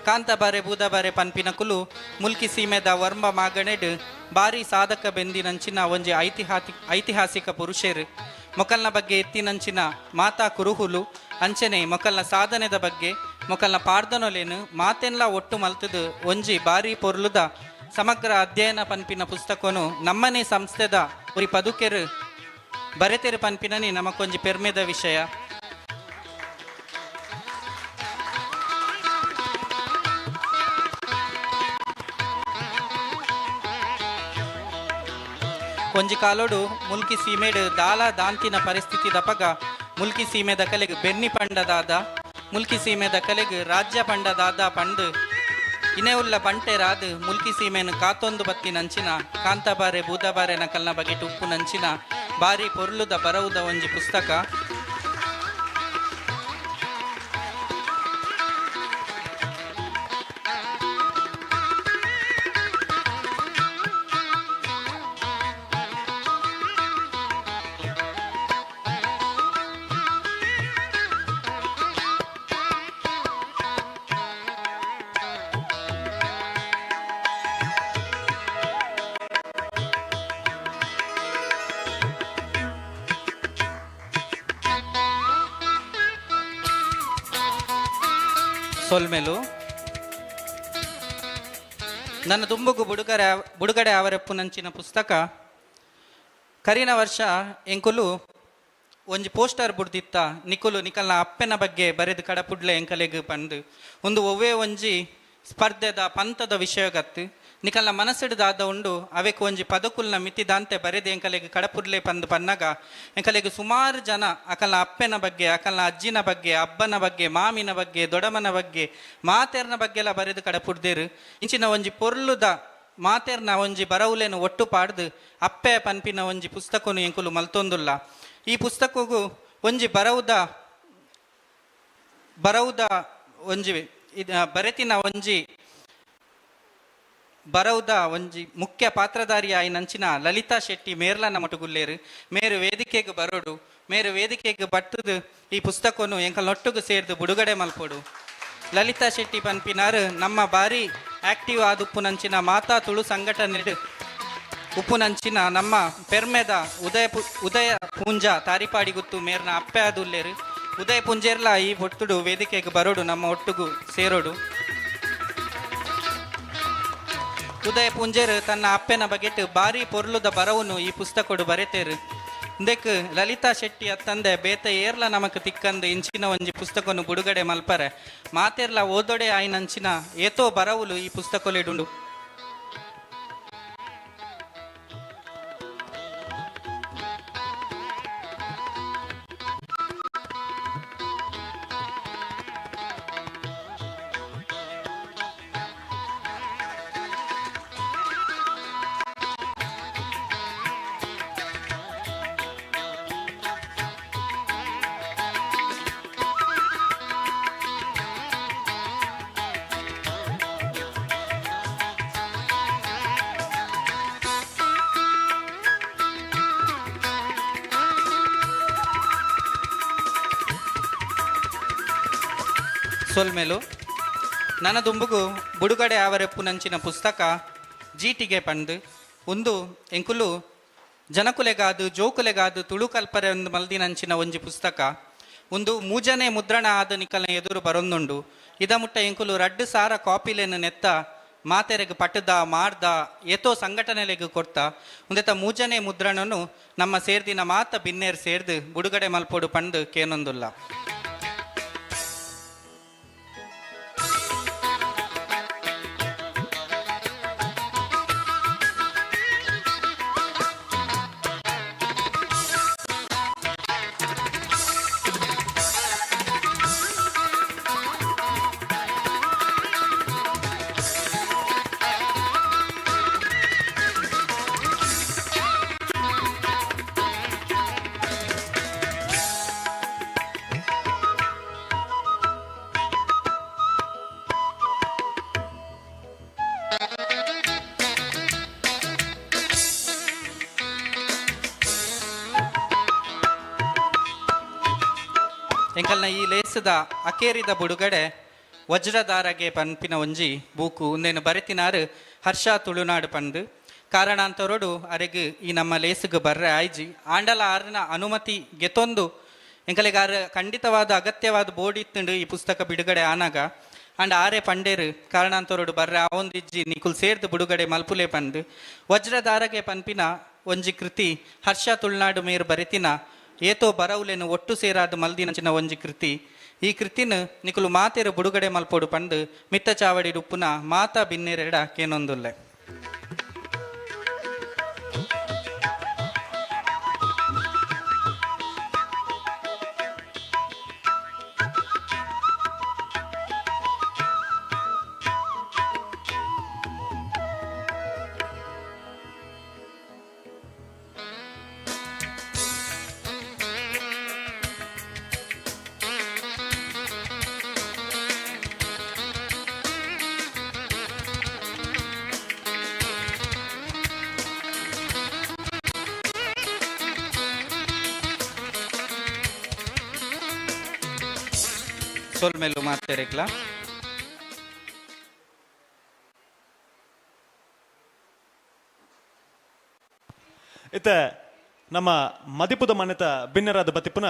[SPEAKER 17] ಕಾಂತಬಾರೆ ಬೂದಬಾರೆ ಪನ್ಪಿನ ಕುಲು ಮುಲ್ಕಿ ಸೀಮೆದ ವರ್ಮ ಮಾಗಣೆಡ್ ಬಾರಿ ಸಾಧಕ ಬೆಂದಿನಂಚಿನ ಒಂಜಿ ಐತಿಹಾಸಿಕ ಪುರುಷೇರು ಮೊಕಲ್ನ ಬಗ್ಗೆ ಎತ್ತಿನಂಚಿನ ಮಾತಾ ಕುರುಹುಲು ಅಂಚನೆ ಮೊಕಲ್ನ ಸಾಧನೆದ ಬಗ್ಗೆ ಮೊಕಲ್ನ ಪಾಡ್ದನೊಲೇನು ಮಾತೆನ್ಲ ಒಟ್ಟು ಮಲ್ತದು ಒಂಜಿ ಬಾರಿ ಪೊರ್ಲುದ ಸಮಗ್ರ ಅಧ್ಯಯನ ಪನ್ಪಿನ ಪುಸ್ತಕನು ನಮ್ಮನೆ ಸಂಸ್ಥೆದ ಒರಿ ಪದುಕೆರು ಬರೆತೆರು ಪನ್ಪಿನನಿ ನಮಕೊಂಜಿ ಪೆರ್ಮೆದ ವಿಷಯ. ಒಂಜಿ ಕಾಲೋಡು ಮುಲ್ಕಿ ಸೀಮೆಡ್ ದಾಲ ದಾಂತಿನ ಪರಿಸ್ಥಿತಿ ದಪಗ ಮುಲ್ಕಿ ಸೀಮೆದ ಕಲೆಗ್ ಬೆನ್ನಿ ಪಂಡದಾದ ಮುಲ್ಕಿ ಸೀಮೆದ ಕಲೆಗ್ ರಾಜ್ಯ ಪಂಡದಾದ ಪಂಡು ಇನೇ ಉಲ್ಲ ಬಂಟೆರಾದ್ ಮುಲ್ಕಿ ಸೀಮೆನು ಕಾತೊಂದು ಬತ್ತಿ ನಂಚಿನ ಕಾಂತಬಾರೆ ಬೂದಬಾರೆ ನಕಲ್ನ ಬಗೆಟ್ ಉಪ್ಪು ನಂಚಿನ ಬಾರಿ ಪೊರ್ಲುದ ಬರವುದ ಒಂಜಿ ಪುಸ್ತಕ. ಸೊಲ್ಮೆಲು ನನ್ನ ದುಂಬುಗು ಬುಡುಗಡೆ ಆವರೆಪ್ಪು ನಂಚಿನ ಪುಸ್ತಕ ಕರಿನ ವರ್ಷ ಎಂಕುಲು ಒಂಜಿ ಪೋಸ್ಟರ್ ಬುಡ್ದಿತ್ತ ನಿಕುಲು ನಿಕಲ್ನ ಅಪ್ಪೆನ ಬಗ್ಗೆ ಬರೆದು ಕಡಪುಡ್ಲೆ ಎಂಕಲೆಗ್ ಪಂದು ಒಂದು ಒವ್ವೇ ಒಂಜಿ ಸ್ಪರ್ಧೆದ ಪಂತದ ವಿಷಯಗತ್ತು ನಿಕಲ್ನ ಮನಸ್ಸಿಡ್ದಾದ ಉಂಡು ಅವೆಕ್ ಒಂಜಿ ಪದಕುಲ್ನ ಮಿತಿದಾಂತೆ ಬರೆದು ಎಂಕಲೆಗ್ ಕಡಪುಡ್ಲೆ ಪಂದು ಪನ್ನಗ ಎಂಕಲೆಗ್ ಸುಮಾರು ಜನ ಅಕಲ್ನ ಅಪ್ಪೆನ ಬಗ್ಗೆ ಅಕಲ್ನ ಅಜ್ಜಿನ ಬಗ್ಗೆ ಅಬ್ಬನ ಬಗ್ಗೆ ಮಾಮಿನ ಬಗ್ಗೆ ದೊಡಮನ ಬಗ್ಗೆ ಮಾತೆರ್ನ ಬಗ್ಗೆ ಎಲ್ಲ ಬರೆದು ಕಡಪುಡ್ದೇರು ಇಂಚಿನ ಒಂಜಿ ಪೊರ್ಲುದ ಮಾತೆರ್ನ ಒಂಜಿ ಬರವುಲೇನು ಒಟ್ಟು ಪಾಡ್ದು ಅಪ್ಪೆ ಪನ್ಪಿನ ಒಂಜಿ ಪುಸ್ತಕನು ಎಂಕುಲು ಮಲ್ತೊಂದುಲ್ಲ. ಈ ಪುಸ್ತಕಗೂ ಒಂಜಿ ಬರವುದ ಒಂಜಿ ಬರೆತಿನ ಒಂಜಿ ಬರವುದ ಒಂಜಿ ಮುಖ್ಯ ಪಾತ್ರಧಾರಿ ಆಯಿ ನಂಚಿನ ಲಲಿತಾ ಶೆಟ್ಟಿ ಮೇರ್ಲನ ಮಟುಗುಲ್ಲೇರು ಮೇರು ವೇದಿಕೆಗೆ ಬರೋಡು ಮೇರು ವೇದಿಕೆಗೆ ಬಟ್ಟದು ಈ ಪುಸ್ತಕವನ್ನು ಎಂಕಲ್ನೊಟ್ಟುಗು ಸೇರ್ದು ಬಿಡುಗಡೆ ಮಲ್ಪೋಡು. ಲಲಿತಾ ಶೆಟ್ಟಿ ಪನ್ಪಿನಾರು ನಮ್ಮ ಬಾರಿ ಆಕ್ಟಿವ್ ಆದ ಉಪ್ಪು ನಂಚಿನ ಮಾತಾ ತುಳು ಸಂಘಟನೆ ಉಪ್ಪು ನಂಚಿನ ನಮ್ಮ ಪೆರ್ಮೆದ ಉದಯ ಪೂಂಜ ತಾರಿಪಾಡಿ ಗುತ್ತು ಮೇರ್ನ ಅಪ್ಪೆ ಆದುಲ್ಲೇರು ಉದಯ ಪುಂಜೇರ್ಲ ಈ ಒಟ್ಟುಡು ವೇದಿಕೆಗೆ ಬರೋಡು ನಮ್ಮ ಒಟ್ಟುಗು ಸೇರೋಡು. ಉದಯ ಪುಂಜೇರು ತನ್ನ ಅಪ್ಪೆನ ಬಗೆಟ್ ಬಾರಿ ಪೊರ್ಲುದ ಬರವನು ಈ ಪುಸ್ತಕಡು ಬರೆತೇರು ಇಂದೆಕ್ ಲಲಿತಾ ಶೆಟ್ಟಿ ಅತ್ತಂದೆ ಬೇತೆ ಏರ್ಲ ನಮಕ್ ತಿಕ್ಕಂದು ಇಂಚಿನ ಒಂಜಿ ಪುಸ್ತಕನು ಬಿಡುಗಡೆ ಮಲ್ಪರೆ ಮಾತೆರ್ಲ ಓದೊಡೆ ಆಯ್ನಂಚಿನ ಏತೋ ಬರವುಲು ಈ ಪುಸ್ತಕಲೇಡುಂಡು. ಸೊಲ್ಮೆಲು ನನ್ನ ದುಂಬುಗು ಬುಡುಗಡೆ ಆವರೆಪ್ಪು ನಂಚಿನ ಪುಸ್ತಕ ಜೀಟಿಗೆ ಪಂದು ಒಂದು ಎಂಕುಲು ಜನಕುಲೆಗಾದು ಜೋಕುಲೆಗಾದು ತುಳು ಕಲ್ಪರೆ ಒಂದು ಮಲ್ದಿನಂಚಿನ ಒಂಜಿ ಪುಸ್ತಕ ಒಂದು ಮೂಜನೆ ಮುದ್ರಣ ಆದ ನಿಕಲ್ನ ಎದುರು ಬರೊಂದುಂಡು ಇದ ಮುಟ್ಟ ಎಂಕುಲು 2 ಸಾರ ಕಾಪಿಲೇನು ನೆತ್ತ ಮಾತೆರೆಗೆ ಪಟ್ಟದ ಮಾಡ್ದ ಏತೋ ಸಂಘಟನೆಲೆಗೆ ಕೊಡ್ತ ಒಂದೆತ ಮೂಜನೆ ಮುದ್ರಣನು ನಮ್ಮ ಸೇರ್ದಿನ ಮಾತ ಬಿನ್ನೇರ್ ಸೇರ್ದು ಬುಡುಗಡೆ ಮಲ್ಪೋಡು ಪಂಡು ಕೇನೊಂದುಲ್ಲ. ಎಂಕಲ್ನ ಈ ಲೇಸದ ಅಕೇರಿದ ಬುಡುಗಡೆ ವಜ್ರಧಾರಗೆ ಪನ್ಪಿನ ಒಂಜಿ ಬೂಕು ಉಂದೇನು ಬರೆತಿನಾರು ಹರ್ಷ ತುಳುನಾಡು ಪಂದು ಕಾರಣಾಂತರೋಡು ಅರೆಗ್ ಈ ನಮ್ಮ ಲೇಸಿಗೆ ಬರ್ರೆ ಆಯ್ಜಿ ಆಂಡಲ ಆರ್ನ ಅನುಮತಿ ಗೆತೊಂದು ಎಂಕಲೆಗಾರ ಖಂಡಿತವಾದ ಅಗತ್ಯವಾದ ಬೋರ್ಡ್ ಇತ್ತುಂಡು ಈ ಪುಸ್ತಕ ಬಿಡುಗಡೆ ಆನಾಗ ಅಂಡ್ ಆರೆ ಪಂಡೇರು ಕಾರಣಾಂತರೋಡು ಬರ್ರೆ ಅವೊಂದಿಜ್ಜಿ ನಿಕುಲ್ ಸೇರ್ದು ಬಿಡುಗಡೆ ಮಲ್ಪುಲೆ ಪಂದು ವಜ್ರಧಾರಗೆ ಪನ್ಪಿನ ಒಂಜಿ ಕೃತಿ ಹರ್ಷ ತುಳುನಾಡು ಮೇರು ಬರೆತಿನ ಏತೋ ಬರವುಲೇನು ಒಟ್ಟು ಸೇರಾದ ಮಲ್ದಿನಂಚಿನ ಒಂಜಿ ಕೃತಿ ಈ ಕೃತಿನ ನಿಕುಲು ಮಾತೆರು ಬುಡುಗಡೆ ಮಲ್ಪೋಡು ಪಂಡು ಮಿತ್ತ ಚಾವಡಿ ಉಪ್ಪುನ ಮಾತಾ ಬಿನ್ನೆರೆಡ ಕೇನೊಂದುಲ್ಲೆ. ಸೋಲ್ಮೇಲು ಮಾತೆರೆಗ್ಲ
[SPEAKER 2] ಇತ್ತ ನಮ್ಮ ಮದಿಪುದ ಮನೆತ ಭಿನ್ನರಾದ ಬತಿಪುನ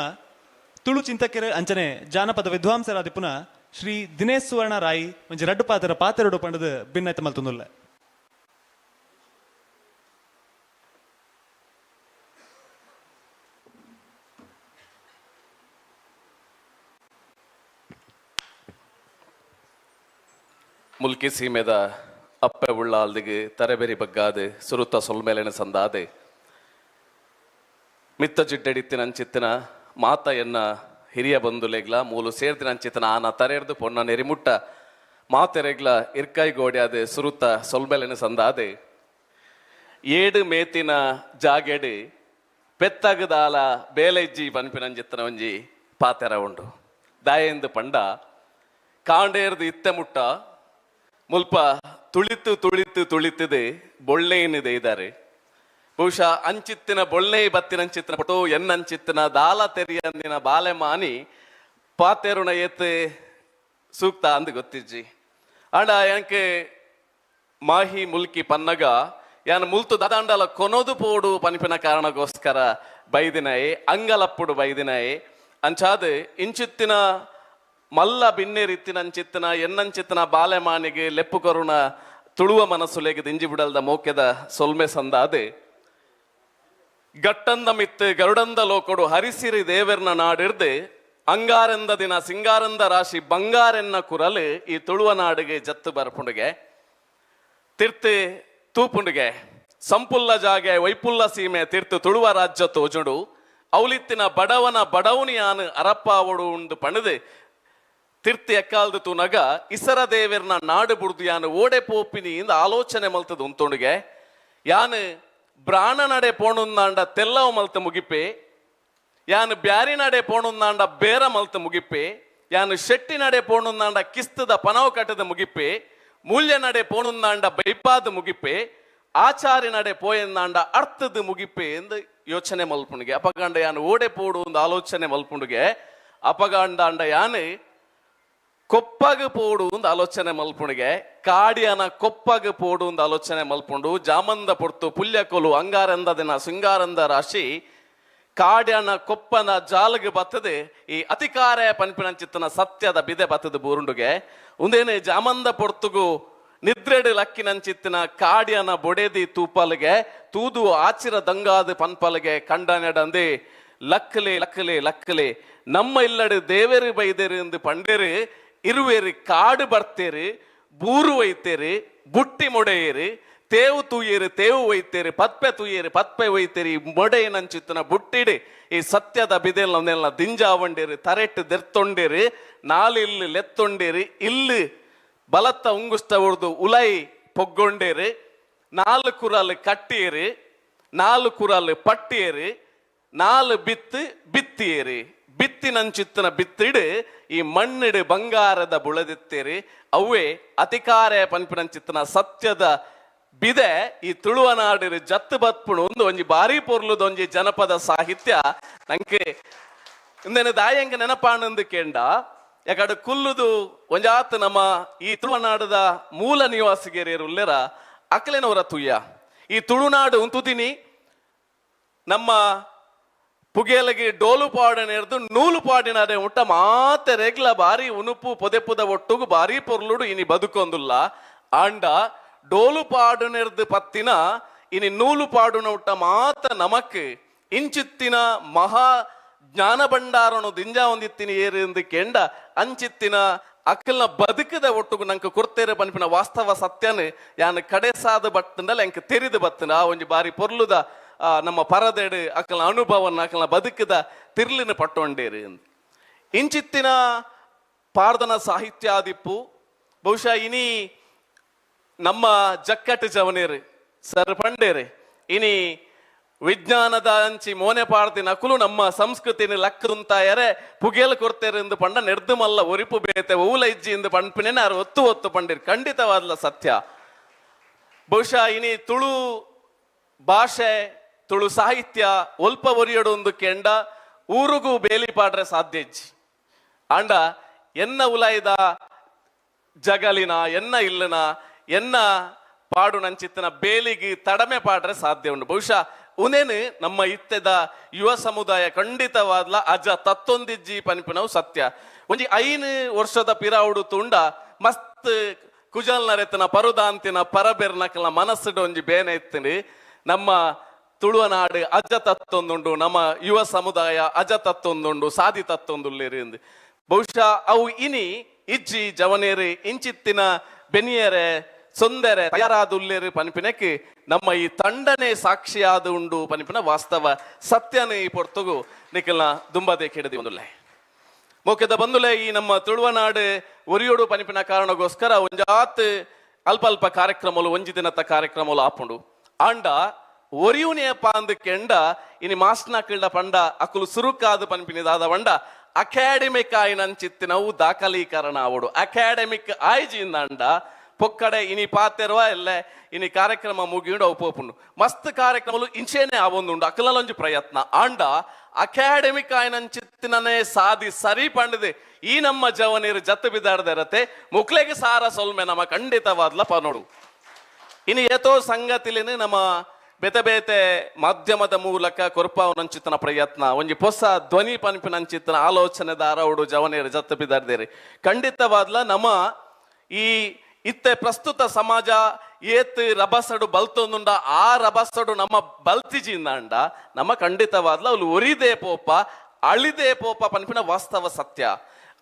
[SPEAKER 2] ತುಳು ಚಿಂತಕೆರೆ ಅಂಚನೆ ಜಾನಪದ ವಿದ್ವಾಂಸರಾದಿಪುನ ಶ್ರೀ ದಿನೇಶ್ ಸುವರ್ಣ ರಾಯಿ ಒಂಜಿ ರಡ್ಡು ಪಾತ್ರ ಪಾತೆರಡು ಪಂಡದ ಭಿನ್ನೈತ ಮಲ್ತುಂದುಲ್ಲ.
[SPEAKER 21] ಮುಲ್ಕಿ ಸೀಮೆದ ಅಪ್ಪೆ ಉಳ್ಳಾಲ್ದಿಗೆ ತರೆಬೇರಿ ಬಗ್ಗಾದೆ ಸುರುತ ಸೊಲ್ಮೇಲೆನ ಸಂದಾದೆ ಮಿತ್ತ ಜಿಡ್ಡೆಡಿತ್ತಿನ ಅಂಚಿತ್ತಿನ ಮಾತ ಎನ್ನ ಹಿರಿಯ ಬಂಧುಲೆಗ್ಲ ಮೂಲು ಸೇರ್ದಿನ ಅಂಚಿತ್ತಿನ ಆನ ತರೆರ್ದು ಪೊನ್ನ ನೆರಿಮುಟ್ಟ ಮಾತೆರೆಗ್ಲ ಇರ್ಕಾಯಿ ಗೋಡ್ಯಾದೆ ಸುರುತ ಸೊಲ್ಮೇಲೆನ ಸಂದಾದೆ ಏಡು ಮೇತಿನ ಜಾಗೆಡು ಪೆತ್ತಗದಾಲ ಬೇಲೆಜ್ಜಿ ಪನ್ಪಿನಂಚಿತ್ತಿನ ಒಂಜಿ ಪಾತೆರ ಉಂಡು ದಾಯೆಂದು ಪಂಡ ಕಾಂಡೇರ್ದು ಇತ್ತೆ ಮುಟ್ಟ ಮುಲ್ಪ ತುಳಿತು ತುಳಿತು ತುಳಿತದೆ ಬೊಳ್ಳೆಯನಿದೆ ಇದ್ದಾರೆ ಬಹುಶಃ ಅಂಚಿತ್ತಿನ ಬೊಳ್ಳೆ ಬತ್ತಿನಂಚಿತ್ತಿನ ಪಟೋ ಎನ್ನಂಚಿತ್ತಿನ ದಾಲ ತೆರಿಯಂದಿನ ಬಾಲೆ ಮಾನಿ ಪಾತೆರುಣ ಏತ್ ಸೂಕ್ತ ಅಂದು ಗೊತ್ತಿಜ್ಜಿ ಆಂಡ yanke ಮಾಹಿ ಮುಲ್ಕಿ ಪನ್ನಗ ಯಾನ ಮುಲ್ತು ದಾದಾಂಡಲ ಕೊನೋದು ಪೋಡು ಪನಿಪಿನ ಕಾರಣಗೋಸ್ಕರ ಬೈದಿನಾಯೆ ಅಂಗಲಪ್ಪುಡು ಬೈದಿನಾಯೆ ಅಂಚಾದ ಇಂಚಿತ್ತಿನ ಮಲ್ಲ ಬಿನ್ನೆರಿತ್ತಿನ ಅಂಚಿತ್ತಿನ ಎನ್ನಂಚಿತ್ತಿನ ಬಾಲೆಮಾನಿಗೆ ಲೆಪ್ಪು ಕೊರುಣ ತುಳುವ ಮನಸ್ಸುಲೆಗೆ ದಿಂಜಿ ಬಿಡಲ್ದ ಮೋಕ್ಯದ ಸೊಲ್ಮೆ ಸಂದಾದೆ ಗಟ್ಟಂದ ಮಿತ್ತು ಗರುಡಂದ ಲೋಕೊಡು ಹರಿಸಿರಿ ದೇವೆರ್ನ ನಾಡಿರ್ದೆ ಅಂಗಾರೆಂದ ದಿನ ಸಿಂಗಾರಂದ ರಾಶಿ ಬಂಗಾರೆನ್ನ ಕುರಲು ಈ ತುಳುವ ನಾಡಿಗೆ ಜತ್ತು ಬರ್ಪುಂಡಿಗೆ ತಿರ್ತಿ ತೂಪುಂಡಿಗೆ ಸಂಪುಲ್ಲ ಜಾಗೆ ವೈಪುಲ್ಲ ಸೀಮೆ ತಿರ್ತು ತುಳುವ ರಾಜ್ಯ ತೋಜುಡು ಅವಲಿತ್ತಿನ ಬಡವನ ಬಡವನಿಯಾನು ಅರಪ್ಪಾವಡು ಉಂಡು ಪಣದು ತಿರ್ತಿ ಎಕ್ಕಾಲ್ದು ತೂನಗ ಇಸರ ದೇವೆರ್ನ ನಾಡು ಬುಡ್ದು ಯಾನು ಓಡೆ ಪೋಪಿನಿ ಇಂದ ಆಲೋಚನೆ ಮಲ್ತದ ಉಂತುಂಡಿಗೆ ಯಾನು ಬ್ರಾಣ ನಡೆ ಪೋಣುಂದಾಂಡ ತೆಲ್ಲವ ಮಲ್ತ ಮುಗಿಪೆ ಯಾನು ಬ್ಯಾರಿ ನಡೆ ಪೋಣುಂದಾಂಡ ಬೇರ ಮಲ್ತ ಮುಗಿಪೆ ಯಾನು ಶೆಟ್ಟಿ ನಡೆ ಪೋಣುಂದಾಂಡ ಕಿಸ್ತದ ಪನವ ಕಟ್ಟದ ಮುಗಿಪೆ ಮೂಲ್ಯ ನಡೆ ಪೋಣುಂದಾಂಡ ಬೈಪಾದ ಮುಗಿಪೆ ಆಚಾರಿ ನಡೆ ಪೋಯಂದಾಂಡ ಅರ್ಥದ ಮುಗಿಪೆ ಎಂದು ಯೋಚನೆ ಮಲ್ಪುಣಿಗೆ ಅಪಗಾಂಡ ಯಾನು ಓಡೆ ಪೋಡು ಒಂದು ಆಲೋಚನೆ ಮಲ್ಪುಣಿಗೆ ಅಪಗಾಂಡಾಂಡ ಯಾನು ಕೊಪ್ಪಗ ಪೋಡು ಒಂದು ಆಲೋಚನೆ ಮಲ್ಪುಣಿಗೆ ಕಾಡಿಯನ ಕೊಪ್ಪಗ ಪೋಡು ಒಂದು ಆಲೋಚನೆ ಮಲ್ಪುಂಡು ಜಾಮಂದ ಪೊರ್ತು ಪುಲ್ಯಕೊಲು ಅಂಗಾರಂದ ದಿನ ಸಿಂಗಾರಂದ ರಾಶಿ ಕಾಡ್ಯನ ಕೊಪ್ಪನ ಜಾಲಗೆ ಬತ್ತದೆ ಈ ಅಧಿಕಾರ ಪನ್ಪಿನಂಚಿತ್ತನ ಸತ್ಯದ ಬಿದೆ ಬತ್ತದ ಬೂರುಂಡುಗೆ ಒಂದೇನೆ ಜಾಮಂದ ಪೊರ್ತುಗು ನಿದ್ರೆಡು ಲಕ್ಕಿನಂಚಿತ್ತಿನ ಕಾಡ್ಯನ ಬೊಡೆದಿ ತೂಪಲ್ಗೆ ತೂದು ಆಚಿರ ದಂಗಾದ ಪನ್ಪಲ್ಗೆ ಕಂಡ ನೆಡಂದೆ ಲಕ್ಕಲೆ ಲಕ್ಕಲೆ ಲಕ್ಕಲೆ ನಮ್ಮ ಇಲ್ಲಡು ದೇವೇರು ಬೈದೇರು ಎಂದು ಪಂಡೇರು ಇರುವೇರು ಕಾಡು ಬರ್ತೇರು ಬೂರು ಒಯ್ತೇರು ಬುಟ್ಟಿ ಮೊಡೆಯೇರು ತೇವು ತೂಯೇರು ತೇವು ಒಯ್ತೇರು ಪತ್ಪೆ ತೂಯೇರು ಪತ್ಪೆ ಒಯ್ತೇರಿ ಮೊಡೆಯನಂಚಿತ್ತನ ಬುಟ್ಟಿಡಿ ಈ ಸತ್ಯದ ಬಿದೆಲ್ಲ ದಿಂಜಾವಂಡೇರು ತರೆಟ್ಟು ದೆರ್ತೊಂಡೇರು ನಾಲಿಲ್ಲು ಲೆತ್ತೊಂಡೇರು ಇಲ್ಲು ಬಲತ್ತ ಉಂಗುಷ್ಟ ಹೊಡೆದು ಉಲೈ ಪೊಗ್ಗೊಂಡೇರು ನಾಲ್ಕು ಕುರಾಲು ಕಟ್ಟಿಯೇರು ನಾಲ್ಕು ಕುರಾಲು ಪಟ್ಟಿಯೇರು ನಾಲು ಬಿತ್ತು ಬಿತ್ತಿಯೇರಿ ಬಿತ್ತಿನಂಚಿತ್ತನ ಬಿತ್ತಿಡು ಈ ಮಣ್ಣಿಡು ಬಂಗಾರದ ಬುಳದಿತ್ತೇರಿ ಅವೇ ಅಧಿಕಾರ ಪನ್ಪಿನಂಚಿತ್ತನ ಸತ್ಯದ ಬಿದೆ ಈ ತುಳುವ ನಾಡಿರು ಜತ್ತು ಬತ್ಪುಣು ಒಂದು ಒಂಜಿ ಬಾರಿ ಪೊರ್ಲುದೊಂಜಿ ಜನಪದ ಸಾಹಿತ್ಯ ನಂಗೆ ಇಂದೇನು ದಾಯಂಗ ನೆನಪಾಣಂದು ಕೇಂಡ ಯಾಕಡೆ ಕುಲ್ಲುದು ಒಂಜಾತ್ ನಮ್ಮ ಈ ತುಳುನಾಡದ ಮೂಲ ನಿವಾಸಿಗೆರೇರು ಉಲ್ಲೆರ ಅಕಲೆನವರ ತುಯ್ಯ ಈ ತುಳುನಾಡು ಉಂತುದಿನಿ ನಮ್ಮ ಪುಗೇಲಗಿ ಡೋಲು ಪಾಡನೆರ್ದು ನೂಲು ಪಾಡಿನರೆ ಉಂಟ ಮಾತೆ ರೆಗ್ಲ ಬಾರಿ ಉನುಪು ಪೊದೆಪುದ ಒಟ್ಟುಗು ಬಾರಿ ಪೊರ್ಲುಡು ಇನಿ ಬದುಕೊಂದುಲ್ಲ ಆಂಡ ಡೋಲು ಪಾಡುನೆರ್ದು ಪತ್ತಿನ ಇನಿ ನೂಲು ಪಾಡುನ ಉಟ್ಟ ಮಾತ ನಮಕ್ ಇಂಚಿತ್ತಿನ ಮಹಾ ಜ್ಞಾನ ಭಂಡಾರನು ದಿಂಜ ಹೊಂದಿತ್ತಿನಿ ಏರು ಎಂದು ಕೆಂಡ ಅಂಚಿತ್ತಿನ ಅಕ್ಕಲ್ನ ಬದುಕದ ಒಟ್ಟುಗು ನಂಗೆ ಕೊರ್ತೇರೆ ಪನ್ಪಿನ ವಾಸ್ತವ ಸತ್ಯನು ಯಾನು ಕಡೆ ಸಾದ ಬಟ್ಟಂಡಲ್ಲ ಎಂಕ್ ತೆರಿದು ಬತ್ತನ ಆ ಒಂಜಿ ಬಾರಿ ಪೊರ್ಲುದ ನಮ್ಮ ಪರದೆಡು ಅಕ್ಕಲ ಅನುಭವನ ಅಕ್ಕಲ ಬದುಕದ ತಿರ್ಲಿನ ಪಟ್ಟೊಂಡೇರು ಇಂಚಿತ್ತಿನ ಪಾರ್ದನ ಸಾಹಿತ್ಯಾದಿಪ್ಪು ಬಹುಶಃ ಇನಿ ನಮ್ಮ ಜಕ್ಕಟ್ಟು ಜವನೇರು ಸರ್ ಪಂಡೇರು ಇನಿ ವಿಜ್ಞಾನದ ಅಂಚಿ ಮೋನೆ ಪಾಡ್ದಿ ನಕುಲು ನಮ್ಮ ಸಂಸ್ಕೃತಿನ ಲಕ್ಕದುಂತಾಯರೆ ಪುಗೇಲು ಕೊಡ್ತೇರು ಎಂದು ಪಂಡ ನೆಡ್ದು ಮಲ್ಲ ಒರಿಪು ಬೇತೆ ಊಲ ಇಜ್ಜಿ ಎಂದು ಪಂಪಿನೇನೆ ಅವ್ರು ಒತ್ತು ಪಂಡಿರು ಖಂಡಿತವಾದ್ಲ ಸತ್ಯ. ಬಹುಶಃ ಇನಿ ತುಳು ಭಾಷೆ ತುಳು ಸಾಹಿತ್ಯ ಒಲ್ಪ ಒರಿಯಡು ಒಂದು ಕೆಂಡ ಊರಿಗೂ ಬೇಲಿ ಪಾಡ್ರೆ ಸಾಧ್ಯ ಇಜ್ಜಿ ಆಂಡ ಎನ್ನ ಉಲಾಯ್ದ ಜಗಲಿನ ಎನ್ನ ಇಲ್ಲನ ಎನ್ನ ಪಾಡು ನಂಚಿತ್ತನ ಬೇಲಿಗೆ ತಡಮೆ ಪಾಡ್ರೆ ಸಾಧ್ಯ ಉಂಟು. ಬಹುಶಃ ಉನೇನು ನಮ್ಮ ಇತ್ತೆದ ಯುವ ಸಮುದಾಯ ಖಂಡಿತವಾದ್ಲ ಅಜ ತತ್ತೊಂದಿಜ್ಜಿ ಪನಿಪಿನವು ಸತ್ಯ. ಒಂಜಿ 5 ವರ್ಷದ ಪಿರಾವುಡು ತುಂಡ ಮಸ್ತ್ ಕುಜಲ್ನರೆತನ ಪರುದಾಂತಿನ ಪರಬೆರ್ನಕಲ ಮನಸ್ಸುಡು ಒಂಜಿ ಬೇನೆ ಇತ್ತಿನಿ. ನಮ್ಮ ತುಳುವನಾಡು ಅಜ ತತ್ತೊಂದುಂಡು, ನಮ್ಮ ಯುವ ಸಮುದಾಯ ಅಜ ತತ್ತೊಂದುಂಡು, ಸಾದಿ ತತ್ತೊಂದುಲ್ಲೇರಿ. ಬಹುಶಃ ಅವು ಇನಿ ಇಜ್ಜಿ ಜವನೇರಿ ಇಂಚಿತ್ತಿನ ಬೆನಿಯರೆ ಸೊಂದೆರೆ ತಯಾರಾದುಲ್ಲೇರು ಪನಿಪಿನಕ್ಕೆ ನಮ್ಮ ಈ ತಂಡನೆ ಸಾಕ್ಷಿಯಾದ ಉಂಡು ಪನಿಪಿನ ವಾಸ್ತವ ಸತ್ಯನೇ ಈ ಪೊರ್ತುಗು ನಿಖಲ್ನ ದುಂಬದೆ ಕೆಡದಿ ಬಂದುಲ್ಲೆ ಮೋಕೆದ ಬಂದುಲೆ. ಈ ನಮ್ಮ ತುಳುವನಾಡು ಒರಿಯೋಡು ಪನಿಪಿನ ಕಾರಣಗೋಸ್ಕರ ಒಂಜಾತ್ ಅಲ್ಪ ಅಲ್ಪ ಕಾರ್ಯಕ್ರಮಲು ಒಂಜಿ ದಿನದ ಕಾರ್ಯಕ್ರಮಲು ಆಪುಂಡು ಆಂಡ ಒರಿಯುನೇಪ ಅಂದಕೆಂಡ ಇನಿ ಮಾಸ್ನ ಕಿಳ್ಳ ಪಂಡ ಅಕುಲು ಸುರುಕಾದ ಪನಿಪಿನಿದಾದ ಪಂಡ ಅಕಾಡೆಮಿಕ್ ಆಯ್ನಂಚಿತ್ತಿನವು ದಾಖಲೀಕರಣ ಆವಡು. ಅಕಾಡೆಮಿಕ್ ಆಯ್ಜಿಂದ ಅಂಡ ಪೊಕ್ಕಡೆ ಇನಿ ಪಾತೆರುವ ಎಲ್ಲ ಇನಿ ಕಾರ್ಯಕ್ರಮ ಮುಗಿಯುಂಡು ಅವು ಪೋಪುಂಡು ಮಸ್ತ್ ಕಾರ್ಯಕ್ರಮಲು ಇಂಚೇನೆ ಆವೊಂದುಂಡು ಅಕಲೊಂಜಿ ಪ್ರಯತ್ನ ಆಂಡ ಅಕಾಡೆಮಿಕ್ ಆಯ್ನಂಚಿತ್ತಿನೇ ಸಾಧಿ ಸರಿ ಪಂಡದೆ ಈ ನಮ್ಮ ಜವನೀರು ಜತ್ತು ಬಿದ್ದಾಡ್ದಿರತ್ತೆ ಮುಕ್ಲೆಗೆ ಸಾರ ಸೊಲ್ಮೆ ನಮ್ಮ ಖಂಡಿತವಾದ್ಲ ಪನೋಡು. ಇನ್ನು ಏತೋ ಸಂಗತಿಲೇನೆ ನಮ್ಮ ಬೇತೆ ಬೇತೆ ಮಾಧ್ಯಮದ ಮೂಲಕ ಕೊರ್ಪಾವನಂಚಿತ್ತನ ಪ್ರಯತ್ನ ಒಂಜಿ ಹೊಸ ಧ್ವನಿ ಪನಿಪಿನಂಚಿತ್ತನ ಆಲೋಚನೆ ದಾರವುಡು ಜವನೇರು ಜತ್ತು ಬಿದ್ದಾಡ್ದೇರಿ ಖಂಡಿತವಾದ್ಲ ನಮ್ಮ ಈ ಇತ್ತೆ ಪ್ರಸ್ತುತ ಸಮಾಜ ಏತ್ ರಭಸಡು ಬಲ್ತೊಂದುಂಡ ಆ ರಭಸಡು ನಮ್ಮ ಬಲ್ತಿಜಿಂದ ಅಂಡ ನಮ್ಮ ಖಂಡಿತವಾದ್ಲ ಅವ್ಲು ಒರಿದೇ ಪೋಪ ಅಳಿದೇ ಪೋಪ ಪನ್ಪಿನ ವಾಸ್ತವ ಸತ್ಯ.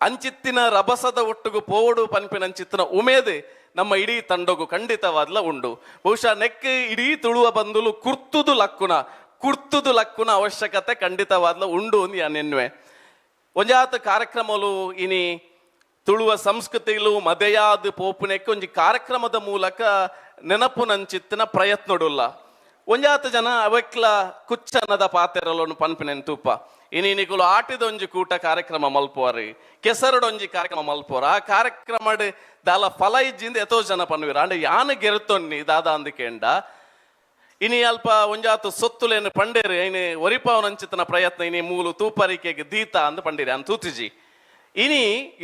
[SPEAKER 21] ಅಂಚಿತ್ತಿನ ರಭಸದ ಒಟ್ಟುಗು ಪೋವಡು ಪನ್ಪಿನ ಅಂಚಿತ್ತಿನ ಉಮೇದೆ ನಮ್ಮ ಇಡೀ ತಂಡಗು ಖಂಡಿತವಾದ್ಲ ಉಂಡು. ಬಹುಶಃ ನೆಕ್ ಇಡೀ ತುಳುವ ಬಂದುಲು ಕುರ್ತುದು ಲಕ್ಕುನ ಅವಶ್ಯಕತೆ ಖಂಡಿತವಾದ್ಲ ಉಂಡು ಅಂದ್ ಯಾನೆನ್ನುವೆ. ಒಂಜಾತ ಕಾರ್ಯಕ್ರಮಲು ಇನಿ ತುಳುವ ಸಂಸ್ಕೃತಿಲು ಮದೆಯಾದ ಪೋಪುನೆಕ್ಕೆ ಒಂಜಿ ಕಾರ್ಯಕ್ರಮದ ಮೂಲಕ ನೆನಪು ನಂಚಿತ್ತಿನ ಪ್ರಯತ್ನಡುಲ್ಲ. ಒಂಜಾತ ಜನ ಅವಕ್ಲ ಕುಚ್ಚನದ ಪಾತೆರಲನ್ನು ಪನ್ಪಿನೆನ್ ತೂಪ ಇನಿಗುಲು ಆಟಿದ ಒಂಜಿ ಕೂಟ ಕಾರ್ಯಕ್ರಮ ಮಲ್ಪುವರಿ ಕೆಸರಡೊಂಜಿ ಕಾರ್ಯಕ್ರಮ ಮಲ್ಪುವರ ಆ ಕಾರ್ಯಕ್ರಮ ದಾಲ ಫಲ ಇಜ್ಜಿಂದ ಎತೋ ಜನ ಪನ್ವಿರ ಅಂಡ ಯಾನು ಗೆರುತೊನ್ನಿ ದಾದ ಅಂದಿಕೆಂಡ ಇನಿ ಅಲ್ಪ ಒಂಜಾತು ಸೊತ್ತುಲೇನು ಪಂಡೇರಿ ಐನಿ ಒರಿಪಾವನಂಚಿತನ ಪ್ರಯತ್ನ ಇನಿ ಮೂಲು ತೂಪರಿಕೆಗೆ ದೀತ ಅಂದ ಪಂಡೇರಿ ಅನ್ ತೂತಿಜಿ ಇನಿ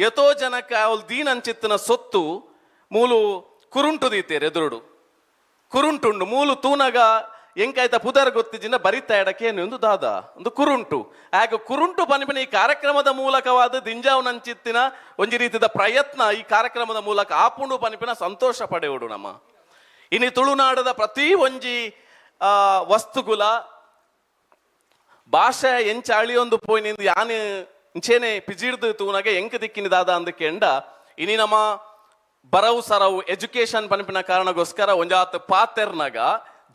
[SPEAKER 21] ಎತೋ ಜನಕ್ಕೆ ಅವಳು ದೀನಂಚಿತ್ತಿನ ಸೊತ್ತು ಮೂಲು ಕುರುಂಟು ದೀತೇರಿ ಎದುರುಡು ಕುರುಂಟುಂಡು ಮೂಲು ತೂನಗ ಎಂಕಾಯ್ತ ಪುದರ್ ಗೊತ್ತಿಜಿನ ಬರಿತಾ ಎಡಕೇನು ಒಂದು ದಾದ ಒಂದು ಕುರುಂಟು ಆಗ ಕುರುಂಟು ಪನಿಪಿನ ಈ ಕಾರ್ಯಕ್ರಮದ ಮೂಲಕವಾದ ದಿಂಜಾವನಂಚಿತ್ತಿನ ಒಂಜಿ ರೀತಿಯ ಪ್ರಯತ್ನ ಈ ಕಾರ್ಯಕ್ರಮದ ಮೂಲಕ ಆಪುಂಡು ಪನಿಪಿನ ಸಂತೋಷ ಪಡೆಯುಡು ನಮ್ಮ ಇನಿ ತುಳುನಾಡದ ಪ್ರತಿ ಒಂಜಿ ವಸ್ತುಗುಲ ಭಾಷೆ ಎಂಚ ಅಳಿಯೊಂದು ಪೋಯ್ನಿಂದ ಯಾನು ಇಂಚೇನೆ ಪಿಜಿಡ್ದು ತೂನಗೆ ಎಂಕ ದಿಕ್ಕಿನಿದಾದ ಅಂದಕೆಂಡ ಇನಿ ನಮ್ಮ ಬರವು ಸರವು ಎಜುಕೇಶನ್ ಪನಿಪಿನ ಕಾರಣಗೋಸ್ಕರ ಒಂಜಾತ್ ಪಾತೆರ್ನಾಗ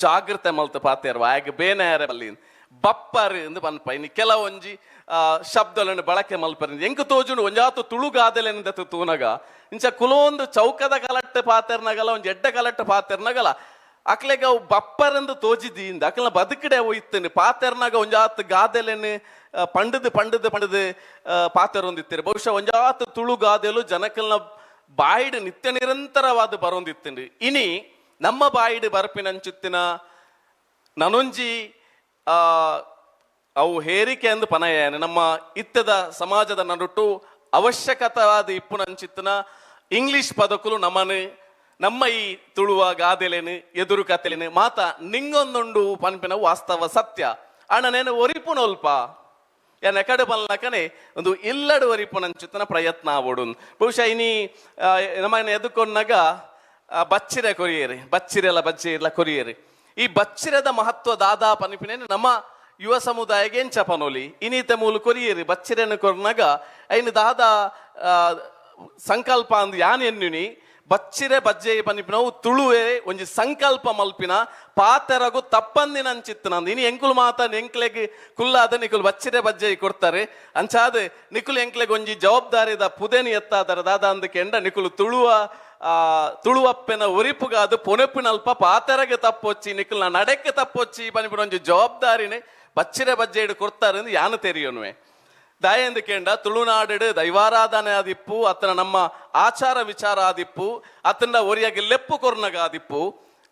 [SPEAKER 21] ಜಾಗ್ರತೆ ಮಲ್ತ ಪಾತೆರ್ವ ಆಗ ಬೇನೆಯರೆ ಬಲ್ಲಿ ಬಪ್ಪರ್ ಎಂದು ಪನ್ಪ ಇನ್ನು ಕೆಲವೊಂಜಿ ಶಬ್ದಗಳನ್ನು ಬಳಕೆ ಮಲ್ಪರಿಂದ ಎಂಕ ತೋಜುಂಡು ಒಂಜಾತು ತುಳುಗಾದಲೆನಿಂದ ತೂನಗ ಇಂಚ ಕುಲೊಂದು ಚೌಕದ ಕಲಟ್ಟು ಪಾತೆರ್ನಾಗಲ್ಲ ಒಂಜಿ ಎಡ್ಡ ಕಲಟ್ಟು ಪಾತೆರ್ನಾಗಲ್ಲ ಅಕ್ಲೆಗೆ ಅವು ಬಪ್ಪರೆಂದು ತೋಜಿದಿಂದ ಅಕ್ಲ ಬದುಕಡೆ ಅವು ಇತ್ತೇನೆ ಪಾತೆರ್ನಾಗ ಒಂಜಾತ್ ಗಾದೆಲೆನು ಪಂಡದು ಪಾತೆರೊಂದಿತ್ತೇರಿ ಬಹುಶಃ ಒಂಜಾತ್ ತುಳುಗಾದೆಲು ಜನಕಲ್ನ ಬಾಯಿಡ್ ನಿತ್ಯ ನಿರಂತರವಾದ ಬರೊಂದಿತ್ತೇನೆ ಇನಿ ನಮ್ಮ ಬಾಯಿಡ್ ಬರ್ಪಿನಂಚುತ್ತಿನ ನನೊಂಜಿ ಅವು ಹೇರಿಕೆ ಎಂದು ಪನಯೇನೆ ನಮ್ಮ ಇತ್ತದ ಸಮಾಜದ ನಡುಟು ಅವಶ್ಯಕತವಾದ ಇಪ್ಪುನಂಚಿತ್ತಿನ ಇಂಗ್ಲಿಷ್ ಪದಕುಲು ನಮ್ಮ ಈ ತುಳುವ ಗಾದೆಲೇನು ಎದುರು ಕತೆಲೇನು ಮಾತ ನಿಂಗೊಂದುಂಡು ಪನ್ಪಿನ ವಾಸ್ತವ ಸತ್ಯ ಅಣ್ಣ ನೇನು ಒರಿಪುನೊಲ್ಪ ಏನ್ ಎಕಡೆ ಬಲ್ನಕನೆ ಒಂದು ಇಲ್ಲಡು ಒರಿಪುನಂಚಿತ್ತಿನ ಪ್ರಯತ್ನ ಆವೋಡು ಬಹುಶಃ ಇನಿ ನಮ್ಮನ್ನ ಎದುಕೊಂಡಾಗ ಬಚ್ಚಿರೆ ಕೊರಿಯೇರಿ ಬಚ್ಚಿರೆಲ್ಲ ಬಜ್ಜಿರೆಲ್ಲ ಕೊರಿಯೇರಿ ಈ ಬಚ್ಚಿರದ ಮಹತ್ವ ದಾದಾ ಪನಿಪಿನೇನು ನಮ್ಮ ಯುವ ಸಮುದಾಯಗೆ ಎಂಚ ಪನೋಲಿ ಇನೀತ ಮೂಲ ಕೊರಿಯೇರಿ ಬಚ್ಚಿರೆಯನ್ನು ಕೊರ್ನಾಗ ಐನು ದಾದ ಸಂಕಲ್ಪ ಅಂದ್ ಯಾನ್ ಎನ್ನುನಿ ಬಚ್ಚಿರೆ ಬಜ್ಜೆ ಪನಿಪಿನವು ತುಳುವೆ ಒಂಜಿ ಸಂಕಲ್ಪ ಮಲ್ಪಿನ ಪಾತೆರಗು ತಪ್ಪಂದಿನಂಚಿತ್ತನಂದು ಇನಿ ಎಂಕುಲು ಮಾತ ಎಂಕ್ಲೆಗೆ ಕುಲ್ಲಾದ ನಿಕುಲು ಬಚ್ಚಿರೆ ಬಜ್ಜೆ ಕೊಡ್ತಾರೆ ಅಂಚಾದ ನಿಕುಲು ಎಂಕ್ಲೆಗೆ ಒಂಜಿ ಜವಾಬ್ದಾರಿದ ಪುದೆನಿ ಎತ್ತಾದರ ದಾದ ಅಂದಕೆಂಡ ನಿಕುಲು ತುಳುವಪ್ಪೆನ ಒರಿಪುಗಾದು ಪೊನೆಪಿನಲ್ಪ ಪಾತೆರಗೆ ತಪ್ಪೊಚ್ಚಿ ನಿಕುಲ್ನ ನಡೆಕ್ಕೆ ತಪ್ಪೊಚ್ಚಿ ಪನಿಪಿನ ಒಂಜಿ ಜವಾಬ್ದಾರಿನೇ ಬಚ್ಚಿರೆ ಬಜ್ಜೆ ಇಡು ಕೊಡ್ತಾರೆ ಎಂದು ಯಾನು ತೆರಿಯೋನುವೆ ದಯೆಂದುಕೆಂಡ ತುಳುನಾಡು ದೈವಾರಾಧನೆ ಆದಿಪ್ಪು ಅತನ ನಮ್ಮ ಆಚಾರ ವಿಚಾರ ಆದಿಪ್ಪು ಅತನ ಒರಿಯಾಗಿ ಲೆಪ್ಪು ಕೊರ್ನಗ ಆದಿಪ್ಪು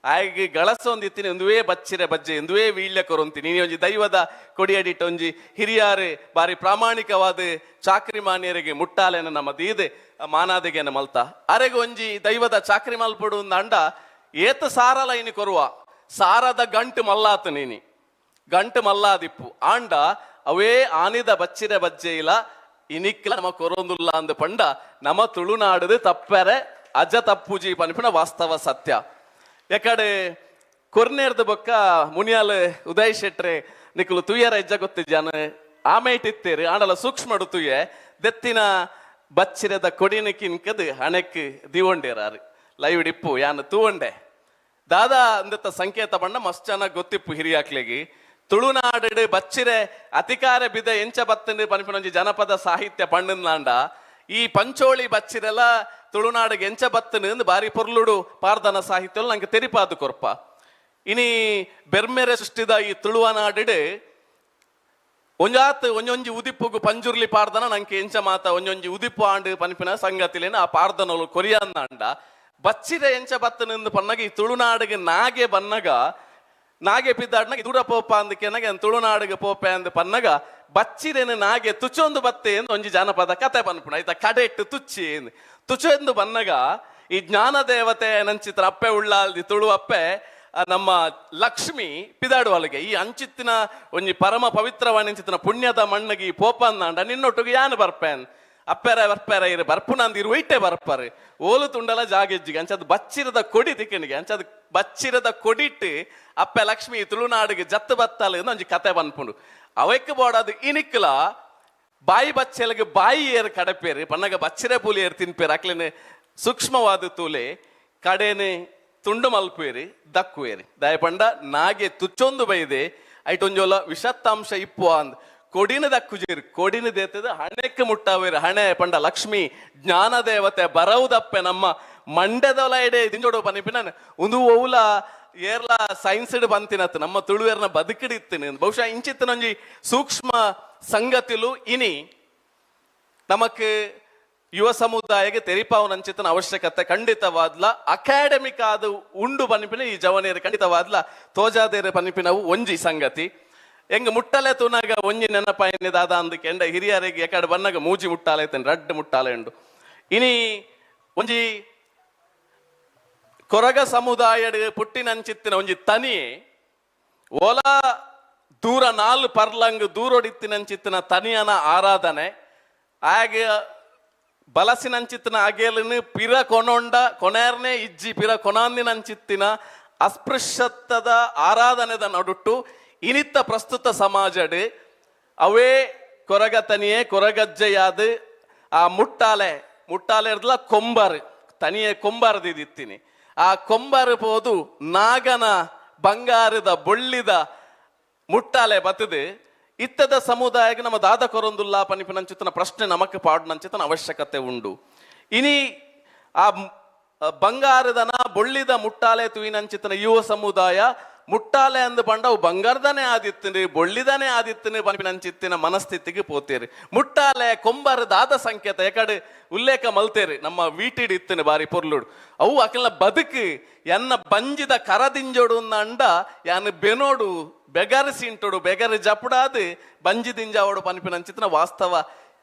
[SPEAKER 21] ಆಯ್ಗೆ ಗಳಸೊಂದಿತ್ತಿನ ಒಂದುವೇ ಬಚ್ಚಿರೆ ಬಜ್ಜೆ ಒಂದುವೇ ವೀಳ್ಯ ಕೊರೊಂತಿ ನೀನು ಒಂಜಿ ದೈವದ ಕೊಡಿಯಡಿಟ್ಟು ಒಂಜಿ ಹಿರಿಯಾರು ಬಾರಿ ಪ್ರಾಮಾಣಿಕವಾದ ಚಾಕ್ರಿ ಮಾನ್ಯರಿಗೆ ಮುಟ್ಟಾಲೆನ ನಮ್ಮ ದೀದೆ ಮಾನಾದಿಗೆನ ಮಲ್ತ ಅರೆಗೆ ಒಂಜಿ ದೈವದ ಚಾಕ್ರಿ ಮಲ್ಪಡು ಅಂಡ ಏತ ಸಾರಲ ಇನಿ ಕೊರುವ ಸಾರದ ಗಂಟು ಮಲ್ಲಾತು ನೀನಿ ಗಂಟು ಮಲ್ಲಾದಿಪ್ಪು ಆಂಡ ಅವೇ ಆನಿದ ಬಚ್ಚಿರೆ ಬಜ್ಜೆ ಇಲ್ಲ ಇನಿಕ್ಲ ನಮ್ಮ ಕೊರೊಂದುಲ್ಲ ಅಂದ ಪಂಡ ನಮ್ಮ ತುಳುನಾಡದು ತಪ್ಪರೆ ಅಜ ತಪ್ಪುಜಿ ಪನ್ಪಿನ ವಾಸ್ತವ ಸತ್ಯ ಯಾಕಡೆ ಕೊರ್ನೇರ್ದ ಬೊಕ್ಕ ಮುನಿಯಾಲ್ ಉದಯ್ ಶೆಟ್ರೆ ನಿಕಲು ತುಯ್ಯರ ಹೆಜ್ಜೆ ಗೊತ್ತಿದ್ದಾನ ಆಮೇಟಿತ್ತೇರಿ ಆಂಡಲ ಸೂಕ್ಷ್ಮ ತುಯ್ಯ ದೆತ್ತಿನ ಬಚ್ಚಿರದ ಕೊಡಿನ ಕಿನ್ಕದು ಹಣಕ್ಕೆ ದಿವಂಡೇರಾರು ಲೈವ್ ಡಿಪ್ಪು ಯಾನು ತೂವಂಡೆ ದಾದಾ ಅಂದತ್ತ ಸಂಕೇತ ಬಣ್ಣ ಮಸ್ತ್ ಚೆನ್ನಾಗಿ ಗೊತ್ತಿಪ್ಪು ಹಿರಿಯಾಕ್ಲಿಗೆ ತುಳುನಾಡು ಬಚ್ಚಿರೆ ಅಧಿಕಾರ ಬಿದ ಎಂಚ ಬತ್ತಂಡು ಪನ್ಪಿನೊಂಜಿ ಜನಪದ ಸಾಹಿತ್ಯ ಪಣ್ಣಂದಾಂಡ ಈ ಪಂಚೋಳಿ ಬಚ್ಚಿರೆಲ್ಲ ತುಳುನಾಡಿಗೆ ಎಂಚ ಬತ್ತನು ಬಾರಿ ಪೊರ್ಲುಡು ಪಾರ್ದನ ಸಾಹಿತ್ಯ ನಂಗೆ ತೆರಿಪಾದು ಕೊರ್ಪ ಇನಿ ಬೆರ್ಮೆರೆ ಸೃಷ್ಟಿದ ಈ ತುಳುವನಾಡು ಒಂಜಾತ್ ಒಂಜೊಂಜಿ ಉದಿಪ್ಪುಗು ಪಂಜುರ್ಲಿ ಪಾರ್ದನ ನಂಗೆ ಎಂಚ ಮಾತ ಒಂಜೊಂಜಿ ಉದಿಪ್ಪು ಆಂಡು ಪನ್ಪಿನ ಸಂಗತಿಲೇನ ಆ ಪಾರ್ದನಲು ಕೊರಿಯಂದಾಂಡ ಬಚ್ಚಿರೆ ಎಂಚ ಬತ್ತನು ಪನ್ನಗ ಈ ತುಳುನಾಡಿಗೆ ನಾಗೆ ಬನ್ನಗ ನಾಗೆ ಪಿದ್ದಾಡ್ನಾಗ ದೂರ ಪೋಪ ಅಂದಕ್ಕೆ ತುಳುನಾಡಿಗೆ ಪೋಪೆ ಅಂದ ಪನ್ನಗ ಬಚ್ಚಿರೇನು ನಾಗೆ ತುಚೊಂದು ಬತ್ತೆ ಎಂದು ಒಂಜಿ ಜನಪದ ಕತೆ ಪನ್ಪುಣ ಆಯ್ತಾ ಕಡೆಟ್ಟು ತುಚ್ಚಿ ತುಚೊಂದು ಬನ್ನಗ ಈ ಜ್ಞಾನ ದೇವತೆ ನಂಚಿತ್ರ ಅಪ್ಪೆ ಉಳ್ಳಾಲ್ದಿ ತುಳು ಅಪ್ಪೆ ನಮ್ಮ ಲಕ್ಷ್ಮಿ ಪಿದಾಡುವಲ್ಲಿಗೆ ಈ ಅಂಚಿತ್ತಿನ ಒಂಜಿ ಪರಮ ಪವಿತ್ರವಾಣಿಂಚಿತ್ತಿನ ಪುಣ್ಯದ ಮಣ್ಣಗೆ ಈ ಪೋಪ ಅಂದಾಂಡ ನಿನ್ನೊಟ್ಟಿಗೆ ಯಾನು ಬರ್ಪೇನ್ ಅಪ್ಪೆರ ಬರ್ಪೆರ ಇರು ಬರ್ಪುನಂದು ಇರು ವೈಟೆ ಬರ್ಪರು ಓಲು ತುಂಡಲ ಜಾಗೆಜ್ಜಿಗೆ ಅಂಚದು ಬಚ್ಚಿರದ ಕೊಡಿ ತಿಕ್ಕನಿಗೆ ಅಂಚದು ಬಚ್ಚಿರದ ಕೊಡಿಟ್ಟು ಅಪ್ಪೆ ಲಕ್ಷ್ಮಿ ತುಳುನಾಡಿಗೆ ಜತ್ತು ಬತ್ತಲ್ಲ ಒಂಜಿ ಕತೆ ಬನ್ಪುಂಡು ಅವಕ್ಕೆ ಬೋಡದು ಇನಿಕ್ಲ ಬಾಯಿ ಬಚ್ಚೆಲ್ಗೆ ಬಾಯಿ ಏರು ಕಡಪೇರು ಪನ್ನಗ ಬಚ್ಚಿರೆ ಪೂಲಿ ಏರು ತಿನ್ಪೇರು ಅಕ್ಲೇನೆ ಸೂಕ್ಷ್ಮವಾದ ತೂಲೆ ಕಡೆನೆ ತುಂಡು ಮಲ್ಪೇರಿ ದಕ್ಕುವೇರಿ ದಯಪಂಡ ನಾಗೆ ತುಚ್ಚೊಂದು ಬೈದೆ ಐಟೊಂಜೋಲ ವಿಷತ್ತಾಂಶ ಇಪ್ಪು ಅಂದ್ ಕೊಡಿನ ದಕ್ಕುಜೇರಿ ಕೊಡಿನ ದೇತದ ಹಣೆಕ್ಕೆ ಮುಟ್ಟಾವೇರಿ ಹಣೆ ಪಂಡ ಲಕ್ಷ್ಮಿ ಜ್ಞಾನ ದೇವತೆ ಬರವುದಪ್ಪೆ ನಮ್ಮ ಮಂಡ್ಯದೊಲ ಎಡೆ ದಿಂಜೋಡು ಪನಿಪಿನ ಒಂದು ಓವುಲ ಏರ್ಲ ಸೈನ್ಸ್ ಬಂತಿನತ್ ನಮ್ಮ ತುಳುವೇರ್ನ ಬದುಕಿಡಿತ್ತೀನಿ ಬಹುಶಃ ಇಂಚಿತ್ತಿನೊಂಜಿ ಸೂಕ್ಷ್ಮ ಸಂಗತಿಲು ಇನಿ ನಮಕ್ ಯುವ ಸಮುದಾಯಕ್ಕೆ ತೆರಿಪಾವನಂಚಿತನ ಅವಶ್ಯಕತೆ ಖಂಡಿತವಾದ್ಲ ಅಕಾಡೆಮಿಕ್ ಆದ ಉಂಡು ಪನಿಪಿನ ಈ ಜವನೇರು ಖಂಡಿತವಾದ್ಲ ತೋಜಾದೇರು ಪನಿಪಿನವು ಒಂಜಿ ಸಂಗತಿ ಹೆಂಗ ಮುಟ್ಟಲೆ ತೂನಾಗ ಒಂಜಿ ನೆನಪಾಯನಿದಾದ ಅಂದಕ್ಕೆ ಎಂಡ ಹಿರಿಯರಿಗೆ ಎಕಡೆ ಬನ್ನಾಗ ಮೂಜಿ ಮುಟ್ಟಾಲೆ ಐತೇನೆ ರಡ್ಡು ಮುಟ್ಟಾಲೆ ಉಂಡು ಇನಿ ಒಂಜಿ ಕೊರಗ ಸಮುದಾಯಡ್ ಪುಟ್ಟಿನಂಚಿತ್ತಿನ ಒಂಜಿ ತನಿಯೇ ಓಲ ದೂರ ನಾಲ್ ಪರ್ಲಂಗ್ ದೂರೊಡಿತ್ತಿನಂಚಿತ್ತಿನ ತನಿಯನ ಆರಾಧನೆ ಹಾಗೆ ಬಲಸಿನಂಚಿತ್ತಿನ ಅಗೇಲನು ಪಿರ ಕೊನೊಂಡ ಕೊನೇರ್ನೆ ಇಜ್ಜಿ ಪಿರ ಕೊನಾಂದಿನಂಚಿತ್ತಿನ ಅಸ್ಪೃಶ್ಯತದ ಆರಾಧನೆದ ನಡುಟ್ಟು ಇನಿತ್ತ ಪ್ರಸ್ತುತ ಸಮಾಜಡ್ ಅವೇ ಕೊರಗ ತನಿಯೇ ಕೊರಗಜ್ಜೆಯಾದ ಆ ಮುಟ್ಟಾಲೆ ಇರ್ದಲ್ಲ ಕೊಂಬರ್ ತನಿಯೇ ಕೊಂಬರ್ದಿದ್ದೀನಿ ಆ ಕೊಂಬರ್ ಪೋದು ನಾಗನ ಬಂಗಾರದ ಬೊಳ್ಳಿದ ಮುಟ್ಟಾಲೆ ಬತ್ತದು ಇತ್ತದ ಸಮುದಾಯಕ್ಕೆ ನಮ್ಮ ದಾದ ಕೊರೊಂದುಲ್ಲ ಪನಿಪಿನಂಚಿತನ ಪ್ರಶ್ನೆ ನಮಕ್ ಪಾಡ್ನಂಚಿತನ ಅವಶ್ಯಕತೆ ಉಂಡು ಇನಿ ಆ ಬಂಗಾರದನ ಬೊಳ್ಳಿದ ಮುಟ್ಟಾಲೆ ತುಯಿನಂಚಿತನ ಯುವ ಸಮುದಾಯ ಮುಟ್ಟಾಲೆ ಅಂದು ಪಂಡ ಅವು ಬಂಗಾರದನೇ ಆದಿತ್ತನ್ರಿ ಬೊಳ್ಳಿದನೇ ಆದಿತ್ತನೆ ಪನಿಪಿನಂಚಿತ್ತಿನ ಮನಸ್ಥಿತಿಗೆ ಪೋತೇರಿ ಮುಟ್ಟಾಲೆ ಕೊಂಬರದಾದ ಸಂಕೇತ ಯಾಕಡೆ ಉಲ್ಲೇಖ ಮಲ್ತೇರಿ ನಮ್ಮ ವೀಟಿಡ್ ಇತ್ತನೆ ಬಾರಿ ಪೊರ್ಲುಡು ಅವು ಅಕಲ್ನ ಬದುಕು ಎನ್ನ ಬಂಜಿದ ಕರದಿಂಜೋಡು ಅಂಡ ಯಾನು ಬೆನೋಡು ಬೆಗರಿಸಿಂಟೋಡು ಬೆಗರಿ ಜಪುಡಾದು ಬಂಜಿದಿಂಜಾವಡು ಪನಿಪಿನಂಚಿತ್ತಿನ ವಾಸ್ತವ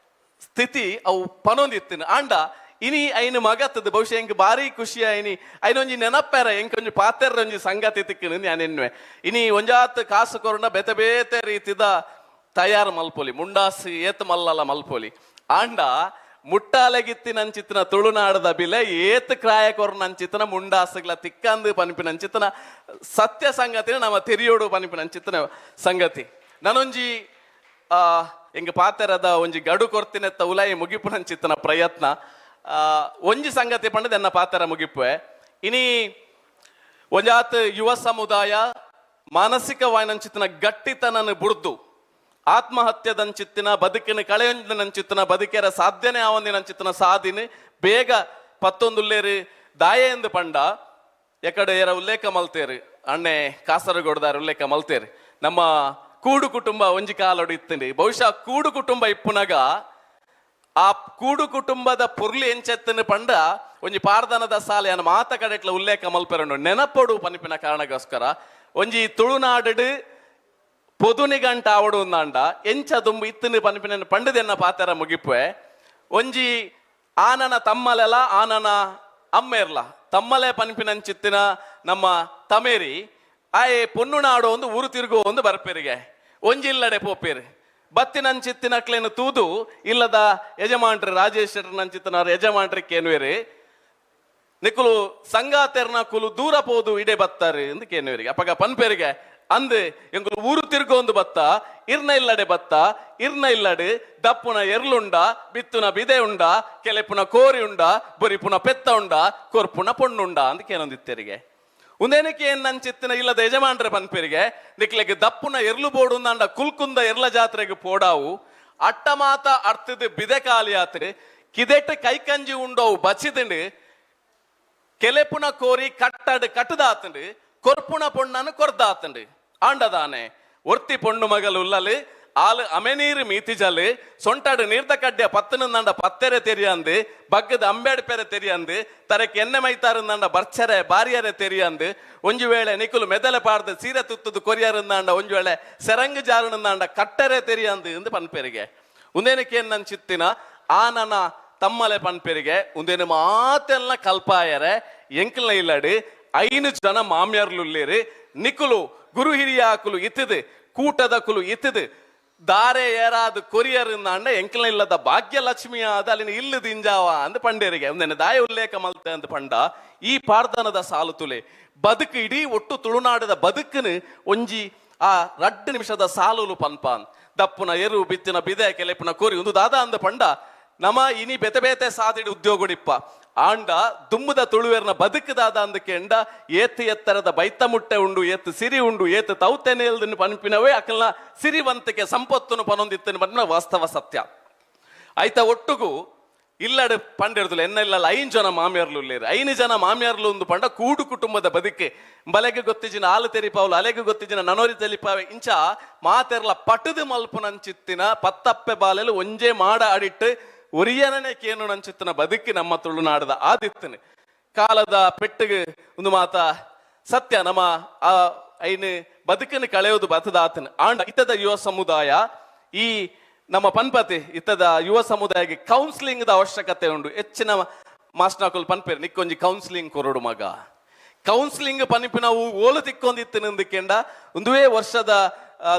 [SPEAKER 21] ಸ್ಥಿತಿ ಅವು ಪನೊಂದಿತ್ತಿನ ಆಂಡ ಇನಿ ಐನು ಮಗತ್ತದ ಬಹುಶಃ ಎಂಕ್ ಬಾರಿ ಖುಷಿ ಐನಿ ಐನೊಂಜಿ ನೆನಪೆರ ಎಂಕ್ ಒಂಜಿ ಪಾತೆರ ಒಂಜಿ ಸಂಗತಿ ತಿಕ್ಕಿನ ನಾನೆನ್ವೆ ಇನಿ ಒಂಜಾತ್ ಕಾಸು ಕೊರೊಂಡ ಬೇತೆ ಬೇತೆ ರೀತಿದ ತಯಾರು ಮಲ್ಪೊಲಿ ಮುಂಡಾಸಿ ಏತ್ ಮಲ್ಲಲ ಮಲ್ಪೊಲಿ ಆಂಡ ಮುಟ್ಟಾಲೆಗಿತ್ತಿನಂಚಿತ್ತಿನ ತುಳುನಾಡದ ಬಿಲೆ ಏತ್ ಕ್ರಾಯ ಕೊರನಂಚಿತ್ತಿನ ಮುಂಡಾಸುಗಳ ತಿಕ್ಕಂದು ಪನಿಪಿನಂಚಿತ್ತಿನ ಸತ್ಯ ಸಂಗತಿನ ನಮ್ಮ ತೆರಿಯೋಡು ಪನಿಪಿನಂಚಿತ್ತಿನ ಸಂಗತಿ ನಾನೊಂಜಿ ಎಂಗ್ ಪಾತೆರದ ಒಂಜಿ ಗಡು ಕೊರ್ತಿನೆತ್ತ ಉಲಾಯಿ ಮುಗಿಪುನಂಚಿತ್ತಿನ ಪ್ರಯತ್ನ ಒಂಜಿ ಸಂಗತಿ ಪಂಡದ ಎನ್ನ ಪಾತ್ರ ಮುಗಿಪುವೆ ಇನಿ ಒಂಜಾತ್ ಯುವ ಸಮುದಾಯ ಮಾನಸಿಕವಾಯಿನಂಚಿತ್ತಿನ ಗಟ್ಟಿತನನ್ನು ಬುಡ್ದು ಆತ್ಮಹತ್ಯದಂಚಿತ್ತಿನ ಬದುಕಿನ ಕಳೆಯೊಂದಿನಂಚಿತ್ತಿನ ಬದುಕೇರ ಸಾಧ್ಯನೇ ಆವಂದಿನಂಚಿತ್ತಿನ ಸಾಧಿನ ಬೇಗ ಪತ್ತೊಂದುಲ್ಲೇರಿ ದಾಯ ಎಂದು ಪಂಡ ಎಕಡೆ ಏರ ಉಲ್ಲೇಖ ಮಲ್ತೇರಿ ಅಣ್ಣೆ ಕಾಸರಗೋಡ್ದಾರ ಉಲ್ಲೇಖ ಮಲ್ತೇರಿ ನಮ್ಮ ಕೂಡು ಕುಟುಂಬ ಒಂಜಿ ಕಾಲೊಡಿತ್ತೀನಿ ಬಹುಶಃ ಕೂಡು ಕುಟುಂಬ ಇಪ್ಪುನಗ ಆ ಕೂಡು ಕುಟುಂಬದ ಪುರ್ಲಿ ಎಂಚೆತ್ತನ ಪಂಡ ಒಂಜಿ ಪಾರ್ದನದ ಸಾಲೆಯನ್ನು ಮಾತ ಕಡೆಟ್ಲ ಉಲ್ಲೇಖ ಮಲ್ಪೆರನು ನೆನಪೊಡು ಪನಿಪಿನ ಕಾರಣಗೋಸ್ಕರ ಒಂಜಿ ತುಳುನಾಡು ಪೊದುನಿಗಂಟ ಆವಡು ಅಂದಾಂಡ ಎಂಚ ದುಂಬು ಇತ್ತಿನ ಪನಿಪಿನ ಪಂಡದೆನ್ನ ಪಾತೆರ ಮುಗಿಪುವೆ ಒಂಜಿ ಆನನ ತಮ್ಮಲೆಲ ಆನನ ಅಮ್ಮೇರ್ಲ ತಮ್ಮಲೆ ಪನಿಪಿನಂಚಿತ್ತಿನ ನಮ್ಮ ತಮೇರಿ ಆಯೆ ಪೊನ್ನುನಾಡು ಒಂದು ಊರು ತಿರುಗು ಒಂದು ಬರ್ಪೇರಿಗೆ ಒಂಜಿಲ್ಲಡೆ ಪೋಪೇರಿ ಬತ್ತಿನಂಚಿತ್ತಿನಕ್ಲೇನು ತೂದು ಇಲ್ಲದ ಯಜಮಾನ್ರಿ ರಾಜೇಶ್ ನಂಚಿತ್ತನವ್ರ ಯಜಮಾನ್ರಿಗೆ ಕೇನುವೇರಿ ನಿಕುಲು ಸಂಗಾತೆರ್ನ ಕುಲು ದೂರ ಪೋದು ಇಡೆ ಬತ್ತಾರೆ ಎಂದು ಕೇನುವೇರಿಗೆ ಅಪ್ಪಗ ಪನ್ಪೇರಿಗೆ ಅಂದು ಎಂಗುಲು ಊರು ತಿರುಗೊಂದು ಬತ್ತ ಇರ್ನ ಇಲ್ಲಡೆ ಬತ್ತ ಇರ್ನ ಇಲ್ಲಡೆ ದಪ್ಪುನ ಎರ್ಲುಂಡ ಬಿತ್ತುನ ಬಿದೆ ಉಂಡ ಕೆಲೆಪುನ ಕೋರಿ ಉಂಡ ಬೊರಿಪುನ ಪೆತ್ತ ಉಂಡ ಕೊರ್ಪುನ ಪೊಣ್ಣುಂಡ ಅಂತ ಕೇನೊಂದಿತ್ತೇರಿಗೆ ಉಂದೇನಕ್ಕೆ ಏನ್ ನಂಚಿತ್ತಿನ ಇಲ್ಲದ ಯಜಮಾನ್ರೆ ಪನ್ಪೇರಿಗೆ ನಿಕ್ಲೆಗೆ ದಪ್ಪುನ ಎರ್ಲು ಬೋಡು ಅಂಡ ಕುಲ್ಕುಂದ ಎರ್ಲ ಜಾತ್ರೆಗೆ ಪೋಡಾವು ಅಟ್ಟ ಮಾತ ಅರ್ಥದ ಬಿದೆ ಖಾಲಿ ಆತ್ರಿ ಕಿದೆಟ್ಟು ಕೈಕಂಜಿ ಉಂಡವು ಬಚಿದಿಂಡು ಕೆಲೆಪುನ ಕೋರಿ ಕಟ್ಟದಾತಂಡು ಕೊರ್ಪುನ ಪೊಣ್ಣನು ಕೊರ್ದಾತಂಡು ಆಂಡದಾನೆ ಒರ್ತಿ ಪೊಣ್ಣು ಮಗಲು ಉಲ್ಲಲು ಆಲು ಅಮೆನೀರು ಮೀತಿಜಲು ಸೊಂಟಾಡು ನೀರ್ದ ಕಡ್ಡಿಯ ಪತ್ತನಂದ ಪತ್ತೆರೆ ತೆರಿಯಂದು ಬಗ್ಗದ ಅಂಬೇಡ್ ಪೆರೆ ತೆರಿಯಂದು ತರಕ್ಕೆ ಎಣ್ಣೆ ಮೈತಾರಂದ ಬರ್ಚರೆ ಬಾರಿಯರೆ ತೆರಿಯಂದು ಒಂಜು ವೇಳೆ ನಿಕುಲು ಮೆದಲೆ ಪಾಡ್ದು ಸೀರೆ ತುತ್ತದು ಕೊರಿಯರಂದಾಂಡ ಒಂಜು ವೇಳೆ ಸೆರಂಗು ಜಾರುನಂದಾಂಡ ಕಟ್ಟರೆ ತೆರಿಯಂದು ಎಂದು ಪನ್ಪೇರಿಗೆ ಉಂದೇನಕ್ಕೆ ನನ್ನ ಚಿತ್ತಿನ ಆನನ ತಮ್ಮಲೆ ಪನ್ಪೇರಿಗೆ ಉಂದೇನು ಮಾತೆಲ್ಲ ಕಲ್ಪಾಯರೆ ಎಂಕಲ್ನ ಇಲ್ಲಡಿ 5 ಜನ ಮಾಮ್ಯಾರ್ಲುಲ್ಲೇರಿ ನಿಕುಲು ಗುರು ಹಿರಿಯಾಕುಲು ಇತ್ತಿದು ಕೂಟದ ಕುಲು ಇತ್ತಿದು ದಾರೆ ಏರಾದು ಕೊರಿಯರಿಂದಾಂಡ ಎಂಕಲ್ನ ಇಲ್ಲದ ಭಾಗ್ಯಲಕ್ಷ್ಮಿಯ ಆದ ಅಲ್ಲಿನ ಇಲ್ಲು ದಿಂಜಾವ ಅಂದ ಪಂಡೇರಿಗೆ ಒಂದೇನು ದಾಯ ಉಲ್ಲೇಖ ಮಲ್ತೆ ಅಂತ ಪಂಡ ಈ ಪಾರ್ದನದ ಸಾಲು ತುಲೆ ಬದುಕು ಇಡೀ ಒಟ್ಟು ತುಳುನಾಡದ ಬದುಕನು ಒಂಜಿ ಆ 2 ನಿಮಿಷದ ಸಾಲುಲು ಪನ್ಪಾನ್ ದಪ್ಪುನ ಎರು ಬಿತ್ತಿನ ಬಿದೆ ಕೆಲೆಪುನ ಕೋರಿ ಒಂದು ದಾದ ಅಂದ ಪಂಡ ನಮ ಇನಿ ಬೆತೆ ಬೇತೆ ಸಾದಿಡಿ ಉದ್ಯೋಗಡಿಪ್ಪ ಆಂಡ ದುಮ್ಮದ ತುಳುವೆರ್ನ ಬದುಕದಾದ ಅಂದಕ್ಕೆ ಎಂಡ ಏತು ಎತ್ತರದ ಬೈತ ಮುಟ್ಟೆ ಉಂಡು ಏತು ಸಿರಿ ಉಂಡು ಏತು ತೌತೆನೆಲ್ದನ್ನು ಪನ್ಪಿನವೇ ಅಕಲ್ನ ಸಿರಿವಂತಿಕೆ ಸಂಪತ್ತನ್ನು ಪನೊಂದಿತ್ತನ್ನು ಪನ್ಪಿನ ವಾಸ್ತವ ಸತ್ಯ ಆಯ್ತ ಒಟ್ಟುಗೂ ಇಲ್ಲಡೆ ಪಂಡಿರ್ದುಲು ಎನ್ನೆಲ್ಲ 5 ಜನ ಮಾಮಿಯರ್ಲು ಉಳ್ಳೇರು 5 ಜನ ಮಾಮಿಯರ್ಲು ಒಂದು ಪಂಡ ಕೂಡು ಕುಟುಂಬದ ಬದುಕೆ ಬಲೆಗೆ ಗೊತ್ತಿಜಿನ ಆಲು ತೆರಿಪಾವುಲು ಅಲೆಗೆ ಗೊತ್ತಿಜಿನ ನನೋರಿ ತೆಲಿಪಾವೆ ಇಂಚ ಮಾತೆರ್ಲ ಪಟದು ಮಲ್ಪುನಂಚಿತ್ತಿನ ಪತ್ತಪ್ಪೆ ಬಾಲೆಲು ಒಂಜೇ ಮಾಡ ಆಡಿಟ್ಟು ಒರಿಯನೇ ಕೇನು ನಂಚಿತ್ತಿನ ಬದುಕಿ ನಮ್ಮ ತುಳುನಾಡದ ಆದಿತ್ತನೆ ಕಾಲದ ಪೆಟ್ಟಿಗೆ ಒಂದು ಮಾತ ಸತ್ಯ ನಮ್ಮ ಆ ಐನು ಬದುಕನ್ನು ಕಳೆಯೋದು ಬತದಾತನ ಆಂಡ ಇತ್ತದ ಯುವ ಸಮುದಾಯ ಈ ನಮ್ಮ ಪನ್ಪತಿ ಇತ್ತದ ಯುವ ಸಮುದಾಯಕ್ಕೆ ಕೌನ್ಸಿಲಿಂಗ್ ಅವಶ್ಯಕತೆ ಉಂಟು ಹೆಚ್ಚಿನ ಮಾಸ್ಟರ್ಗಳು ಪನ್ಪೇರು ನಿಕ್ಕೊಂಜಿ ಕೌನ್ಸಿಲಿಂಗ್ ಕೊರಡು ಮಗ ಕೌನ್ಸಿಲಿಂಗ್ ಪನಿಪಿ ನಾವು ಓಲು ತಿಕ್ಕೊಂದಿತ್ತಿನಂದಕ್ಕೆಂಡ ಒಂದುವೇ ವರ್ಷದ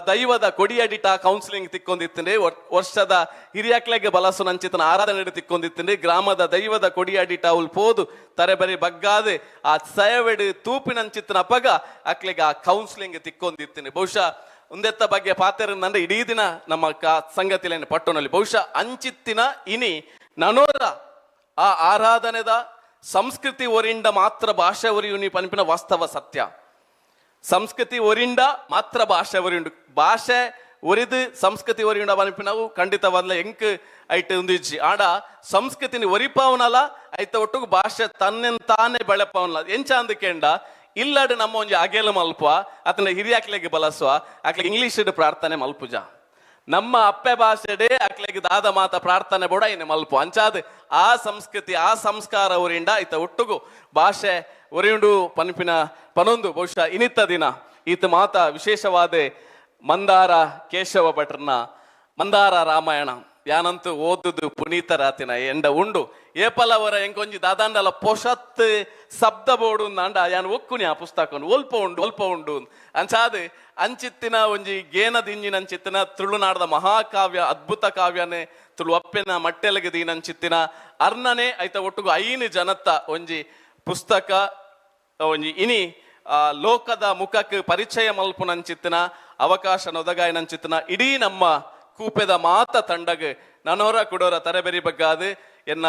[SPEAKER 21] ದೈವದ ಕೊಡಿಯಡಿಟ ಕೌನ್ಸಿಲಿಂಗ್ ತಿಕ್ಕೊಂದಿತ್ತಂದ್ರೆ ವರ್ಷದ ಹಿರಿಯಕ್ಲೆಗೆ ಬಲಸು ನಂಚಿತನ ಆರಾಧನೆ ತಿಕ್ಕೊಂದಿತ್ತಂದ್ರೆ ಗ್ರಾಮದ ದೈವದ ಕೊಡಿಯಡಿಟ ಅವ್ಲು ಪೋದು ತರೆಬರಿ ಬಗ್ಗಾದೆ ಆ ಸಯವೆಡು ತೂಪಿನಂಚಿತ್ತನ ಅಪಗ ಅಕ್ಲೆಗೆ ಆ ಕೌನ್ಸಿಲಿಂಗ್ ತಿಕ್ಕೊಂದಿತ್ತೇನೆ ಬಹುಶಃ ಒಂದೆತ್ತ ಬಗ್ಗೆ ಪಾತೆರಂದ್ರೆ ಇಡೀ ದಿನ ನಮ್ಮ ಸಂಗತಿಲೇನೆ ಪಟ್ಟಣಲ್ಲಿ ಬಹುಶಃ ಅಂಚಿತ್ತಿನ ಇನಿ ನನೋರ ಆ ಆರಾಧನೆದ ಸಂಸ್ಕೃತಿ ಒರಿಂಡ ಮಾತ್ರ ಭಾಷೆ ಒರಿಯುನಿ ಪನಿಪಿನ ವಾಸ್ತವ ಸತ್ಯ ಸಂಸ್ಕೃತಿ ಒರಿಂಡ ಮಾತ್ರ ಭಾಷೆ ಒರಿಂಡು ಭಾಷೆ ಒರಿದು ಸಂಸ್ಕೃತಿ ಒರಿಂಡ ಪನಿಪಿನವು ಖಂಡಿತವಾದ್ಲ ಎಂಕ್ ಐಟ್ ಒಂದಿಜ್ಜಿ ಆಡ ಸಂಸ್ಕೃತಿನಿ ಒರಿಪಾವನಲ್ಲ ಐತ ಒಟ್ಟಿಗೆ ಭಾಷೆ ತನ್ನೆಂತಾನೆ ಬೆಳೆಪವನಲ್ಲ ಎಂಚ ಅಂದಕೆಂಡ ಇಲ್ಲಡು ನಮ್ಮ ಒಂಜಿ ಅಗೆಲು ಮಲ್ಪುವ ಅತನ ಹಿರಿಯಾಕ್ಲೆಗೆ ಬಲಸುವ ಅಕ್ಲೆಗೆ ಇಂಗ್ಲೀಷ್ ಪ್ರಾರ್ಥನೆ ಮಲ್ಪುಜ ನಮ್ಮ ಅಪ್ಪೆ ಭಾಷೆಡೆ ಅಕ್ಲೆಗೆ ದಾದ ಮಾತ ಪ್ರಾರ್ಥನೆ ಬೋಡ ಇನ್ನು ಮಲ್ಪು ಅಂಚಾದ ಆ ಸಂಸ್ಕೃತಿ ಆ ಸಂಸ್ಕಾರ ಒರಿಂಡ ಐತ ಒಟ್ಟುಗು ಭಾಷೆ ಒರಿಂಡು ಪನಿಪಿನ ಪನೊಂದು ಬಹುಶಃ ಇನಿತ್ತ ದಿನ ಈತ ಮಾತ ವಿಶೇಷವಾದ ಮಂದಾರ ಕೇಶವ ಭಟ್ರನ ಮಂದಾರ ರಾಮಾಯಣ ಯಾನಂತೂ ಓದುದು ಪುನೀತರಾತಿನ ಎಂಡ ಉಂಡು ಏಪಲವರ ಎಂಕೊಂಜಿ ದಾದಾಂಡಲ ಪೊಷತ್ ಶಬ್ದ ಬೋಡು ಅಂಡ ಯಾನ್ ಒಕ್ಕುನಿ ಆ ಪುಸ್ತಕ ಒಲ್ಪ ಉಂಡು ಅಂಚಾದ ಅಂಚಿತ್ತಿನ ಒಂಜಿ ಗೇನದಿಂಜಿನಂಚಿತ್ತಿನ ತುಳುನಾಡದ ಮಹಾಕಾವ್ಯ ಅದ್ಭುತ ಕಾವ್ಯನೇ ತುಳು ಅಪ್ಪೆನ ಮಟ್ಟೆಲಗೆ ದೀನಂಚಿತ್ತಿನ ಅರ್ನನೆ ಐತ ಒಟ್ಟುಗು 5 ಜನತ್ತ ಒಂಜಿ ಪುಸ್ತಕ ಒಂಜಿ ಇನಿ ಲೋಕದ ಮುಖಕ್ಕೆ ಪರಿಚಯ ಮಲ್ಪುನಂಚಿತ್ತಿನ ಅವಕಾಶ ನೊದಗಾಯನಂಚಿತ್ತಿನ ಇಡೀ ನಮ್ಮ ಕೂಪೆದ ಮಾತ ತಂಡಗೆ ನನೋರ ಕುಡೋರ ತರಬೇರಿ ಬಗ್ಗಾದು ಎನ್ನ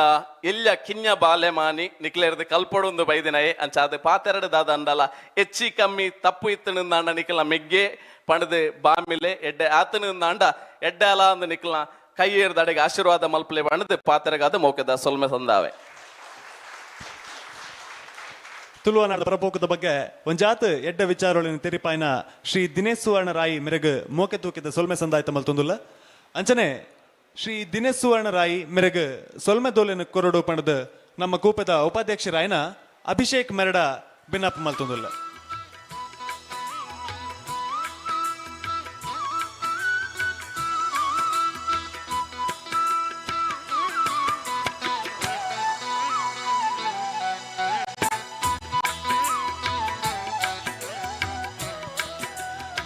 [SPEAKER 21] ಎಲ್ಲ ಕಿನ್ಯ ಬಾಲೆ ಮಾನಿ ನಿಕ್ಲೇರ್ದು ಕಲ್ಪೊಡೊಂದು ಬೈದಿನಯೇ ಅಂಚಾದ ಪಾತೆರಡು ದಾದ ಅಂಡಲ ಹೆಚ್ಚಿ ಕಮ್ಮಿ ತಪ್ಪು ಇತ್ತನಿಂದಾಂಡ ನಿಖಲ ಮೆಗ್ಗೆ ಪಣದು ಬಾಮಿಲೆ ಎಡ್ಡೆ ಆತನಿಂದಾಂಡ ಎಡ್ಡೆ ಅಲ ಅಂದು ನಿಖಲ ಕೈ ಏರ್ದ ಅಡೆಗೆ ಆಶೀರ್ವಾದ ಮಲ್ಪಲೆ ಬಣದು ಪಾತೆರಗಾದ ಮೌಕದ ಸೊಲ್ಮೆ ಸಂದಾವೆ
[SPEAKER 2] ತುಳುವನಾಡ ಪ್ರಭೋಗದ ಬಗ್ಗೆ ಒಂಜಾತ್ ಎಡ್ಡ ವಿಚಾರೊಳಿನ ತೆರಿಪಾಯಿನ ಶ್ರೀ ದಿನೇಶ್ ಸುವರ್ಣ ರಾಯಿ ಮೆರಗ್ ಮೋಕೆ ತೂಕಿದ ಸೊಲ್ಮೆ ಸಂದಾಯ್ತ ಮಲ್ತೊಂದುಲ್ಲ ಅಂಚನೆ ಶ್ರೀ ದಿನೇಶ್ ಸುವರ್ಣ ರಾಯಿ ಮೆರಗ್ ಸೊಲ್ಮೆ ದೋಲೆನ ಕೊರಡು ಪಣದ ನಮ್ಮ ಕೂಪದ ಉಪಾಧ್ಯಕ್ಷರಾಯನ ಅಭಿಷೇಕ್ ಮೆರಡ ಭಿನ್ನಪ್ಪ ಮಲ್ತೊಂದುಲ್ಲ.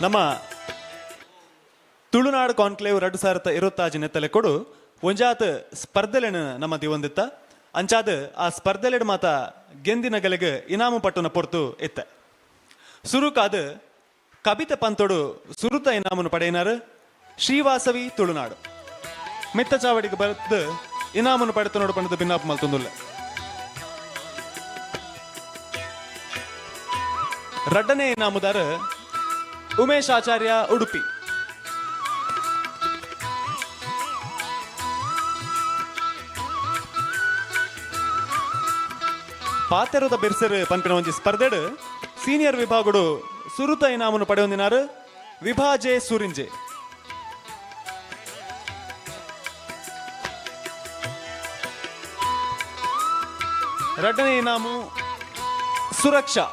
[SPEAKER 2] ನಮ್ಮ ತುಳುನಾಡು ಕಾನ್ಕ್ಲೇವ್ 2025 ನೆತ್ತಲೆ ಕೊಡು ಒಂಜಾತ್ ಸ್ಪರ್ಧೆಲೆನ ನಮ್ಮ ದಿವಂದಿತ್ತ ಅಂಚಾದ ಆ ಸ್ಪರ್ಧೆಲೆಡ್ ಮಾತ ಗೆಂದಿನ ಗಲೆಗೆ ಇನಾಮು ಪಟ್ಟುನ ಪೊರ್ತು ಎತ್ತ ಸುರುಕಾದ ಕವಿತೆ ಪಂತೋಡು ಸುರುತ ಇನಾಮನು ಪಡೆಯಿನಾರು ಶ್ರೀವಾಸವಿ ತುಳುನಾಡು ಮಿತ್ತ ಚಾವಡಿಗೆ ಬರೆದು ಇನಾಮನು ಪಡೆತು ನೋಡು ಪಂಡದ ಭಿನ್ನಾಪ ಮಲ್ತೊಂದುಲ್ಲ. ರಡ್ಡನೇ ಇನಾಮುದಾರ ಉಮೇಶ್ ಆಚಾರ್ಯ ಉಡುಪಿ. ಪಾತೆರದ ಬೆರ್ಸರ್ ಪನ್ಪಿನ ಒಂಜಿ ಸ್ಪರ್ಧೆಡ್ ಸೀನಿಯರ್ ವಿಭಾಗಡು ಸುರುತ ಇನಾಮನು ಪಡೆಯೊಂದಿನಾರು ವಿಭಾಜೆ ಸೂರಿಂಜೆ. ರಡ್ಡನೇ ಇನಾಮು ಸುರಕ್ಷಾ.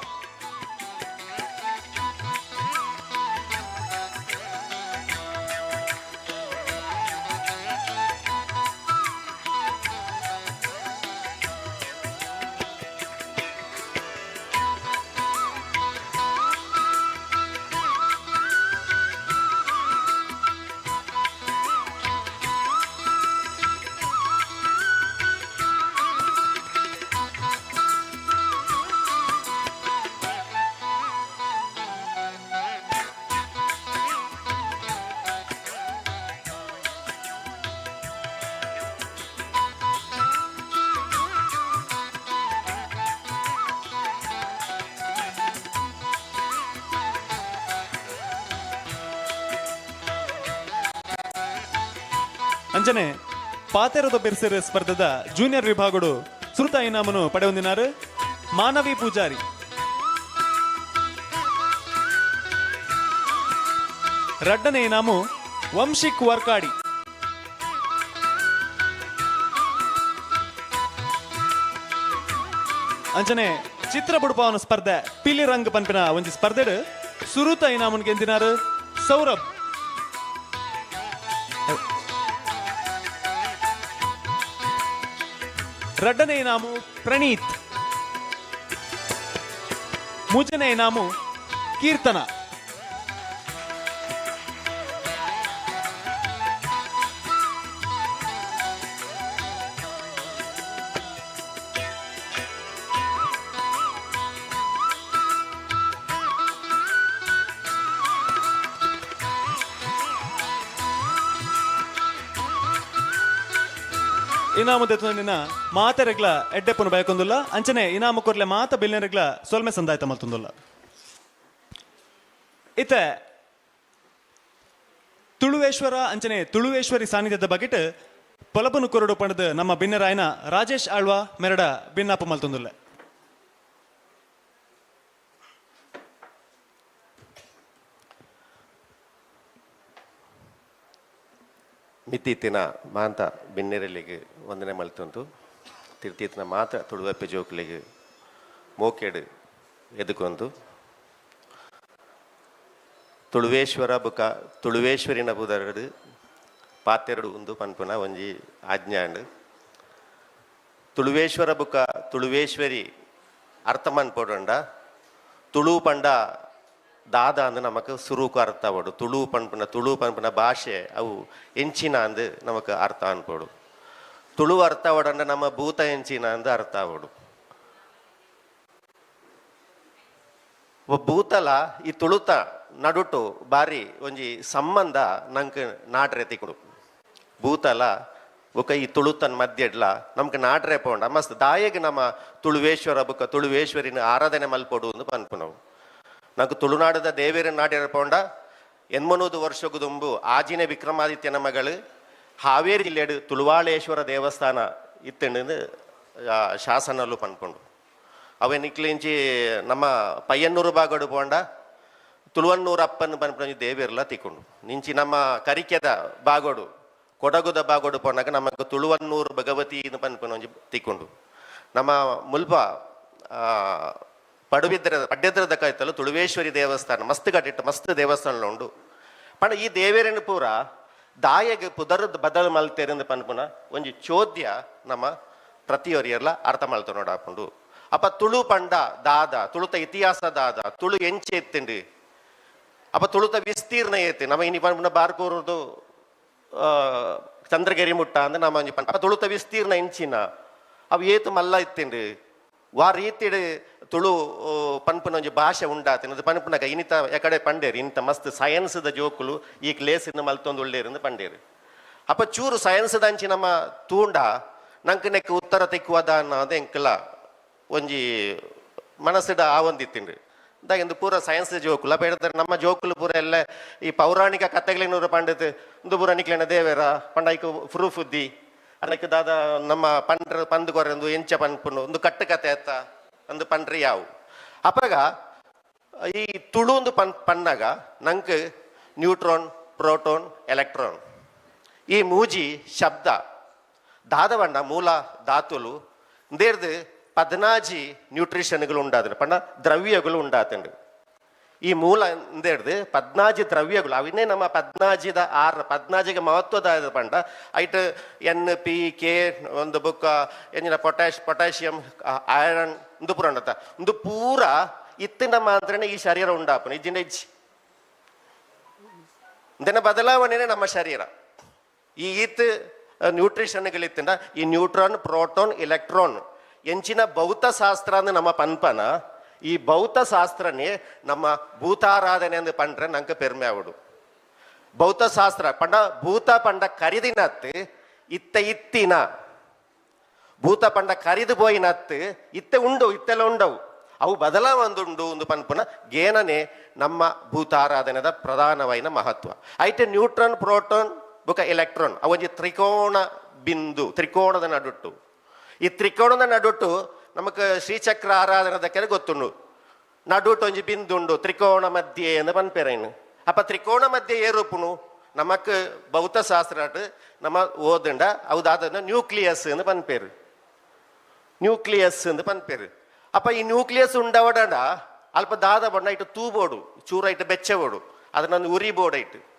[SPEAKER 2] ಅಂಚನೆ ಪಾತೆರದ ಬೆರ್ಸೆರ್ ಸ್ಪರ್ಧೆದ ಜೂನಿಯರ್ ವಿಭಾಗಡು ಸುರುತ ಇನಾಮನು ಪಡೆಯೊಂದಿನಾರು ಮಾನವಿ ಪೂಜಾರಿ. ರಡ್ಡನೇ ಇನಾಮು ವಂಶಿಕ್ ವರ್ಕಾಡಿ. ಅಂಚನೆ ಚಿತ್ರ ಬುಡ್ಪಾವನ ಸ್ಪರ್ಧೆ ಪಿಲಿ ರಂಗ್ ಪನ್ಪಿನ ಒಂಜಿ ಸ್ಪರ್ಧೆಡ್ ಸುರುತ ಇನಾಮನ್ ಗೆಂದಿನಾರು ಸೌರಭ್. ರಡ್ಡನೇ ಇನಾಮು ಪ್ರಣೀತ್. ಮೂಜನೇ ಇನಾಮು ಕೀರ್ತನ. ಇನಾಮು ತೆತ್ತುಂದಿನ ಮಾತೆರೆಗ್ಲ ಎಡ್ಡೆಪ್ಪನು ಬಯಕೊಂದುಲ್ಲ ಅಂಚನೆ ಇನಾಮು ಕೊರ್ಲೆ ಮಾತ ಬಿಲ್ನೆರೆಗ್ಲ ಸೊಲ್ಮೆ ಸಂದಾಯ್ತ ಮಲ್ತೊಂದುಲ್ಲ. ಇತ್ತೆ ತುಳುವೇಶ್ವರ ಅಂಚನೆ ತುಳುವೇಶ್ವರಿ ಸಾನ್ನಿಧ್ಯದ ಬಗೆಟ್ ಪೊಲಪನು ಕೊರಡು ಪಣದ ನಮ್ಮ ಬಿನ್ನರಾಯನ ರಾಜೇಶ್ ಆಳ್ವ ಮೆರಡ ಭಿನ್ನಾಪ ಮಲ್ತೊಂದುಲ್ಲ.
[SPEAKER 1] ಮಿತ್ತೀತಿನ ಮಾಂತ ಬಿನ್ನೆರಲ್ಲಿಗೆ ವಂದನೆ ಮಲ್ತೊಂದು ತಿರ್ತೀತಿನ ಮಾತ ತುಳುವಪ್ಪೆ ಜೋಕ್ಲಿಗೆ ಮೋಕೆಡು ಎದುಕೊಂದು ತುಳುವೇಶ್ವರ ಬುಕ ತುಳುವೇಶ್ವರಿನ ಬುದರಡು ಪಾತೆರಡು ಉಂದು ಪನ್ಪುನ ಒಂಜಿ ಆಜ್ಞಾಂಡು ತುಳುವೇಶ್ವರ ಬುಕ ತುಳುವೇಶ್ವರಿ ಅರ್ಥ ಮನ್ಪೊಡಂಡ ತುಳು ಪಂಡ ದಾದ ಅಂದು ನಮಕ್ ಸುರುಕು ಅರ್ಥ ಆವಡು ತುಳು ಪನ್ಪುನ ಭಾಷೆ ಅವು ಎಂಚಿನ ಅಂದು ನಮಕ್ ಅರ್ಥ ಅನ್ಪೋಡು ತುಳು ಅರ್ಥ ಆವಡಂಡ ನಮ್ಮ ಭೂತ ಎಂಚಿನ ಅಂದು ಅರ್ಥ ಆವಡು ಭೂತಲ ಈ ತುಳುತ ನಡುಟು ಬಾರಿ ಒಂಜಿ ಸಂಬಂಧ ನಂಗೆ ನಾಟ್ರೆ ತಿಕ್ಕುಡು ಭೂತಲ ಬುಕ ಈ ತುಳುತನ್ ಮಧ್ಯಡ್ಲ ನಮ್ಗೆ ನಾಟ್ರೆ ಪೋಂಡ ಮಸ್ತ್ ದಾಯಗೆ ನಮ್ಮ ತುಳುವೇಶ್ವರ ಬುಕ ತುಳುವೇಶ್ವರಿನ ಆರಾಧನೆ ಮಲ್ಪೊಡು ಎಂದು ಪನ್ಪುನವು ನಂಗೆ ತುಳುನಾಡದ ದೇವೇರ ನಾಟ್ಯರ ಪೋಂಡ 80 ವರ್ಷಗುದುಂಬು ಆಜಿನೆ ವಿಕ್ರಮಾದಿತ್ಯನ ಮಗಳು ಹಾವೇರಿ ಜಿಲ್ಲೆಡು ತುಳುವಾಳೇಶ್ವರ ದೇವಸ್ಥಾನ ಇತ್ತಂಡು ಶಾಸನಲ್ಲೂ ಪನ್ಪುಂಡು ಅವೇ ನಿಕ್ಲಿಂಚಿ ನಮ್ಮ ಪಯ್ಯನ್ನೂರು ಬಾಗೋಡು ಪೋಂಡ ತುಳುವನ್ನೂರು ಅಪ್ಪನ ಪನ್ಪುಣ ದೇವೇರ್ಲ ತಿಕ್ಕೊಂಡು ನಿಂಚಿ ನಮ್ಮ ಕರಿಕೆದ ಬಾಗೋಡು ಕೊಡಗುದ ಬಾಗೋಡು ಪೋಂಡಾಗ ನಮಗೆ ತುಳುವನ್ನೂರು ಭಗವತಿ ಪನ್ಪುನ ಒಂಜಿ ತಿಕ್ಕೊಂಡು ನಮ್ಮ ಮುಲ್ಪ ಪಡ್ಯದ್ರದ ಕಾಯ್ತಲು ತುಳುವೇಶ್ವರಿ ದೇವಸ್ಥಾನ ಮಸ್ತ್ ಕಟ್ಟಿಟ್ಟು ಮಸ್ತ್ ದೇವಸ್ಥಾನ ಉಂಡು ಪಂಡ ಈ ದೇವೇರನ ಪೂರ ದಾಯಗೆ ಪುದರ್ದ ಬದಲು ಮಲ್ತೇರಿಂದ ಪನ್ಪುನ ಒಂಜಿ ಚೋದ್ಯ ನಮ್ಮ ಪ್ರತಿಯೊರಿಯರ್ಲ ಅರ್ಥ ಮಲ್ತ ನೋಡಾಪುಂಡು ಅಪ್ಪ ತುಳು ಪಂಡ ದಾದ ತುಳುತ ಇತಿಹಾಸ ದಾದ ತುಳು ಎಂಚೆ ಎತ್ತಿಂಡು ಅಪ್ಪ ತುಳುತ ವಿಸ್ತೀರ್ಣ ಏತಿ ನಮ್ಮ ಇನಿ ಪನ್ಪುನ ಬಾರ್ಕೂರದು ಚಂದ್ರಗಿರಿ ಮುಟ್ಟ ಅಂದ್ರೆ ನಮ್ಮ ಒಂಜಿ ಪಂಡ ತುಳುತ ವಿಸ್ತೀರ್ಣ ಎಂಚಿನ ಅವು ಏತು ಮಲ್ಲ ಇತ್ತಿಂಡು ವಾ ರೀತಿಡ್ ತುಳು ಪನ್ಪುನ ಒಂಜಿ ಭಾಷೆ ಉಂಡಾತಿನ ಅದು ಪನ್ಪುನಗ ಇನಿತ ಎಕಡೆ ಪಂಡೇರು ಇಂಥ ಮಸ್ತ್ ಸೈನ್ಸ್ದ ಜೋಕುಲು ಈ ಕ್ಲೇಸಿನ ಮಲ್ತೊಂದು ಒಳ್ಳೇರಿಂದ ಪಂಡೇರು ಅಪ್ಪ ಚೂರು ಸೈನ್ಸ್ದ ಅಂಚಿ ನಮ್ಮ ತೂಂಡ ನಂಗೆ ನೆಕ್ ಉತ್ತರ ತೆಕ್ಕುವದ ಅನ್ನೋದು ಎಂಕಲ ಒಂಜಿ ಮನಸ್ಸಿಡ ಆವೊಂದಿತ್ತಿಂಡು ದಾಗಿಂದು ಪೂರ ಸೈನ್ಸ್ ಜೋಕುಲು ಅಪ್ಪ ಹೇಳ್ತಾರೆ ನಮ್ಮ ಜೋಕುಲು ಪೂರ ಎಲ್ಲ ಈ ಪೌರಾಣಿಕ ಕಥೆಗಳಿನೂರು ಪಂಡಿತ್ ಇಂದು ಪೂರ ನಿಕ್ಲಿನ ದೇವೇರ ಪಂಡೈಕು ಪ್ರೂಫ್ ಉದ್ದಿ ಅದಕ್ಕೆ ದಾದ ನಮ್ಮ ಪಂದು ಕೊರೆಂದು ಎಂಚ ಪನ್ಪುನು ಒಂದು ಕಟ್ಟು ಕತೆ ಅತ್ತ ಒಂದು ಪಂಡ್ರಿ ಯಾವು ಅಪ್ಪಾಗ ಈ ತುಳು ಒಂದು ಪನ್ನಾಗ ನಂಗೆ ನ್ಯೂಟ್ರಾನ್ ಪ್ರೋಟಾನ್ ಎಲೆಕ್ಟ್ರಾನ್ ಈ ಮೂಜಿ ಶಬ್ದ ದಾದವಣ್ಣ ಮೂಲ ಧಾತುಲು ಇಂದೇರ್ದು 14 ನ್ಯೂಟ್ರಿಷನ್ಗಳು ಉಂಡಾದ ಪಂಡ ದ್ರವ್ಯಗಳು ಉಂಡಾತಂಡು ಈ ಮೂಲ ಇಂದೇರ್ದು 14 ದ್ರವ್ಯಗಳು ಅವನ್ನೇ ನಮ್ಮ 14ಗೆ ಮಹತ್ವದ ಪಂಡ ಐಟ್ NP K ಒಂದು ಬುಕ್ಕ ಎಂಜಿನ ಪೊಟ್ಯಾಷಿಯಂ ಐರನ್ ಇಂದು ಪೂರ ಉಂಡತ ಇಂದು ಪೂರ ಇತ್ತಿನ ಮಾತ್ರನೇ ಈ ಶರೀರ ಉಂಡಾಪನ ಇಜ್ಜಿನ ಇಜ್ಜಿ ಇಂದಿನ ಬದಲಾವಣೆನೇ ನಮ್ಮ ಶರೀರ ಈ ಈತ್ ನ್ಯೂಟ್ರಿಷನ್ಗಳಿತ್ತಿಂದ ಈ ನ್ಯೂಟ್ರಾನ್ ಪ್ರೋಟಾನ್ ಎಲೆಕ್ಟ್ರಾನ್ ಎಂಚಿನ ಭೌತಶಾಸ್ತ್ರ ಅಂದ್ರೆ ನಮ್ಮ ಪನ್ಪನ ಈ ಭೌತಶಾಸ್ತ್ರನೇ ನಮ್ಮ ಭೂತಾರಾಧನೆ ಅಂದು ಪಂಡ್ರೆ ನಂಗೆ ಪೆರ್ಮೆ ಆವಡು ಭೌತಶಾಸ್ತ್ರ ಪಂಡ ಭೂತ ಪಂಡ ಕರಿದಿನತ್ತು ಇತ್ತಿನ ಭೂತ ಪಂಡ ಕರಿದು ಪೋಯಿನತ್ತು ಇತ್ತೆಲ್ಲ ಉಂಡವು ಅವು ಬದಲಾವಂದುಂಡು ಒಂದು ಪನ್ಪುನ ಗೇನನೆ ನಮ್ಮ ಭೂತಾರಾಧನೆದ ಪ್ರಧಾನವಾದ ಮಹತ್ವ ಐತೆ ನ್ಯೂಟ್ರಾನ್ ಪ್ರೋಟಾನ್ ಬುಕ ಎಲೆಕ್ಟ್ರಾನ್ ಅವೊಂಜಿ ತ್ರಿಕೋಣದ ನಡುಟ್ಟು ಈ ತ್ರಿಕೋಣದ ನಡುಟ್ಟು ನಮಕ್ ಶ್ರೀಚಕ್ರ ಆರಾಧನದ ಕೆಲ ಗೊತ್ತುಂಡು ನಡುಟ್ಟು ಒಂಜಿ ಬಿಂದುಂಡು ತ್ರಿಕೋಣ ಮಧ್ಯೆ ಎಂದು ಪನ್ಪೇರೈನು ಅಪ್ಪ ತ್ರಿಕೋಣ ಮಧ್ಯೆ ಏರುಪುನು ನಮಕ್ ಭೌತಶಾಸ್ತ್ರ ನಮ್ಮ ಓದಂಡ ಅವುದಾದ ನ್ಯೂಕ್ಲಿಯಸ್ ಎಂದು ಪನ್ಪೇರು ನ್ಯೂಕ್ಲಿಯಸ್ ಎಂದು ಪನ್ಪೇರು ಅಪ್ಪ ಈ ನ್ಯೂಕ್ಲಿಯಸ್ ಉಂಡವಡ ಅಲ್ಪ ದಾದ ಬಣ್ಣ ಇಟ್ಟು ತೂಬೋಡು ಚೂರ ಇಟ್ಟು ಬೆಚ್ಚಬೋಡು ಅದನ್ನೊಂದು ಉರಿ ಬೋರ್ಡ್ ಇಟ್ಟು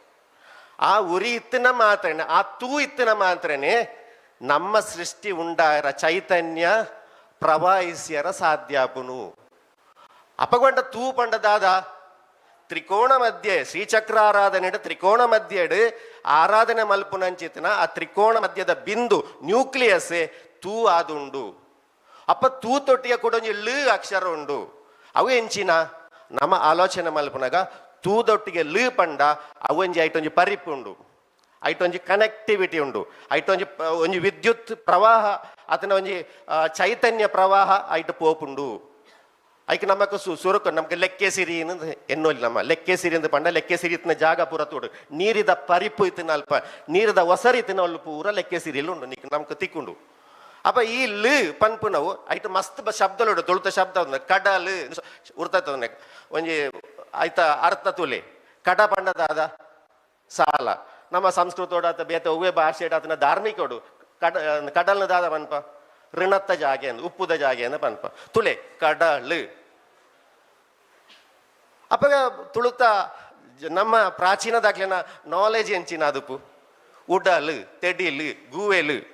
[SPEAKER 1] ಆ ಉರಿ ಇತ್ತಿನ ಮಾತ್ರನೇ ಆ ತೂ ಇತ್ತಿನ ಮಾತ್ರನೇ ನಮ್ಮ ಸೃಷ್ಟಿ ಉಂಡಾರ ಚೈತನ್ಯ ಪ್ರವಾಹಿಸ್ಯರ ಸಾಧ್ಯಾಪುನು ಅಪಗೊಂಡ ತೂ ಪಂಡದಾದ ತ್ರಿಕೋಣ ಮಧ್ಯೆ ಶ್ರೀಚಕ್ರ ಆರಾಧನೆ ತ್ರಿಕೋಣ ಮಧ್ಯೆ ಆರಾಧನೆ ಮಲ್ಪುನಂಚಿತನ ಆ ತ್ರಿಕೋಣ ಮಧ್ಯದ ಬಿಂದು ನ್ಯೂಕ್ಲಿಯಸ್ ತೂ ಆದುಂಡು ಅಪ್ಪ ತೂ ತೊಟ್ಟಿಗೆ ಕೂಡ ಲ್ ಅಕ್ಷರ ಉಂಡು ಅವು ಎಂಚಿನ ನಮ್ಮ ಆಲೋಚನೆ ಮಲ್ಪುನಾಗ ತೂದೊಟ್ಟಿಗೆ ಲ್ ಪಂಡ ಅವೊಂಜಿ ಐಟೊಂಜಿ ಪರಿಪು ಉಂಡು ಐಟೊಂಜಿ ಕನೆಕ್ಟಿವಿಟಿ ಉಂಡು ಐಟೊಂಜಿ ಒಂಜಿ ವಿದ್ಯುತ್ ಪ್ರವಾಹ ಅದನ್ನ ಒಂಜಿ ಚೈತನ್ಯ ಪ್ರವಾಹ ಐಟು ಪೋಪುಂಡು ಐಕ್ ನಮಕ್ ಸುರುಕು ನಮ್ಗೆ ಲೆಕ್ಕೆ ಸಿರಿ ಎನ್ನೋಲಿ ನಮ್ಮ ಲೆಕ್ಕೆ ಸಿರಿ ಅಂತ ಪಂಡ ಲೆಕ್ಕೆ ಸಿರಿ ಇತ್ತಿನ ಜಾಗ ಪೂರ ತೋಡು ನೀರಿದ ಪರಿಪು ಇತ್ತಿನ ಅಲ್ಪ ನೀರಿದ ಒಸರಿ ಇತ್ತಿನ ಅಲ್ಲಿ ಪೂರ ಲೆಕ್ಕೆ ಸಿರಿಯಲ್ಲಿ ಉಂಡು ನಿಕ್ ನಮ್ಗೆ ತಿಕ್ಕೊಂಡು ಅಪ್ಪ ಈ ಲ್ ಪನ್ಪುನವು ಐಟು ಮಸ್ತ್ ಶಬ್ದಲು ತೊಳುತ ಶಬ್ದ ಕಡಲ್ ಉರ್ತದ ಒಂಜಿ ಆಯ್ತ ಅರ್ಥ ತುಲೆ ಕಡ ಪಂಡದಾದ ಸಾಲ ನಮ್ಮ ಸಂಸ್ಕೃತೋಡ ಬೇತ ಒವ್ವೇ ಭಾಷೆ ಆತನ ಧಾರ್ಮಿಕೋಡು ಕಡಲ್ನ ದಾದ ಪನ್ಪ ಋಣತ್ತ ಜಾಗೆ ಅಂದ್ ಉಪ್ಪುದ ಜಾಗೆ ಅಂದ ಪನ್ಪ ತುಲೆ ಕಡಲ್ ಅಪ್ಪಗ ತುಳುತ ನಮ್ಮ ಪ್ರಾಚೀನದಾಗ್ಲಿನ ನಾಲೆಜ್ ಎಂಚಿನ ಅದುಪು ಉಡಲ್ ತೆಡಿಲ್ ಗೂವೆಲ್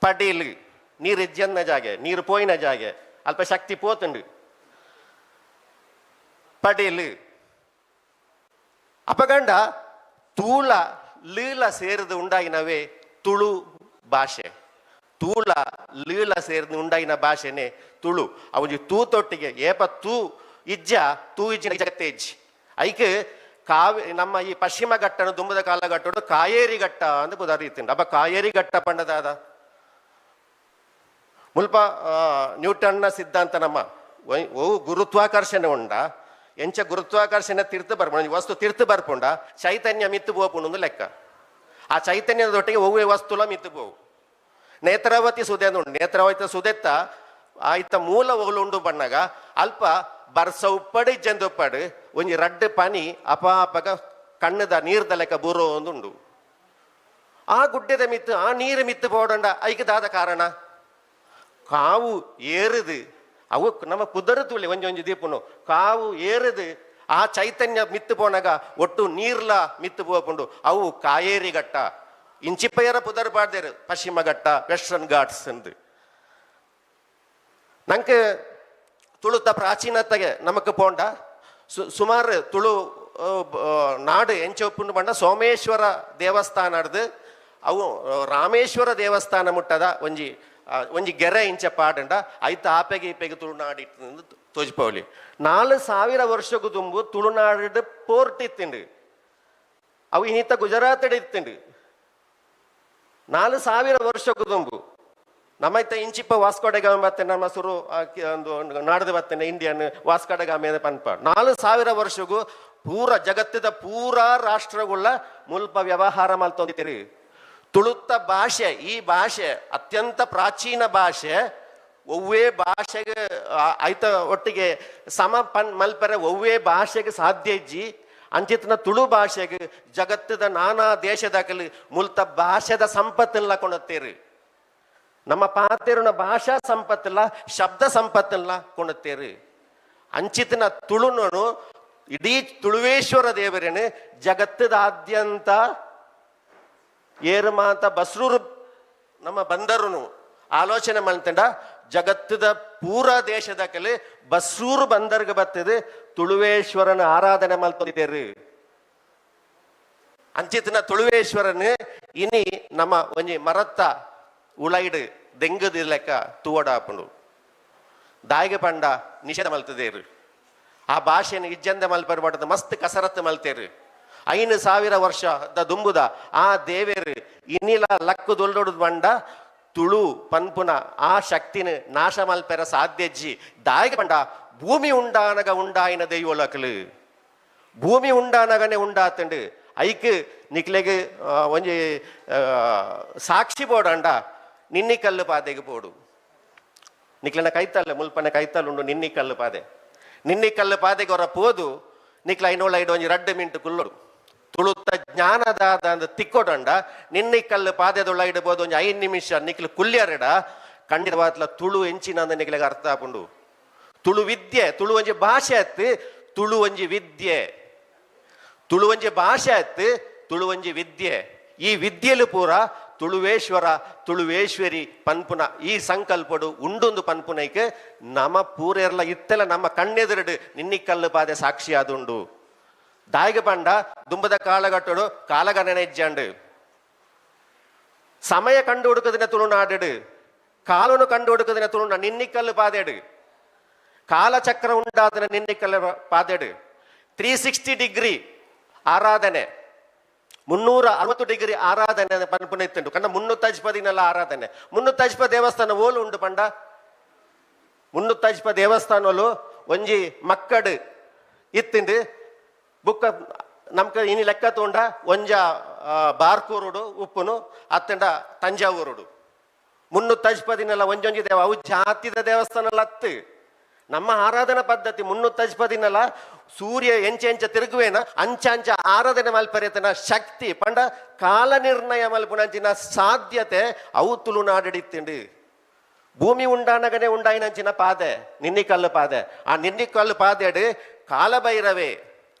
[SPEAKER 1] ಪಡೀಲ್ ನೀರು ಇಜ್ಜನ್ನ ಜಾಗೆ ನೀರು ಪೋಯಿನ ಜಾಗೆ ಅಲ್ಪ ಶಕ್ತಿ ಪೋತುಂಡು ಪಡೀಲ್ ಅಪಗಂಡ ತೂಲ ಲೀಲ ಸೇರಿದು ಉಂಡಾಗಿನವೇ ತುಳು ಭಾಷೆ ತೂಲ ಲೀಲ ಸೇರಿದು ಉಂಡಾಗಿನ ಭಾಷೆನೆ ತುಳು ಅವನಿಗೆ ತೂ ತೊಟ್ಟಿಗೆ ಏಪ ತೂ ಇಜ್ಜಿನ ಜಗತ್ತೇಜ್ ಐಕ್ ನಮ್ಮ ಈ ಪಶ್ಚಿಮ ಘಟ್ಟನ ದುಂಬದ ಕಾಲಘಟ್ಟಡು ಕಾಯೇರಿ ಘಟ್ಟ ಅಂತ ಬುದಾರಿತೀನಿ ಅಪ್ಪ ಕಾಯೇರಿ ಘಟ್ಟ ಪಂಡದಾದ ಮುಲ್ಪ ನ್ಯೂಟನ್ನ ಸಿದ್ಧಾಂತ ನಮ್ಮ ಗುರುತ್ವಾಕರ್ಷಣೆ ಉಂಡ ಎಂಚ ಗುರುತ್ವಾಕರ್ಷಣೆ ತೀರ್ಥ ಬರ್ಪುಂಡ ವಸ್ತು ತೀರ್ಥ ಬರ್ಪುಂಡ ಚೈತನ್ಯ ಮಿತ್ತು ಪೋಪುಂಡು ಲೆಕ್ಕ ಆ ಚೈತನ್ಯದೊಟ್ಟಿಗೆ ಒವ್ವೇ ವಸ್ತುಲ ಮಿತ್ತು ಪೋವು ನೇತ್ರಾವತಿ ಸುದೆ ಉಂಡು ನೇತ್ರಾವತಿ ಸುದೆತ್ತ ಆಯ್ತ ಮೂಲ ಒಗಲುಂಡು ಬಣ್ಣಗ ಅಲ್ಪ ಬರ್ಸ ಉಪ್ಪಡು ಇಜ್ಜಂದು ಒಂಜಿ ರಡ್ಡು ಪನಿ ಅಪಾಪಗ ಕಣ್ಣದ ನೀರ್ದ ಲೆಕ್ಕ ಬೂರೋ ಒಂದುಂಡು ಆ ಗುಡ್ಡೆದ ಮಿತ್ತು ಆ ನೀರು ಮಿತ್ತು ಪೋಡಂಡ ಐಕದಾದ ಕಾರಣ ಕಾವು ಏರುದು ಅವು ನಮ್ಮ ಕುದರ ತುಳಿ ಒಂಜಿ ಒಂಜಿ ದೀಪನು ಕಾವು ಏರುದು ಆ ಚೈತನ್ಯ ಮಿತ್ತು ಪೋನಾಗ ಒಟ್ಟು ನೀರ್ಲ ಮಿತ್ತು ಪೋಪುಂಡು ಅವು ಕಾಯೇರಿ ಘಟ್ಟ ಇಂಚಿಪ್ಪಯ್ಯರ ಪುದರ್ ಪಾಡ್ದೇರು ಪಶ್ಚಿಮ ಘಟ್ಟ ವೆಸ್ಟರ್ನ್ ಘಾಟ್ಸ್ ಎಂದು ನಂಗೆ ತುಳುತ ಪ್ರಾಚೀನತೆಗೆ ನಮಕ್ ಪೋಂಡ ಸುಮಾರು ತುಳು ನಾಡು ಎಂಚೊಪ್ಪುಂಡು ಪಂಡ ಸೋಮೇಶ್ವರ ದೇವಸ್ಥಾನ ಹಿಡ್ದು ಅವು ರಾಮೇಶ್ವರ ದೇವಸ್ಥಾನ ಮುಟ್ಟದ ಒಂಜಿ ಗೆರೆ ಇಂಚ ಪಾಡಂಡ ಐತ ಆಪೆಗೆ ಈಪೆಗೆ ತುಳುನಾಡು ಇಟ್ಟು ತೋಜ್ಪವಲಿ 4000 ವರ್ಷಕ್ಕೂ ತುಂಬು ತುಳುನಾಡು ಪೋರ್ಟ್ ಇತ್ತುಂಡು ಅವು ಇನ್ನಿತ ಗುಜರಾತ್ ಇತ್ತುಂಡು 4000 ವರ್ಷಕ್ಕೂ ತುಂಬು ನಮ್ಮ ಇತ್ತ ಇಂಚಿಪ್ಪ ವಾಸ್ಕೋಡೆಗಾಮಿ ಬರ್ತೇನೆ ನಮ್ಮ ಸುರು ಒಂದು ನಾಡ್ದು ಬರ್ತೇನೆ ಇಂಡಿಯನ್ ವಾಸ್ಕೋಡೆಗಾಮಿ ಪನ್ಪ 4000 ವರ್ಷಕ್ಕೂ ಪೂರ ಜಗತ್ತದ ಪೂರ ರಾಷ್ಟ್ರಗಳ ಮುಲ್ಪ ವ್ಯವಹಾರ ಮಲ್ತೊಂದಿತೀರಿ ತುಳುತ್ತ ಭಾಷೆ ಈ ಭಾಷೆ ಅತ್ಯಂತ ಪ್ರಾಚೀನ ಭಾಷೆ ಒವ್ವೇ ಭಾಷೆಗೆ ಐತ ಒಟ್ಟಿಗೆ ಸಮ ಮಲ್ಪರೆ ಒವ್ವೇ ಭಾಷೆಗೆ ಸಾಧ್ಯ ಇಜ್ಜಿ ಅಂಚಿತ್ನ ತುಳು ಭಾಷೆಗೆ ಜಗತ್ತದ ನಾನಾ ದೇಶದಾಗಲಿ ಮುಲ್ತ ಭಾಷೆದ ಸಂಪತ್ತಿಲ್ಲ ಕೊಂಡತ್ತೀರಿ ನಮ್ಮ ಪಾತೇರುನ ಭಾಷಾ ಸಂಪತ್ತಿಲ್ಲ ಶಬ್ದ ಸಂಪತ್ತಿಲ್ಲ ಕೊಂಡತ್ತೀರಿ ಅಂಚಿತ್ನ ತುಳುನನು ಇಡೀ ತುಳುವೇಶ್ವರ ದೇವರೇನು ಜಗತ್ತದಾದ್ಯಂತ ಏರು ಮಾತ ಬಸ್ರೂರು ನಮ್ಮ ಬಂದರುನು ಆಲೋಚನೆ ಮಾಡ್ತಂಡ ಜಗತ್ತದ ಪೂರ ದೇಶದಕಲಿ ಬಸ್ರೂರು ಬಂದರ್ಗೆ ಬರ್ತದೆ ತುಳುವೇಶ್ವರನ ಆರಾಧನೆ ಮಲ್ತಿದ್ದೇರಿ ಅಂಚಿತ್ನ ತುಳುವೇಶ್ವರನ್ ಇನಿ ನಮ್ಮ ಒಂಜಿ ಮರತ್ತ ಉಳೈಡ್ ದೆಂಗದ ಲೆಕ್ಕ ತೂವಡಾಪುಂಡು ದಾಯಿಗೆ ಪಂಡ ನಿಷೇಧ ಮಲ್ತದೇರು ಆ ಭಾಷೆನ ಇಜ್ಜಂದ ಮಲ್ಪರ್ಬಾರ್ದು ಮಸ್ತ್ ಕಸರತ್ತು ಮಲ್ತೇರು 5000 ವರ್ಷದ ದುಂಬುದ ಆ ದೇವೇರು ಇನ್ನಿಲ ಲಕ್ಕು ದೊಲ್ದೊಡು ಬಂಡ ತುಳು ಪನ್ಪುನ ಆ ಶಕ್ತಿನ ನಾಶ ಮಲ್ಪೆರ ಸಾಧ್ಯಜ್ಜಿ ದಾಯಿಗೆ ಪಂಡ ಭೂಮಿ ಉಂಡಾನಗ ಉಂಡಾಯಿನ ದೈವಲಕಲು ಭೂಮಿ ಉಂಡಾನಗನೆ ಉಂಡಾತಂಡು ಐಕ್ ನಿಕ್ಲೆಗೆ ಒಂಜಿ ಸಾಕ್ಷಿ ಬೋಡಂಡ ನಿನ್ನಿ ಕಲ್ಲು ಪಾದೆಗೆ ಪೋಡು ನಿಕ್ಲೆನ ಕೈತಲ್ಲ ಮುಲ್ಪನ ಕೈತಲ್ಲ ಉಂಡು ನಿನ್ನಿ ಕಲ್ಲು ಪಾದೆ ನಿನ್ನಿ ಕಲ್ಲು ಪಾದೆಗೆ ಹೊರ ಪೋದು ನಿಕ್ಲ ಐನೋಳ ಇಡು ಒಂಜಿ 2 ಮಿನಿಟ್ ಕುಲ್ಲೋಡು ತುಳುತ್ತ ಜ್ಞಾನದಾದ ಅಂದ ತಿಕ್ಕೊಡಂಡ ನಿನ್ನಿ ಕಲ್ಲು ಪಾದೆದೊಳ ಇಡಬಹುದು ಒಂಜಿ 5 ನಿಮಿಷ ನಿಕ್ಲು ಕುಲ್ಯರಡ ಖಂಡಿತವಾತ್ಲ ತುಳು ಎಂಚಿನ ಅಂದ ನಿಕ್ಲೆಗೆ ಅರ್ಥ ಆಪುಂಡು ತುಳು ವಿದ್ಯೆ ತುಳು ಒಂಜಿ ಭಾಷೆ ಅತ್ತು ತುಳು ಒಂಜಿ ವಿದ್ಯೆ ತುಳು ಒಂಜಿ ಭಾಷೆ ಅತ್ತು ತುಳು ಒಂಜಿ ವಿದ್ಯೆ ಈ ವಿದ್ಯೆಲು ಪೂರ ತುಳುವೇಶ್ವರ ತುಳುವೇಶ್ವರಿ ಪನ್ಪುನ ಈ ಸಂಕಲ್ಪಡು ಉಂಡೊಂದು ಪನ್ಪುನೈಕೆ ನಮ ಪೂರೆರ್ಲ ಇತ್ತೆಲ್ಲ ನಮ್ಮ ಕಣ್ಣೆದುರುಡು ನಿನ್ನಿ ಕಲ್ಲು ಪಾದೆ ಸಾಕ್ಷಿ ಆದುಂಡು ದಾಯಿಗೆ ಪಂಡ ದುಂಬದ ಕಾಲಗಟ್ಟಡು ಕಾಲಗಣನೆ ಇಜ್ಜಂಡು ಸಮಯ ಕಂಡು ಹುಡುಕದಿನ ತುಳುನಾಡು ಕಾಲನು ಕಂಡು ಹುಡುಕದಿನ ತುಳುನಾಡು ನಿನ್ನಿ ಕಲ್ಲು ಪಾದೆಡು ಕಾಲಚಕ್ರ ಉಂಡಾದನ ನಿನ್ನಿ ಕಲ್ಲು ಪಾದೆಡು 360 ಡಿಗ್ರಿ ಆರಾಧನೆ 360 ಡಿಗ್ರಿ ಆರಾಧನೆ ಪನ್ಪುನ ಇತ್ತುಂಡು ಕಂಡ 350 ಆರಾಧನೆ 350 ದೇವಸ್ಥಾನ ಓಲು ಉಂಡು ಪಂಡ 350 ದೇವಸ್ಥಾನಲು ಒಂಜಿ ಮಕ್ಕಡು ಇತ್ತುಂಡು ಬುಕ್ಕ ನಮ್ಕ ಇನಿ ಲೆಕ್ಕ ತಗೊಂಡ ಒಂಜ ಬಾರ್ಕೂರುಡು ಉಪ್ಪುನು ಅತ್ತಂಡ ತಂಜಾವೂರುಡು 350 ಒಂಜೊಂಜಿ ದೇವ ಅವು ಜಾತಿದ ದೇವಸ್ಥಾನ ಅತ್ತು ನಮ್ಮ ಆರಾಧನಾ ಪದ್ಧತಿ 350 ಸೂರ್ಯ ಎಂಚ ತಿರುಗುವೇನ ಅಂಚ ಆರಾಧನೆ ಮಲ್ಪರೇತನ ಶಕ್ತಿ ಪಂಡ ಕಾಲ ನಿರ್ಣಯ ಮಲ್ಪುನಂಚಿನ ಸಾಧ್ಯತೆ ಅವು ತುಳುನಾಡಿತ್ತಿಂಡು ಭೂಮಿ ಉಂಡಾನಗನೆ ಉಂಡಾಯಿನಂಚಿನ ಪಾದೆ ನಿನ್ನಿ ಕಲ್ಲು ಪಾದೆ ಆ ನಿನ್ನಿ ಕಲ್ಲು ಪಾದೆಡು ಕಾಲಭೈರವೇ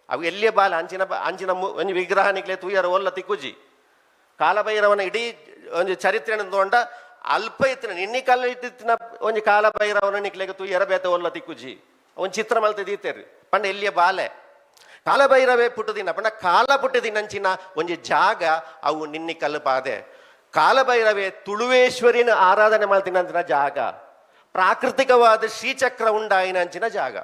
[SPEAKER 1] ಅವು ಎಲ್ಲಿಯ ಬಾಲ ಅಂಚಿನ ಒಂಜಿ ವಿಗ್ರಹ ನಿಕ್ಲೆ ತೂಯರ ಒಲ್ಲ ತಿಕ್ಕುಜಿ ಕಾಲಭೈರವನ ಇಡೀ ಒಂದು ಚರಿತ್ರೆ ತಗೊಂಡ ಅಲ್ಪ ಇತ್ತಿನ ನಿನ್ನಿ ಕಲ್ಲು ಇತ್ತಿನ ಒಂಜಿ ಕಾಲಭೈರವನ ನಿಕ್ಲೆಗೆ ತೂಯರ ಬೇತ ಒಲ್ಲ ತಿಕ್ಕುಜಿ ಒಂದು ಚಿತ್ರ ಮಲ್ತೆ ದೀತೇರಿ ಪಂಡ ಎಲ್ಲಿಯ ಬಾಲೆ ಕಾಲಭೈರವೇ ಪುಟ್ಟದಿನ ಪಂಡ ಕಾಲ ಪುಟ್ಟದಿನಂಚಿನ ಒಂಜಿ ಜಾಗ ಅವು ನಿನ್ನಿ ಕಲ್ಲು ಪಾದೆ ಕಾಲಭೈರವೇ ತುಳುವೇಶ್ವರಿನ ಆರಾಧನೆ ಮಾಡ್ತಿನಂಚಿನ ಜಾಗ ಪ್ರಾಕೃತಿಕವಾದ ಶ್ರೀಚಕ್ರ ಉಂಡಾಯಿನಂಚಿನ ಜಾಗ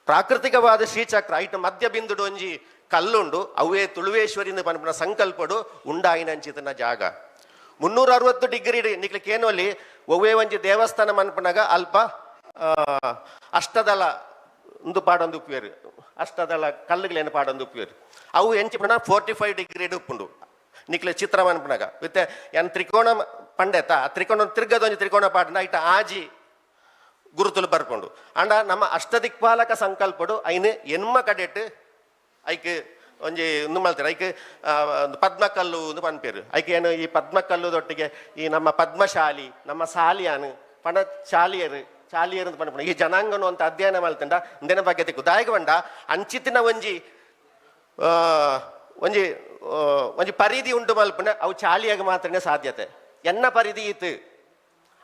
[SPEAKER 1] ಪ್ರಾಕೃತಿಕವಾದ ಶ್ರೀಚಕ್ರ ಐಟ ಮಧ್ಯ ಬಿಂದುಡು ಒಂಜಿ ಕಲ್ಲುಂಡು ಅವೇ ತುಳುವೇಶ್ವರಿನ ಪನ್ಪುನ ಸಂಕಲ್ಪಡು ಉಂಡಾಯಿನಂಚಿತನ ಜಾಗ 360 ಡಿಗ್ರಿ ನಿಕ್ಲಿಕ್ಕೆ ಏನೋಲಿ ಒವ್ವೇ ಒಂಜಿ ದೇವಸ್ಥಾನ ಮನ್ಪುನಾಗ ಅಲ್ಪ ಅಷ್ಟದಳ ಒಂದು ಪಾಡೊಂದು ಉಪ್ಪೇರು ಅಷ್ಟದಳ ಕಲ್ಲುಗಳೇನು ಪಾಡೊಂದು ಉಪ್ಪೇರು ಅವು ಎಂಚಿ ಪುನಃ 45 ಡಿಗ್ರಿ ಉಪ್ಪುಂಡು ನಿಕ್ಲೆ ಚಿತ್ರ ಮನ್ಪುನಾಗ ಮತ್ತೆ ಏನ್ ತ್ರಿಕೋಣ ಪಂಡೆತ ತ್ರಿಕೋಣ ತಿರ್ಗದೊಂಜಿ ತ್ರಿಕೋಣ ಪಾಡನ ಐಟ ಆಜಿ ಗುರುತುಲು ಬರ್ಕೊಂಡು ಅಂಡ ನಮ್ಮ ಅಷ್ಟದಿಕ್ಪಾಲಕ ಸಂಕಲ್ಪಡು ಐನು ಎನ್ಮ ಕಡೆಟ್ ಐಕ್ ಒಂಜಿ ಒಂದು ಮಲ್ತಾರೆ ಐಕ್ ಪದ್ಮಕಲ್ಲು ಒಂದು ಪನ್ಪೇರು ಐಕೆ ಏನು ಈ ಪದ್ಮಕಲ್ಲುದೊಟ್ಟಿಗೆ ಈ ನಮ್ಮ ಪದ್ಮಶಾಲಿ ನಮ್ಮ ಸಾಲಿಯಾನು ಪಂಡ ಶಾಲಿಯರು ಅಂತ ಪಂಡ ಈ ಜನಾಂಗನು ಅಂತ ಅಧ್ಯಯನ ಮಲ್ತಂಡ ಇಂದಿನ ಬಗ್ಗೆ ತಿಕ್ಕು ದಾಯಕ ಬಂಡ ಅಂಚಿತ್ತಿನ ಒಂಜಿ ಒಂಜಿ ಒಂಜಿ ಪರಿಧಿ ಉಂಟು ಮಲ್ಪನೆ ಅವು ಚಾಲಿಯಾಗ ಮಾತ್ರನೇ ಸಾಧ್ಯತೆ ಎನ್ನ ಪರಿಧಿ ಇತ್ತು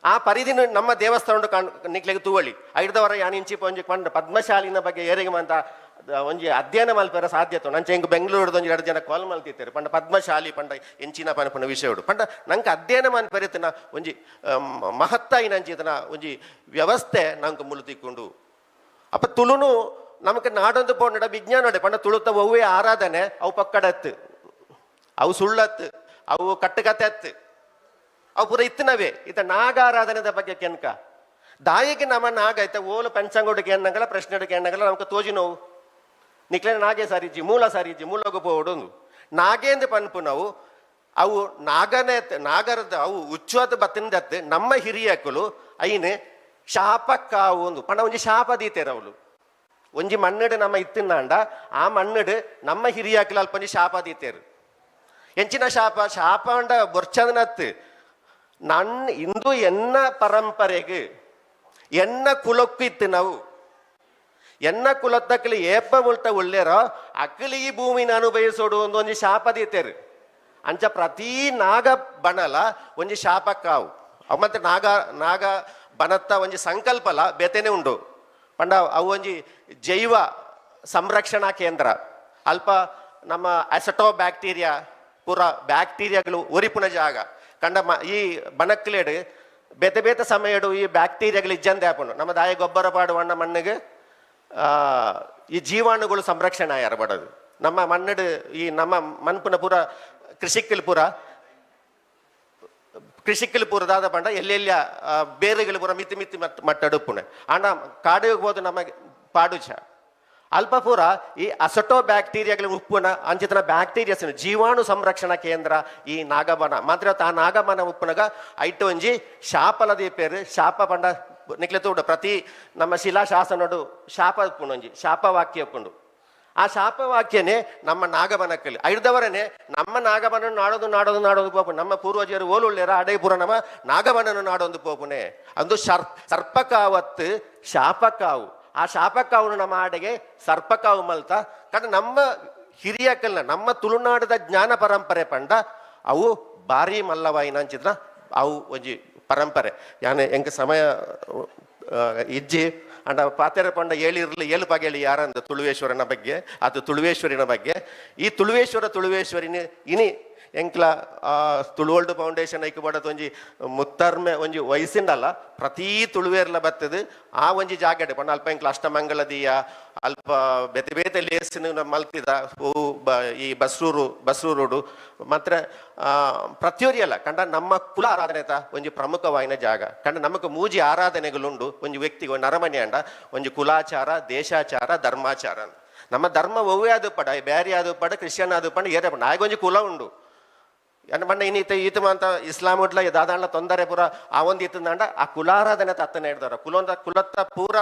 [SPEAKER 1] ಆ ಪರಿಧಿನ ನಮ್ಮ ದೇವಸ್ಥಾನ ನಿಕ್ಲೆಗೆ ತೂವಳಿ ಐದವರ ಯಾನ್ ಇಂಚಿ ಒಂಜಿ ಪಂಡ ಪದ್ಮಶಾಲಿನ ಬಗ್ಗೆ ಏರಿಗೆ ಅಂತ ಒಂಜಿ ಅಧ್ಯಯನ ಮಲ್ಪರ ಸಾಧ್ಯತೆ ನಂಚೆ ಹೆಂಗೆ ಬೆಂಗಳೂರದ ಒಂಜಿ 2 ಜನ ಕಾಲ್ ಮಲ್ತಿರ್ತಾರೆ ಪಂಡ ಪದ್ಮಶಾಲಿ ಪಂಡ ಎಂಚಿನ ಪನಪನ ವಿಷಯಡು ಪಂಡ ನಂಗೆ ಅಧ್ಯಯನ ಮಲ್ಪರಿತನ ಒಂಜಿ ಮಹತ್ತ ನಂಚಿತನ ಒಂಜಿ ವ್ಯವಸ್ಥೆ ನಂಗೆ ಮುಳುತಿಕೊಂಡು ಅಪ್ಪ ತುಳುನು ನಮಗೆ ನಾಡೊಂದು ಪೋಂಡ ವಿಜ್ಞಾನ ಪಂಡ ತುಳುತ್ತ ಒವ್ವೇ ಆರಾಧನೆ ಅವು ಪಕ್ಕಡತ್ತು ಅವು ಸುಳ್ಳತ್ತು ಅವು ಕಟ್ಟುಕತೆ ಅವು ಪೂರ ಇತ್ತಿನವೇ ಇತ ನಾಗಾರಾಧನೆದ ಬಗ್ಗೆ ಕೆನ್ಕ ದಾಯಿಗೆ ನಮ್ಮ ನಾಗ ಐತೆ ಓಲು ಪಂಚಾಂಗೋಡಿಗೆ ಎನ್ನಗಲ ಪ್ರಶ್ನೆಡಿಗೆ ಎನ್ನಗಲ ನಮ್ಗೆ ತೋಜಿ ನೋವು ನಿಕ್ಲೆ ನಾಗೆ ಸಾರಿಜ್ಜಿ ಮೂಲಗು ಪೋಡೊಂದು ನಾಗೇಂದು ಪನ್ಪು ನಾವು ಅವು ನಾಗರದ ಅವು ಉಚ್ಚೋದ ಬತ್ತಿಂದತ್ತು ನಮ್ಮ ಹಿರಿಯಕ್ಕಲು ಐನು ಶಾಪಕ್ಕಾವು ಒಂದು ಪಂಡ ಒಂಜಿ ಶಾಪ ದೀತೇರ ಅವಳು ಒಂಜಿ ಮಣ್ಣಡು ನಮ್ಮ ಇತ್ತಿನಾಂಡ ಆ ಮಣ್ಣಡು ನಮ್ಮ ಹಿರಿಯಕ್ಕಲು ಅಲ್ಪ ಒಂಜಿ ಶಾಪ ದೀತೇರು ಎಂಚಿನ ಶಾಪ ಅಂಡ ಬೊರ್ಚದನತ್ತು ಇಂದು ಎನ್ನ ಪರಂಪರೆಗೆ ಎನ್ನ ಕುಲಕ್ಕೂ ಇತ್ತು ನಾವು ಎನ್ನ ಕುಲತ್ತಕ್ಕಲಿ ಏಪ ಉಲ್ಟ ಒಳ್ಳೆರೋ ಅಕ್ಕಲಿ ಈ ಭೂಮಿನ ಅನುಭವಿಸೋಡು ಒಂದೊಂದು ಶಾಪ ದೀತೇರು ಅಂಚ ಪ್ರತಿ ನಾಗ ಬಣಲ ಒಂಜಿ ಶಾಪಕ್ಕಾವು ಅವು ಮತ್ತೆ ನಾಗ ಬನತ್ತ ಒಂಜಿ ಸಂಕಲ್ಪಲ ಬೆತೆನೆ ಉಂಡು ಪಂಡ ಅವು ಒಂಜಿ ಜೈವ ಸಂರಕ್ಷಣಾ ಕೇಂದ್ರ ಅಲ್ಪ ನಮ್ಮ ಅಸಟೋ ಬ್ಯಾಕ್ಟೀರಿಯಾ ಪೂರ ಬ್ಯಾಕ್ಟೀರಿಯಾಗಳು ಒರಿಪುನ ಜಾಗ ಕಂಡ ಈ ಬಣಕ್ಲೇಡು ಬೇತೆ ಸಮಯಡು ಈ ಬ್ಯಾಕ್ಟೀರಿಯಾಗಳು ಇಜ್ಜಂದೆ ಹಾಕೊಂಡು ನಮ್ಮ ದಾಯ ಗೊಬ್ಬರ ಪಾಡುವಣ್ಣ ಮಣ್ಣಿಗೆ ಈ ಜೀವಾಣುಗಳು ಸಂರಕ್ಷಣೆ ಆಯಾರ ಬಡದು ನಮ್ಮ ಮಣ್ಣಡು ಈ ನಮ್ಮ ಮನ್ಪುನ ಪೂರ ಕೃಷಿಕಲ್ ಪೂರದಾದ ಪಂಡ ಎಲ್ಲೆಲ್ಲ ಬೇರುಗಳು ಪೂರ ಮಿತಿ ಮಟ್ಟಡುಪ್ಪುಣೆ ಆಂಡ ಕಾಡಿಗೆ ಹೋದು ನಮಗೆ ಪಾಡುಚ ಅಲ್ಪ ಪೂರ ಈ ಅಸಟೋ ಬ್ಯಾಕ್ಟೀರಿಯಾಗಳ ಉಪ್ಪುನ ಅಂಚಿತನ ಬ್ಯಾಕ್ಟೀರಿಯಾಸ್ ಜೀವಾಣು ಸಂರಕ್ಷಣಾ ಕೇಂದ್ರ ಈ ನಾಗಬನ ಮಾತ್ರ ಆ ನಾಗಬನ ಉಪ್ಪುನಗ ಐಟು ಒಂಜಿ ಶಾಪಲದಿ ಪೇರು ಶಾಪ ಪಂಡ ನಿಕ್ಲೆತುಂಡು ಪ್ರತಿ ನಮ್ಮ ಶಿಲಾಶಾಸನೋಡು ಶಾಪ ಉಪ್ಪುಂಡು ಒಂಜಿ ಶಾಪವಾಕ್ಯ ಉಪ್ಪುಂಡು ಆ ಶಾಪವಾಕ್ಯನೇ ನಮ್ಮ ನಾಗಬನಕ್ಕಲ್ಲಿ ಐದವರನೇ ನಮ್ಮ ನಾಗಬನ ನಾಡೋದು ಪೋಪು ನಮ್ಮ ಪೂರ್ವಜರು ಓಲುಳ್ಳೇರ ಅಡೈಪುರ ನಮ್ಮ ನಾಗಬನನ್ನು ನಾಡೊಂದು ಪೋಪುನೆ ಅಂದು ಸರ್ಪಕಾವತ್ತು ಶಾಪಕಾವು ಆ ಶಾಪಕ್ಕಾವು ನಮ್ಮ ಆಡೆಗೆ ಸರ್ಪಕ್ಕಾವು ಮಲ್ತ ಕಾರಣ ನಮ್ಮ ಹಿರಿಯಕಲ್ನ ನಮ್ಮ ತುಳುನಾಡದ ಜ್ಞಾನ ಪರಂಪರೆ ಪಂಡ ಅವು ಭಾರಿ ಮಲ್ಲವಾಯಿನ ಅಂಚಿದ್ರ ಅವು ಒಂಜಿ ಪರಂಪರೆ ಯಾನೆ ಎಂಕ ಸಮಯ ಇಜ್ಜಿ ಅಂಡ ಪಾತೆರ ಪಂಡ ಏಳು ಪಗೇಳಿ ಯಾರಂದ ತುಳುವೇಶ್ವರನ ಬಗ್ಗೆ ಅದು ತುಳುವೇಶ್ವರಿನ ಬಗ್ಗೆ ಈ ತುಳುವೇಶ್ವರಿನ ಇನಿ ಎಂಕ್ಲ ತುಳುವಲ್ಡ್ ಫೌಂಡೇಶನ್ ಐಕ್ ಬಡದು ಒಂಜಿ ಮುತ್ತರ್ಮೆ ಒಂಜಿ ವಯಸ್ಸಿಂಡಲ್ಲ ಪ್ರತಿ ತುಳುವೇರ್ಲ ಬತ್ತದು ಆ ಒಂಜಿ ಜಾಗಡೆ ಪಂಡ ಅಲ್ಪ ಎಂಕ್ಲ ಅಷ್ಟಮಂಗಲದೀಯ ಅಲ್ಪ ಬೇತೆ ಲೇಸಿನ ಮಲ್ತಿದ ಈ ಬಸ್ರೂರು ಮಾತ್ರ ಪ್ರತಿಯೊರಿಯಲ್ಲ ಕಂಡ ನಮ್ಮ ಕುಲ ಆರಾಧನೆತ ಒಂಜಿ ಪ್ರಮುಖವಾಯಿನ ಜಾಗ ಕಂಡ ನಮಕ್ ಮೂಜಿ ಆರಾಧನೆಗಳುಂಡು ಒಂಜಿ ವ್ಯಕ್ತಿಗೆ ನರಮನೆ ಅಂಡ ಒಂಜಿ ಕುಲಾಚಾರ ದೇಶಾಚಾರ ಧರ್ಮಾಚಾರ ನಮ್ಮ ಧರ್ಮ ಒವ್ವೇ ಅದು ಪಡ ಬ್ಯಾರಿ ಅದು ಪಡ ಕ್ರಿಶ್ಚಿಯನ್ ಅದು ಪಂಡ ಏರೇ ಪಂಡ ಆಗ ಒಂಜಿ ಕುಲ ಉಂಡು ಅನ್ನ ಬಣ್ಣ ಈತ ಅಂತ ಇಸ್ಲಾಂ ಉಡ್ಲ ದಾದಾಂಡ್ಲ ತೊಂದರೆ ಪೂರ ಆ ಒಂದು ಇತ್ತಂದಾಂಡ ಆ ಕುಲಾರಾಧನೆ ತತ್ತನೆ ಹಿಡ್ದವ್ರ ಕುಲತ್ತ ಪೂರ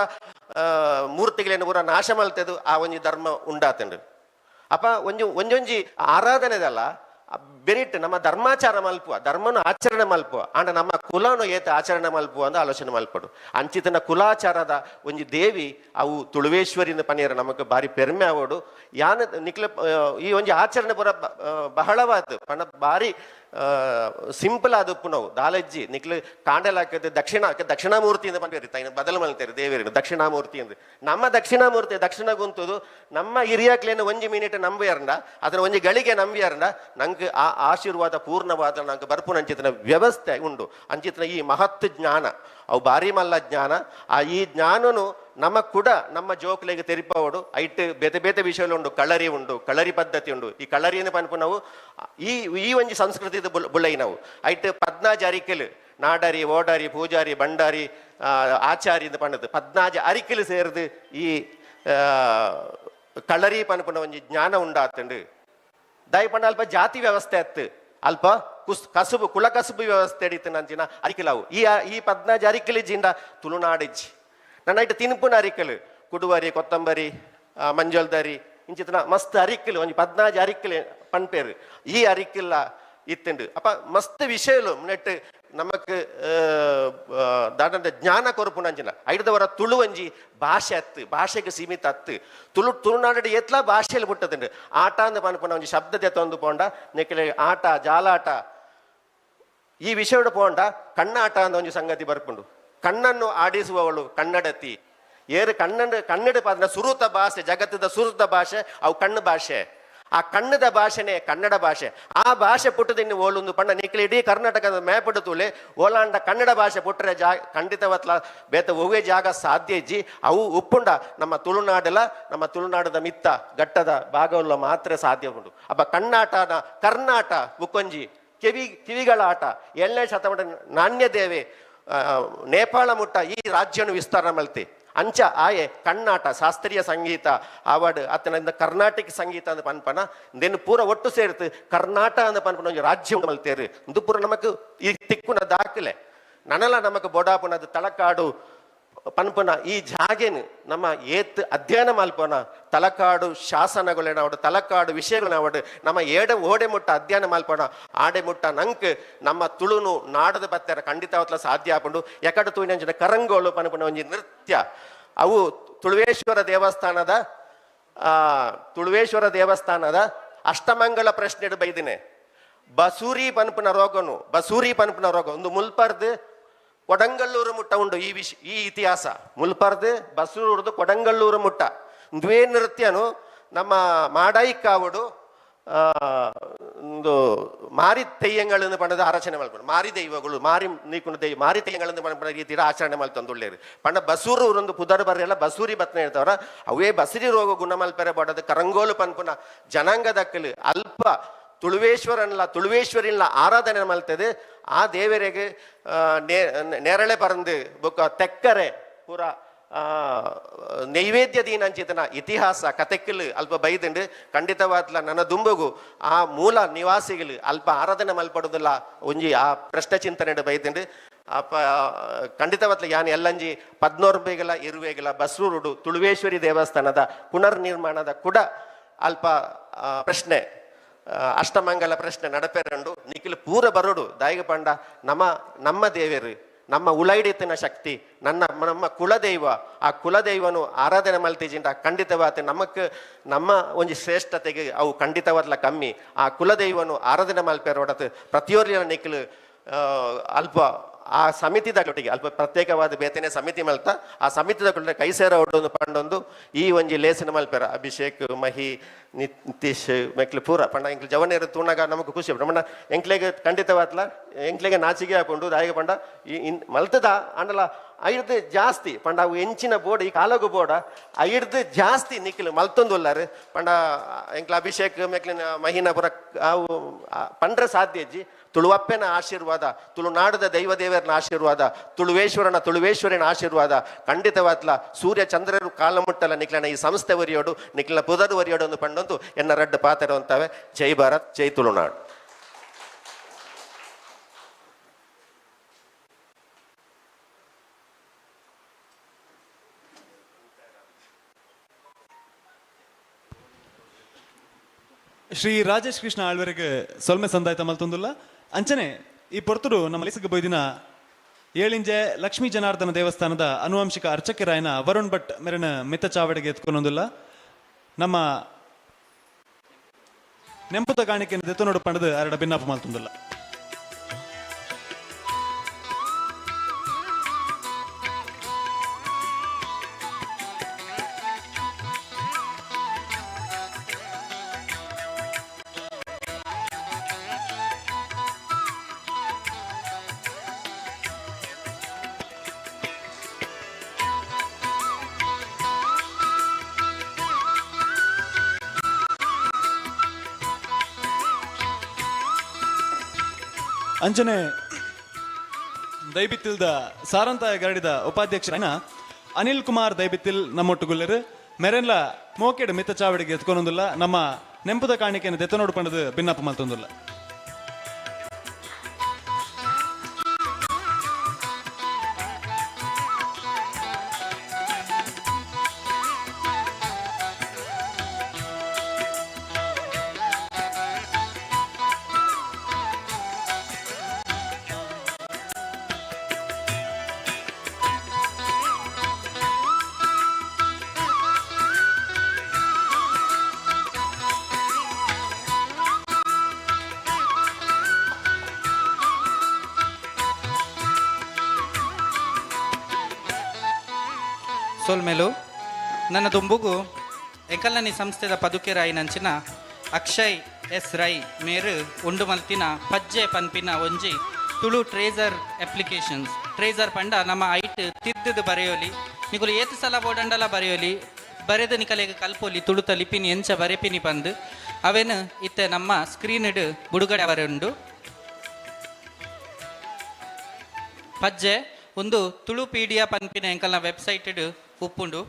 [SPEAKER 1] ಮೂರ್ತಿಗಳೇನು ಪೂರ ನಾಶ ಮಲ್ತೆದು ಆ ಒಂಜಿ ಧರ್ಮ ಉಂಡಾತಂಡು ಅಪ್ಪ ಒಂಜೊಂಜಿ ಆರಾಧನೆದಲ್ಲ ಬೆರಿಟ್ ನಮ್ಮ ಧರ್ಮಾಚಾರ ಮಲ್ಪುವ ಧರ್ಮನು ಆಚರಣೆ ಮಲ್ಪುವ ಆಂಡ ನಮ್ಮ ಕುಲನು ಏತ ಆಚರಣೆ ಮಲ್ಪುವ ಅಂದ ಆಲೋಚನೆ ಮಲ್ಪಡು ಅಂಚಿತನ ಕುಲಾಚಾರದ ಒಂಜಿ ದೇವಿ ಅವು ತುಳುವೇಶ್ವರಿನ ಪನಿಯರ ನಮಗೆ ಬಾರಿ ಪೆರ್ಮೆ ಆವೋಡು ಯಾನ ನಿಕ್ಲ ಈ ಒಂಜಿ ಆಚರಣೆ ಪೂರ ಬಹಳವಾದ ಪಂಡ ಬಾರಿ ಸಿಂಪಲ್ ಆದಪ್ಪು ನಾವು ದಾಲಜ್ಜಿ ನಿಕ್ಲು ಕಾಂಡಲಾಕದ ದಕ್ಷಿಣಾಮೂರ್ತಿಯಿಂದ ಪಂಪೇರಿ ತೈನ ಬದಲು ಮಲ್ತೇರಿ ದೇವರಿನ ದಕ್ಷಿಣಾಮೂರ್ತಿ ಅಂದ್ರೆ ನಮ್ಮ ದಕ್ಷಿಣಾಮೂರ್ತಿ ದಕ್ಷಿಣ ಗುಂತುದು ನಮ್ಮ ಹಿರಿಯಕ್ಲೇನು ಒಂಜಿ ಮಿನಿಟ್ ನಂಬಿಯಾರಂಡ ಅದನ್ನ ಒಂಜಿ ಗಳಿಗೆ ನಂಬಿಯಾರಂಡ ನಂಗೆ ಆ ಆಶೀರ್ವಾದ ಪೂರ್ಣವಾದ ನಂಗೆ ಬರ್ಪು ಅಂಚಿತನ ವ್ಯವಸ್ಥೆ ಉಂಡು ಅಂಚಿತನ ಈ ಮಹತ್ ಜ್ಞಾನ ಅವು ಬಾರಿ ಮಲ್ಲ ಜ್ಞಾನ ಆ ಈ ಜ್ಞಾನನು ನಮ್ಮ ಕೂಡ ನಮ್ಮ ಜೋಕ್ಲೆಗೆ ತೆರಿಪವಡು ಐಟ್ ಬೇತೆ ವಿಷಯಗಳು ಉಂಡು ಕಳರಿ ಪದ್ಧತಿ ಉಂಡು ಈ ಕಳರಿಯನ್ನು ಪನ್ಪು ನಾವು ಈ ಒಂಜಿ ಸಂಸ್ಕೃತಿದ ಬುಳ್ಳೈ ನಾವು ಐಟ್ 14 ಅರಿಕೆಲು ನಾಡರಿ ಓಡಾರಿ ಪೂಜಾರಿ ಬಂಡಾರಿ ಆಚಾರಿ ಅಂತ ಪಂಡದು 14 ಅರಿಕೆಲು ಸೇರಿದು ಈ ಕಳರಿ ಪನ್ಪುನ ಒಂಜಿ ಜ್ಞಾನ ಉಂಡಾತಂಡು ದಾಯಿ ಪಂಡ ಅಲ್ಪ ಜಾತಿ ವ್ಯವಸ್ಥೆ ಅತ್ತು ಅಲ್ಪ ಕುಲ ಕಸುಬು ವ್ಯವಸ್ಥೆ ಹಿಡಿತು ನಂಚಿನ ಅರಿಕೆಲಾವು ಈ 14 ಅರಿಕೆಲು ಜಿಂಡ ತುಳುನಾಡಿಜ್ಜಿ ನನ್ನ ಇಟ್ಟು ತಿನ್ಪುನ ಅರಿಕೆಲು ಕುಡುವರಿ ಕೊತ್ತಂಬರಿ ಮಂಜಲ್ದರಿ ಇಂಚಿತನ ಮಸ್ತ್ ಅರಿಕ್ಕಲು ಒಂಜಿ 14 ಅರಿಕ್ಕಲು ಪನ್ಪೇರು ಈ ಅರಿಕ್ಕಿಲ್ಲ ಇತ್ತುಂಡು ಅಪ್ಪ ಮಸ್ತ್ ವಿಷಯಲು ನೆಟ್ಟು ನಮಕ್ ದಾಂಡ ಜ್ಞಾನ ಕೊರಪುನಂಚಿನ ಐದವರ ತುಳು ಒಂಜಿ ಭಾಷೆ ಅತ್ತು ಭಾಷೆಗೆ ಸೀಮಿತ ಅತ್ತು ತುಳುನಾಡು ಎತ್ಲ ಭಾಷೆಯಲ್ಲಿ ಬಿಟ್ಟದುಂಡು ಆಟ ಅಂದ ಪನ್ಪುನ ಒಂಜಿ ಶಬ್ದತೆ ತಂದು ಪೋಂಡ ನೆಕ್ಲೆ ಆಟ ಜಾಲಾಟ ಈ ವಿಷಯಡು ಪೋಂಡ ಕಣ್ಣಾಟ ಅಂದ ಒಂಜಿ ಸಂಗತಿ ಬರ್ಪುಂಡು ಕಣ್ಣನ್ನು ಆಡಿಸುವವಳು ಕನ್ನಡತಿ ಏರು ಕನ್ನಡ ಪಾದ ಸುರುತ ಭಾಷೆ ಜಗತ್ತದ ಸುರುತ ಭಾಷೆ ಅವು ಕಣ್ಣು ಭಾಷೆ ಆ ಕನ್ನಡ ಭಾಷೆನೇ ಕನ್ನಡ ಭಾಷೆ ಆ ಭಾಷೆ ಪುಟ್ಟದಿನ್ನು ಓಲೊಂದು ಪಂಡ ನಿಕ್ಲಿ ಇಡೀ ಕರ್ನಾಟಕದ ಮೇಪಡು ತೂಲೆ ಓಲಾಂಡ ಕನ್ನಡ ಭಾಷೆ ಪುಟ್ಟರೆ ಖಂಡಿತವತ್ಲ ಬೇತ ಒವ್ವೇ ಜಾಗ ಸಾಧ್ಯ ಇಜ್ಜಿ ಅವು ಉಪ್ಪುಂಡ ನಮ್ಮ ತುಳುನಾಡದ ಮಿತ್ತ ಘಟ್ಟದ ಭಾಗವಲ್ಲ ಮಾತ್ರ ಸಾಧ್ಯ ಉಂಟು ಅಪ್ಪ ಕರ್ನಾಟನ ಕರ್ನಾಟ ಬುಕ್ಕೊಂಜಿ ಕಿವಿಗಳ ಆಟ 7ನೇ ಶತಮಾನ ನಾಣ್ಯದೇವೆ ನೇಪಾಳ ಮುಟ್ಟ ಈ ರಾಜ್ಯನು ವಿಸ್ತಾರ ಮಲ್ತಿ ಅಂಚ ಆಯೆ ಕರ್ನಾಟ ಶಾಸ್ತ್ರೀಯ ಸಂಗೀತ ಆವಾಡ್ ಅತನಿಂದ ಕರ್ನಾಟಕ ಸಂಗೀತ ಅಂದ ಪನ್ಪನ ದೆನ್ ಪೂರ ಒಟ್ಟು ಸೇರ್ತು ಕರ್ನಾಟ ಅಂದ ಪನ್ಪನ ಒಂಜಿ ರಾಜ್ಯ ಮಲ್ತೇರು ಇಂದು ಪೂರ ನಮಕ್ ಈ ತಿಕ್ಕುನ ದಾಖಲೆ ನನಲ ನಮಕ್ ಬೋಡಾಪುನದ ತಲಕಾಡು ಪನ್ಪನ ಈ ಜಾಗೇನು ನಮ್ಮ ಏತ್ ಅಧ್ಯಯನ ಮಲ್ಪನ ತಲಕಾಡು ಶಾಸನಗಳೇನಾವಡು ತಲಕಾಡು ವಿಷಯಗಳೇನಾವಡು ನಮ್ಮ ಓಡೆ ಮುಟ್ಟ ಅಧ್ಯಯನ ಮಲ್ಪನ ಆಡೆ ಮುಟ್ಟ ನಂಕ್ ನಮ್ಮ ತುಳುನು ನಾಡದ ಬತ್ತರ ಖಂಡಿತವತ್ಲ ಸಾಧ್ಯ ಆಪುಂಡು ಎಕಡು ತೂಯಿನ ಕರಂಗೋಳು ಪನ್ಪನ ಒಂಜಿ ನೃತ್ಯ ಅವು ತುಳುವೇಶ್ವರ ದೇವಸ್ಥಾನದ ಅಷ್ಟಮಂಗಲ ಪ್ರಶ್ನೆ ಬೈದಿನೆ ಬಸೂರಿ ಪನ್ಪನ ರೋಗ ಒಂದು ಮುಲ್ಪರ್ದು ಕೊಡಂಗಲ್ಲೂರು ಮುಟ್ಟ ಉಂಡು ಈ ಇತಿಹಾಸ ಮುಲ್ಪರ್ದು ಬಸೂರುದು ಕೊಡಂಗಲ್ಲೂರು ಮುಟ್ಟ ದ್ವೇ ನೃತ್ಯನು ನಮ್ಮ ಮಾಡಾಯಿಕ್ಕಾವಡು ಒಂದು ಮಾರಿ ತೆಯ್ಯಗಳನ್ನು ಪಂಡದ ಆಚರಣೆ ಮಲ್ಪಡು ಮಾರಿ ದೈವಗಳು ಮಾರಿ ನೀಕೊಂಡು ಮಾರಿ ತೆಯ್ಯಗಳನ್ನು ಪಂಡ ರೀತಿಯ ಆಚರಣೆ ಮಲ್ತಂದುಳ್ಳೇರು ಪಂಡ ಬಸೂರು ಒಂದು ಪುದರ್ ಬರ್ರೆಲ್ಲ ಬಸೂರಿ ಬತ್ನ ಹೇಳ್ತವ್ರ ಅವೇ ಬಸರಿ ರೋಗ ಗುಣ ಮಲ್ಪೆರೆ ಬಡದು ಕರಂಗೋಲು ಪನ್ಪುನ ಜನಾಂಗದಕ್ಕಲು ಅಲ್ಪ ತುಳುವೇಶ್ವರಿನ ಆರಾಧನೆ ಮಲ್ತದೆ ಆ ದೇವರಿಗೆ ನೇರಳೆ ಪರಂದು ಬೊಕ್ಕ ತೆಕ್ಕರೆ ಪೂರ ನೈವೇದ್ಯ ದೀನಂಚಿತನ ಇತಿಹಾಸ ಕತೆಕ್ಕಲು ಅಲ್ಪ ಬೈದುಂಡು ಖಂಡಿತವಾದ್ಲ ನನ್ನ ದುಂಬುಗು ಆ ಮೂಲ ನಿವಾಸಿಗಳು ಅಲ್ಪ ಆರಾಧನೆ ಮಲ್ಪಡುದಿಲ್ಲ ಒಂಜಿ ಆ ಪ್ರಶ್ನೆ ಚಿಂತನೆ ಬೈದುಂಡು ಅಪ್ಪ ಖಂಡಿತವಾತ್ಲ ಯಾನ್ ಎಲ್ಲಂಜಿ 14 ಇರುವೆಗಳ ಬಸರೂರುಡು ತುಳುವೇಶ್ವರಿ ದೇವಸ್ಥಾನದ ಪುನರ್ ನಿರ್ಮಾಣದ ಕೂಡ ಅಲ್ಪ ಪ್ರಶ್ನೆ ಅಷ್ಟಮಂಗಲ ಪ್ರಶ್ನೆ ನಡಪೆರಂಡು ನಿಖಿಲ್ ಪೂರ ಬರೋಡು ದಾಯಿಗೆ ಪಂಡ ನಮ್ಮ ದೇವರು ನಮ್ಮ ಉಳೈಡಿತಿನ ಶಕ್ತಿ ನಮ್ಮ ಕುಲದೈವ ಆ ಕುಲದೈವನು ಆರಾಧನೆ ಮಲ್ತಿಜಿಂದ ಖಂಡಿತವಾದ ನಮ್ಮ ಒಂಜಿ ಶ್ರೇಷ್ಠತೆಗೆ ಅವು ಖಂಡಿತವಾದ್ಲ ಕಮ್ಮಿ ಆ ಕುಲದೈವನು ಆರಾಧನೆ ಮಲ್ಪೆರೋಡತ್ ಪ್ರತಿಯೊರ್ಲಿನ ನಿಖಿಲ್ ಅಲ್ಪ ಆ ಸಮಿತಿದೊಟ್ಟಿಗೆ ಅಲ್ಪ ಪ್ರತ್ಯೇಕವಾದ ಬೇತನೆ ಸಮಿತಿ ಮಲ್ತ ಆ ಸಮಿತಿದ ಕೈ ಸೇರ ಒಡ್ಡೊಂದು ಪಂಡೊಂದು ಈ ಒಂಜಿ ಲೇಸಿನ ಮಲ್ಪೆರ ಅಭಿಷೇಕ್ ಮಹಿ ನಿತೀಶ್ ಮೆಕ್ಲು ಪೂರ ಪಂಡ ಎಂಕ್ಲು ಜವನೇರು ತೂಣಾಗ ನಮಗೂ ಖುಷಿ ಪಂಡ ಎಂಕ್ಲೆಗೆ ಖಂಡಿತವಾತ್ಲ ಎಂಕ್ಲೆಗೆ ನಾಚಿಗೆ ಹಾಕೊಂಡು ದಾಯಿಗೆ ಪಂಡ ಮಲ್ತದ ಅಂಡಲ ಐಡ್ದು ಜಾಸ್ತಿ ಪಂಡ ಅವು ಎಂಚಿನ ಬೋರ್ಡ್ ಈ ಕಾಲಗು ಬೋರ್ಡ ಐಡ್ದು ಜಾಸ್ತಿ ನಿಖಿಲ್ ಮಲ್ತೊಂದುಲ್ಲಾರು ಪಂಡ ಎಂಕ್ಲ ಅಭಿಷೇಕ್ ಮೆಕ್ಲಿನ ಮಹಿನ ಪುರ ಅವು ಪಂಡ್ರೆ ಸಾಧ್ಯ ಅಜ್ಜಿ ತುಳುವಪ್ಪನ ಆಶೀರ್ವಾದ ತುಳುನಾಡದ ದೈವದೇವರನ ಆಶೀರ್ವಾದ ತುಳುವೇಶ್ವರನ ಆಶೀರ್ವಾದ ಖಂಡಿತವಾತ್ಲ ಸೂರ್ಯ ಚಂದ್ರರು ಕಾಲ ಮುಟ್ಟಲ ನಿಖಿಲನ ಈ ಸಂಸ್ಥೆ ಒರಿಯೋಡು ನಿಖಿಲನ ಪುದರ್ ಒರಿಯೋಡು ಒಂದು ಪಂಡೊಂದು ಎನ್ನ ರಡ್ಡು ಪಾತ್ರ ಅಂತವೆ. ಜೈ ಭಾರತ್, ಜೈ ತುಳುನಾಡು.
[SPEAKER 2] ಶ್ರೀ ರಾಜೇಶ್ ಕೃಷ್ಣ ಆಳ್ವರೆಗೆ ಸೊಲ್ಮೆ ಸಂದಾಯ್ತ ಮಲ್ತೊಂದುಲ್ಲ ಅಂಚನೆ ಈ ಪೊರ್ತುಡು ನಮ್ಮ ಲಿಸಿಗೆ ಬೈದಿನ ಏಳಿಂಜೆ ಲಕ್ಷ್ಮೀ ಜನಾರ್ದನ ದೇವಸ್ಥಾನದ ಅನುವಂಶಿಕ ಅರ್ಚಕರಾಯನ ವರುಣ್ ಭಟ್ ಮೆರನ ಮಿತ್ತ ಚಾವಡಿಗೆ ಎತ್ಕೊಂಡೊಂದುಲ್ಲ ನಮ್ಮ ನೆಂಪುತ ಕಾಣಿಕೆ ದೆತ್ತನೋಡು ಪಂಡದು ಅರಡ ಭಿನ್ನಾಪ ಮಲ್ತೊಂದುಲ್ಲ. ಅಂಚನೆ ದೈಬಿತ್ತಿಲ್ದ ಸಾರಂತಾಯ ಗರಡಿದ ಉಪಾಧ್ಯಕ್ಷರಾಯನ ಅನಿಲ್ ಕುಮಾರ್ ದೈಬಿತ್ತಿಲ್ ನಮ್ಮೊಟ್ಟುಗುಲ್ಲರು ಮೆರೆನ್ಲ ಮೋಕೆಡ್ ಮಿತ್ತ ಚಾವಡಿಗೆ ಎತ್ಕೊಂಡೊಂದಿಲ್ಲ ನಮ್ಮ ನೆಂಪುದ ಕಾಣಿಕೆಯನ್ನು ದೆತ್ತನೋಡು ಪಂಡದು ಭಿನ್ನಪ್ಪ ಮಲ್ತೊಂದಿಲ್ಲ.
[SPEAKER 17] ಸೊಲ್ಮೆಲು ನನ್ನ ದುಂಬುಗು ಎಂಕಲ್ನನಿ ಸಂಸ್ಥೆದ ಪದುಕೆರಾಯಿನಂಚಿನ ಅಕ್ಷಯ್ ಎಸ್ ರೈ ಮೇರು ಉಂಡು ಮಲ್ತಿನ ಪಜ್ಜೆ ಪನ್ಪಿನ ಒಂಜಿ ತುಳು ಟ್ರೇಸರ್ ಅಪ್ಲಿಕೇಶನ್ಸ್ ಟ್ರೇಸರ್ ಪಂಡ ನಮ್ಮ ಐಟ್ ತಿದ್ದದು ಬರೆಯೋಲಿ ನಿಗುಲು ಏತು ಸಲ ಬೋಡಂಡಲ ಬರೆಯೋಲಿ ಬರೆದು ನಿಕಲೆಗೆ ಕಲ್ಪೋಲಿ ತುಳುತ ಲಿಪಿನಿ ಎಂಚ ಬರೆಪಿನಿ ಪಂದು ಅವೇನು ಇತ್ತೆ ನಮ್ಮ ಸ್ಕ್ರೀನ್ಡ್ ಬುಡುಗಡೆ ಅವರುಂಡು ಪಜ್ಜೆ ಒಂದು ತುಳು ಪೀಡಿಯಾ ಪನ್ಪಿನ ಎಂಕಲ್ನ ವೆಬ್ಸೈಟ್ ಉಪ್ಪುಂಡು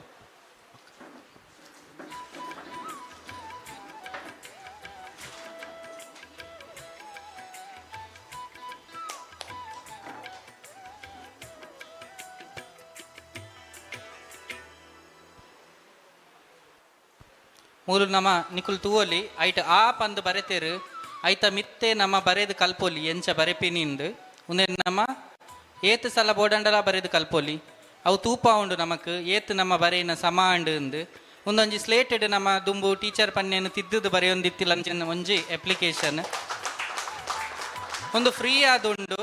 [SPEAKER 17] ಮೂಲು ನಮ್ಮ ನಿಕುಲ್ ತೂವೋಲಿ ಐಟ್ ಆ ಪಂದು ಬರೆತೇರು ಐತ ಮಿತ್ತೆ ನಮ್ಮ ಬರೆದು ಕಲ್ಪೋಲಿ ಎಂಚ ಬರೆಪಿನಿಂದು ಒಂದೇ ನಮ್ಮ ಏತು ಸಲ ಬೋಡಂಡಲ ಬರೆದು ಕಲ್ಪೋಲಿ ಅವು ತೂಪ ಉಂಡು ನಮಕ್ ಏತು ನಮ್ಮ ಬರೆಯಿನ ಸಮ ಉಂಡು ಒಂದೊಂಜಿ ಸ್ಲೇಟೆಡ್ ನಮ್ಮ ದುಂಬು ಟೀಚರ್ ಪನ್ನೇನು ತಿದ್ದುದು ಬರೆಯೊಂದಿತ್ತಿಲ್ಲ ಅಂಚಿನ ಒಂಜಿ ಅಪ್ಲಿಕೇಶನ್ ಒಂದು ಫ್ರೀ ಆದುಂಡು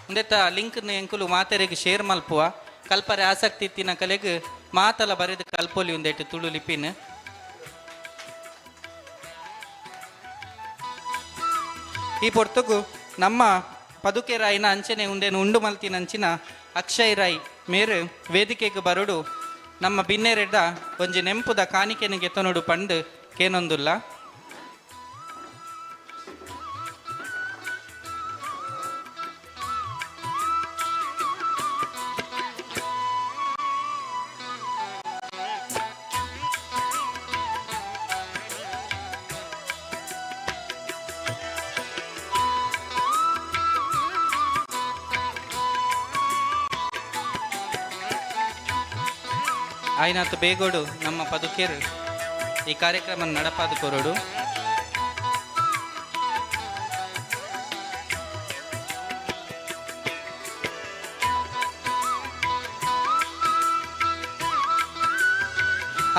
[SPEAKER 17] ಒಂದೆತ್ತ ಲಿಂಕ್ನ ಎಂಕುಲು ಮಾತೆರೆಗೆ ಶೇರ್ ಮಲ್ಪುವ ಕಲ್ಪರೆ ಆಸಕ್ತಿ ಇತ್ತಿನ ಕಲೆಗೆ ಮಾತಲ ಬರೆದು ಕಲ್ಪೋಲಿ ಒಂದೇಟು ತುಳು ಲಿಪಿನ ಈ ಪೊರ್ತುಗು ನಮ್ಮ ಪದುಕೆ ರಾಯಿನ ಅಂಚನೆ ಉಂದೇನು ಉಂಡು ಮಲ್ತಿನಂಚಿನ ಅಕ್ಷಯ್ ರಾಯ್ ಮೇರು ವೇದಿಕೆಗೆ ಬರುಡು ನಮ್ಮ ಬಿನ್ನೆರೆಡ್ಡ ಒಂಜಿ ನೆಂಪುದ ಕಾಣಿಕೆನಿಗೆ ತೊನಡು ಪಂಡು ಕೇನೊಂದುಲ್ಲ ಆಯ್ನಾತು ಬೇಗೋಡು ನಮ್ಮ ಪದುಕೇರು ಈ ಕಾರ್ಯಕ್ರಮ ನಡಪಾದು ಕೊರೋಡು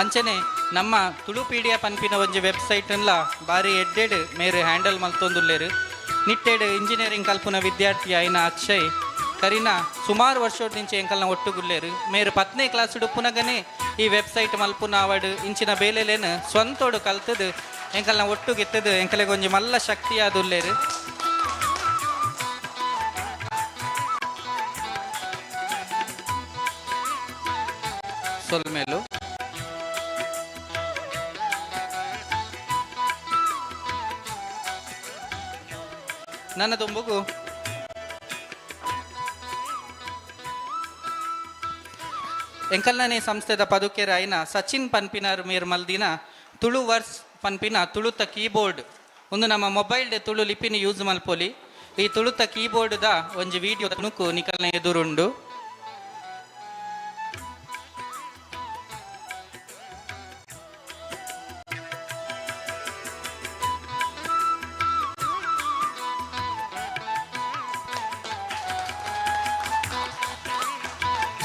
[SPEAKER 17] ಅಂಚನೆ ನಮ್ಮ ತುಳು ಪೀಡಿಯಾ ಪನ್ಪಿನ ಒಂಜಿ ವೆಬ್ಸೈಟ್ನ್ಲ ಬಾರಿ ಎಡ್ಡೆಡ್ ಮೇರು ಹ್ಯಾಂಡಲ್ ಮಲ್ತೊಂದುಲ್ಲೇರು ನಿಟ್ಟೆಡ್ ಇಂಜಿನಿಯರಿಂಗ್ ಕಲ್ಪುನ ವಿದ್ಯಾರ್ಥಿ ಆಯ್ನ ಅಕ್ಷಯ್ ಕರಿನ ಸುಮಾರು ವರ್ಷದ ನಿಂಚೆ ಎಂಕಲ್ನ ಒಟ್ಟುಗುಲ್ಲೇರು ಮೇರು 10ನೇ ಕ್ಲಾಸ್ ಉಡುಪುನಗನೆ ಈ ವೆಬ್ಸೈಟ್ ಮಲ್ಪುನ ಅವಡು ಇಂಚಿನ ಬೇಲೆಲೇನು ಸ್ವಂತೋಡು ಕಲ್ತದು ಎಂಕಲ್ನ ಒಟ್ಟುಗೆತ್ತದು ಎಂಕಲೆಗೆ ಒಂಜಿ ಮಲ್ಲ ಶಕ್ತಿ ಆದುಲ್ಲೇರು ಸೊಲ್ಮೇಲು ನನ್ನ ದುಂಬುಗು ಎಂಕಲ್ನನೇ ಸಂಸ್ಥೆದ ಪದುಕೆರಾಯಿನ ಸಚಿನ್ ಪನ್ಪಿನರ್ ಮೇರ್ ಮಲ್ದಿನ ತುಳು ವರ್ಸ್ ಪನ್ಪಿನ ತುಳುತ ಕೀಬೋರ್ಡ್ ಒಂದು ನಮ್ಮ ಮೊಬೈಲ್ ತುಳು ಲಿಪಿನಿ ಯೂಸ್ ಮಲ್ಪೊಲಿ ಈ ತುಳುತ ಕೀಬೋರ್ಡ್ದ ಒಂಜಿ ವಿಡಿಯೋ ತುಣುಕು ನಿಕಲ್ನ ಎದುರುಂಡು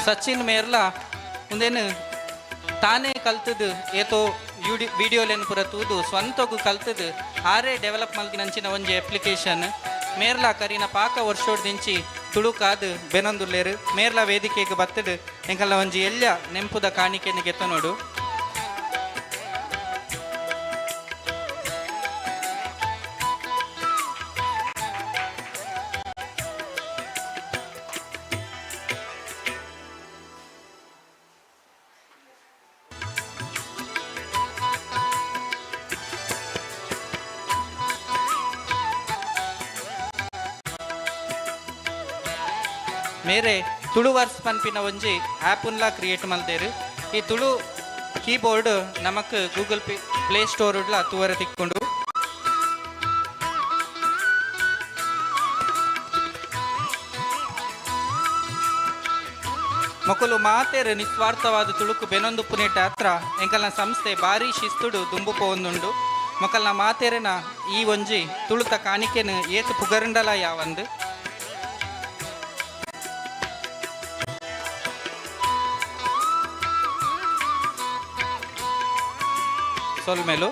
[SPEAKER 17] ಸಚಿನ್ ಮೇರ್ಲ ಮುಂದೇನು ತಾನೇ ಕಲ್ತದು ಏತೋ ವಿಡಿಯೋಲೇನು ಪೂರ ತೂದು ಸ್ವಂತಗೂ ಕಲ್ತದು ಆರೇ ಡೆವಲಪ್ ಮಲ್ತಿನಂಚಿನ ಒಂಜಿ ಅಪ್ಲಿಕೇಶನ್ ಮೇರ್ಲ ಕರಿನ ಪಾಕ ವರ್ಷೋಡ್ ದಿಂಚಿ ತುಳುಕಾದು ಬೆನೊಂದುಲ್ಲೇರು ಮೇರ್ಲ ವೇದಿಕೆಗೆ ಬತ್ತದು ಎಂಕಲ್ನ ಒಂಜಿ ಎಲ್ಲ ನೆಂಪುದ ಕಾಣಿಕೆಯನ್ನು ಗೆತ್ತ ನೋಡು ಮೇರೆ ತುಳು ವರ್ಸ್ ಪನ್ಪಿನ ಒಂಜಿ ಆ್ಯಪುನ್ಲ ಕ್ರಿಯೇಟ್ ಮಲ್ದೇರು ಈ ತುಳು ಕೀಬೋರ್ಡ್ ನಮಕ್ ಗೂಗಲ್ ಪ್ಲೇ ಸ್ಟೋರ್ಡ್ಲ ತೂವರೆ ತಿಕ್ಕೊಂಡು ಮೊಕಲು ಮಾತೇರು ನಿಸ್ವಾರ್ಥವಾದ ತುಳುಕು ಬೆನೊಂದು ಪುನೇಟ ಹತ್ರ ಎಂಕಲ್ನ ಸಂಸ್ಥೆ ಭಾರಿ ಶಿಸ್ತುಡು ದುಂಬು ಪೋಂದುಂಡು ಮೊಕಲ್ನ ಮಾತೇರಿನ ಈ ಒಂಜಿ ತುಳುತ ಕಾಣಿಕೆನು ಏತು ಪುಗರಂಡಲ ಯಾವಂದು ಸೊಲ್ಮೇಲು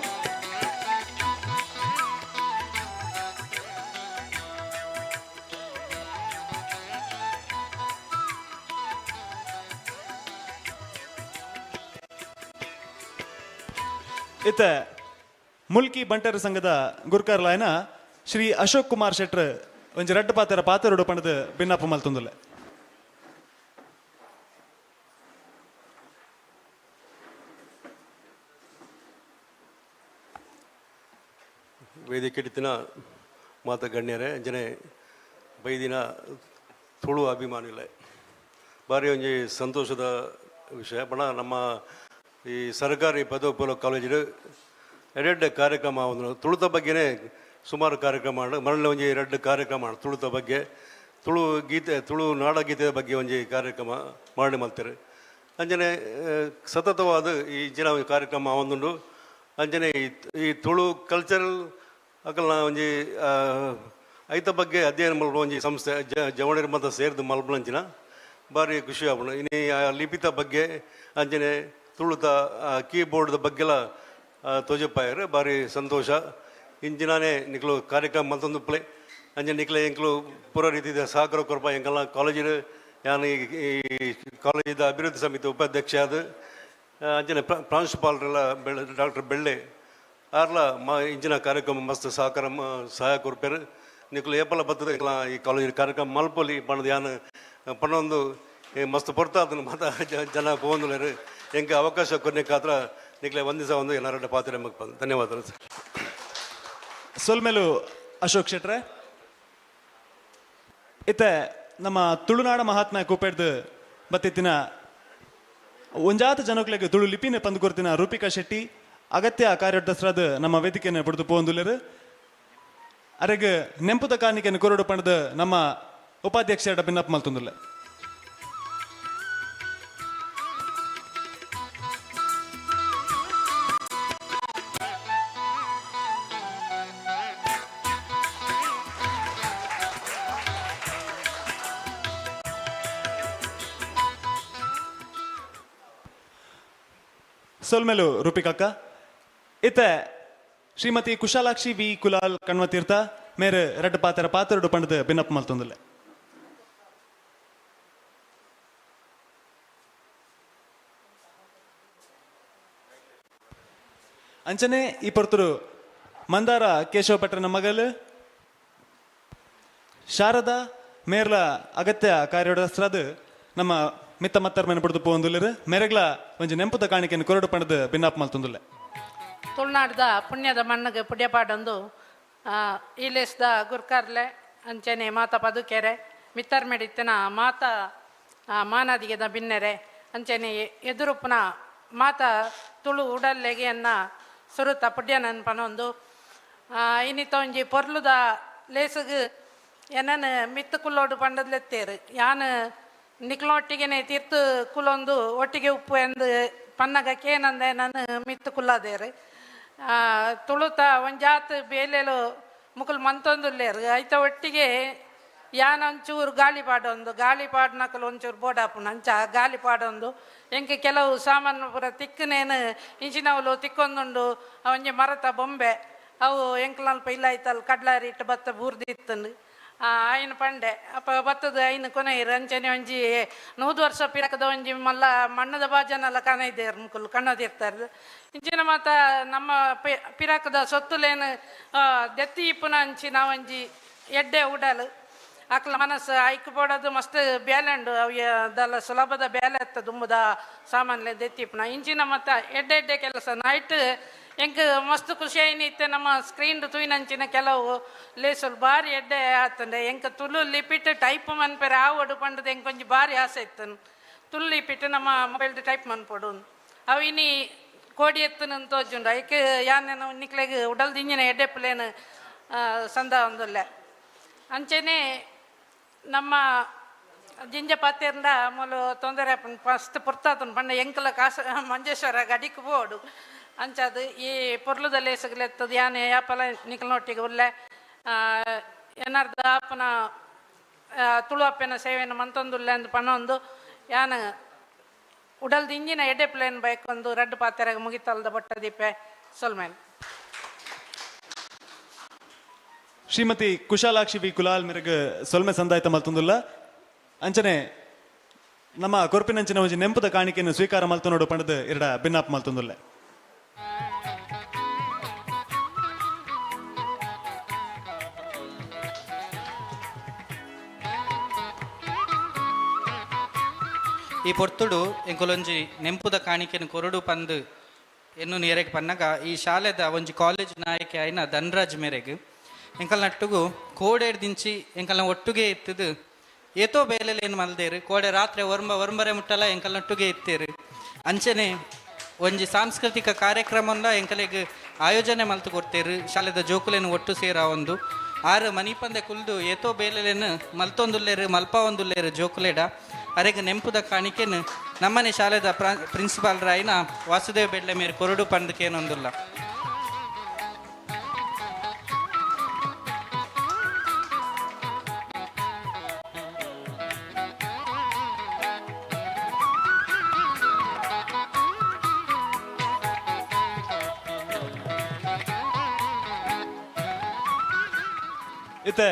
[SPEAKER 2] ಇತ್ತ ಮುಲ್ಕಿ ಬಂಟರ ಸಂಘದ ಗುರ್ಕರ್ಲಾಯನ ಶ್ರೀ ಅಶೋಕ್ ಕುಮಾರ್ ಶೆಟ್ರ್ ಒಂಜಿ ರಡ್ಡು ಪಾತೆರ ಪಂಡದ ಭಿನ್ನಪ್ಪ ಮಲ್ತೊಂದುಲ್ಲೆ.
[SPEAKER 3] ವೇದಿಕೆ ಇಟ್ಟಿನ ಮಾತ ಗಣ್ಯರೇ ಅಂಜನೆ ಬೈದಿನ ತುಳು ಅಭಿಮಾನಿಗಳೇ ಭಾರಿ ಒಂಜಿ ಸಂತೋಷದ ವಿಷಯ ಪಣ ನಮ್ಮ ಈ ಸರ್ಕಾರಿ ಪದವಿ ಪೂರ್ವ ಕಾಲೇಜಿಡು ಎರಡೆರಡು ಕಾರ್ಯಕ್ರಮ ಒಂದು ತುಳುತ ಬಗ್ಗೆನೇ ಸುಮಾರು ಕಾರ್ಯಕ್ರಮ ಮರಳಿ ಒಂಜಿ ಎರಡು ಕಾರ್ಯಕ್ರಮ ತುಳುತ ಬಗ್ಗೆ ತುಳು ಗೀತೆ ತುಳು ನಾಡಗೀತೆಯ ಬಗ್ಗೆ ಒಂಜಿ ಕಾರ್ಯಕ್ರಮ ಮಾಡಿ ಮಲ್ತಾರೆ ಅಂಜನೆ ಸತತವಾದ ಈ ಇಂಚಿನ ಕಾರ್ಯಕ್ರಮ ಒಂದುಂಡು ಅಂಜನೆ ಈ ತುಳು ಕಲ್ಚರಲ್ ಅಕಲ್ನ ಒಂಜಿ ಐತ ಬಗ್ಗೆ ಅಧ್ಯಯನ ಮಲ್ಪು ಒಂಜಿ ಸಂಸ್ಥೆ ಜವಣೇರು ಮತ್ತು ಸೇರಿದು ಮಲ್ಪನಂಚಿನ ಭಾರಿ ಖುಷಿ ಆಪುಂಡು ಇನ್ನು ಆ ಲಿಪಿತ ಬಗ್ಗೆ ಅಂಜನೆ ತುಳುತ ಕೀಬೋರ್ಡ್ದ ಬಗ್ಗೆಲ್ಲ ತೋಜಪ್ಪಾಯರು ಭಾರಿ ಸಂತೋಷ ಇಂಚಿನಾನೇ ನಿಕ್ಲು ಕಾರ್ಯಕ್ರಮ ಮತ್ತೊಂದು ಪ್ಲೇ ಅಂಜನೆ ನಿಕ್ಲೆ ಎಂಕ್ಲು ಪೂರ ರೀತಿಯ ಸಹಕಾರ ಕೊರಪ ಎಂಕಲ್ಲ ಕಾಲೇಜಿನ ಯಾನು ಈ ಕಾಲೇಜಿದ ಅಭಿವೃದ್ಧಿ ಸಮಿತಿ ಉಪಾಧ್ಯಕ್ಷ ಆದ ಅಂಜನೆ ಪ್ರಾಂಶುಪಾಲರೆಲ್ಲ ಡಾಕ್ಟರ್ ಬೆಳ್ಳೆ ಆರ್ಲ ಇಂಚಿನ ಕಾರ್ಯಕ್ರಮ ಮಸ್ತ್ ಸಹಾಯ ಕೊರ್ಪೇರು ನಿಕ್ಲು ಏಪಲ ಬರ್ತದೆ ಈ ಕಾಲೇಜಿನ ಕಾರ್ಯಕ್ರಮ ಮಲ್ಪೊಲಿ ಪಣದ ಯಾನು ಪಣೊಂದು ಮಸ್ತ್ ಪೊರ್ತ ಅದನ್ನು ಮಾತ ಜನ ಪೋಂದುಲೇರು ಎಂಗೆ ಅವಕಾಶ ಕೊನೆಕಾತ್ರ ನಿಕ್ಲೆ ಒಂದಿಸ ಒಂದು ಎಲ್ಲರ ಪಾತ್ರ ಬಂದು ಧನ್ಯವಾದಗಳು ಸರ್.
[SPEAKER 2] ಸೊಲ್ಮೇಲು ಅಶೋಕ್ ಶೆಟ್ರೆ ಇತ್ತ ನಮ್ಮ ತುಳುನಾಡ ಮಹಾತ್ಮ ಕೂಪೆಡ್ದು ಬತ್ತಿತ್ತಿನ ಒಂಜಾತ ಜನಕ್ಲೆಗ್ ತುಳು ಲಿಪಿನ ಪಂದುಕೊರ್ತಿನ ರೂಪಿಕಾ ಶೆಟ್ಟಿ ಅಗತ್ಯ ಕಾರ್ಯೋಡ್ದಸ್ರಾದ ನಮ್ಮ ವೇದಿಕೆಯನ್ನು ಪಡೆದು ಪೋಂದುಲೇರು ಅರೆಗೆ ನೆಂಪುದ ಕಾಣಿಕೆಯನ್ನು ಕೊರಡು ಪಣದ ನಮ್ಮ ಉಪಾಧ್ಯಕ್ಷ ಭಿನ್ನಪ್ಪ ಮಲ್ತೊಂದುಲ್ಲೆ. ಸೊಲ್ಮೇಲು ರೂಪಿಕಕ್ಕ ಇತ್ತ ಶ್ರೀಮತಿ ಕುಶಾಲಾಕ್ಷಿ ವಿ ಕುಲಾಲ್ ಕಣ್ವತೀರ್ಥ ಮೇರೆ ರಡ್ಡು ಪಾತೆರಡು ಪಂಡದ ಭಿನ್ನಪ್ಪ ಮಲ್ತೊಂದುಲ್ಲೆ. ಅಂಚನೆ ಈ ಪೊರ್ತರು ಮಂದಾರ ಕೇಶವ ಭಟ್ರನ ಮಗಲು ಶಾರದಾ ಮೇರ್ಲ ಅಗತ್ಯ ಕಾರ್ಯೋಡಸ್ರಾದ ನಮ್ಮ ಮಿತ್ತ ಮತ್ತರ್ ಮನೆ ಬಿಡ್ದು ಪೋಂದುಲ್ಲರು ಮೆರಗ್ಲ ಒಂಜಿ ನೆಂಪುದ ಕಾಣಿಕೆಯನ್ನು ಕೊರಡು ಪಣದ ಭಿನ್ನಪ್ಪ ಮಲ್ತೊಂದುಲ್ಲೆ.
[SPEAKER 22] ತುಳುನಾಡ್ದ ಪುಣ್ಯದ ಮಣ್ಣಗೆ ಪುಡ್ಯಪಾಡೊಂದು ಈಲೇಸ್ದ ಗುರ್ಕರ್ಲೆ ಅಂಚನೆ ಮಾತ ಪದುಕೆರೆ ಮಿತ್ತರ್ ಮೆಡಿತ್ತಿನ ಮಾತ ಮಾನದಿಗೆದ ಬಿನ್ನೆರೆ ಅಂಚನೆ ಎದುರುಪ್ಪನ ಮಾತ ತುಳು ಉಡಲ್ಲೆಗೆ ಅನ್ನ ಸುರುತ ಪುಡ್ಯನನ್ ಪನೊಂದು ಇನ್ನಿತ ಒಂಜಿ ಪೊರ್ಲುದ ಲೇಸಗು ಏನನ್ನು ಮಿತ್ತು ಕುಲ್ಲೋಡು ಪಂಡದ್ಲೆತ್ತೇರು ಯಾನು ನಿಕ್ಲೊಟ್ಟಿಗೆನೆ ತೀರ್ತು ಕುಲೊಂದು ಒಟ್ಟಿಗೆ ಉಪ್ಪು ಎಂದು ಪನ್ನಗಕ್ಕೆ ಏನಂದೆ ನಾನು ಮಿತ್ತು ಕುಲ್ಲದೇರು ತುಳುತ ಒಂಜಾತ್ ಬೇಲೆಲು ಮುಕುಲು ಮಂತೊಂದುಲ್ಲೇರು ಐತ ಒಟ್ಟಿಗೆ ಯಾನ್ ಒಂಚೂರು ಗಾಳಿ ಪಾಡ್ನಕಲು ಒಂಚೂರು ಬೋಡಾಪುನ ಅಂಚ ಗಾಳಿ ಪಾಡೊಂದು ಎಂಕೆ ಕೆಲವು ಸಾಮಾನು ಪೂರ ತಿಕ್ಕನೇನು ಇಂಚಿನವಲು ತಿಕ್ಕೊಂದುಂಡು ಒಂಜಿ ಮರತ ಬೊಂಬೆ ಅವು ಎಂಕ್ಲಲ್ಪ ಇಲ್ಲ ಐತಲ್ ಕಡ್ಲಾರಿ ಇಟ್ಟು ಭತ್ತ ಬೂರ್ದಿತ್ತಂದು ಆಯ್ನ ಪಂಡೆ ಅಪ್ಪ ಬತ್ತದ ಐನು ಕೊನೆಯಿರು ಅಂಚನೆ ಒಂಜಿ 100 ವರ್ಷ ಪಿರಕದ ಒಂಜಿ ಮಲ್ಲ ಮಣ್ಣದ ಬಾಜನೆಲ್ಲ ಕನೈದೇರು ಮುಕುಲು ಕಣ್ಣದಿರ್ತಾರೆ ಇಂಚಿನ ಮಾತ ನಮ್ಮ ಪಿರಕದ ಸೊತ್ತುಲೇನು ದೆತ್ತಿ ಇಪ್ಪುನ ಅಂಚಿನ ಒಂಜಿ ಎಡ್ಡೆ ಉಡಲು ಅಕ್ಲ ಮನಸ್ಸು ಐಕ್ ಪೋಡೋದು ಮಸ್ತ್ ಬ್ಯಾಲೆಂಡು ಅವದಲ್ಲ ಸುಲಭದ ಬ್ಯಾಲೆ ಎತ್ತ ದುಂಬುದ ಸಾಮಾನ್ಲೆ ದೆತ್ತಿಪ್ಪನ ಇಂಚಿನ ಮತ್ತ ಎಡ್ಡೆ ಕೆಲಸ ನೈಟ್ ಎಂಕ್ ಮಸ್ತ್ ಖುಷಿ ಐನಿತ್ತೆ ನಮ್ಮ ಸ್ಕ್ರೀನ್ ತೂಯಿನಂಚಿನ ಕೆಲವು ಲೇಸುಲು ಭಾರಿ ಎಡ್ಡೆ ಆತಂಡೆ ಎಂಕ್ ತುಳು ಲಿಪಿಟ್ಟು ಟೈಪ್ ಮನ್ಪೇರೆ ಆವಡು ಪಂಡದ ಎಂಕ್ ಒಂಜಿ ಭಾರಿ ಆಸೆ ಇತ್ತನು ತುಳು ಲಿಪಿಟ್ಟು ನಮ್ಮ ಮೊಬೈಲ್ದು ಟೈಪ್ ಮನ್ಪೊಡು ಅವು ಇನ್ನಿ ಕೋಡಿ ಎತ್ತನ ತೋಜುಂಡು ಐಕ್ ಯಾನೇನು ನಿಕ್ಲೆಗ್ ಉಡಲ್ದು ಇಂಜಿನ ಎಡ್ಡೆ ಪ್ಲೇನು ಸಂದ ಒಂದುಲ್ಲೆ ಅಂಚೆನೆ ನಮ್ಮ ಜಿಂಜ ಪಾತ್ಯರಿಂದ ಮೊಲು ತೊಂದರೆ ಫಸ್ಟ್ ಪುರ್ತಾತನು ಪಂಡ ಎಂಕಲ ಮಂಜೇಶ್ವರ ಗಡಿಗೆ ಬೋಡು ಅಂಚದು ಈ ಪೊರ್ಲುದಲ್ಲಿ ಎಸಗಲೆತ್ತದು ಯಾನೆ ಯಾಪಲ ನಿಕಲ್ನೊಟ್ಟಿಗೆ ಉಲ್ಲೆ ಏನಾರ್ದ ಆಪನ ತುಳು ಅಪ್ಪನ ಸೇವೆಯನ್ನು ಮಂತೊಂದುಲ್ಲೆ ಅಂದು ಪಣೊಂದು ಯಾನ ಉಡಲ್ದು ಇಂಜಿನ ಎಡೆ ಪ್ಲೇನ್ ಬೈಕ್ ಒಂದು ರಡ್ಡು ಪಾತ್ರೆಗೆ ಮುಗಿತಲ್ದ ಬೊಟ್ಟ ದೀಪೆ ಸೊಲ್ಮೇಲೆ.
[SPEAKER 2] ಶ್ರೀಮತಿ ಕುಶಾಲಾಕ್ಷಿ ವಿ ಕುಲಾಲ್ ಮೆರಗ ಸೊಲ್ಮೆ ಸಂದಾಯ್ತ ಮಲ್ತೊಂದುಲ್ಲ ಅಂಚನೆ ನಮ್ಮ ಕೊರ್ಪಿನಂಚಿನ ಒಂಜಿ ನೆಂಪುದ ಕಾಣಿಕೆಯನ್ನು ಸ್ವೀಕಾರ ಮಲ್ತೊನೋಡು ಪಂಡದ ಎರಡ ಭಿನ್ನಪ್ಪ ಮಲ್ತೊಂದುಲ್ಲೆ.
[SPEAKER 17] ಈ ಪೊರ್ತುಡು ಎಂಕುಲೊಂಜಿ ನೆಂಪುದ ಕಾಣಿಕೆನು ಕೊರಡು ಪಂದು ಎನ್ನು ನೀರೆಗೆ ಪನ್ನಗ ಈ ಶಾಲೆದ ಒಂಜಿ ಕಾಲೇಜ್ ನಾಯಕಿ ಆಯ್ನ ಧನ್ರಾಜ್ ಮೇರೆಗೆ ಎಂಕಲ್ ನಟ್ಟುಗು ಕೋಡೆಡ್ ದಿಂಚಿ ಎಂಕಲ್ನ ಒಟ್ಟುಗೆ ಇತ್ತದು ಏತೋ ಬೇಲೆಲೇನು ಮಲ್ದೇರು ಕೋಡೆ ರಾತ್ರಿ ಒರ್ಂಬರೆ ಮುಟ್ಟಲ್ಲ ಎಂಕಲ್ ನಟ್ಟುಗೆ ಇತ್ತೇರು ಅಂಚನೆ ಒಂಜಿ ಸಾಂಸ್ಕೃತಿಕ ಕಾರ್ಯಕ್ರಮಂದ ಎಂಕಲಿಗೆ ಆಯೋಜನೆ ಮಲ್ತು ಕೊಡ್ತೇರು ಶಾಲೆದ ಜೋಕುಲೇನು ಒಟ್ಟು ಸೇರ ಒಂದು ಆರು ಮನಿಪಂದೆ ಕುಲ್ದು ಏತೋ ಬೇಲೆಲೇನು ಮಲ್ತೊಂದುಲ್ಲೇರು ಮಲ್ಪ ಒಂದುಲ್ಲೇರು ಜೋಕುಲೇಡ ಅರೆಗೆ ನೆಂಪುದ ಕಾಣಿಕೆನು ನಮ್ಮನೆ ಶಾಲೆದ ಪ್ರಿನ್ಸಿಪಾಲ್ ರಾಯ್ನ ವಾಸುದೇವ್ ಬೆಳ್ಳೆ ಮೇರೆ ಕೊರಡು ಪಂದಕೇನೊಂದುಲ್ಲ.
[SPEAKER 2] ಇತ್ತೆ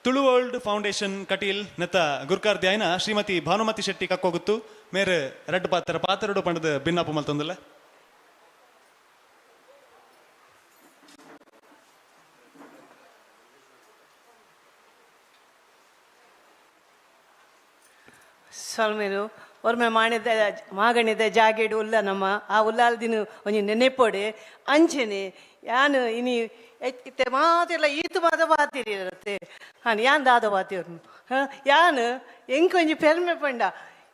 [SPEAKER 2] ತುಳು ವರ್ಲ್ಡ್ ಫೌಂಡೇಶನ್ ಕಟೀಲ್ ನೆತ್ತ ಗುರ್ಕಾರ್ ದ್ಯಾಯ್ನ ಶ್ರೀಮತಿ ಭಾನುಮತಿ ಶೆಟ್ಟಿ ಕಕ್ಕೋಗುತ್ತು ಮೇರೆ ರೆಡ್ ಪಾತೆರಡು ಪಂಡದ ಭಿನ್ನಪ್ಪು ಮಲ್ತೊಂದಿಲ್ಲ.
[SPEAKER 4] ಸೊಲ್ಮೇಲು ಒರ್ಮೆ ಮಾಡಿದ ಮಾಗಣಿದ ಜಾಗೇಡು ಉಲ್ಲ ನಮ್ಮ ಆ ಉಲ್ಲಾಲ್ದಿನ ಒಂಜಿ ನೆನೆಪೊಡೆ ಅಂಚೆನೆ ಯಾನು ಇನಿ ಇತ್ತೆ ಮಾತೆಲ್ಲ ಈತು ಮಾತ ಪಾತಿರಿ ಇರತ್ತೆ ಹಾಂ ಯಾನ್ ದಾದ ಪಾತಿರ್ನು ಯಾನು ಎಂಕೊಂಜಿ ಪೆರ್ಮೆ ಪಂಡ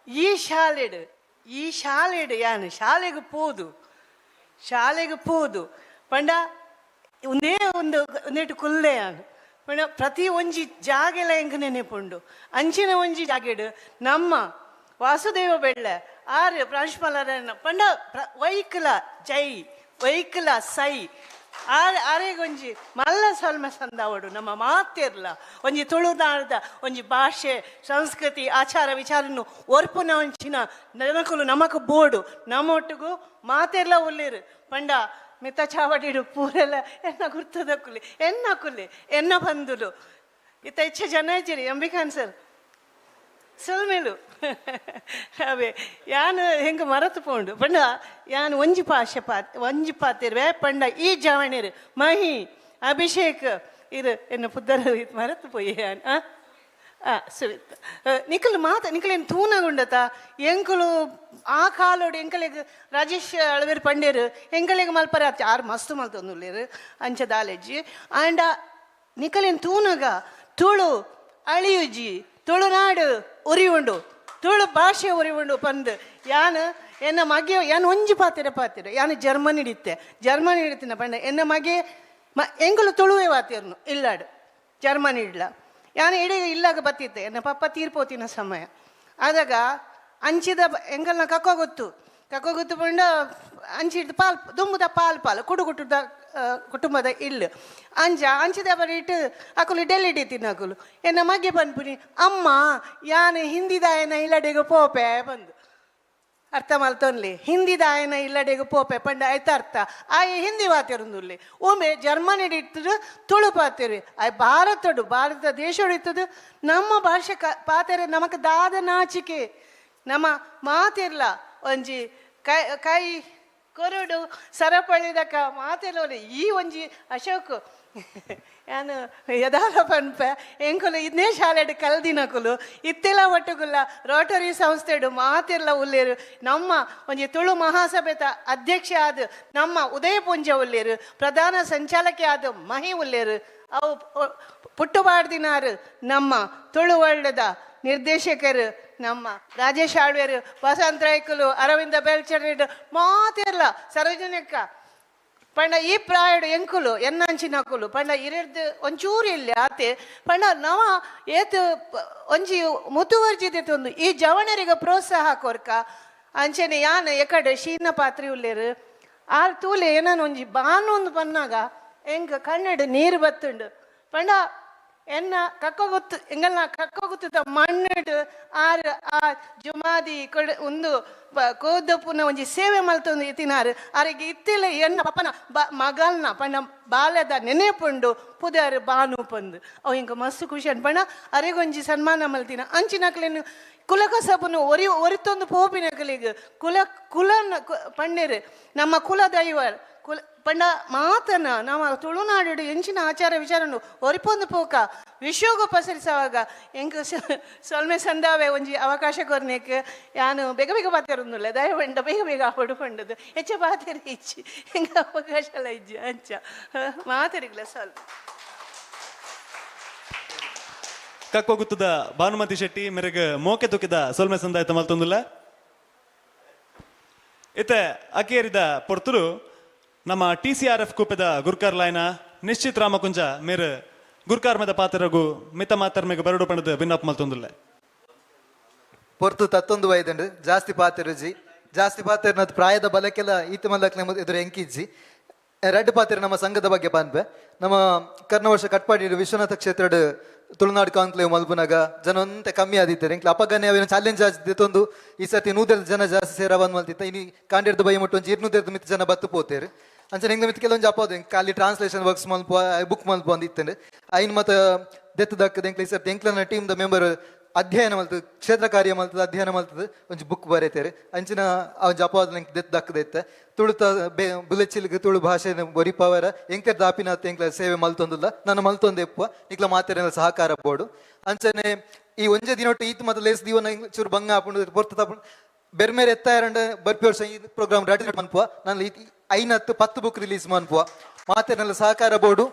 [SPEAKER 4] ಈ ಶಾಲೆಡು ಯಾನು ಶಾಲೆಗೆ ಪೋದು ಪಂಡ ಒಂದೇ ಒಂದೇಟು ಕುಲ್ಲೆ ಯಾನು ಪಂಡ ಪ್ರತಿ ಒಂಜಿ ಜಾಗೆಲ್ಲ ಎಂಕ ನೆನೆಪುಂಡು ಅಂಚಿನ ಒಂಜಿ ಜಾಗೆಡು ನಮ್ಮ ವಾಸುದೇವ ಬೆಳ್ಳೆ ಆರು ಪ್ರಾಂಶುಪಾಲರನ್ನ ಪಂಡ ವೈಕಲ ಸೈ ಆರೆಗೊಂಜಿ ಮಲ್ಲ ಸೊಲ್ಮೆ ಸಂದಾವಡು ನಮ್ಮ ಮಾತಿರ್ಲ ಒಂಜಿ ತುಳುನಾಡದ ಒಂಜಿ ಭಾಷೆ ಸಂಸ್ಕೃತಿ ಆಚಾರ ವಿಚಾರನು ಒರ್ಪುನ ಒಂಚಿನ ಜನಕುಲು ನಮಕ್ ಬೋಡು ನಮ್ಮೊಟ್ಟಿಗೂ ಮಾತೆರ್ಲ ಉಳ್ಳೇರು ಪಂಡ ಮಿತ್ತ ಚಾವಡಿಡು ಪೂರೆಲ್ಲ ಎನ್ನ ಗುರ್ತದ ಕುಲಿ ಎನ್ನ ಬಂದುಲು ಇತ್ತ ಹೆಚ್ಚು ಜನ ಇದ್ದೀರಿ ಅಂಬಿಕಾನ್ ಸರ್ ಸೊಲ್ಮೇಲು ಅವೇ ಯಾನು ಹೆಂಗೆ ಮರೆತು ಪೋಂಡು ಪಂಡ ಯಾನು ಒಂಜಿ ಪಾತಿರ್ವೆ ಪಂಡ ಈ ಜವಣಿರು ಮಹಿ ಅಭಿಷೇಕ್ ಇರು ಎನ್ನ ಪುದ್ದರ ಮರೆತು ಪೋಯಿ ಯಾನ್ ಸುವಿತ್ ನಿಖಲೇನು ತೂನಗುಂಡತ ಎಂಕುಲು ಆ ಕಾಲೋಡು ಎಂಕಲೆಗ್ ರಾಜೇಶ್ ಅಳವೇರು ಪಂಡೇರು ಎಂಕಲೆಗ್ ಮಲ್ಪರ ಆರು ಮಸ್ತು ಮಲ್ತೊಂದುಲ್ಲೇರು ಅಂಚ ದಾಲೆಜ್ಜಿ ಆಂಡ ನಿಖಲೇನು ತೂನಗ ತುಳು ಅಳಿಯುಜಿ ತುಳುನಾಡು ಉರಿವುಂಡು ತುಳು ಭಾಷೆ ಉರಿವುಂಡು ಪಂದು ಯಾನು ಎನ್ನ ಮಗೆ ಯಾನು ಒಂಜಿ ಪಾತಿರ ಯಾನು ಜರ್ಮನಿ ಹಿಡಿತಿನ ಪಂಡ ಎನ್ನ ಮಗೆ ಎಂಕುಲು ತುಳುವೆ ಪಾತಿರ್ನು ಇಲ್ಲಾಡು ಜರ್ಮನಿ ಇಡ್ಲ ಯಾನು ಇಡೀ ಇಲ್ಲಾಗ ಬತ್ತಿತ್ತೆ ಎನ್ನ ಪಪ್ಪ ತೀರ್ಪೋತಿನ ಸಮಯ ಆದಾಗ ಅಂಚಿದ ಎಂಕಲ್ನ ಕಕ್ಕೋಗೊತ್ತು ಪಂಡ ಅಂಚಿಡ್ದು ದುಂಬುದ ಪಾಲು ಕುಡುಕುಟುದ ಕುಟುಂಬದ ಇಲ್ಲು ಅಂಚಿದ ಬರೀಟ್ ಅಕುಲು ಡೆಲ್ಲಿಡಿ ತಿನ್ನಕುಲು ಎನ್ನ ಮಗೆ ಪನ್ಪುನಿ ಅಮ್ಮ ಯಾನು ಹಿಂದಿದಾಯನ ಇಲ್ಲಡೆಗೆ ಪೋಪೆ ಬಂದು ಅರ್ಥ ಮಲ್ತೊನ್ಲಿ ಹಿಂದಿದಾಯನ ಇಲ್ಲಡೆಗೆ ಪೋಪೆ ಪಂಡ ಆಯ್ತು ಅರ್ಥ ಆಯ್ ಹಿಂದಿ ಪಾತಿರುಂದುಲ್ಲಿ ಒಮ್ಮೆ ಜರ್ಮನಿ ಇಟ್ಟದು ತುಳು ಪಾತಿರಿ ಆಯ್ ಭಾರತ ದೇಶೋಡು ಇತ್ತದು ನಮ್ಮ ಭಾಷೆ ಪಾತೆರೆ ನಮಕ್ ದಾದ ನಾಚಿಕೆ ನಮ್ಮ ಮಾತಿರ್ಲ ಒಂಜಿ ಕೈ ಕೊರಡು ಸರಪಳಿದಕ ಮಾತೆಲ್ಲೋಲಿ ಈ ಒಂಜಿ ಅಶೋಕ್ ಯಾನು ಯದಾಲ ಪನ್ಪೆ ಎಂಕುಲು ಇದನ್ನೇ ಶಾಲೆಡು ಕಲ್ದಿನಕುಲು ಇತ್ತೆಲ್ಲ ಒಟ್ಟುಗುಲ್ಲ ರೋಟರಿ ಸಂಸ್ಥೆಡು ಮಾತೆಲ್ಲ ಉಳ್ಳೇರು ನಮ್ಮ ಒಂಜಿ ತುಳು ಮಹಾಸಭೆತ ಅಧ್ಯಕ್ಷ ಆದ ನಮ್ಮ ಉದಯ ಪುಂಜ ಉಳ್ಳೇರು ಪ್ರಧಾನ ಸಂಚಾಲಕಿ ಆದ ಮಹಿ ಉಳ್ಳೇರು ಅವು ಪುಟ್ಟುಬಾರ್ದಿನಾರು ನಮ್ಮ ತುಳು ವರ್ಲ್ಡ್ದ ನಿರ್ದೇಶಕರು ನಮ್ಮ ರಾಜೇಶ್ ಆಳ್ವೇರು ವಸಂತ ರೈಕುಲು ಅರವಿಂದ ಬೆಲ್ಚರ್ಡ್ ಮಾತಿರ್ಲ ಸಾರ್ವಜನಿಕ ಪಂಡ ಈ ಪ್ರಾಯಡು ಎಂಕುಲು ಎನ್ನಂಚಿನಕುಲು ಪಂಡ ಇರದು ಒಂಚೂರು ಇಲ್ಲಿ ಆತೆ ಪಂಡ ನವ ಏತು ಒಂಜಿ ಮುತುವರ್ಜಿತೆ ತಂದು ಈ ಜವಣರಿಗೆ ಪ್ರೋತ್ಸಾಹ ಕೊರ್ಕ ಅಂಚನೆ ಯಾನು ಎಕಡೆ ಶೀನ ಪಾತ್ರೆ ಉಳ್ಳೇರು ಆರು ತೂಲೆ ಏನಾನು ಒಂಜಿ ಬಾನೊಂದು ಪನ್ನಾಗ ಎಂಗ ಕಣ್ಣಡು ನೀರು ಬತ್ತುಂಡು ಪಂಡ ಎನ್ನ ಕಕ್ಕೋಗುತ್ತು ಎಂಗಲ್ನ ಕಕ್ಕೋಗುತ್ತ ಮಣ್ಣಿಡು ಆರು ಆ ಜುಮಾದಿ ಕೊಡ ಒಂದು ಕೋದಪ್ಪುನ ಒಂಜಿ ಸೇವೆ ಮಲ್ತೊಂದು ಇತ್ತಿನಾರು ಅರೆಗೆ ಇತ್ತಿಲ್ಲ ಎನ್ನ ಪಪ್ಪನ ಮಗಲ್ನ ಪಂಡ ಬಾಲ್ಯದ ನೆನೆಪುಂಡು ಪುದಾರು ಬಾನು ಪಂದು ಅವು ಹಿಂಗೆ ಮಸ್ತು ಖುಷಿ ಅನ್ಪಣ್ಣ ಅರೆಗೊಂಜಿ ಸನ್ಮಾನ ಮಲ್ತಿನ ಅಂಚಿನಕ್ಲೇನು ಕುಲಕಸಬನು ಒರಿತೊಂದು ಪೋಪಿನಕಲಿಗೆ ಕುಲನ ಪಂಡೇರು ನಮ್ಮ ಕುಲ ದೈವರ್ ಪಂಡ ಮಾತನ ನಾವು ತುಳುನಾಡು ಎಂಚಿನ ಆಚಾರ ವಿಚಾರನು ಒರಿಪೊಂದು ಪೋಕ ವಿಶ್ವಗೂ ಪಸರಿಸುವಾಗ ಎಂಕ್ ಸೊಲ್ಮೆ ಸಂದಾವೆ ಒಂಜಿ ಅವಕಾಶ ಕೊರ್ನೇಕ್ ಯಾನು ಬೇಗ ಬೇಗ ಪಾತಿರೊಂದುಲ್ಲ ದಯವಂಡ ಬೇಗ ಬೇಗ ಹೊಡ್ಕೊಂಡದು ಹೆಚ್ಚು ಪಾತಿರಿ ಇಚ್ಚಿ ಹೆಂಗ ಅವಕಾಶ ಎಲ್ಲ ಇಜ್ಜಿ ಅಂಚ ಮಾತಿರಿಗ್ಲ ಸ್ವಲ್ಪ
[SPEAKER 2] ಕಕ್ಕೋಗುತ್ತದ ಭಾನುಮತಿ ಶೆಟ್ಟಿ ಮೆರೆಗೆ ಮೋಕೆ ತುಕ್ಕಿದ ಸೊಲ್ಮೆ ಸಂದಾಯತ ಮಲ್ತೊಂದುಲ್ಲ ಇತ್ತೆ ಅಕೇರಿದ ಪೊರ್ತುಲು ನಮ್ಮ TCRF ಕೂಪದ ಗುರ್ಕಾರ್ ಲಾಯ್ನ ನಿಶ್ಚಿತ್ ರಾಮಕುಂಜ ಮೇರೆ ಗುರ್ಕಾರ್ ಮೇದ ಪಾತ್ರಗೂ ಮಿತ ಮಾತರ್ಮೆಗೆ ಬರಡು ಪಣದ ಭಿನ್ನಪ್ ಮಲ್ತೊಂದುಲ್ಲ
[SPEAKER 6] ಪೊರ್ತು ತತ್ತೊಂದು ವೈದಂಡು ಜಾಸ್ತಿ ಪಾತಿರುಜಿ ಜಾಸ್ತಿ ಪಾತಿರ್ನದ್ ಪ್ರಾಯದ ಬಲಕ್ಕೆಲ್ಲ ಈತ ಮಲ್ಲಕ್ಲೆ ಎದುರು ಎಂಕಿಜ್ಜಿ ರೆಡ್ ಪಾತಿರ ನಮ್ಮ ಸಂಘದ ಬಗ್ಗೆ ಪಾನ್ಪೆ ನಮ್ಮ ಕರ್ನ ವರ್ಷ ಕಟ್ಪಾಡಿ ವಿಶ್ವನಾಥ ಕ್ಷೇತ್ರ ತುಳುನಾಡು ಕಾನ್ಕ್ಲೇವ್ ಮಲ್ಪುನಾಗ ಜನ ಒಂತೆ ಕಮ್ಮಿ ಆದಿತ್ತಾರೆ ಎಂಕ್ಲ ಅಪಗನೆ ಅವೇನು ಚಾಲೆಂಜ್ ಆದಿತ್ತೊಂದು ಈ ಸರ್ತಿ 100 ಜನ ಜಾಸ್ತಿ ಸೇರವನ್ ಮಲ್ತಿತ್ತ ಇನ್ನು ಕಾಂಡಿರ್ದು ಬೈ ಮುಟ್ಟು ಒಂಜಿ 200 ಮಿತ್ ಜನ ಬತ್ತು ಪೋತೇರು ಅಂಚನೆ ಹೆಂಗ ಮಿತ್ ಕೆಲವೊಂದು ಅಪ್ಪದು ಖಾಲಿ ಟ್ರಾನ್ಸ್ಲೇಷನ್ ವರ್ಕ್ಸ್ ಮಲ್ಪ ಬುಕ್ ಮಲ್ಪ ಅಂದಿತ್ತಂಡು ಐನ್ ಮತ್ತು ದೆತ್ತು ದಕ್ಕದ ಎಂಕ್ಲ ಈ ಸರ್ತಿ ಎಂಕ್ಲನ ಟೀಮ್ದ ಮೆಂಬರ್ ಅಧ್ಯಯನ ಮಲ್ತದ ಕ್ಷೇತ್ರ ಕಾರ್ಯ ಮಲ್ತದ ಅಧ್ಯಯನ ಮಲ್ತದ ಒಂಜಿ ಬುಕ್ ಬರೀತೇರು ಅಂಚಿನ ಒಂಜಿ ಅಪವಾದ ನಂಗೆ ದೆತ್ತು ದಕ್ಕದೈತೆ ತುಳುತ ಬುಲೆಚಿಲ್ಗೆ ತುಳು ಭಾಷೆ ಬರಿಪವರ ಎಂಕ್ಲ ದಾಪಿನಾಥ ಎಂಕ್ಲ ಸೇವೆ ಮಲ್ತೊಂದಿಲ್ಲ ನಾನು ಮಲ್ತೊಂದೆ ಎಪ್ಪುವ ನಿಕ್ಲ ಮಾತೆರೆಲ್ಲ ಸಹಕಾರ ಬೋಡು ಅಂಚನೆ ಈ ಒಂಜೆ ದಿನೊಟ್ಟು ಈತ್ ಮತ್ತು ಲೇಸ್ ದಿವನ ಚೂರು ಬಂಗ ಹಾಕೊಂಡು ಪೊರ್ತ ಬೆರ್ಮೇರೆ ಎತ್ತ ಎರಡ್ ಬರ್ಪಿ ವರ್ಷ ಈ ಪ್ರೋಗ್ರಾಮ್ ರೆಡಿ ಮನ್ಪುವ ನಾನು 5-10 ಬುಕ್ ರಿಲೀಸ್ ಮನ್ಪುವ ಮಾತೆರೆಲ್ಲ ಸಹಕಾರ ಬೋಡು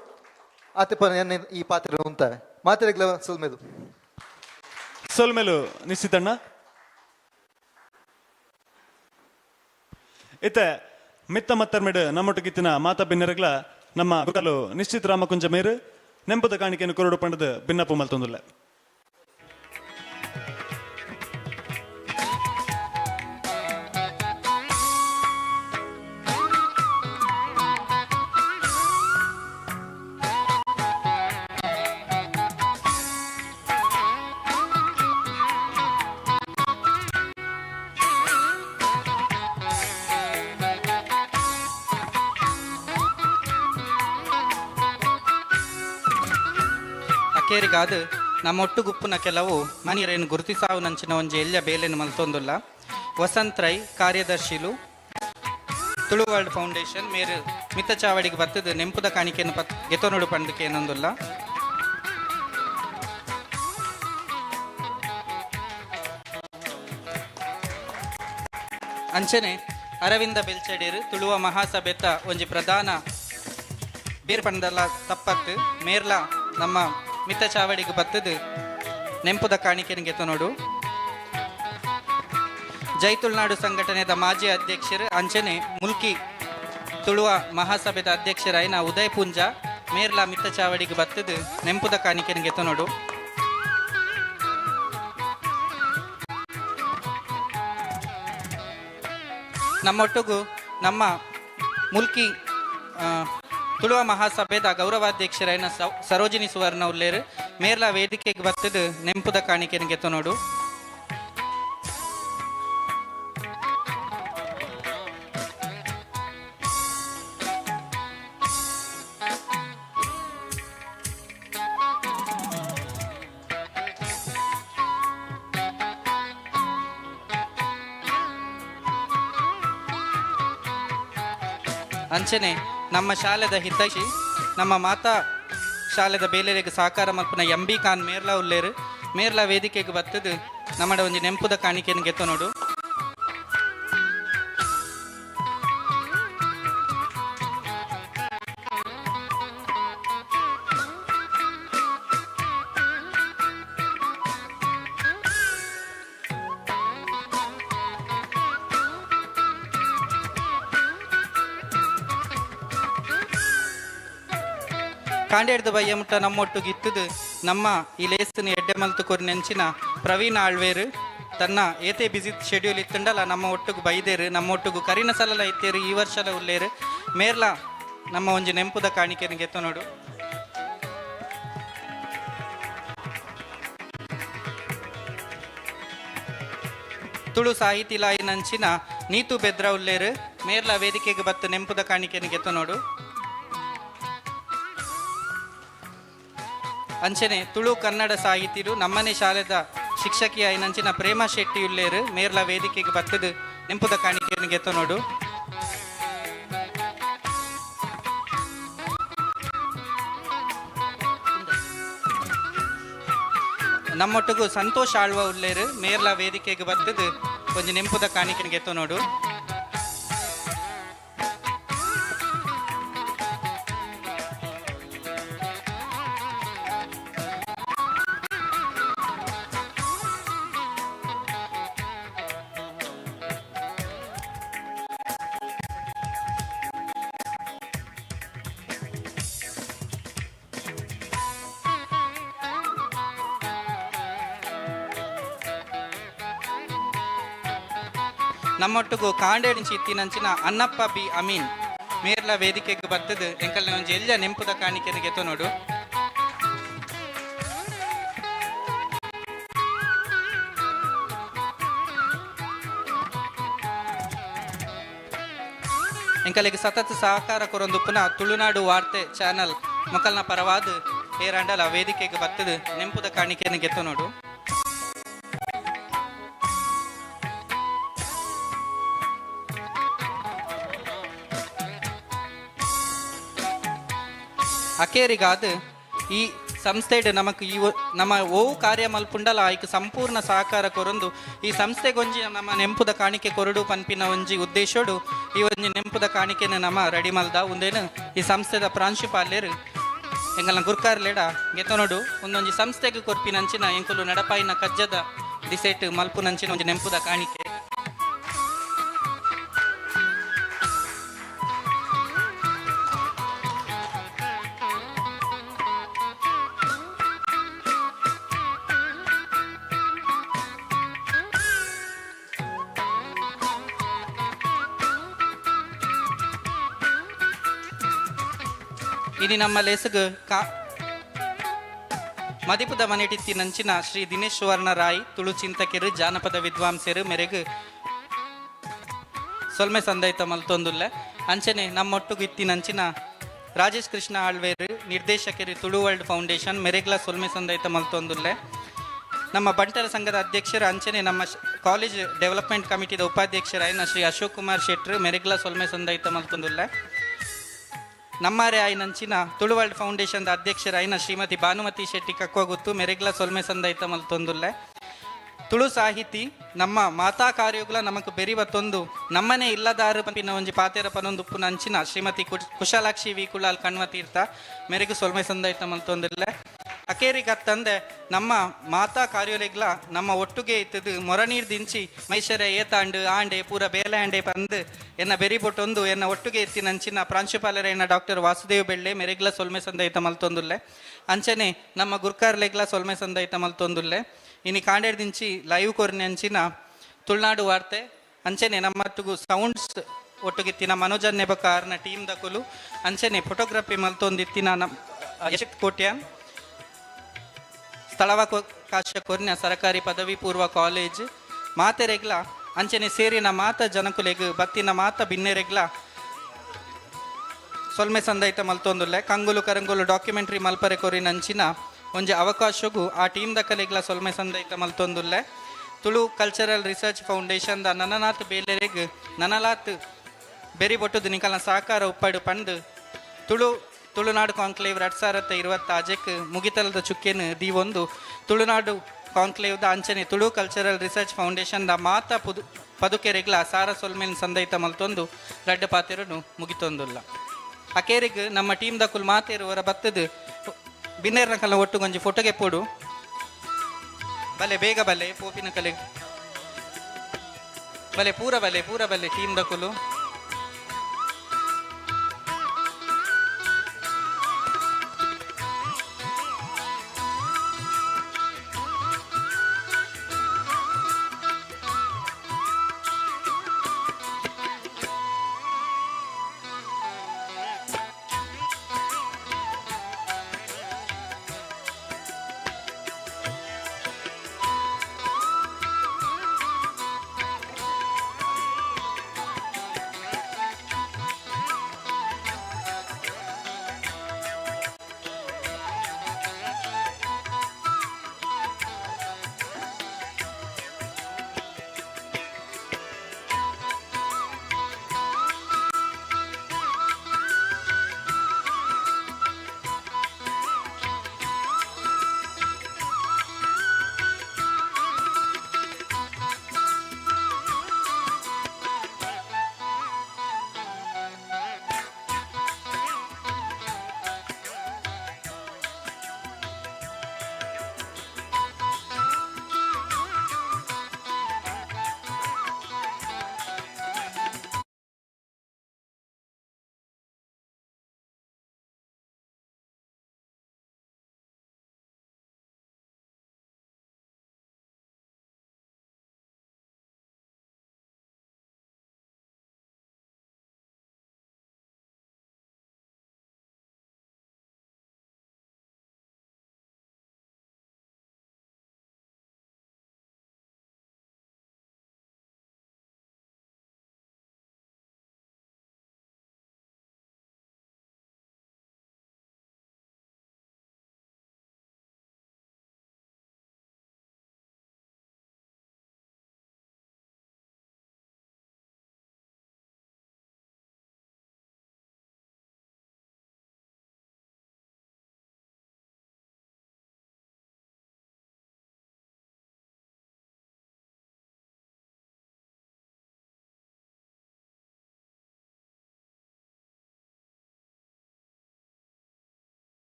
[SPEAKER 6] ಆತೆ ಈ ಪಾತ್ರೆ ಉಂತಾರೆ ಮಾತೆರೆಗ್ಲ ಸೊಲ್ಮೆದು
[SPEAKER 2] ಸೊಲ್ಮೆಲು ನಿಶ್ಚಿತಣ್ಣ ಇತ್ತೆ ಮಿತ್ತ ಮತ್ತರ್ಮೆಡ್ ನಮ್ಮೊಟ್ಟಿಗಿತ್ತಿನ ಮಾತ ಭಿನ್ನರಗ್ಲ ನಮ್ಮ ಗುರುಕಲು ನಿಶ್ಚಿತ್ ರಾಮಕುಂಜ ಮೇರು ನೆಂಪದ ಕಾಣಿಕೆಯನ್ನು ಕೊರಡು ಪಂಡದ ಭಿನ್ನಪ್ಪು ಮಲ್ತೊಂದುಲ್ಲ
[SPEAKER 17] ಕೇರಿಗಾದು ನಮ್ಮ ಒಟ್ಟು ಗುಪ್ಪುನ ಕೆಲವು ಮನಿರೇನು ಗುರುತಿಸಾವು ನಂಚಿನ ಒಂಜಿ ಎಲ್ಯ ಬೇಲೆನು ಮಲ್ತೊಂದುಲ್ಲ ವಸಂತ್ ರೈ ಕಾರ್ಯದರ್ಶಿಲು ತುಳು ವರ್ಲ್ಡ್ ಫೌಂಡೇಶನ್ ಮೇರು ಮಿತ್ತ ಚಾವಡಿಗೆ ಬರ್ತದ ನೆಂಪುದ ಕಾಣಿಕೆಯನ್ನು ಗೆತೊನೋಡು ಪಂಡಕ್ಕೆ ಏನೊಂದುಲ್ಲ ಅಂಚನೆ ಅರವಿಂದ ಬೆಲ್ಚಡೇರು ತುಳುವ ಮಹಾಸಭೆತ ಒಂಜಿ ಪ್ರಧಾನ ಬೇರ್ ಪಂಡಲ್ಲ ತಪ್ಪತ್ತು ಮೇರ್ಲ ನಮ್ಮ ಮಿತ್ತ ಚಾವಡಿಗೆ ಬತ್ತದು ನೆಂಪುದ ಕಾಣಿಕೆಯನ್ನು ಗೆತೊನೋಡು ಜೈ ತುಳುನಾಡು ಸಂಘಟನೆದ ಮಾಜಿ ಅಧ್ಯಕ್ಷರು ಅಂಚನೆ ಮುಲ್ಕಿ ತುಳುವ ಮಹಾಸಭೆದ ಅಧ್ಯಕ್ಷರಾಯಿನ ಉದಯ್ ಪುಂಜ ಮೇರ್ಲ ಮಿತ್ತ ಚಾವಡಿಗೆ ಬತ್ತದು ನೆಂಪುದ ಕಾಣಿಕೆಯನ್ನು ಗೆತೊನೋಡು ನಮ್ಮೊಟ್ಟಿಗೂ ನಮ್ಮ ಮುಲ್ಕಿ ತುಳುವ ಮಹಾಸಭೆದ ಗೌರವಾಧ್ಯಕ್ಷರಾಯಿನ ಸರೋಜಿನಿ ಸುವರ್ಣ ಉಲ್ಲೇರು ಮೇರ್ಲ ವೇದಿಕೆಗೆ ಬತ್ತದು ನೆಂಪುದ ಕಾಣಿಕೆಯನ್ನು ಗೆತೊನೋಡು ಅಂಚನೆ ನಮ್ಮ ಶಾಲೆದ ಹಿತೈಷಿ ನಮ್ಮ ಮಾತಾ ಶಾಲೆದ ಬೇಲೆರೆಗೆ ಸಹಕಾರ ಮಲ್ಪನ MB ಖಾನ್ ಮೇರ್ಲಾ ಉಲ್ಲೇರು ಮೇರ್ಲಾ ವೇದಿಕೆಗೆ ಬತ್ತದು ನಮ್ಮಡ ಒಂಜಿ ನೆಂಪುದ ಕಾಣಿಕೆಯನ್ನು ಗೆತೊನೋಡು ಕಾಂಡೇಡ್ದ ಬಯ್ಯ ಮುಟ್ಟ ನಮ್ಮೊಟ್ಟಿಗೆ ಇತ್ತದು ನಮ್ಮ ಈ ಲೇಸ್ನ ಎಡ್ಡೆ ಮಲ್ತು ಕೊರಿ ನೆಂಚಿನ ಪ್ರವೀಣ್ ಆಳ್ವೇರು ತನ್ನ ಏತೆ ಬಿಸಿ ಶೆಡ್ಯೂಲ್ ಇತ್ತಂಡಲ್ಲ ನಮ್ಮ ಒಟ್ಟಿಗೆ ಬೈದೇರು ನಮ್ಮ ಒಟ್ಟಿಗೆ ಕರಿನ ಸಲಲ ಇತ್ತೇರು ಈ ವರ್ಷಲ ಉಲ್ಲೇರು ಮೇರ್ಲ ನಮ್ಮ ಒಂಜಿ ನೆಂಪುದ ಕಾಣಿಕೆಯನ್ನು ಗೆತೊನೋಡು ತುಳು ಸಾಹಿತಿ ಲಾಯಿ ನಂಚಿನ ನೀತು ಬೆದ್ರ ಉಲ್ಲೇರು ಮೇರ್ಲ ವೇದಿಕೆಗೆ ಬತ್ತು ನೆಂಪುದ ಕಾಣಿಕೆಯನ್ನು ಗೆತೊನೋಡು ಅಂಚನೆ ತುಳು ಕನ್ನಡ ಸಾಹಿತಿರು ನಮ್ಮನೆ ಶಾಲೆದ ಶಿಕ್ಷಕಿ ಐನಂಚಿನ ಪ್ರೇಮ ಶೆಟ್ಟಿ ಉಲ್ಲೇರು ಮೇರ್ಲ ವೇದಿಕೆಗೆ ಬತ್ತದು ನೆಂಪುದ ಕಾಣಿಕೆಯನ್ನು ಗೆತೊನೋಡು ನಮ್ಮೊಟ್ಟಿಗೂ ಸಂತೋಷ್ ಆಳ್ವ ಉಳ್ಳೇರು ಮೇರ್ಲ ವೇದಿಕೆಗೆ ಬರ್ತದು ಕೊಂಚ ನೆಂಪುದ ಕಾಣಿಕೆಗೆ ಎತ್ತೋ ನೋಡು. ನಮ್ಮೊಟ್ಟಿಗೂ ಕಾಂಡೇಡಿಂಚಿ ಇತ್ತಿನಂಚಿನ ಅನ್ನಪ್ಪ ಬಿ ಅಮೀನ್ ಮೇರ್ಲ ವೇದಿಕೆಗೆ ಬರ್ತದು ಎಂಕಲ್ನ ಒಂಜಿ ಎಲ್ಲ ನೆಂಪುದ ಕಾಣಿಕೆನ ಗೆತ್ತೋ ನೋಡು. ಎಂಕಲಿಗೆ ಸತತ ಸಹಕಾರ ಕೊರೊಂದು ಪುನಃ ತುಳುನಾಡು ವಾರ್ತೆ ಚಾನಲ್ ಮಕ್ಕಳನ ಪರವಾದ ಏರಂಡಲ ವೇದಿಕೆಗೆ ಬರ್ತದು ನೆಂಪುದ ಕಾಣಿಕೆನ ಗೆತ್ತೋ ನೋಡು. ಅಕೇರಿಗಾದ ಈ ಸಂಸ್ಥೆಡ್ ನಮಕ್ ನಮ್ಮ ಓವು ಕಾರ್ಯ ಮಲ್ಪುಂಡಲ ಐಕ್ ಸಂಪೂರ್ಣ ಸಹಕಾರ ಕೊರೊಂದು ಈ ಸಂಸ್ಥೆಗೊಂಜಿ ನಮ್ಮ ನೆಂಪುದ ಕಾಣಿಕೆ ಕೊರಡು ಪನ್ಪಿನ ಒಂಜಿ ಉದ್ದೇಶೋಡು ಈ ಒಂಜಿ ನೆಂಪುದ ಕಾಣಿಕೆನ ನಮ್ಮ ರೆಡಿ ಮಲ್ದ ಉಂದೇನು ಈ ಸಂಸ್ಥೆದ ಪ್ರಾಂಶುಪಾಲ್ಯರು ಎಂಗಲ್ನ ಗುರ್ಕಾರ್ಲೇಡ ಗೆತ್ತನೋಡು ಒಂದೊಂಜಿ ಸಂಸ್ಥೆಗೆ ಕೊರ್ಪಿನಂಚಿನ ಎಂಕುಲು ನಡಪಾಯಿನ ಕಜ್ಜದ ದಿಸೆಟ್ ಮಲ್ಪುನಂಚಿನ ಒಂಜಿ ನೆಂಪುದ ಕಾಣಿಕೆ. ಇನಿ ನಮ್ಮ ಲೆಸಗ್ ಮದಿಪುದ ಮನೆಟಿತ್ತಿನಂಚಿನ ಶ್ರೀ ದಿನೇಶ್ ಸುವರ್ಣ ರಾಯ್ ತುಳು ಚಿಂತಕರು ಜಾನಪದ ವಿದ್ವಾಂಸರು ಮೆರೆಗ್ ಸೊಲ್ಮೆ ಸಂದೈತ ಮಲ್ತೊಂದುಲ್ಲೆ ಅಂಚನೆ ನಮ್ಮೊಟ್ಟಿಗೂ ಇತ್ತಿನಂಚಿನ ರಾಜೇಶ್ ಕೃಷ್ಣ ಆಳ್ವೇರು ನಿರ್ದೇಶಕರು ತುಳು ವರ್ಲ್ಡ್ ಫೌಂಡೇಶನ್ ಮೆರೆಗ್ಲ ಸೊಲ್ಮೆ ಸಂದೈತ ಮಲ್ತೊಂದುಲ್ಲೆ ನಮ್ಮ ಬಂಟರ ಸಂಘದ ಅಧ್ಯಕ್ಷರು ಅಂಚನೆ ನಮ್ಮ ಕಾಲೇಜ್ ಡೆವಲಪ್ಮೆಂಟ್ ಕಮಿಟಿದ ಉಪಾಧ್ಯಕ್ಷರಾಯಿನ ಶ್ರೀ ಅಶೋಕ್ ಕುಮಾರ್ ಶೆಟ್ರು ಮೆರೆಗ್ಲ ಸೊಲ್ಮೆ ಸಂದೈತ ಮಲ್ತೊಂದುಲ್ಲೆ ನಮ್ಮಾರೆ ಆಯ್ನಂಚಿನ ತುಳು ವರ್ಲ್ಡ್ ಫೌಂಡೇಶನ್ದ ಅಧ್ಯಕ್ಷರಾಯಿನ ಶ್ರೀಮತಿ ಭಾನುಮತಿ ಶೆಟ್ಟಿ ಕಕ್ವಗುತ್ತು ಮೆರೆಗ್ಲ ಸೊಲ್ಮೆ ಸಂದೈತ ಮಲ್ತೊಂದುಲ್ಲೆ ತುಳು ಸಾಹಿತಿ ನಮ್ಮ ಮಾತಾ ಕಾರ್ಯಗಳ ನಮಕ್ ಬೆರಿವತ್ತೊಂದು ನಮ್ಮನೆ ಇಲ್ಲದಾರು ಪಂಪಿನ ಒಂಜಿ ಪಾತೆರ ಪನೊಂದು ನಂಚಿನ ಶ್ರೀಮತಿ ಕುಶಾಲಾಕ್ಷಿ ವಿ ಕುಳಾಲ್ ಕಣ್ವತೀರ್ಥ ಮೆರೆಗು ಸೊಲ್ಮೆ ಸಂದೈತ ಮಲ್ತೊಂದಿಲ್ಲ ಅಕೇರಿಗತ್ತಂದೆ ನಮ್ಮ ಮಾತಾ ಕಾರ್ಯೋಲೆಗ್ಲ ನಮ್ಮ ಒಟ್ಟುಗೆ ಇತ್ತದು ಮೊರ ನೀರು ದಿಂಚಿ ಮೈಸೂರ ಏತಾಂಡು ಆಂಡೆ ಪೂರ ಬೇಲೆ ಆಂಡೆ ಬಂದು ಎನ್ನ ಬೆರಿಬೊಟ್ಟೊಂದು ಎನ್ನ ಒಟ್ಟುಗೆ ಎತ್ತಿನಂಚಿನ ಪ್ರಾಂಶುಪಾಲರೇನ ಡಾಕ್ಟರ್ ವಾಸುದೇವ್ ಬೆಳ್ಳೆ ಮೆರೆಗ್ಲ ಸೊಲ್ಮೆ ಸಂದೈತ ಮಲ್ತೊಂದುಲ್ಲೆ ಅಂಚನೆ ನಮ್ಮ ಗುರ್ಕಾರ್ಲೆಗ್ಲ ಸೊಲ್ಮೆ ಸಂದೈತ ಮಲ್ತೊಂದುಲ್ಲೆ ಇನಿ ಕಾಂಡೇಡ್ ದಿಂಚಿ ಲೈವ್ ಕೊರ್ನೆಂಚಿನ ತುಳುನಾಡು ವಾರ್ತೆ ಅಂಚನೆ ನಮ್ಮತ್ತಿಗೂ ಸೌಂಡ್ಸ್ ಒಟ್ಟುಗಿತ್ತಿನ ಮನೋಜನ್ ನೆಬಕಾರ್ನ ಟೀಮ್ ದಕುಲು ಅಂಚನೆ ಫೋಟೋಗ್ರಫಿ ಮಲ್ತೊಂದಿತ್ತಿನ ಯಶಕ್ ಕೋಟ್ಯಾನ್ ಸ್ಥಳಾವಕಾಶ ಕೊರ್ನ ಸರ್ಕಾರಿ ಪದವಿ ಪೂರ್ವ ಕಾಲೇಜ್ ಮಾತೆರೆಗ್ಲ ಅಂಚನೆ ಸೇರಿನ ಮಾತ ಜನಕುಲೆಗ್ ಬತ್ತಿನ ಮಾತ ಬಿನ್ನೆರೆಗ್ಲ ಸೊಲ್ಮೆ ಸಂದೈತ ಮಲ್ತೊಂದುಲ್ಲೆ ಕಂಗುಲು ಕರಂಗುಲು ಡಾಕ್ಯುಮೆಂಟ್ರಿ ಮಲ್ಪರೆ ಕೊರಿನಂಚಿನ ಒಂಜಿ ಅವಕಾಶಗೂ ಆ ಟೀಮ್ ದಕ್ಕಲೆಗ್ಲ ಸೊಲ್ಮೆ ಸಂದೈತ ಮಲ್ತೊಂದುಲ್ಲೆ ತುಳು ಕಲ್ಚರಲ್ ರಿಸರ್ಚ್ ಫೌಂಡೇಶನ್ದ ನನನಾಥ್ ಬೇಲೆರೆಗ್ ನನಲಾತ್ ಬೆರಿಬೊಟ್ಟುದು ನಿಕಲ್ನ ಸಹಕಾರ ಉಪ್ಪಡು ಪಂದು ತುಳುನಾಡು ಕಾಂಕ್ಲೇವ್ 2026 ಮುಗಿತಲದ ಚುಕ್ಕೆನು ದೀವೊಂದು ತುಳುನಾಡು ಕಾಂಕ್ಲೇವ್ದ ಅಂಚನೆ ತುಳು ಕಲ್ಚರಲ್ ರಿಸರ್ಚ್ ಫೌಂಡೇಶನ್ದ ಮಾತ ಪದುಕೆರೆಗ್ಲ ಸಾರ ಸೊಲ್ಮೆನ್ ಸಂದೈತ ಮಲ್ತೊಂದು ರಡ್ಡ ಪಾತೆರನು ಮುಗಿತೊಂದುಲ್ಲ ಅಕೇರಿಗ್ ನಮ್ಮ ಟೀಮ್ ದಕ್ಕುಲ್ ಮಾತೇರು ಹೊರ ಬತ್ತದು ಬಿನ್ನೇರ್ನ ಕಲ್ಲ ಒಟ್ಟು ಗೊಂಜಿ ಫೋಟೋಗೆ ಪೋಡು ಬಲೆ ಬೇಗ ಬಲೆ ಪೋಪಿನ ಕಲೆ ಬಲೆ ಪೂರ ಬಲೆ ಟೀಮ್ ದಕ್ಕುಲು